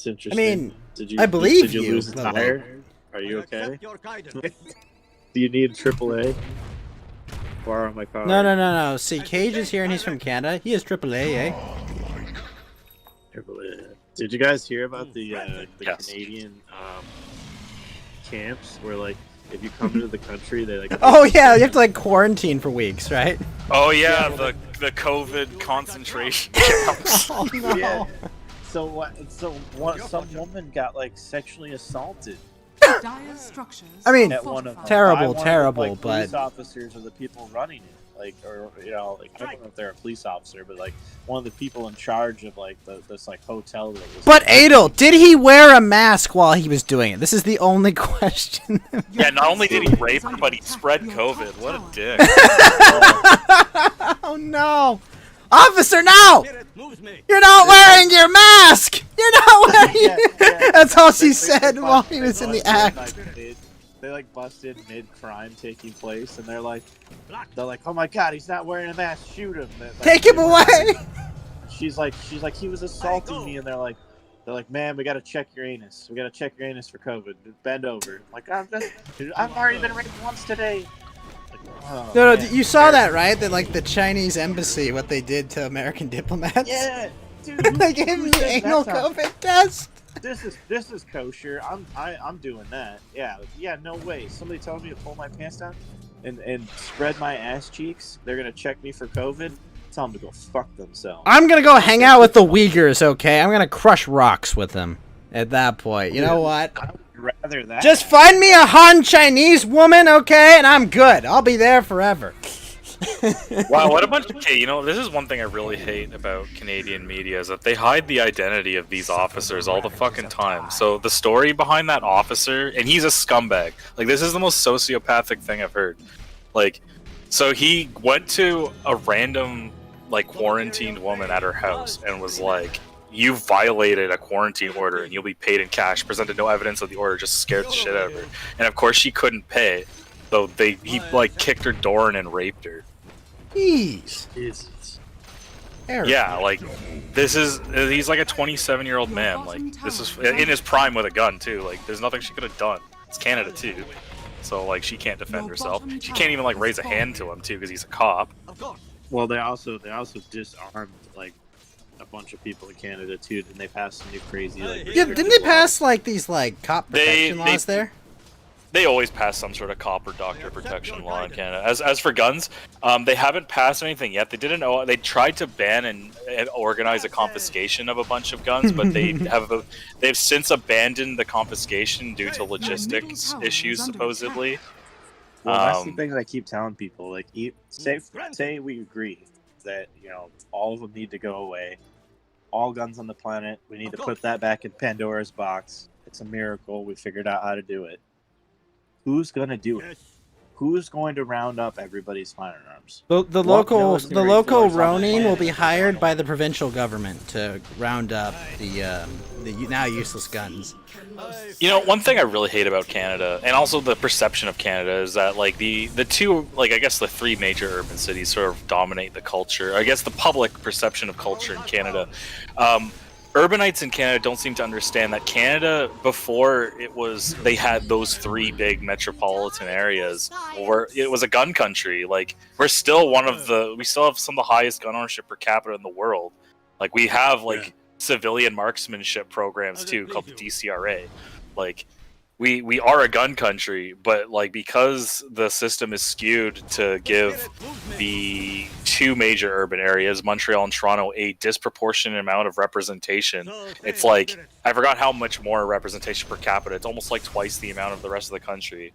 interesting. I mean, did I believe did you you. lose a tire? Are you okay? Do you need AAA? Borrow my car. No. See, Cage is here and he's from Canada. He is AAA, eh? AAA. Did you guys hear about the Canadian camps where, like, if you come into the country, they like... Oh, yeah, you have to, like, quarantine for weeks, right? Oh yeah, the COVID concentration camps. Oh, no. Yeah. Some woman got, like, sexually assaulted. I mean, at one of terrible, by one terrible, of, like, but... police officers or the people running it, like, or you know, like, I don't know if they're a police officer, but like one of the people in charge of like this like hotel that was. But Adel, did he wear a mask while he was doing it? This is the only question. Yeah, not only did he rape her, but he spread COVID. What a dick. Oh no! Officer, no! You're not wearing your mask! You're not wearing That's all she said while he was in the act. They like busted mid-crime taking place, and they're like, oh my god, he's not wearing a mask, shoot him. Like, take him away! She's like, he was assaulting me, and they're like, man, we gotta check your anus. We gotta check your anus for COVID. Bend over. Like, I've already been raped once today. Oh, no, you saw that, right? That like the Chinese embassy, what they did to American diplomats. Yeah, dude. They gave him the anal COVID test. This is kosher. I'm doing that. Yeah, no way. Somebody tells me to pull my pants down and spread my ass cheeks. They're gonna check me for COVID. Tell them to go fuck themselves. I'm gonna go hang out with the Uyghurs. Okay, I'm gonna crush rocks with them. At that point, you know what? I would rather that. Just find me a Han Chinese woman, okay, and I'm good. I'll be there forever. Wow, what a bunch of... Okay, you know, this is one thing I really hate about Canadian media, is that they hide the identity of these officers all the fucking time. So the story behind that officer, and he's a scumbag. Like, this is the most sociopathic thing I've heard. Like, so he went to a random, like, quarantined woman at her house and was like, you violated a quarantine order and you'll be paid in cash. Presented no evidence of the order, just scared the shit out of her. And of course she couldn't pay. So he like kicked her door in and raped her. Jeez. Jesus. Yeah, like he's like a 27-year-old man. Like, this is in his prime with a gun too. Like, there's nothing she could have done. It's Canada too. So like she can't defend herself. She can't even like raise a hand to him too because he's a cop. Well, they also disarmed like a bunch of people in Canada too, and they passed some new crazy like. Yeah, didn't they pass like these like cop protection laws there? They always pass some sort of cop or doctor protection law in Canada. As for guns, they haven't passed anything yet. They didn't know. They tried to ban and organize a confiscation of a bunch of guns, but they've since abandoned the confiscation due to logistics issues, supposedly. Well, that's the thing that I keep telling people. Like, say we agree that, you know, all of them need to go away. All guns on the planet. We need to put that back in Pandora's box. It's a miracle. We figured out how to do it. Who's gonna do it? who's going to round up everybody's firearms? The What local military local force on the Ronin will planet be is hired by the provincial government to round up the now useless guns. You know, one thing I really hate about Canada, and also the perception of Canada, is that like the two, like I guess the three major urban cities sort of dominate the culture. I guess the public perception of culture in Canada. Urbanites in Canada don't seem to understand that Canada, before they had those three big metropolitan areas, where it was a gun country. Like, we still have some of the highest gun ownership per capita in the world. Like, we have civilian marksmanship programs too, called the DCRA. Like, we are a gun country, but like, because the system is skewed to give the two major urban areas, Montreal and Toronto, a disproportionate amount of representation. It's like, I forgot how much more representation per capita. It's almost like twice the amount of the rest of the country.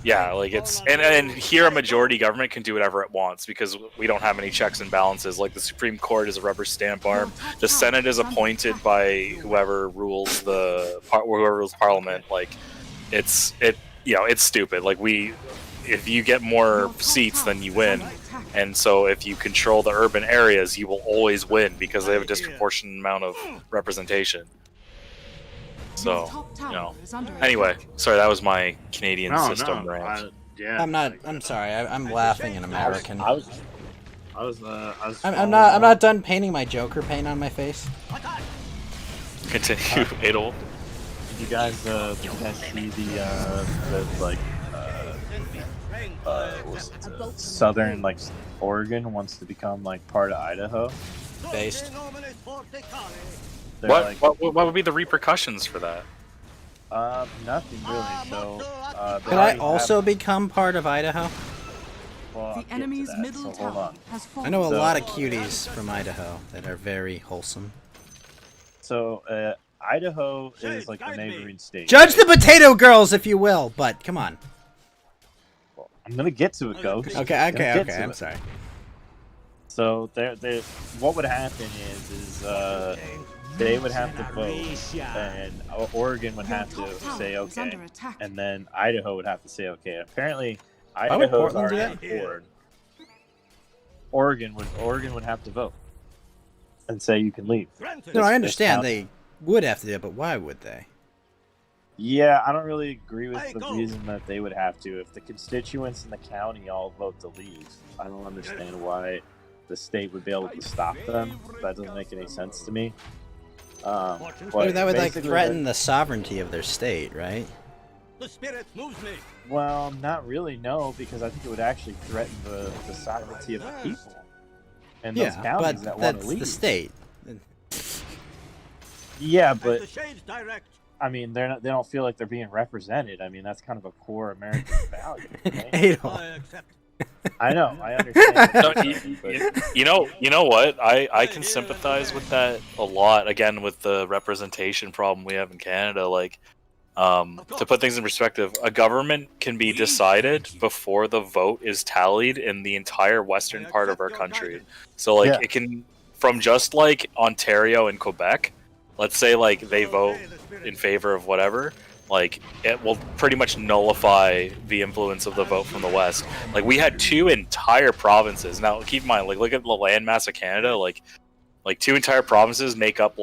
Yeah, like it's and here a majority government can do whatever it wants because we don't have any checks and balances. Like, the Supreme Court is a rubber stamp arm. The Senate is appointed by whoever rules Parliament. Like, it's stupid. Like, if you get more seats, then you win. And so if you control the urban areas, you will always win because they have a disproportionate amount of representation. So, anyway, sorry, that was my Canadian system rant. I'm sorry. I'm laughing in American. I was I'm not done painting my Joker paint on my face. Continue, Adol. Did you guys see Southern Oregon wants to become part of Idaho? Based. What would be the repercussions for that? Nothing really. So, could I also become part of Idaho? Well, The enemy's middle tower has fallen. I know a lot of cuties from Idaho that are very wholesome. So, Idaho is the neighboring state. Judge the potato girls, if you will, but come on. Well, I'm gonna get to it, Ghost. Okay. I'm sorry. So, what would happen is they would have to vote, and Oregon would have to say okay, and then Idaho would have to say okay. Apparently, Idaho is already on board. Oregon would have to vote and say you can leave. No, I understand they would have to do it, but why would they? Yeah, I don't really agree with the reason that they would have to. If the constituents in the county all vote to leave, I don't understand why the state would be able to stop them. That doesn't make any sense to me. But that would threaten the sovereignty of their state, right? The spirit moves me. Well, not really, no, because I think it would actually threaten the sovereignty of the people and those counties that want to leave. The state. Yeah, but I mean, they don't feel like they're being represented. I mean, that's kind of a core American value. Right? I know, I understand. You know what? I can sympathize with that a lot. Again, with the representation problem we have in Canada, to put things in perspective, a government can be decided before the vote is tallied in the entire western part of our country. So it can, from just Ontario and Quebec, let's say they vote in favor of whatever, it will pretty much nullify the influence of the vote from the West. We had two entire provinces. Now, keep in mind, look at the landmass of Canada. Two entire provinces make up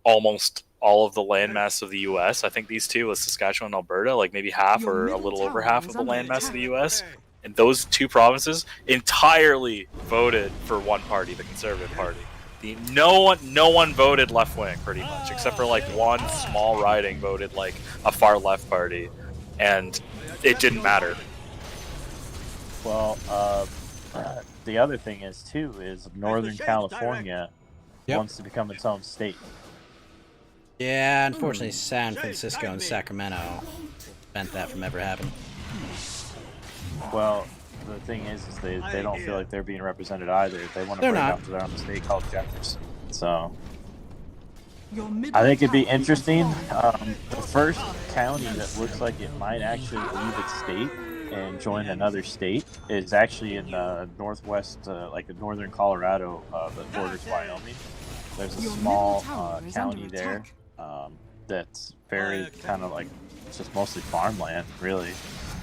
almost all of the landmass of the U.S. I think these two, Saskatchewan and Alberta, maybe half or a little over half of the landmass of the U.S. And those two provinces entirely voted for one party, the Conservative Party. No one voted left wing, pretty much, except for one small riding voted a far left party, and it didn't matter. Well, the other thing is Northern California wants to become its own state. Yeah, unfortunately, San Francisco and Sacramento prevent that from ever happening. Well, the thing is they don't feel like they're being represented either. They want to bring up to their own state called Jefferson. So I think it'd be interesting. The first county that looks like it might actually leave its state and join another state is actually in northwest, northern Colorado, that borders Wyoming. There's a small county there that's very kind of it's just mostly farmland, really.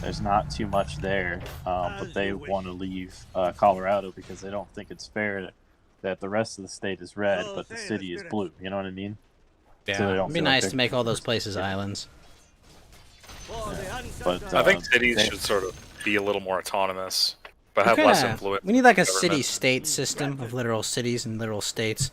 There's not too much there, but they want to leave Colorado because they don't think it's fair that the rest of the state is red, but the city is blue. You know what I mean? Yeah, So they don't it'd be feel like nice they're- to make all those places islands. But I think cities they- should sort of be a little more autonomous, but We have less kinda- influence. We need like a government. city-state system of literal cities and literal states.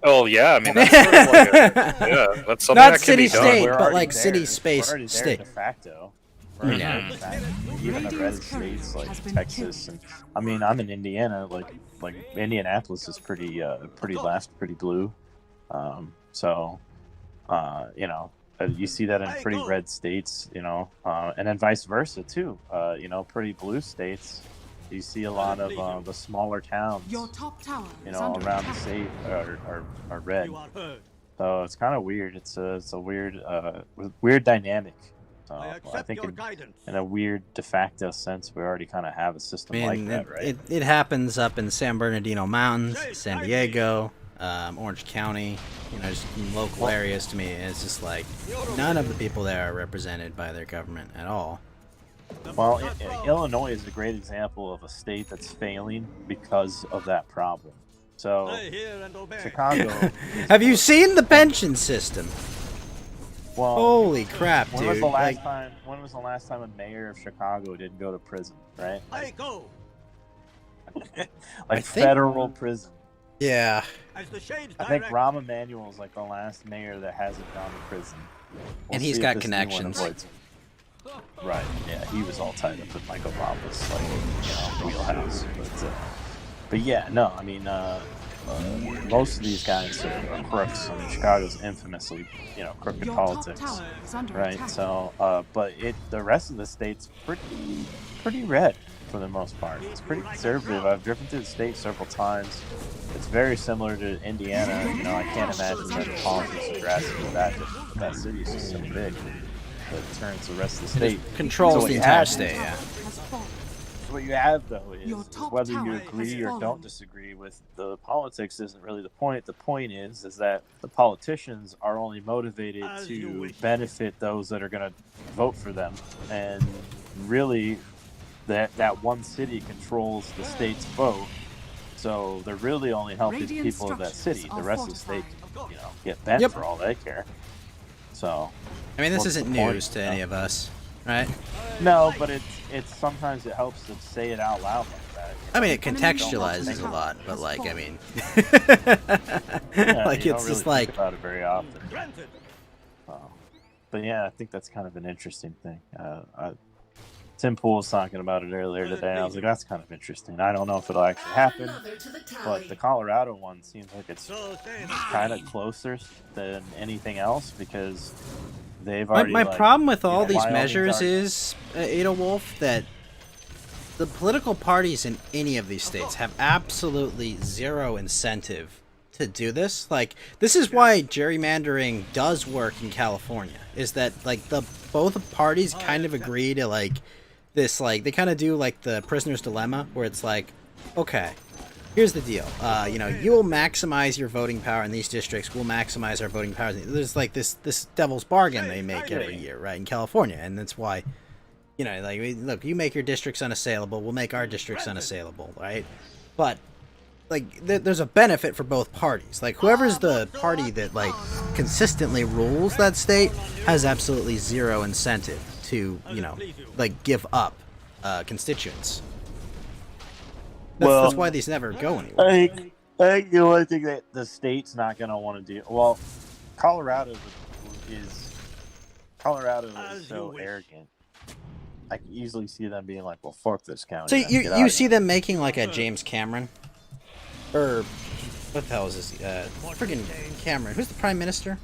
Oh yeah, I mean that's sort of like that's something Not that can be done. city-state, We're but already like there. city We're space already there state. de facto. We're already there de facto. Even the red states like Texas and I mean I'm in Indiana. Like Indianapolis is pretty left, pretty blue. So you know you see that in pretty red states. You know, and then vice versa too. You know, pretty blue states. You see a lot of the smaller towns. Your top tower You is know, under around the attack. state are red. So it's kind of weird. It's a weird dynamic. I think in a weird de facto sense, we already kind of have a system I like mean, that, right? it happens up in San Bernardino Mountains, San Diego, Orange County, you know, just in local areas to me. It's just like none of the people there are represented by their government at all. Well, Illinois is a great example of a state that's failing because of that problem. So, Chicago. Have you seen the pension system? Well, Holy crap, when was dude! the last Like, time? When was the last time a mayor of Chicago didn't go to prison? Right? Like I think- federal prison. yeah. I think Rahm Emanuel is like the last mayor that hasn't gone to prison. And he's see if got this new one connections. avoids it. Right. Yeah, he was all tied up with Mike Obama's wheelhouse. But yeah, no, I mean, most of these guys are crooks. I mean, Chicago's infamously, crooked Your top politics, tower is under right? attack. So, but the rest of the state's pretty red for the most part. It's pretty conservative. I've driven through the state several times. It's very similar to Indiana. I can't imagine that the politics are drastically that different. But that city is just so big that it turns the rest of the state. Controls So what the you entire have- state, yeah. So what you have though is top whether tower you has agree or fallen. don't disagree with the politics isn't really the point. The point is that the politicians are only motivated to benefit those that are going to vote for them, and really, that one city controls the state's vote. So they're really only helping Radiant people of that city. structures The are rest of the state, fortified. can, get bent Yep. for all they care. So, I mean, this what's isn't the point, news to you know? any of us, right? No, but it's sometimes it helps to say it out loud like that. I mean, it You don't contextualizes think a lot, but like, I mean, Yeah, like you it's don't just really like, think about it very often. But yeah, I think that's kind of an interesting thing. Tim Pool was talking about it earlier today. And I was like, that's kind of interesting. I don't know if it'll actually happen, but the Colorado one seems like it's kind of closer than anything else because they've already. my problem with all these Wyoming's measures already- is, Ada Wolf, that the political parties in any of these states have absolutely zero incentive to do this. Like, this is why gerrymandering does work in California, is that like both parties kind of agree to like this, like they kind of do like the prisoner's dilemma, where it's like, okay, here's the deal. You'll maximize your voting power in these districts. We'll maximize our voting power. There's like this devil's bargain they make every year, right, in California, and that's why, look, you make your districts unassailable. We'll make our districts unassailable, right? But like, there's a benefit for both parties. Like, whoever's the party that like consistently rules that state has absolutely zero incentive to, like give up constituents. That's why these never go anywhere. I think the only thing that the state's not going to want to do. Well, Colorado is so arrogant. I can easily see them being like, "Well, fuck this county." So then, get out you of see here." them making like a James Cameron, or what the hell is this? Friggin' Cameron. Who's the prime minister?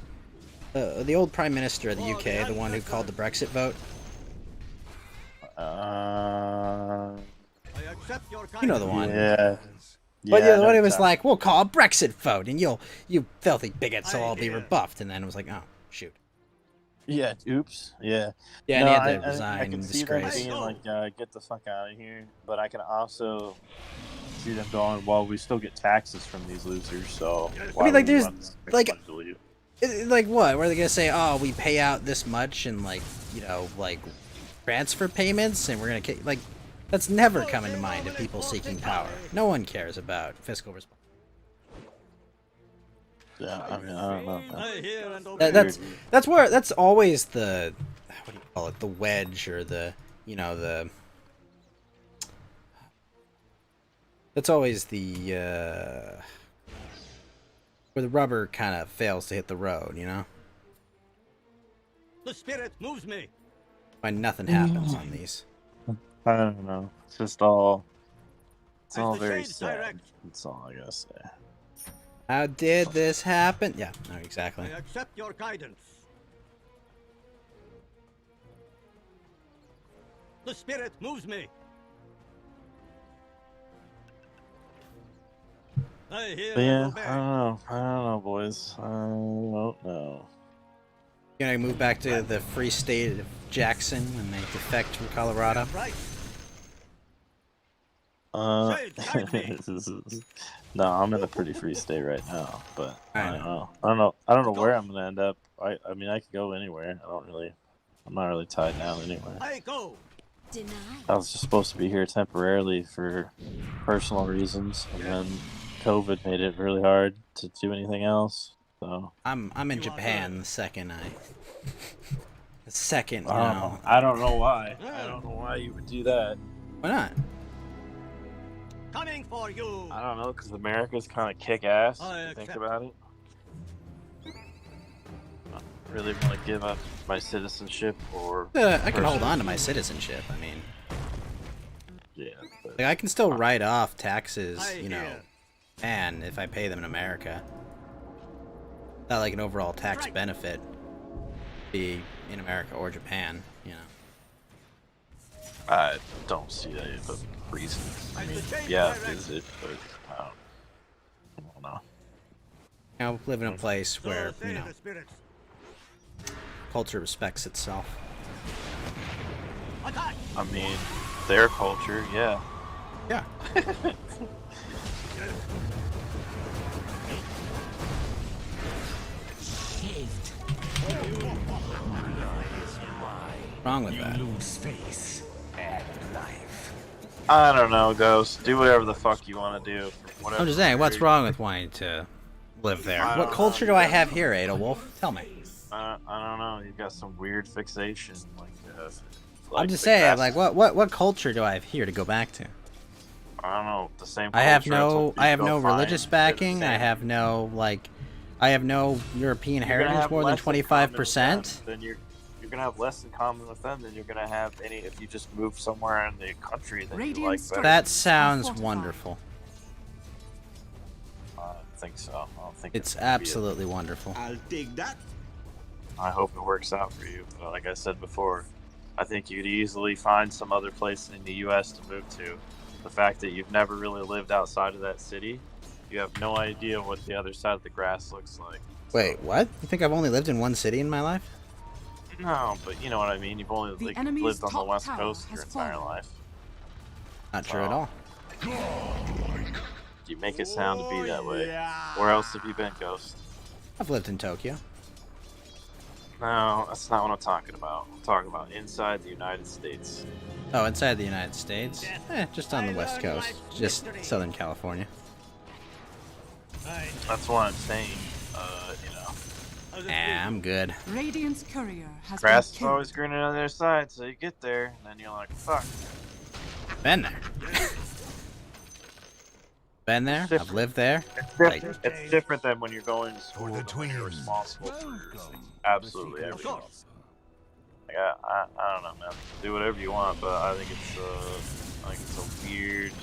The old prime minister of the UK, the one who called the Brexit vote. You know the one. Yeah. But Yeah, I the know one who was exactly. like, "We'll call a Brexit vote, and you filthy bigots will all be rebuffed," and then it was like, "Oh, shoot." Yeah. Oops. Yeah. Yeah, and No, he had to I resign can in see them disgrace. being like, "Get the fuck out of here," but I can also see them going, "Well, we still get taxes from these losers, so." I mean, like, there's like. like what? Where are they gonna say, "Oh, we pay out this much," and like, like transfer payments, and we're gonna like that's never coming to mind to people seeking power. No one cares about fiscal responsibility. Yeah, I mean, I don't know. That's always the what do you call it? The wedge or the that's always the where the rubber kind of fails to hit the road, The spirit moves me. Why nothing happens on these. I don't know. It's all very sad. That's all I gotta say. How did this happen? Yeah, no, exactly. I accept your guidance. The spirit moves me. I hear But yeah, and obey. I don't know, boys. I don't know. You're gonna move back to the free state of Jackson when they defect from Colorado? No, I'm in a pretty free state right now, but I don't know. I don't know where I'm gonna end up. I mean, I could go anywhere. I'm not really tied down anywhere. I go. I was just supposed to be here temporarily for personal reasons, and then COVID made it really hard to do anything else. So I'm in Japan the second I don't know why. I don't know why you would do that. Why not? Coming for you. I don't know, because America's kind of kick ass. I If you think accept. about it. I don't really want to give up my citizenship or. I can hold on to my citizenship. I mean, yeah, but like I can still write off taxes, and if I pay them in America, not like an overall tax benefit, be in America or Japan, I don't see that as a reason. I mean, yeah, is it? But I don't know. Live in a place where culture respects itself. I mean, their culture, yeah. Yeah. Wrong with that? I don't know, Ghost. Do whatever the fuck you want to do. I'm just saying, what's wrong with wanting to live there? What culture do I have here, Adolwolf? Tell me. I don't know. You've got some weird fixation, I'm just saying, like, what culture do I have here to go back to? I don't know. The same. I have culture, no go find. religious backing. I have no European You're gonna heritage have more than less in common with 25%. them. Then you're gonna have less in common with them than you're gonna have any if you just move somewhere in the country that you like better. That sounds wonderful. I don't think so. I don't think It's gonna be it. absolutely wonderful. I'll dig that. I hope it works out for you. But like I said before, I think you'd easily find some other place in the U.S. to move to. The fact that you've never really lived outside of that city, you have no idea what the other side of the grass looks like. Wait, what? You think I've only lived in one city in my life? No, but you know what I mean. You've only The lived enemy's on the top West tower Coast has your entire fallen. life. Not true at all. You make it sound to be that way. Where else have you been, Ghost? I've lived in Tokyo. No, that's not what I'm talking about. I'm talking about inside the United States. Oh, inside the United States? Just on the West Coast. Just Southern California. That's what I'm saying. I'm good. Radiant's courier has Grass been is killed. always greener on the other side, so you get there, and then you're like, fuck. Been there. Been there. I've lived there. It's different than when you're going to school and when you're responsible for absolutely everything. Like, I don't know, man. Do whatever you want, but I think it's a weird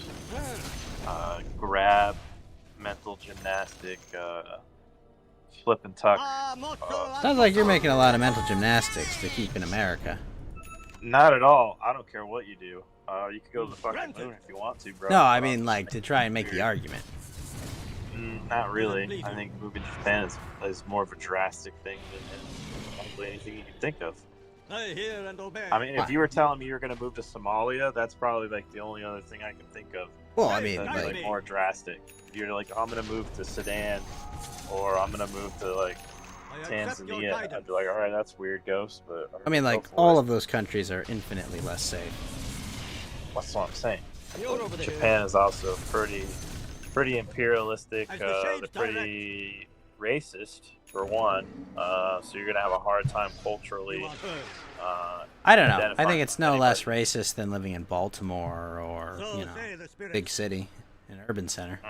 grab, mental gymnastic, flip and tuck. Sounds like you're making a lot of mental gymnastics to keep in America. Not at all. I don't care what you do. You could go to the fucking moon if you want to, bro. No, I mean like to try and make the argument. Not really. I think moving to Japan is more of a drastic thing than probably anything you can think of. I hear and obey. I mean, if you were telling me you're going to move to Somalia, that's probably like the only other thing I can think of. Well, I mean, that's like more drastic. You're like, I'm going to move to Sudan, or I'm going to move to like Tanzania, I'd be like, all right, that's weird, Ghost. But I mean, like, all of those countries are infinitely less safe. That's what I'm saying. Japan is also pretty imperialistic. They're pretty racist for one. So you're gonna have a hard time culturally. I don't know. I think it's no less racist than living in Baltimore or big city, an urban center.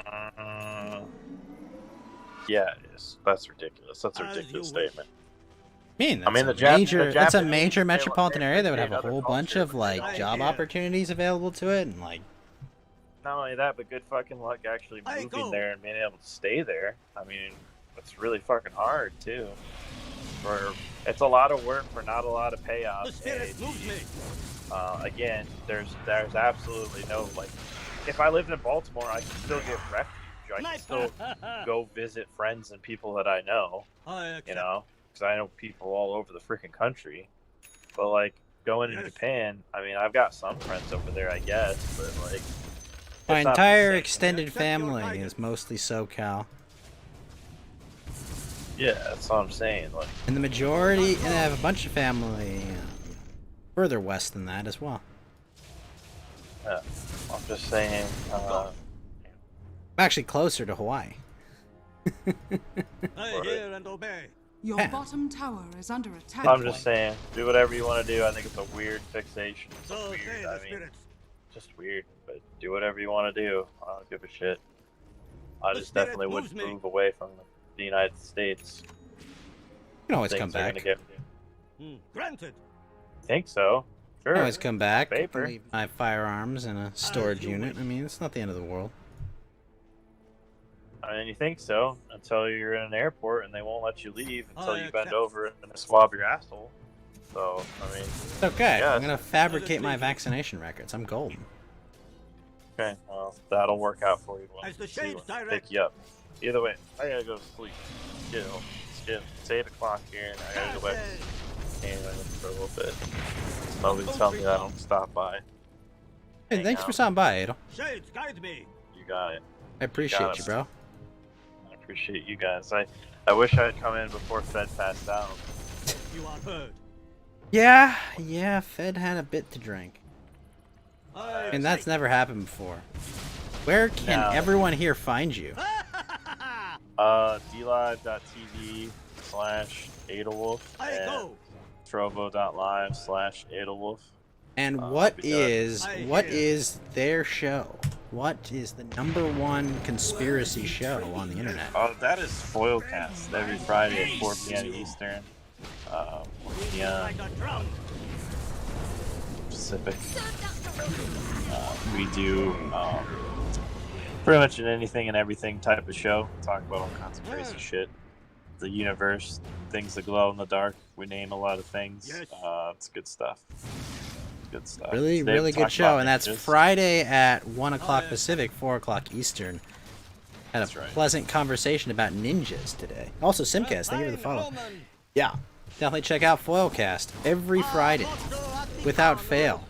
Yeah, it is. That's ridiculous. That's a ridiculous statement. That's a major metropolitan area that would have a whole bunch of like job opportunities available to it, and like. Not only that, but good fucking luck actually moving there and being able to stay there. I mean, it's really fucking hard too. It's a lot of work for not a lot of payoff. Again, there's absolutely no like. If I lived in Baltimore, I could still get refuge. I can still go visit friends and people that I know. Because I know people all over the freaking country. But like going to Japan, I mean, I've got some friends over there, I guess, but like. My entire extended family is mostly SoCal. Yeah, that's what I'm saying. Like, and the majority, and I have a bunch of family further west than that as well. Yeah, I'm just saying. I'm actually closer to Hawaii. I hear and obey. Your bottom tower is under attack. I'm just saying, do whatever you want to do. I think it's a weird fixation. It's weird. I mean, just weird. But do whatever you want to do. I don't give a shit. I just definitely wouldn't move away from the United States. You can always come back. Granted. Think so? Sure. I can always come back. Paper. Leave my firearms in a storage unit. I mean, it's not the end of the world. I mean, you think so until you're in an airport and they won't let you leave until you bend over and swab your asshole. So, I mean, it's okay. Yeah, I'm gonna fabricate my vaccination records. I'm golden. Okay, well, that'll work out for you. Pick you up. Either way, I gotta go to sleep. It's 8 o'clock here, and I gotta go back to Canada for a little bit. Nobody tell me that I don't stop by. Hey, thanks for stopping by, Adel. Shades, guide me. You got it. I appreciate you, bro. I appreciate you guys. I wish I had come in before Fed passed out. You are heard. Yeah, Fed had a bit to drink. And that's never happened before. Where can everyone here find you? DLive.tv/Edelwolf and Trovo.live/Edelwolf. And what is their show? What is the #1 conspiracy show on the internet? Oh, that is Foilcast every Friday at 4 p.m. Eastern, 4 p.m. Pacific. We do pretty much an anything and everything type of show. Talk about all kinds of crazy shit. The universe, things that glow in the dark. We name a lot of things. It's good stuff. Good stuff. Really good show, and that's Friday at 1 o'clock Pacific, 4 o'clock Eastern. Had a pleasant conversation about ninjas today. Also, Simcast, thank you for the follow. Yeah, definitely check out Foilcast every Friday, without fail.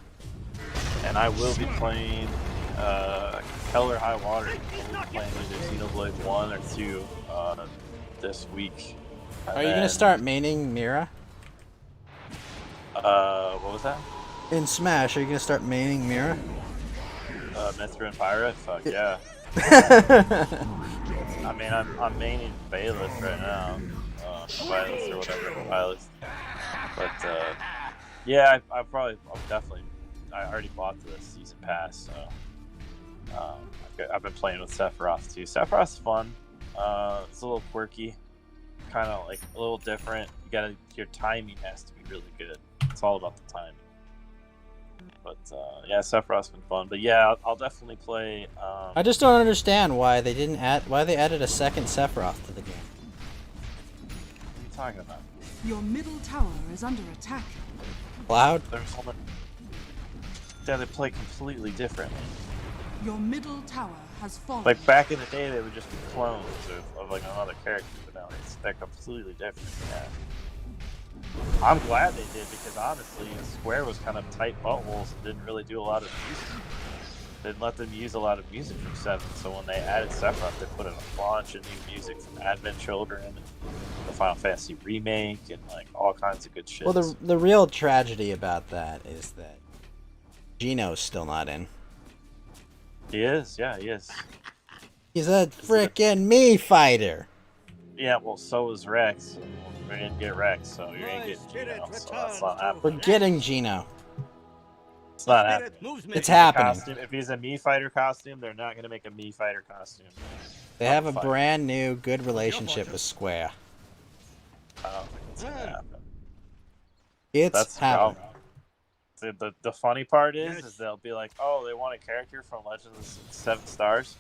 And I will be playing Hell or High Water. We'll be playing either Xenoblade 1 or 2 this week. Are you going to start maining Mira? What was that? In Smash, are you going to start maining Mira? Mithra and Pyra? Fuck yeah. I mean, I'm maining Bayless right now. Bayless or whatever, Bayless. But, yeah, I already bought the season pass, so I've been playing with Sephiroth too. Sephiroth's fun. It's a little quirky, kind of like a little different. Your timing has to be really good. It's all about the timing. But yeah, Sephiroth's been fun. But yeah, I'll definitely play. I just don't understand why they added a second Sephiroth to the game. What are you talking about? Your middle tower is under attack. Cloud? Yeah, they play completely differently. Your middle tower has fallen. Like back in the day, they would just be clones of like another character, but now they're completely different. Yeah. I'm glad they did because honestly, Square was kind of tight buttholes and didn't really do a lot of music. didn't let them use a lot of music from 7. So when they added Sephiroth, they put in a bunch of new music from Advent Children, and the Final Fantasy remake, and like all kinds of good shit. Well, the real tragedy about that is that Gino's still not in. He is, yeah, he is. He's a frickin' Mii fighter. Yeah, well, so is Rex. We didn't get Rex, so you ain't getting Gino. So that's not happening. We're getting Gino. It's not happening. It's happening. Costume, if he's a Mii fighter costume, they're not gonna make a Mii fighter costume. They have a brand new good relationship with Square. I don't think it's gonna happen. It's That's happening. The funny part is they'll be like, oh, they want a character from Legends of the 7 Stars.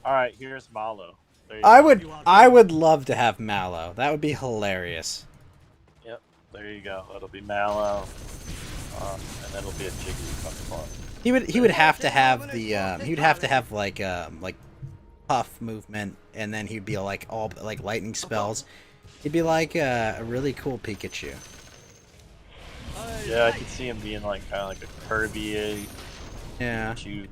All right, here's Malo. There you go. I would love to have Mallow. That would be hilarious. Yep, there you go. It'll be Mallow, and it'll be a Jigglypuff. He would have to have the he would have to have like puff movement, and then he'd be like all like lightning spells. He'd be like a really cool Pikachu. Yeah, I could see him being like kind of like a Kirby, Yeah. Pikachu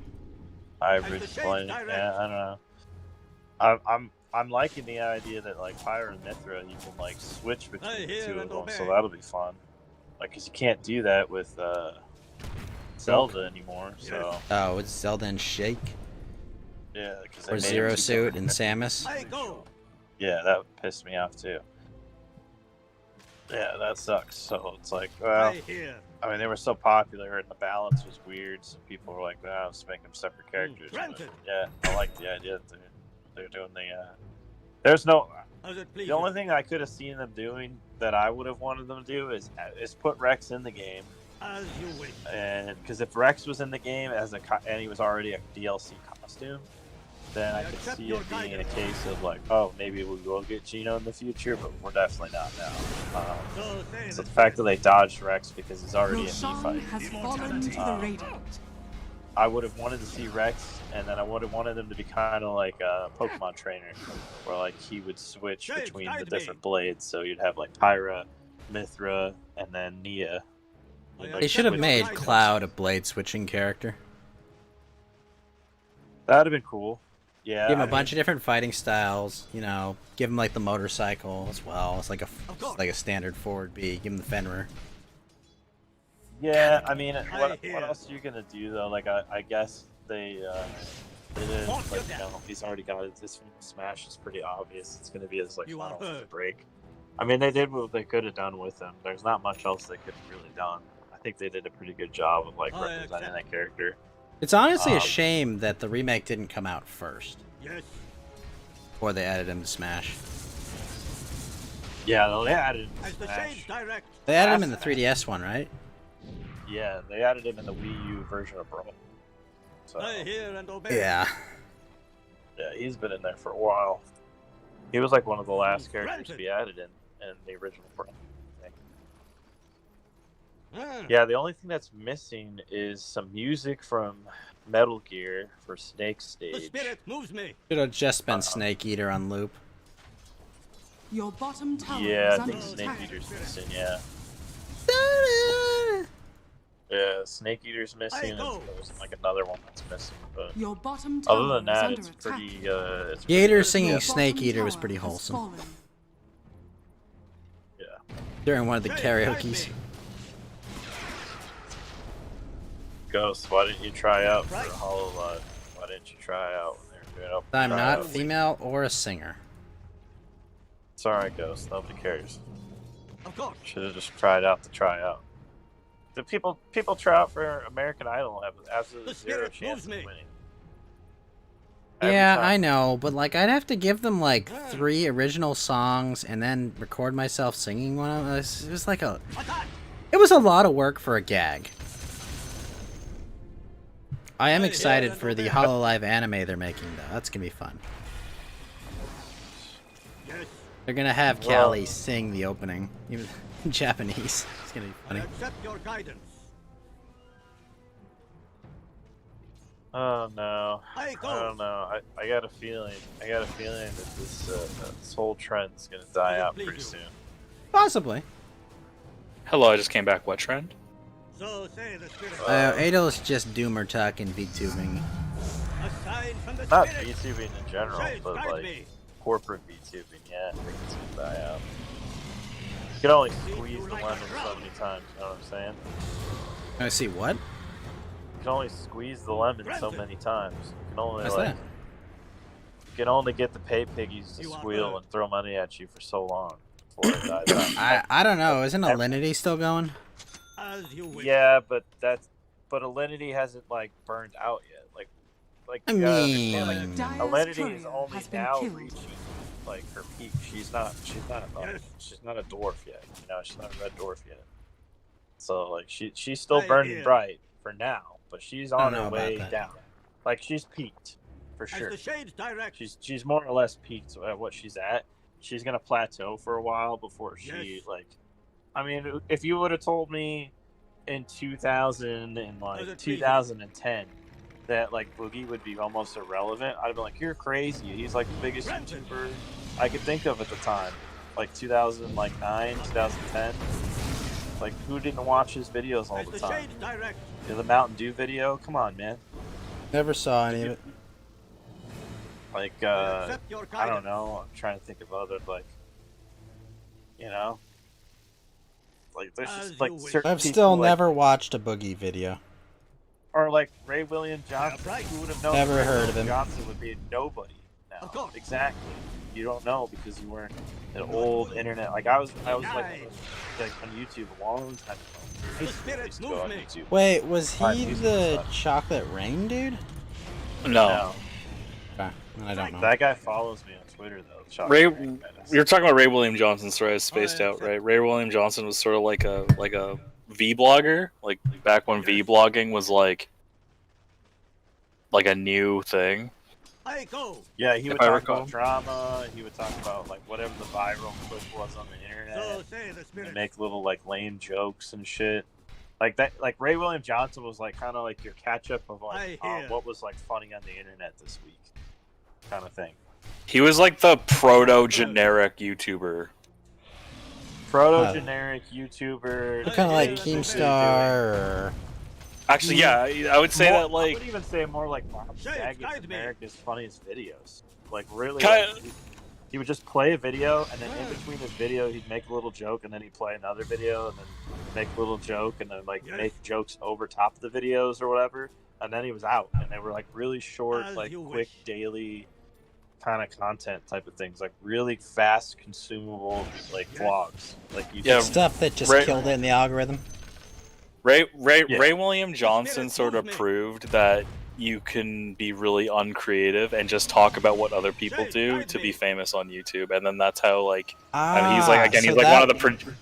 hybrid play. Yeah, I don't know. I'm liking the idea that like Pyra and Mithra, you can like switch between the two of them, so that'll be fun. Like, cause you can't do that with Zelda anymore. So Oh, it's Zelda and Shake yeah, cause they or made Zero them Suit and Samus. Yeah, that would piss me off too. Yeah, that sucks. So it's like, well, I mean, they were so popular and the balance was weird, so people were like, "Wow, let's make them separate characters." But, yeah, I like the idea that they're doing the. There's no. The only thing I could have seen them doing that I would have wanted them to do is put Rex in the game. And because if Rex was in the game and he was already a DLC costume, then I could see it being a case of like, oh, maybe we will get Gino in the future, but we're definitely not now. So the fact that they dodged Rex because he's already a Mii fighter. I would have wanted to see Rex, and then I would have wanted him to be kind of like a Pokemon trainer, where like he would switch between the different blades. So you'd have like Pyra, Mithra, and then Nia. They should have made Cloud a blade switching character. That'd have been cool. Yeah. Give him a bunch of different fighting styles. You know, give him like the motorcycle as well. It's like a standard forward B. Give him the Fenrir. Yeah, I mean, what else are you gonna do though? Like, I guess they did like, you know, he's already got it. This Smash is pretty obvious. It's gonna be his like final break. I mean, they did what they could have done with him. There's not much else they could have really done. I think they did a pretty good job of like representing that character. It's honestly a shame that the remake didn't come out first. Yes. Before they added him to Smash. Yeah, they added him to Smash. They added him in the 3DS one, right? Yeah, they added him in the Wii U version of Brawl. So, yeah. Yeah, he's been in there for a while. He was like one of the last characters to be added in the original Brawl. Yeah, the only thing that's missing is some music from Metal Gear for Snake Stage. Should have just been Snake Eater on loop. Your bottom tower Yeah, is I under think Snake attack. Eater's missing, yeah. Yeah, Snake Eater's missing, and there's like another one that's missing, but Your bottom tower other than is that, under it's attack. pretty, it's Gator pretty singing good. Snake Eater was pretty wholesome. Yeah. During one of the karaoke's. Ghost, why didn't you try out for HoloLive? Why didn't you try out when they were doing open I'm not tryouts? female or a singer. It's alright, Ghost. Nobody cares. Should have just tried out to try out. The people try out for American Idol have absolutely zero chance of winning. Every Yeah, time. I know, but like I'd have to give them like 3 original songs and then record myself singing one of them. It was like it was a lot of work for a gag. I am excited for the HoloLive anime they're making though. That's gonna be fun. They're gonna have Callie sing the opening, even in Japanese. It's gonna be funny. Accept your guidance. Oh no, I don't know. I got a feeling. I got a feeling that this whole trend's gonna die out pretty soon. Possibly. Hello, I just came back. What trend? So say the spirit. Ado's just Doomer talking VTubing. Not VTubing in general, but like corporate VTubing, yeah, I think it's gonna die out. You can only squeeze the lemon so many times, you know what I'm saying? I see what? You can only squeeze the lemon so many times. You can only What's like that? you can only get the pay piggies to squeal and throw money at you for so long before it dies out. I don't know. Isn't Alinity still going? Yeah, but Alinity hasn't like burned out yet. Like I you gotta mean- understand, like, Alinity is only now reaching like her peak. She's not a dwarf yet. You know, she's not a red dwarf yet. So like she's still burning bright for now, but she's I don't on know her about way that. down. Like she's peaked for As sure. the shades direct. She's more or less peaked at what she's at. She's gonna plateau for a while before she Yes. like. I mean, if you would have told me in 2010 that like Boogie would be almost irrelevant, I'd be like, "You're crazy." He's like the biggest YouTuber I could think of at the time, like 2009, 2010. Like, who didn't watch his videos all the time? The Mountain Dew video, come on, man. Never saw any of it. Like, I don't know. I'm trying to think of other like, you know, like there's just like certain I've people, still like- never watched a Boogie video. Or like Ray William Johnson. Who would have known Never Ray heard William of him. Johnson would be a nobody now? Exactly. You don't know because you weren't an old internet. Like I was like on YouTube a long time ago. I used to go on YouTube. Wait, was Find he music the stuff. Chocolate Rain dude? No. Okay, I don't know. That guy follows me on Twitter though. Chocolate Ray, Rain. you're talking about Ray William Johnson. Sorry, I spaced out. Right, Ray William Johnson was sort of like a V blogger, like back when V blogging was like a new thing. Yeah, he would If I talk recall. about drama. He would talk about like whatever the viral clip was on the internet, and make little like lame jokes and shit. Like that, like Ray William Johnson was like kind of like your catch up of like what was like funny on the internet this week, kind of thing. He was like the proto generic YouTuber. Proto generic YouTuber. Kind of like Keemstar or. Actually, yeah, I would say More- that like I would even say more like Bob Saget's America's Funniest Videos. Like really, Kinda- like, he would just play a video, and then in between his video, he'd make a little joke, and then he'd play another video, and then make a little joke, and then like make jokes over top of the videos or whatever, and then he was out. And they were like really short, like quick daily kind of content type of things, like really fast consumable like vlogs, like you Stuff that just Ray- killed it in the algorithm. Ray William Johnson sort of proved that you can be really uncreative and just talk about what other people do to be famous on YouTube, and then that's how like I mean, he's like again so he's like one of the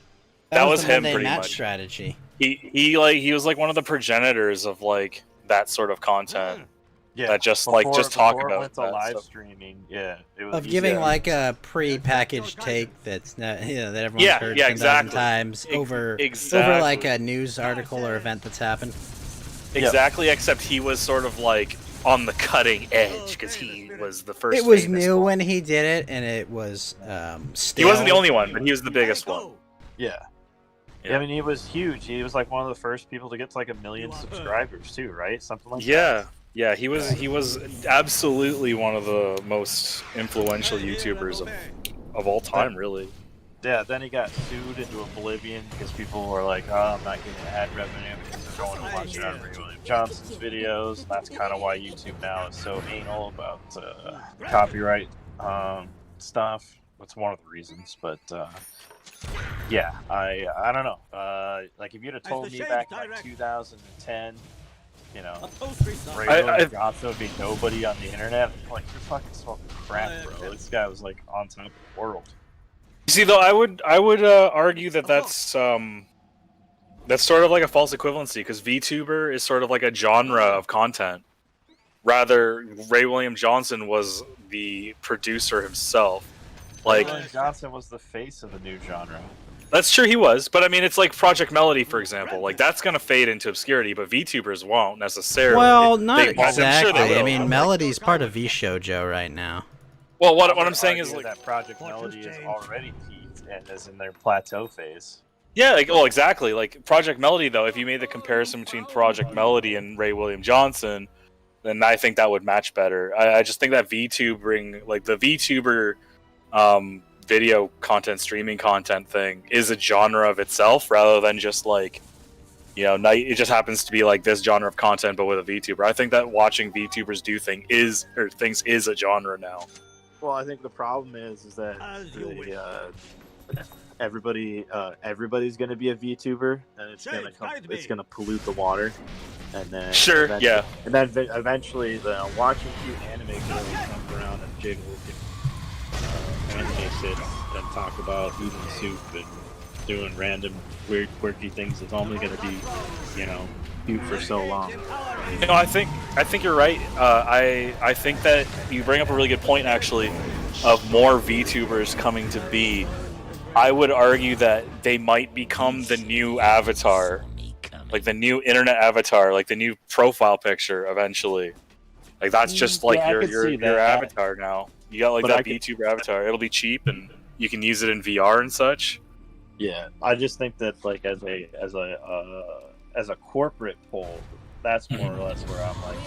that was the him Monday pretty Match much. strategy. He was like one of the progenitors of like that sort of content. Yeah, that just before- just talk before it about went to that live stuff. streaming. Yeah, it was Of giving yeah. like a pre-packaged take that's not, that everyone's Yeah, heard yeah, 10,000 exactly. times over exactly. like a news article or event that's happened. Exactly, except he was sort of like on the cutting edge because he was the first. It was famous new one. when he did it, and it was He still. wasn't the only one, but he was the biggest one. Yeah. I mean, he was huge. He was like one of the first people to get to like 1 million subscribers too, right? Something like that. Yeah, he was absolutely one of the most influential YouTubers of all time, really. Yeah, then he got sued into oblivion because people were like, "Oh, I'm not getting ad revenue because they're going to watch Ray William Johnson's videos." And that's kind of why YouTube now is so anal about copyright stuff. That's one of the reasons. But yeah, I don't know. Like if you'd have told me back in like 2010, you know, Ray William Johnson would be nobody on the internet, I'm like, you're fucking smoking crack, bro. This guy was like on top of the world. You see, though, I would argue that that's sort of like a false equivalency because VTuber is sort of like a genre of content. Rather, Ray William Johnson was the producer himself. Like Ray William Johnson was the face of a new genre. that's true, he was. But I mean, it's like Project Melody, for example. Like that's gonna fade into obscurity, but VTubers won't necessarily. Well, not I'm sure exactly. they will. I mean, Melody's part of VShojo right now. Well, what I'm saying is Argue like that Project Melody is already peaked and is in their plateau phase. yeah, like well, exactly. Like Project Melody, though, if you made the comparison between Project Melody and Ray William Johnson, and I think that would match better. I just think that VTubing, like the VTuber video content, streaming content thing, is a genre of itself rather than just like, you know, it just happens to be like this genre of content but with a VTuber. I think that watching VTubers do things is a genre now. Well, I think the problem is that everybody's going to be a VTuber, and it's going to pollute the water, and then eventually the watching cute anime girls come around and jiggle anime sits and talk about eating soup and doing random weird quirky things is only going to be, you know, cute for so long. You know, I think you're right. I think that you bring up a really good point, actually, of more VTubers coming to be. I would argue that they might become the new avatar, like the new internet avatar, like the new profile picture eventually. Like that's just like your avatar now. You got like that VTuber avatar. It'll be cheap and you can use it in VR and such. Yeah, I just think that like as a corporate poll, that's more or less where I'm like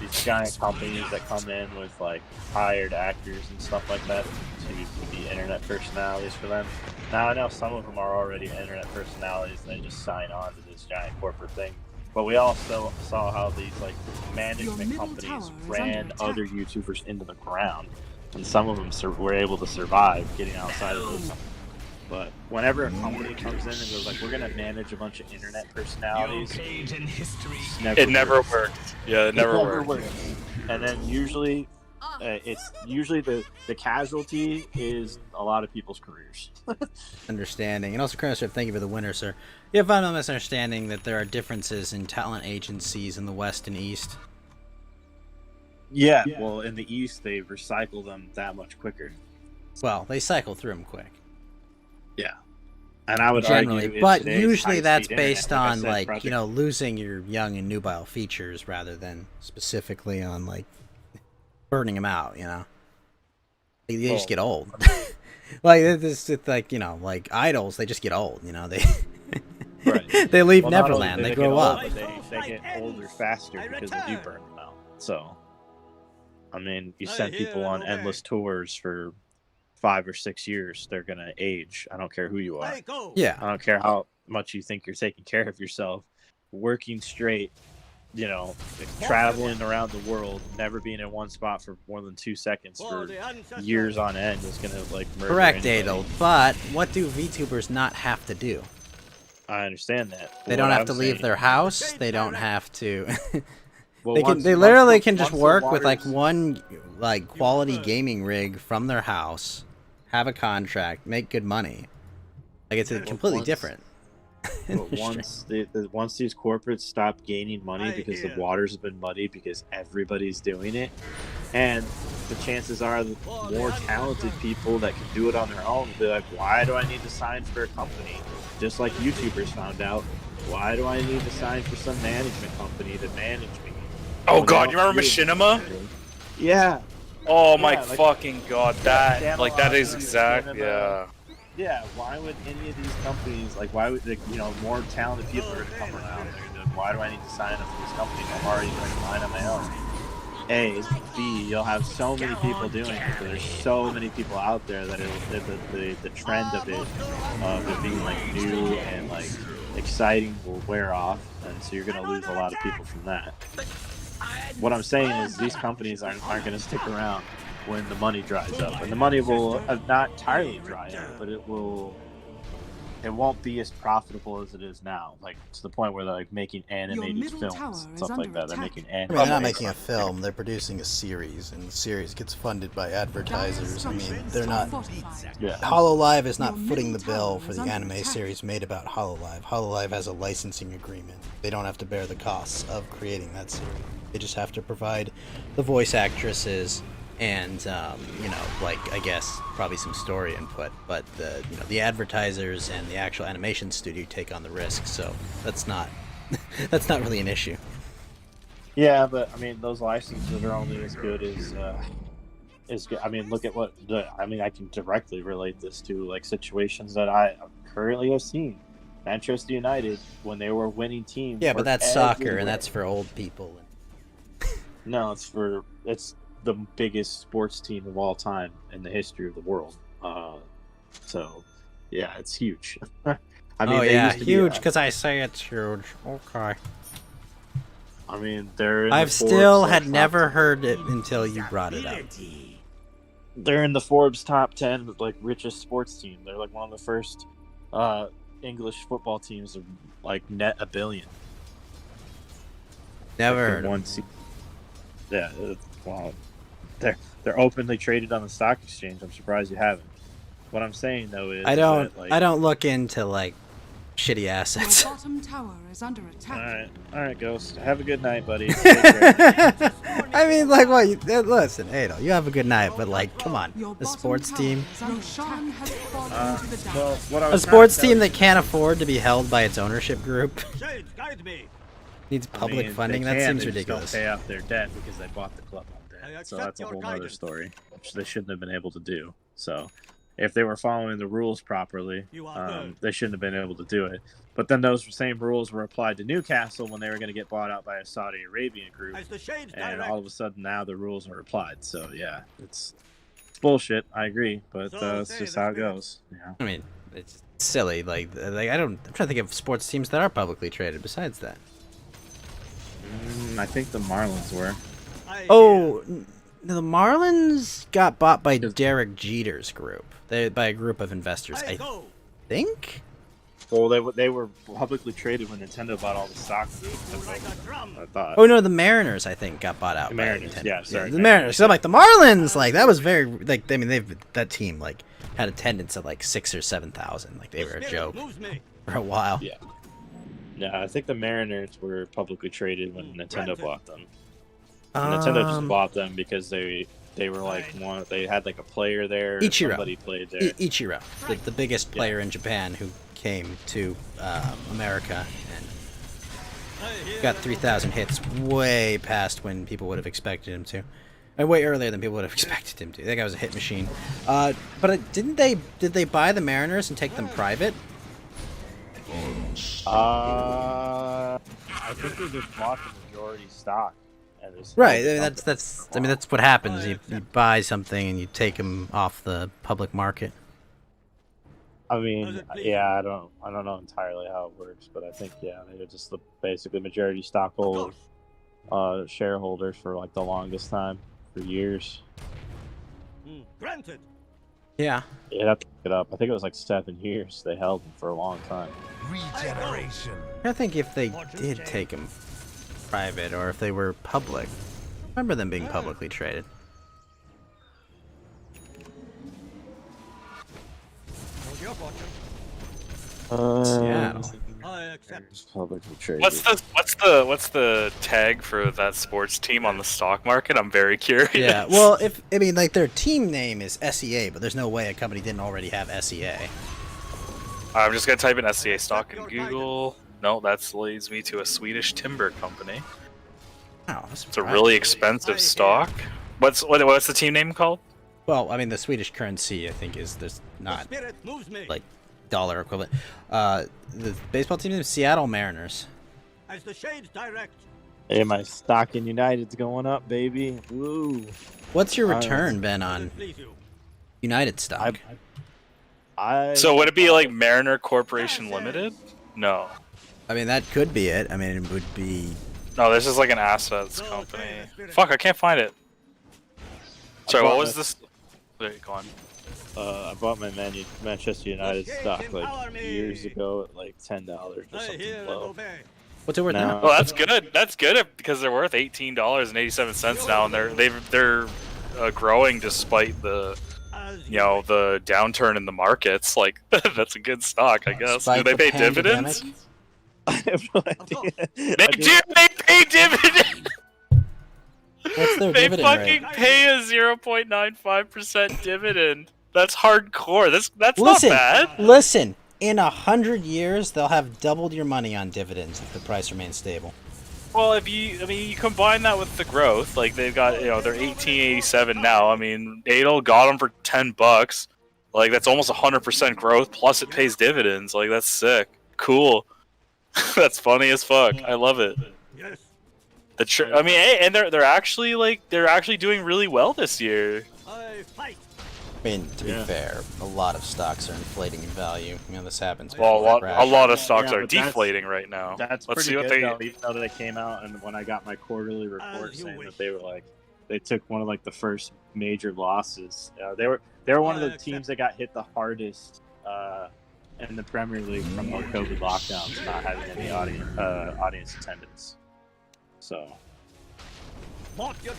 these giant companies that come in with like hired actors and stuff like that to be internet personalities for them. Now I know some of them are already internet personalities and they just sign on to this giant corporate thing. But we also saw how these like management companies ran other YouTubers into the ground, and some of them were able to survive getting outside of those. But whenever a company comes in and goes like, we're gonna manage a bunch of internet personalities, it never worked. Yeah, it never worked. And then usually, it's usually the casualty is a lot of people's careers. Understanding. And also, Colonel Swift, thank you for the winner, sir. You have a misunderstanding that there are differences in talent agencies in the West and East. Yeah, well, in the East, they recycle them that much quicker. Well, they cycle through them quick. Yeah. And I would generally, argue but usually that's based on like you know, losing your young and nubile features rather than specifically on like burning them out. You know, they just get old. Like it's like, you know, like idols, they just get old. You know, they they leave Neverland, they grow up. Old, they get older faster because they do burn them out. So, I mean, you send people on endless tours for 5 or 6 years, they're gonna age. I don't care who you are. Yeah. I don't care how much you think you're taking care of yourself. Working straight, you know, traveling around the world, never being in one spot for more than 2 seconds for years on end is gonna like murder Correct, anybody. Adel. But what do VTubers not have to do? I understand that. They don't have to leave their house. They don't have to. Well, they literally can just work with like one like quality gaming rig from their house, have a contract, make good money. Like it's completely different. But once these corporates stop gaining money because the waters have been muddy because everybody's doing it, and the chances are that more talented people that can do it on their own will be like, why do I need to sign for a company? Just like YouTubers found out, why do I need to sign for some management company to manage me? Oh god, you remember Machinima? Yeah. Oh my like, fucking god, that is exactly, yeah. Yeah, why would any of these companies, like, why would, you know, more talented people are going to come around? Why do I need to sign up for these companies? I'm already doing mine on my own. A, B, you'll have so many people doing it, but there's so many people out there that the trend of it being, like, new and, like, exciting will wear off, and so you're going to lose a lot of people from that. What I'm saying is these companies aren't going to stick around when the money dries up, and the money will not entirely dry up, but it won't be as profitable as it is now, like to the point where they're like making animated films and stuff like that. They're making I mean, they're not making a film, they're producing a series, and the series gets funded by advertisers. I mean, they're not... HoloLive is not footing the bill for the anime series made about HoloLive. HoloLive has a licensing agreement. They don't have to bear the costs of creating that series. They just have to provide the voice actresses and, you know, like, I guess, probably some story input, but the advertisers and the actual animation studio take on the risk, so that's not really an issue. Yeah, but I mean, those licenses are only as good as good. I mean, look at I can directly relate this to like situations that I currently have seen. Manchester United, when they were winning teams. Yeah, but that's soccer, and that's for old people. No, it's the biggest sports team of all time in the history of the world. So, yeah, it's huge. I mean, they used to be, huge because I say it's huge. Okay. I mean, they're. In I've the still Forbes, had like, never top heard it until you brought it up. They're in the Forbes top 10 like richest sports team. They're like one of the first English football teams to like net $1 billion. Never Like, in heard of one them. season. Yeah, well, they're openly traded on the stock exchange. I'm surprised you haven't. What I'm saying though is I don't. that, like, I don't look into like shitty assets. Your bottom tower is under attack. All right, Ghost. Have a good night, buddy. I mean, like, what? Listen, Adel, you have a good night, but like, come on, a sports team, Roshan has fallen into the well, depths. what I a was sports trying to team tell that can't afford to be held by its ownership group, needs I public mean, funding. they That can, seems they just ridiculous. Don't pay off their debt because they bought the club on debt. So that's a whole other story, which they shouldn't have been able to do. So, if they were following the rules properly, they shouldn't have been able to do it. But then those same rules were applied to Newcastle when they were going to get bought out by a Saudi Arabian group, and all of a sudden now the rules are applied. So yeah, it's bullshit. I agree, but it's just how it goes. Yeah. I mean, it's silly. Like I'm trying to think of sports teams that are publicly traded. Besides that, I think the Marlins were. The Marlins got bought by Derek Jeter's group. By a group of investors, I think. Well, they were publicly traded when Nintendo bought all the stock. I thought. Oh no, the Mariners I think got bought out. The by Mariners, Nintendo. yeah, sorry, the Mariners. So I'm like the Marlins, like that was very like I mean that team like had attendance of like 6,000 or 7,000. Like they were a joke for a while. Yeah. Yeah, I think the Mariners were publicly traded when Nintendo bought them. Nintendo just bought them because they were like they had like a player there. Ichiro. Somebody played there. Ichiro, the biggest player in Japan who came to America and got 3,000 hits way past when people would have expected him to. And way earlier than people would have expected him to. That guy was a hit machine. But did they buy the Mariners and take them private? I think they just bought the majority stock. Right. I mean, that's what happens. You buy something and you take them off the public market. I mean, yeah, I don't know entirely how it works, but I think they were just basically majority stockholders, shareholders for like the longest time, for years. Granted. Yeah. You'd have to look it up. I think it was like 7 years they held them for a long time. Regeneration. I think if they did take them private or if they were public, I remember them being publicly traded. Seattle. Publicly traded. What's the tag for that sports team on the stock market? I'm very curious. Yeah, well, like their team name is SEA, but there's no way a company didn't already have SEA. I'm just gonna type in SCA stock in Google. No, that leads me to a Swedish timber company. Oh, it's a really expensive stock. What's the team name called? Well, I mean the Swedish currency I think is there's not like dollar equivalent. The baseball team is Seattle Mariners. As the shades direct. Hey, my stock in United's going up, baby. Woo. What's your return, Ben, on United stock? So would it be like Mariner Corporation Limited? No. I mean that could be it. I mean it would be. No, this is like an assets company. Fuck, I can't find it. Sorry, what was this? There, go on. I bought my Manchester United stock like years ago at like $10 or something low. What's it worth now? Well, that's good. That's good because they're worth $18.87 now, and they're growing despite the the downturn in the markets. Like that's a good stock, I guess. Do they pay dividends? I have no idea. They do. They pay dividends. What's their they dividend fucking rate? pay a 0.95% dividend. That's hardcore. That's Listen, not bad. listen. In 100 years, they'll have doubled your money on dividends if the price remains stable. Well, you combine that with the growth, like they've got, they're 1887 now. I mean, Adel got them for $10. Like that's almost 100% growth. Plus, it pays dividends. Like that's sick. Cool. That's funny as fuck. I love it. I mean, hey, and they're actually doing really well this year. I mean, to be fair, a lot of stocks are inflating in value. You know, this happens. Well, a lot of stocks Yeah, are but that's- deflating right now. That's Let's pretty see what good they. though, even though they came out and when I got my quarterly report saying that they were like they took one of like the first major losses. They were one of the teams that got hit the hardest in the Premier League from the COVID lockdowns, not having any audience attendance. So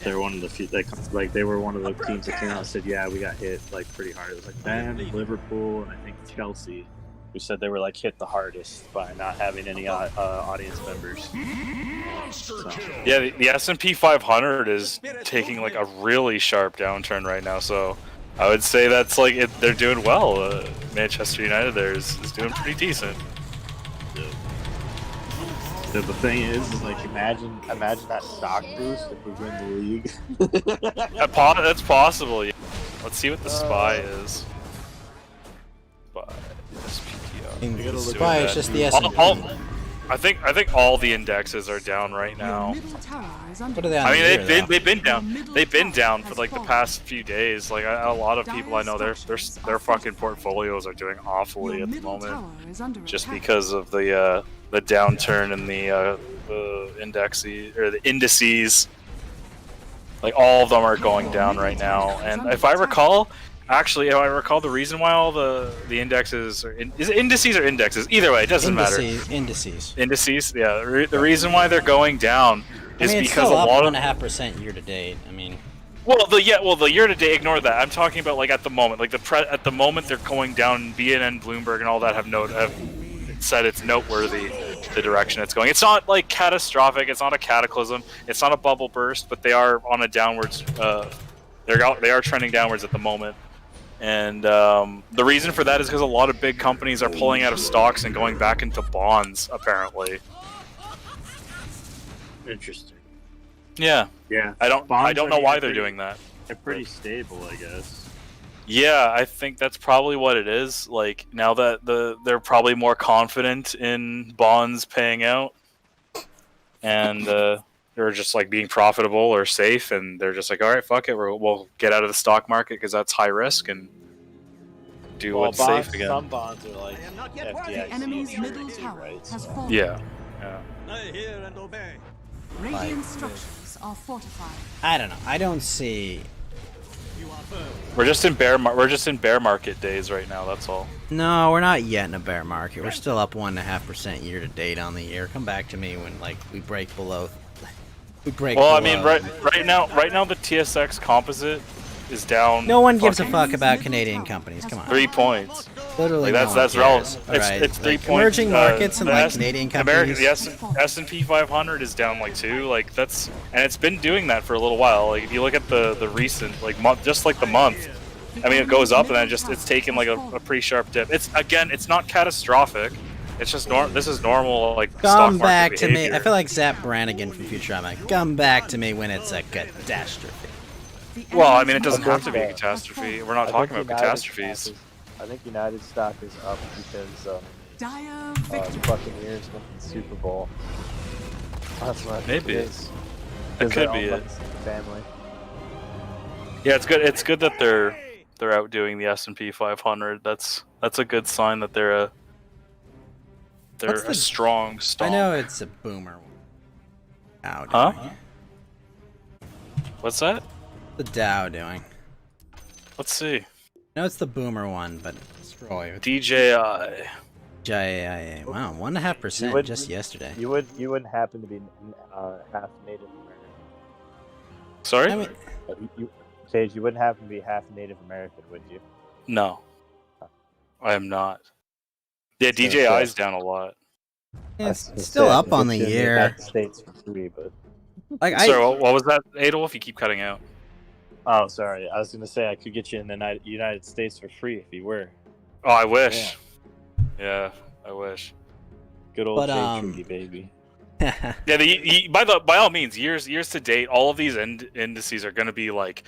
they're one of the few. They were one of the teams that came out and said, "Yeah, we got hit like pretty hard." It was like them, Liverpool, and I think Chelsea, who said they were like hit the hardest by not having any audience members. So. Yeah, the S&P 500 is taking like a really sharp downturn right now. So I would say that's like they're doing well. Manchester United there is doing pretty decent. The thing is like imagine that stock boost if we win the league. That's possible. Yeah. Let's see what the SPY is. SPY is just the S&P. I think all the indexes are down right now. What are they on I mean, the year, they've been down. They've been down for like the past few days. Like a lot of people I know, their fucking portfolios are doing awfully at the moment, just because of the downturn in the indices. Like all of them are going down right now. And if I recall, the reason why all the indexes is it indices or indexes? Either way, it doesn't matter. Indices. Indices, yeah. The reason why they're going down is because still a up lot of 1.5% year to date. I mean, the year to date. Ignore that. I'm talking about like at the moment, like at the moment they're going down. BNN, Bloomberg, and all that have said it's noteworthy the direction it's going. It's not like catastrophic. It's not a cataclysm. It's not a bubble burst, but they are on a downwards. They are trending downwards at the moment. And the reason for that is because a lot of big companies are pulling out of stocks and going back into bonds, apparently. Interesting. Yeah. Yeah. I don't know why they're doing that. They're pretty stable, I guess. Yeah, I think that's probably what it is. Like now that they're probably more confident in bonds paying out, and they're just like being profitable or safe, and they're just like, all right, fuck it, we'll get out of the stock market because that's high risk and do what's safe again. Some bonds are like FDIC enemy's middle guaranteed, tower right? has fallen. Yeah. I hear and obey. Radiant structures are fortified. I don't know. I don't see. We're just in bear market days right now. That's all. No, we're not yet in a bear market. We're still up 1.5% year to date on the year. Come back to me when like we break below. Well, I mean, right now the TSX Composite is down. No one gives a fuck about Canadian companies. Come on. 3 points. Literally, like, no that's one cares. relevant. It's 3 Like, points. Emerging markets and the like Canadian companies. The S&P 500 is down like 2. Like and it's been doing that for a little while. Like if you look at the recent month, just like the month. I mean, it goes up and then it's taken like a pretty sharp dip. It's not catastrophic. It's just this is normal like stock Come market back to behavior. me. I feel like Zap Brannigan from Futurama. Come back to me when it's a catastrophe. Well, I mean, it doesn't have to be a catastrophe. We're not talking about catastrophes. I think United stock is up because the Buccaneers won the Super Bowl. That's what Maybe. it is. That could be it. Family. Yeah, it's good. It's good that they're outdoing the S&P 500. That's a good sign that they're a strong stock. I know it's a boomer. Dow Huh? doing? What's that? The Dow doing? Let's see. No, it's the boomer one, but destroy DJI. JIA. Wow, 1.5% just yesterday. You wouldn't happen to be half Native American. Sorry? I mean, Sage, you wouldn't happen to be half Native American, would you? No, I am not. Yeah, DJI is down a lot. it's still up on the year. States for free, but Sorry, what was that, Adolf? You keep cutting out. oh, sorry. I was gonna say I could get you in the United States for free if you were. Oh, I wish. Yeah, I wish. Good old Jay Treaty, baby. Yeah, by all means, years to date, all of these indices are going to be like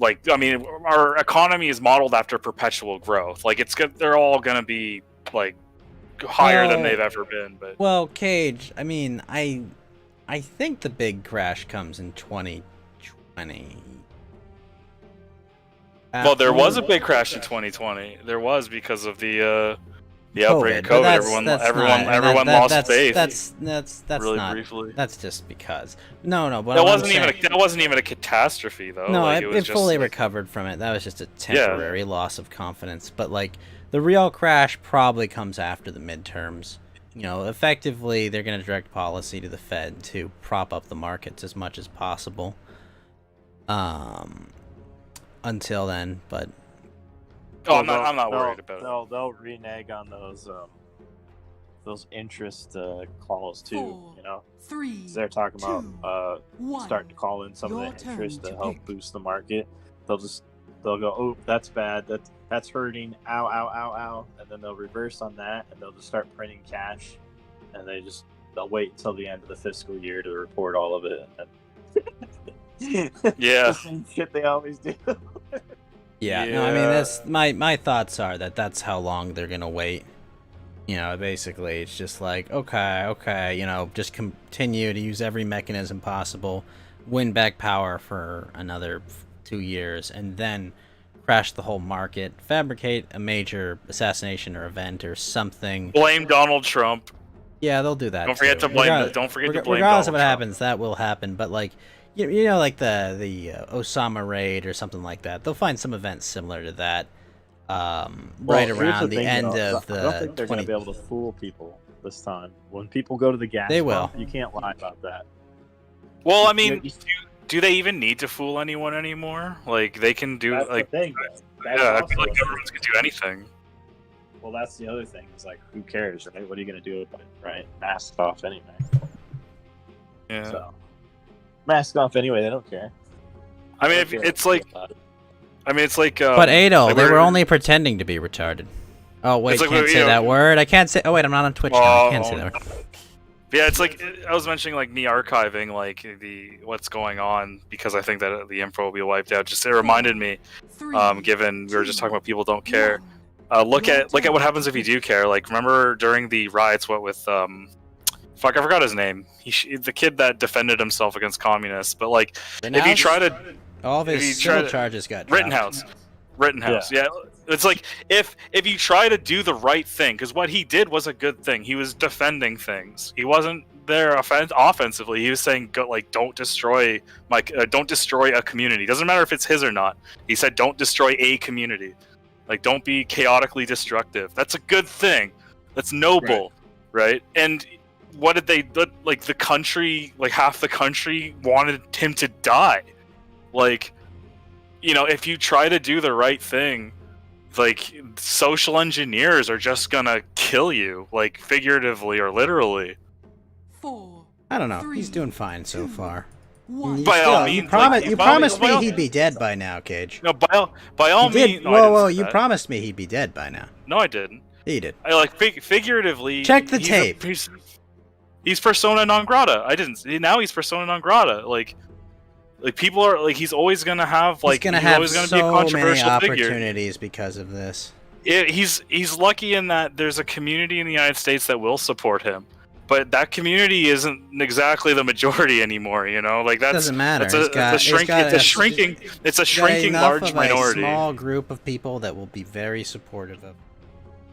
I mean, our economy is modeled after perpetual growth. Like they're all going to be like higher than they've ever been. But well, Cage, I mean, I I think the big crash comes in 2020. Well, there was a big crash in 2020. There was because of the outbreak of but COVID. Everyone lost faith. That's really not, briefly. That's just because. No. But That wasn't even a catastrophe though. No, like, it was just, fully like, recovered from it. That was just a temporary loss of confidence. But like the real crash probably comes after the midterms. You know, effectively they're going to direct policy to the Fed to prop up the markets as much as possible. Until then, but. Oh, I'm not worried about it. They'll renege on those interest calls too. You know, 3, they're talking 2, about starting to call in some of the interest to help boost the market. They'll go, oh, that's bad. That's hurting. Ow, ow, ow, ow. And then they'll reverse on that, and they'll just start printing cash, and they'll wait until the end of the fiscal year to report all of it. And yeah, the same shit they always do. Yeah, no, I mean that's my thoughts are that's how long they're gonna wait. You know, basically it's just like okay, you know, just continue to use every mechanism possible, win back power for another 2 years, and then crash the whole market, fabricate a major assassination or event or something. Blame Donald Trump. Yeah, they'll do that. Don't forget to blame. Regardless of what happens, that will happen. But like. You know, like the Osama raid or something like that. They'll find some event similar to that, right around the end of the. I don't think they're going to be able to fool people this time. When people go to the gas, they will. You can't lie about that. Well, I mean, do they even need to fool anyone anymore? Like they can do That's like. the thing, I feel like governments can do anything. Well, that's the other thing. Is like, who cares, right? What are you going to do about it, right? Mask off anyway. Yeah. So. Mask off anyway. They don't care. I mean, it's like. I mean, it's like. But Adol, they were only pretending to be retarded. Oh wait, like, can't say that word. I can't say. Oh wait, I'm not on Twitch now. I can't say that word. Yeah, it's like I was mentioning, like archiving, like the what's going on because I think that the info will be wiped out. Just it reminded me, given we were just talking about people don't care. Look at what happens if you do care. Like remember during the riots, what with fuck, I forgot his name. The kid that defended himself against communists. But like, if you try to, all of his civil charges got Rittenhouse. Yeah. It's like if you try to do the right thing, because what he did was a good thing. He was defending things. He wasn't there offensively. He was saying, don't destroy a community. Doesn't matter if it's his or not. He said, don't destroy a community. Like, don't be chaotically destructive. That's a good thing. That's noble, right? And what did they like? The country, like half the country, wanted him to die. Like, you know, if you try to do the right thing, like social engineers are just gonna kill you, like figuratively or literally. 4. I don't know. He's doing fine so far. By all means, you promised me he'd be dead by now, Cage. No, by all means. Whoa! You promised me he'd be dead by now. No, I didn't. He did. I like figuratively. Check the tape. He's persona non grata. I didn't. Now he's persona non grata. Like people are like he's always gonna have like he's always gonna so be a controversial many figure. Opportunities because of this. He's lucky in that there's a community in the United States that will support him, but that community isn't exactly the majority anymore. You know, like that doesn't matter. It's a shrinking large minority. A small group of people that will be very supportive of.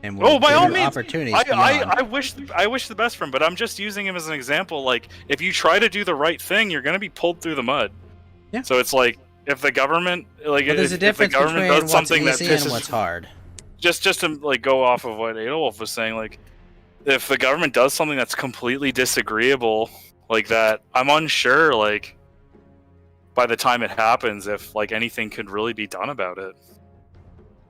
And by all means, opportunities. I wish the best for him, but I'm just using him as an example. Like, if you try to do the right thing, you're going to be pulled through the mud. Yeah. So it's like if the government, like, but there's a difference between does something what's that easy and what's hard. Just to like go off of what Adolf was saying, like, if the government does something that's completely disagreeable like that, I'm unsure, like, by the time it happens, if like anything could really be done about it.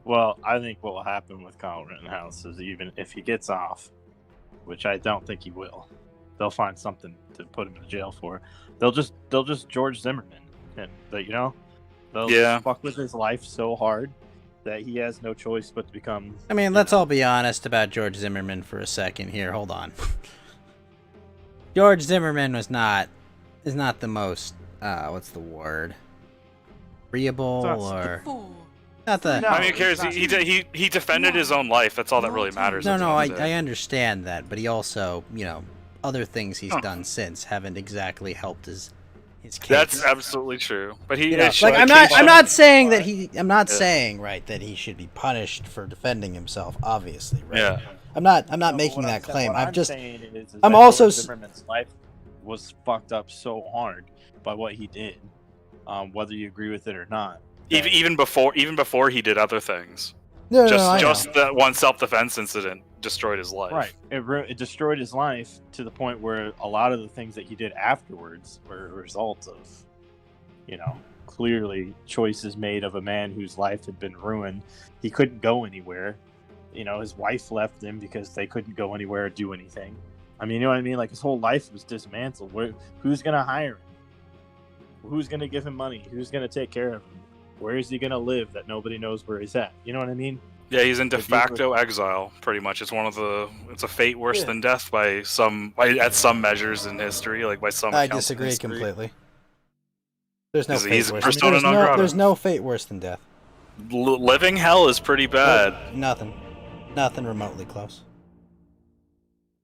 Well, I think what will happen with Kyle Rittenhouse is even if he gets off, which I don't think he will, they'll find something to put him in jail for. They'll just George Zimmerman, and they'll just fuck with his life so hard that he has no choice but to become. I mean, let's all be honest about George Zimmerman for a second here. Hold on. George Zimmerman is not the most what's the word? Agreeable or. Not the. I mean, who cares? He defended his own life. That's all that really matters. No, I understand that, but he also, other things he's done since haven't exactly helped his case. That's absolutely true. But he, You know, it like should- I'm not saying that I'm not Yeah. saying right that he should be punished for defending himself. Obviously, right? Yeah. I'm not making that claim. What I'm just saying is I'm that also George Zimmerman's life was fucked up so hard by what he did, whether you agree with it or not. even before he did other things. No, just that one self-defense incident destroyed his life. Right. It destroyed his life to the point where a lot of the things that he did afterwards were a result of, clearly choices made of a man whose life had been ruined. He couldn't go anywhere. His wife left him because they couldn't go anywhere or do anything. I mean, you know what I mean? Like, his whole life was dismantled. Who's going to hire him? Who's going to give him money? Who's going to take care of him? Where is he going to live that nobody knows where he's at? You know what I mean? Yeah, he's in de facto exile, pretty much. It's a fate worse than death at some measures in history, like by some. I accounts in disagree history. completely. There's no He's fate a worse. persona non grata. There's no fate worse than death. Living hell is pretty bad. Nothing remotely close.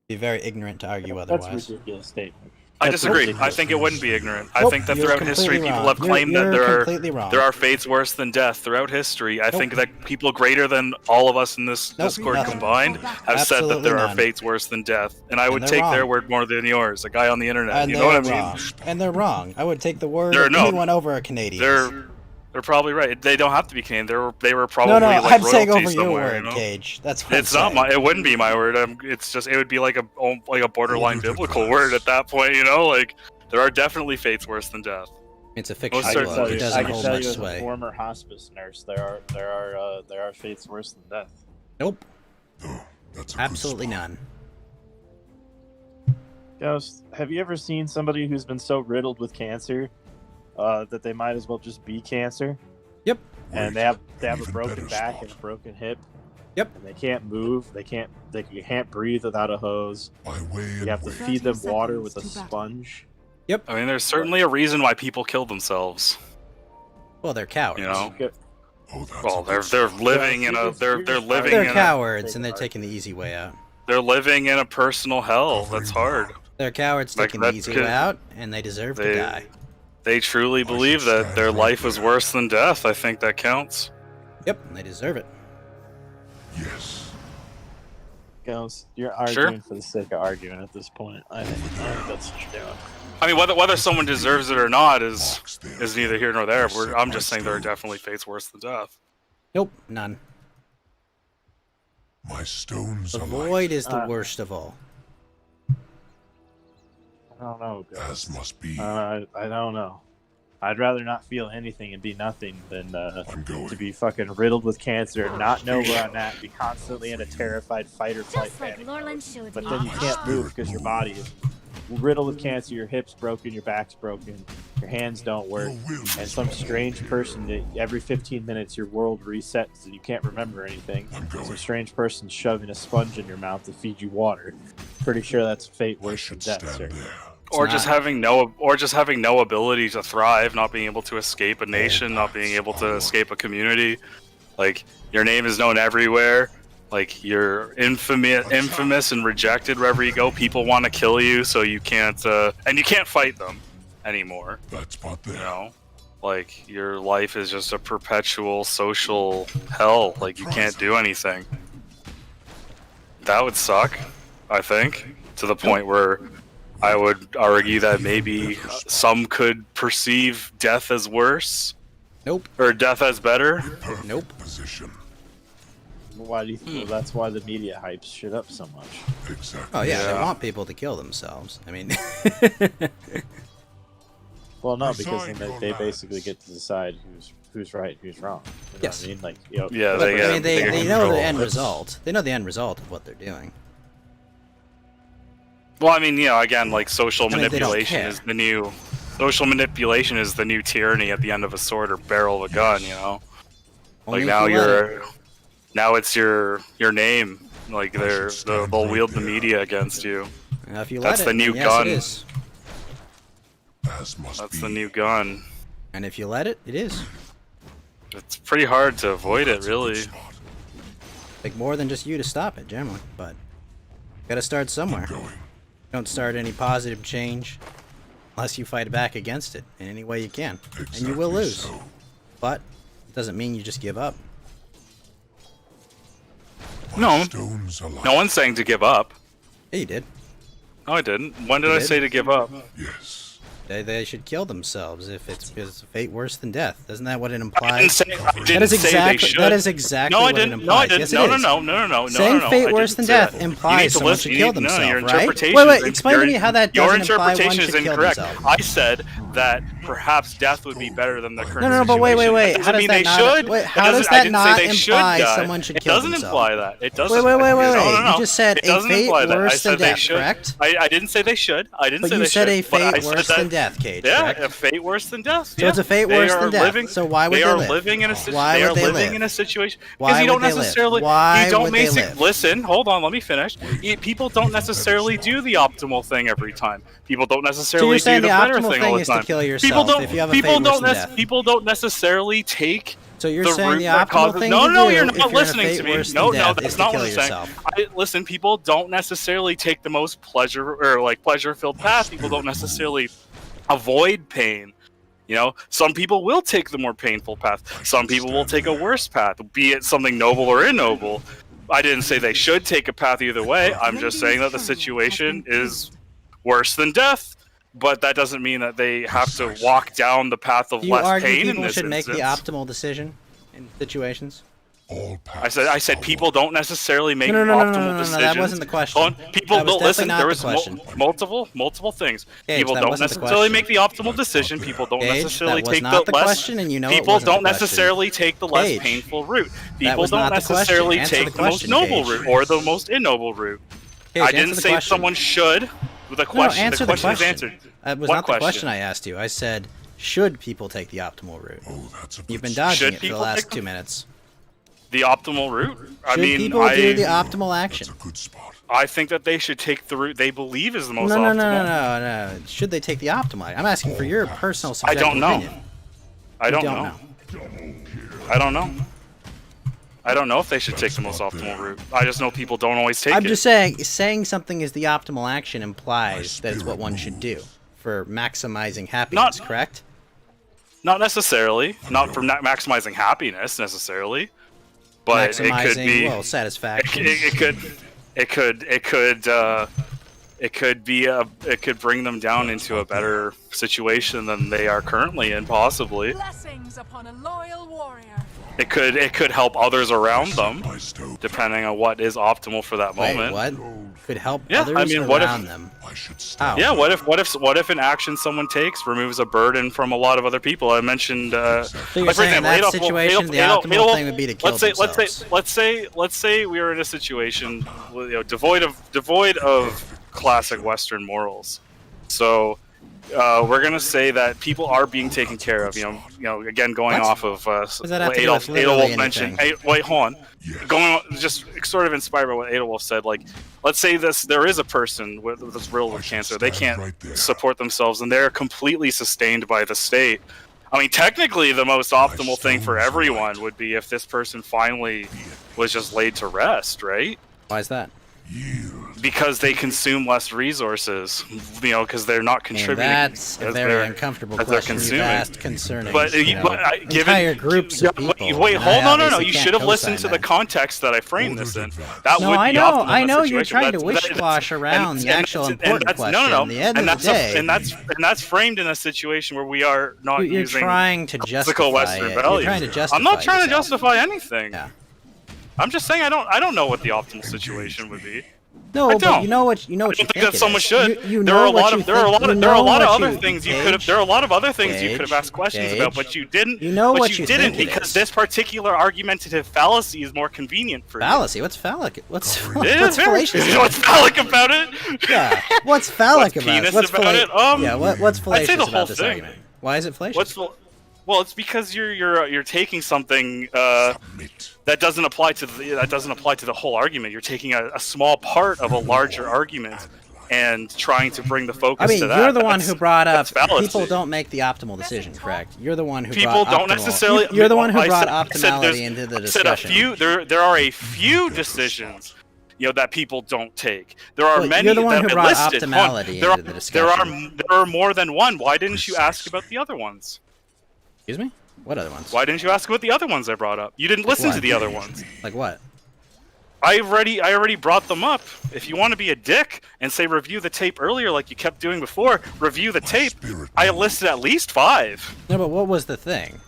Be very ignorant to argue That's otherwise. a ridiculous statement. I That's disagree. ridiculous. I think it wouldn't be ignorant. I Nope, think that you're throughout history, completely people wrong. have claimed You're that completely wrong. there are fates worse than death throughout history. I think that people greater than all of us in this Discord nothing. combined have said that Absolutely there are none. fates worse than death, and I would they're take their wrong. word more than yours. A guy on the internet, And you know what I they're mean? wrong. And they're wrong. I would take the word They're- of no, anyone over a Canadian. They're probably right. They don't have to be Canadian. They were probably No, like I'm saying royalty over your somewhere, word, you know? Cage. That's what It's I'm not my. It wouldn't be my word. It would be like a borderline biblical word at that point. Like there are definitely fates worse than death. It's a Most fictional certainly. book. It doesn't I can hold tell much you as sway. a former hospice nurse, there are fates worse than death. Nope. Absolutely none. Ghost, have you ever seen somebody who's been so riddled with cancer that they might as well just be cancer? Yep. And they have a broken back and a broken hip. Yep. And they can't move. They can't breathe without a hose. You have to feed them water with a sponge. Yep. I mean, there's certainly a reason why people kill themselves. Well, they're cowards. You know. Well, they're living in a they're living They're in cowards, and they're taking the easy way out. they're living in a personal hell. That's hard. They're cowards Like, taking the that's easy good. way out, and they deserve to die. They truly believe that their life is worse than death. I think that counts. Yep, and they deserve it. Ghost, you're arguing for the sake of arguing at this point. I think that's what you're doing. I mean, whether someone deserves it or not is neither here nor there. I'm just saying there are definitely fates worse than death. Nope, none. My stones The are void is the worst of all. I don't know, Ghost. As must be. I don't know. I'd rather not feel anything and be nothing than to be fucking riddled with cancer, not know where I'm at, be constantly in a terrified fight or flight panic. But then you can't move because your body is riddled with cancer, your hip's broken, your back's broken, your hands don't work, and some strange person that every 15 minutes your world resets and you can't remember anything. Some strange person shoving a sponge in your mouth to feed you water. Pretty sure that's fate worse than death, sir. Or just having no ability to thrive, not being able to escape a nation, not being able to escape a community. Like your name is known everywhere. Like you're infamous and rejected wherever you go. People want to kill you, so you can't and you can't fight them anymore. That's part there. You know, like your life is just a perpetual social hell. Like you can't do anything. That would suck, I think, to the point where I would argue that maybe some could perceive death as worse. Nope. Or death as better. Nope. Position. Why do you think that's why the media hypes shit up so much? Exactly. Oh yeah, they want people to kill themselves. I mean, Well, no, because then they basically get to decide who's right, who's wrong. You know what I mean? Like, Yeah, I mean, they know the end result. They know the end result of what they're doing. Well, I mean, again, like social I mean, they don't manipulation care. is the new tyranny at the end of a sword or barrel of a gun. You know, Only like if you let now it's your name. Like they'll wield the media against you. Now, if you That's let the it, new then gun. yes, it is. That's the new gun. And if you let it, it is. It's pretty hard to avoid it, really. Like more than just you to stop it, generally, but gotta start somewhere. Don't start any positive change unless you fight back against it in any way you can. And you will lose. But it doesn't mean you just give up. No. No one's saying to give up. Yeah, you did. No, I didn't. When did I say to give up? They should kill themselves if it's fate worse than death. Isn't that what it implies? I didn't say they should. That is exactly no, I what didn't. it implies. No, I didn't. Yes, no, it no, is. no, no, no, no, Saying no, no. fate I worse didn't than say death that. implies someone should kill No, themselves, your right? interpretation Wait, is explain to me how that your doesn't imply one interpretation should is kill incorrect. themselves. I said that perhaps death would be better than the current No, but wait. situation. How does That that doesn't mean not? they should. Wait, It how does doesn't- I that didn't not say they should imply die. someone should It kill doesn't themselves? imply that. It doesn't. Wait. No. You just said It a doesn't fate imply that. I worse than said they death, should. correct? I didn't say they should. I didn't But say you they said should. a but I fate said worse that- than death, Cage, Yeah, correct? a fate worse than death. So it's a fate They worse are than death. living- So why would they they are live? living in a situation. Why They would are they living live? in a situation Why because you would don't they live? necessarily. Why You don't would they basic. live? Listen, hold on. Let me finish. People don't necessarily do the optimal thing every time. People don't necessarily do saying the the better optimal thing thing all the is to time. kill People yourself don't. if you have a People fate worse don't. than death. People don't necessarily take. So you're the saying route the that optimal causes. thing No, to no, do you're if not you're in a listening fate to me. worse No, than no, death that's is to not kill what I'm saying. yourself. Listen, people don't necessarily take the most pleasure-filled path. People don't necessarily avoid pain. You know, some people will take the more painful path. Some people will take a worse path, be it something noble or ignoble. I didn't say they should take a path either way. I'm just saying that the situation is worse than death, but that doesn't mean that they have to walk down the path of Do you less argue pain in people this should make the instance. optimal decision in situations? I said people don't necessarily make No, optimal decisions. that wasn't the question. Hold on. People That was don't listen. definitely not There the was question. multiple things. Gage, People that don't wasn't the necessarily question. make the optimal decision. People don't Gage, necessarily that was take not the less. question, and you know it people wasn't the don't question. necessarily take the less Gage, painful route. that People was don't not the question. necessarily Answer take the the most question, noble Gage. route or the most ignoble route. Gage, I answer didn't the say question. someone should. The question. answer the the question is question. answered. That was What not the question I asked you. I said, should people take the optimal route? You've been dodging Should it for the people last take 2 minutes. The optimal route. I Should mean, people do the optimal action? I think that they should take the route they believe is the most No. optimal. No. Should they take the optimal? I'm asking for your personal I subjective don't know. opinion. I You don't don't know. I don't know. I don't know if they should take the most optimal route. I just know people don't always take I'm it. just saying something is the optimal action implies that it's what one should do for maximizing happiness, correct? Not necessarily. Not for maximizing happiness necessarily. But it could Maximizing, be well, satisfaction. It could bring them down into a better situation than they are currently in, possibly. Blessings upon a loyal warrior. It could help others around them, depending on what is optimal for that Wait, moment. what? Could help Yeah, others I mean, what around if? them. How? Yeah, what if an action someone takes removes a burden from a lot of other people? I mentioned, you're saying in that situation, the optimal thing would be to kill themselves. Let's say we were in a situation, devoid of classic Western morals. So we're gonna say that people are being taken care of. You know, again, going What? off of What does that have what to do with literally Adolf anything? mentioned. Wait, hold on. Just sort of inspired by what Adolf said. Like, let's say there is a person that's riddled with cancer. They can't support themselves, and they're completely sustained by the state. I mean, technically, the most optimal thing for everyone would be if this person finally was just laid to rest, right? Why is that? Because they consume less resources, because they're not contributing. And that's a as very they're- uncomfortable as they're question you've consuming. asked concerning But, entire groups of people. Wait, and hold I on, no. obviously You can't should have listened co-sign to the that. context that I framed this in. That No, would I be know, optimal in I that know you're situation. trying to That's- wish-wash around the actual important question. No. At the end and of the day, and that's framed in a situation where we are not you're using trying to classical justify Western it. You're values. trying to justify I'm not trying to yourself. justify anything. Yeah. I'm just saying I don't know what the optimal situation would be. No, I but don't. you know what you I don't think think that it someone is. should. You There know are a what lot you of there are a think- lot you of there are a know lot of what other you- things you Gage, could have. There are a lot of other things you Gage, could have asked questions about, but you didn't. You know but what you you didn't think it because is. this particular argumentative fallacy is more convenient for Fallacy? What's phallic? What's you. what's fallacious? What's phallic about it? Yeah. What's phallic What's about it? penis What's about it? Yeah. What's I'd say fallacious the whole about this thing. argument? Why is it fallacious? Well, it's because you're taking something that doesn't apply to the whole argument. You're taking a small part of a larger argument and trying to bring the focus I mean, to that. you're the one who brought up that's fallacy. people don't make the optimal decision, correct? You're the one who People brought don't optimal. necessarily. You're the one who I brought said there's- optimality into the I said a discussion. few. There are a few decisions. that people don't take. There are many you're the one that who I brought listed. optimality There into the discussion. there are more than one. Why didn't you ask about the other ones? Excuse me? What other ones? Why didn't you ask about the other ones I brought up? You didn't listen what? to the other ones. Like what? I already brought them up. If you want to be a dick and say review the tape earlier like you kept doing before, review the tape. I listed at least 5. No, but what was the thing?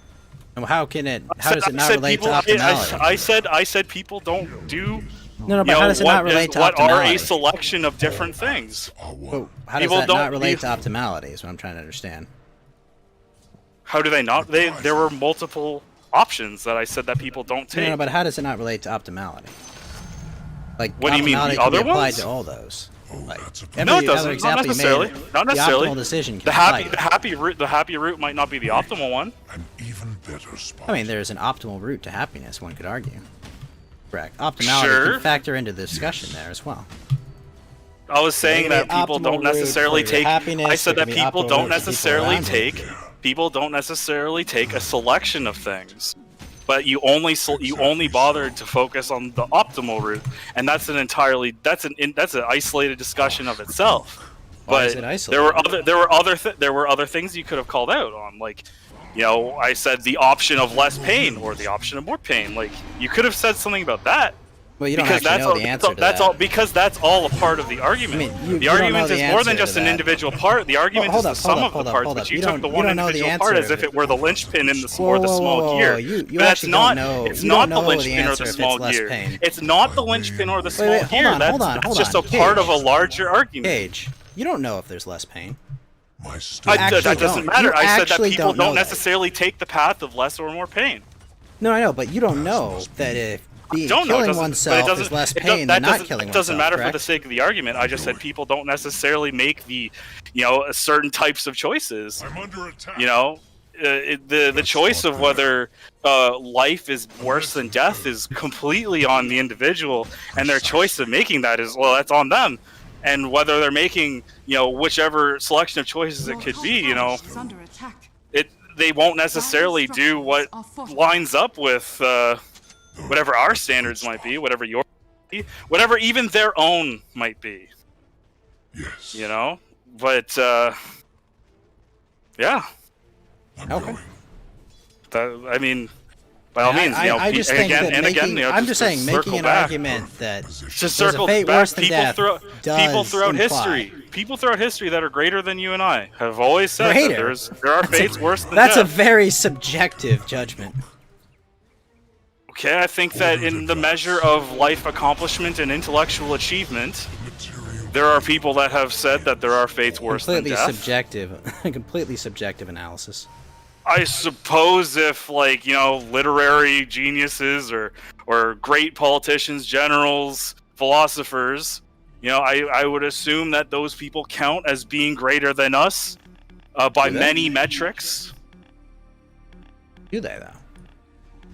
And how does it not relate to optimality? I said people don't do. No, but how does it not relate to what are a optimality? selection of different things? Well, how does People that don't not relate do- to optimality is what I'm trying to understand. How do they not? There were multiple options that I said that people don't take. No, but how does it not relate to optimality? Like, What do you mean, the optimality can other be applied ones? to all those. Like, No, every it other doesn't. Not example you made, necessarily. Not necessarily. The optimal decision can The apply happy route might not be the optimal one. I mean, there's an optimal route to happiness, one could argue. Correct. Optimality Sure. can factor into the discussion there as well. I was saying Maybe that people optimal don't route necessarily for your take. happiness, I said there that can be people optimal don't route for people necessarily around take. People don't necessarily take a selection of things, but you only bothered to focus on the optimal route, and that's an isolated discussion of itself. Why But is it there were other things you could have called out on, like, I said the option of less pain or the option of more pain. Like, you could have said something about that. Well, you don't because actually that's know all, the answer to that's that. all because that's all a part of the argument. you the don't know argument the is more than answer just to an that. individual part. The argument hold is up, the sum hold of the up, parts, hold but up. you You took don't- the you one don't know the individual part answer as if to it were the linchpin in the Whoa, or the whoa, small whoa, gear. whoa. You But that's actually not. don't know- It's you not don't the know the linchpin or answer the if small it's less gear. pain. It's not the linchpin or the small wait, hold gear. on, That's hold on, hold just on. a part of a Cage. larger argument. Cage, you don't know if there's less pain. That doesn't matter. You I said that actually people don't know don't that. necessarily take the path of less or more pain. No, I know, but you don't know that if Don't know. It killing doesn't- oneself but it is less it pain that than not doesn't- killing It doesn't oneself, matter for the correct? sake of the argument. I just said people don't necessarily make the, certain types of choices. I'm under attack. The choice of whether life is worse than death is completely on the individual, and their choice of making that is, well, that's on them. And whether they're making, whichever selection of choices it could be, they won't necessarily do what lines up with whatever our standards might be, whatever your, whatever even their own might be. Yes. But yeah. Okay. I mean, by all means, I just think that I'm just saying, making an argument that there's a fate worse than death people throughout imply. history, that are greater than you and I have always said Greater? that there are fates worse than That's death. a very subjective judgment. Okay, I think that in the measure of life accomplishment and intellectual achievement, there are people that have said that there are fates worse than Completely death. subjective, completely subjective analysis. I suppose if, literary geniuses or great politicians, generals, philosophers, I would assume that those people count as being greater than us by Do they? many metrics. Do they, though?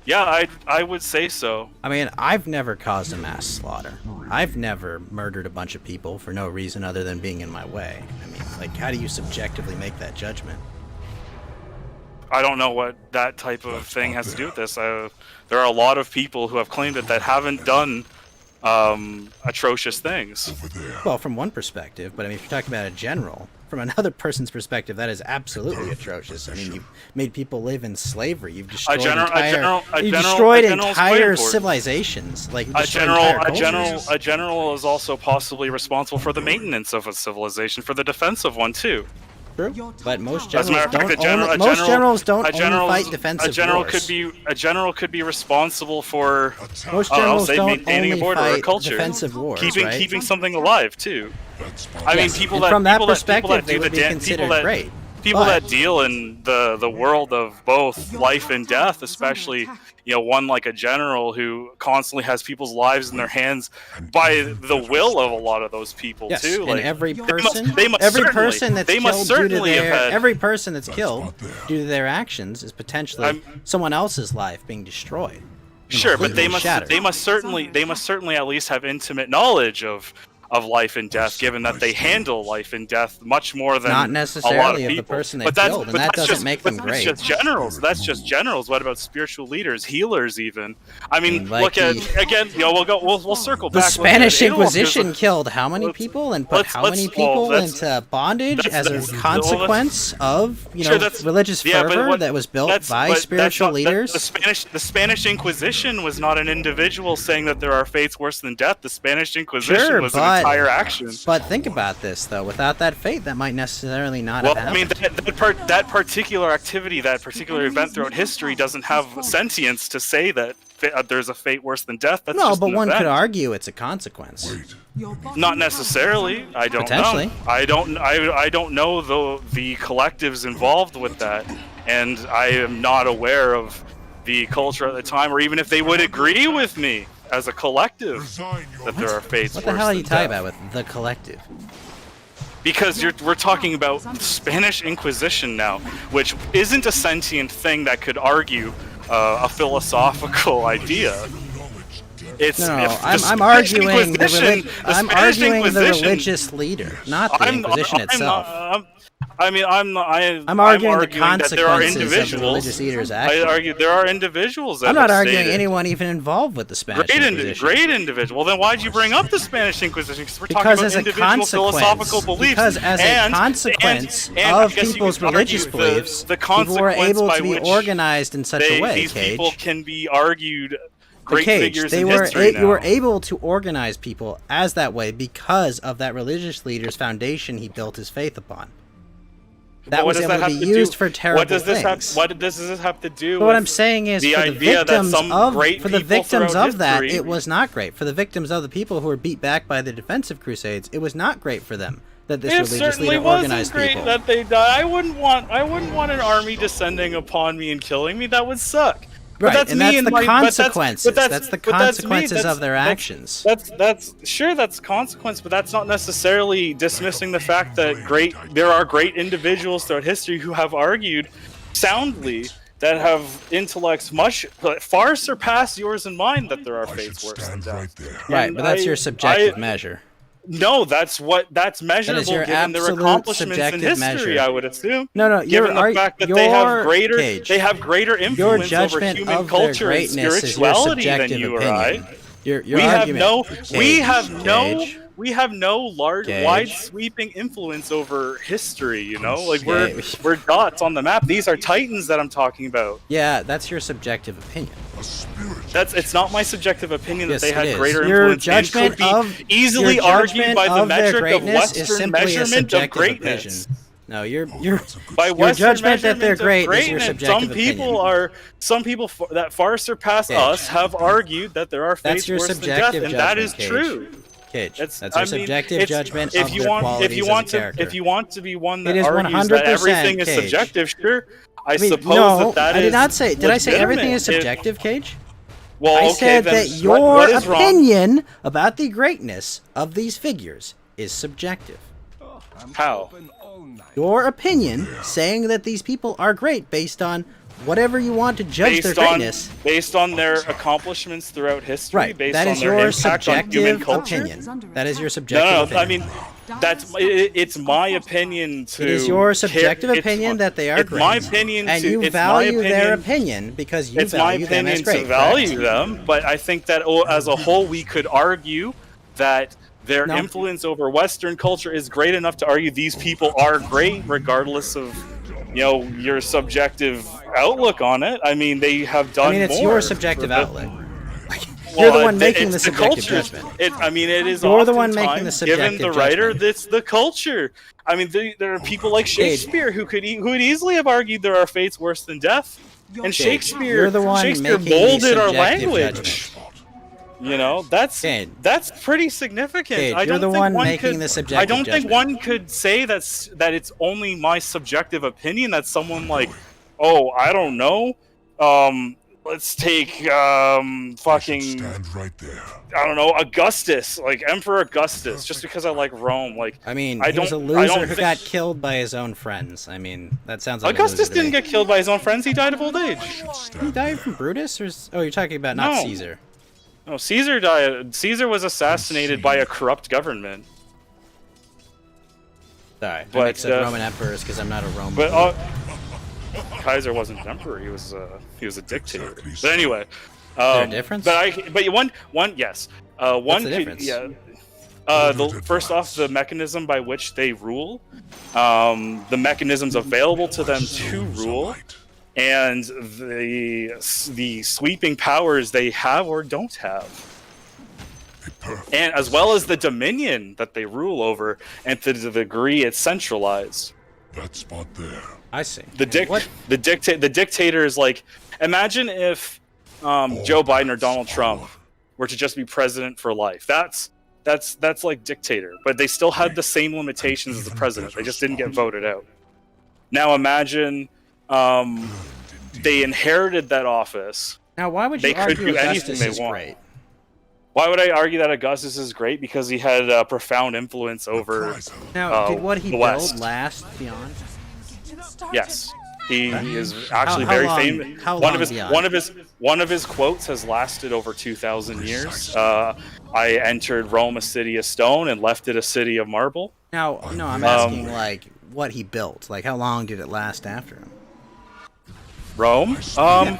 Yeah, I would say so. I mean, I've never caused a mass slaughter. I've never murdered a bunch of people for no reason other than being in my way. I mean, how do you subjectively make that judgment? I don't know what that type of thing has to do with this. There are a lot of people who have claimed that haven't done atrocious things. Well, from one perspective, but I mean, if you're talking about a general, from another person's perspective, that is absolutely atrocious. I mean, you've made people live in slavery. You've destroyed entire civilizations. Like, a general is also possibly responsible for the maintenance of a civilization, for the defense of one too. True, but most As a matter generals of fact, don't. Most generals don't only fight defensive a general wars. could be responsible for Most I'll generals say don't maintaining a only border or a fight culture, defensive wars, keeping right? keeping something alive too. I mean, Yes, people and that from that people that perspective, they do would the be dan- considered people that great. people But- that deal in the world of both life and death, especially one like a general who constantly has people's lives in their hands by the will of a lot of those people Yes, too. and every person, they must every certainly- person that's they must killed due to certainly have their, had- every person that's killed due to their actions is potentially someone else's life being destroyed. Sure, but completely shattered. they must certainly at least have intimate knowledge of of life and death, given that they handle life and death much more than Not a necessarily lot of of people. the person they but that's, killed, and but that that's doesn't just, make but them that's great. just generals. That's just generals. What about spiritual leaders, healers, even? I mean, like look at again. You know, we'll circle The back. Spanish Look at Adolf Inquisition Hitler. killed how many people and put how many people into bondage as a consequence of religious fervor that was built by spiritual leaders? The Spanish Inquisition was not an individual saying that there are fates worse than death. The Spanish Inquisition was an entire action. But think about this, though. Without that fate, that might necessarily not have happened. I mean, that particular activity, that particular event throughout history doesn't have sentience to say that there's a fate worse than death. That's No, just but an one event. could argue it's a consequence. Not necessarily. I don't Potentially. know. I don't know the collectives involved with that, and I am not aware of the culture at the time, or even if they would agree with me as a collective that there are fates What worse the hell are than you talking death. about with the collective? Because we're talking about the Spanish Inquisition now, which isn't a sentient thing that could argue a philosophical idea. It's No, if the I'm Spanish arguing the Inquisition- I'm Spanish arguing the Inquisition- religious leader, not the Inquisition itself. I'm arguing the that there are consequences of the individuals. religious leader's I actions. argue there are individuals that I'm not have arguing stated- anyone even involved with the Spanish Inquisition. Great individual. Then why'd you bring up the Spanish Inquisition? Because we're Because talking as about a individual consequence, philosophical beliefs. because as a consequence and I of guess you people's could argue religious beliefs, the people were consequence able by to be which organized in such a way, these Cage. people can be argued But great Cage, figures they in were history you were now. able to organize people as that way because of that religious leader's foundation he built his faith upon. That But what was does able that to have be to do- used for terrible what does this things. What does this have to do But what with I'm saying is, the for the idea that victims some of great for the people victims throughout of that, history- it was not great. For the victims of the people who were beat back by the defensive crusades, it was not great for them that this It religious certainly leader wasn't organized great people. that they died. I wouldn't want an army descending upon me and killing me. That would suck. But Right, that's and me that's and the my, consequences. But That's the but that's me. consequences That's- of their that's- actions. That's sure that's consequence, but that's not necessarily dismissing the fact that there are great individuals throughout history who have argued soundly that have intellects far surpass yours and mine that there are fates worse than death. Right, And but that's I- your subjective I- measure. No, that's measurable your given their absolute accomplishments in subjective history. measure. I would assume. No, given the fact that they have greater influence your over judgment human of their culture and greatness is your spirituality than subjective you or opinion. I. Your we have argument, no, Cage. we have no large, Cage. wide sweeping influence over history. You know, like Cage. we're dots on the map. These are titans that I'm talking about. Yeah, that's your subjective opinion. It's not my subjective opinion Yes, that they had it is. greater Your influence and judgment could be of easily your argued judgment by the of their metric of greatness is Western simply a measurement of subjective greatness. opinion. No, your By your Western judgment that they're measurement of great is your greatness, subjective opinion. some people that far surpass Cage. us have argued that there are fates That's your worse than death, subjective and that is judgment, Cage. true. Cage. It's- That's your I mean, subjective it's- judgment if of you their want, qualities if you as want a to, character. if you want to be one that It is argues 100% that everything is Cage. subjective, sure. I mean, suppose no, that I is did not say. Did I say everything is legitimate. subjective, Cage? Well, I okay, said then that what your is wrong? opinion about the greatness of these figures is subjective. How? Your opinion saying that these people are great based on whatever you want to judge their greatness. Based on their accomplishments throughout history, Right. based That on is their your impact on human subjective culture. opinion. That is your subjective No, opinion. I mean, it's my opinion to. It is your subjective it's opinion my- that they are it's great. my opinion and to. you it's value my their opinion, opinion because you it's my value them as opinion great. to value correct? them, but I think that as a whole, we could argue that their No. influence over Western culture is great enough to argue these people are great, regardless of your subjective outlook on it. I mean, they have done. I mean, it's more your subjective for outlook. You're the one making the it's subjective culture. judgment. It is. You're the one making oftentimes, the given subjective the writer, judgment. that's the culture. I mean, there are people like Shakespeare who would easily have argued there are fates worse than death. And Shakespeare, You're the one Shakespeare making the molded our subjective language. That's pretty significant. Cage, I you're don't the think one one making could, the subjective I don't think judgment. one could say that it's only my subjective opinion. That someone like, oh, I don't know. Let's take fucking. I don't know, Augustus, like Emperor Augustus, just because I like Rome. Like, I mean, I he was a don't loser who think- got killed by his own friends. I mean, that sounds like Augustus a loser to didn't me. get killed by his own friends. He died of old age. He died from Brutus, or oh, you're talking about not No. Caesar. No, Caesar died. Caesar was assassinated by a corrupt government. Sorry, But, I mix up Roman emperors because I'm not a Roman. But Kaiser wasn't an emperor; he was a dictator. But anyway, there a difference? But one yes, one What's the could- difference? yeah. First off, the mechanism by which they rule, the mechanisms available to them to rule, and the sweeping powers they have or don't have. And as well as the dominion that they rule over, and to the degree it's centralized. That spot there. I see. The dictator is like, imagine if Joe Biden or Donald Trump were to just be president for life. That's like dictator, but they still had the same limitations as the president. They just didn't get voted out. Now imagine they inherited that office. Now, why would you They could argue do anything Augustus they is want. great? Why would I argue that Augustus is great? Because he had a profound influence over Now, did what he the built West. last beyond? Yes, he is actually How very long- famous. how One long of his beyond? one of his quotes has lasted over 2,000 years. I entered Rome a city of stone and left it a city of marble. Now, no, I'm asking like what he built. Like, how long did it last after him? Rome. How much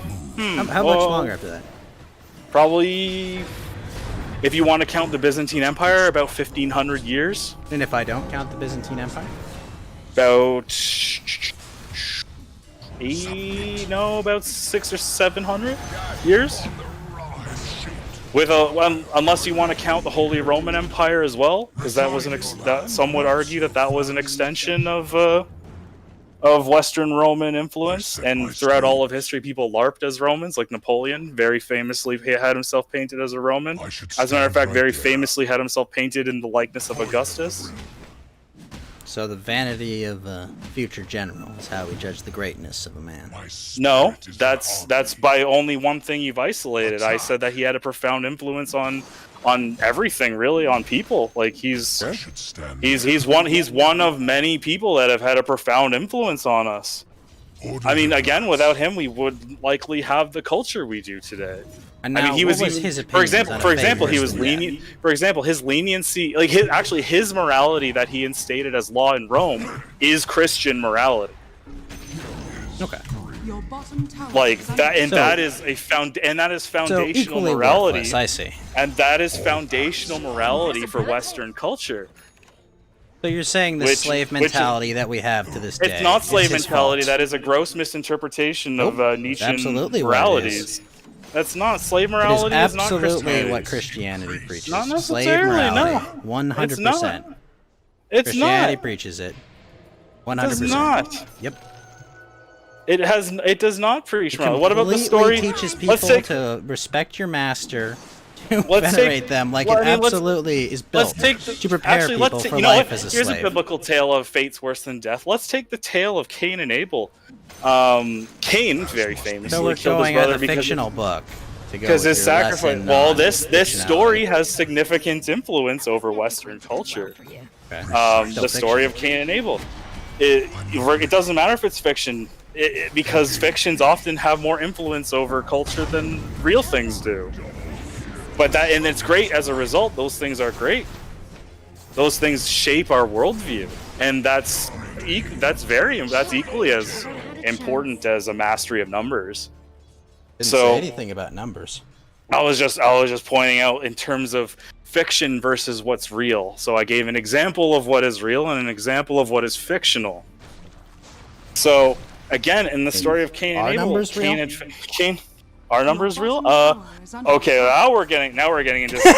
well, longer after that? Probably, if you want to count the Byzantine Empire, about 1,500 years. And if I don't count the Byzantine Empire? About about 600 or 700 years. With unless you want to count the Holy Roman Empire as well, because that was that some would argue that was an extension of Western Roman influence, and throughout all of history, people LARPed as Romans, like Napoleon, very famously he had himself painted as a Roman. As a matter of fact, very famously had himself painted in the likeness of Augustus. So the vanity of a future general is how we judge the greatness of a man. No, that's by only one thing you've isolated. I said that he had a profound influence on everything, really, on people. Like he's one of many people that have had a profound influence on us. I mean, again, without him, we would likely have the culture we do today. And I now, mean, he what was his for opinions on example, a he was favorite? lenient. For example, his leniency, like his morality that he instated as law in Rome is Christian morality. Okay. Your bottom tower Like that, and So- that is foundational equally morality. worthless, I see. And that is foundational morality for Western culture. So you're saying the slave mentality that we have to this day? It's not slave his mentality. fault. That is a gross misinterpretation of Nietzschean absolutely what it moralities. That's not slave It morality. is is not absolutely Christianity. what Christianity preaches. Not Slave necessarily, morality, no. 100%. It's not. It's Christianity not. preaches it. It 100%. does not. Yep. It does not preach It morality. What about the completely story? teaches Let's people take to respect your master, to Let's venerate take- them like well, it I mean, let's- absolutely is built to prepare actually, people let's for you know life what? as a Here's slave. a biblical tale of fates worse than death. Let's take the tale of Cain and Abel. Cain very famously So we're killed his going brother at the fictional book. to go because with his your sacrifice. lesson Well, on this fictionality. story has significant influence over Western culture. Okay. Still The story fiction. of Cain and Abel. It doesn't matter if it's fiction, because fictions often have more influence over culture than real things do. And it's great as a result. Those things are great. Those things shape our worldview, and that's equally as important as a mastery of numbers. Didn't So say anything about numbers. I was just pointing out in terms of fiction versus what's real. So I gave an example of what is real and an example of what is fictional. So again, in the story of Cain and Are Abel, numbers real? Cain, are numbers real? Okay, now we're getting into some,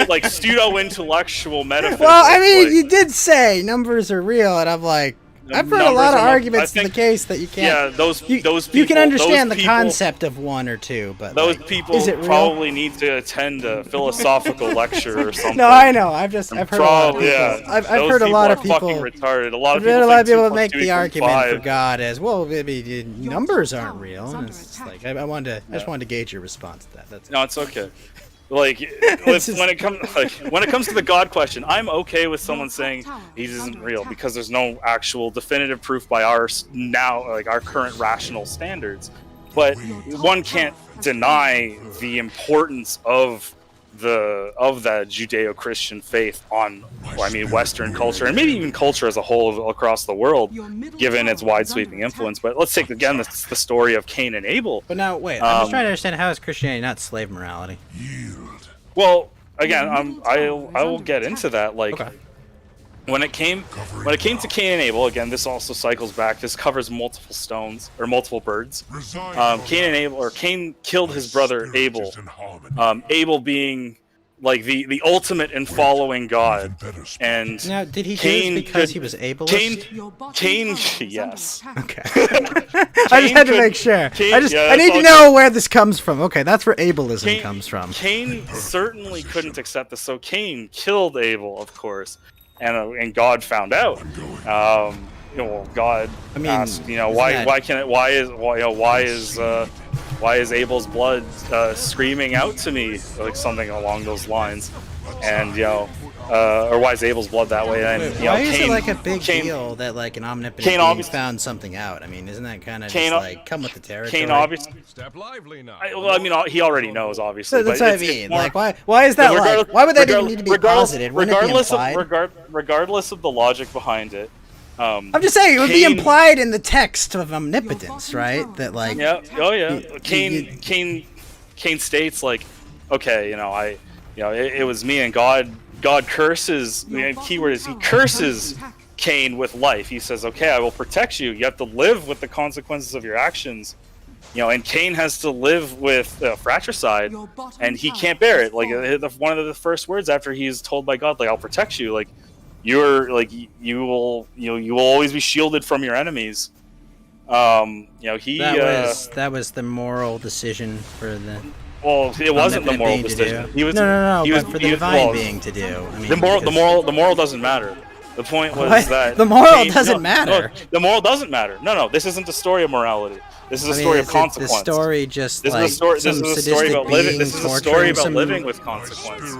like pseudo-intellectual metaphysics. Well, I mean, like- you did say numbers are real, and I'm like, I've heard a Numbers lot of are not- arguments I to the think- case that you can't. Yeah, those you people. can understand those the people- concept of one or two, but Those like, people is it real? probably need to attend a philosophical lecture or something. No, I know. I've heard a lot of people. Yeah, I've those heard a lot of are fucking people. retarded. A lot of I've heard people a lot of think people 2 make + 2 the = argument for 5. God as well. Maybe numbers aren't real. And it's just like I just wanted to gauge your response to that. That's No, it's okay. Like just- when it comes to the God question, I'm okay with someone saying he isn't real because there's no actual definitive proof by our current rational standards. but one can't deny the importance of that Judeo-Christian faith on, Western culture and maybe even culture as a whole across the world, given its wide-sweeping influence. But let's take again the story of Cain and Abel. But now, wait, I'm just trying to understand, how is Christianity not slave morality? Well, again, I will get into that. Like, when it came to Cain and Abel, again, this also cycles back. This covers multiple stones or multiple birds. Cain killed his brother Abel. Abel being like the ultimate in following God. And now, did he do it because he was ableist? Cain, yes. Okay. I just had to make sure. I need to know where this comes from. Okay, that's where ableism comes from. Cain certainly couldn't accept this, so Cain killed Abel, of course, and God found out. God asked, why is Abel's blood screaming out to me, like something along those lines, and or why is Abel's blood that way? And why is it like a big deal that like an omnipotent being found something out? I mean, isn't that kind of just like come with the territory? Cain obviously. Step lively now. He already knows, obviously. So that's what I mean. Like, why is that like? Why would that even need to be posited? Regardless of the logic behind it. I'm just saying it would be implied in the text of omnipotence, right? That like. Yeah. Oh yeah. Cain states like, okay, it was me and God. God curses. The keyword is he curses Cain with life. He says, okay, I will protect you. You have to live with the consequences of your actions. And Cain has to live with fratricide, and he can't bear it. Like one of the first words after he's told by God, like, I'll protect you. Like you will always be shielded from your enemies. That was the moral decision for the. Well, it wasn't the moral decision. He was but for the divine being to do. I mean, the moral doesn't matter. The point was that the moral doesn't matter. No, the moral doesn't matter. No, this isn't a story of morality. This is a story of consequence. The story just this is a story about living. This is a story about living with consequence.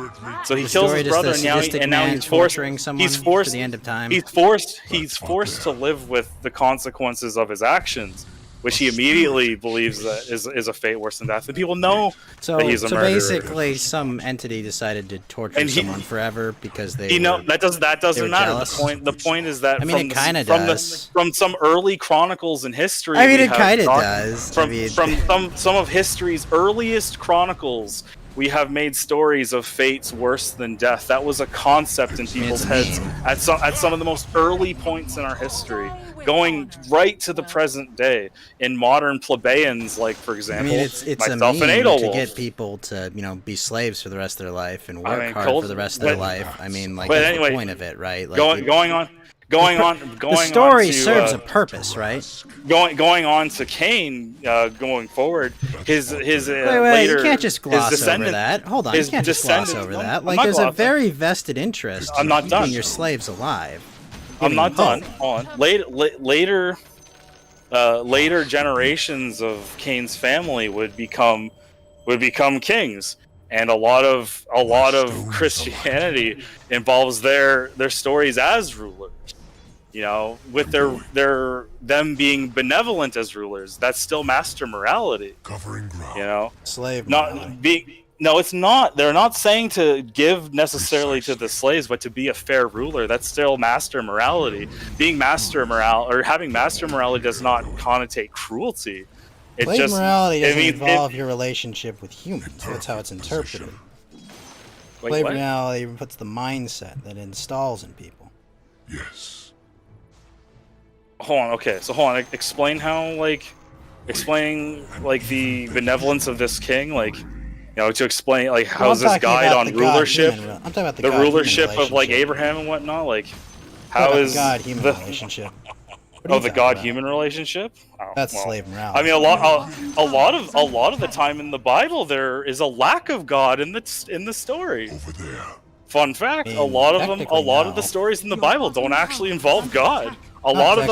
So he kills his brother, and now he's forced. He's forced to the end of time. He's forced to live with the consequences of his actions, which he immediately believes that is a fate worse than death. And people know that he's a murderer. So basically, some entity decided to torture someone forever because they. That doesn't matter. Jealous. The point is that it kind of does. From some early chronicles in history. I mean, it kind of does. From some of history's earliest chronicles, we have made stories of fates worse than death. That was a concept in people's heads at some of the most early points in our history, going right to the present day. In modern plebeians, like for example, it's myself a and meme Adolwolf. to get people to be slaves for the rest of their life and work hard for the rest of their life. I mean, like that's the point of it, right? Like, going on. The story serves a purpose, right? Going on to Cain, going forward, his wait, you can't just gloss over that. Hold on, you can't just gloss over that. Like, there's a very vested interest in keeping your slaves alive. I'm not done. Hold on. Later generations of Cain's family would become kings. And a lot of Christianity involves their stories as rulers, with them being benevolent as rulers. That's still master morality. Covering ground. Slave morality. No, it's not. They're not saying to give necessarily to the slaves, but to be a fair ruler. That's still master morality. Being master having master morality does not connotate cruelty. Slave morality doesn't involve your relationship with humans. That's how it's interpreted. Slave morality puts the mindset that it installs in people. Yes. Hold on. Okay, so hold on. Explain the benevolence of this king, to explain how is this guide on rulership? I'm talking about the rulership of Abraham and whatnot. How is God-human relationship? The God-human relationship? That's slave morality. I mean, a lot of the time in the Bible, there is a lack of God in the story. Over there. Fun fact: a lot of the stories in the Bible don't actually involve God. A lot of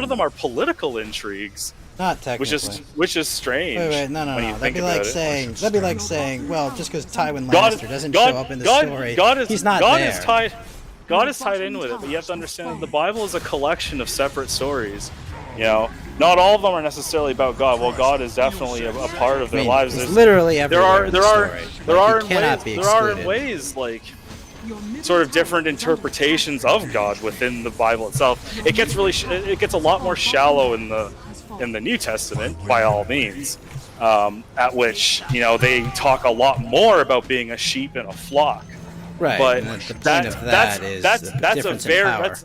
them are political intrigues. Not technically. Which is strange. Wait, no. That'd be like saying, well, just because Tywin Lannister doesn't show up in the story, he's not there. God is tied in with it, but you have to understand that the Bible is a collection of separate stories. not all of them are necessarily about God. Well, God is definitely a part of their lives. It's literally everywhere in the story. There are Cannot in ways like sort of different interpretations of God within the Bible itself. It gets it gets a lot more shallow in the New Testament, by all means. At which they talk a lot more about being a sheep in a flock. Right, but and the point of that is the difference in power.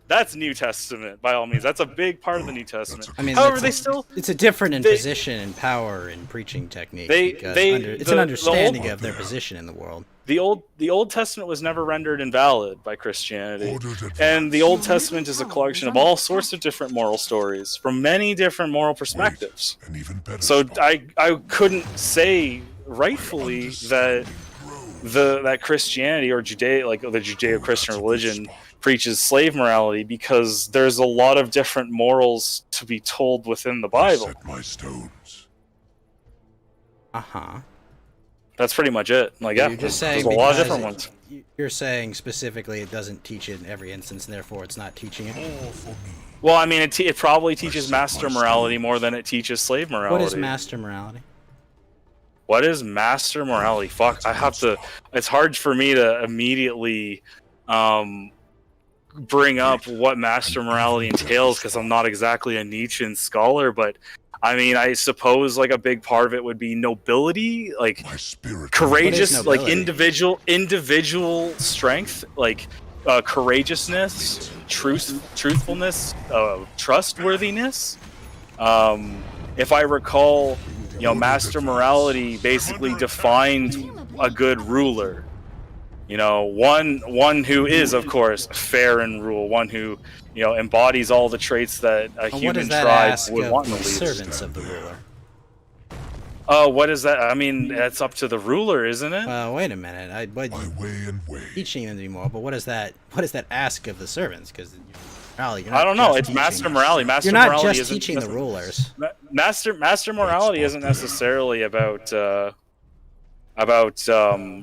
That's New Testament by all means. That's a big part of the New Testament. I mean, however, it's a different in position and power and preaching technique. It's an understanding of their position in the world. The Old Testament was never rendered invalid by Christianity, and the Old Testament is a collection of all sorts of different moral stories from many different moral perspectives. So I couldn't say rightfully that that Christianity or the Judeo-Christian religion preaches slave morality, because there's a lot of different morals to be told within the Bible. That's pretty much it. You're just saying there's a lot of different ones. You're saying specifically it doesn't teach it in every instance, and therefore it's not teaching it. Well, I mean, it probably teaches master morality more than it teaches slave morality. What is master morality? What is master morality? Fuck, I have to. It's hard for me to immediately bring up what master morality entails, because I'm not exactly a Nietzschean scholar. But I mean, I suppose like a big part of it would be nobility, like courageous, like individual strength, like courageousness, truthfulness, trustworthiness. If I recall, master morality basically defined a good ruler. One who is, of course, fair in rule, one who, embodies all the traits that a human tribe would want in a leader. Servants of the ruler. Oh, what is that? I mean, that's up to the ruler, isn't it? Well, wait a minute. Teaching them to be moral, but what does that ask of the servants? Because I don't know. It's master morality. Master You're not morality just teaching the rulers. Master morality isn't necessarily about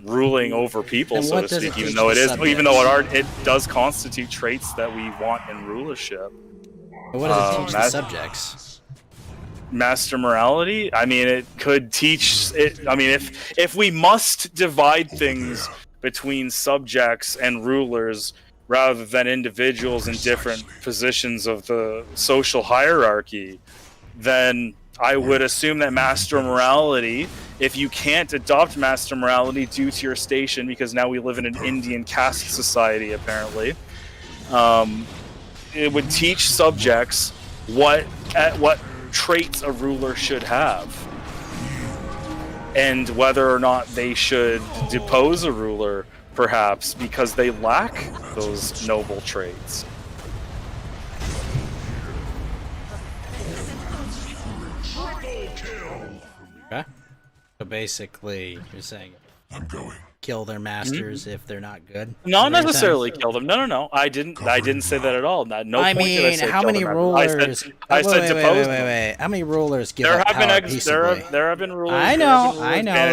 ruling over people, so to speak. Even though it does constitute traits that we want in rulership. But what does it teach the subjects? Master morality? I mean, it could teach it. I mean, if we must divide things between subjects and rulers, rather than individuals in different positions of the social hierarchy, then I would assume that master morality, if you can't adopt master morality due to your station, because now we live in an Indian caste society apparently, it would teach subjects what traits a ruler should have, and whether or not they should depose a ruler, perhaps because they lack those noble traits. Okay. So basically, you're saying kill their masters if they're not good. Not necessarily kill them. No. I didn't say that at all. No point did I say how many rulers? I said depose them. Wait. How many rulers give up power peaceably? There have been rulers. I know.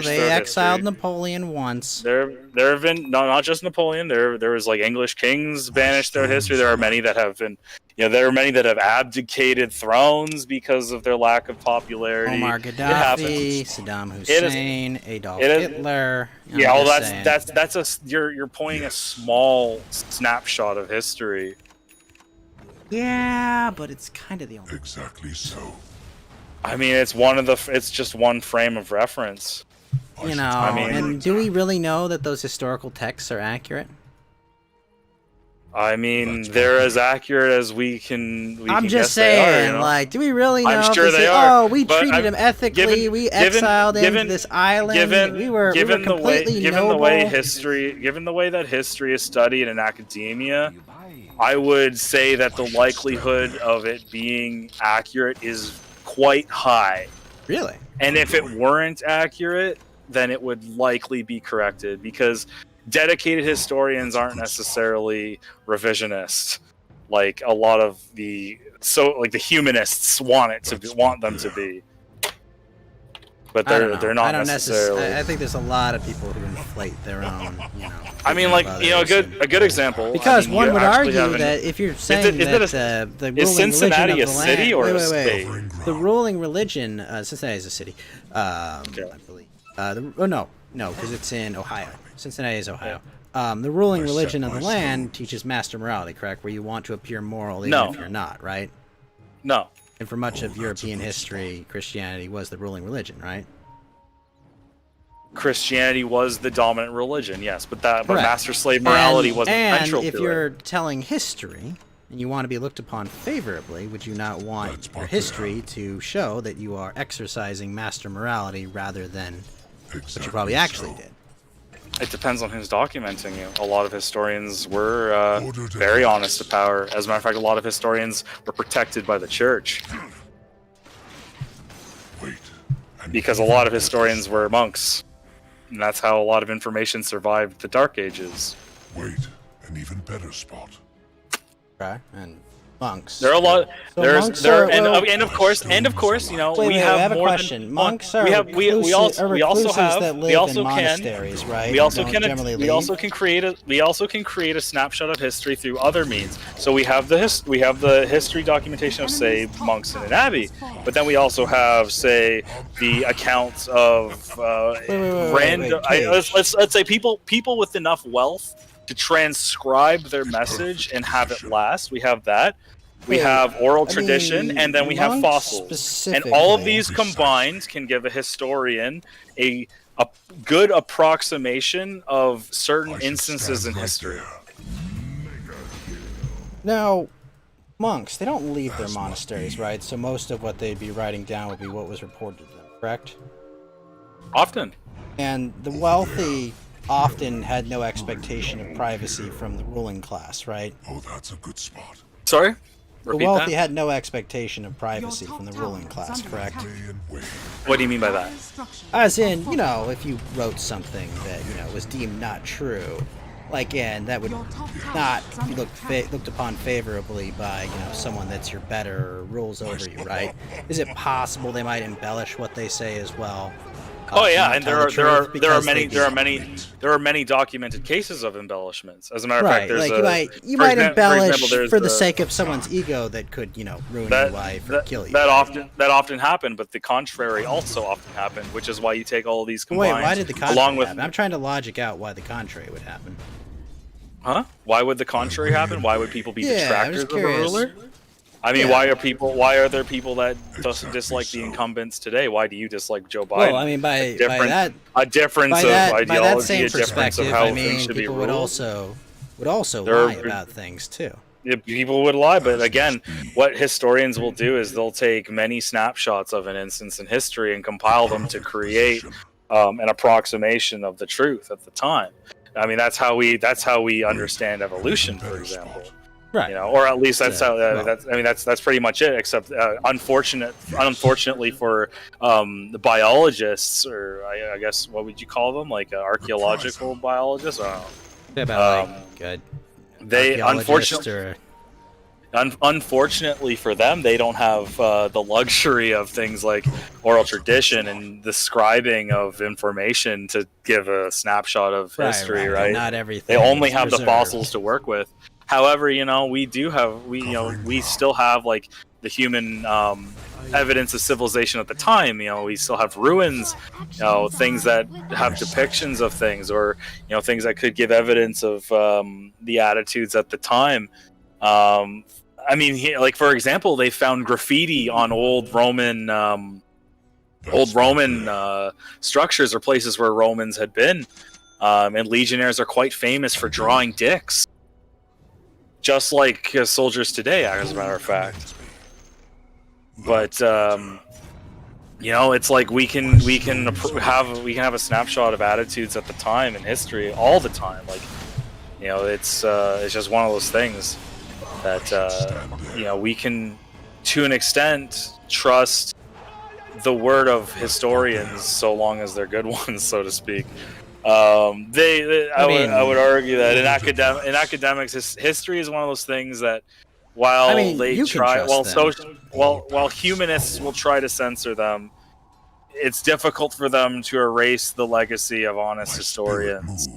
They exiled Napoleon once. There have been not just Napoleon. There was like English kings banished throughout history. There are many that have been. There are many that have abdicated thrones because of their lack of popularity. Omar Gaddafi, Saddam Hussein, Adolf Hitler. Yeah, well, you're pointing a small snapshot of history. Yeah, but it's kind of the only. Exactly so. I mean, it's just one frame of reference. And do we really know that those historical texts are accurate? I mean, they're as accurate as we can. I'm just saying, do we really know? I'm sure they are. Oh, we treated him ethically. We exiled him to this island. We were completely noble. Given the way that history is studied in academia, I would say that the likelihood of it being accurate is quite high. Really? And if it weren't accurate, then it would likely be corrected, because dedicated historians aren't necessarily revisionist, like a lot of the humanists want them to be. but I don't know. they're not I don't necessarily. I think there's a lot of people who inflate their own, you know. I mean, like, you know, a good example. Because I mean, one you would actually argue have that if you're saying the ruling is Cincinnati religion a of the city land, or wait, a wait, state? the ruling religion, Cincinnati is a city, I believe. No, because it's in Ohio. Cincinnati is Ohio. The ruling religion of the land teaches master morality, correct? Where you want to appear moral even if you're not, right? No. And for much of European history, Christianity was the ruling religion, right? Christianity was the dominant religion, yes, but Correct. master-slave morality wasn't central And if to you're it. telling history and you want to be looked upon favorably, would you not want your history to show that you are exercising master morality rather than what you probably actually did? It depends on who's documenting you. A lot of historians were very honest to power. As a matter of fact, a lot of historians were protected by the church. Because a lot of historians were monks. And that's how a lot of information survived the Dark Ages. Wait, an even better spot. Okay, and monks. There are a lot. So There's monks there are- and, well- and of course, you know, Wait, we wait, have I have a more question. than Monks are we have we also recluses have that live we also in can monasteries, right? we also Don't can generally we leave? also can create a snapshot of history through other means. So we have the history documentation of, say, monks in an abbey, but then we also have, say, the accounts of random. Let's say people with enough wealth to transcribe their message and have it last. We have that. We have oral tradition, and then we have fossils. And all of these combined can give a historian a good approximation of certain instances in history. Now, monks, they don't leave their monasteries, right? So most of what they'd be writing down would be what was reported to them, correct? Often. And the wealthy often had no expectation of privacy from the ruling class, right? Oh, that's a good spot. Sorry? The Repeat wealthy that? had no expectation of privacy from the ruling class, correct? What do you mean by that? As in, you know, if you wrote something that, you know, was deemed not true, like, and that would not be looked upon favorably by, you know, someone that's your better or rules over you, right? Is it possible they might embellish what they say as well? Oh yeah, not and tell there the are truth because there are many documented cases of embellishments. As a matter of Right, fact, there's like you might embellish for the sake of someone's ego that could, you know, ruin your life or kill you. That often happened, but the contrary also often happened, which is why you take all of these combined. Wait, why did the contrary along with happen? I'm trying to logic out why the contrary would happen. Huh? Why would the contrary happen? Why would people be Yeah, I'm detractors just of a curious. ruler? I mean, Yeah. why are there people that dislike the incumbents today? Why do you dislike Joe Biden? Well, I mean, by a difference that of ideology, by that same a difference of perspective, how I things mean, should be people ruled. would also There are- lie about things too. Yeah, people would lie, but again, what historians will do is they'll take many snapshots of an instance in history and compile them to create an approximation of the truth at the time. I mean, that's how we understand evolution, for example. Right. You know, or at least that's how. well- That's pretty much it. Except, unfortunately for the biologists, or I guess what would you call them, like archaeological biologists? I don't know. Yeah, about They archaeologist unfortunately for them, they don't have the luxury of things like oral tradition and the scribing of information to give a snapshot of history, right? Not everything. They only is have the preserved. fossils to work with. However, you know, we still have like the human evidence of civilization at the time. You know, we still have ruins, you know, things that have depictions of things, or you know, things that could give evidence of the attitudes at the time. I mean, like for example, they found graffiti on old Roman structures or places where Romans had been, and legionnaires are quite famous for drawing dicks, just like soldiers today, as a matter of fact. But you know, it's like we can have a snapshot of attitudes at the time in history all the time. Like, you know, it's just one of those things that you know, we can, to an extent, trust the word of historians so long as they're good ones, so to speak. I would argue that in academics, history is one of those things that while you can trust them. while humanists will try to censor them, it's difficult for them to erase the legacy of honest historians.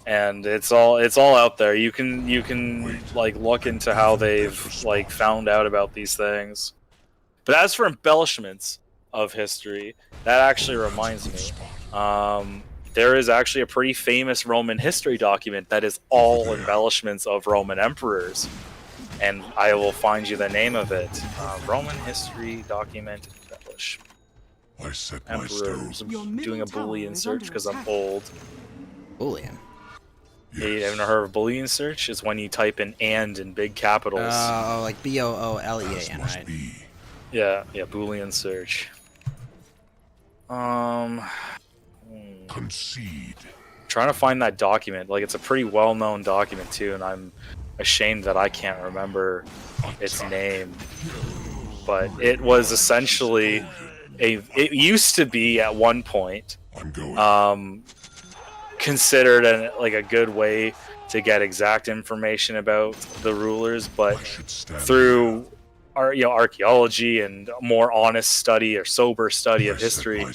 And it's all out there. You can like look into how they've like found out about these things. But as for embellishments of history, that actually reminds me. There is actually a pretty famous Roman history document that is all embellishments of Roman emperors. And I will find you the name of it. Roman history document embellish. Emperors. I'm doing a Boolean search because I'm old. Boolean? You haven't heard of Boolean search? It's when you type in "and" in big capitals. Oh, like Boolean, right? Yeah, Boolean search. Concede. Trying to find that document. Like, it's a pretty well-known document too, and I'm ashamed that I can't remember its name. But it was essentially it used to be at one point considered a good way to get exact information about the rulers, but through archaeology and more honest study or sober study of history,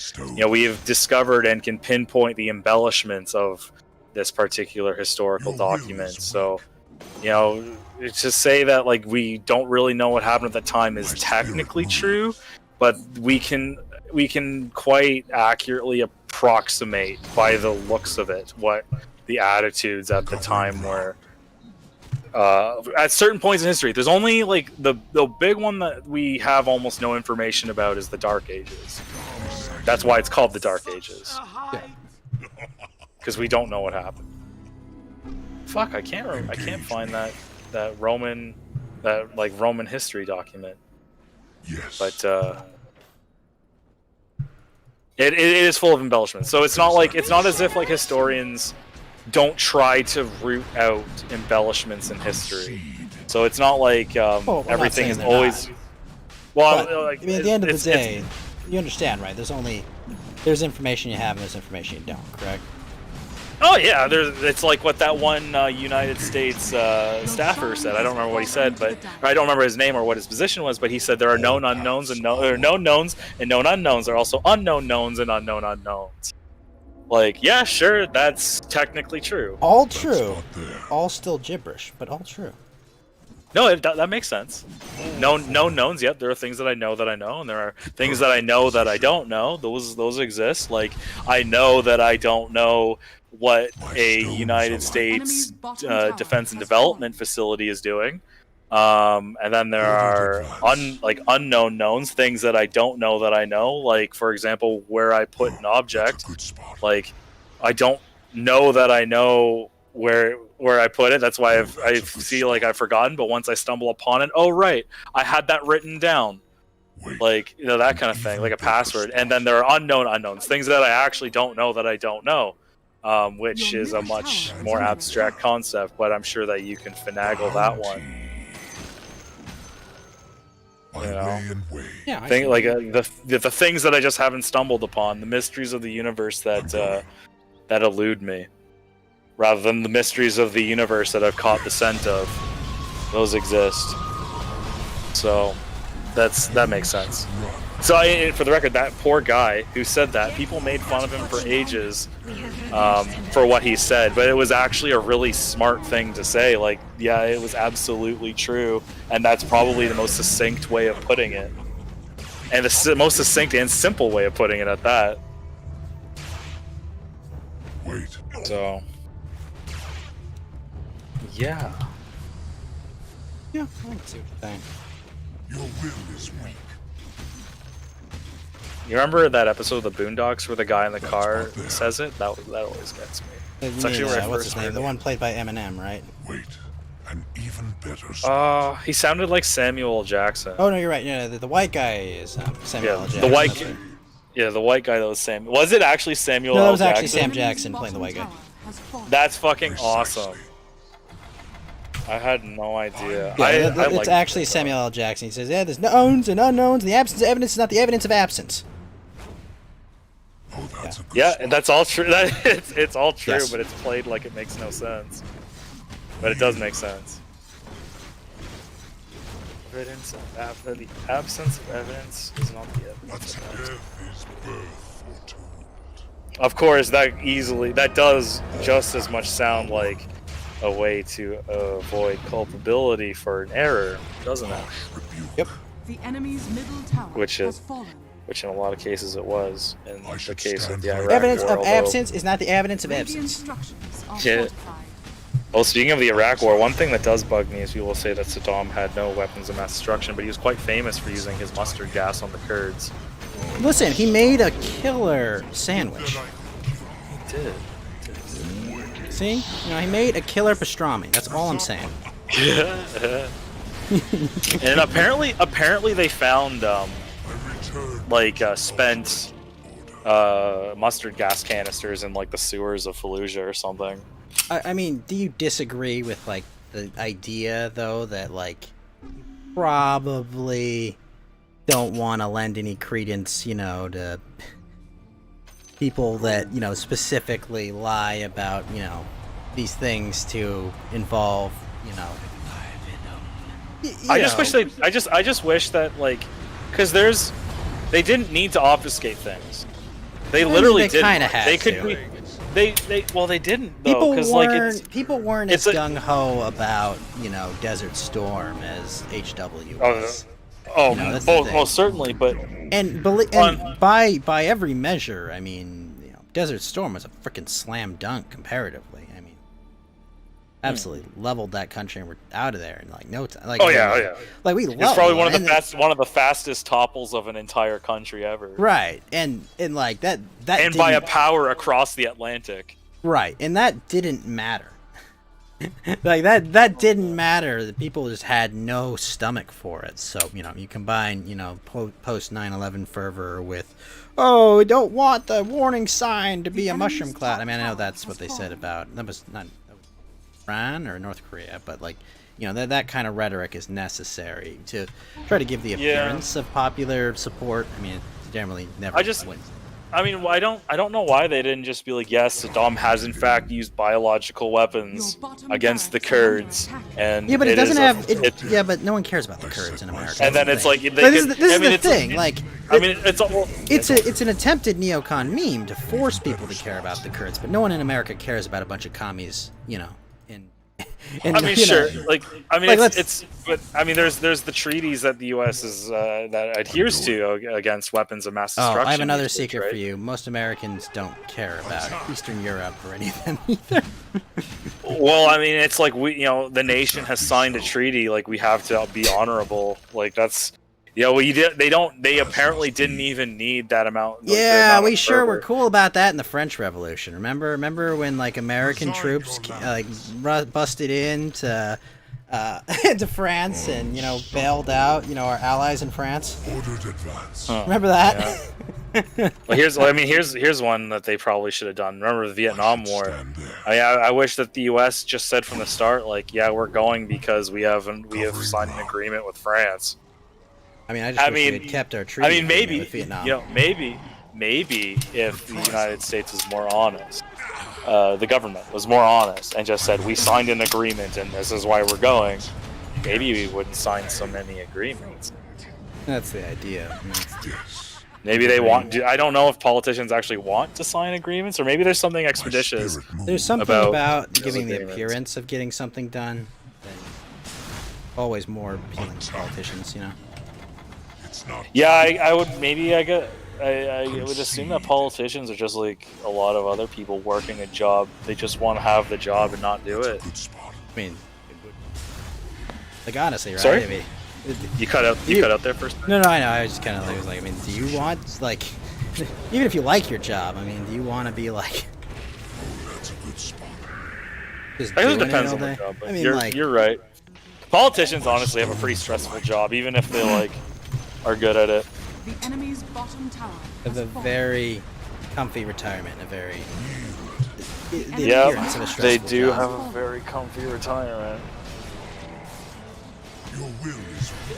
we have discovered and can pinpoint the embellishments of this particular historical document. So, to say that like we don't really know what happened at the time is technically true, but we can quite accurately approximate by the looks of it what the attitudes at the time were. At certain points in history, there's only like the big one that we have almost no information about is the Dark Ages. That's why it's called the Dark Ages. Because we don't know what happened. Fuck, I can't find that Roman history document. Yes. But it is full of embellishments. So it's not as if like historians don't try to root out embellishments in history. So it's not like everything is always. Not. Well, but, at the end of the day, you understand, right? There's information you have and there's information you don't, correct? Oh yeah, it's like what that one United States staffer said. I don't remember what he said, or I don't remember his name or what his position was, but he said there are known unknowns and known knowns and known unknowns. There are also unknown knowns and unknown unknowns. Like, yeah, sure, that's technically true. All true. All still gibberish, but all true. No, that makes sense. Known knowns, yep, there are things that I know, and there are things that I know that I don't know. Those exist. Like, I know that I don't know what a United States defense and development facility is doing. And then there are unknown knowns, things that I don't know that I know. Like, for example, where I put an object. Like, I don't know that I know where I put it. That's why I feel like I've forgotten. But once I stumble upon it, oh right, I had that written down. Like, that kind of thing, like a password. And then there are unknown unknowns, things that I actually don't know that I don't know. Which is a much more abstract concept, but I'm sure that you can finagle that one. Yeah, the things that I just haven't stumbled upon, the mysteries of the universe that elude me, rather than the mysteries of the universe that I've caught the scent of. Those exist. So that makes sense. So, for the record, that poor guy who said that, people made fun of him for ages for what he said, but it was actually a really smart thing to say. Like, yeah, it was absolutely true, and that's probably the most succinct way of putting it. And the most succinct and simple way of putting it at that. Wait. So, yeah. Yeah, I can see what you're saying. Your will is weak. You remember that episode of the Boondocks where the guy in the car says it? That always gets me. It's actually where I what's first his name? heard The it. one played by Eminem, right? Wait, an even better. He sounded like Samuel L. Jackson. Oh no, you're right. Yeah, the white guy is Samuel L. Jackson. The white guy that was Sam. Was it actually Samuel No, L. that was Jackson? actually Sam Jackson playing the white guy. That's fucking awesome. I had no idea. Yeah, it's actually Samuel L. Jackson. He says, "Yeah, there's knowns and unknowns. The absence of evidence is not the evidence of absence." Yeah, that's all true. It's all true, Yes. but it's played like it makes no sense. But it does make sense. evidence the absence of evidence is not the evidence. Of course, that does just as much sound like a way to avoid culpability for an error, doesn't it? Yep. The enemy's middle tower Which has fallen. in a lot of cases it was. In the case of the Iraq Evidence War, of although- absence is not the evidence of Radiant absence. structures are Yeah. fortified. Well, speaking of the Iraq War, one thing that does bug me is people say that Saddam had no weapons of mass destruction, but he was quite famous for using his mustard gas on the Kurds. Listen, he made a killer sandwich. He did. See? You know, he made a killer pastrami. That's all I'm saying. And apparently they found spent mustard gas canisters in like the sewers of Fallujah or something. I mean, do you disagree with like the idea though that like you probably don't want to lend any credence, you know, to people that, you know, specifically lie about, you know, these things to involve, you know, I just wish that like, because they didn't need to obfuscate things. They literally they didn't. kinda had they could to. be. They didn't though, because like people weren't as gung ho about, you know, Desert Storm as HW was. Oh, You know, that's the thing. most certainly, but And by every measure, I mean, you know, Desert Storm was a freaking slam dunk comparatively. I mean, absolutely leveled that country and we're out of there in like no time. Like, oh yeah. Like we It's love probably it, one of the fastest topples of an entire country ever. right, and like that And by a didn't- power across the Atlantic. right, and that didn't matter. Like that didn't matter. The people just had no stomach for it. So, you know, you combine, you know, post 9/11 fervor with, oh, we don't want the warning sign to be a mushroom cloud. I mean, I know that's what they said about that was not Iran or North Korea, but like, you know, that kind of rhetoric is necessary to try to give the Yeah. appearance of popular support. I mean, it generally never wins. I mean, I don't know why they didn't just be like, yes, Saddam has in fact used biological weapons against the Kurds, and Yeah, but it doesn't is have. a- It, yeah, but no one cares about the Kurds in America. And then That's it's the like thing. they But this could- is the I mean, thing. Like, I mean, it's all. it's an attempted neocon meme to force people to care about the Kurds, but no one in America cares about a bunch of commies, you know. In I mean, you know, sure. Like, I mean, like, but I mean, there's the treaties that the U.S. is that adheres to against weapons of mass Oh, destruction. I have another usage, secret right? for you. Most Americans don't care about Eastern Europe or any of them either. Well, I mean, it's like the nation has signed a treaty. Like, we have to be honorable. Like, that's, they apparently didn't even need that amount. Like, the Yeah, amount we of sure fervor. were cool about that in the French Revolution. Remember when like American troops busted into into France and, you know, bailed out, you know, our allies in France? Huh. Remember that? Well, here's one that they probably should have done. Remember the Vietnam War? I wish that the U.S. just said from the start, like, yeah, we're going because we have signed an agreement with France. I mean, I just wish we had kept our treaty. I mean, agreement maybe with Vietnam. maybe if the United States was more honest, the government was more honest and just said we signed an agreement and this is why we're going, maybe we wouldn't sign so many agreements. That's the idea. Maybe they want. I don't know if politicians actually want to sign agreements, or maybe there's something expeditious. There's something about giving the agreements. appearance of getting something done than always more appealing to politicians, you know. Yeah, I would maybe I would assume that politicians are just like a lot of other people working a job. They just want to have the job and not do it. I mean, like honestly, right? Sorry? I mean, You cut out. You cut out there first. No, I know. I was just kind of like, I mean, do you want like, even if you like your job, I mean, do you want to be like, just I guess doing it depends all on the day? job. But I mean, you're like, you're right. Politicians honestly have a pretty stressful job, even if they like are good at it. The enemy's bottom tower. have a very comfy retirement, a very the Yeah, appearance of a they stressful do job. have a very comfy retirement.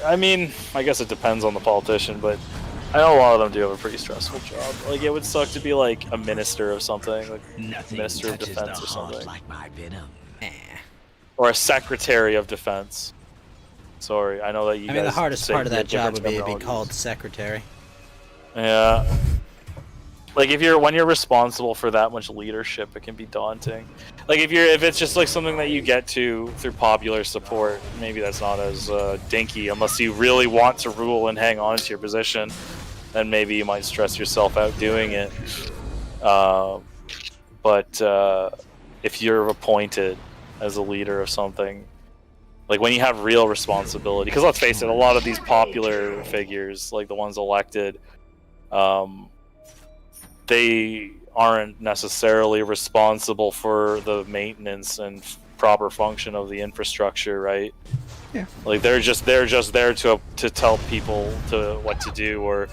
I mean, I guess it depends on the politician, but I know a lot of them do have a pretty stressful job. Like, it would suck to be like a minister of something, like minister of defense or something, like my venom. or a secretary of defense. Sorry, I know that you. I mean, the guys hardest say part of that different job would be terminologies. called secretary. Yeah. Like when you're responsible for that much leadership, it can be daunting. Like if it's just like something that you get to through popular support, maybe that's not as dinky. Unless you really want to rule and hang on to your position, then maybe you might stress yourself out doing it. But if you're appointed as a leader of something, like when you have real responsibility, because let's face it, a lot of these popular figures, like the ones elected, they aren't necessarily responsible for the maintenance and proper function of the infrastructure, right? Yeah. Like they're just there to tell people what to do, or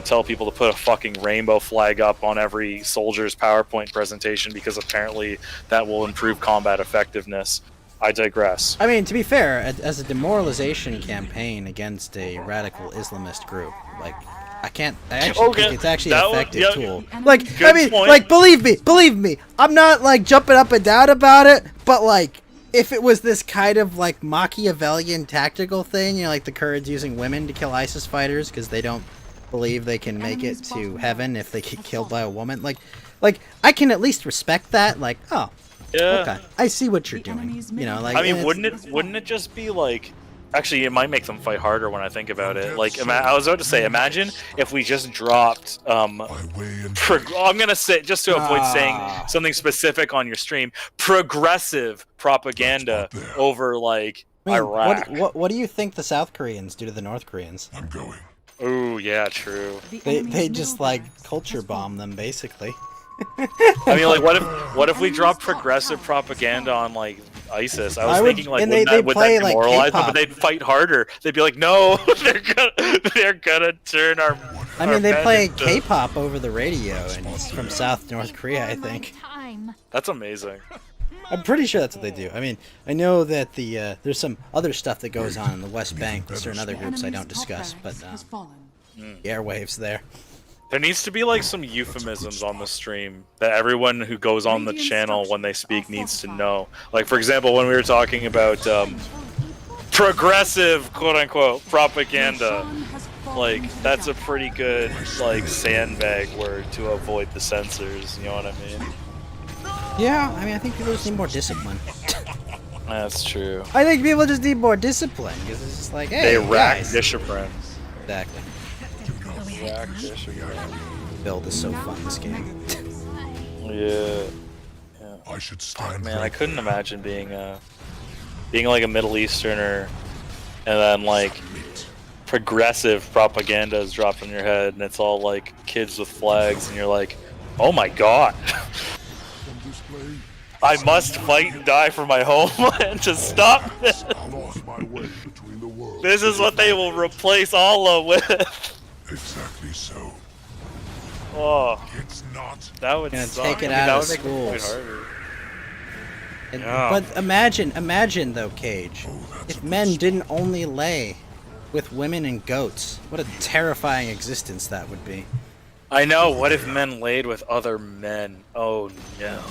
tell people to put a fucking rainbow flag up on every soldier's PowerPoint presentation because apparently that will improve combat effectiveness. I digress. I mean, to be fair, as a demoralization campaign against a radical Islamist group, like I actually think it's actually an effective tool. Like, Good I mean, point. like, believe me, I'm not like jumping up and down about it, but like, if it was this kind of like Machiavellian tactical thing, like the Kurds using women to kill ISIS fighters because they don't believe they can make it to heaven if they get killed by a woman, like I can at least respect that. Like, oh, Yeah. okay, I see what you're doing. Like, I mean, and wouldn't it just be like? Actually, it might make them fight harder when I think about it. Like, I was about to say, imagine if we just dropped. I'm gonna say, just to avoid saying something specific on your stream, progressive propaganda over like I mean, Iraq. what do you think the South Koreans do to the North Koreans? I'm going. Ooh, yeah, true. They just like culture bomb them basically. I mean, like, what if we drop progressive propaganda on like ISIS? I was thinking like, and would they that play, like, demoralize them? K-pop. But they'd fight harder. They'd be like, no, they're gonna turn our. I our mean, they men play into- K-pop over the radio, and it's from South North Korea, I think. That's amazing. I'm pretty sure that's what they do. I mean, I know that there's some other stuff that goes on in the West Bank with certain other groups I don't discuss, but the airwaves there. There needs to be like some euphemisms on the stream that everyone who goes on the channel when they speak needs to know. Like, for example, when we were talking about progressive, quote unquote, propaganda, like that's a pretty good like sandbag word to avoid the censors. You know what I mean? Yeah, I mean, I think people just need more discipline. That's true. I think people just need more discipline because it's just like, hey, They rack guys. discipline. Exactly. Rack discipline. Build is so fun, this game. Yeah. I should stand. Man, I couldn't imagine being like a Middle Easterner, and then like progressive propaganda is dropped on your head, and it's all like kids with flags, and you're like, oh my god, I must fight and die for my homeland to stop this. This is what they will replace Allah with. Exactly so. Oh, It's not. that would Gonna suck. take it I mean, out that of would make it quite schools. harder. And- Yeah. But imagine though, Cage, if men didn't only lay with women and goats. What a terrifying existence that would be. I know. What if men laid with other men? Oh no.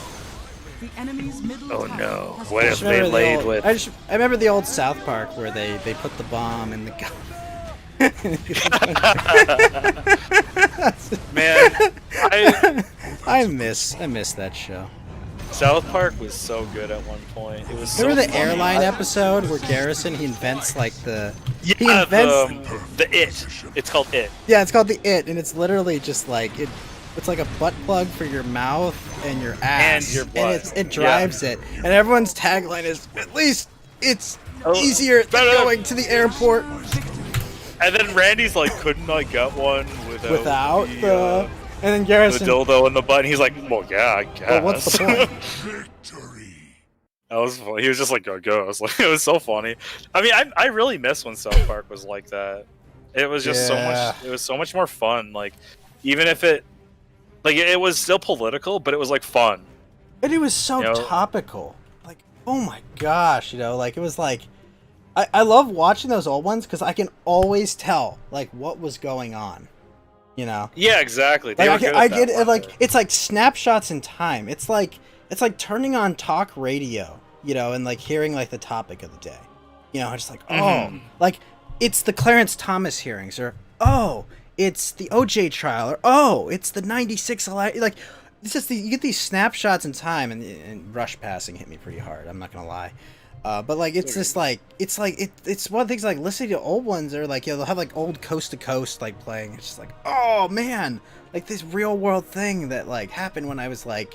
The enemy's middle Oh tower no. has What if I remember they the laid old- with? I remember the old South Park where they put the bomb in the gun. Man, I miss that show. South Park was so good at one point. It was so Remember the funny. airline episode where Garrison he invents like the he Yeah, invents the It. It's called It. yeah, it's called the It, and it's literally just like it's like a butt plug for your mouth and your ass, And your butt. it drives it, and everyone's tagline is at least it's easier than going to the airport And then Randy's like, couldn't I get one without the, the. And then the Garrison. dildo in the butt? And he's like, well, yeah, I guess. Well, what's the point? That was funny. He was just like, I guess. Like, it was so funny. I mean, I really miss when South Park was like that. It was just so Yeah. much. It was so much more fun. Like, even if it was still political, but it was like fun. And it was so You know? topical. Like, oh my gosh, like it was like I love watching those old ones because I can always tell like what was going on. Yeah, exactly. They Like were I good at get that it, one. like it's like snapshots in time. It's like turning on talk radio, and like hearing like the topic of the day. You know, just like, oh, like it's the Clarence Thomas hearings, or oh, it's the OJ trial, or oh, it's the '96 election. Like, it's just you get these snapshots in time, and rush passing hit me pretty hard. I'm not gonna lie. But like it's just like it's one of the things like listening to old ones, or like, you know, they'll have like old Coast to Coast like playing. It's just like, oh man, like this real world thing that like happened when I was like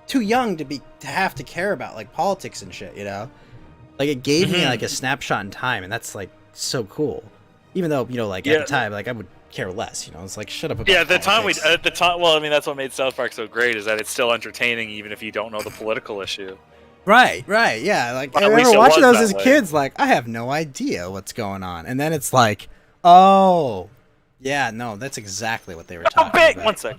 too young to have to care about like politics and shit, you know? Like it gave me like a snapshot in time, and that's like so cool. Even though, you know, like at the time, like I would care less, you know. It's like, shut up about at the politics. time well, I mean, that's what made South Park so great, is that it's still entertaining even if you don't know the political issue. Right, yeah. Like, I At least remember it watching was those that as way. kids, like, I have no idea what's going on. And then it's like, oh, yeah, no, that's exactly what they were talking about. 1 sec.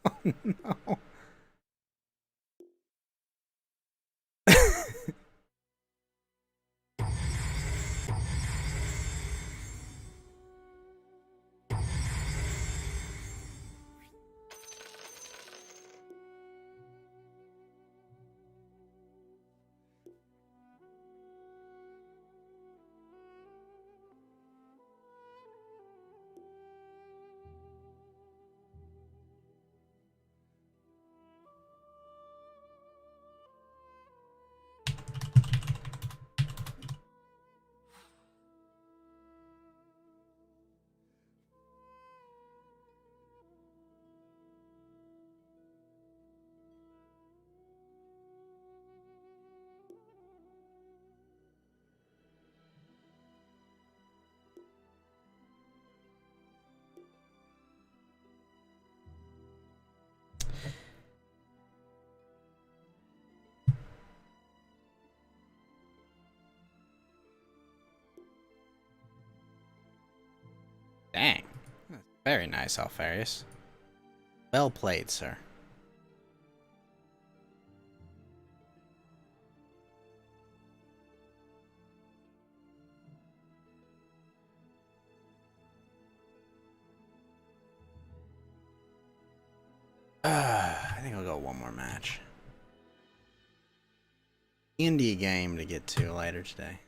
Oh, no. Dang. Very nice, Alfarius. Well played, sir. I think I'll go one more match. Indie game to get to later today.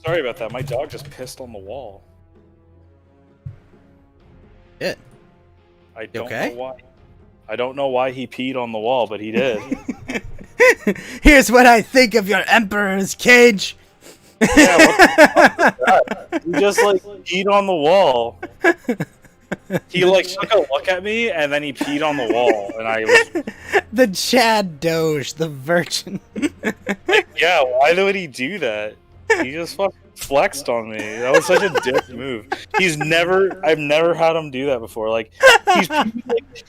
Sorry about that. My dog just pissed on the wall. It. I don't okay? know why. I don't know why he peed on the wall, but he did. Here's what I think of your Emperor's cage. Yeah, what the fuck was that? He just like peed on the wall. He like took a look at me and then he peed on the wall, and I was the Chad Doge, the virgin. like, yeah, why would he do that? He just fucking flexed on me. That was such a dick move. I've never had him do that before. Like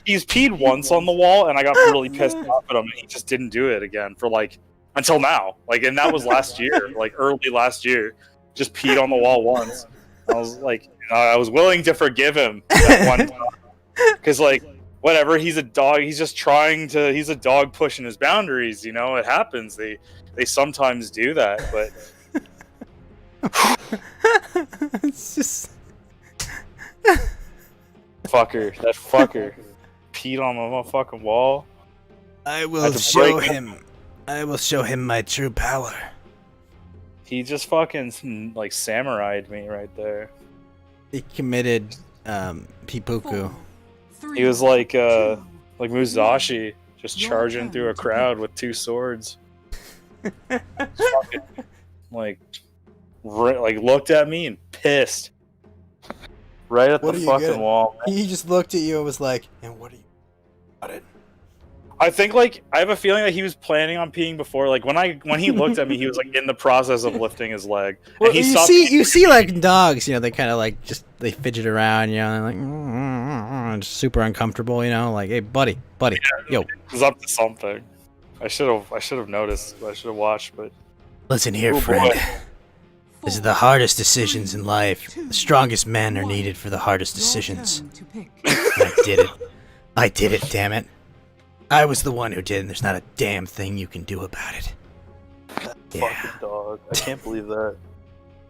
he's peed once on the wall, and I got really pissed off at him, and he just didn't do it again for like until now. Like, and that was last year, like early last year. Just peed on the wall once. I was like, I was willing to forgive him that one time, because like whatever. He's a dog. He's just trying to. He's a dog pushing his boundaries. You know, it happens. They sometimes do that, but It's just fucker, that fucker peed on my motherfucking wall. I Had will to show break- him. I will show him my true power. He just fucking like samurai'd me right there. He committed Pipuku. He was like Musashi, just charging through a crowd with two swords. Fucking, like looked at me and pissed right at What the are you fucking getting? wall. Man. He just looked at you and was like, "And what are you about it?" I think like I have a feeling that he was planning on peeing before. Like when he looked at me, he was like in the process of lifting his leg. Well, and he you stopped. you see like dogs, you know, they kind of like they fidget around, you know, they're like just super uncomfortable, you know, like, hey, buddy, yo, He was up to something. I should have noticed. I should have watched, but listen here, Oh, friend. boy. This is the hardest decisions in life. The strongest men are needed for the hardest decisions. I did it. I did it, damn it. I was the one who did, and there's not a damn thing you can do about it. Fucking dog. I can't believe that.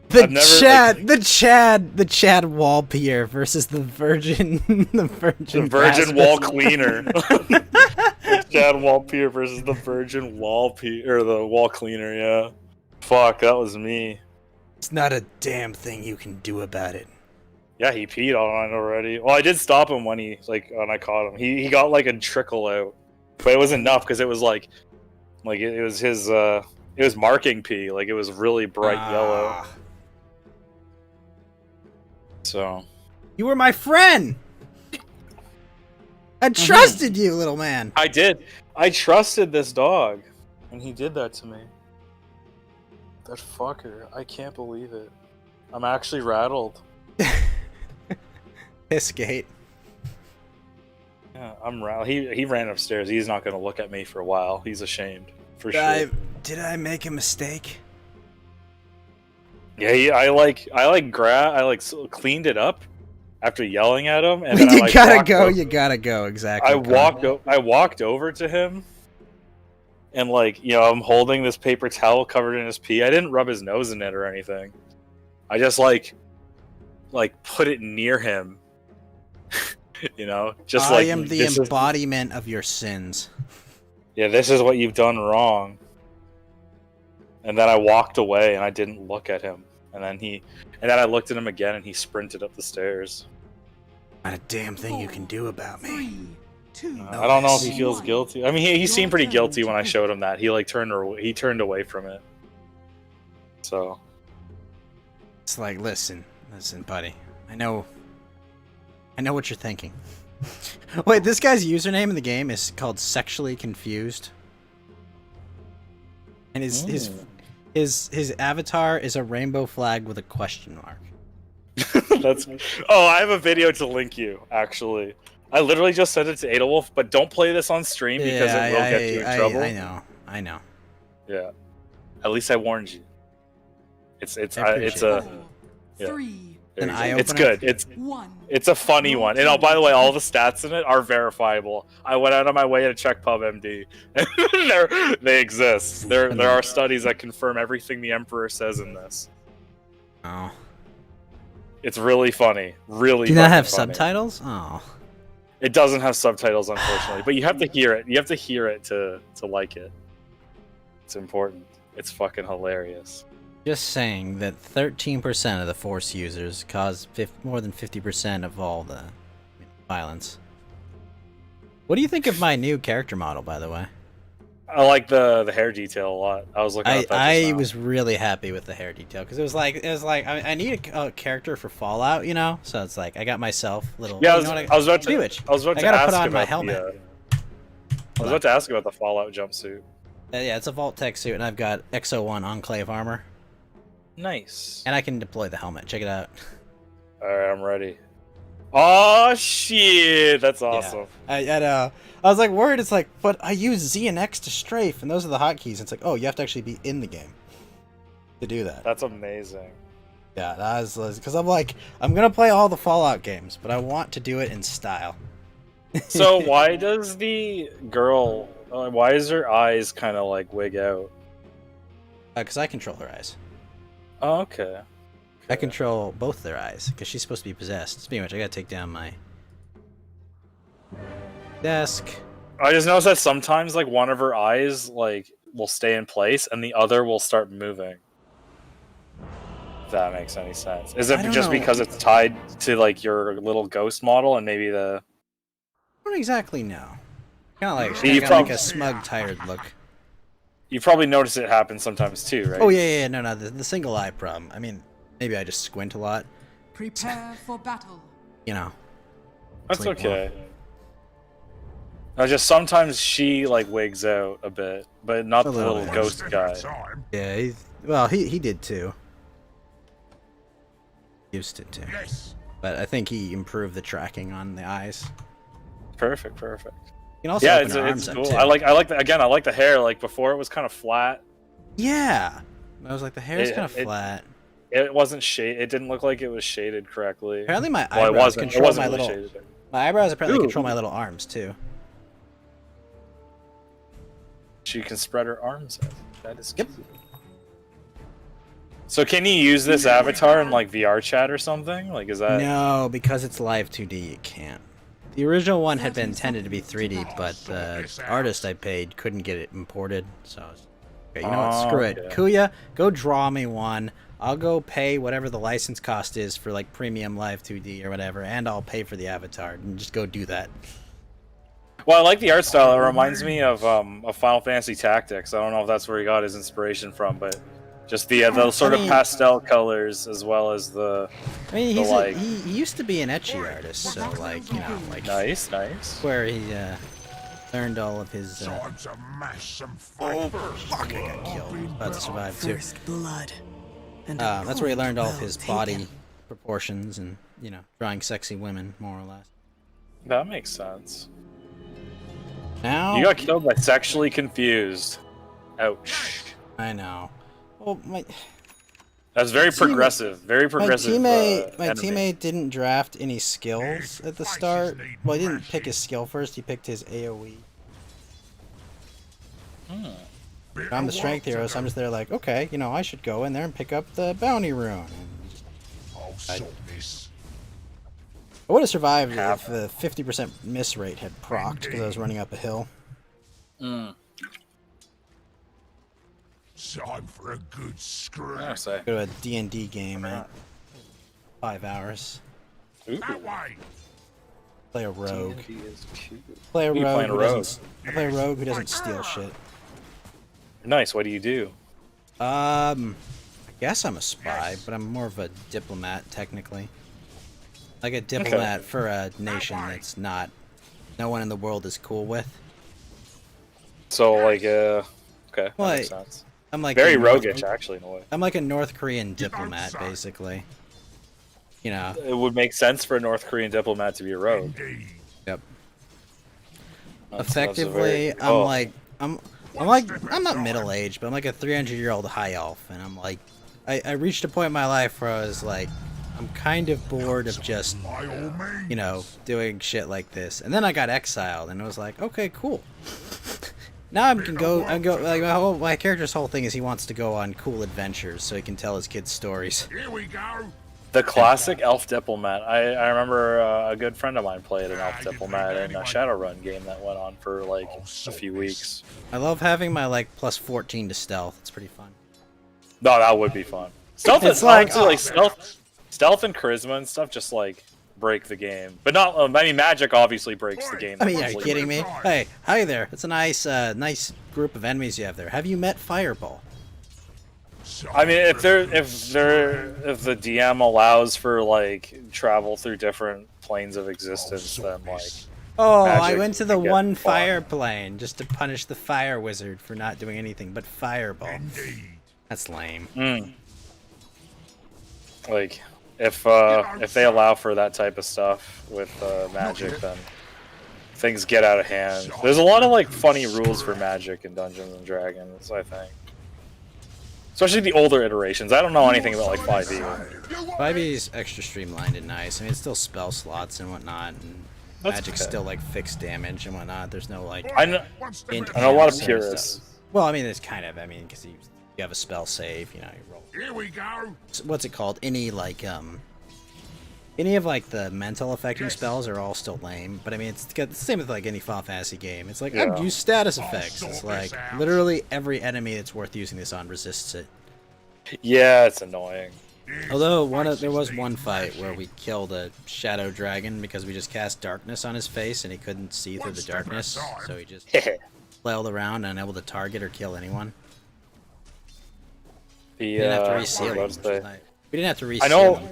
The I've never, Chad, the Chad wall peer versus the Virgin, The Virgin Wall Cleaner. Chad Wall Pier versus the Virgin Wall Pier, or the Wall Cleaner. Yeah. Fuck, that was me. It's not a damn thing you can do about it. Yeah, he peed on it already. Well, I did stop him when I caught him. He got like a trickle out, but it was enough because it was like it was his it was marking pee. Like it was really bright yellow. So You were my friend. I trusted you, little man. I did. I trusted this dog, and he did that to me. That fucker. I can't believe it. I'm actually rattled. Pissgate. Yeah, I'm rattled. He ran upstairs. He's not going to look at me for a while. He's ashamed, for sure. Did I make a mistake? Yeah, I cleaned it up after yelling at him, and then You I gotta walked go. over- You gotta go. Exactly. I walked over to him, and I'm holding this paper towel covered in his pee. I didn't rub his nose in it or anything. I just like put it near him. Just I am the embodiment of your sins. Yeah, this is what you've done wrong. And then I walked away and I didn't look at him. And then I looked at him again and he sprinted up the stairs. Not a damn thing you can do about me. I don't know if he feels guilty. I mean, he seemed pretty guilty when I showed him that. He turned away from it. So It's like, listen, buddy. I know what you're thinking. Wait, this guy's username in the game is called Sexually Confused, and his avatar is a rainbow flag with a question mark. I have a video to link you, actually. I literally just sent it to Adolwolf, but don't play this on stream because it will get you in trouble. I know. Yeah. At least I warned you. It's I a appreciate yeah. An There you eye go. It's opener? good. It's a funny one. And by the way, all the stats in it are verifiable. I went out of my way to check PubMD. They exist. There are studies that confirm everything the Emperor says in this. Oh. It's really funny. Really. Do you not have fucking funny. subtitles? Oh. It doesn't have subtitles, unfortunately, but you have to hear it. You have to hear it to like it. It's important. It's fucking hilarious. Just saying that 13% of the Force users cause more than 50% of all the violence. What do you think of my new character model, by the way? I like the hair detail a lot. I was looking at that. I was really happy with the hair detail because it was like I need a character for Fallout, you know. So it's like I got myself little. Yeah, you know I was about to. I gotta put on my about helmet. I was about to ask about the Fallout jumpsuit. Yeah, it's a Vault Tech suit, and I've got XO1 Enclave armor. Nice. And I can deploy the helmet. Check it out. All right, I'm ready. Oh shit, that's awesome. Yeah. I was like worried. It's like, but I use Z and X to strafe, and those are the hotkeys. It's like, oh, you have to actually be in the game to do that. That's amazing. Yeah, that was because I'm like, I'm gonna play all the Fallout games, but I want to do it in style. So why does the girl? Why is her eyes kind of like wig out? Because I control her eyes. Oh, okay. I control both their eyes because she's supposed to be possessed. Speaking of which, I gotta take down my desk. I just noticed that sometimes like one of her eyes like will stay in place and the other will start moving. If that makes any sense. Is it just because it's tied to like your little ghost model and maybe the? I don't exactly know. Kind of like, You got like a smug, tired look. You probably notice it happens sometimes too, right? Oh yeah, no, the single eye problem. I mean, maybe I just squint a lot. Prepare for battle. You know. That's Like, okay. Just sometimes she like wigs out a bit, but not the little bit. ghost guy. Yeah, he did too. Used to too. But I think he improved the tracking on the eyes. Perfect. You can also yeah, open her arms it's up, cool. too. I like the hair. Like before, it was kind of flat. Yeah, I was like, the hair's kind of flat. It wasn't shaded. It didn't look like it was shaded correctly. Apparently, my Well, it eyebrows wasn't. control It wasn't my really little. shaded. My eyebrows apparently Ooh. control my little arms too. She can spread her arms out. That is cute. So can you use this avatar in like VR chat or something? Like, is that? No, because it's live 2D, you can't. The original one had been intended to be 3D, but the artist I paid couldn't get it imported, so... Okay, you know what? Screw it. Okay. Kuya, go draw me one. I'll go pay whatever the license cost is for, like, premium live 2D or whatever, and I'll pay for the avatar, and just go do that. Well, I like the art style. It reminds me of Final Fantasy Tactics. I don't know if that's where he got his inspiration from, but just the sort of pastel colors as well as the. I mean, the, like... he used to be an etchy artist, so, like, you know, like... Nice. Where he, learned all of his, Oh, fuck, I got killed. About to survive, too. Blood. That's where he learned all of his body proportions and, you know, drawing sexy women, more or less. That makes sense. Now... You got killed by sexually confused. Ouch. I know. Well, That's very progressive. Very progressive. My enemy. teammate didn't draft any skills at the start. Well, he didn't pick his skill first. He picked his AoE. I'm the strength hero, so I'm just there like, okay, you know, I should go in there and pick up the bounty rune. I would have survived if the 50% miss rate had procced because I was running up a hill. Time for a good scream. I say. Go to a D&D game at 5 hours. That way. Play a rogue. D&D is cute. Play a Who you rogue. playing, Who a rogue? doesn't, I play a rogue who doesn't steal shit. Nice. What do you do? I guess I'm a spy, but I'm more of a diplomat technically. Like a diplomat for a nation that's no one in the world is cool with. So like, okay, that Well, makes sense. I'm like very a North- roguish, actually, in a way. I'm like a North Korean diplomat, basically. You know. It would make sense for a North Korean diplomat to be a rogue. Yep. That's Effectively, very- oh. I'm not middle aged, but I'm like a 300-year-old high elf, and I'm like, I reached a point in my life where I was like, I'm kind of bored of just, you know, doing shit like this. And then I got exiled, and it was like, okay, cool. Now I can go. Like my character's whole thing is he wants to go on cool adventures so he can tell his kids stories. Here we go. The classic elf diplomat. I remember a good friend of mine played an elf diplomat in a Shadowrun game that went on for like a few weeks. I love having my like plus 14 to stealth. It's pretty fun. No, that would be fun. Stealth It's is like- honestly, like stealth and charisma and stuff just like break the game. But not. I mean, magic obviously breaks the game. I mean, are you completely. kidding me? Hey, hi there. It's a nice group of enemies you have there. Have you met Fireball? I mean, if the DM allows for like travel through different planes of existence, then like. Oh, I magic went to the can get one fun. fire plane just to punish the fire wizard for not doing anything but Fireball. That's lame. Like, if they allow for that type of stuff with magic, then things get out of hand. There's a lot of like funny rules for magic in Dungeons and Dragons, I think. Especially the older iterations. I don't know anything about like 5e. 5e is extra streamlined and nice. I mean, it's still spell slots and whatnot. And Magic's still like fixed damage and whatnot. There's no like. I know a lot of purists. Well, I mean, it's kind of. I mean, because you have a spell save, you know, you roll. Here we go. What's it called? Any of like the mental affecting spells are all still lame, but I mean it's got the same with like any Final Fantasy game. It's like I'd use status effects. It's like literally every enemy that's worth using this on resists it. Yeah, it's annoying. Although there was one fight where we killed a shadow dragon because we just cast darkness on his face and he couldn't see through the darkness, so he just flailed around and unable to target or kill anyone. We didn't have to reseal him. We didn't have to reseal him.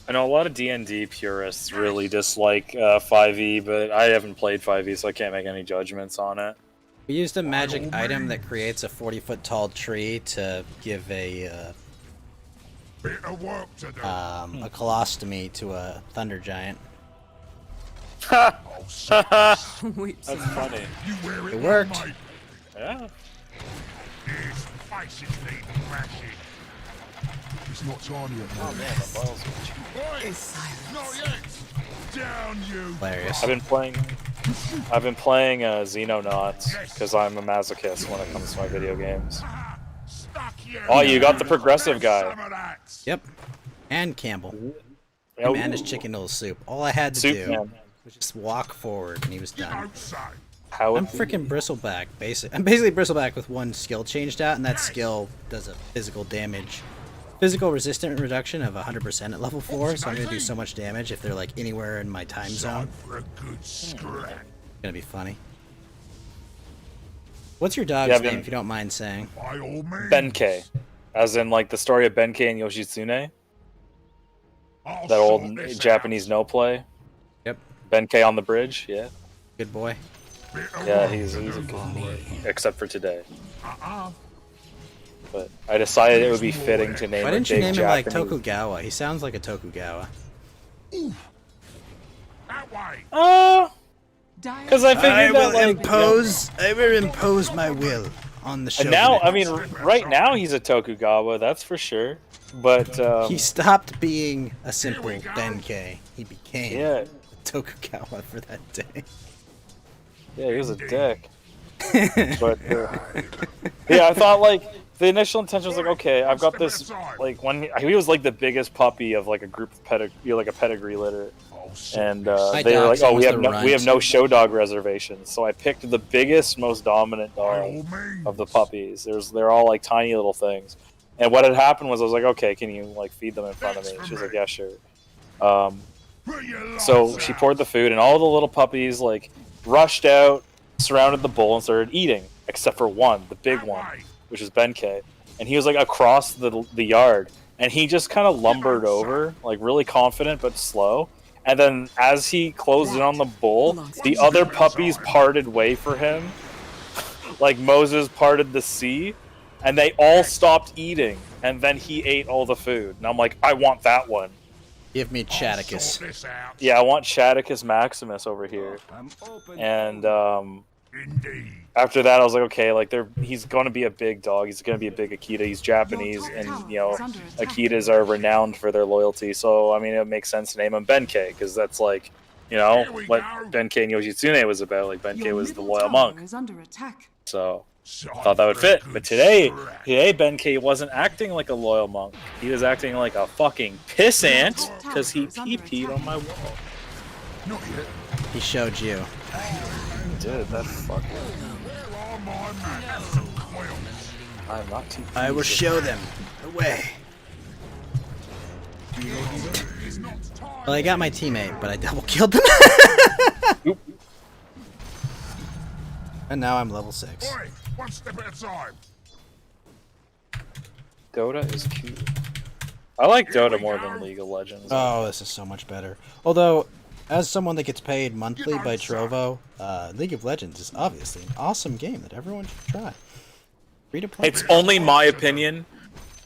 I know a lot of D&D purists really dislike 5e, but I haven't played 5e, so I can't make any judgments on it. We used a magic item that creates a 40-foot tall tree to give a colostomy to a thunder giant. That's funny. It worked. Yeah. It's not tiny enough. Oh man, the balls Down you. Hilarious. I've been playing Xenonauts because I'm a masochist when it comes to my video games. Oh, you got the progressive guy. Yep. And Campbell. Him and his chicken noodle soup. All I had to do was just walk forward and he was done. I'm freaking Bristleback. I'm basically Bristleback with one skill changed out, and that skill does a physical resistant reduction of 100% at level 4, so I'm gonna do so much damage if they're like anywhere in my time zone. It's gonna be funny. What's your dog's name, if you don't mind saying? Benkei. As in like the story of Benkei and Yoshitsune? That old Japanese no play? Yep. Benkei on the bridge, yeah. Good boy. Yeah, he's a good boy. Except for today. But I decided it would be fitting to name Why didn't you name him like Japanese... Tokugawa? He sounds like a Tokugawa. Because I figured I will impose my will on the show. And now, I mean, right now he's a Tokugawa, that's for sure. But he stopped being a simple Benkei. He became a Tokugawa for that day. Yeah, he was a dick. But yeah, I thought like the initial intention was like, okay, I've got this. Like when he was like the biggest puppy of like a group of pedigree litter, and they were like, oh, we have no show dog reservations. So I picked the biggest, most dominant dog of the puppies. They're all like tiny little things. And what had happened was I was like, okay, can you like feed them in front of me? And she was like, yeah, sure. So she poured the food, and all the little puppies like rushed out, surrounded the bowl, and started eating, except for one, the big one, which is Benkei. And he was like across the yard, and he just kind of lumbered over, like really confident but slow. And then as he closed in on the bowl, the other puppies parted way for him, like Moses parted the sea, and they all stopped eating. And then he ate all the food. And I'm like, I want that one. Give me Chaticus. Yeah, I want Chaticus Maximus over here. And after that, I was like, okay, like he's going to be a big dog. He's going to be a big Akita. He's Japanese, and you know, Akitas are renowned for their loyalty. So I mean, it makes sense to name him Benkei because that's like, you know, what Benkei and Yoshitsune was about. Like Benkei was the loyal monk. So I thought that would fit. But today Benkei wasn't acting like a loyal monk. He was acting like a fucking pissant because he pee-peed on my wall. He showed you. He did, that fucker. I'm not too I will show them the way. Well, I got my teammate, but I double killed them. And now I'm level 6. One step at a time. Dota is cute. I like Dota more than League of Legends. Oh, this is so much better. Although, as someone that gets paid monthly by Trovo, League of Legends is obviously an awesome game that everyone should try. Free to play. It's only my opinion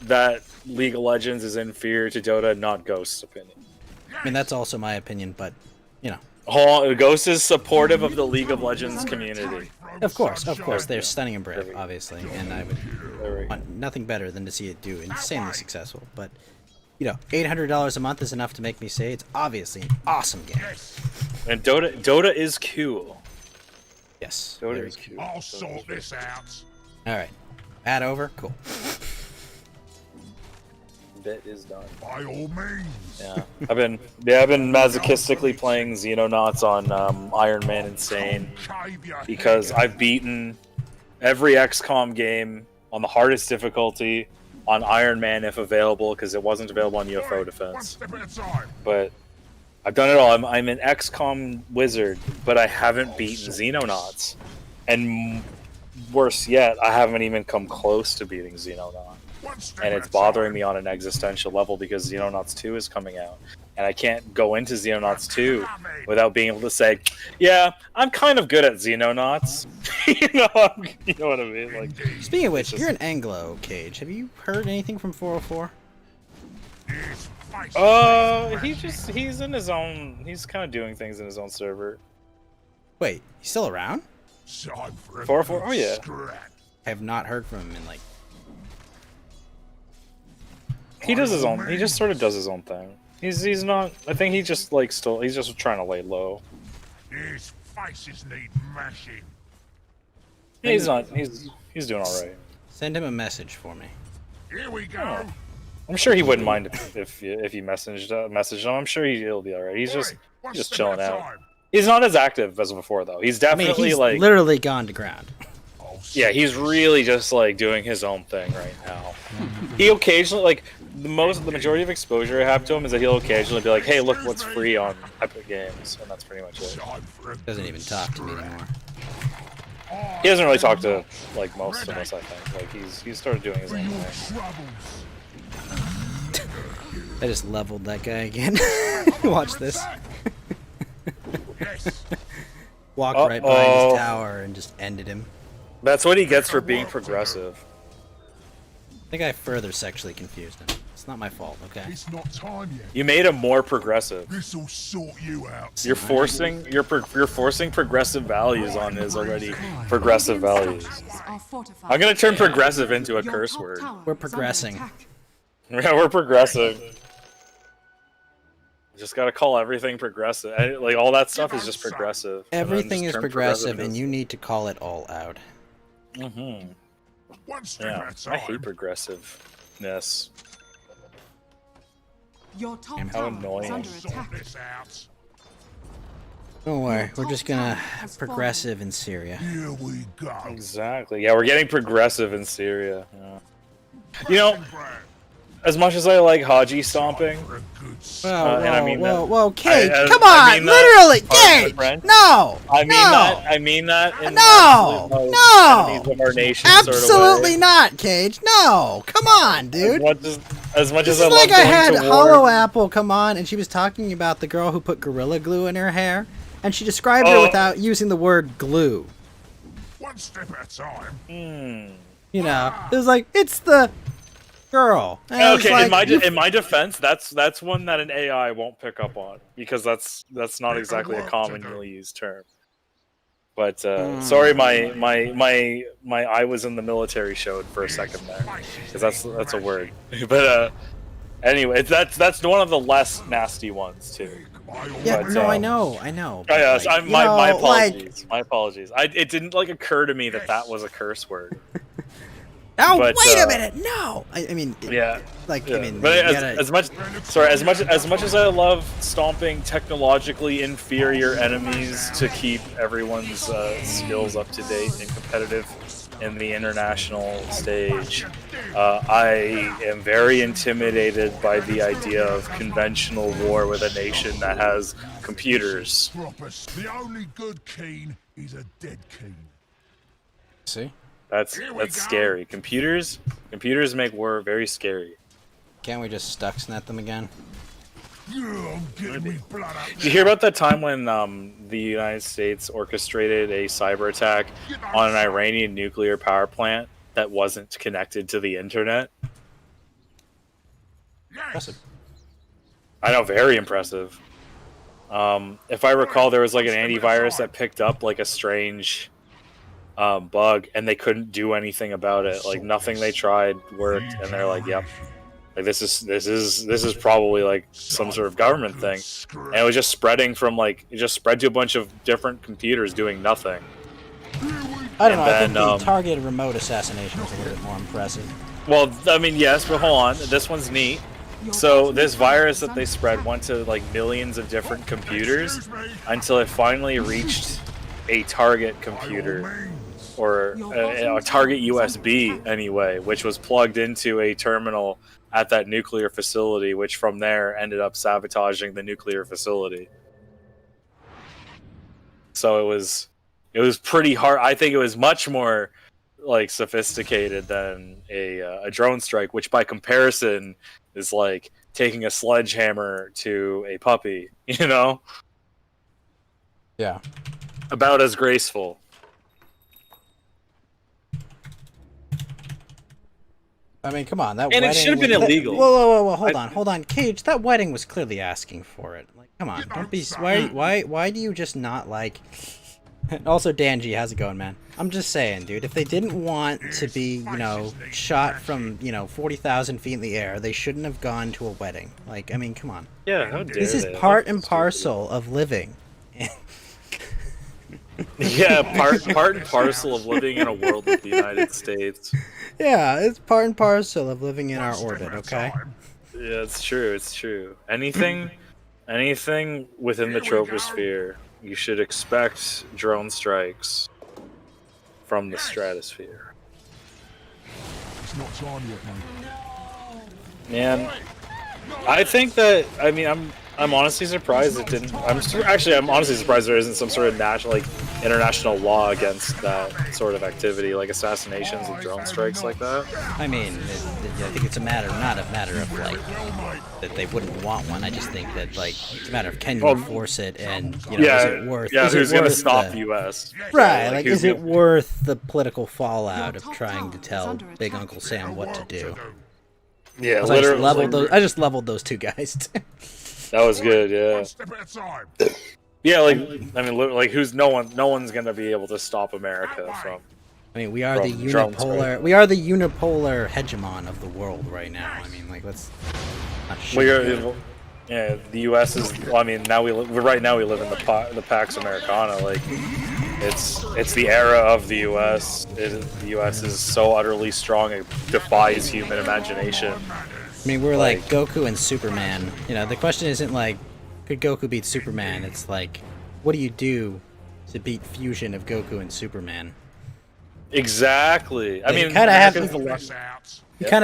that League of Legends is inferior to Dota, not Ghost's opinion. I mean, that's also my opinion, but, you know. Ghost is supportive of the League of Legends community. Of course, they're stunning and brave, obviously, and I would want nothing better than to see it do insanely successful. But, you know, $800 a month is enough to make me say it's obviously an awesome game. And Dota is cool. Yes. Dota is cool. I'll sort this out. All right. Ad over. Cool. Bit is done. By all means. Yeah, I've been masochistically playing Xenonauts on Iron Man Insane because I've beaten every XCOM game on the hardest difficulty on Iron Man if available, because it wasn't available on UFO Defense. But I've done it all. I'm an XCOM wizard, but I haven't beaten Xenonauts, and worse yet, I haven't even come close to beating Xenonaut. And it's bothering me on an existential level because Xenonauts 2 is coming out. And I can't go into Xenonauts 2 without being able to say, yeah, I'm kind of good at Xenonauts. you know what I mean? Like, Speaking of which, you're an Anglo, Cage. Have you heard anything from 404? He's in his own, he's kind of doing things in his own server. Wait, he's still around? 404? Oh, yeah. I have not heard from him in like... He does his own. He just sort of does his own thing. He's not. I think he just like still. He's just trying to lay low. His faces need mashing. Yeah, he's not. He's doing all right. Send him a message for me. Here we go. I'm sure he wouldn't mind if you messaged him. I'm sure he'll be all right. He's just chilling out. He's not as active as before though. He's definitely he's like literally gone to ground. Yeah, he's really just like doing his own thing right now. He occasionally like the majority of exposure I have to him is that he'll occasionally be like, "Hey, look what's free on Epic Games," and that's pretty much it. Doesn't even talk to me anymore. He doesn't really talk to like most of us. I think like he's started doing his own thing. I just leveled that guy again. Watch this. Walked right behind his tower and just ended him. That's what he gets for being progressive. I think I further sexually confused him. It's not my fault, okay? It's not time yet. You made him more progressive. This'll sort you out. You're forcing progressive values on his already progressive values. I'm gonna turn progressive into a curse word. We're progressing. Yeah, we're progressive. Just gotta call everything progressive. Like all that stuff is just progressive. Everything is progressive, and you need to call it all out. Mm-hmm. Yeah, I hate progressiveness. Your top How tower annoying. is under attack. Don't worry, we're just gonna progressive in Syria. Here we go. Exactly. Yeah, we're getting progressive in Syria. Yeah. You know, as much as I like Haji stomping, Whoa, Cage, come on, literally, Cage, no, I mean that in no, enemies of our nation absolutely sort of way. not, Cage, no, come on, dude. As much This as I is love like I going had to Hollow war, Apple come on, and she was talking about the girl who put Gorilla Glue in her hair, and she described her without using the word glue. One step at a time. You know, it was like, it's the girl. And I was Okay, like, in my defense, that's one that an AI won't pick up on because that's not exactly a commonly used term. But sorry, my I was in the military showed for a second there because that's a word. But anyway, that's one of the less nasty ones too. Yeah, but, no, I know. Oh, yes, like, my you know, apologies. My apologies. It didn't occur to me that was a curse word. Oh, But, wait a minute! No, I mean, yeah, like, yeah. I mean, but you gotta- as much as I love stomping technologically inferior enemies to keep everyone's skills up to date and competitive in the international stage, I am very intimidated by the idea of conventional war with a nation that has computers. The only good king is a dead king. See? That's scary. Computers make war very scary. Can't we just Stuxnet them again? Get me blood up. Did you hear about that time when the United States orchestrated a cyber attack on an Iranian nuclear power plant that wasn't connected to the internet? Impressive. I know, very impressive. If I recall, there was like an antivirus that picked up like a strange bug, and they couldn't do anything about it. Like nothing they tried worked, and they're like, "Yep, Like this is probably like some sort of government thing, and it was just spreading from like it just spread to a bunch of different computers doing nothing. I don't know. I think the targeted remote assassination was a little bit more impressive. Well, I mean, yes, but hold on. This one's neat. So this virus that they spread went to like millions of different computers until it finally reached a target computer, or a target USB anyway, which was plugged into a terminal at that nuclear facility, which from there ended up sabotaging the nuclear facility. So it was pretty hard. I think it was much more like sophisticated than a drone strike, which by comparison is like taking a sledgehammer to a puppy, you know? Yeah. About as graceful. I mean, come on, that and wedding. It should have been illegal. Whoa, hold on, Cage. That wedding was clearly asking for it. Like, come on, don't be. Why do you just not like? Also, Danji, how's it going, man? I'm just saying, dude. If they didn't want to be, shot from, 40,000 feet in the air, they shouldn't have gone to a wedding. Like, I mean, come on. Yeah, how dare This is part and parcel of living. Yeah, part and parcel of living in a world with the United States. Yeah, it's part and parcel of living in our orbit, okay? Yeah, it's true, it's true. Anything within the troposphere, you should expect drone strikes from the stratosphere. It's not time yet, Man, I think that, I mean, I'm honestly surprised it didn't. I'm honestly surprised there isn't some sort of international law against that sort of activity, like assassinations and drone strikes like that. I mean, I think it's not a matter of like that they wouldn't want one. I just think that like it's a matter of can you enforce it, and is it worth? Yeah, is who's it gonna worth stop the U.S. Right, like is it worth the political fallout of trying to tell Big Uncle Sam what to do? Yeah, I just leveled those two guys. That was good, yeah. Yeah, like I mean, like no one's gonna be able to stop America from. I mean, we are the unipolar hegemon of the world right now. I mean, like let's. Yeah, the U.S. is. Well, I mean, now we live in the Pax Americana. Like, it's the era of the U.S. The U.S. is so utterly strong it defies human imagination. I mean, we're like Goku and Superman. The question isn't like, could Goku beat Superman? It's like, what do you do to beat fusion of Goku and Superman? Exactly. I mean, you kind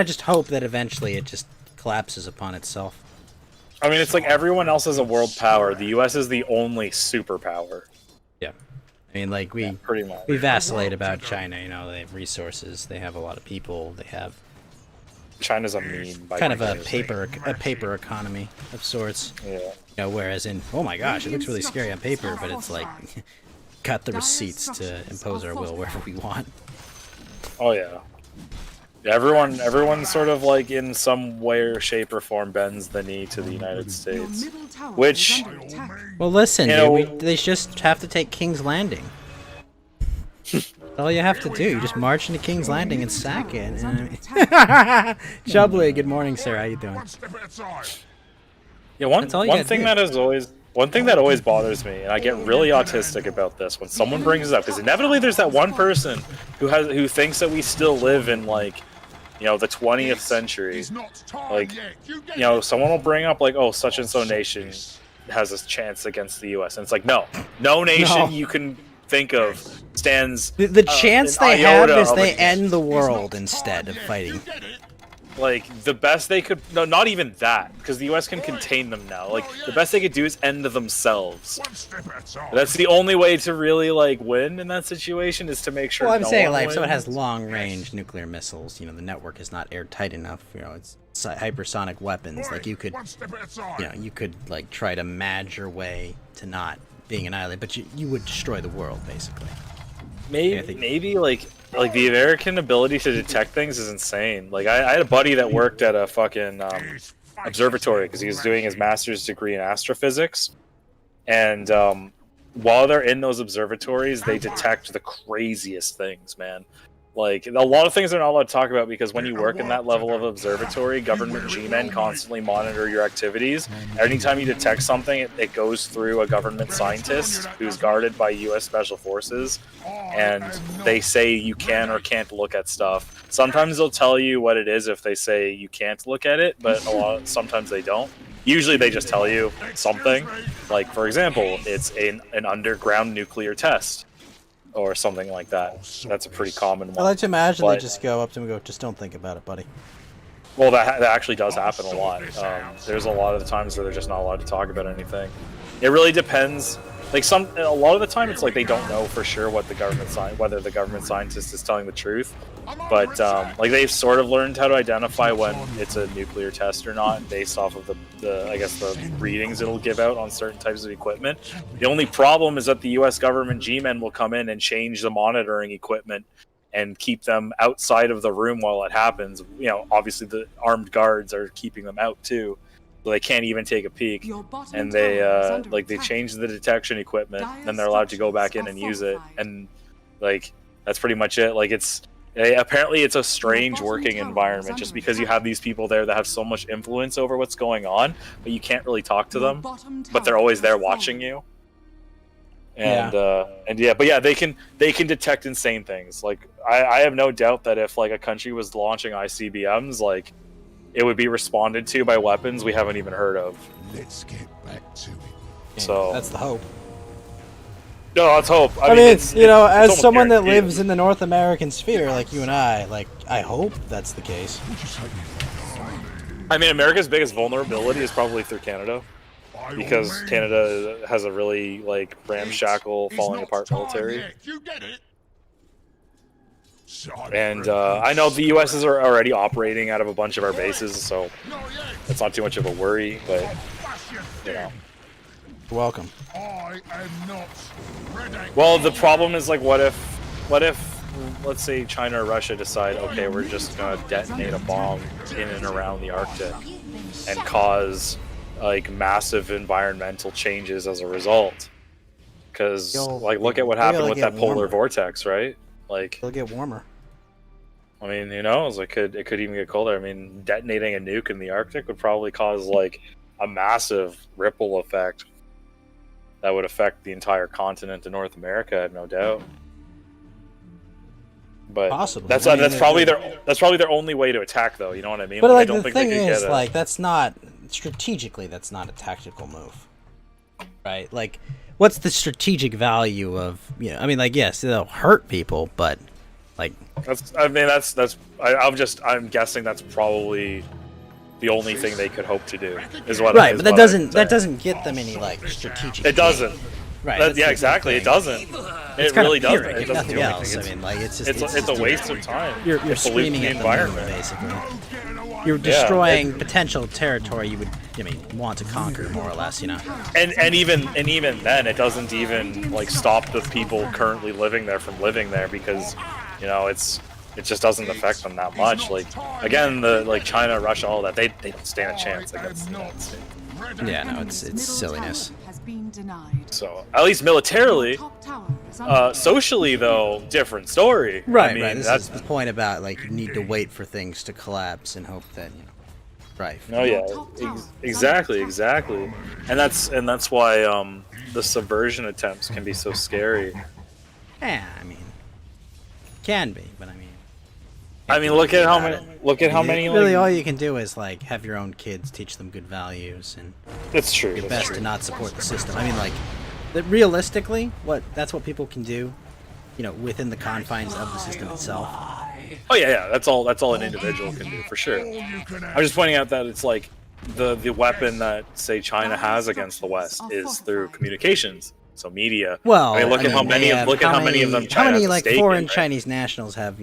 of just hope that eventually it just collapses upon itself. I mean, it's like everyone else is a world power. The U.S. is the only superpower. Yeah. I mean, like pretty much. We vacillate about China. They have resources. They have a lot of people. They have. China's a meme. Kind of a paper economy of sorts. Yeah. Whereas oh my gosh, it looks really scary on paper, but it's like got the receipts to impose our will wherever we want. Oh yeah. Everyone sort of like in some way or shape or form bends the knee to the United States, which. Well, listen, dude, they just have to take King's Landing. That's all you have to do. You just march into King's Landing and sack it. Chubbly, good morning, sir. How you doing? Yeah, one thing that always bothers me, and I get really autistic about this when someone brings it up, because inevitably there's that one person who thinks that we still live in like, the 20th century. Like, someone will bring up like, oh, such and so nation has a chance against the U.S. and it's like, no nation you can think of stands the chance they have is they end the world instead of fighting. Like, the best they could... No, not even that, because the U.S. can contain them now. Like, the best they could do is end themselves. That's the only way to really, like, win in that situation, is to make sure I'm saying, like, so it has long-range nuclear missiles. The network is not airtight enough. It's hypersonic weapons. Like, you could, like, try to madge your way to not being annihilated, but you would destroy the world, basically. Maybe like the American ability to detect things is insane. Like I had a buddy that worked at a fucking observatory because he was doing his master's degree in astrophysics, and while they're in those observatories, they detect the craziest things, man. Like, a lot of things they're not allowed to talk about because when you work in that level of observatory, government G-men constantly monitor your activities. Anytime you detect something, it goes through a government scientist who's guarded by U.S. Special Forces, and they say you can or can't look at stuff. Sometimes they'll tell you what it is if they say you can't look at it, but sometimes they don't. Usually they just tell you something. Like, for example, it's an underground nuclear test. Or something like that. That's a pretty common one. I like to imagine they just go up to him and go, just don't think about it, buddy. Well, that actually does happen a lot. There's a lot of the times where they're just not allowed to talk about anything. It really depends. Like a lot of the time, it's like they don't know for sure what whether the government scientist is telling the truth. But like they've sort of learned how to identify when it's a nuclear test or not, based off of the readings it'll give out on certain types of equipment. The only problem is that the U.S. government G-men will come in and change the monitoring equipment and keep them outside of the room while it happens. You know, obviously the armed guards are keeping them out too. So they can't even take a peek, and they change the detection equipment. Then they're allowed to go back in and use it, and like that's pretty much it. Like apparently it's a strange working environment just because you have these people there that have so much influence over what's going on, but you can't really talk to them. But they're always there watching you. And they can detect insane things. Like I have no doubt that if like a country was launching ICBMs, like it would be responded to by weapons we haven't even heard of. Let's get back to it. So that's the hope. No, that's hope. I mean, it's as someone that lives in the North American sphere, like you and I hope that's the case. I mean, America's biggest vulnerability is probably through Canada, because Canada has a really like ramshackle, falling apart military. And I know the U.S. are already operating out of a bunch of our bases, so it's not too much of a worry. But you know, you're welcome. Well, the problem is like, what if, let's say China or Russia decide, okay, we're just gonna detonate a bomb in and around the Arctic and cause like massive environmental changes as a result? Because like, look at what happened with that polar vortex, right? Like it'll get warmer. I mean, you know, it could even get colder. I mean, detonating a nuke in the Arctic would probably cause like a massive ripple effect that would affect the entire continent of North America, I have no doubt. But possibly. That's probably their only way to attack, though. You know what I mean? But like, I don't the think thing is, like, that's not strategically. That's not a tactical move, right? Like, what's the strategic value of, you know? I mean, like, yes, they'll hurt people, but like, I'm guessing that's probably the only thing they could hope to do is what. Right, but that doesn't get them any like strategic. It doesn't. Gain. Right. Yeah, exactly. It doesn't. It really doesn't. It doesn't do else. anything. I mean, like, it's a waste of time. You're screaming at the environment, basically. You're destroying potential territory you would, want to conquer, more or less, you know. And even then, it doesn't even like stop the people currently living there from living there, because, you know, it just doesn't affect them that much. Like, again, the China, Russia, all that, they don't stand a chance against the United States. Yeah, no, it's silliness. So at least militarily, socially though, different story. Right, I mean, right. This is the point about like you need to wait for things to collapse and hope that Right. Oh yeah, exactly, and that's why the subversion attempts can be so scary. Yeah, I mean, can be, but look at how many. Really, all you can do is like have your own kids, teach them good values, and that's true. It's best to not support the system. I mean, like, realistically, that's what people can do, within the confines of the system itself. Oh yeah, that's all an individual can do for sure. I'm just pointing out that it's like the weapon that say China has against the West is through communications. So media. Well, look at how many of them. How many like foreign Chinese nationals have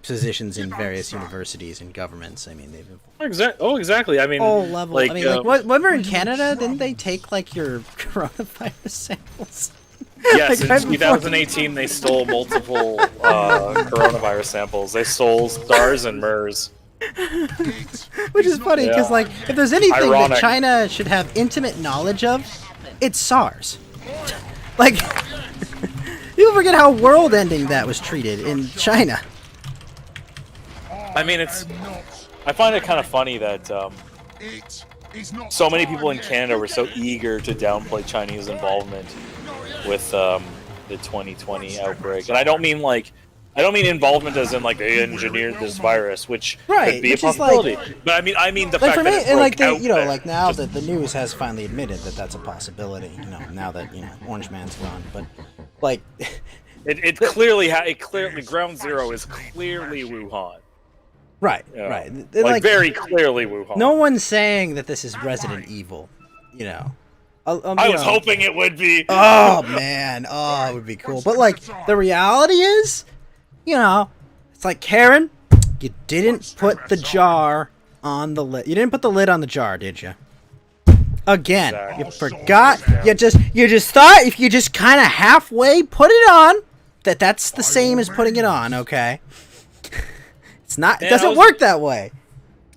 positions in various universities and governments? I mean, they've. Exactly. I mean, all level. I mean, remember in Canada, didn't they take like your coronavirus samples? Yes, in 2018 they stole multiple coronavirus samples. They stole SARS and MERS. Which is funny because, if there's anything that China should have intimate knowledge of, it's SARS. People forget how world-ending that was treated in China. I mean, I find it kind of funny that so many people in Canada were so eager to downplay Chinese involvement with the 2020 outbreak, and I don't mean involvement as in like they engineered this virus, which could be a possibility. But I mean the fact for me, that it and broke out there. like now that the news has finally admitted that that's a possibility. Now that Orange Man's gone, but like it clearly ground zero is clearly Wuhan. Right, You know, right. like very clearly Wuhan. No one's saying that this is Resident Evil. I was hoping it would be. Oh man, it would be cool. But like the reality is, it's like Karen, you didn't put the jar on the lid. You didn't put the lid on the jar, did you? Again, you forgot. You just thought if you just kind of halfway put it on, that's the same as putting it on. Okay. It's not. It doesn't work that way.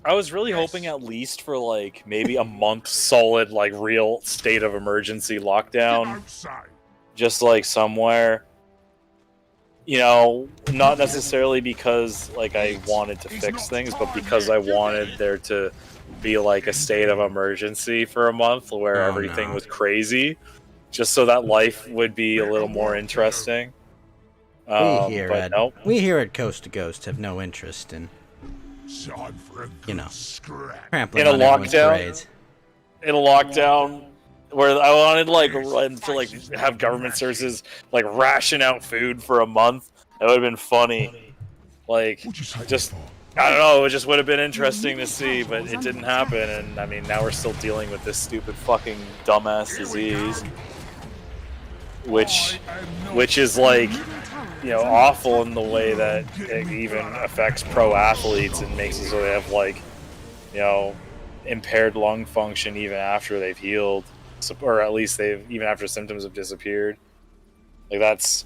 I was really hoping at least for like maybe a month solid, like real state of emergency lockdown, just like somewhere. Not necessarily because like I wanted to fix things, but because I wanted there to be like a state of emergency for a month where everything was crazy, just so that life would be a little more interesting. We here at Coast to Ghost have no interest in, trampling on everyone's parades. In a lockdown, where I wanted to have government services like ration out food for a month. That would have been funny. Just I don't know. It just would have been interesting to see, but it didn't happen. And I mean, now we're still dealing with this stupid fucking dumbass disease, which is like. Awful in the way that it even affects pro athletes and makes it so they have impaired lung function even after they've healed, or at least even after symptoms have disappeared. Like that's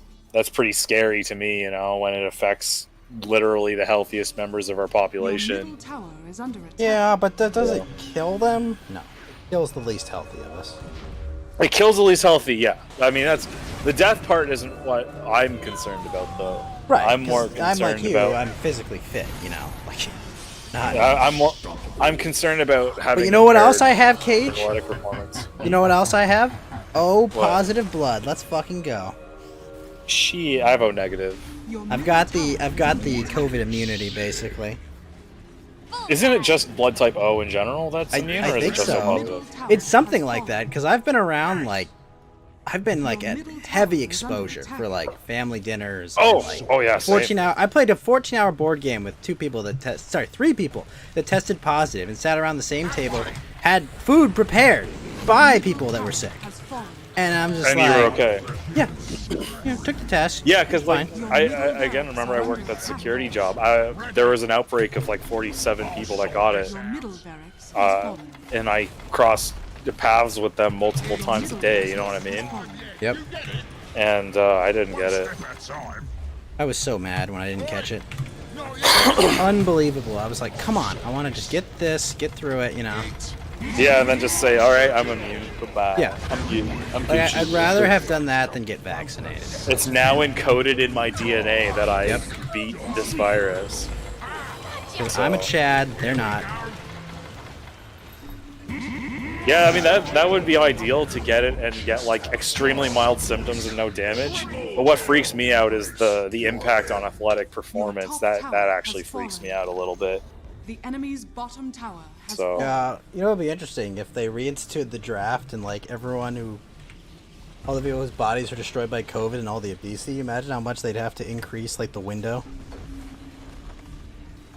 pretty scary to me, when it affects literally the healthiest members of our population. Yeah, but that doesn't kill them. No, it kills the least healthy of us. It kills the least healthy, yeah. I mean, that's the death part isn't what I'm concerned about, though. Right. I'm more concerned I'm like you. about. I'm physically fit, I'm concerned about having. But you know what else I have, Cage? Athletic performance. You know what else I have? Positive blood. Let's fucking go. I have O negative. I've got the COVID immunity, basically. Isn't it just blood type O in general that's immune, or is it just O positive? It's something like that, because I've been around, I've been, at heavy exposure for, family dinners. Yeah, 14-hour. I played a 14-hour board game with 3 people that tested positive and sat around the same table, had food prepared by people that were sick. And I'm just you were okay. Yeah, took the test. Yeah, because I again remember I worked that security job. There was an outbreak of 47 people that got it, and I crossed the paths with them multiple times a day. You know what I mean? Yep. And I didn't get it. I was so mad when I didn't catch it. Unbelievable. I was like, come on, I want to just get through it, Yeah, and then just say, all right, I'm immune. Goodbye. Yeah. I'm immune. I'd rather have done that than get vaccinated. It's now encoded in my DNA that I beat this virus. So. I'm a Chad. They're not. Yeah, I mean that would be ideal to get it and get extremely mild symptoms and no damage. But what freaks me out is the impact on athletic performance. That actually freaks me out a little bit. The enemy's bottom tower has it'd be interesting if they reinstituted the draft and all the people whose bodies are destroyed by COVID and all the obesity. Imagine how much they'd have to increase the window.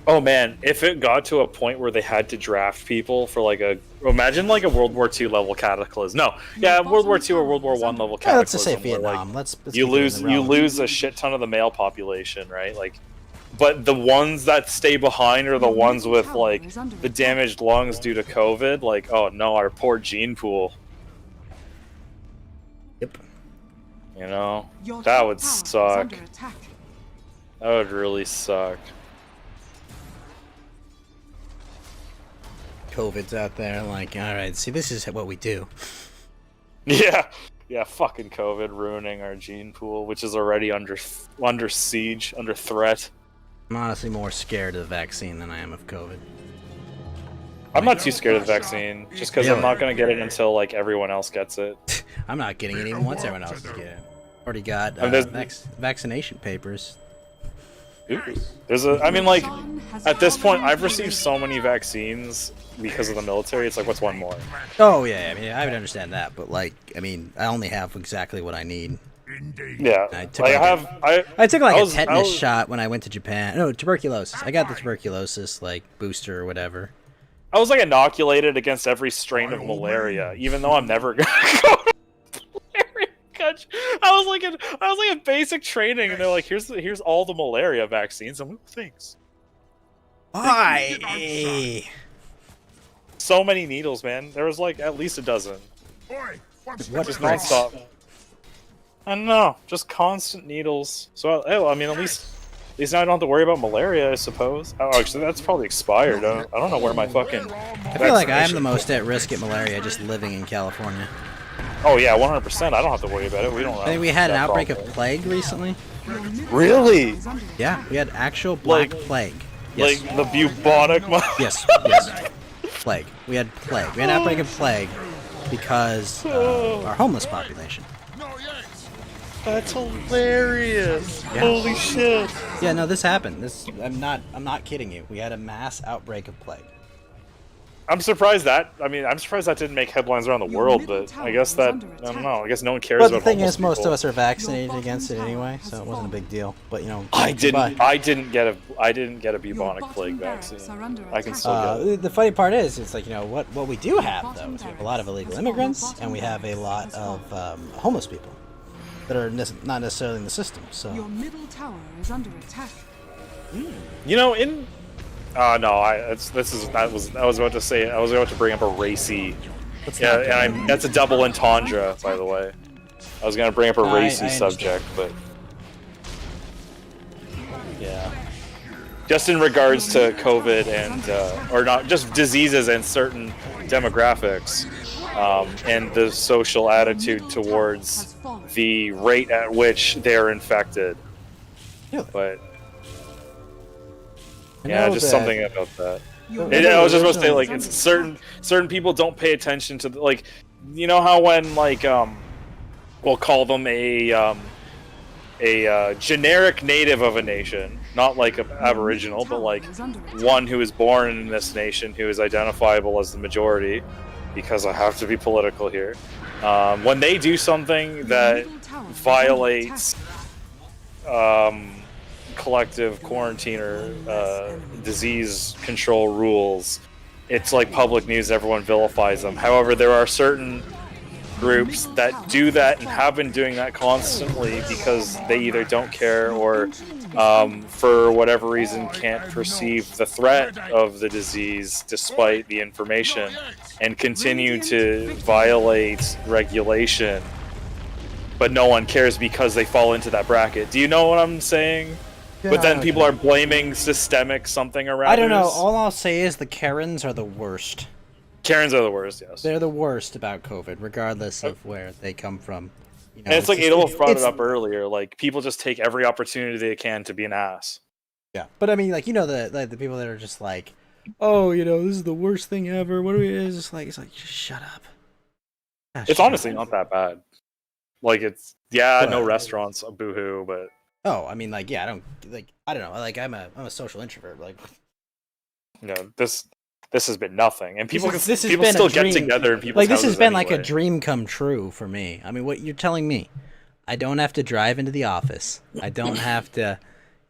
Oh man, if it got to a point where they had to draft people for imagine a World War II level cataclysm. No, yeah, World War II or World War I level cataclysm. Let's just say Vietnam. Let's you lose a shit ton of the male population, right? But the ones that stay behind are the ones with the damaged lungs due to COVID. Oh no, our poor gene pool. Yep. That would suck. That would really suck. COVID's out there, all right, see, this is what we do. Yeah, Yeah, fucking COVID ruining our gene pool, which is already under siege, under threat. I'm honestly more scared of the vaccine than I am of COVID. I'm not too scared of the vaccine, just because I'm not going to get it until like everyone else gets it. I'm not getting it even once everyone else is getting it. Already got vaccination papers. I mean, like, at this point, I've received so many vaccines because of the military. It's like, what's one more? Oh yeah, I mean, I would understand that, but like, I mean, I only have exactly what I need. Yeah, I took I took like a tetanus shot when I went to Japan. No, tuberculosis. I got the tuberculosis like booster or whatever. I was like inoculated against every strain of malaria, even though I'm never gonna go to malaria country. I was like in basic training, and they're like, here's all the malaria vaccines. I'm like, thanks. Why? So many needles, man. There was like at least a dozen. What just nonstop? I don't know, just constant needles. So I mean, at least now I don't have to worry about malaria, I suppose. Oh, actually, that's probably expired. I don't know where my fucking. I feel like I am the most at risk at malaria just living in California. Oh yeah, 100%. I don't have to worry about it. We don't. I think we had an outbreak of plague recently. Really? Yeah, we had actual black plague. Yes. Like the bubonic. Yes. Plague. We had plague. We had an outbreak of plague because our homeless population. That's hilarious. Yeah. Holy shit. Yeah, no, this happened. I'm not kidding you. We had a mass outbreak of plague. I'm surprised that didn't make headlines around the world, but I guess that, I don't know, I guess no one cares But about the thing homeless is, most people. of us are vaccinated against it anyway, so it wasn't a big deal. But you know, I didn't get a bubonic plague vaccine. I can still get it. The funny part is, it's like, you know, what we do have though is we have a lot of illegal immigrants and we have a lot of homeless people that are not necessarily in the system. So Your middle tower is under attack. You know, I was about to say, I was about to bring up a racy. That's a double entendre, by the way. I was gonna bring up a racy subject, but yeah. Just in regards to COVID and, or not, just diseases and certain demographics, and the social attitude towards the rate at which they're infected. But yeah, just something about that. I was just about to say, like, it's certain people don't pay attention to like, you know how when like we'll call them a generic native of a nation, not like an Aboriginal, but like one who is born in this nation who is identifiable as the majority, because I have to be political here. When they do something that violates collective quarantine or disease control rules, it's like public news, everyone vilifies them. However, there are certain groups that do that and have been doing that constantly because they either don't care or for whatever reason can't perceive the threat of the disease despite the information, and continue to violate regulation, but no one cares because they fall into that bracket. Do you know what I'm saying? But then people are blaming systemic something around. I don't know. All I'll say is the Karens are the worst. Karens are the worst, yes. They're the worst about COVID, regardless of where they come from. You know, and it's like Adolf brought it up earlier. Like, people just take every opportunity they can to be an ass. Yeah, but I mean, like, you know, the people that are just like, oh, you know, this is the worst thing ever. What do we? It's like just shut up. It's honestly not that bad. Like, it's no restaurants, boohoo, but. Oh, I mean, like, yeah, I don't know. Like, I'm a social introvert. Like, you know, this has been nothing, and people this still get together, and people like this has been like a dream come true for me. I mean, what you're telling me, I don't have to drive into the office. I don't have to,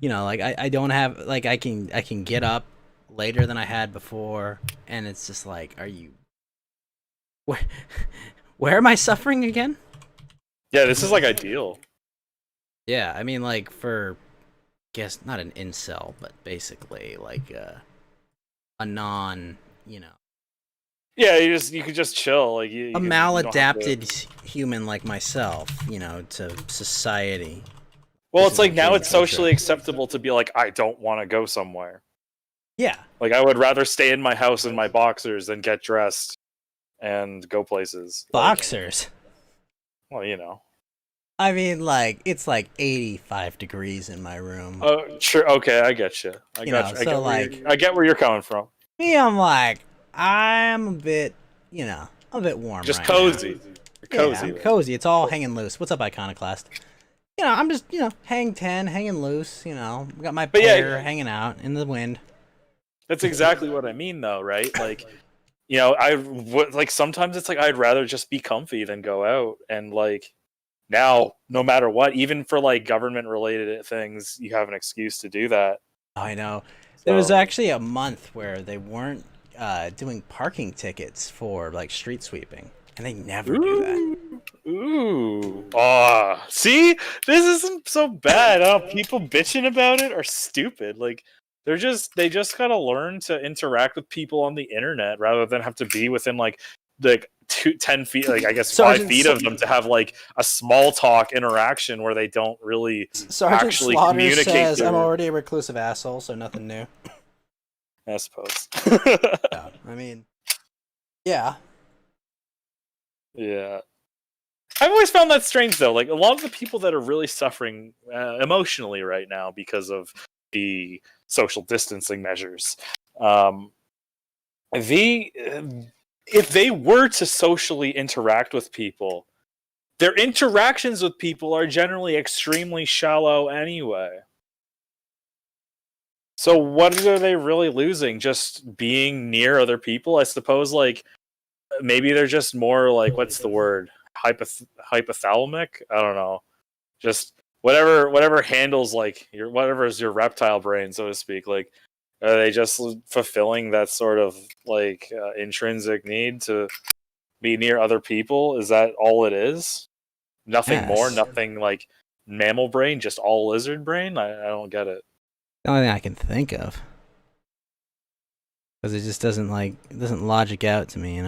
you know, like I don't have like I can get up later than I had before, and it's just like, are you? Where am I suffering again? Yeah, this is like ideal. Yeah, I mean, like, for, guess not an incel, but basically like a non, you know. Yeah, you could just chill, like a maladapted human like myself, you know, to society. Well, it's like now it's socially acceptable to be like, I don't want to go somewhere. Yeah. Like, I would rather stay in my house in my boxers than get dressed and go places. Boxers. Well, you know. I mean, like, it's like 85 degrees in my room. Oh, sure. Okay, I get you. I get where you're coming from. Me, I'm like, I'm a bit, I'm a bit warm. Just right cozy. now. You're cozy. Yeah, I'm cozy. It's all hanging loose. What's up, Iconoclast? I'm just, hanging loose. Got my pair hanging out in the wind. That's exactly what I mean, though, right? Like, sometimes it's like I'd rather just be comfy than go out, and like now, no matter what, even for like government-related things, you have an excuse to do that. I know. There was actually a month where they weren't doing parking tickets for like street sweeping, and they never do that. Ooh. See? This isn't so bad. People bitching about it are stupid. Like, they just gotta learn to interact with people on the internet rather than have to be within like 10 feet, like I guess 5 feet of them to have like a small talk interaction where they don't really Sergeant actually Slaughter communicate. says, their- I'm already a reclusive asshole, so nothing new. I suppose. Yeah, I mean, yeah. Yeah. I've always found that strange, though. Like, a lot of the people that are really suffering emotionally right now because of the social distancing measures, if they were to socially interact with people, their interactions with people are generally extremely shallow anyway. So what are they really losing? Just being near other people? I suppose, like, maybe they're just more, like, what's the word? Hypothalamic? I don't know. Just whatever handles, like, whatever is your reptile brain, so to speak. Like, are they just fulfilling that sort of, like, intrinsic need to be near other people? Is that all it is? Nothing more? Nothing, like, mammal brain? Just all lizard brain? I don't get it. The only thing I can think of. Because it just doesn't logic out to me,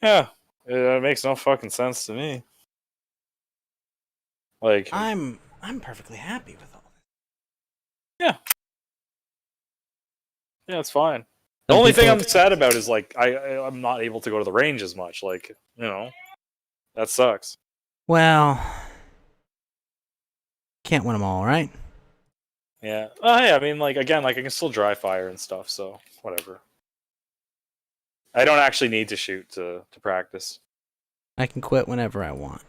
Yeah. It makes no fucking sense to me. Like, I'm perfectly happy with all this. Yeah. Yeah, it's fine. The only thing I'm sad about is, like, I'm not able to go to the range as much. Like, that sucks. Well, can't win them all, right? Yeah. Hey, I mean, like, again, like, I can still dry fire and stuff, so whatever. I don't actually need to shoot to practice. I can quit whenever I want.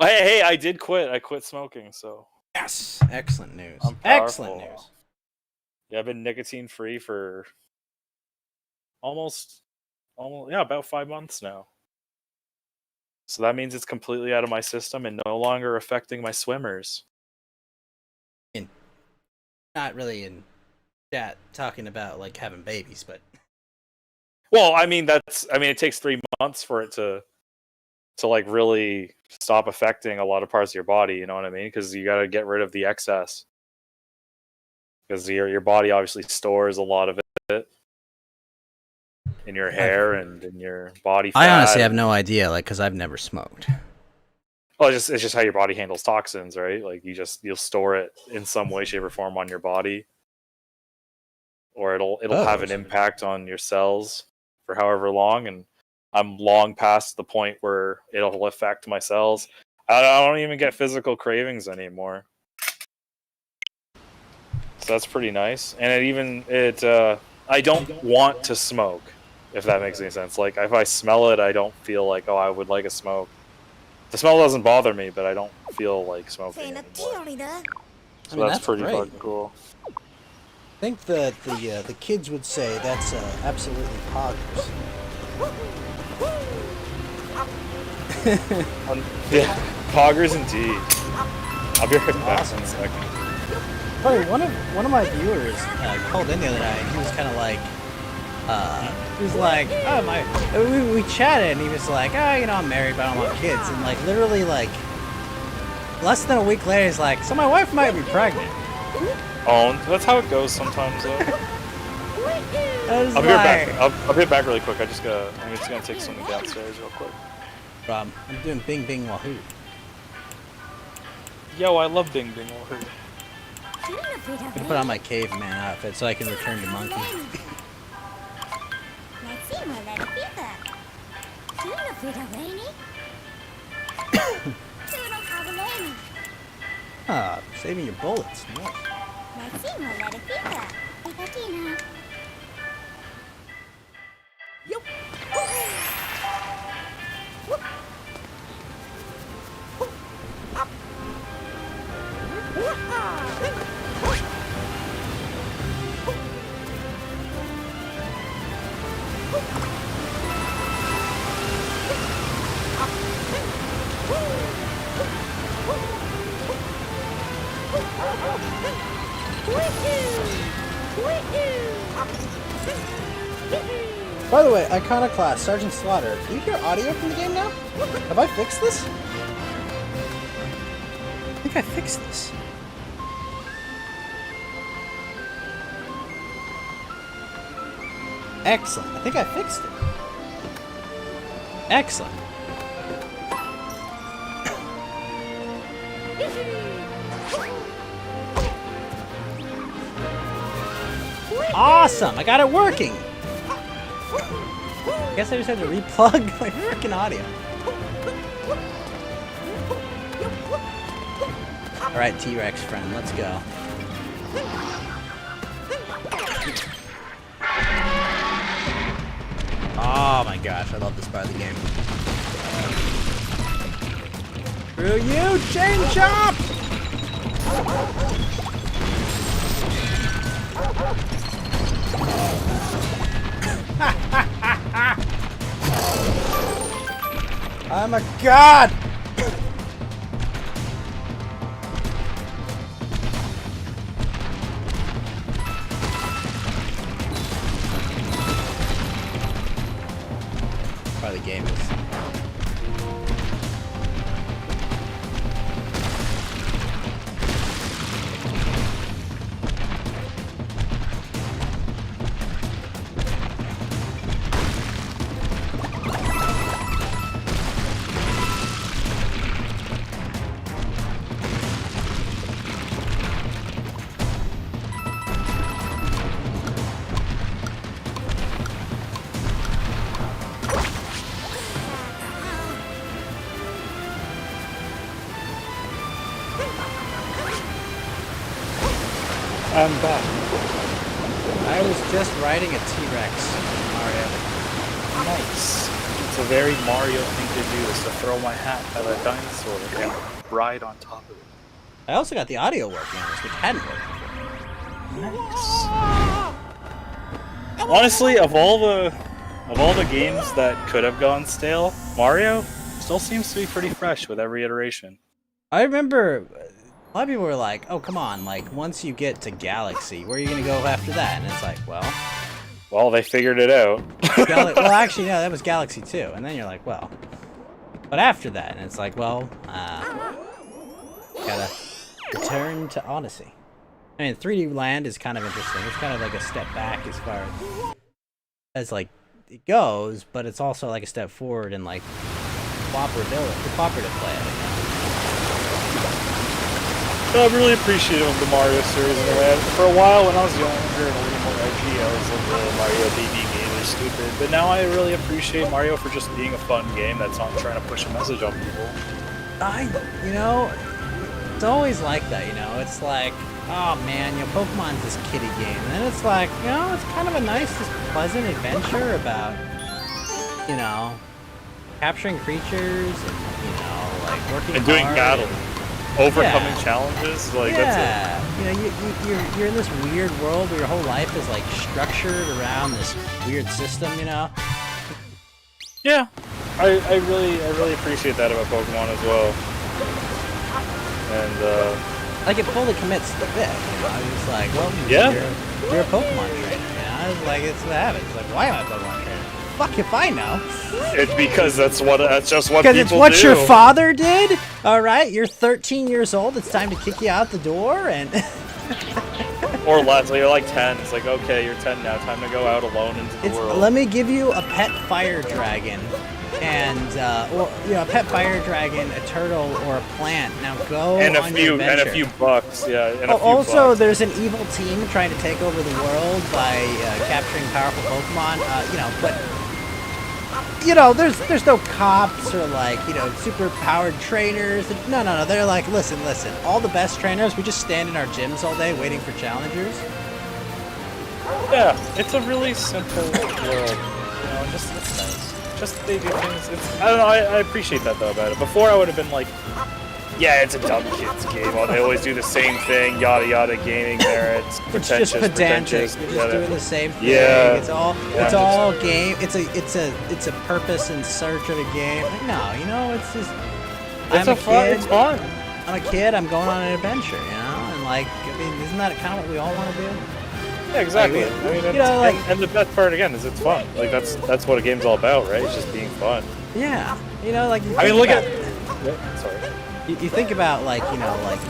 Hey, I did quit. I quit smoking, so. Yes! Excellent news. Excellent Excellent news. Yeah, I've been nicotine free for almost about 5 months now. So that means it's completely out of my system and no longer affecting my swimmers. Not really in chat talking about, like, having babies, but... Well, I mean, it takes 3 months for it to like really stop affecting a lot of parts of your body, you know what I mean? Because you got to get rid of the excess. Because your body obviously stores a lot of it in your hair and in your body fat. I honestly have no idea, like, because I've never smoked. Well, it's just how your body handles toxins, right? Like, you'll store it in some way, shape, or form on your body, or it'll have an impact on your cells for however long. And I'm long past the point where it'll affect my cells. I don't even get physical cravings anymore, so that's pretty nice. And I don't want to smoke, if that makes any sense. Like, if I smell it, I don't feel like, I would like a smoke. The smell doesn't bother me, but I don't feel like smoking anymore. So that's pretty great. fucking cool. I think that the kids would say that's absolutely poggers. Yeah, poggers indeed. I'll be right back in a second. Funny, one of my viewers called in the other night. He was kind of like, we chatted, and he was like, I'm married, but I don't want kids. And like literally like less than a week later, he's like, so my wife might be pregnant. Oh, that's how it goes sometimes, though. I'll be right back. I'll be back really quick. I'm just gonna take something downstairs real quick. I'm doing Bing Bing Wahoo. Yo, I love Bing Bing Wahoo. I can put on my caveman outfit so I can return to monkey. Ah, saving your bullets. Nice. By the way, Iconoclast, Sergeant Slaughter, do you hear audio from the game now? Have I fixed this? I think I fixed this. Excellent. I think I fixed it. Excellent. Awesome! I got it working! I guess I just had to replug my freaking audio. Alright, T-Rex friend, let's go. Oh my gosh, I love this part of the game. Screw you, Chain Chomp! I'm a god! Part of the game is. I'm back. I was just riding a T-Rex, Mario. Nice. It's a very Mario thing to do, is to throw my hat at a dinosaur and ride on top of it. I also got the audio working on this, which hadn't worked before. Honestly, of all the games that could have gone stale, Mario still seems to be pretty fresh with every iteration. I remember a lot of people were like, oh, come on, like, once you get to Galaxy, where are you going to go after that? And it's like, well, they figured it out. well, actually, no, that was Galaxy 2. And then you're like, well, but after that, and it's like, well, gotta return to Odyssey. I mean, 3D Land is kind of interesting. It's kind of like a step back as far as like, it goes, but it's also like a step forward in, like, cooperative play. So I've really appreciated the Mario series in a way. For a while, when I was younger and a little more edgy, I was like, the Mario BB game is stupid. But now I really appreciate Mario for just being a fun game that's not trying to push a message on people. You know, it's always like that, you know? It's like, oh man, you know, Pokemon's this kiddie game. And then it's like, you know, it's kind of a nice, this pleasant adventure about, you know, capturing creatures and, you know, like working and doing hard battles. Overcoming challenges, like that's it. You know, you're in this weird world where your whole life is like structured around this weird system, you know. Yeah, I really appreciate that about Pokemon as well. And like it fully commits to the bit. You know, I was just like, well, yeah, you're a Pokemon trainer. You know, I was like, it's the habit. It's like, why am I a Pokemon trainer? Fuck if I know. It's because that's just what people do. Because it's what your father did. All right, you're 13 years old. It's time to kick you out the door, and or less. You're like 10. It's like, okay, you're 10 now. Time to go out alone into the world. Let me give you a pet fire dragon, and or you know, a pet fire dragon, a turtle, or a plant. Now go and on your adventure. And a few bucks, yeah. And also, there's an evil team trying to take over the world by capturing powerful Pokemon. You know, but you know, there's no cops or like, you know, super powered trainers. No. They're like, listen. All the best trainers, we just stand in our gyms all day waiting for challengers. Yeah, it's a really simple world. You know, just it's nice. Just they do things. It's, I don't know. I appreciate that though about it. Before I would have been like, yeah, it's a dumb kids game. They always do the same thing. Yada yada. Gaming merits. It's just pedantic. You're just doing the same thing. Yeah. It's all game. It's a purpose in search of a game. Like, no, you know, it's just. It's fun. I'm a kid. I'm going on an adventure. You know, and like, I mean, isn't that kind of what we all want to do? Yeah, exactly. Like, I mean, you know, like, and the best part again is it's fun. Like that's what a game's all about, right? It's just being fun. Yeah, you know, like. I mean, look at. Sorry. You think about like, you know, like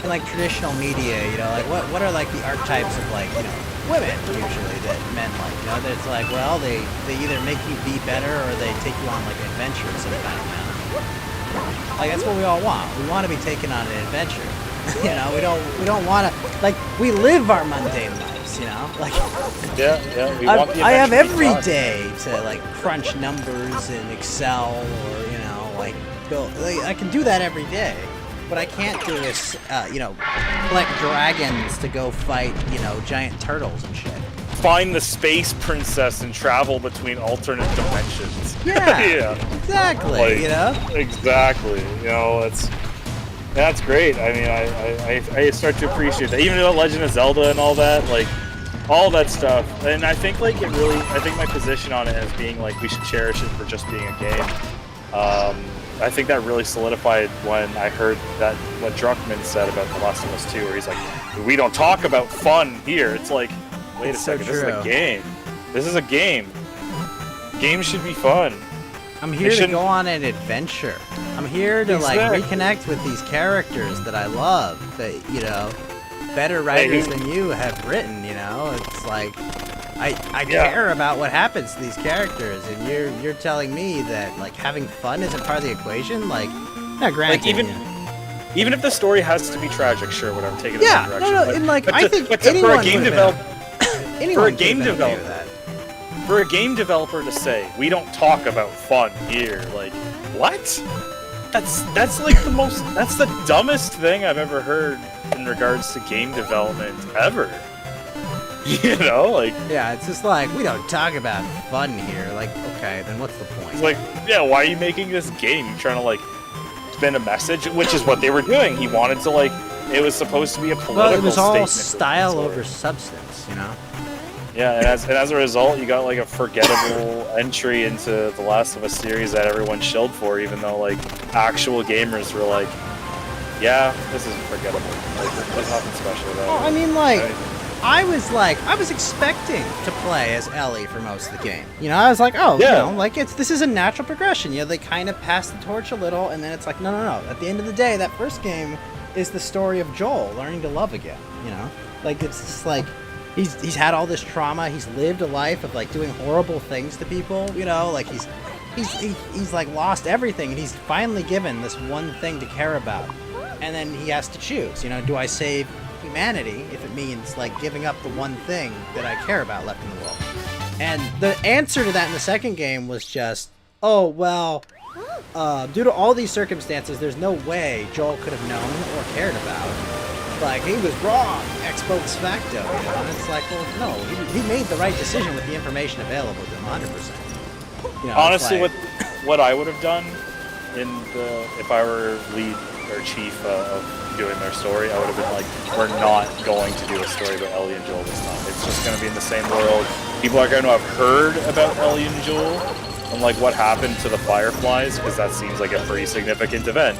in like traditional media, you know, like what are like the archetypes of like, you know, women usually that men like, you know, that's like, well, they either make you be better or they take you on like an adventure of some kind of manner. Like that's what we all want. We want to be taken on an adventure. You know, we don't want to, like, we live our mundane lives, you know, like. Yeah. I have every day to like crunch numbers in Excel or, you know, like go. Like, I can do that every day, but I can't do is, you know, collect dragons to go fight, you know, giant turtles and shit. Find the space princess and travel between alternate dimensions. Yeah. Yeah. Exactly. Like, you know. Exactly. You know, that's great. I mean, I start to appreciate that. Even though Legend of Zelda and all that, like, all that stuff. And I think, like, I think my position on it as being, like, we should cherish it for just being a game. I think that really solidified when I heard that, what Druckmann said about The Last of Us 2, where he's like, we don't talk about fun here. It's like, wait a second, this is a game. This is a game. Games should be fun. I'm here to go on an adventure. I'm here to like reconnect with these characters that I love. That, you know, better writers than you have written. You know, it's like I care about what happens to these characters, and you're telling me that like having fun isn't part of the equation. Like, yeah, granted, like even if the story has to be tragic, sure, whatever, take it in that direction. No, and like I think for a game developer, that. For a game developer to say, we don't talk about fun here, like, what? That's like that's the dumbest thing I've ever heard in regards to game development ever. You know, like... Yeah, it's just like, we don't talk about fun here. Like, okay, then what's the point? It's like, yeah, why are you making this game? You're trying to, like, spin a message, which is what they were doing. He wanted to, like, it was supposed to be a political statement. Well, it was all style over substance, you know? Yeah, and as a result, you got like a forgettable entry into the Last of Us series that everyone shilled for, even though like actual gamers were like, "Yeah, this is forgettable. Like, there's nothing special about it." Well, I mean, like, I was expecting to play as Ellie for most of the game. You know, I was like, oh, yeah, you know, like this is a natural progression. You know, they kind of pass the torch a little, and then it's like, no. At the end of the day, that first game is the story of Joel learning to love again. You know, like it's just like. He's had all this trauma. He's lived a life of like doing horrible things to people. You know, like he's like lost everything, and he's finally given this one thing to care about. And then he has to choose. You know, do I save humanity if it means like giving up the one thing that I care about left in the world? And the answer to that in the second game was just, oh well, due to all these circumstances, there's no way Joel could have known or cared about. Like, he was wrong, ex post facto, you know? And it's like, well, no, he made the right decision with the information available to him 100%. You know, honestly, like, what I would have done if I were lead or chief of doing their story, I would have been like, we're not going to do a story about Ellie and Joel this time. It's just going to be in the same world. People are going to have heard about Ellie and Joel and like what happened to the Fireflies, because that seems like a pretty significant event.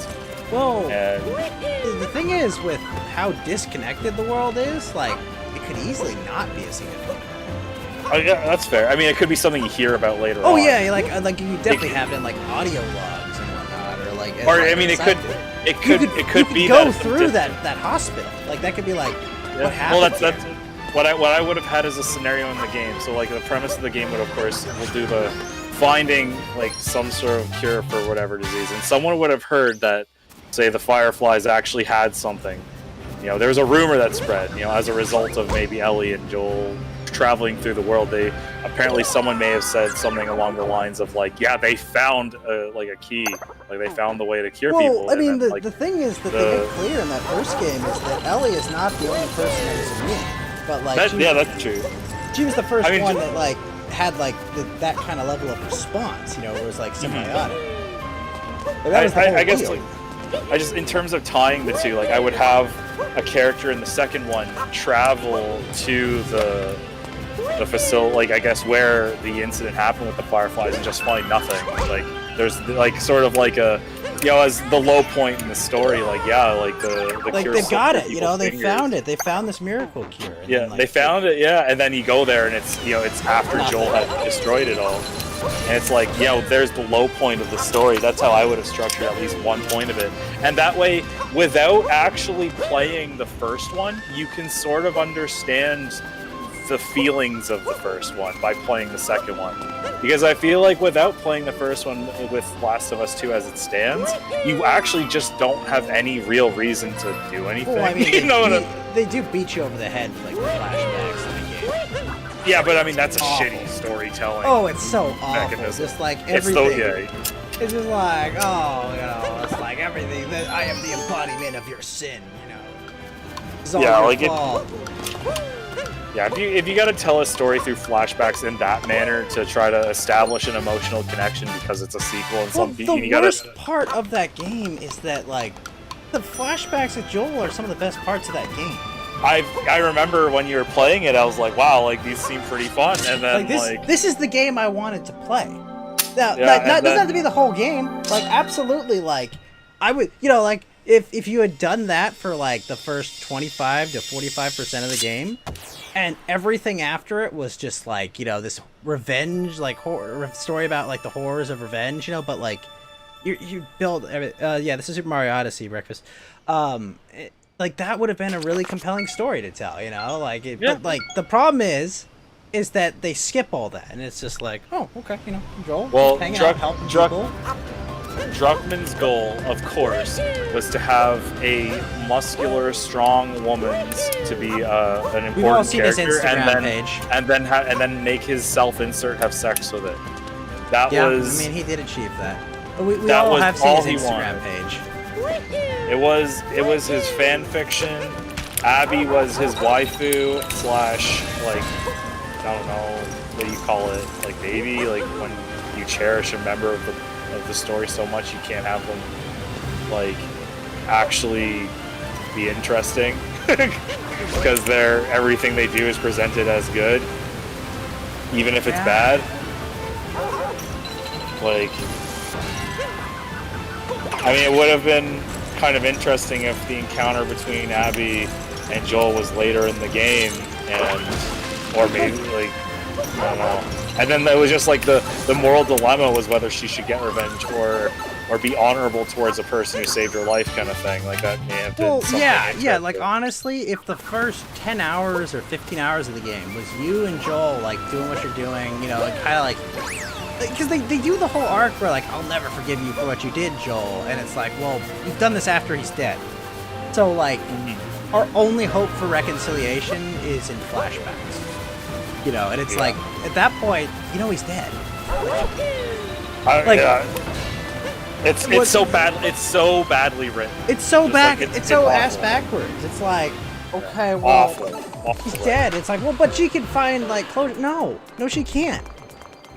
Well, and the thing is, with how disconnected the world is, like, it could easily not be a significant event. Oh, yeah, that's fair. I mean, it could be something you hear about later on. Oh yeah, like you definitely have it in like audio logs and whatnot, or like. Or I mean, it could be go through that hospital. Like that could be like what happened. Well, that's what I would have had as a scenario in the game. So like the premise of the game would, of course, we'll do the finding like some sort of cure for whatever disease, and someone would have heard that. Say the Fireflies actually had something. You know, there was a rumor that spread, you know, as a result of maybe Ellie and Joel traveling through the world, someone may have said something along the lines of like, yeah, they found like a key, like they found the way to cure people. I mean, then, the thing is that they made clear in that first game is that Ellie is not the only person that is immune, but like that's true. She was the first one that like had like that kind of level of response, where it was like symbiotic. I guess like, I just in terms of tying the two, like I would have a character in the second one travel to the facility, like I guess where the incident happened with the Fireflies, and just find nothing. Like there's like sort of like a as the low point in the story, like the like cure they've got it, they fingers. found it. They found this miracle cure. And then, They found it, and then you go there and it's it's after Joel had destroyed it all. And it's like, there's the low point of the story. That's how I would have structured at least one point of it. And that way, without actually playing the first one, you can sort of understand the feelings of the first one by playing the second one. Because I feel like without playing the first one with Last of Us 2 as it stands, you actually just don't have any real reason to do anything. Well, I mean, they do beat you over the head with like flashbacks in the game. Yeah, but I mean that's a shitty storytelling. Oh, it's so awful. Mechanism. Just like everything. It's just like, it's like everything that I am the embodiment of your sin, It's all your fault. Yeah, if you got to tell a story through flashbacks in that manner to try to establish an emotional connection because it's a sequel and the worst part of that game is that like the flashbacks of Joel are some of the best parts of that game. I remember when you were playing it, I was like, wow, like these seem pretty fun, and then this is the game I wanted to play. Now, doesn't have to be the whole game. Like absolutely, like I would, like if you had done that for like the first 25 to 45% of the game, and everything after it was just like this revenge, like horror story about like the horrors of revenge, but like you build this is Super Mario Odyssey breakfast. Like that would have been a really compelling story to tell, but like the problem is that they skip all that, and it's just like, oh, okay, Joel, hanging out, helping people. Druckmann's goal, of course, was to have a muscular, strong woman to be an important character, and then make his self-insert have sex with it. That was. I mean, he did achieve that. We all have seen his Instagram page. It was his fan fiction. Abby was his waifu / like I don't know what you call it, like baby, like when you cherish a member of the story so much you can't have them like actually be interesting because everything they do is presented as good, even if it's bad. Like, I mean, it would have been kind of interesting if the encounter between Abby and Joel was later in the game, or maybe like I don't know. And then it was just like the moral dilemma was whether she should get revenge or be honorable towards a person who saved her life, kind of thing. Like that may have been something yeah. Like honestly, if the first 10 hours or 15 hours of the game was you and Joel like doing what you're doing, and kind of like. Because they do the whole arc where, like, I'll never forgive you for what you did, Joel. And it's like, well, you've done this after he's dead. So, like, our only hope for reconciliation is in flashbacks. And it's like, at that point, he's dead. It's so bad. It's so badly written. It's so bad. It's so ass backwards. It's like, okay, well, he's dead. It's like, well, but she can find, like, closure. No, she can't.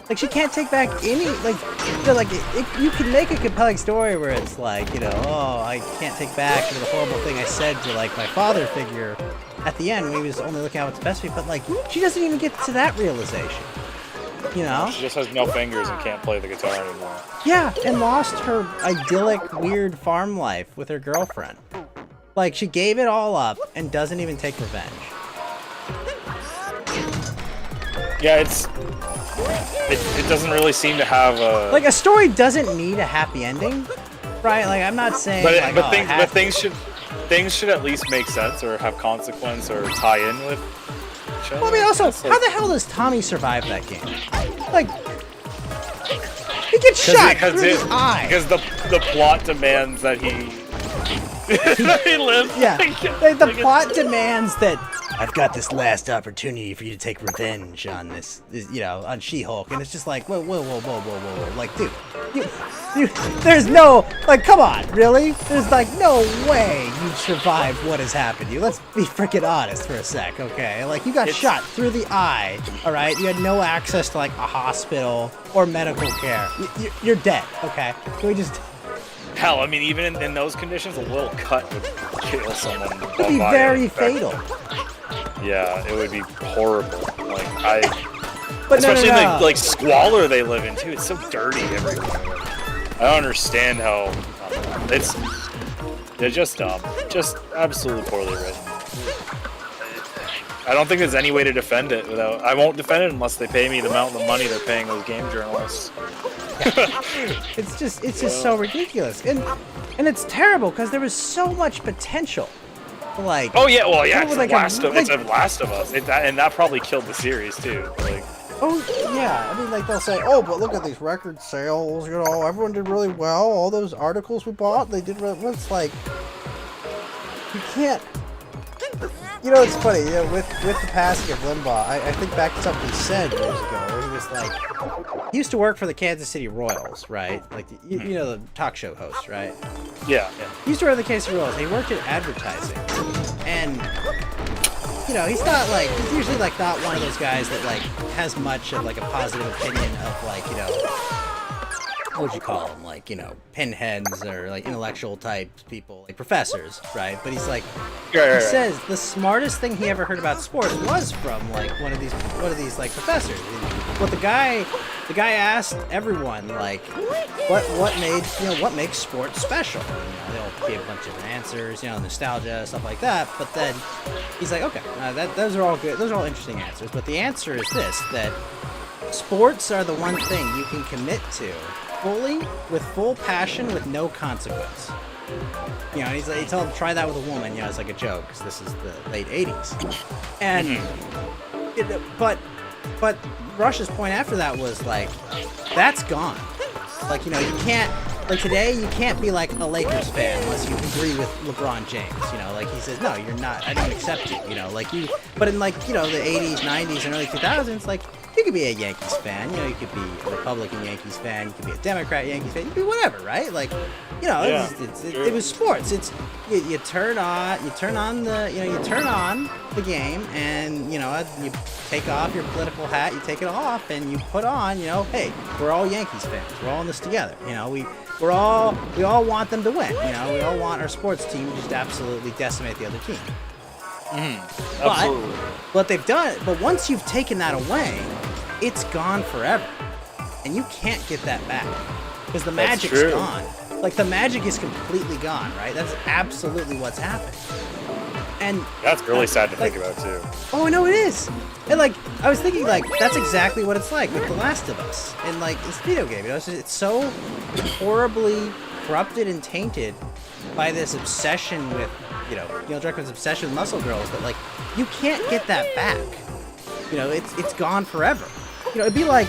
Like, she can't take back any, you can make a compelling story where it's like, I can't take back the horrible thing I said to, like, my father figure at the end when he was only looking out what's best for me, but, like, she doesn't even get to that realization, She just has no fingers and can't play the guitar anymore. Yeah, and lost her idyllic, weird farm life with her girlfriend. Like, she gave it all up and doesn't even take revenge. Yeah, it doesn't really seem to have a... Like, a story doesn't need a happy ending, right? Like, I'm not saying... But things should at least make sense or have consequence or tie in with each other. Well, I mean, also, how the hell does Tommy survive that game? Like, he gets shot through his eye. Because the plot demands that he... he lives. Yeah, the plot demands that I've got this last opportunity for you to take revenge on this on She-Hulk, and it's just like, whoa, like, dude, there's no, like, come on, really? There's like no way you'd survive what has happened to you. Let's be freaking honest for a sec, okay? Like, you got shot through the eye, all right? You had no access to like a hospital or medical care. You're dead, okay? Can we just? Hell, I mean, even in those conditions, a little cut would kill someone. It would be very fatal. Yeah, it would be horrible. Like But especially no. in the like squalor they live in too. It's so dirty everywhere. I don't understand how they're just dumb, just absolutely poorly written. I don't think there's any way to defend it without. I won't defend it unless they pay me the amount of money they're paying those game journalists. It's just so ridiculous, and it's terrible because there was so much potential. Like, oh yeah, well yeah, it's it's a Last of Us, and that probably killed the series too. Like, oh yeah, I mean, like, they'll say, oh, but look at these record sales, everyone did really well. All those articles we bought, they did really well. It's like, you can't. It's funny, with the passing of Limbaugh, I think back to something he said years ago, where he was like, he used to work for the Kansas City Royals, right? Like, you know, the talk show host, right? Yeah. He used to work at the Kansas City Royals, and he worked in advertising, and, he's not, like, he's usually, like, not one of those guys that, like, has much of, like, a positive opinion of, like, what would you call them? Like, pinheads or, like, intellectual type people, like professors, right? But he's like, he says the smartest thing he ever heard about sports was from, like, one of these like, professors. But the guy asked everyone, like, what makes sports special? They'll give a bunch of answers, nostalgia, stuff like that. But then he's like, okay, those are all good. Those are all interesting answers. But the answer is this, that sports are the one thing you can commit to fully, with full passion, with no consequence. And he told him, try that with a woman, it's like a joke, because this is the late 80s. And, but Rush's point after that was, like, that's gone. Like, you can't, like, today, you can't be, like, a Lakers fan unless you agree with LeBron James, like, he says, no, you're not, I don't accept you, but in, like, the 80s, 90s, and early 2000s, like, you could be a Yankees fan, you could be a Republican Yankees fan, you could be a Democrat Yankees fan, you could be whatever, right? Like, it was sports. It's you turn on the game, and you take off your political hat, you take it off, and you put on, hey, we're all Yankees fans, we're all in this together. We all want them to win. We all want our sports team to just absolutely decimate the other team. Absolutely. But once you've taken that away, it's gone forever, and you can't get that back because the magic's gone. Like, the magic is completely gone, right? That's absolutely what's happened. And that's really sad to think about too. Oh, I know it is. And, like, I was thinking, like, that's exactly what it's like with The Last of Us and, like, this video game. It's so horribly corrupted and tainted by this obsession with Neil Druckmann's obsession with muscle girls that, like, you can't get that back. It's gone forever. It'd be like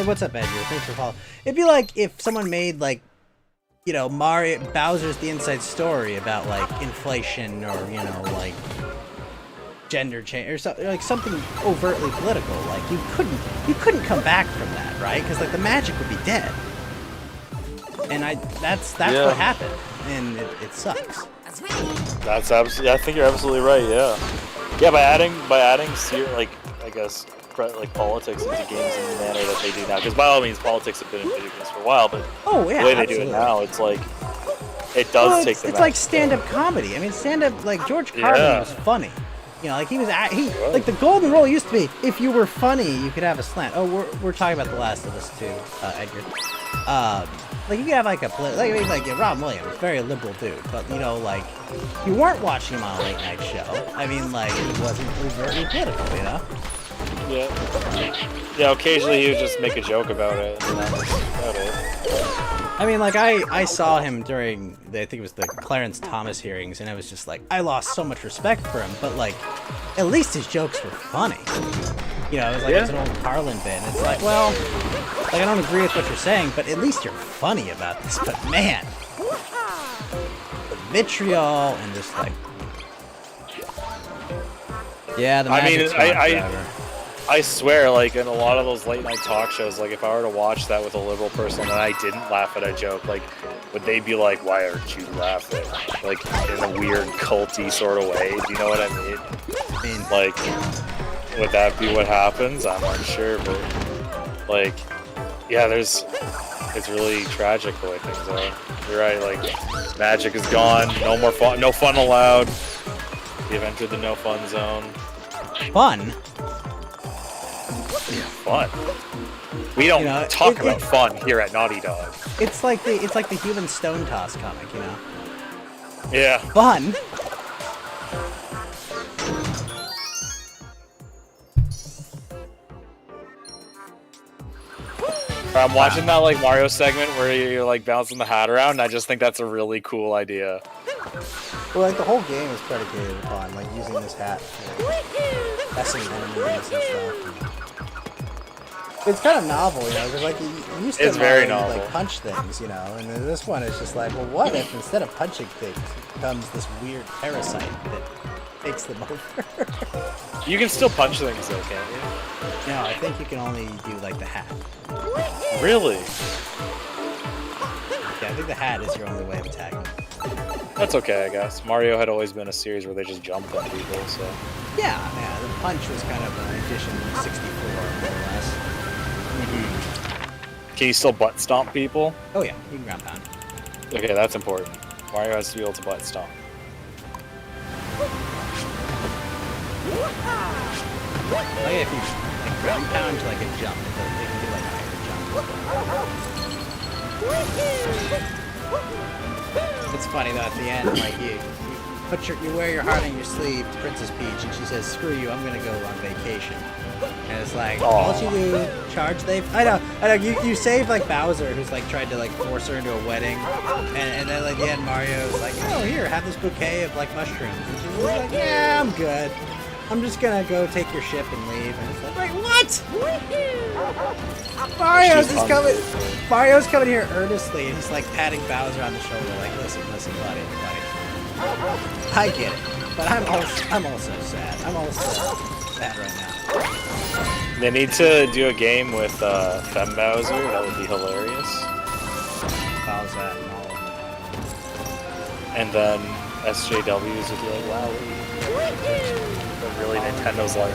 what's up, Andrew? Thanks for following. It'd be like if someone made, like, Mario Bowser's The Inside Story about, like, inflation or like gender change or something overtly political. Like, you couldn't come back from that, right? Because, like, the magic would be dead. And that's what happened, and it sucks. That's absolutely. I think you're absolutely right. Yeah. By adding, like, I guess, like, politics into games in the manner that they do now. Because by all means, politics have been in video games for a while, but the way they do it now, it's like it does take them. It's like stand-up comedy. I mean, stand-up, like, George Carlin was funny. Like, like, the golden rule used to be, if you were funny, you could have a slant. Oh, we're talking about The Last of Us too, Edgar. Like, you could have, like, Robin Williams, very liberal dude, but, like, you weren't watching him on a late night show. I mean, like, he wasn't overtly political, Yeah, occasionally he would just make a joke about it, and that was about it. I mean, like, I saw him during, I think it was the Clarence Thomas hearings, and I was just like, I lost so much respect for him, but, like, at least his jokes were funny. It was like, it was an old Carlin bit, and it's like, well, like, I don't agree with what you're saying, but at least you're funny about this. But, man, the vitriol and just, like, Yeah, the Magic's forever. I swear, like in a lot of those late night talk shows, like if I were to watch that with a liberal person and I didn't laugh at a joke, like would they be like, "Why aren't you laughing?" Like in a weird culty sort of way. Do you know what I mean? Like, would that be what happens? I'm unsure, but like, yeah, it's really tragic the way things are. You're right. Like, magic is gone. No more fun. No fun allowed. We've entered the no fun zone. Fun. Fun. We don't talk about fun here at Naughty Dog. It's like the Human Stone Toss comic, you know. Yeah. Fun. I'm watching that like Mario segment where you're like bouncing the hat around, and I just think that's a really cool idea. Well, like the whole game is predicated upon like using this hat, messing enemies and stuff. It's kind of novel, you know, because like you used to It's very Mario, novel. like punch things, you know, and then this one is just like, well, what if instead of punching things, it becomes this weird parasite that takes them over? You can still punch things though, can't you? No, I think you can only do like the hat. Really? Yeah, I think the hat is your only way of attacking. That's okay, I guess. Mario had always been a series where they just jumped on people, so. Yeah, the punch was kind of an addition to 64, more or less. Can you still butt stomp people? Oh yeah, you can ground pound. Okay, that's important. Mario has to be able to butt stomp. Like if you like ground pound to like a jump, it can do like a higher jump. It's funny though, at the end, like you wear your heart on your sleeve to Princess Peach, and she says, "Screw you, I'm gonna go on vacation." And it's like, all you do, charge they. I know. You save like Bowser, who's like tried to like force her into a wedding, and then like the end, Mario's like, "Oh, here, have this bouquet of like mushrooms." And she's like, "Yeah, I'm good. I'm just gonna go take your ship and leave." And it's like, wait, what? Mario's coming here earnestly, and he's like patting Bowser on the shoulder, like, listen, buddy. I get it, but I'm also sad. I'm also sad right now. They need to do a game with Fem Bowser. That would be hilarious. Bowser and then SJWs would be like, wow, but really Nintendo's like.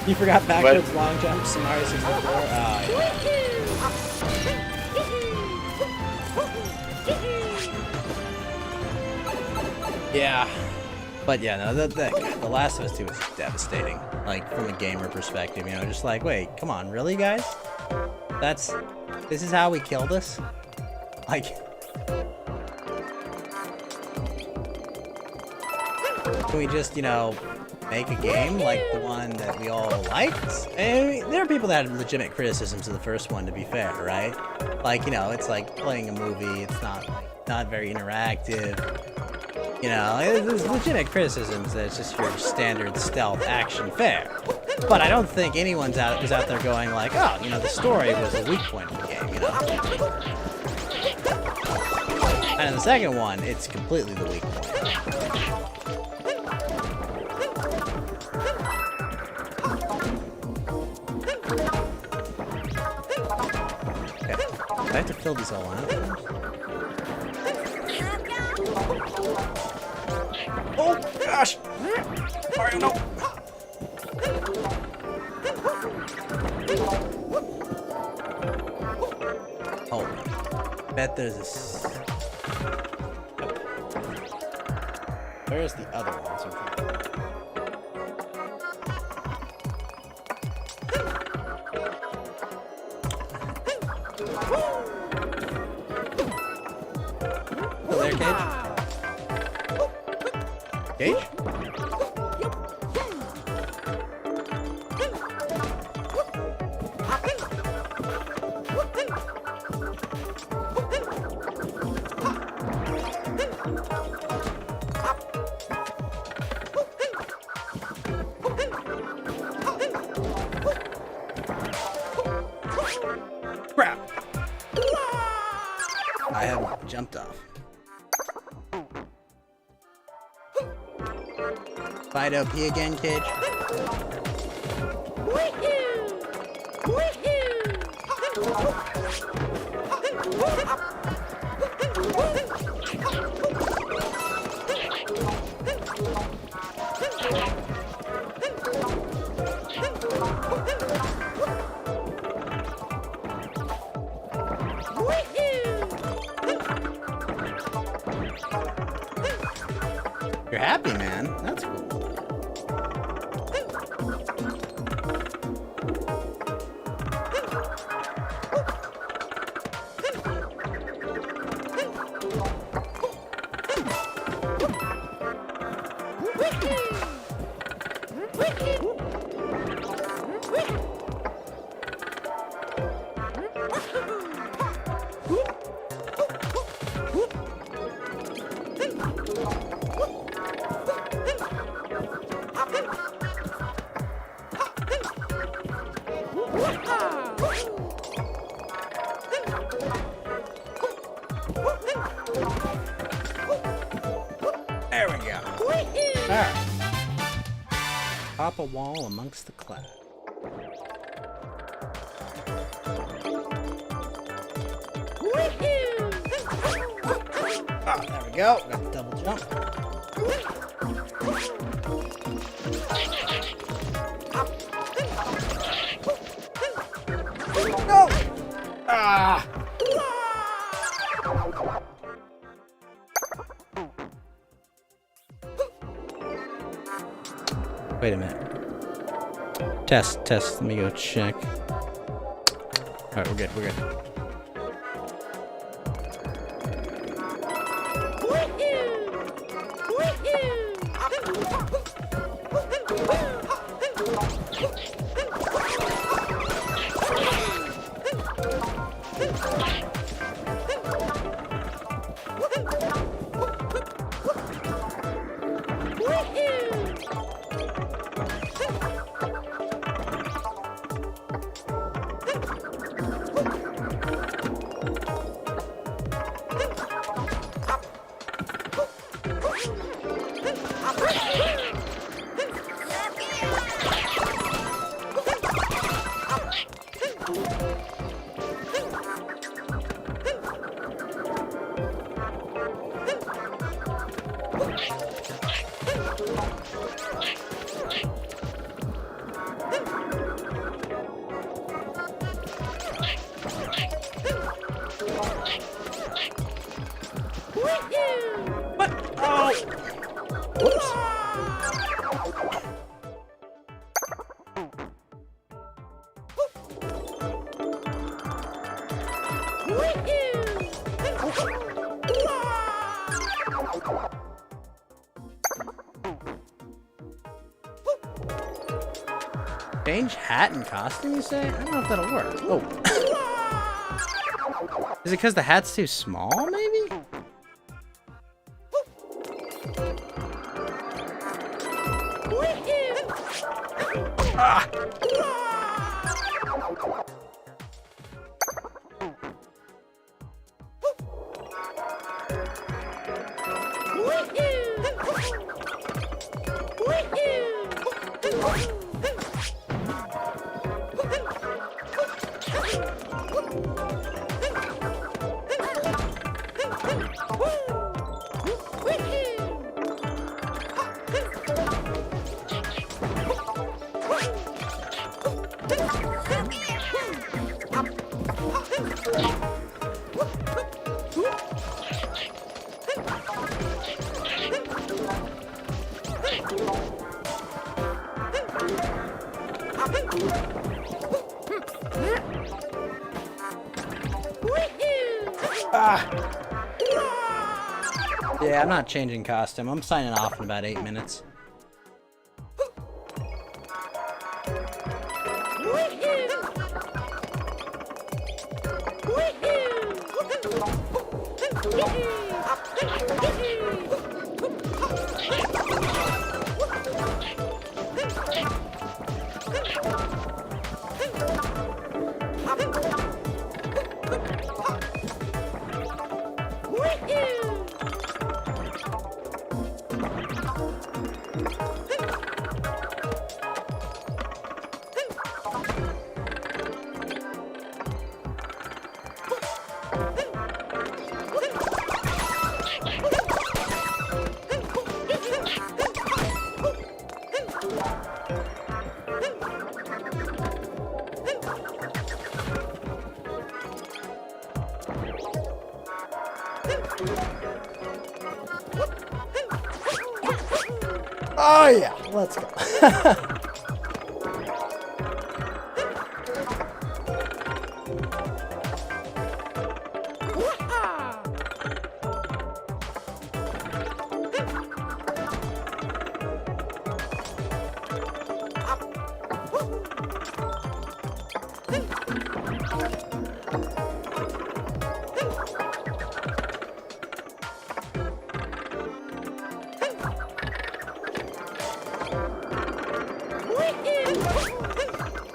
You forgot backwards long jumps in Mario 64? Oh, yeah. Yeah. But yeah, no, The Last of Us 2 is devastating. Like, from a gamer perspective, you know, just like, wait, come on, really, guys? This is how we kill this? Like... Can we just, you know, make a game like the one that we all liked? And there are people that had legitimate criticisms of the first one, to be fair, right? Like, you know, it's like playing a movie, it's not very interactive. You know, there's legitimate criticisms that it's just your standard stealth action fare. But I don't think anyone's out there going like, oh, you know, the story was a weak point of the game, you know? And in the second one, it's completely the weak point. I have to fill these all out. Oh gosh! Mario, no! Oh, bet there's this. Where's the other ones? Still there, Cage? Cage? Crap! I have jumped off. Fight OP again, Cage? You're happy, man. That's cool. There we go. Alright. Pop a wall amongst the clouds. Ah, there we go. Got the double jump. No! Ah! Wait a minute. Test. Let me go check. Alright, we're good. Change hat and costume, you say? I don't know if that'll work. Oh. Is it because the hat's too small, maybe? Ah. Yeah, I'm not changing costume. I'm signing off in about 8 minutes. Oh yeah, let's go.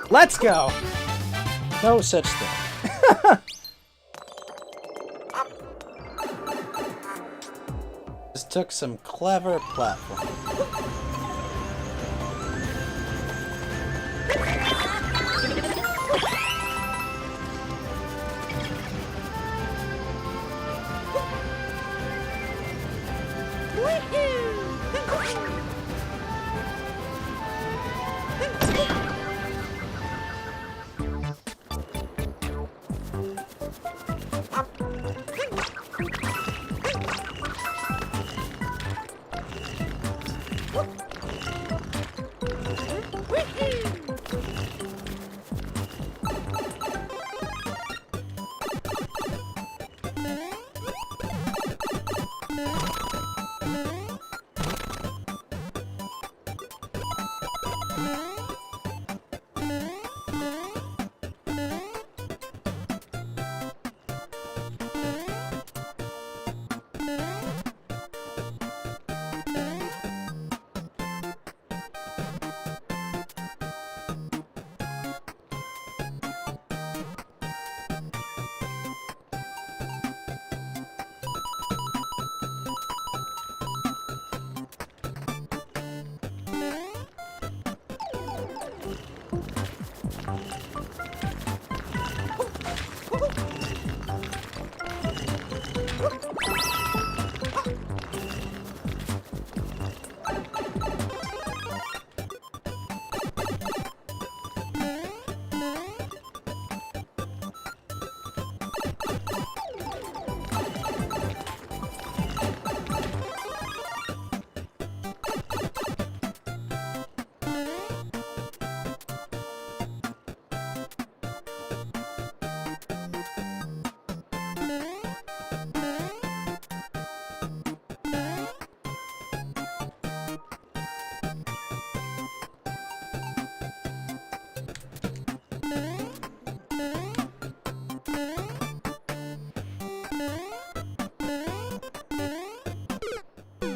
Let's go. No such thing. Just took some clever platform.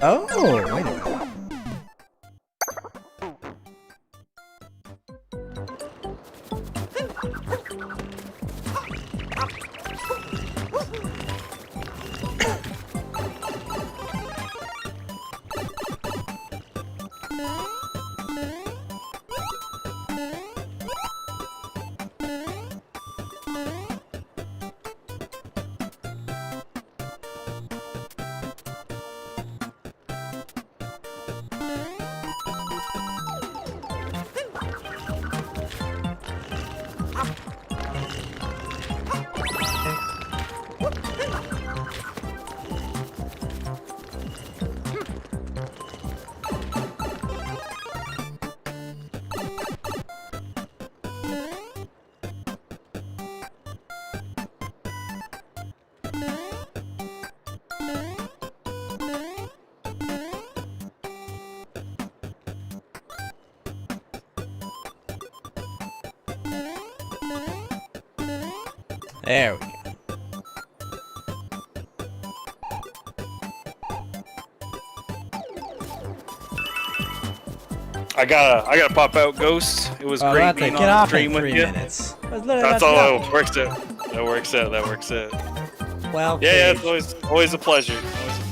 Oh, wait a minute. There we go. I gotta pop out, Ghost. It was great being on the stream with you. That's all. That works out. That works out. Well, yeah, it's always a pleasure.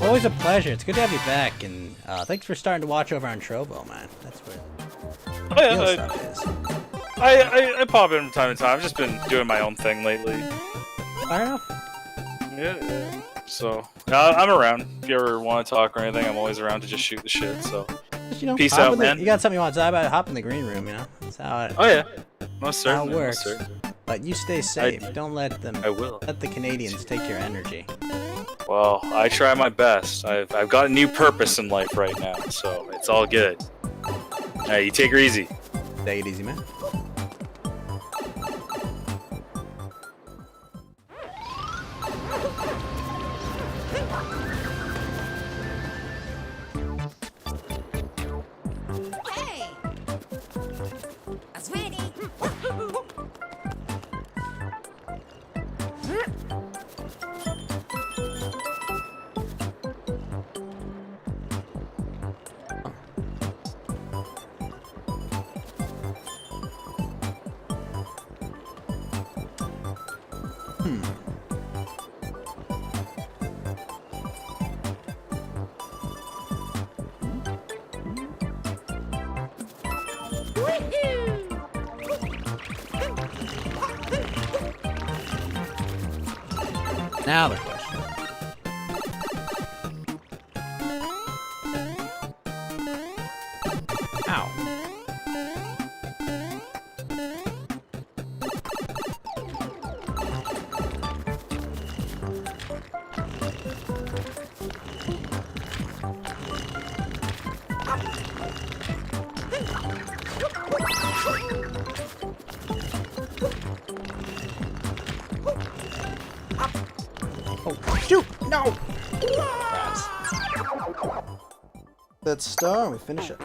Always a pleasure. It's good to have you back, and thanks for starting to watch over on Trovo, man. That's where the real stuff is. I pop in from time to time. I've just been doing my own thing lately. Fair enough. Yeah. So I'm around. If you ever want to talk or anything, I'm always around to just shoot the shit. So peace out, man. You got something you want to talk about? Hop in the green room. You know. That's how it. Oh yeah. Most certainly. How it works. But you stay safe. Don't let them. I will. Let the Canadians take your energy. Well, I try my best. I've got a new purpose in life right now, so it's all good. Hey, you take her easy. Take it easy, man. Hey! I was ready. Now the question. Ow. Oh, shoot! No! Rats. That star, and we finish it.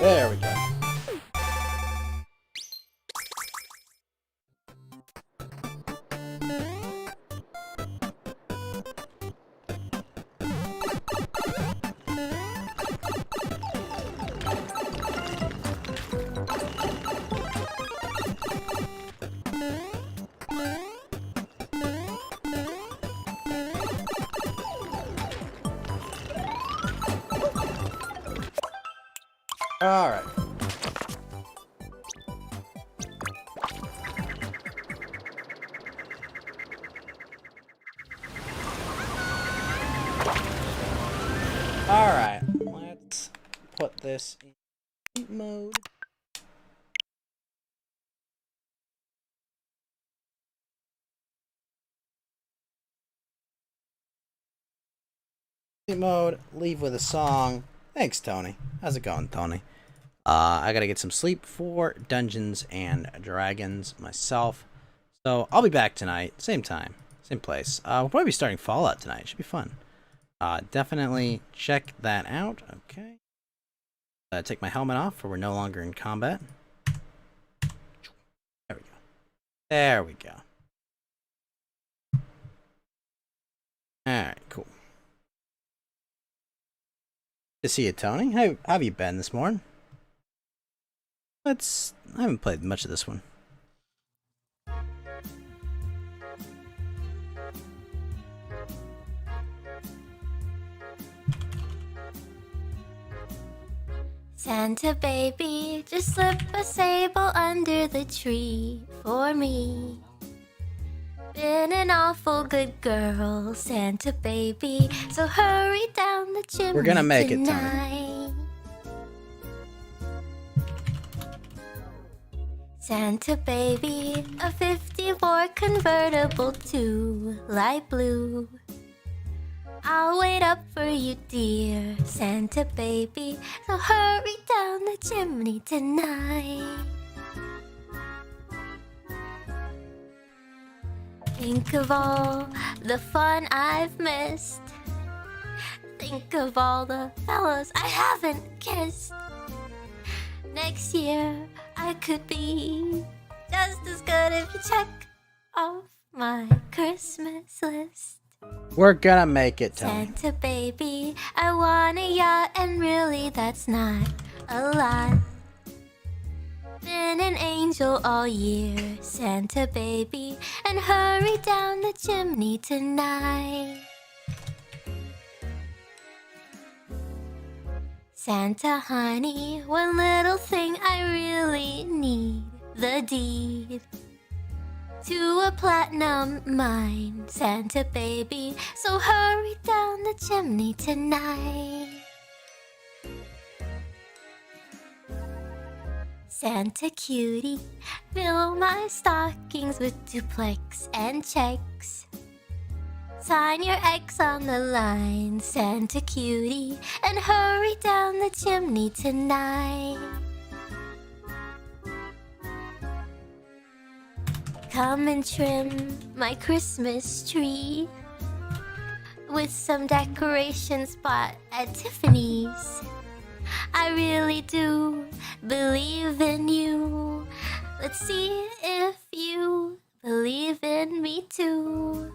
There we go. All right. All right. Let's put this in sleep mode. Sleep mode. Leave with a song. Thanks, Tony. How's it going, Tony? I gotta get some sleep for Dungeons and Dragons myself. So I'll be back tonight, same time, same place. We'll probably be starting Fallout tonight. Should be fun. Definitely check that out. Okay. Take my helmet off, for we're no longer in combat. There we go. There we go. Alright, cool. Good to see you, Tony. How have you been this morning? I haven't played much of this one. Santa baby, just slip a sable under the tree for me. Been an awful good girl, Santa baby, so hurry down the chimney. We're gonna make it, tonight. Tony. Santa baby, a 54 convertible to light blue. I'll wait up for you, dear Santa baby, so hurry down the chimney tonight. Think of all the fun I've missed. Think of all the fellas I haven't kissed. Next year I could be just as good if you check off my Christmas list. We're gonna make it, Tony. Santa baby, I want a yacht, and really that's not a lot. Been an angel all year, Santa baby, and hurry down the chimney tonight. Santa honey, one little thing I really need, the deed to a platinum mine, Santa baby, so hurry down the chimney tonight. Santa cutie, fill my stockings with duplex and checks. Sign your X on the line, Santa cutie, and hurry down the chimney tonight. Come and trim my Christmas tree with some decorations bought at Tiffany's. I really do believe in you. Let's see if you believe in me too.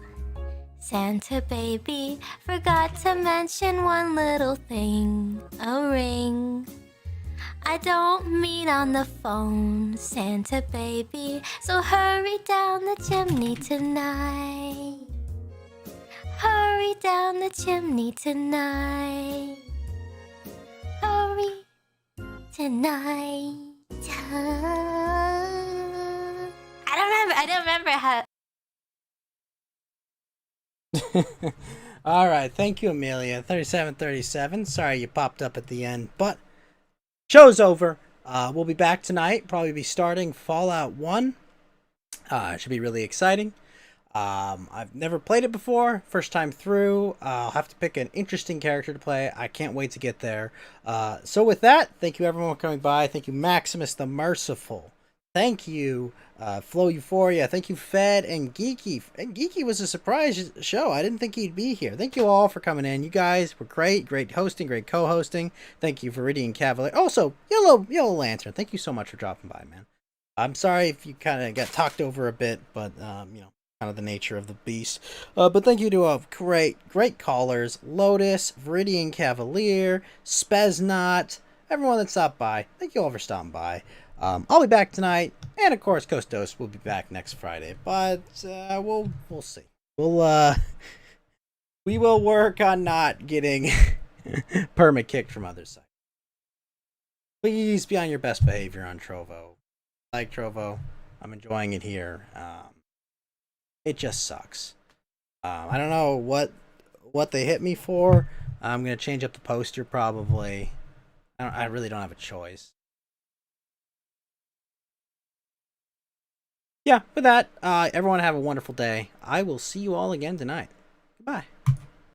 Santa baby, forgot to mention one little thing, a ring. I don't mean on the phone, Santa baby, so hurry down the chimney tonight. Hurry down the chimney tonight. Hurry tonight. I don't remember how. All right, thank you, Amelia. 3737. Sorry you popped up at the end, but show's over. We'll be back tonight. Probably be starting Fallout 1. It should be really exciting. I've never played it before. First time through. I'll have to pick an interesting character to play. I can't wait to get there. So with that, thank you everyone for coming by. Thank you, Maximus the Merciful. Thank you, Flow Euphoria. Thank you, Fed and Geeky. And Geeky was a surprise show. I didn't think he'd be here. Thank you all for coming in. You guys were great. Great hosting. Great co-hosting. Thank you, Viridian Cavalier. Also, Yellow Lantern. Thank you so much for dropping by, man. I'm sorry if you kind of got talked over a bit, but, kind of the nature of the beast. But thank you to great callers. Lotus, Viridian Cavalier, Speznot, everyone that stopped by. Thank you all for stopping by. I'll be back tonight, and of course, Kostos will be back next Friday. But we'll see. We will work on not getting permit kicked from other sites. Please be on your best behavior on Trovo. I like Trovo. I'm enjoying it here. It just sucks. I don't know what they hit me for. I'm gonna change up the poster probably. I really don't have a choice. Yeah, with that, everyone have a wonderful day. I will see you all again tonight. Goodbye.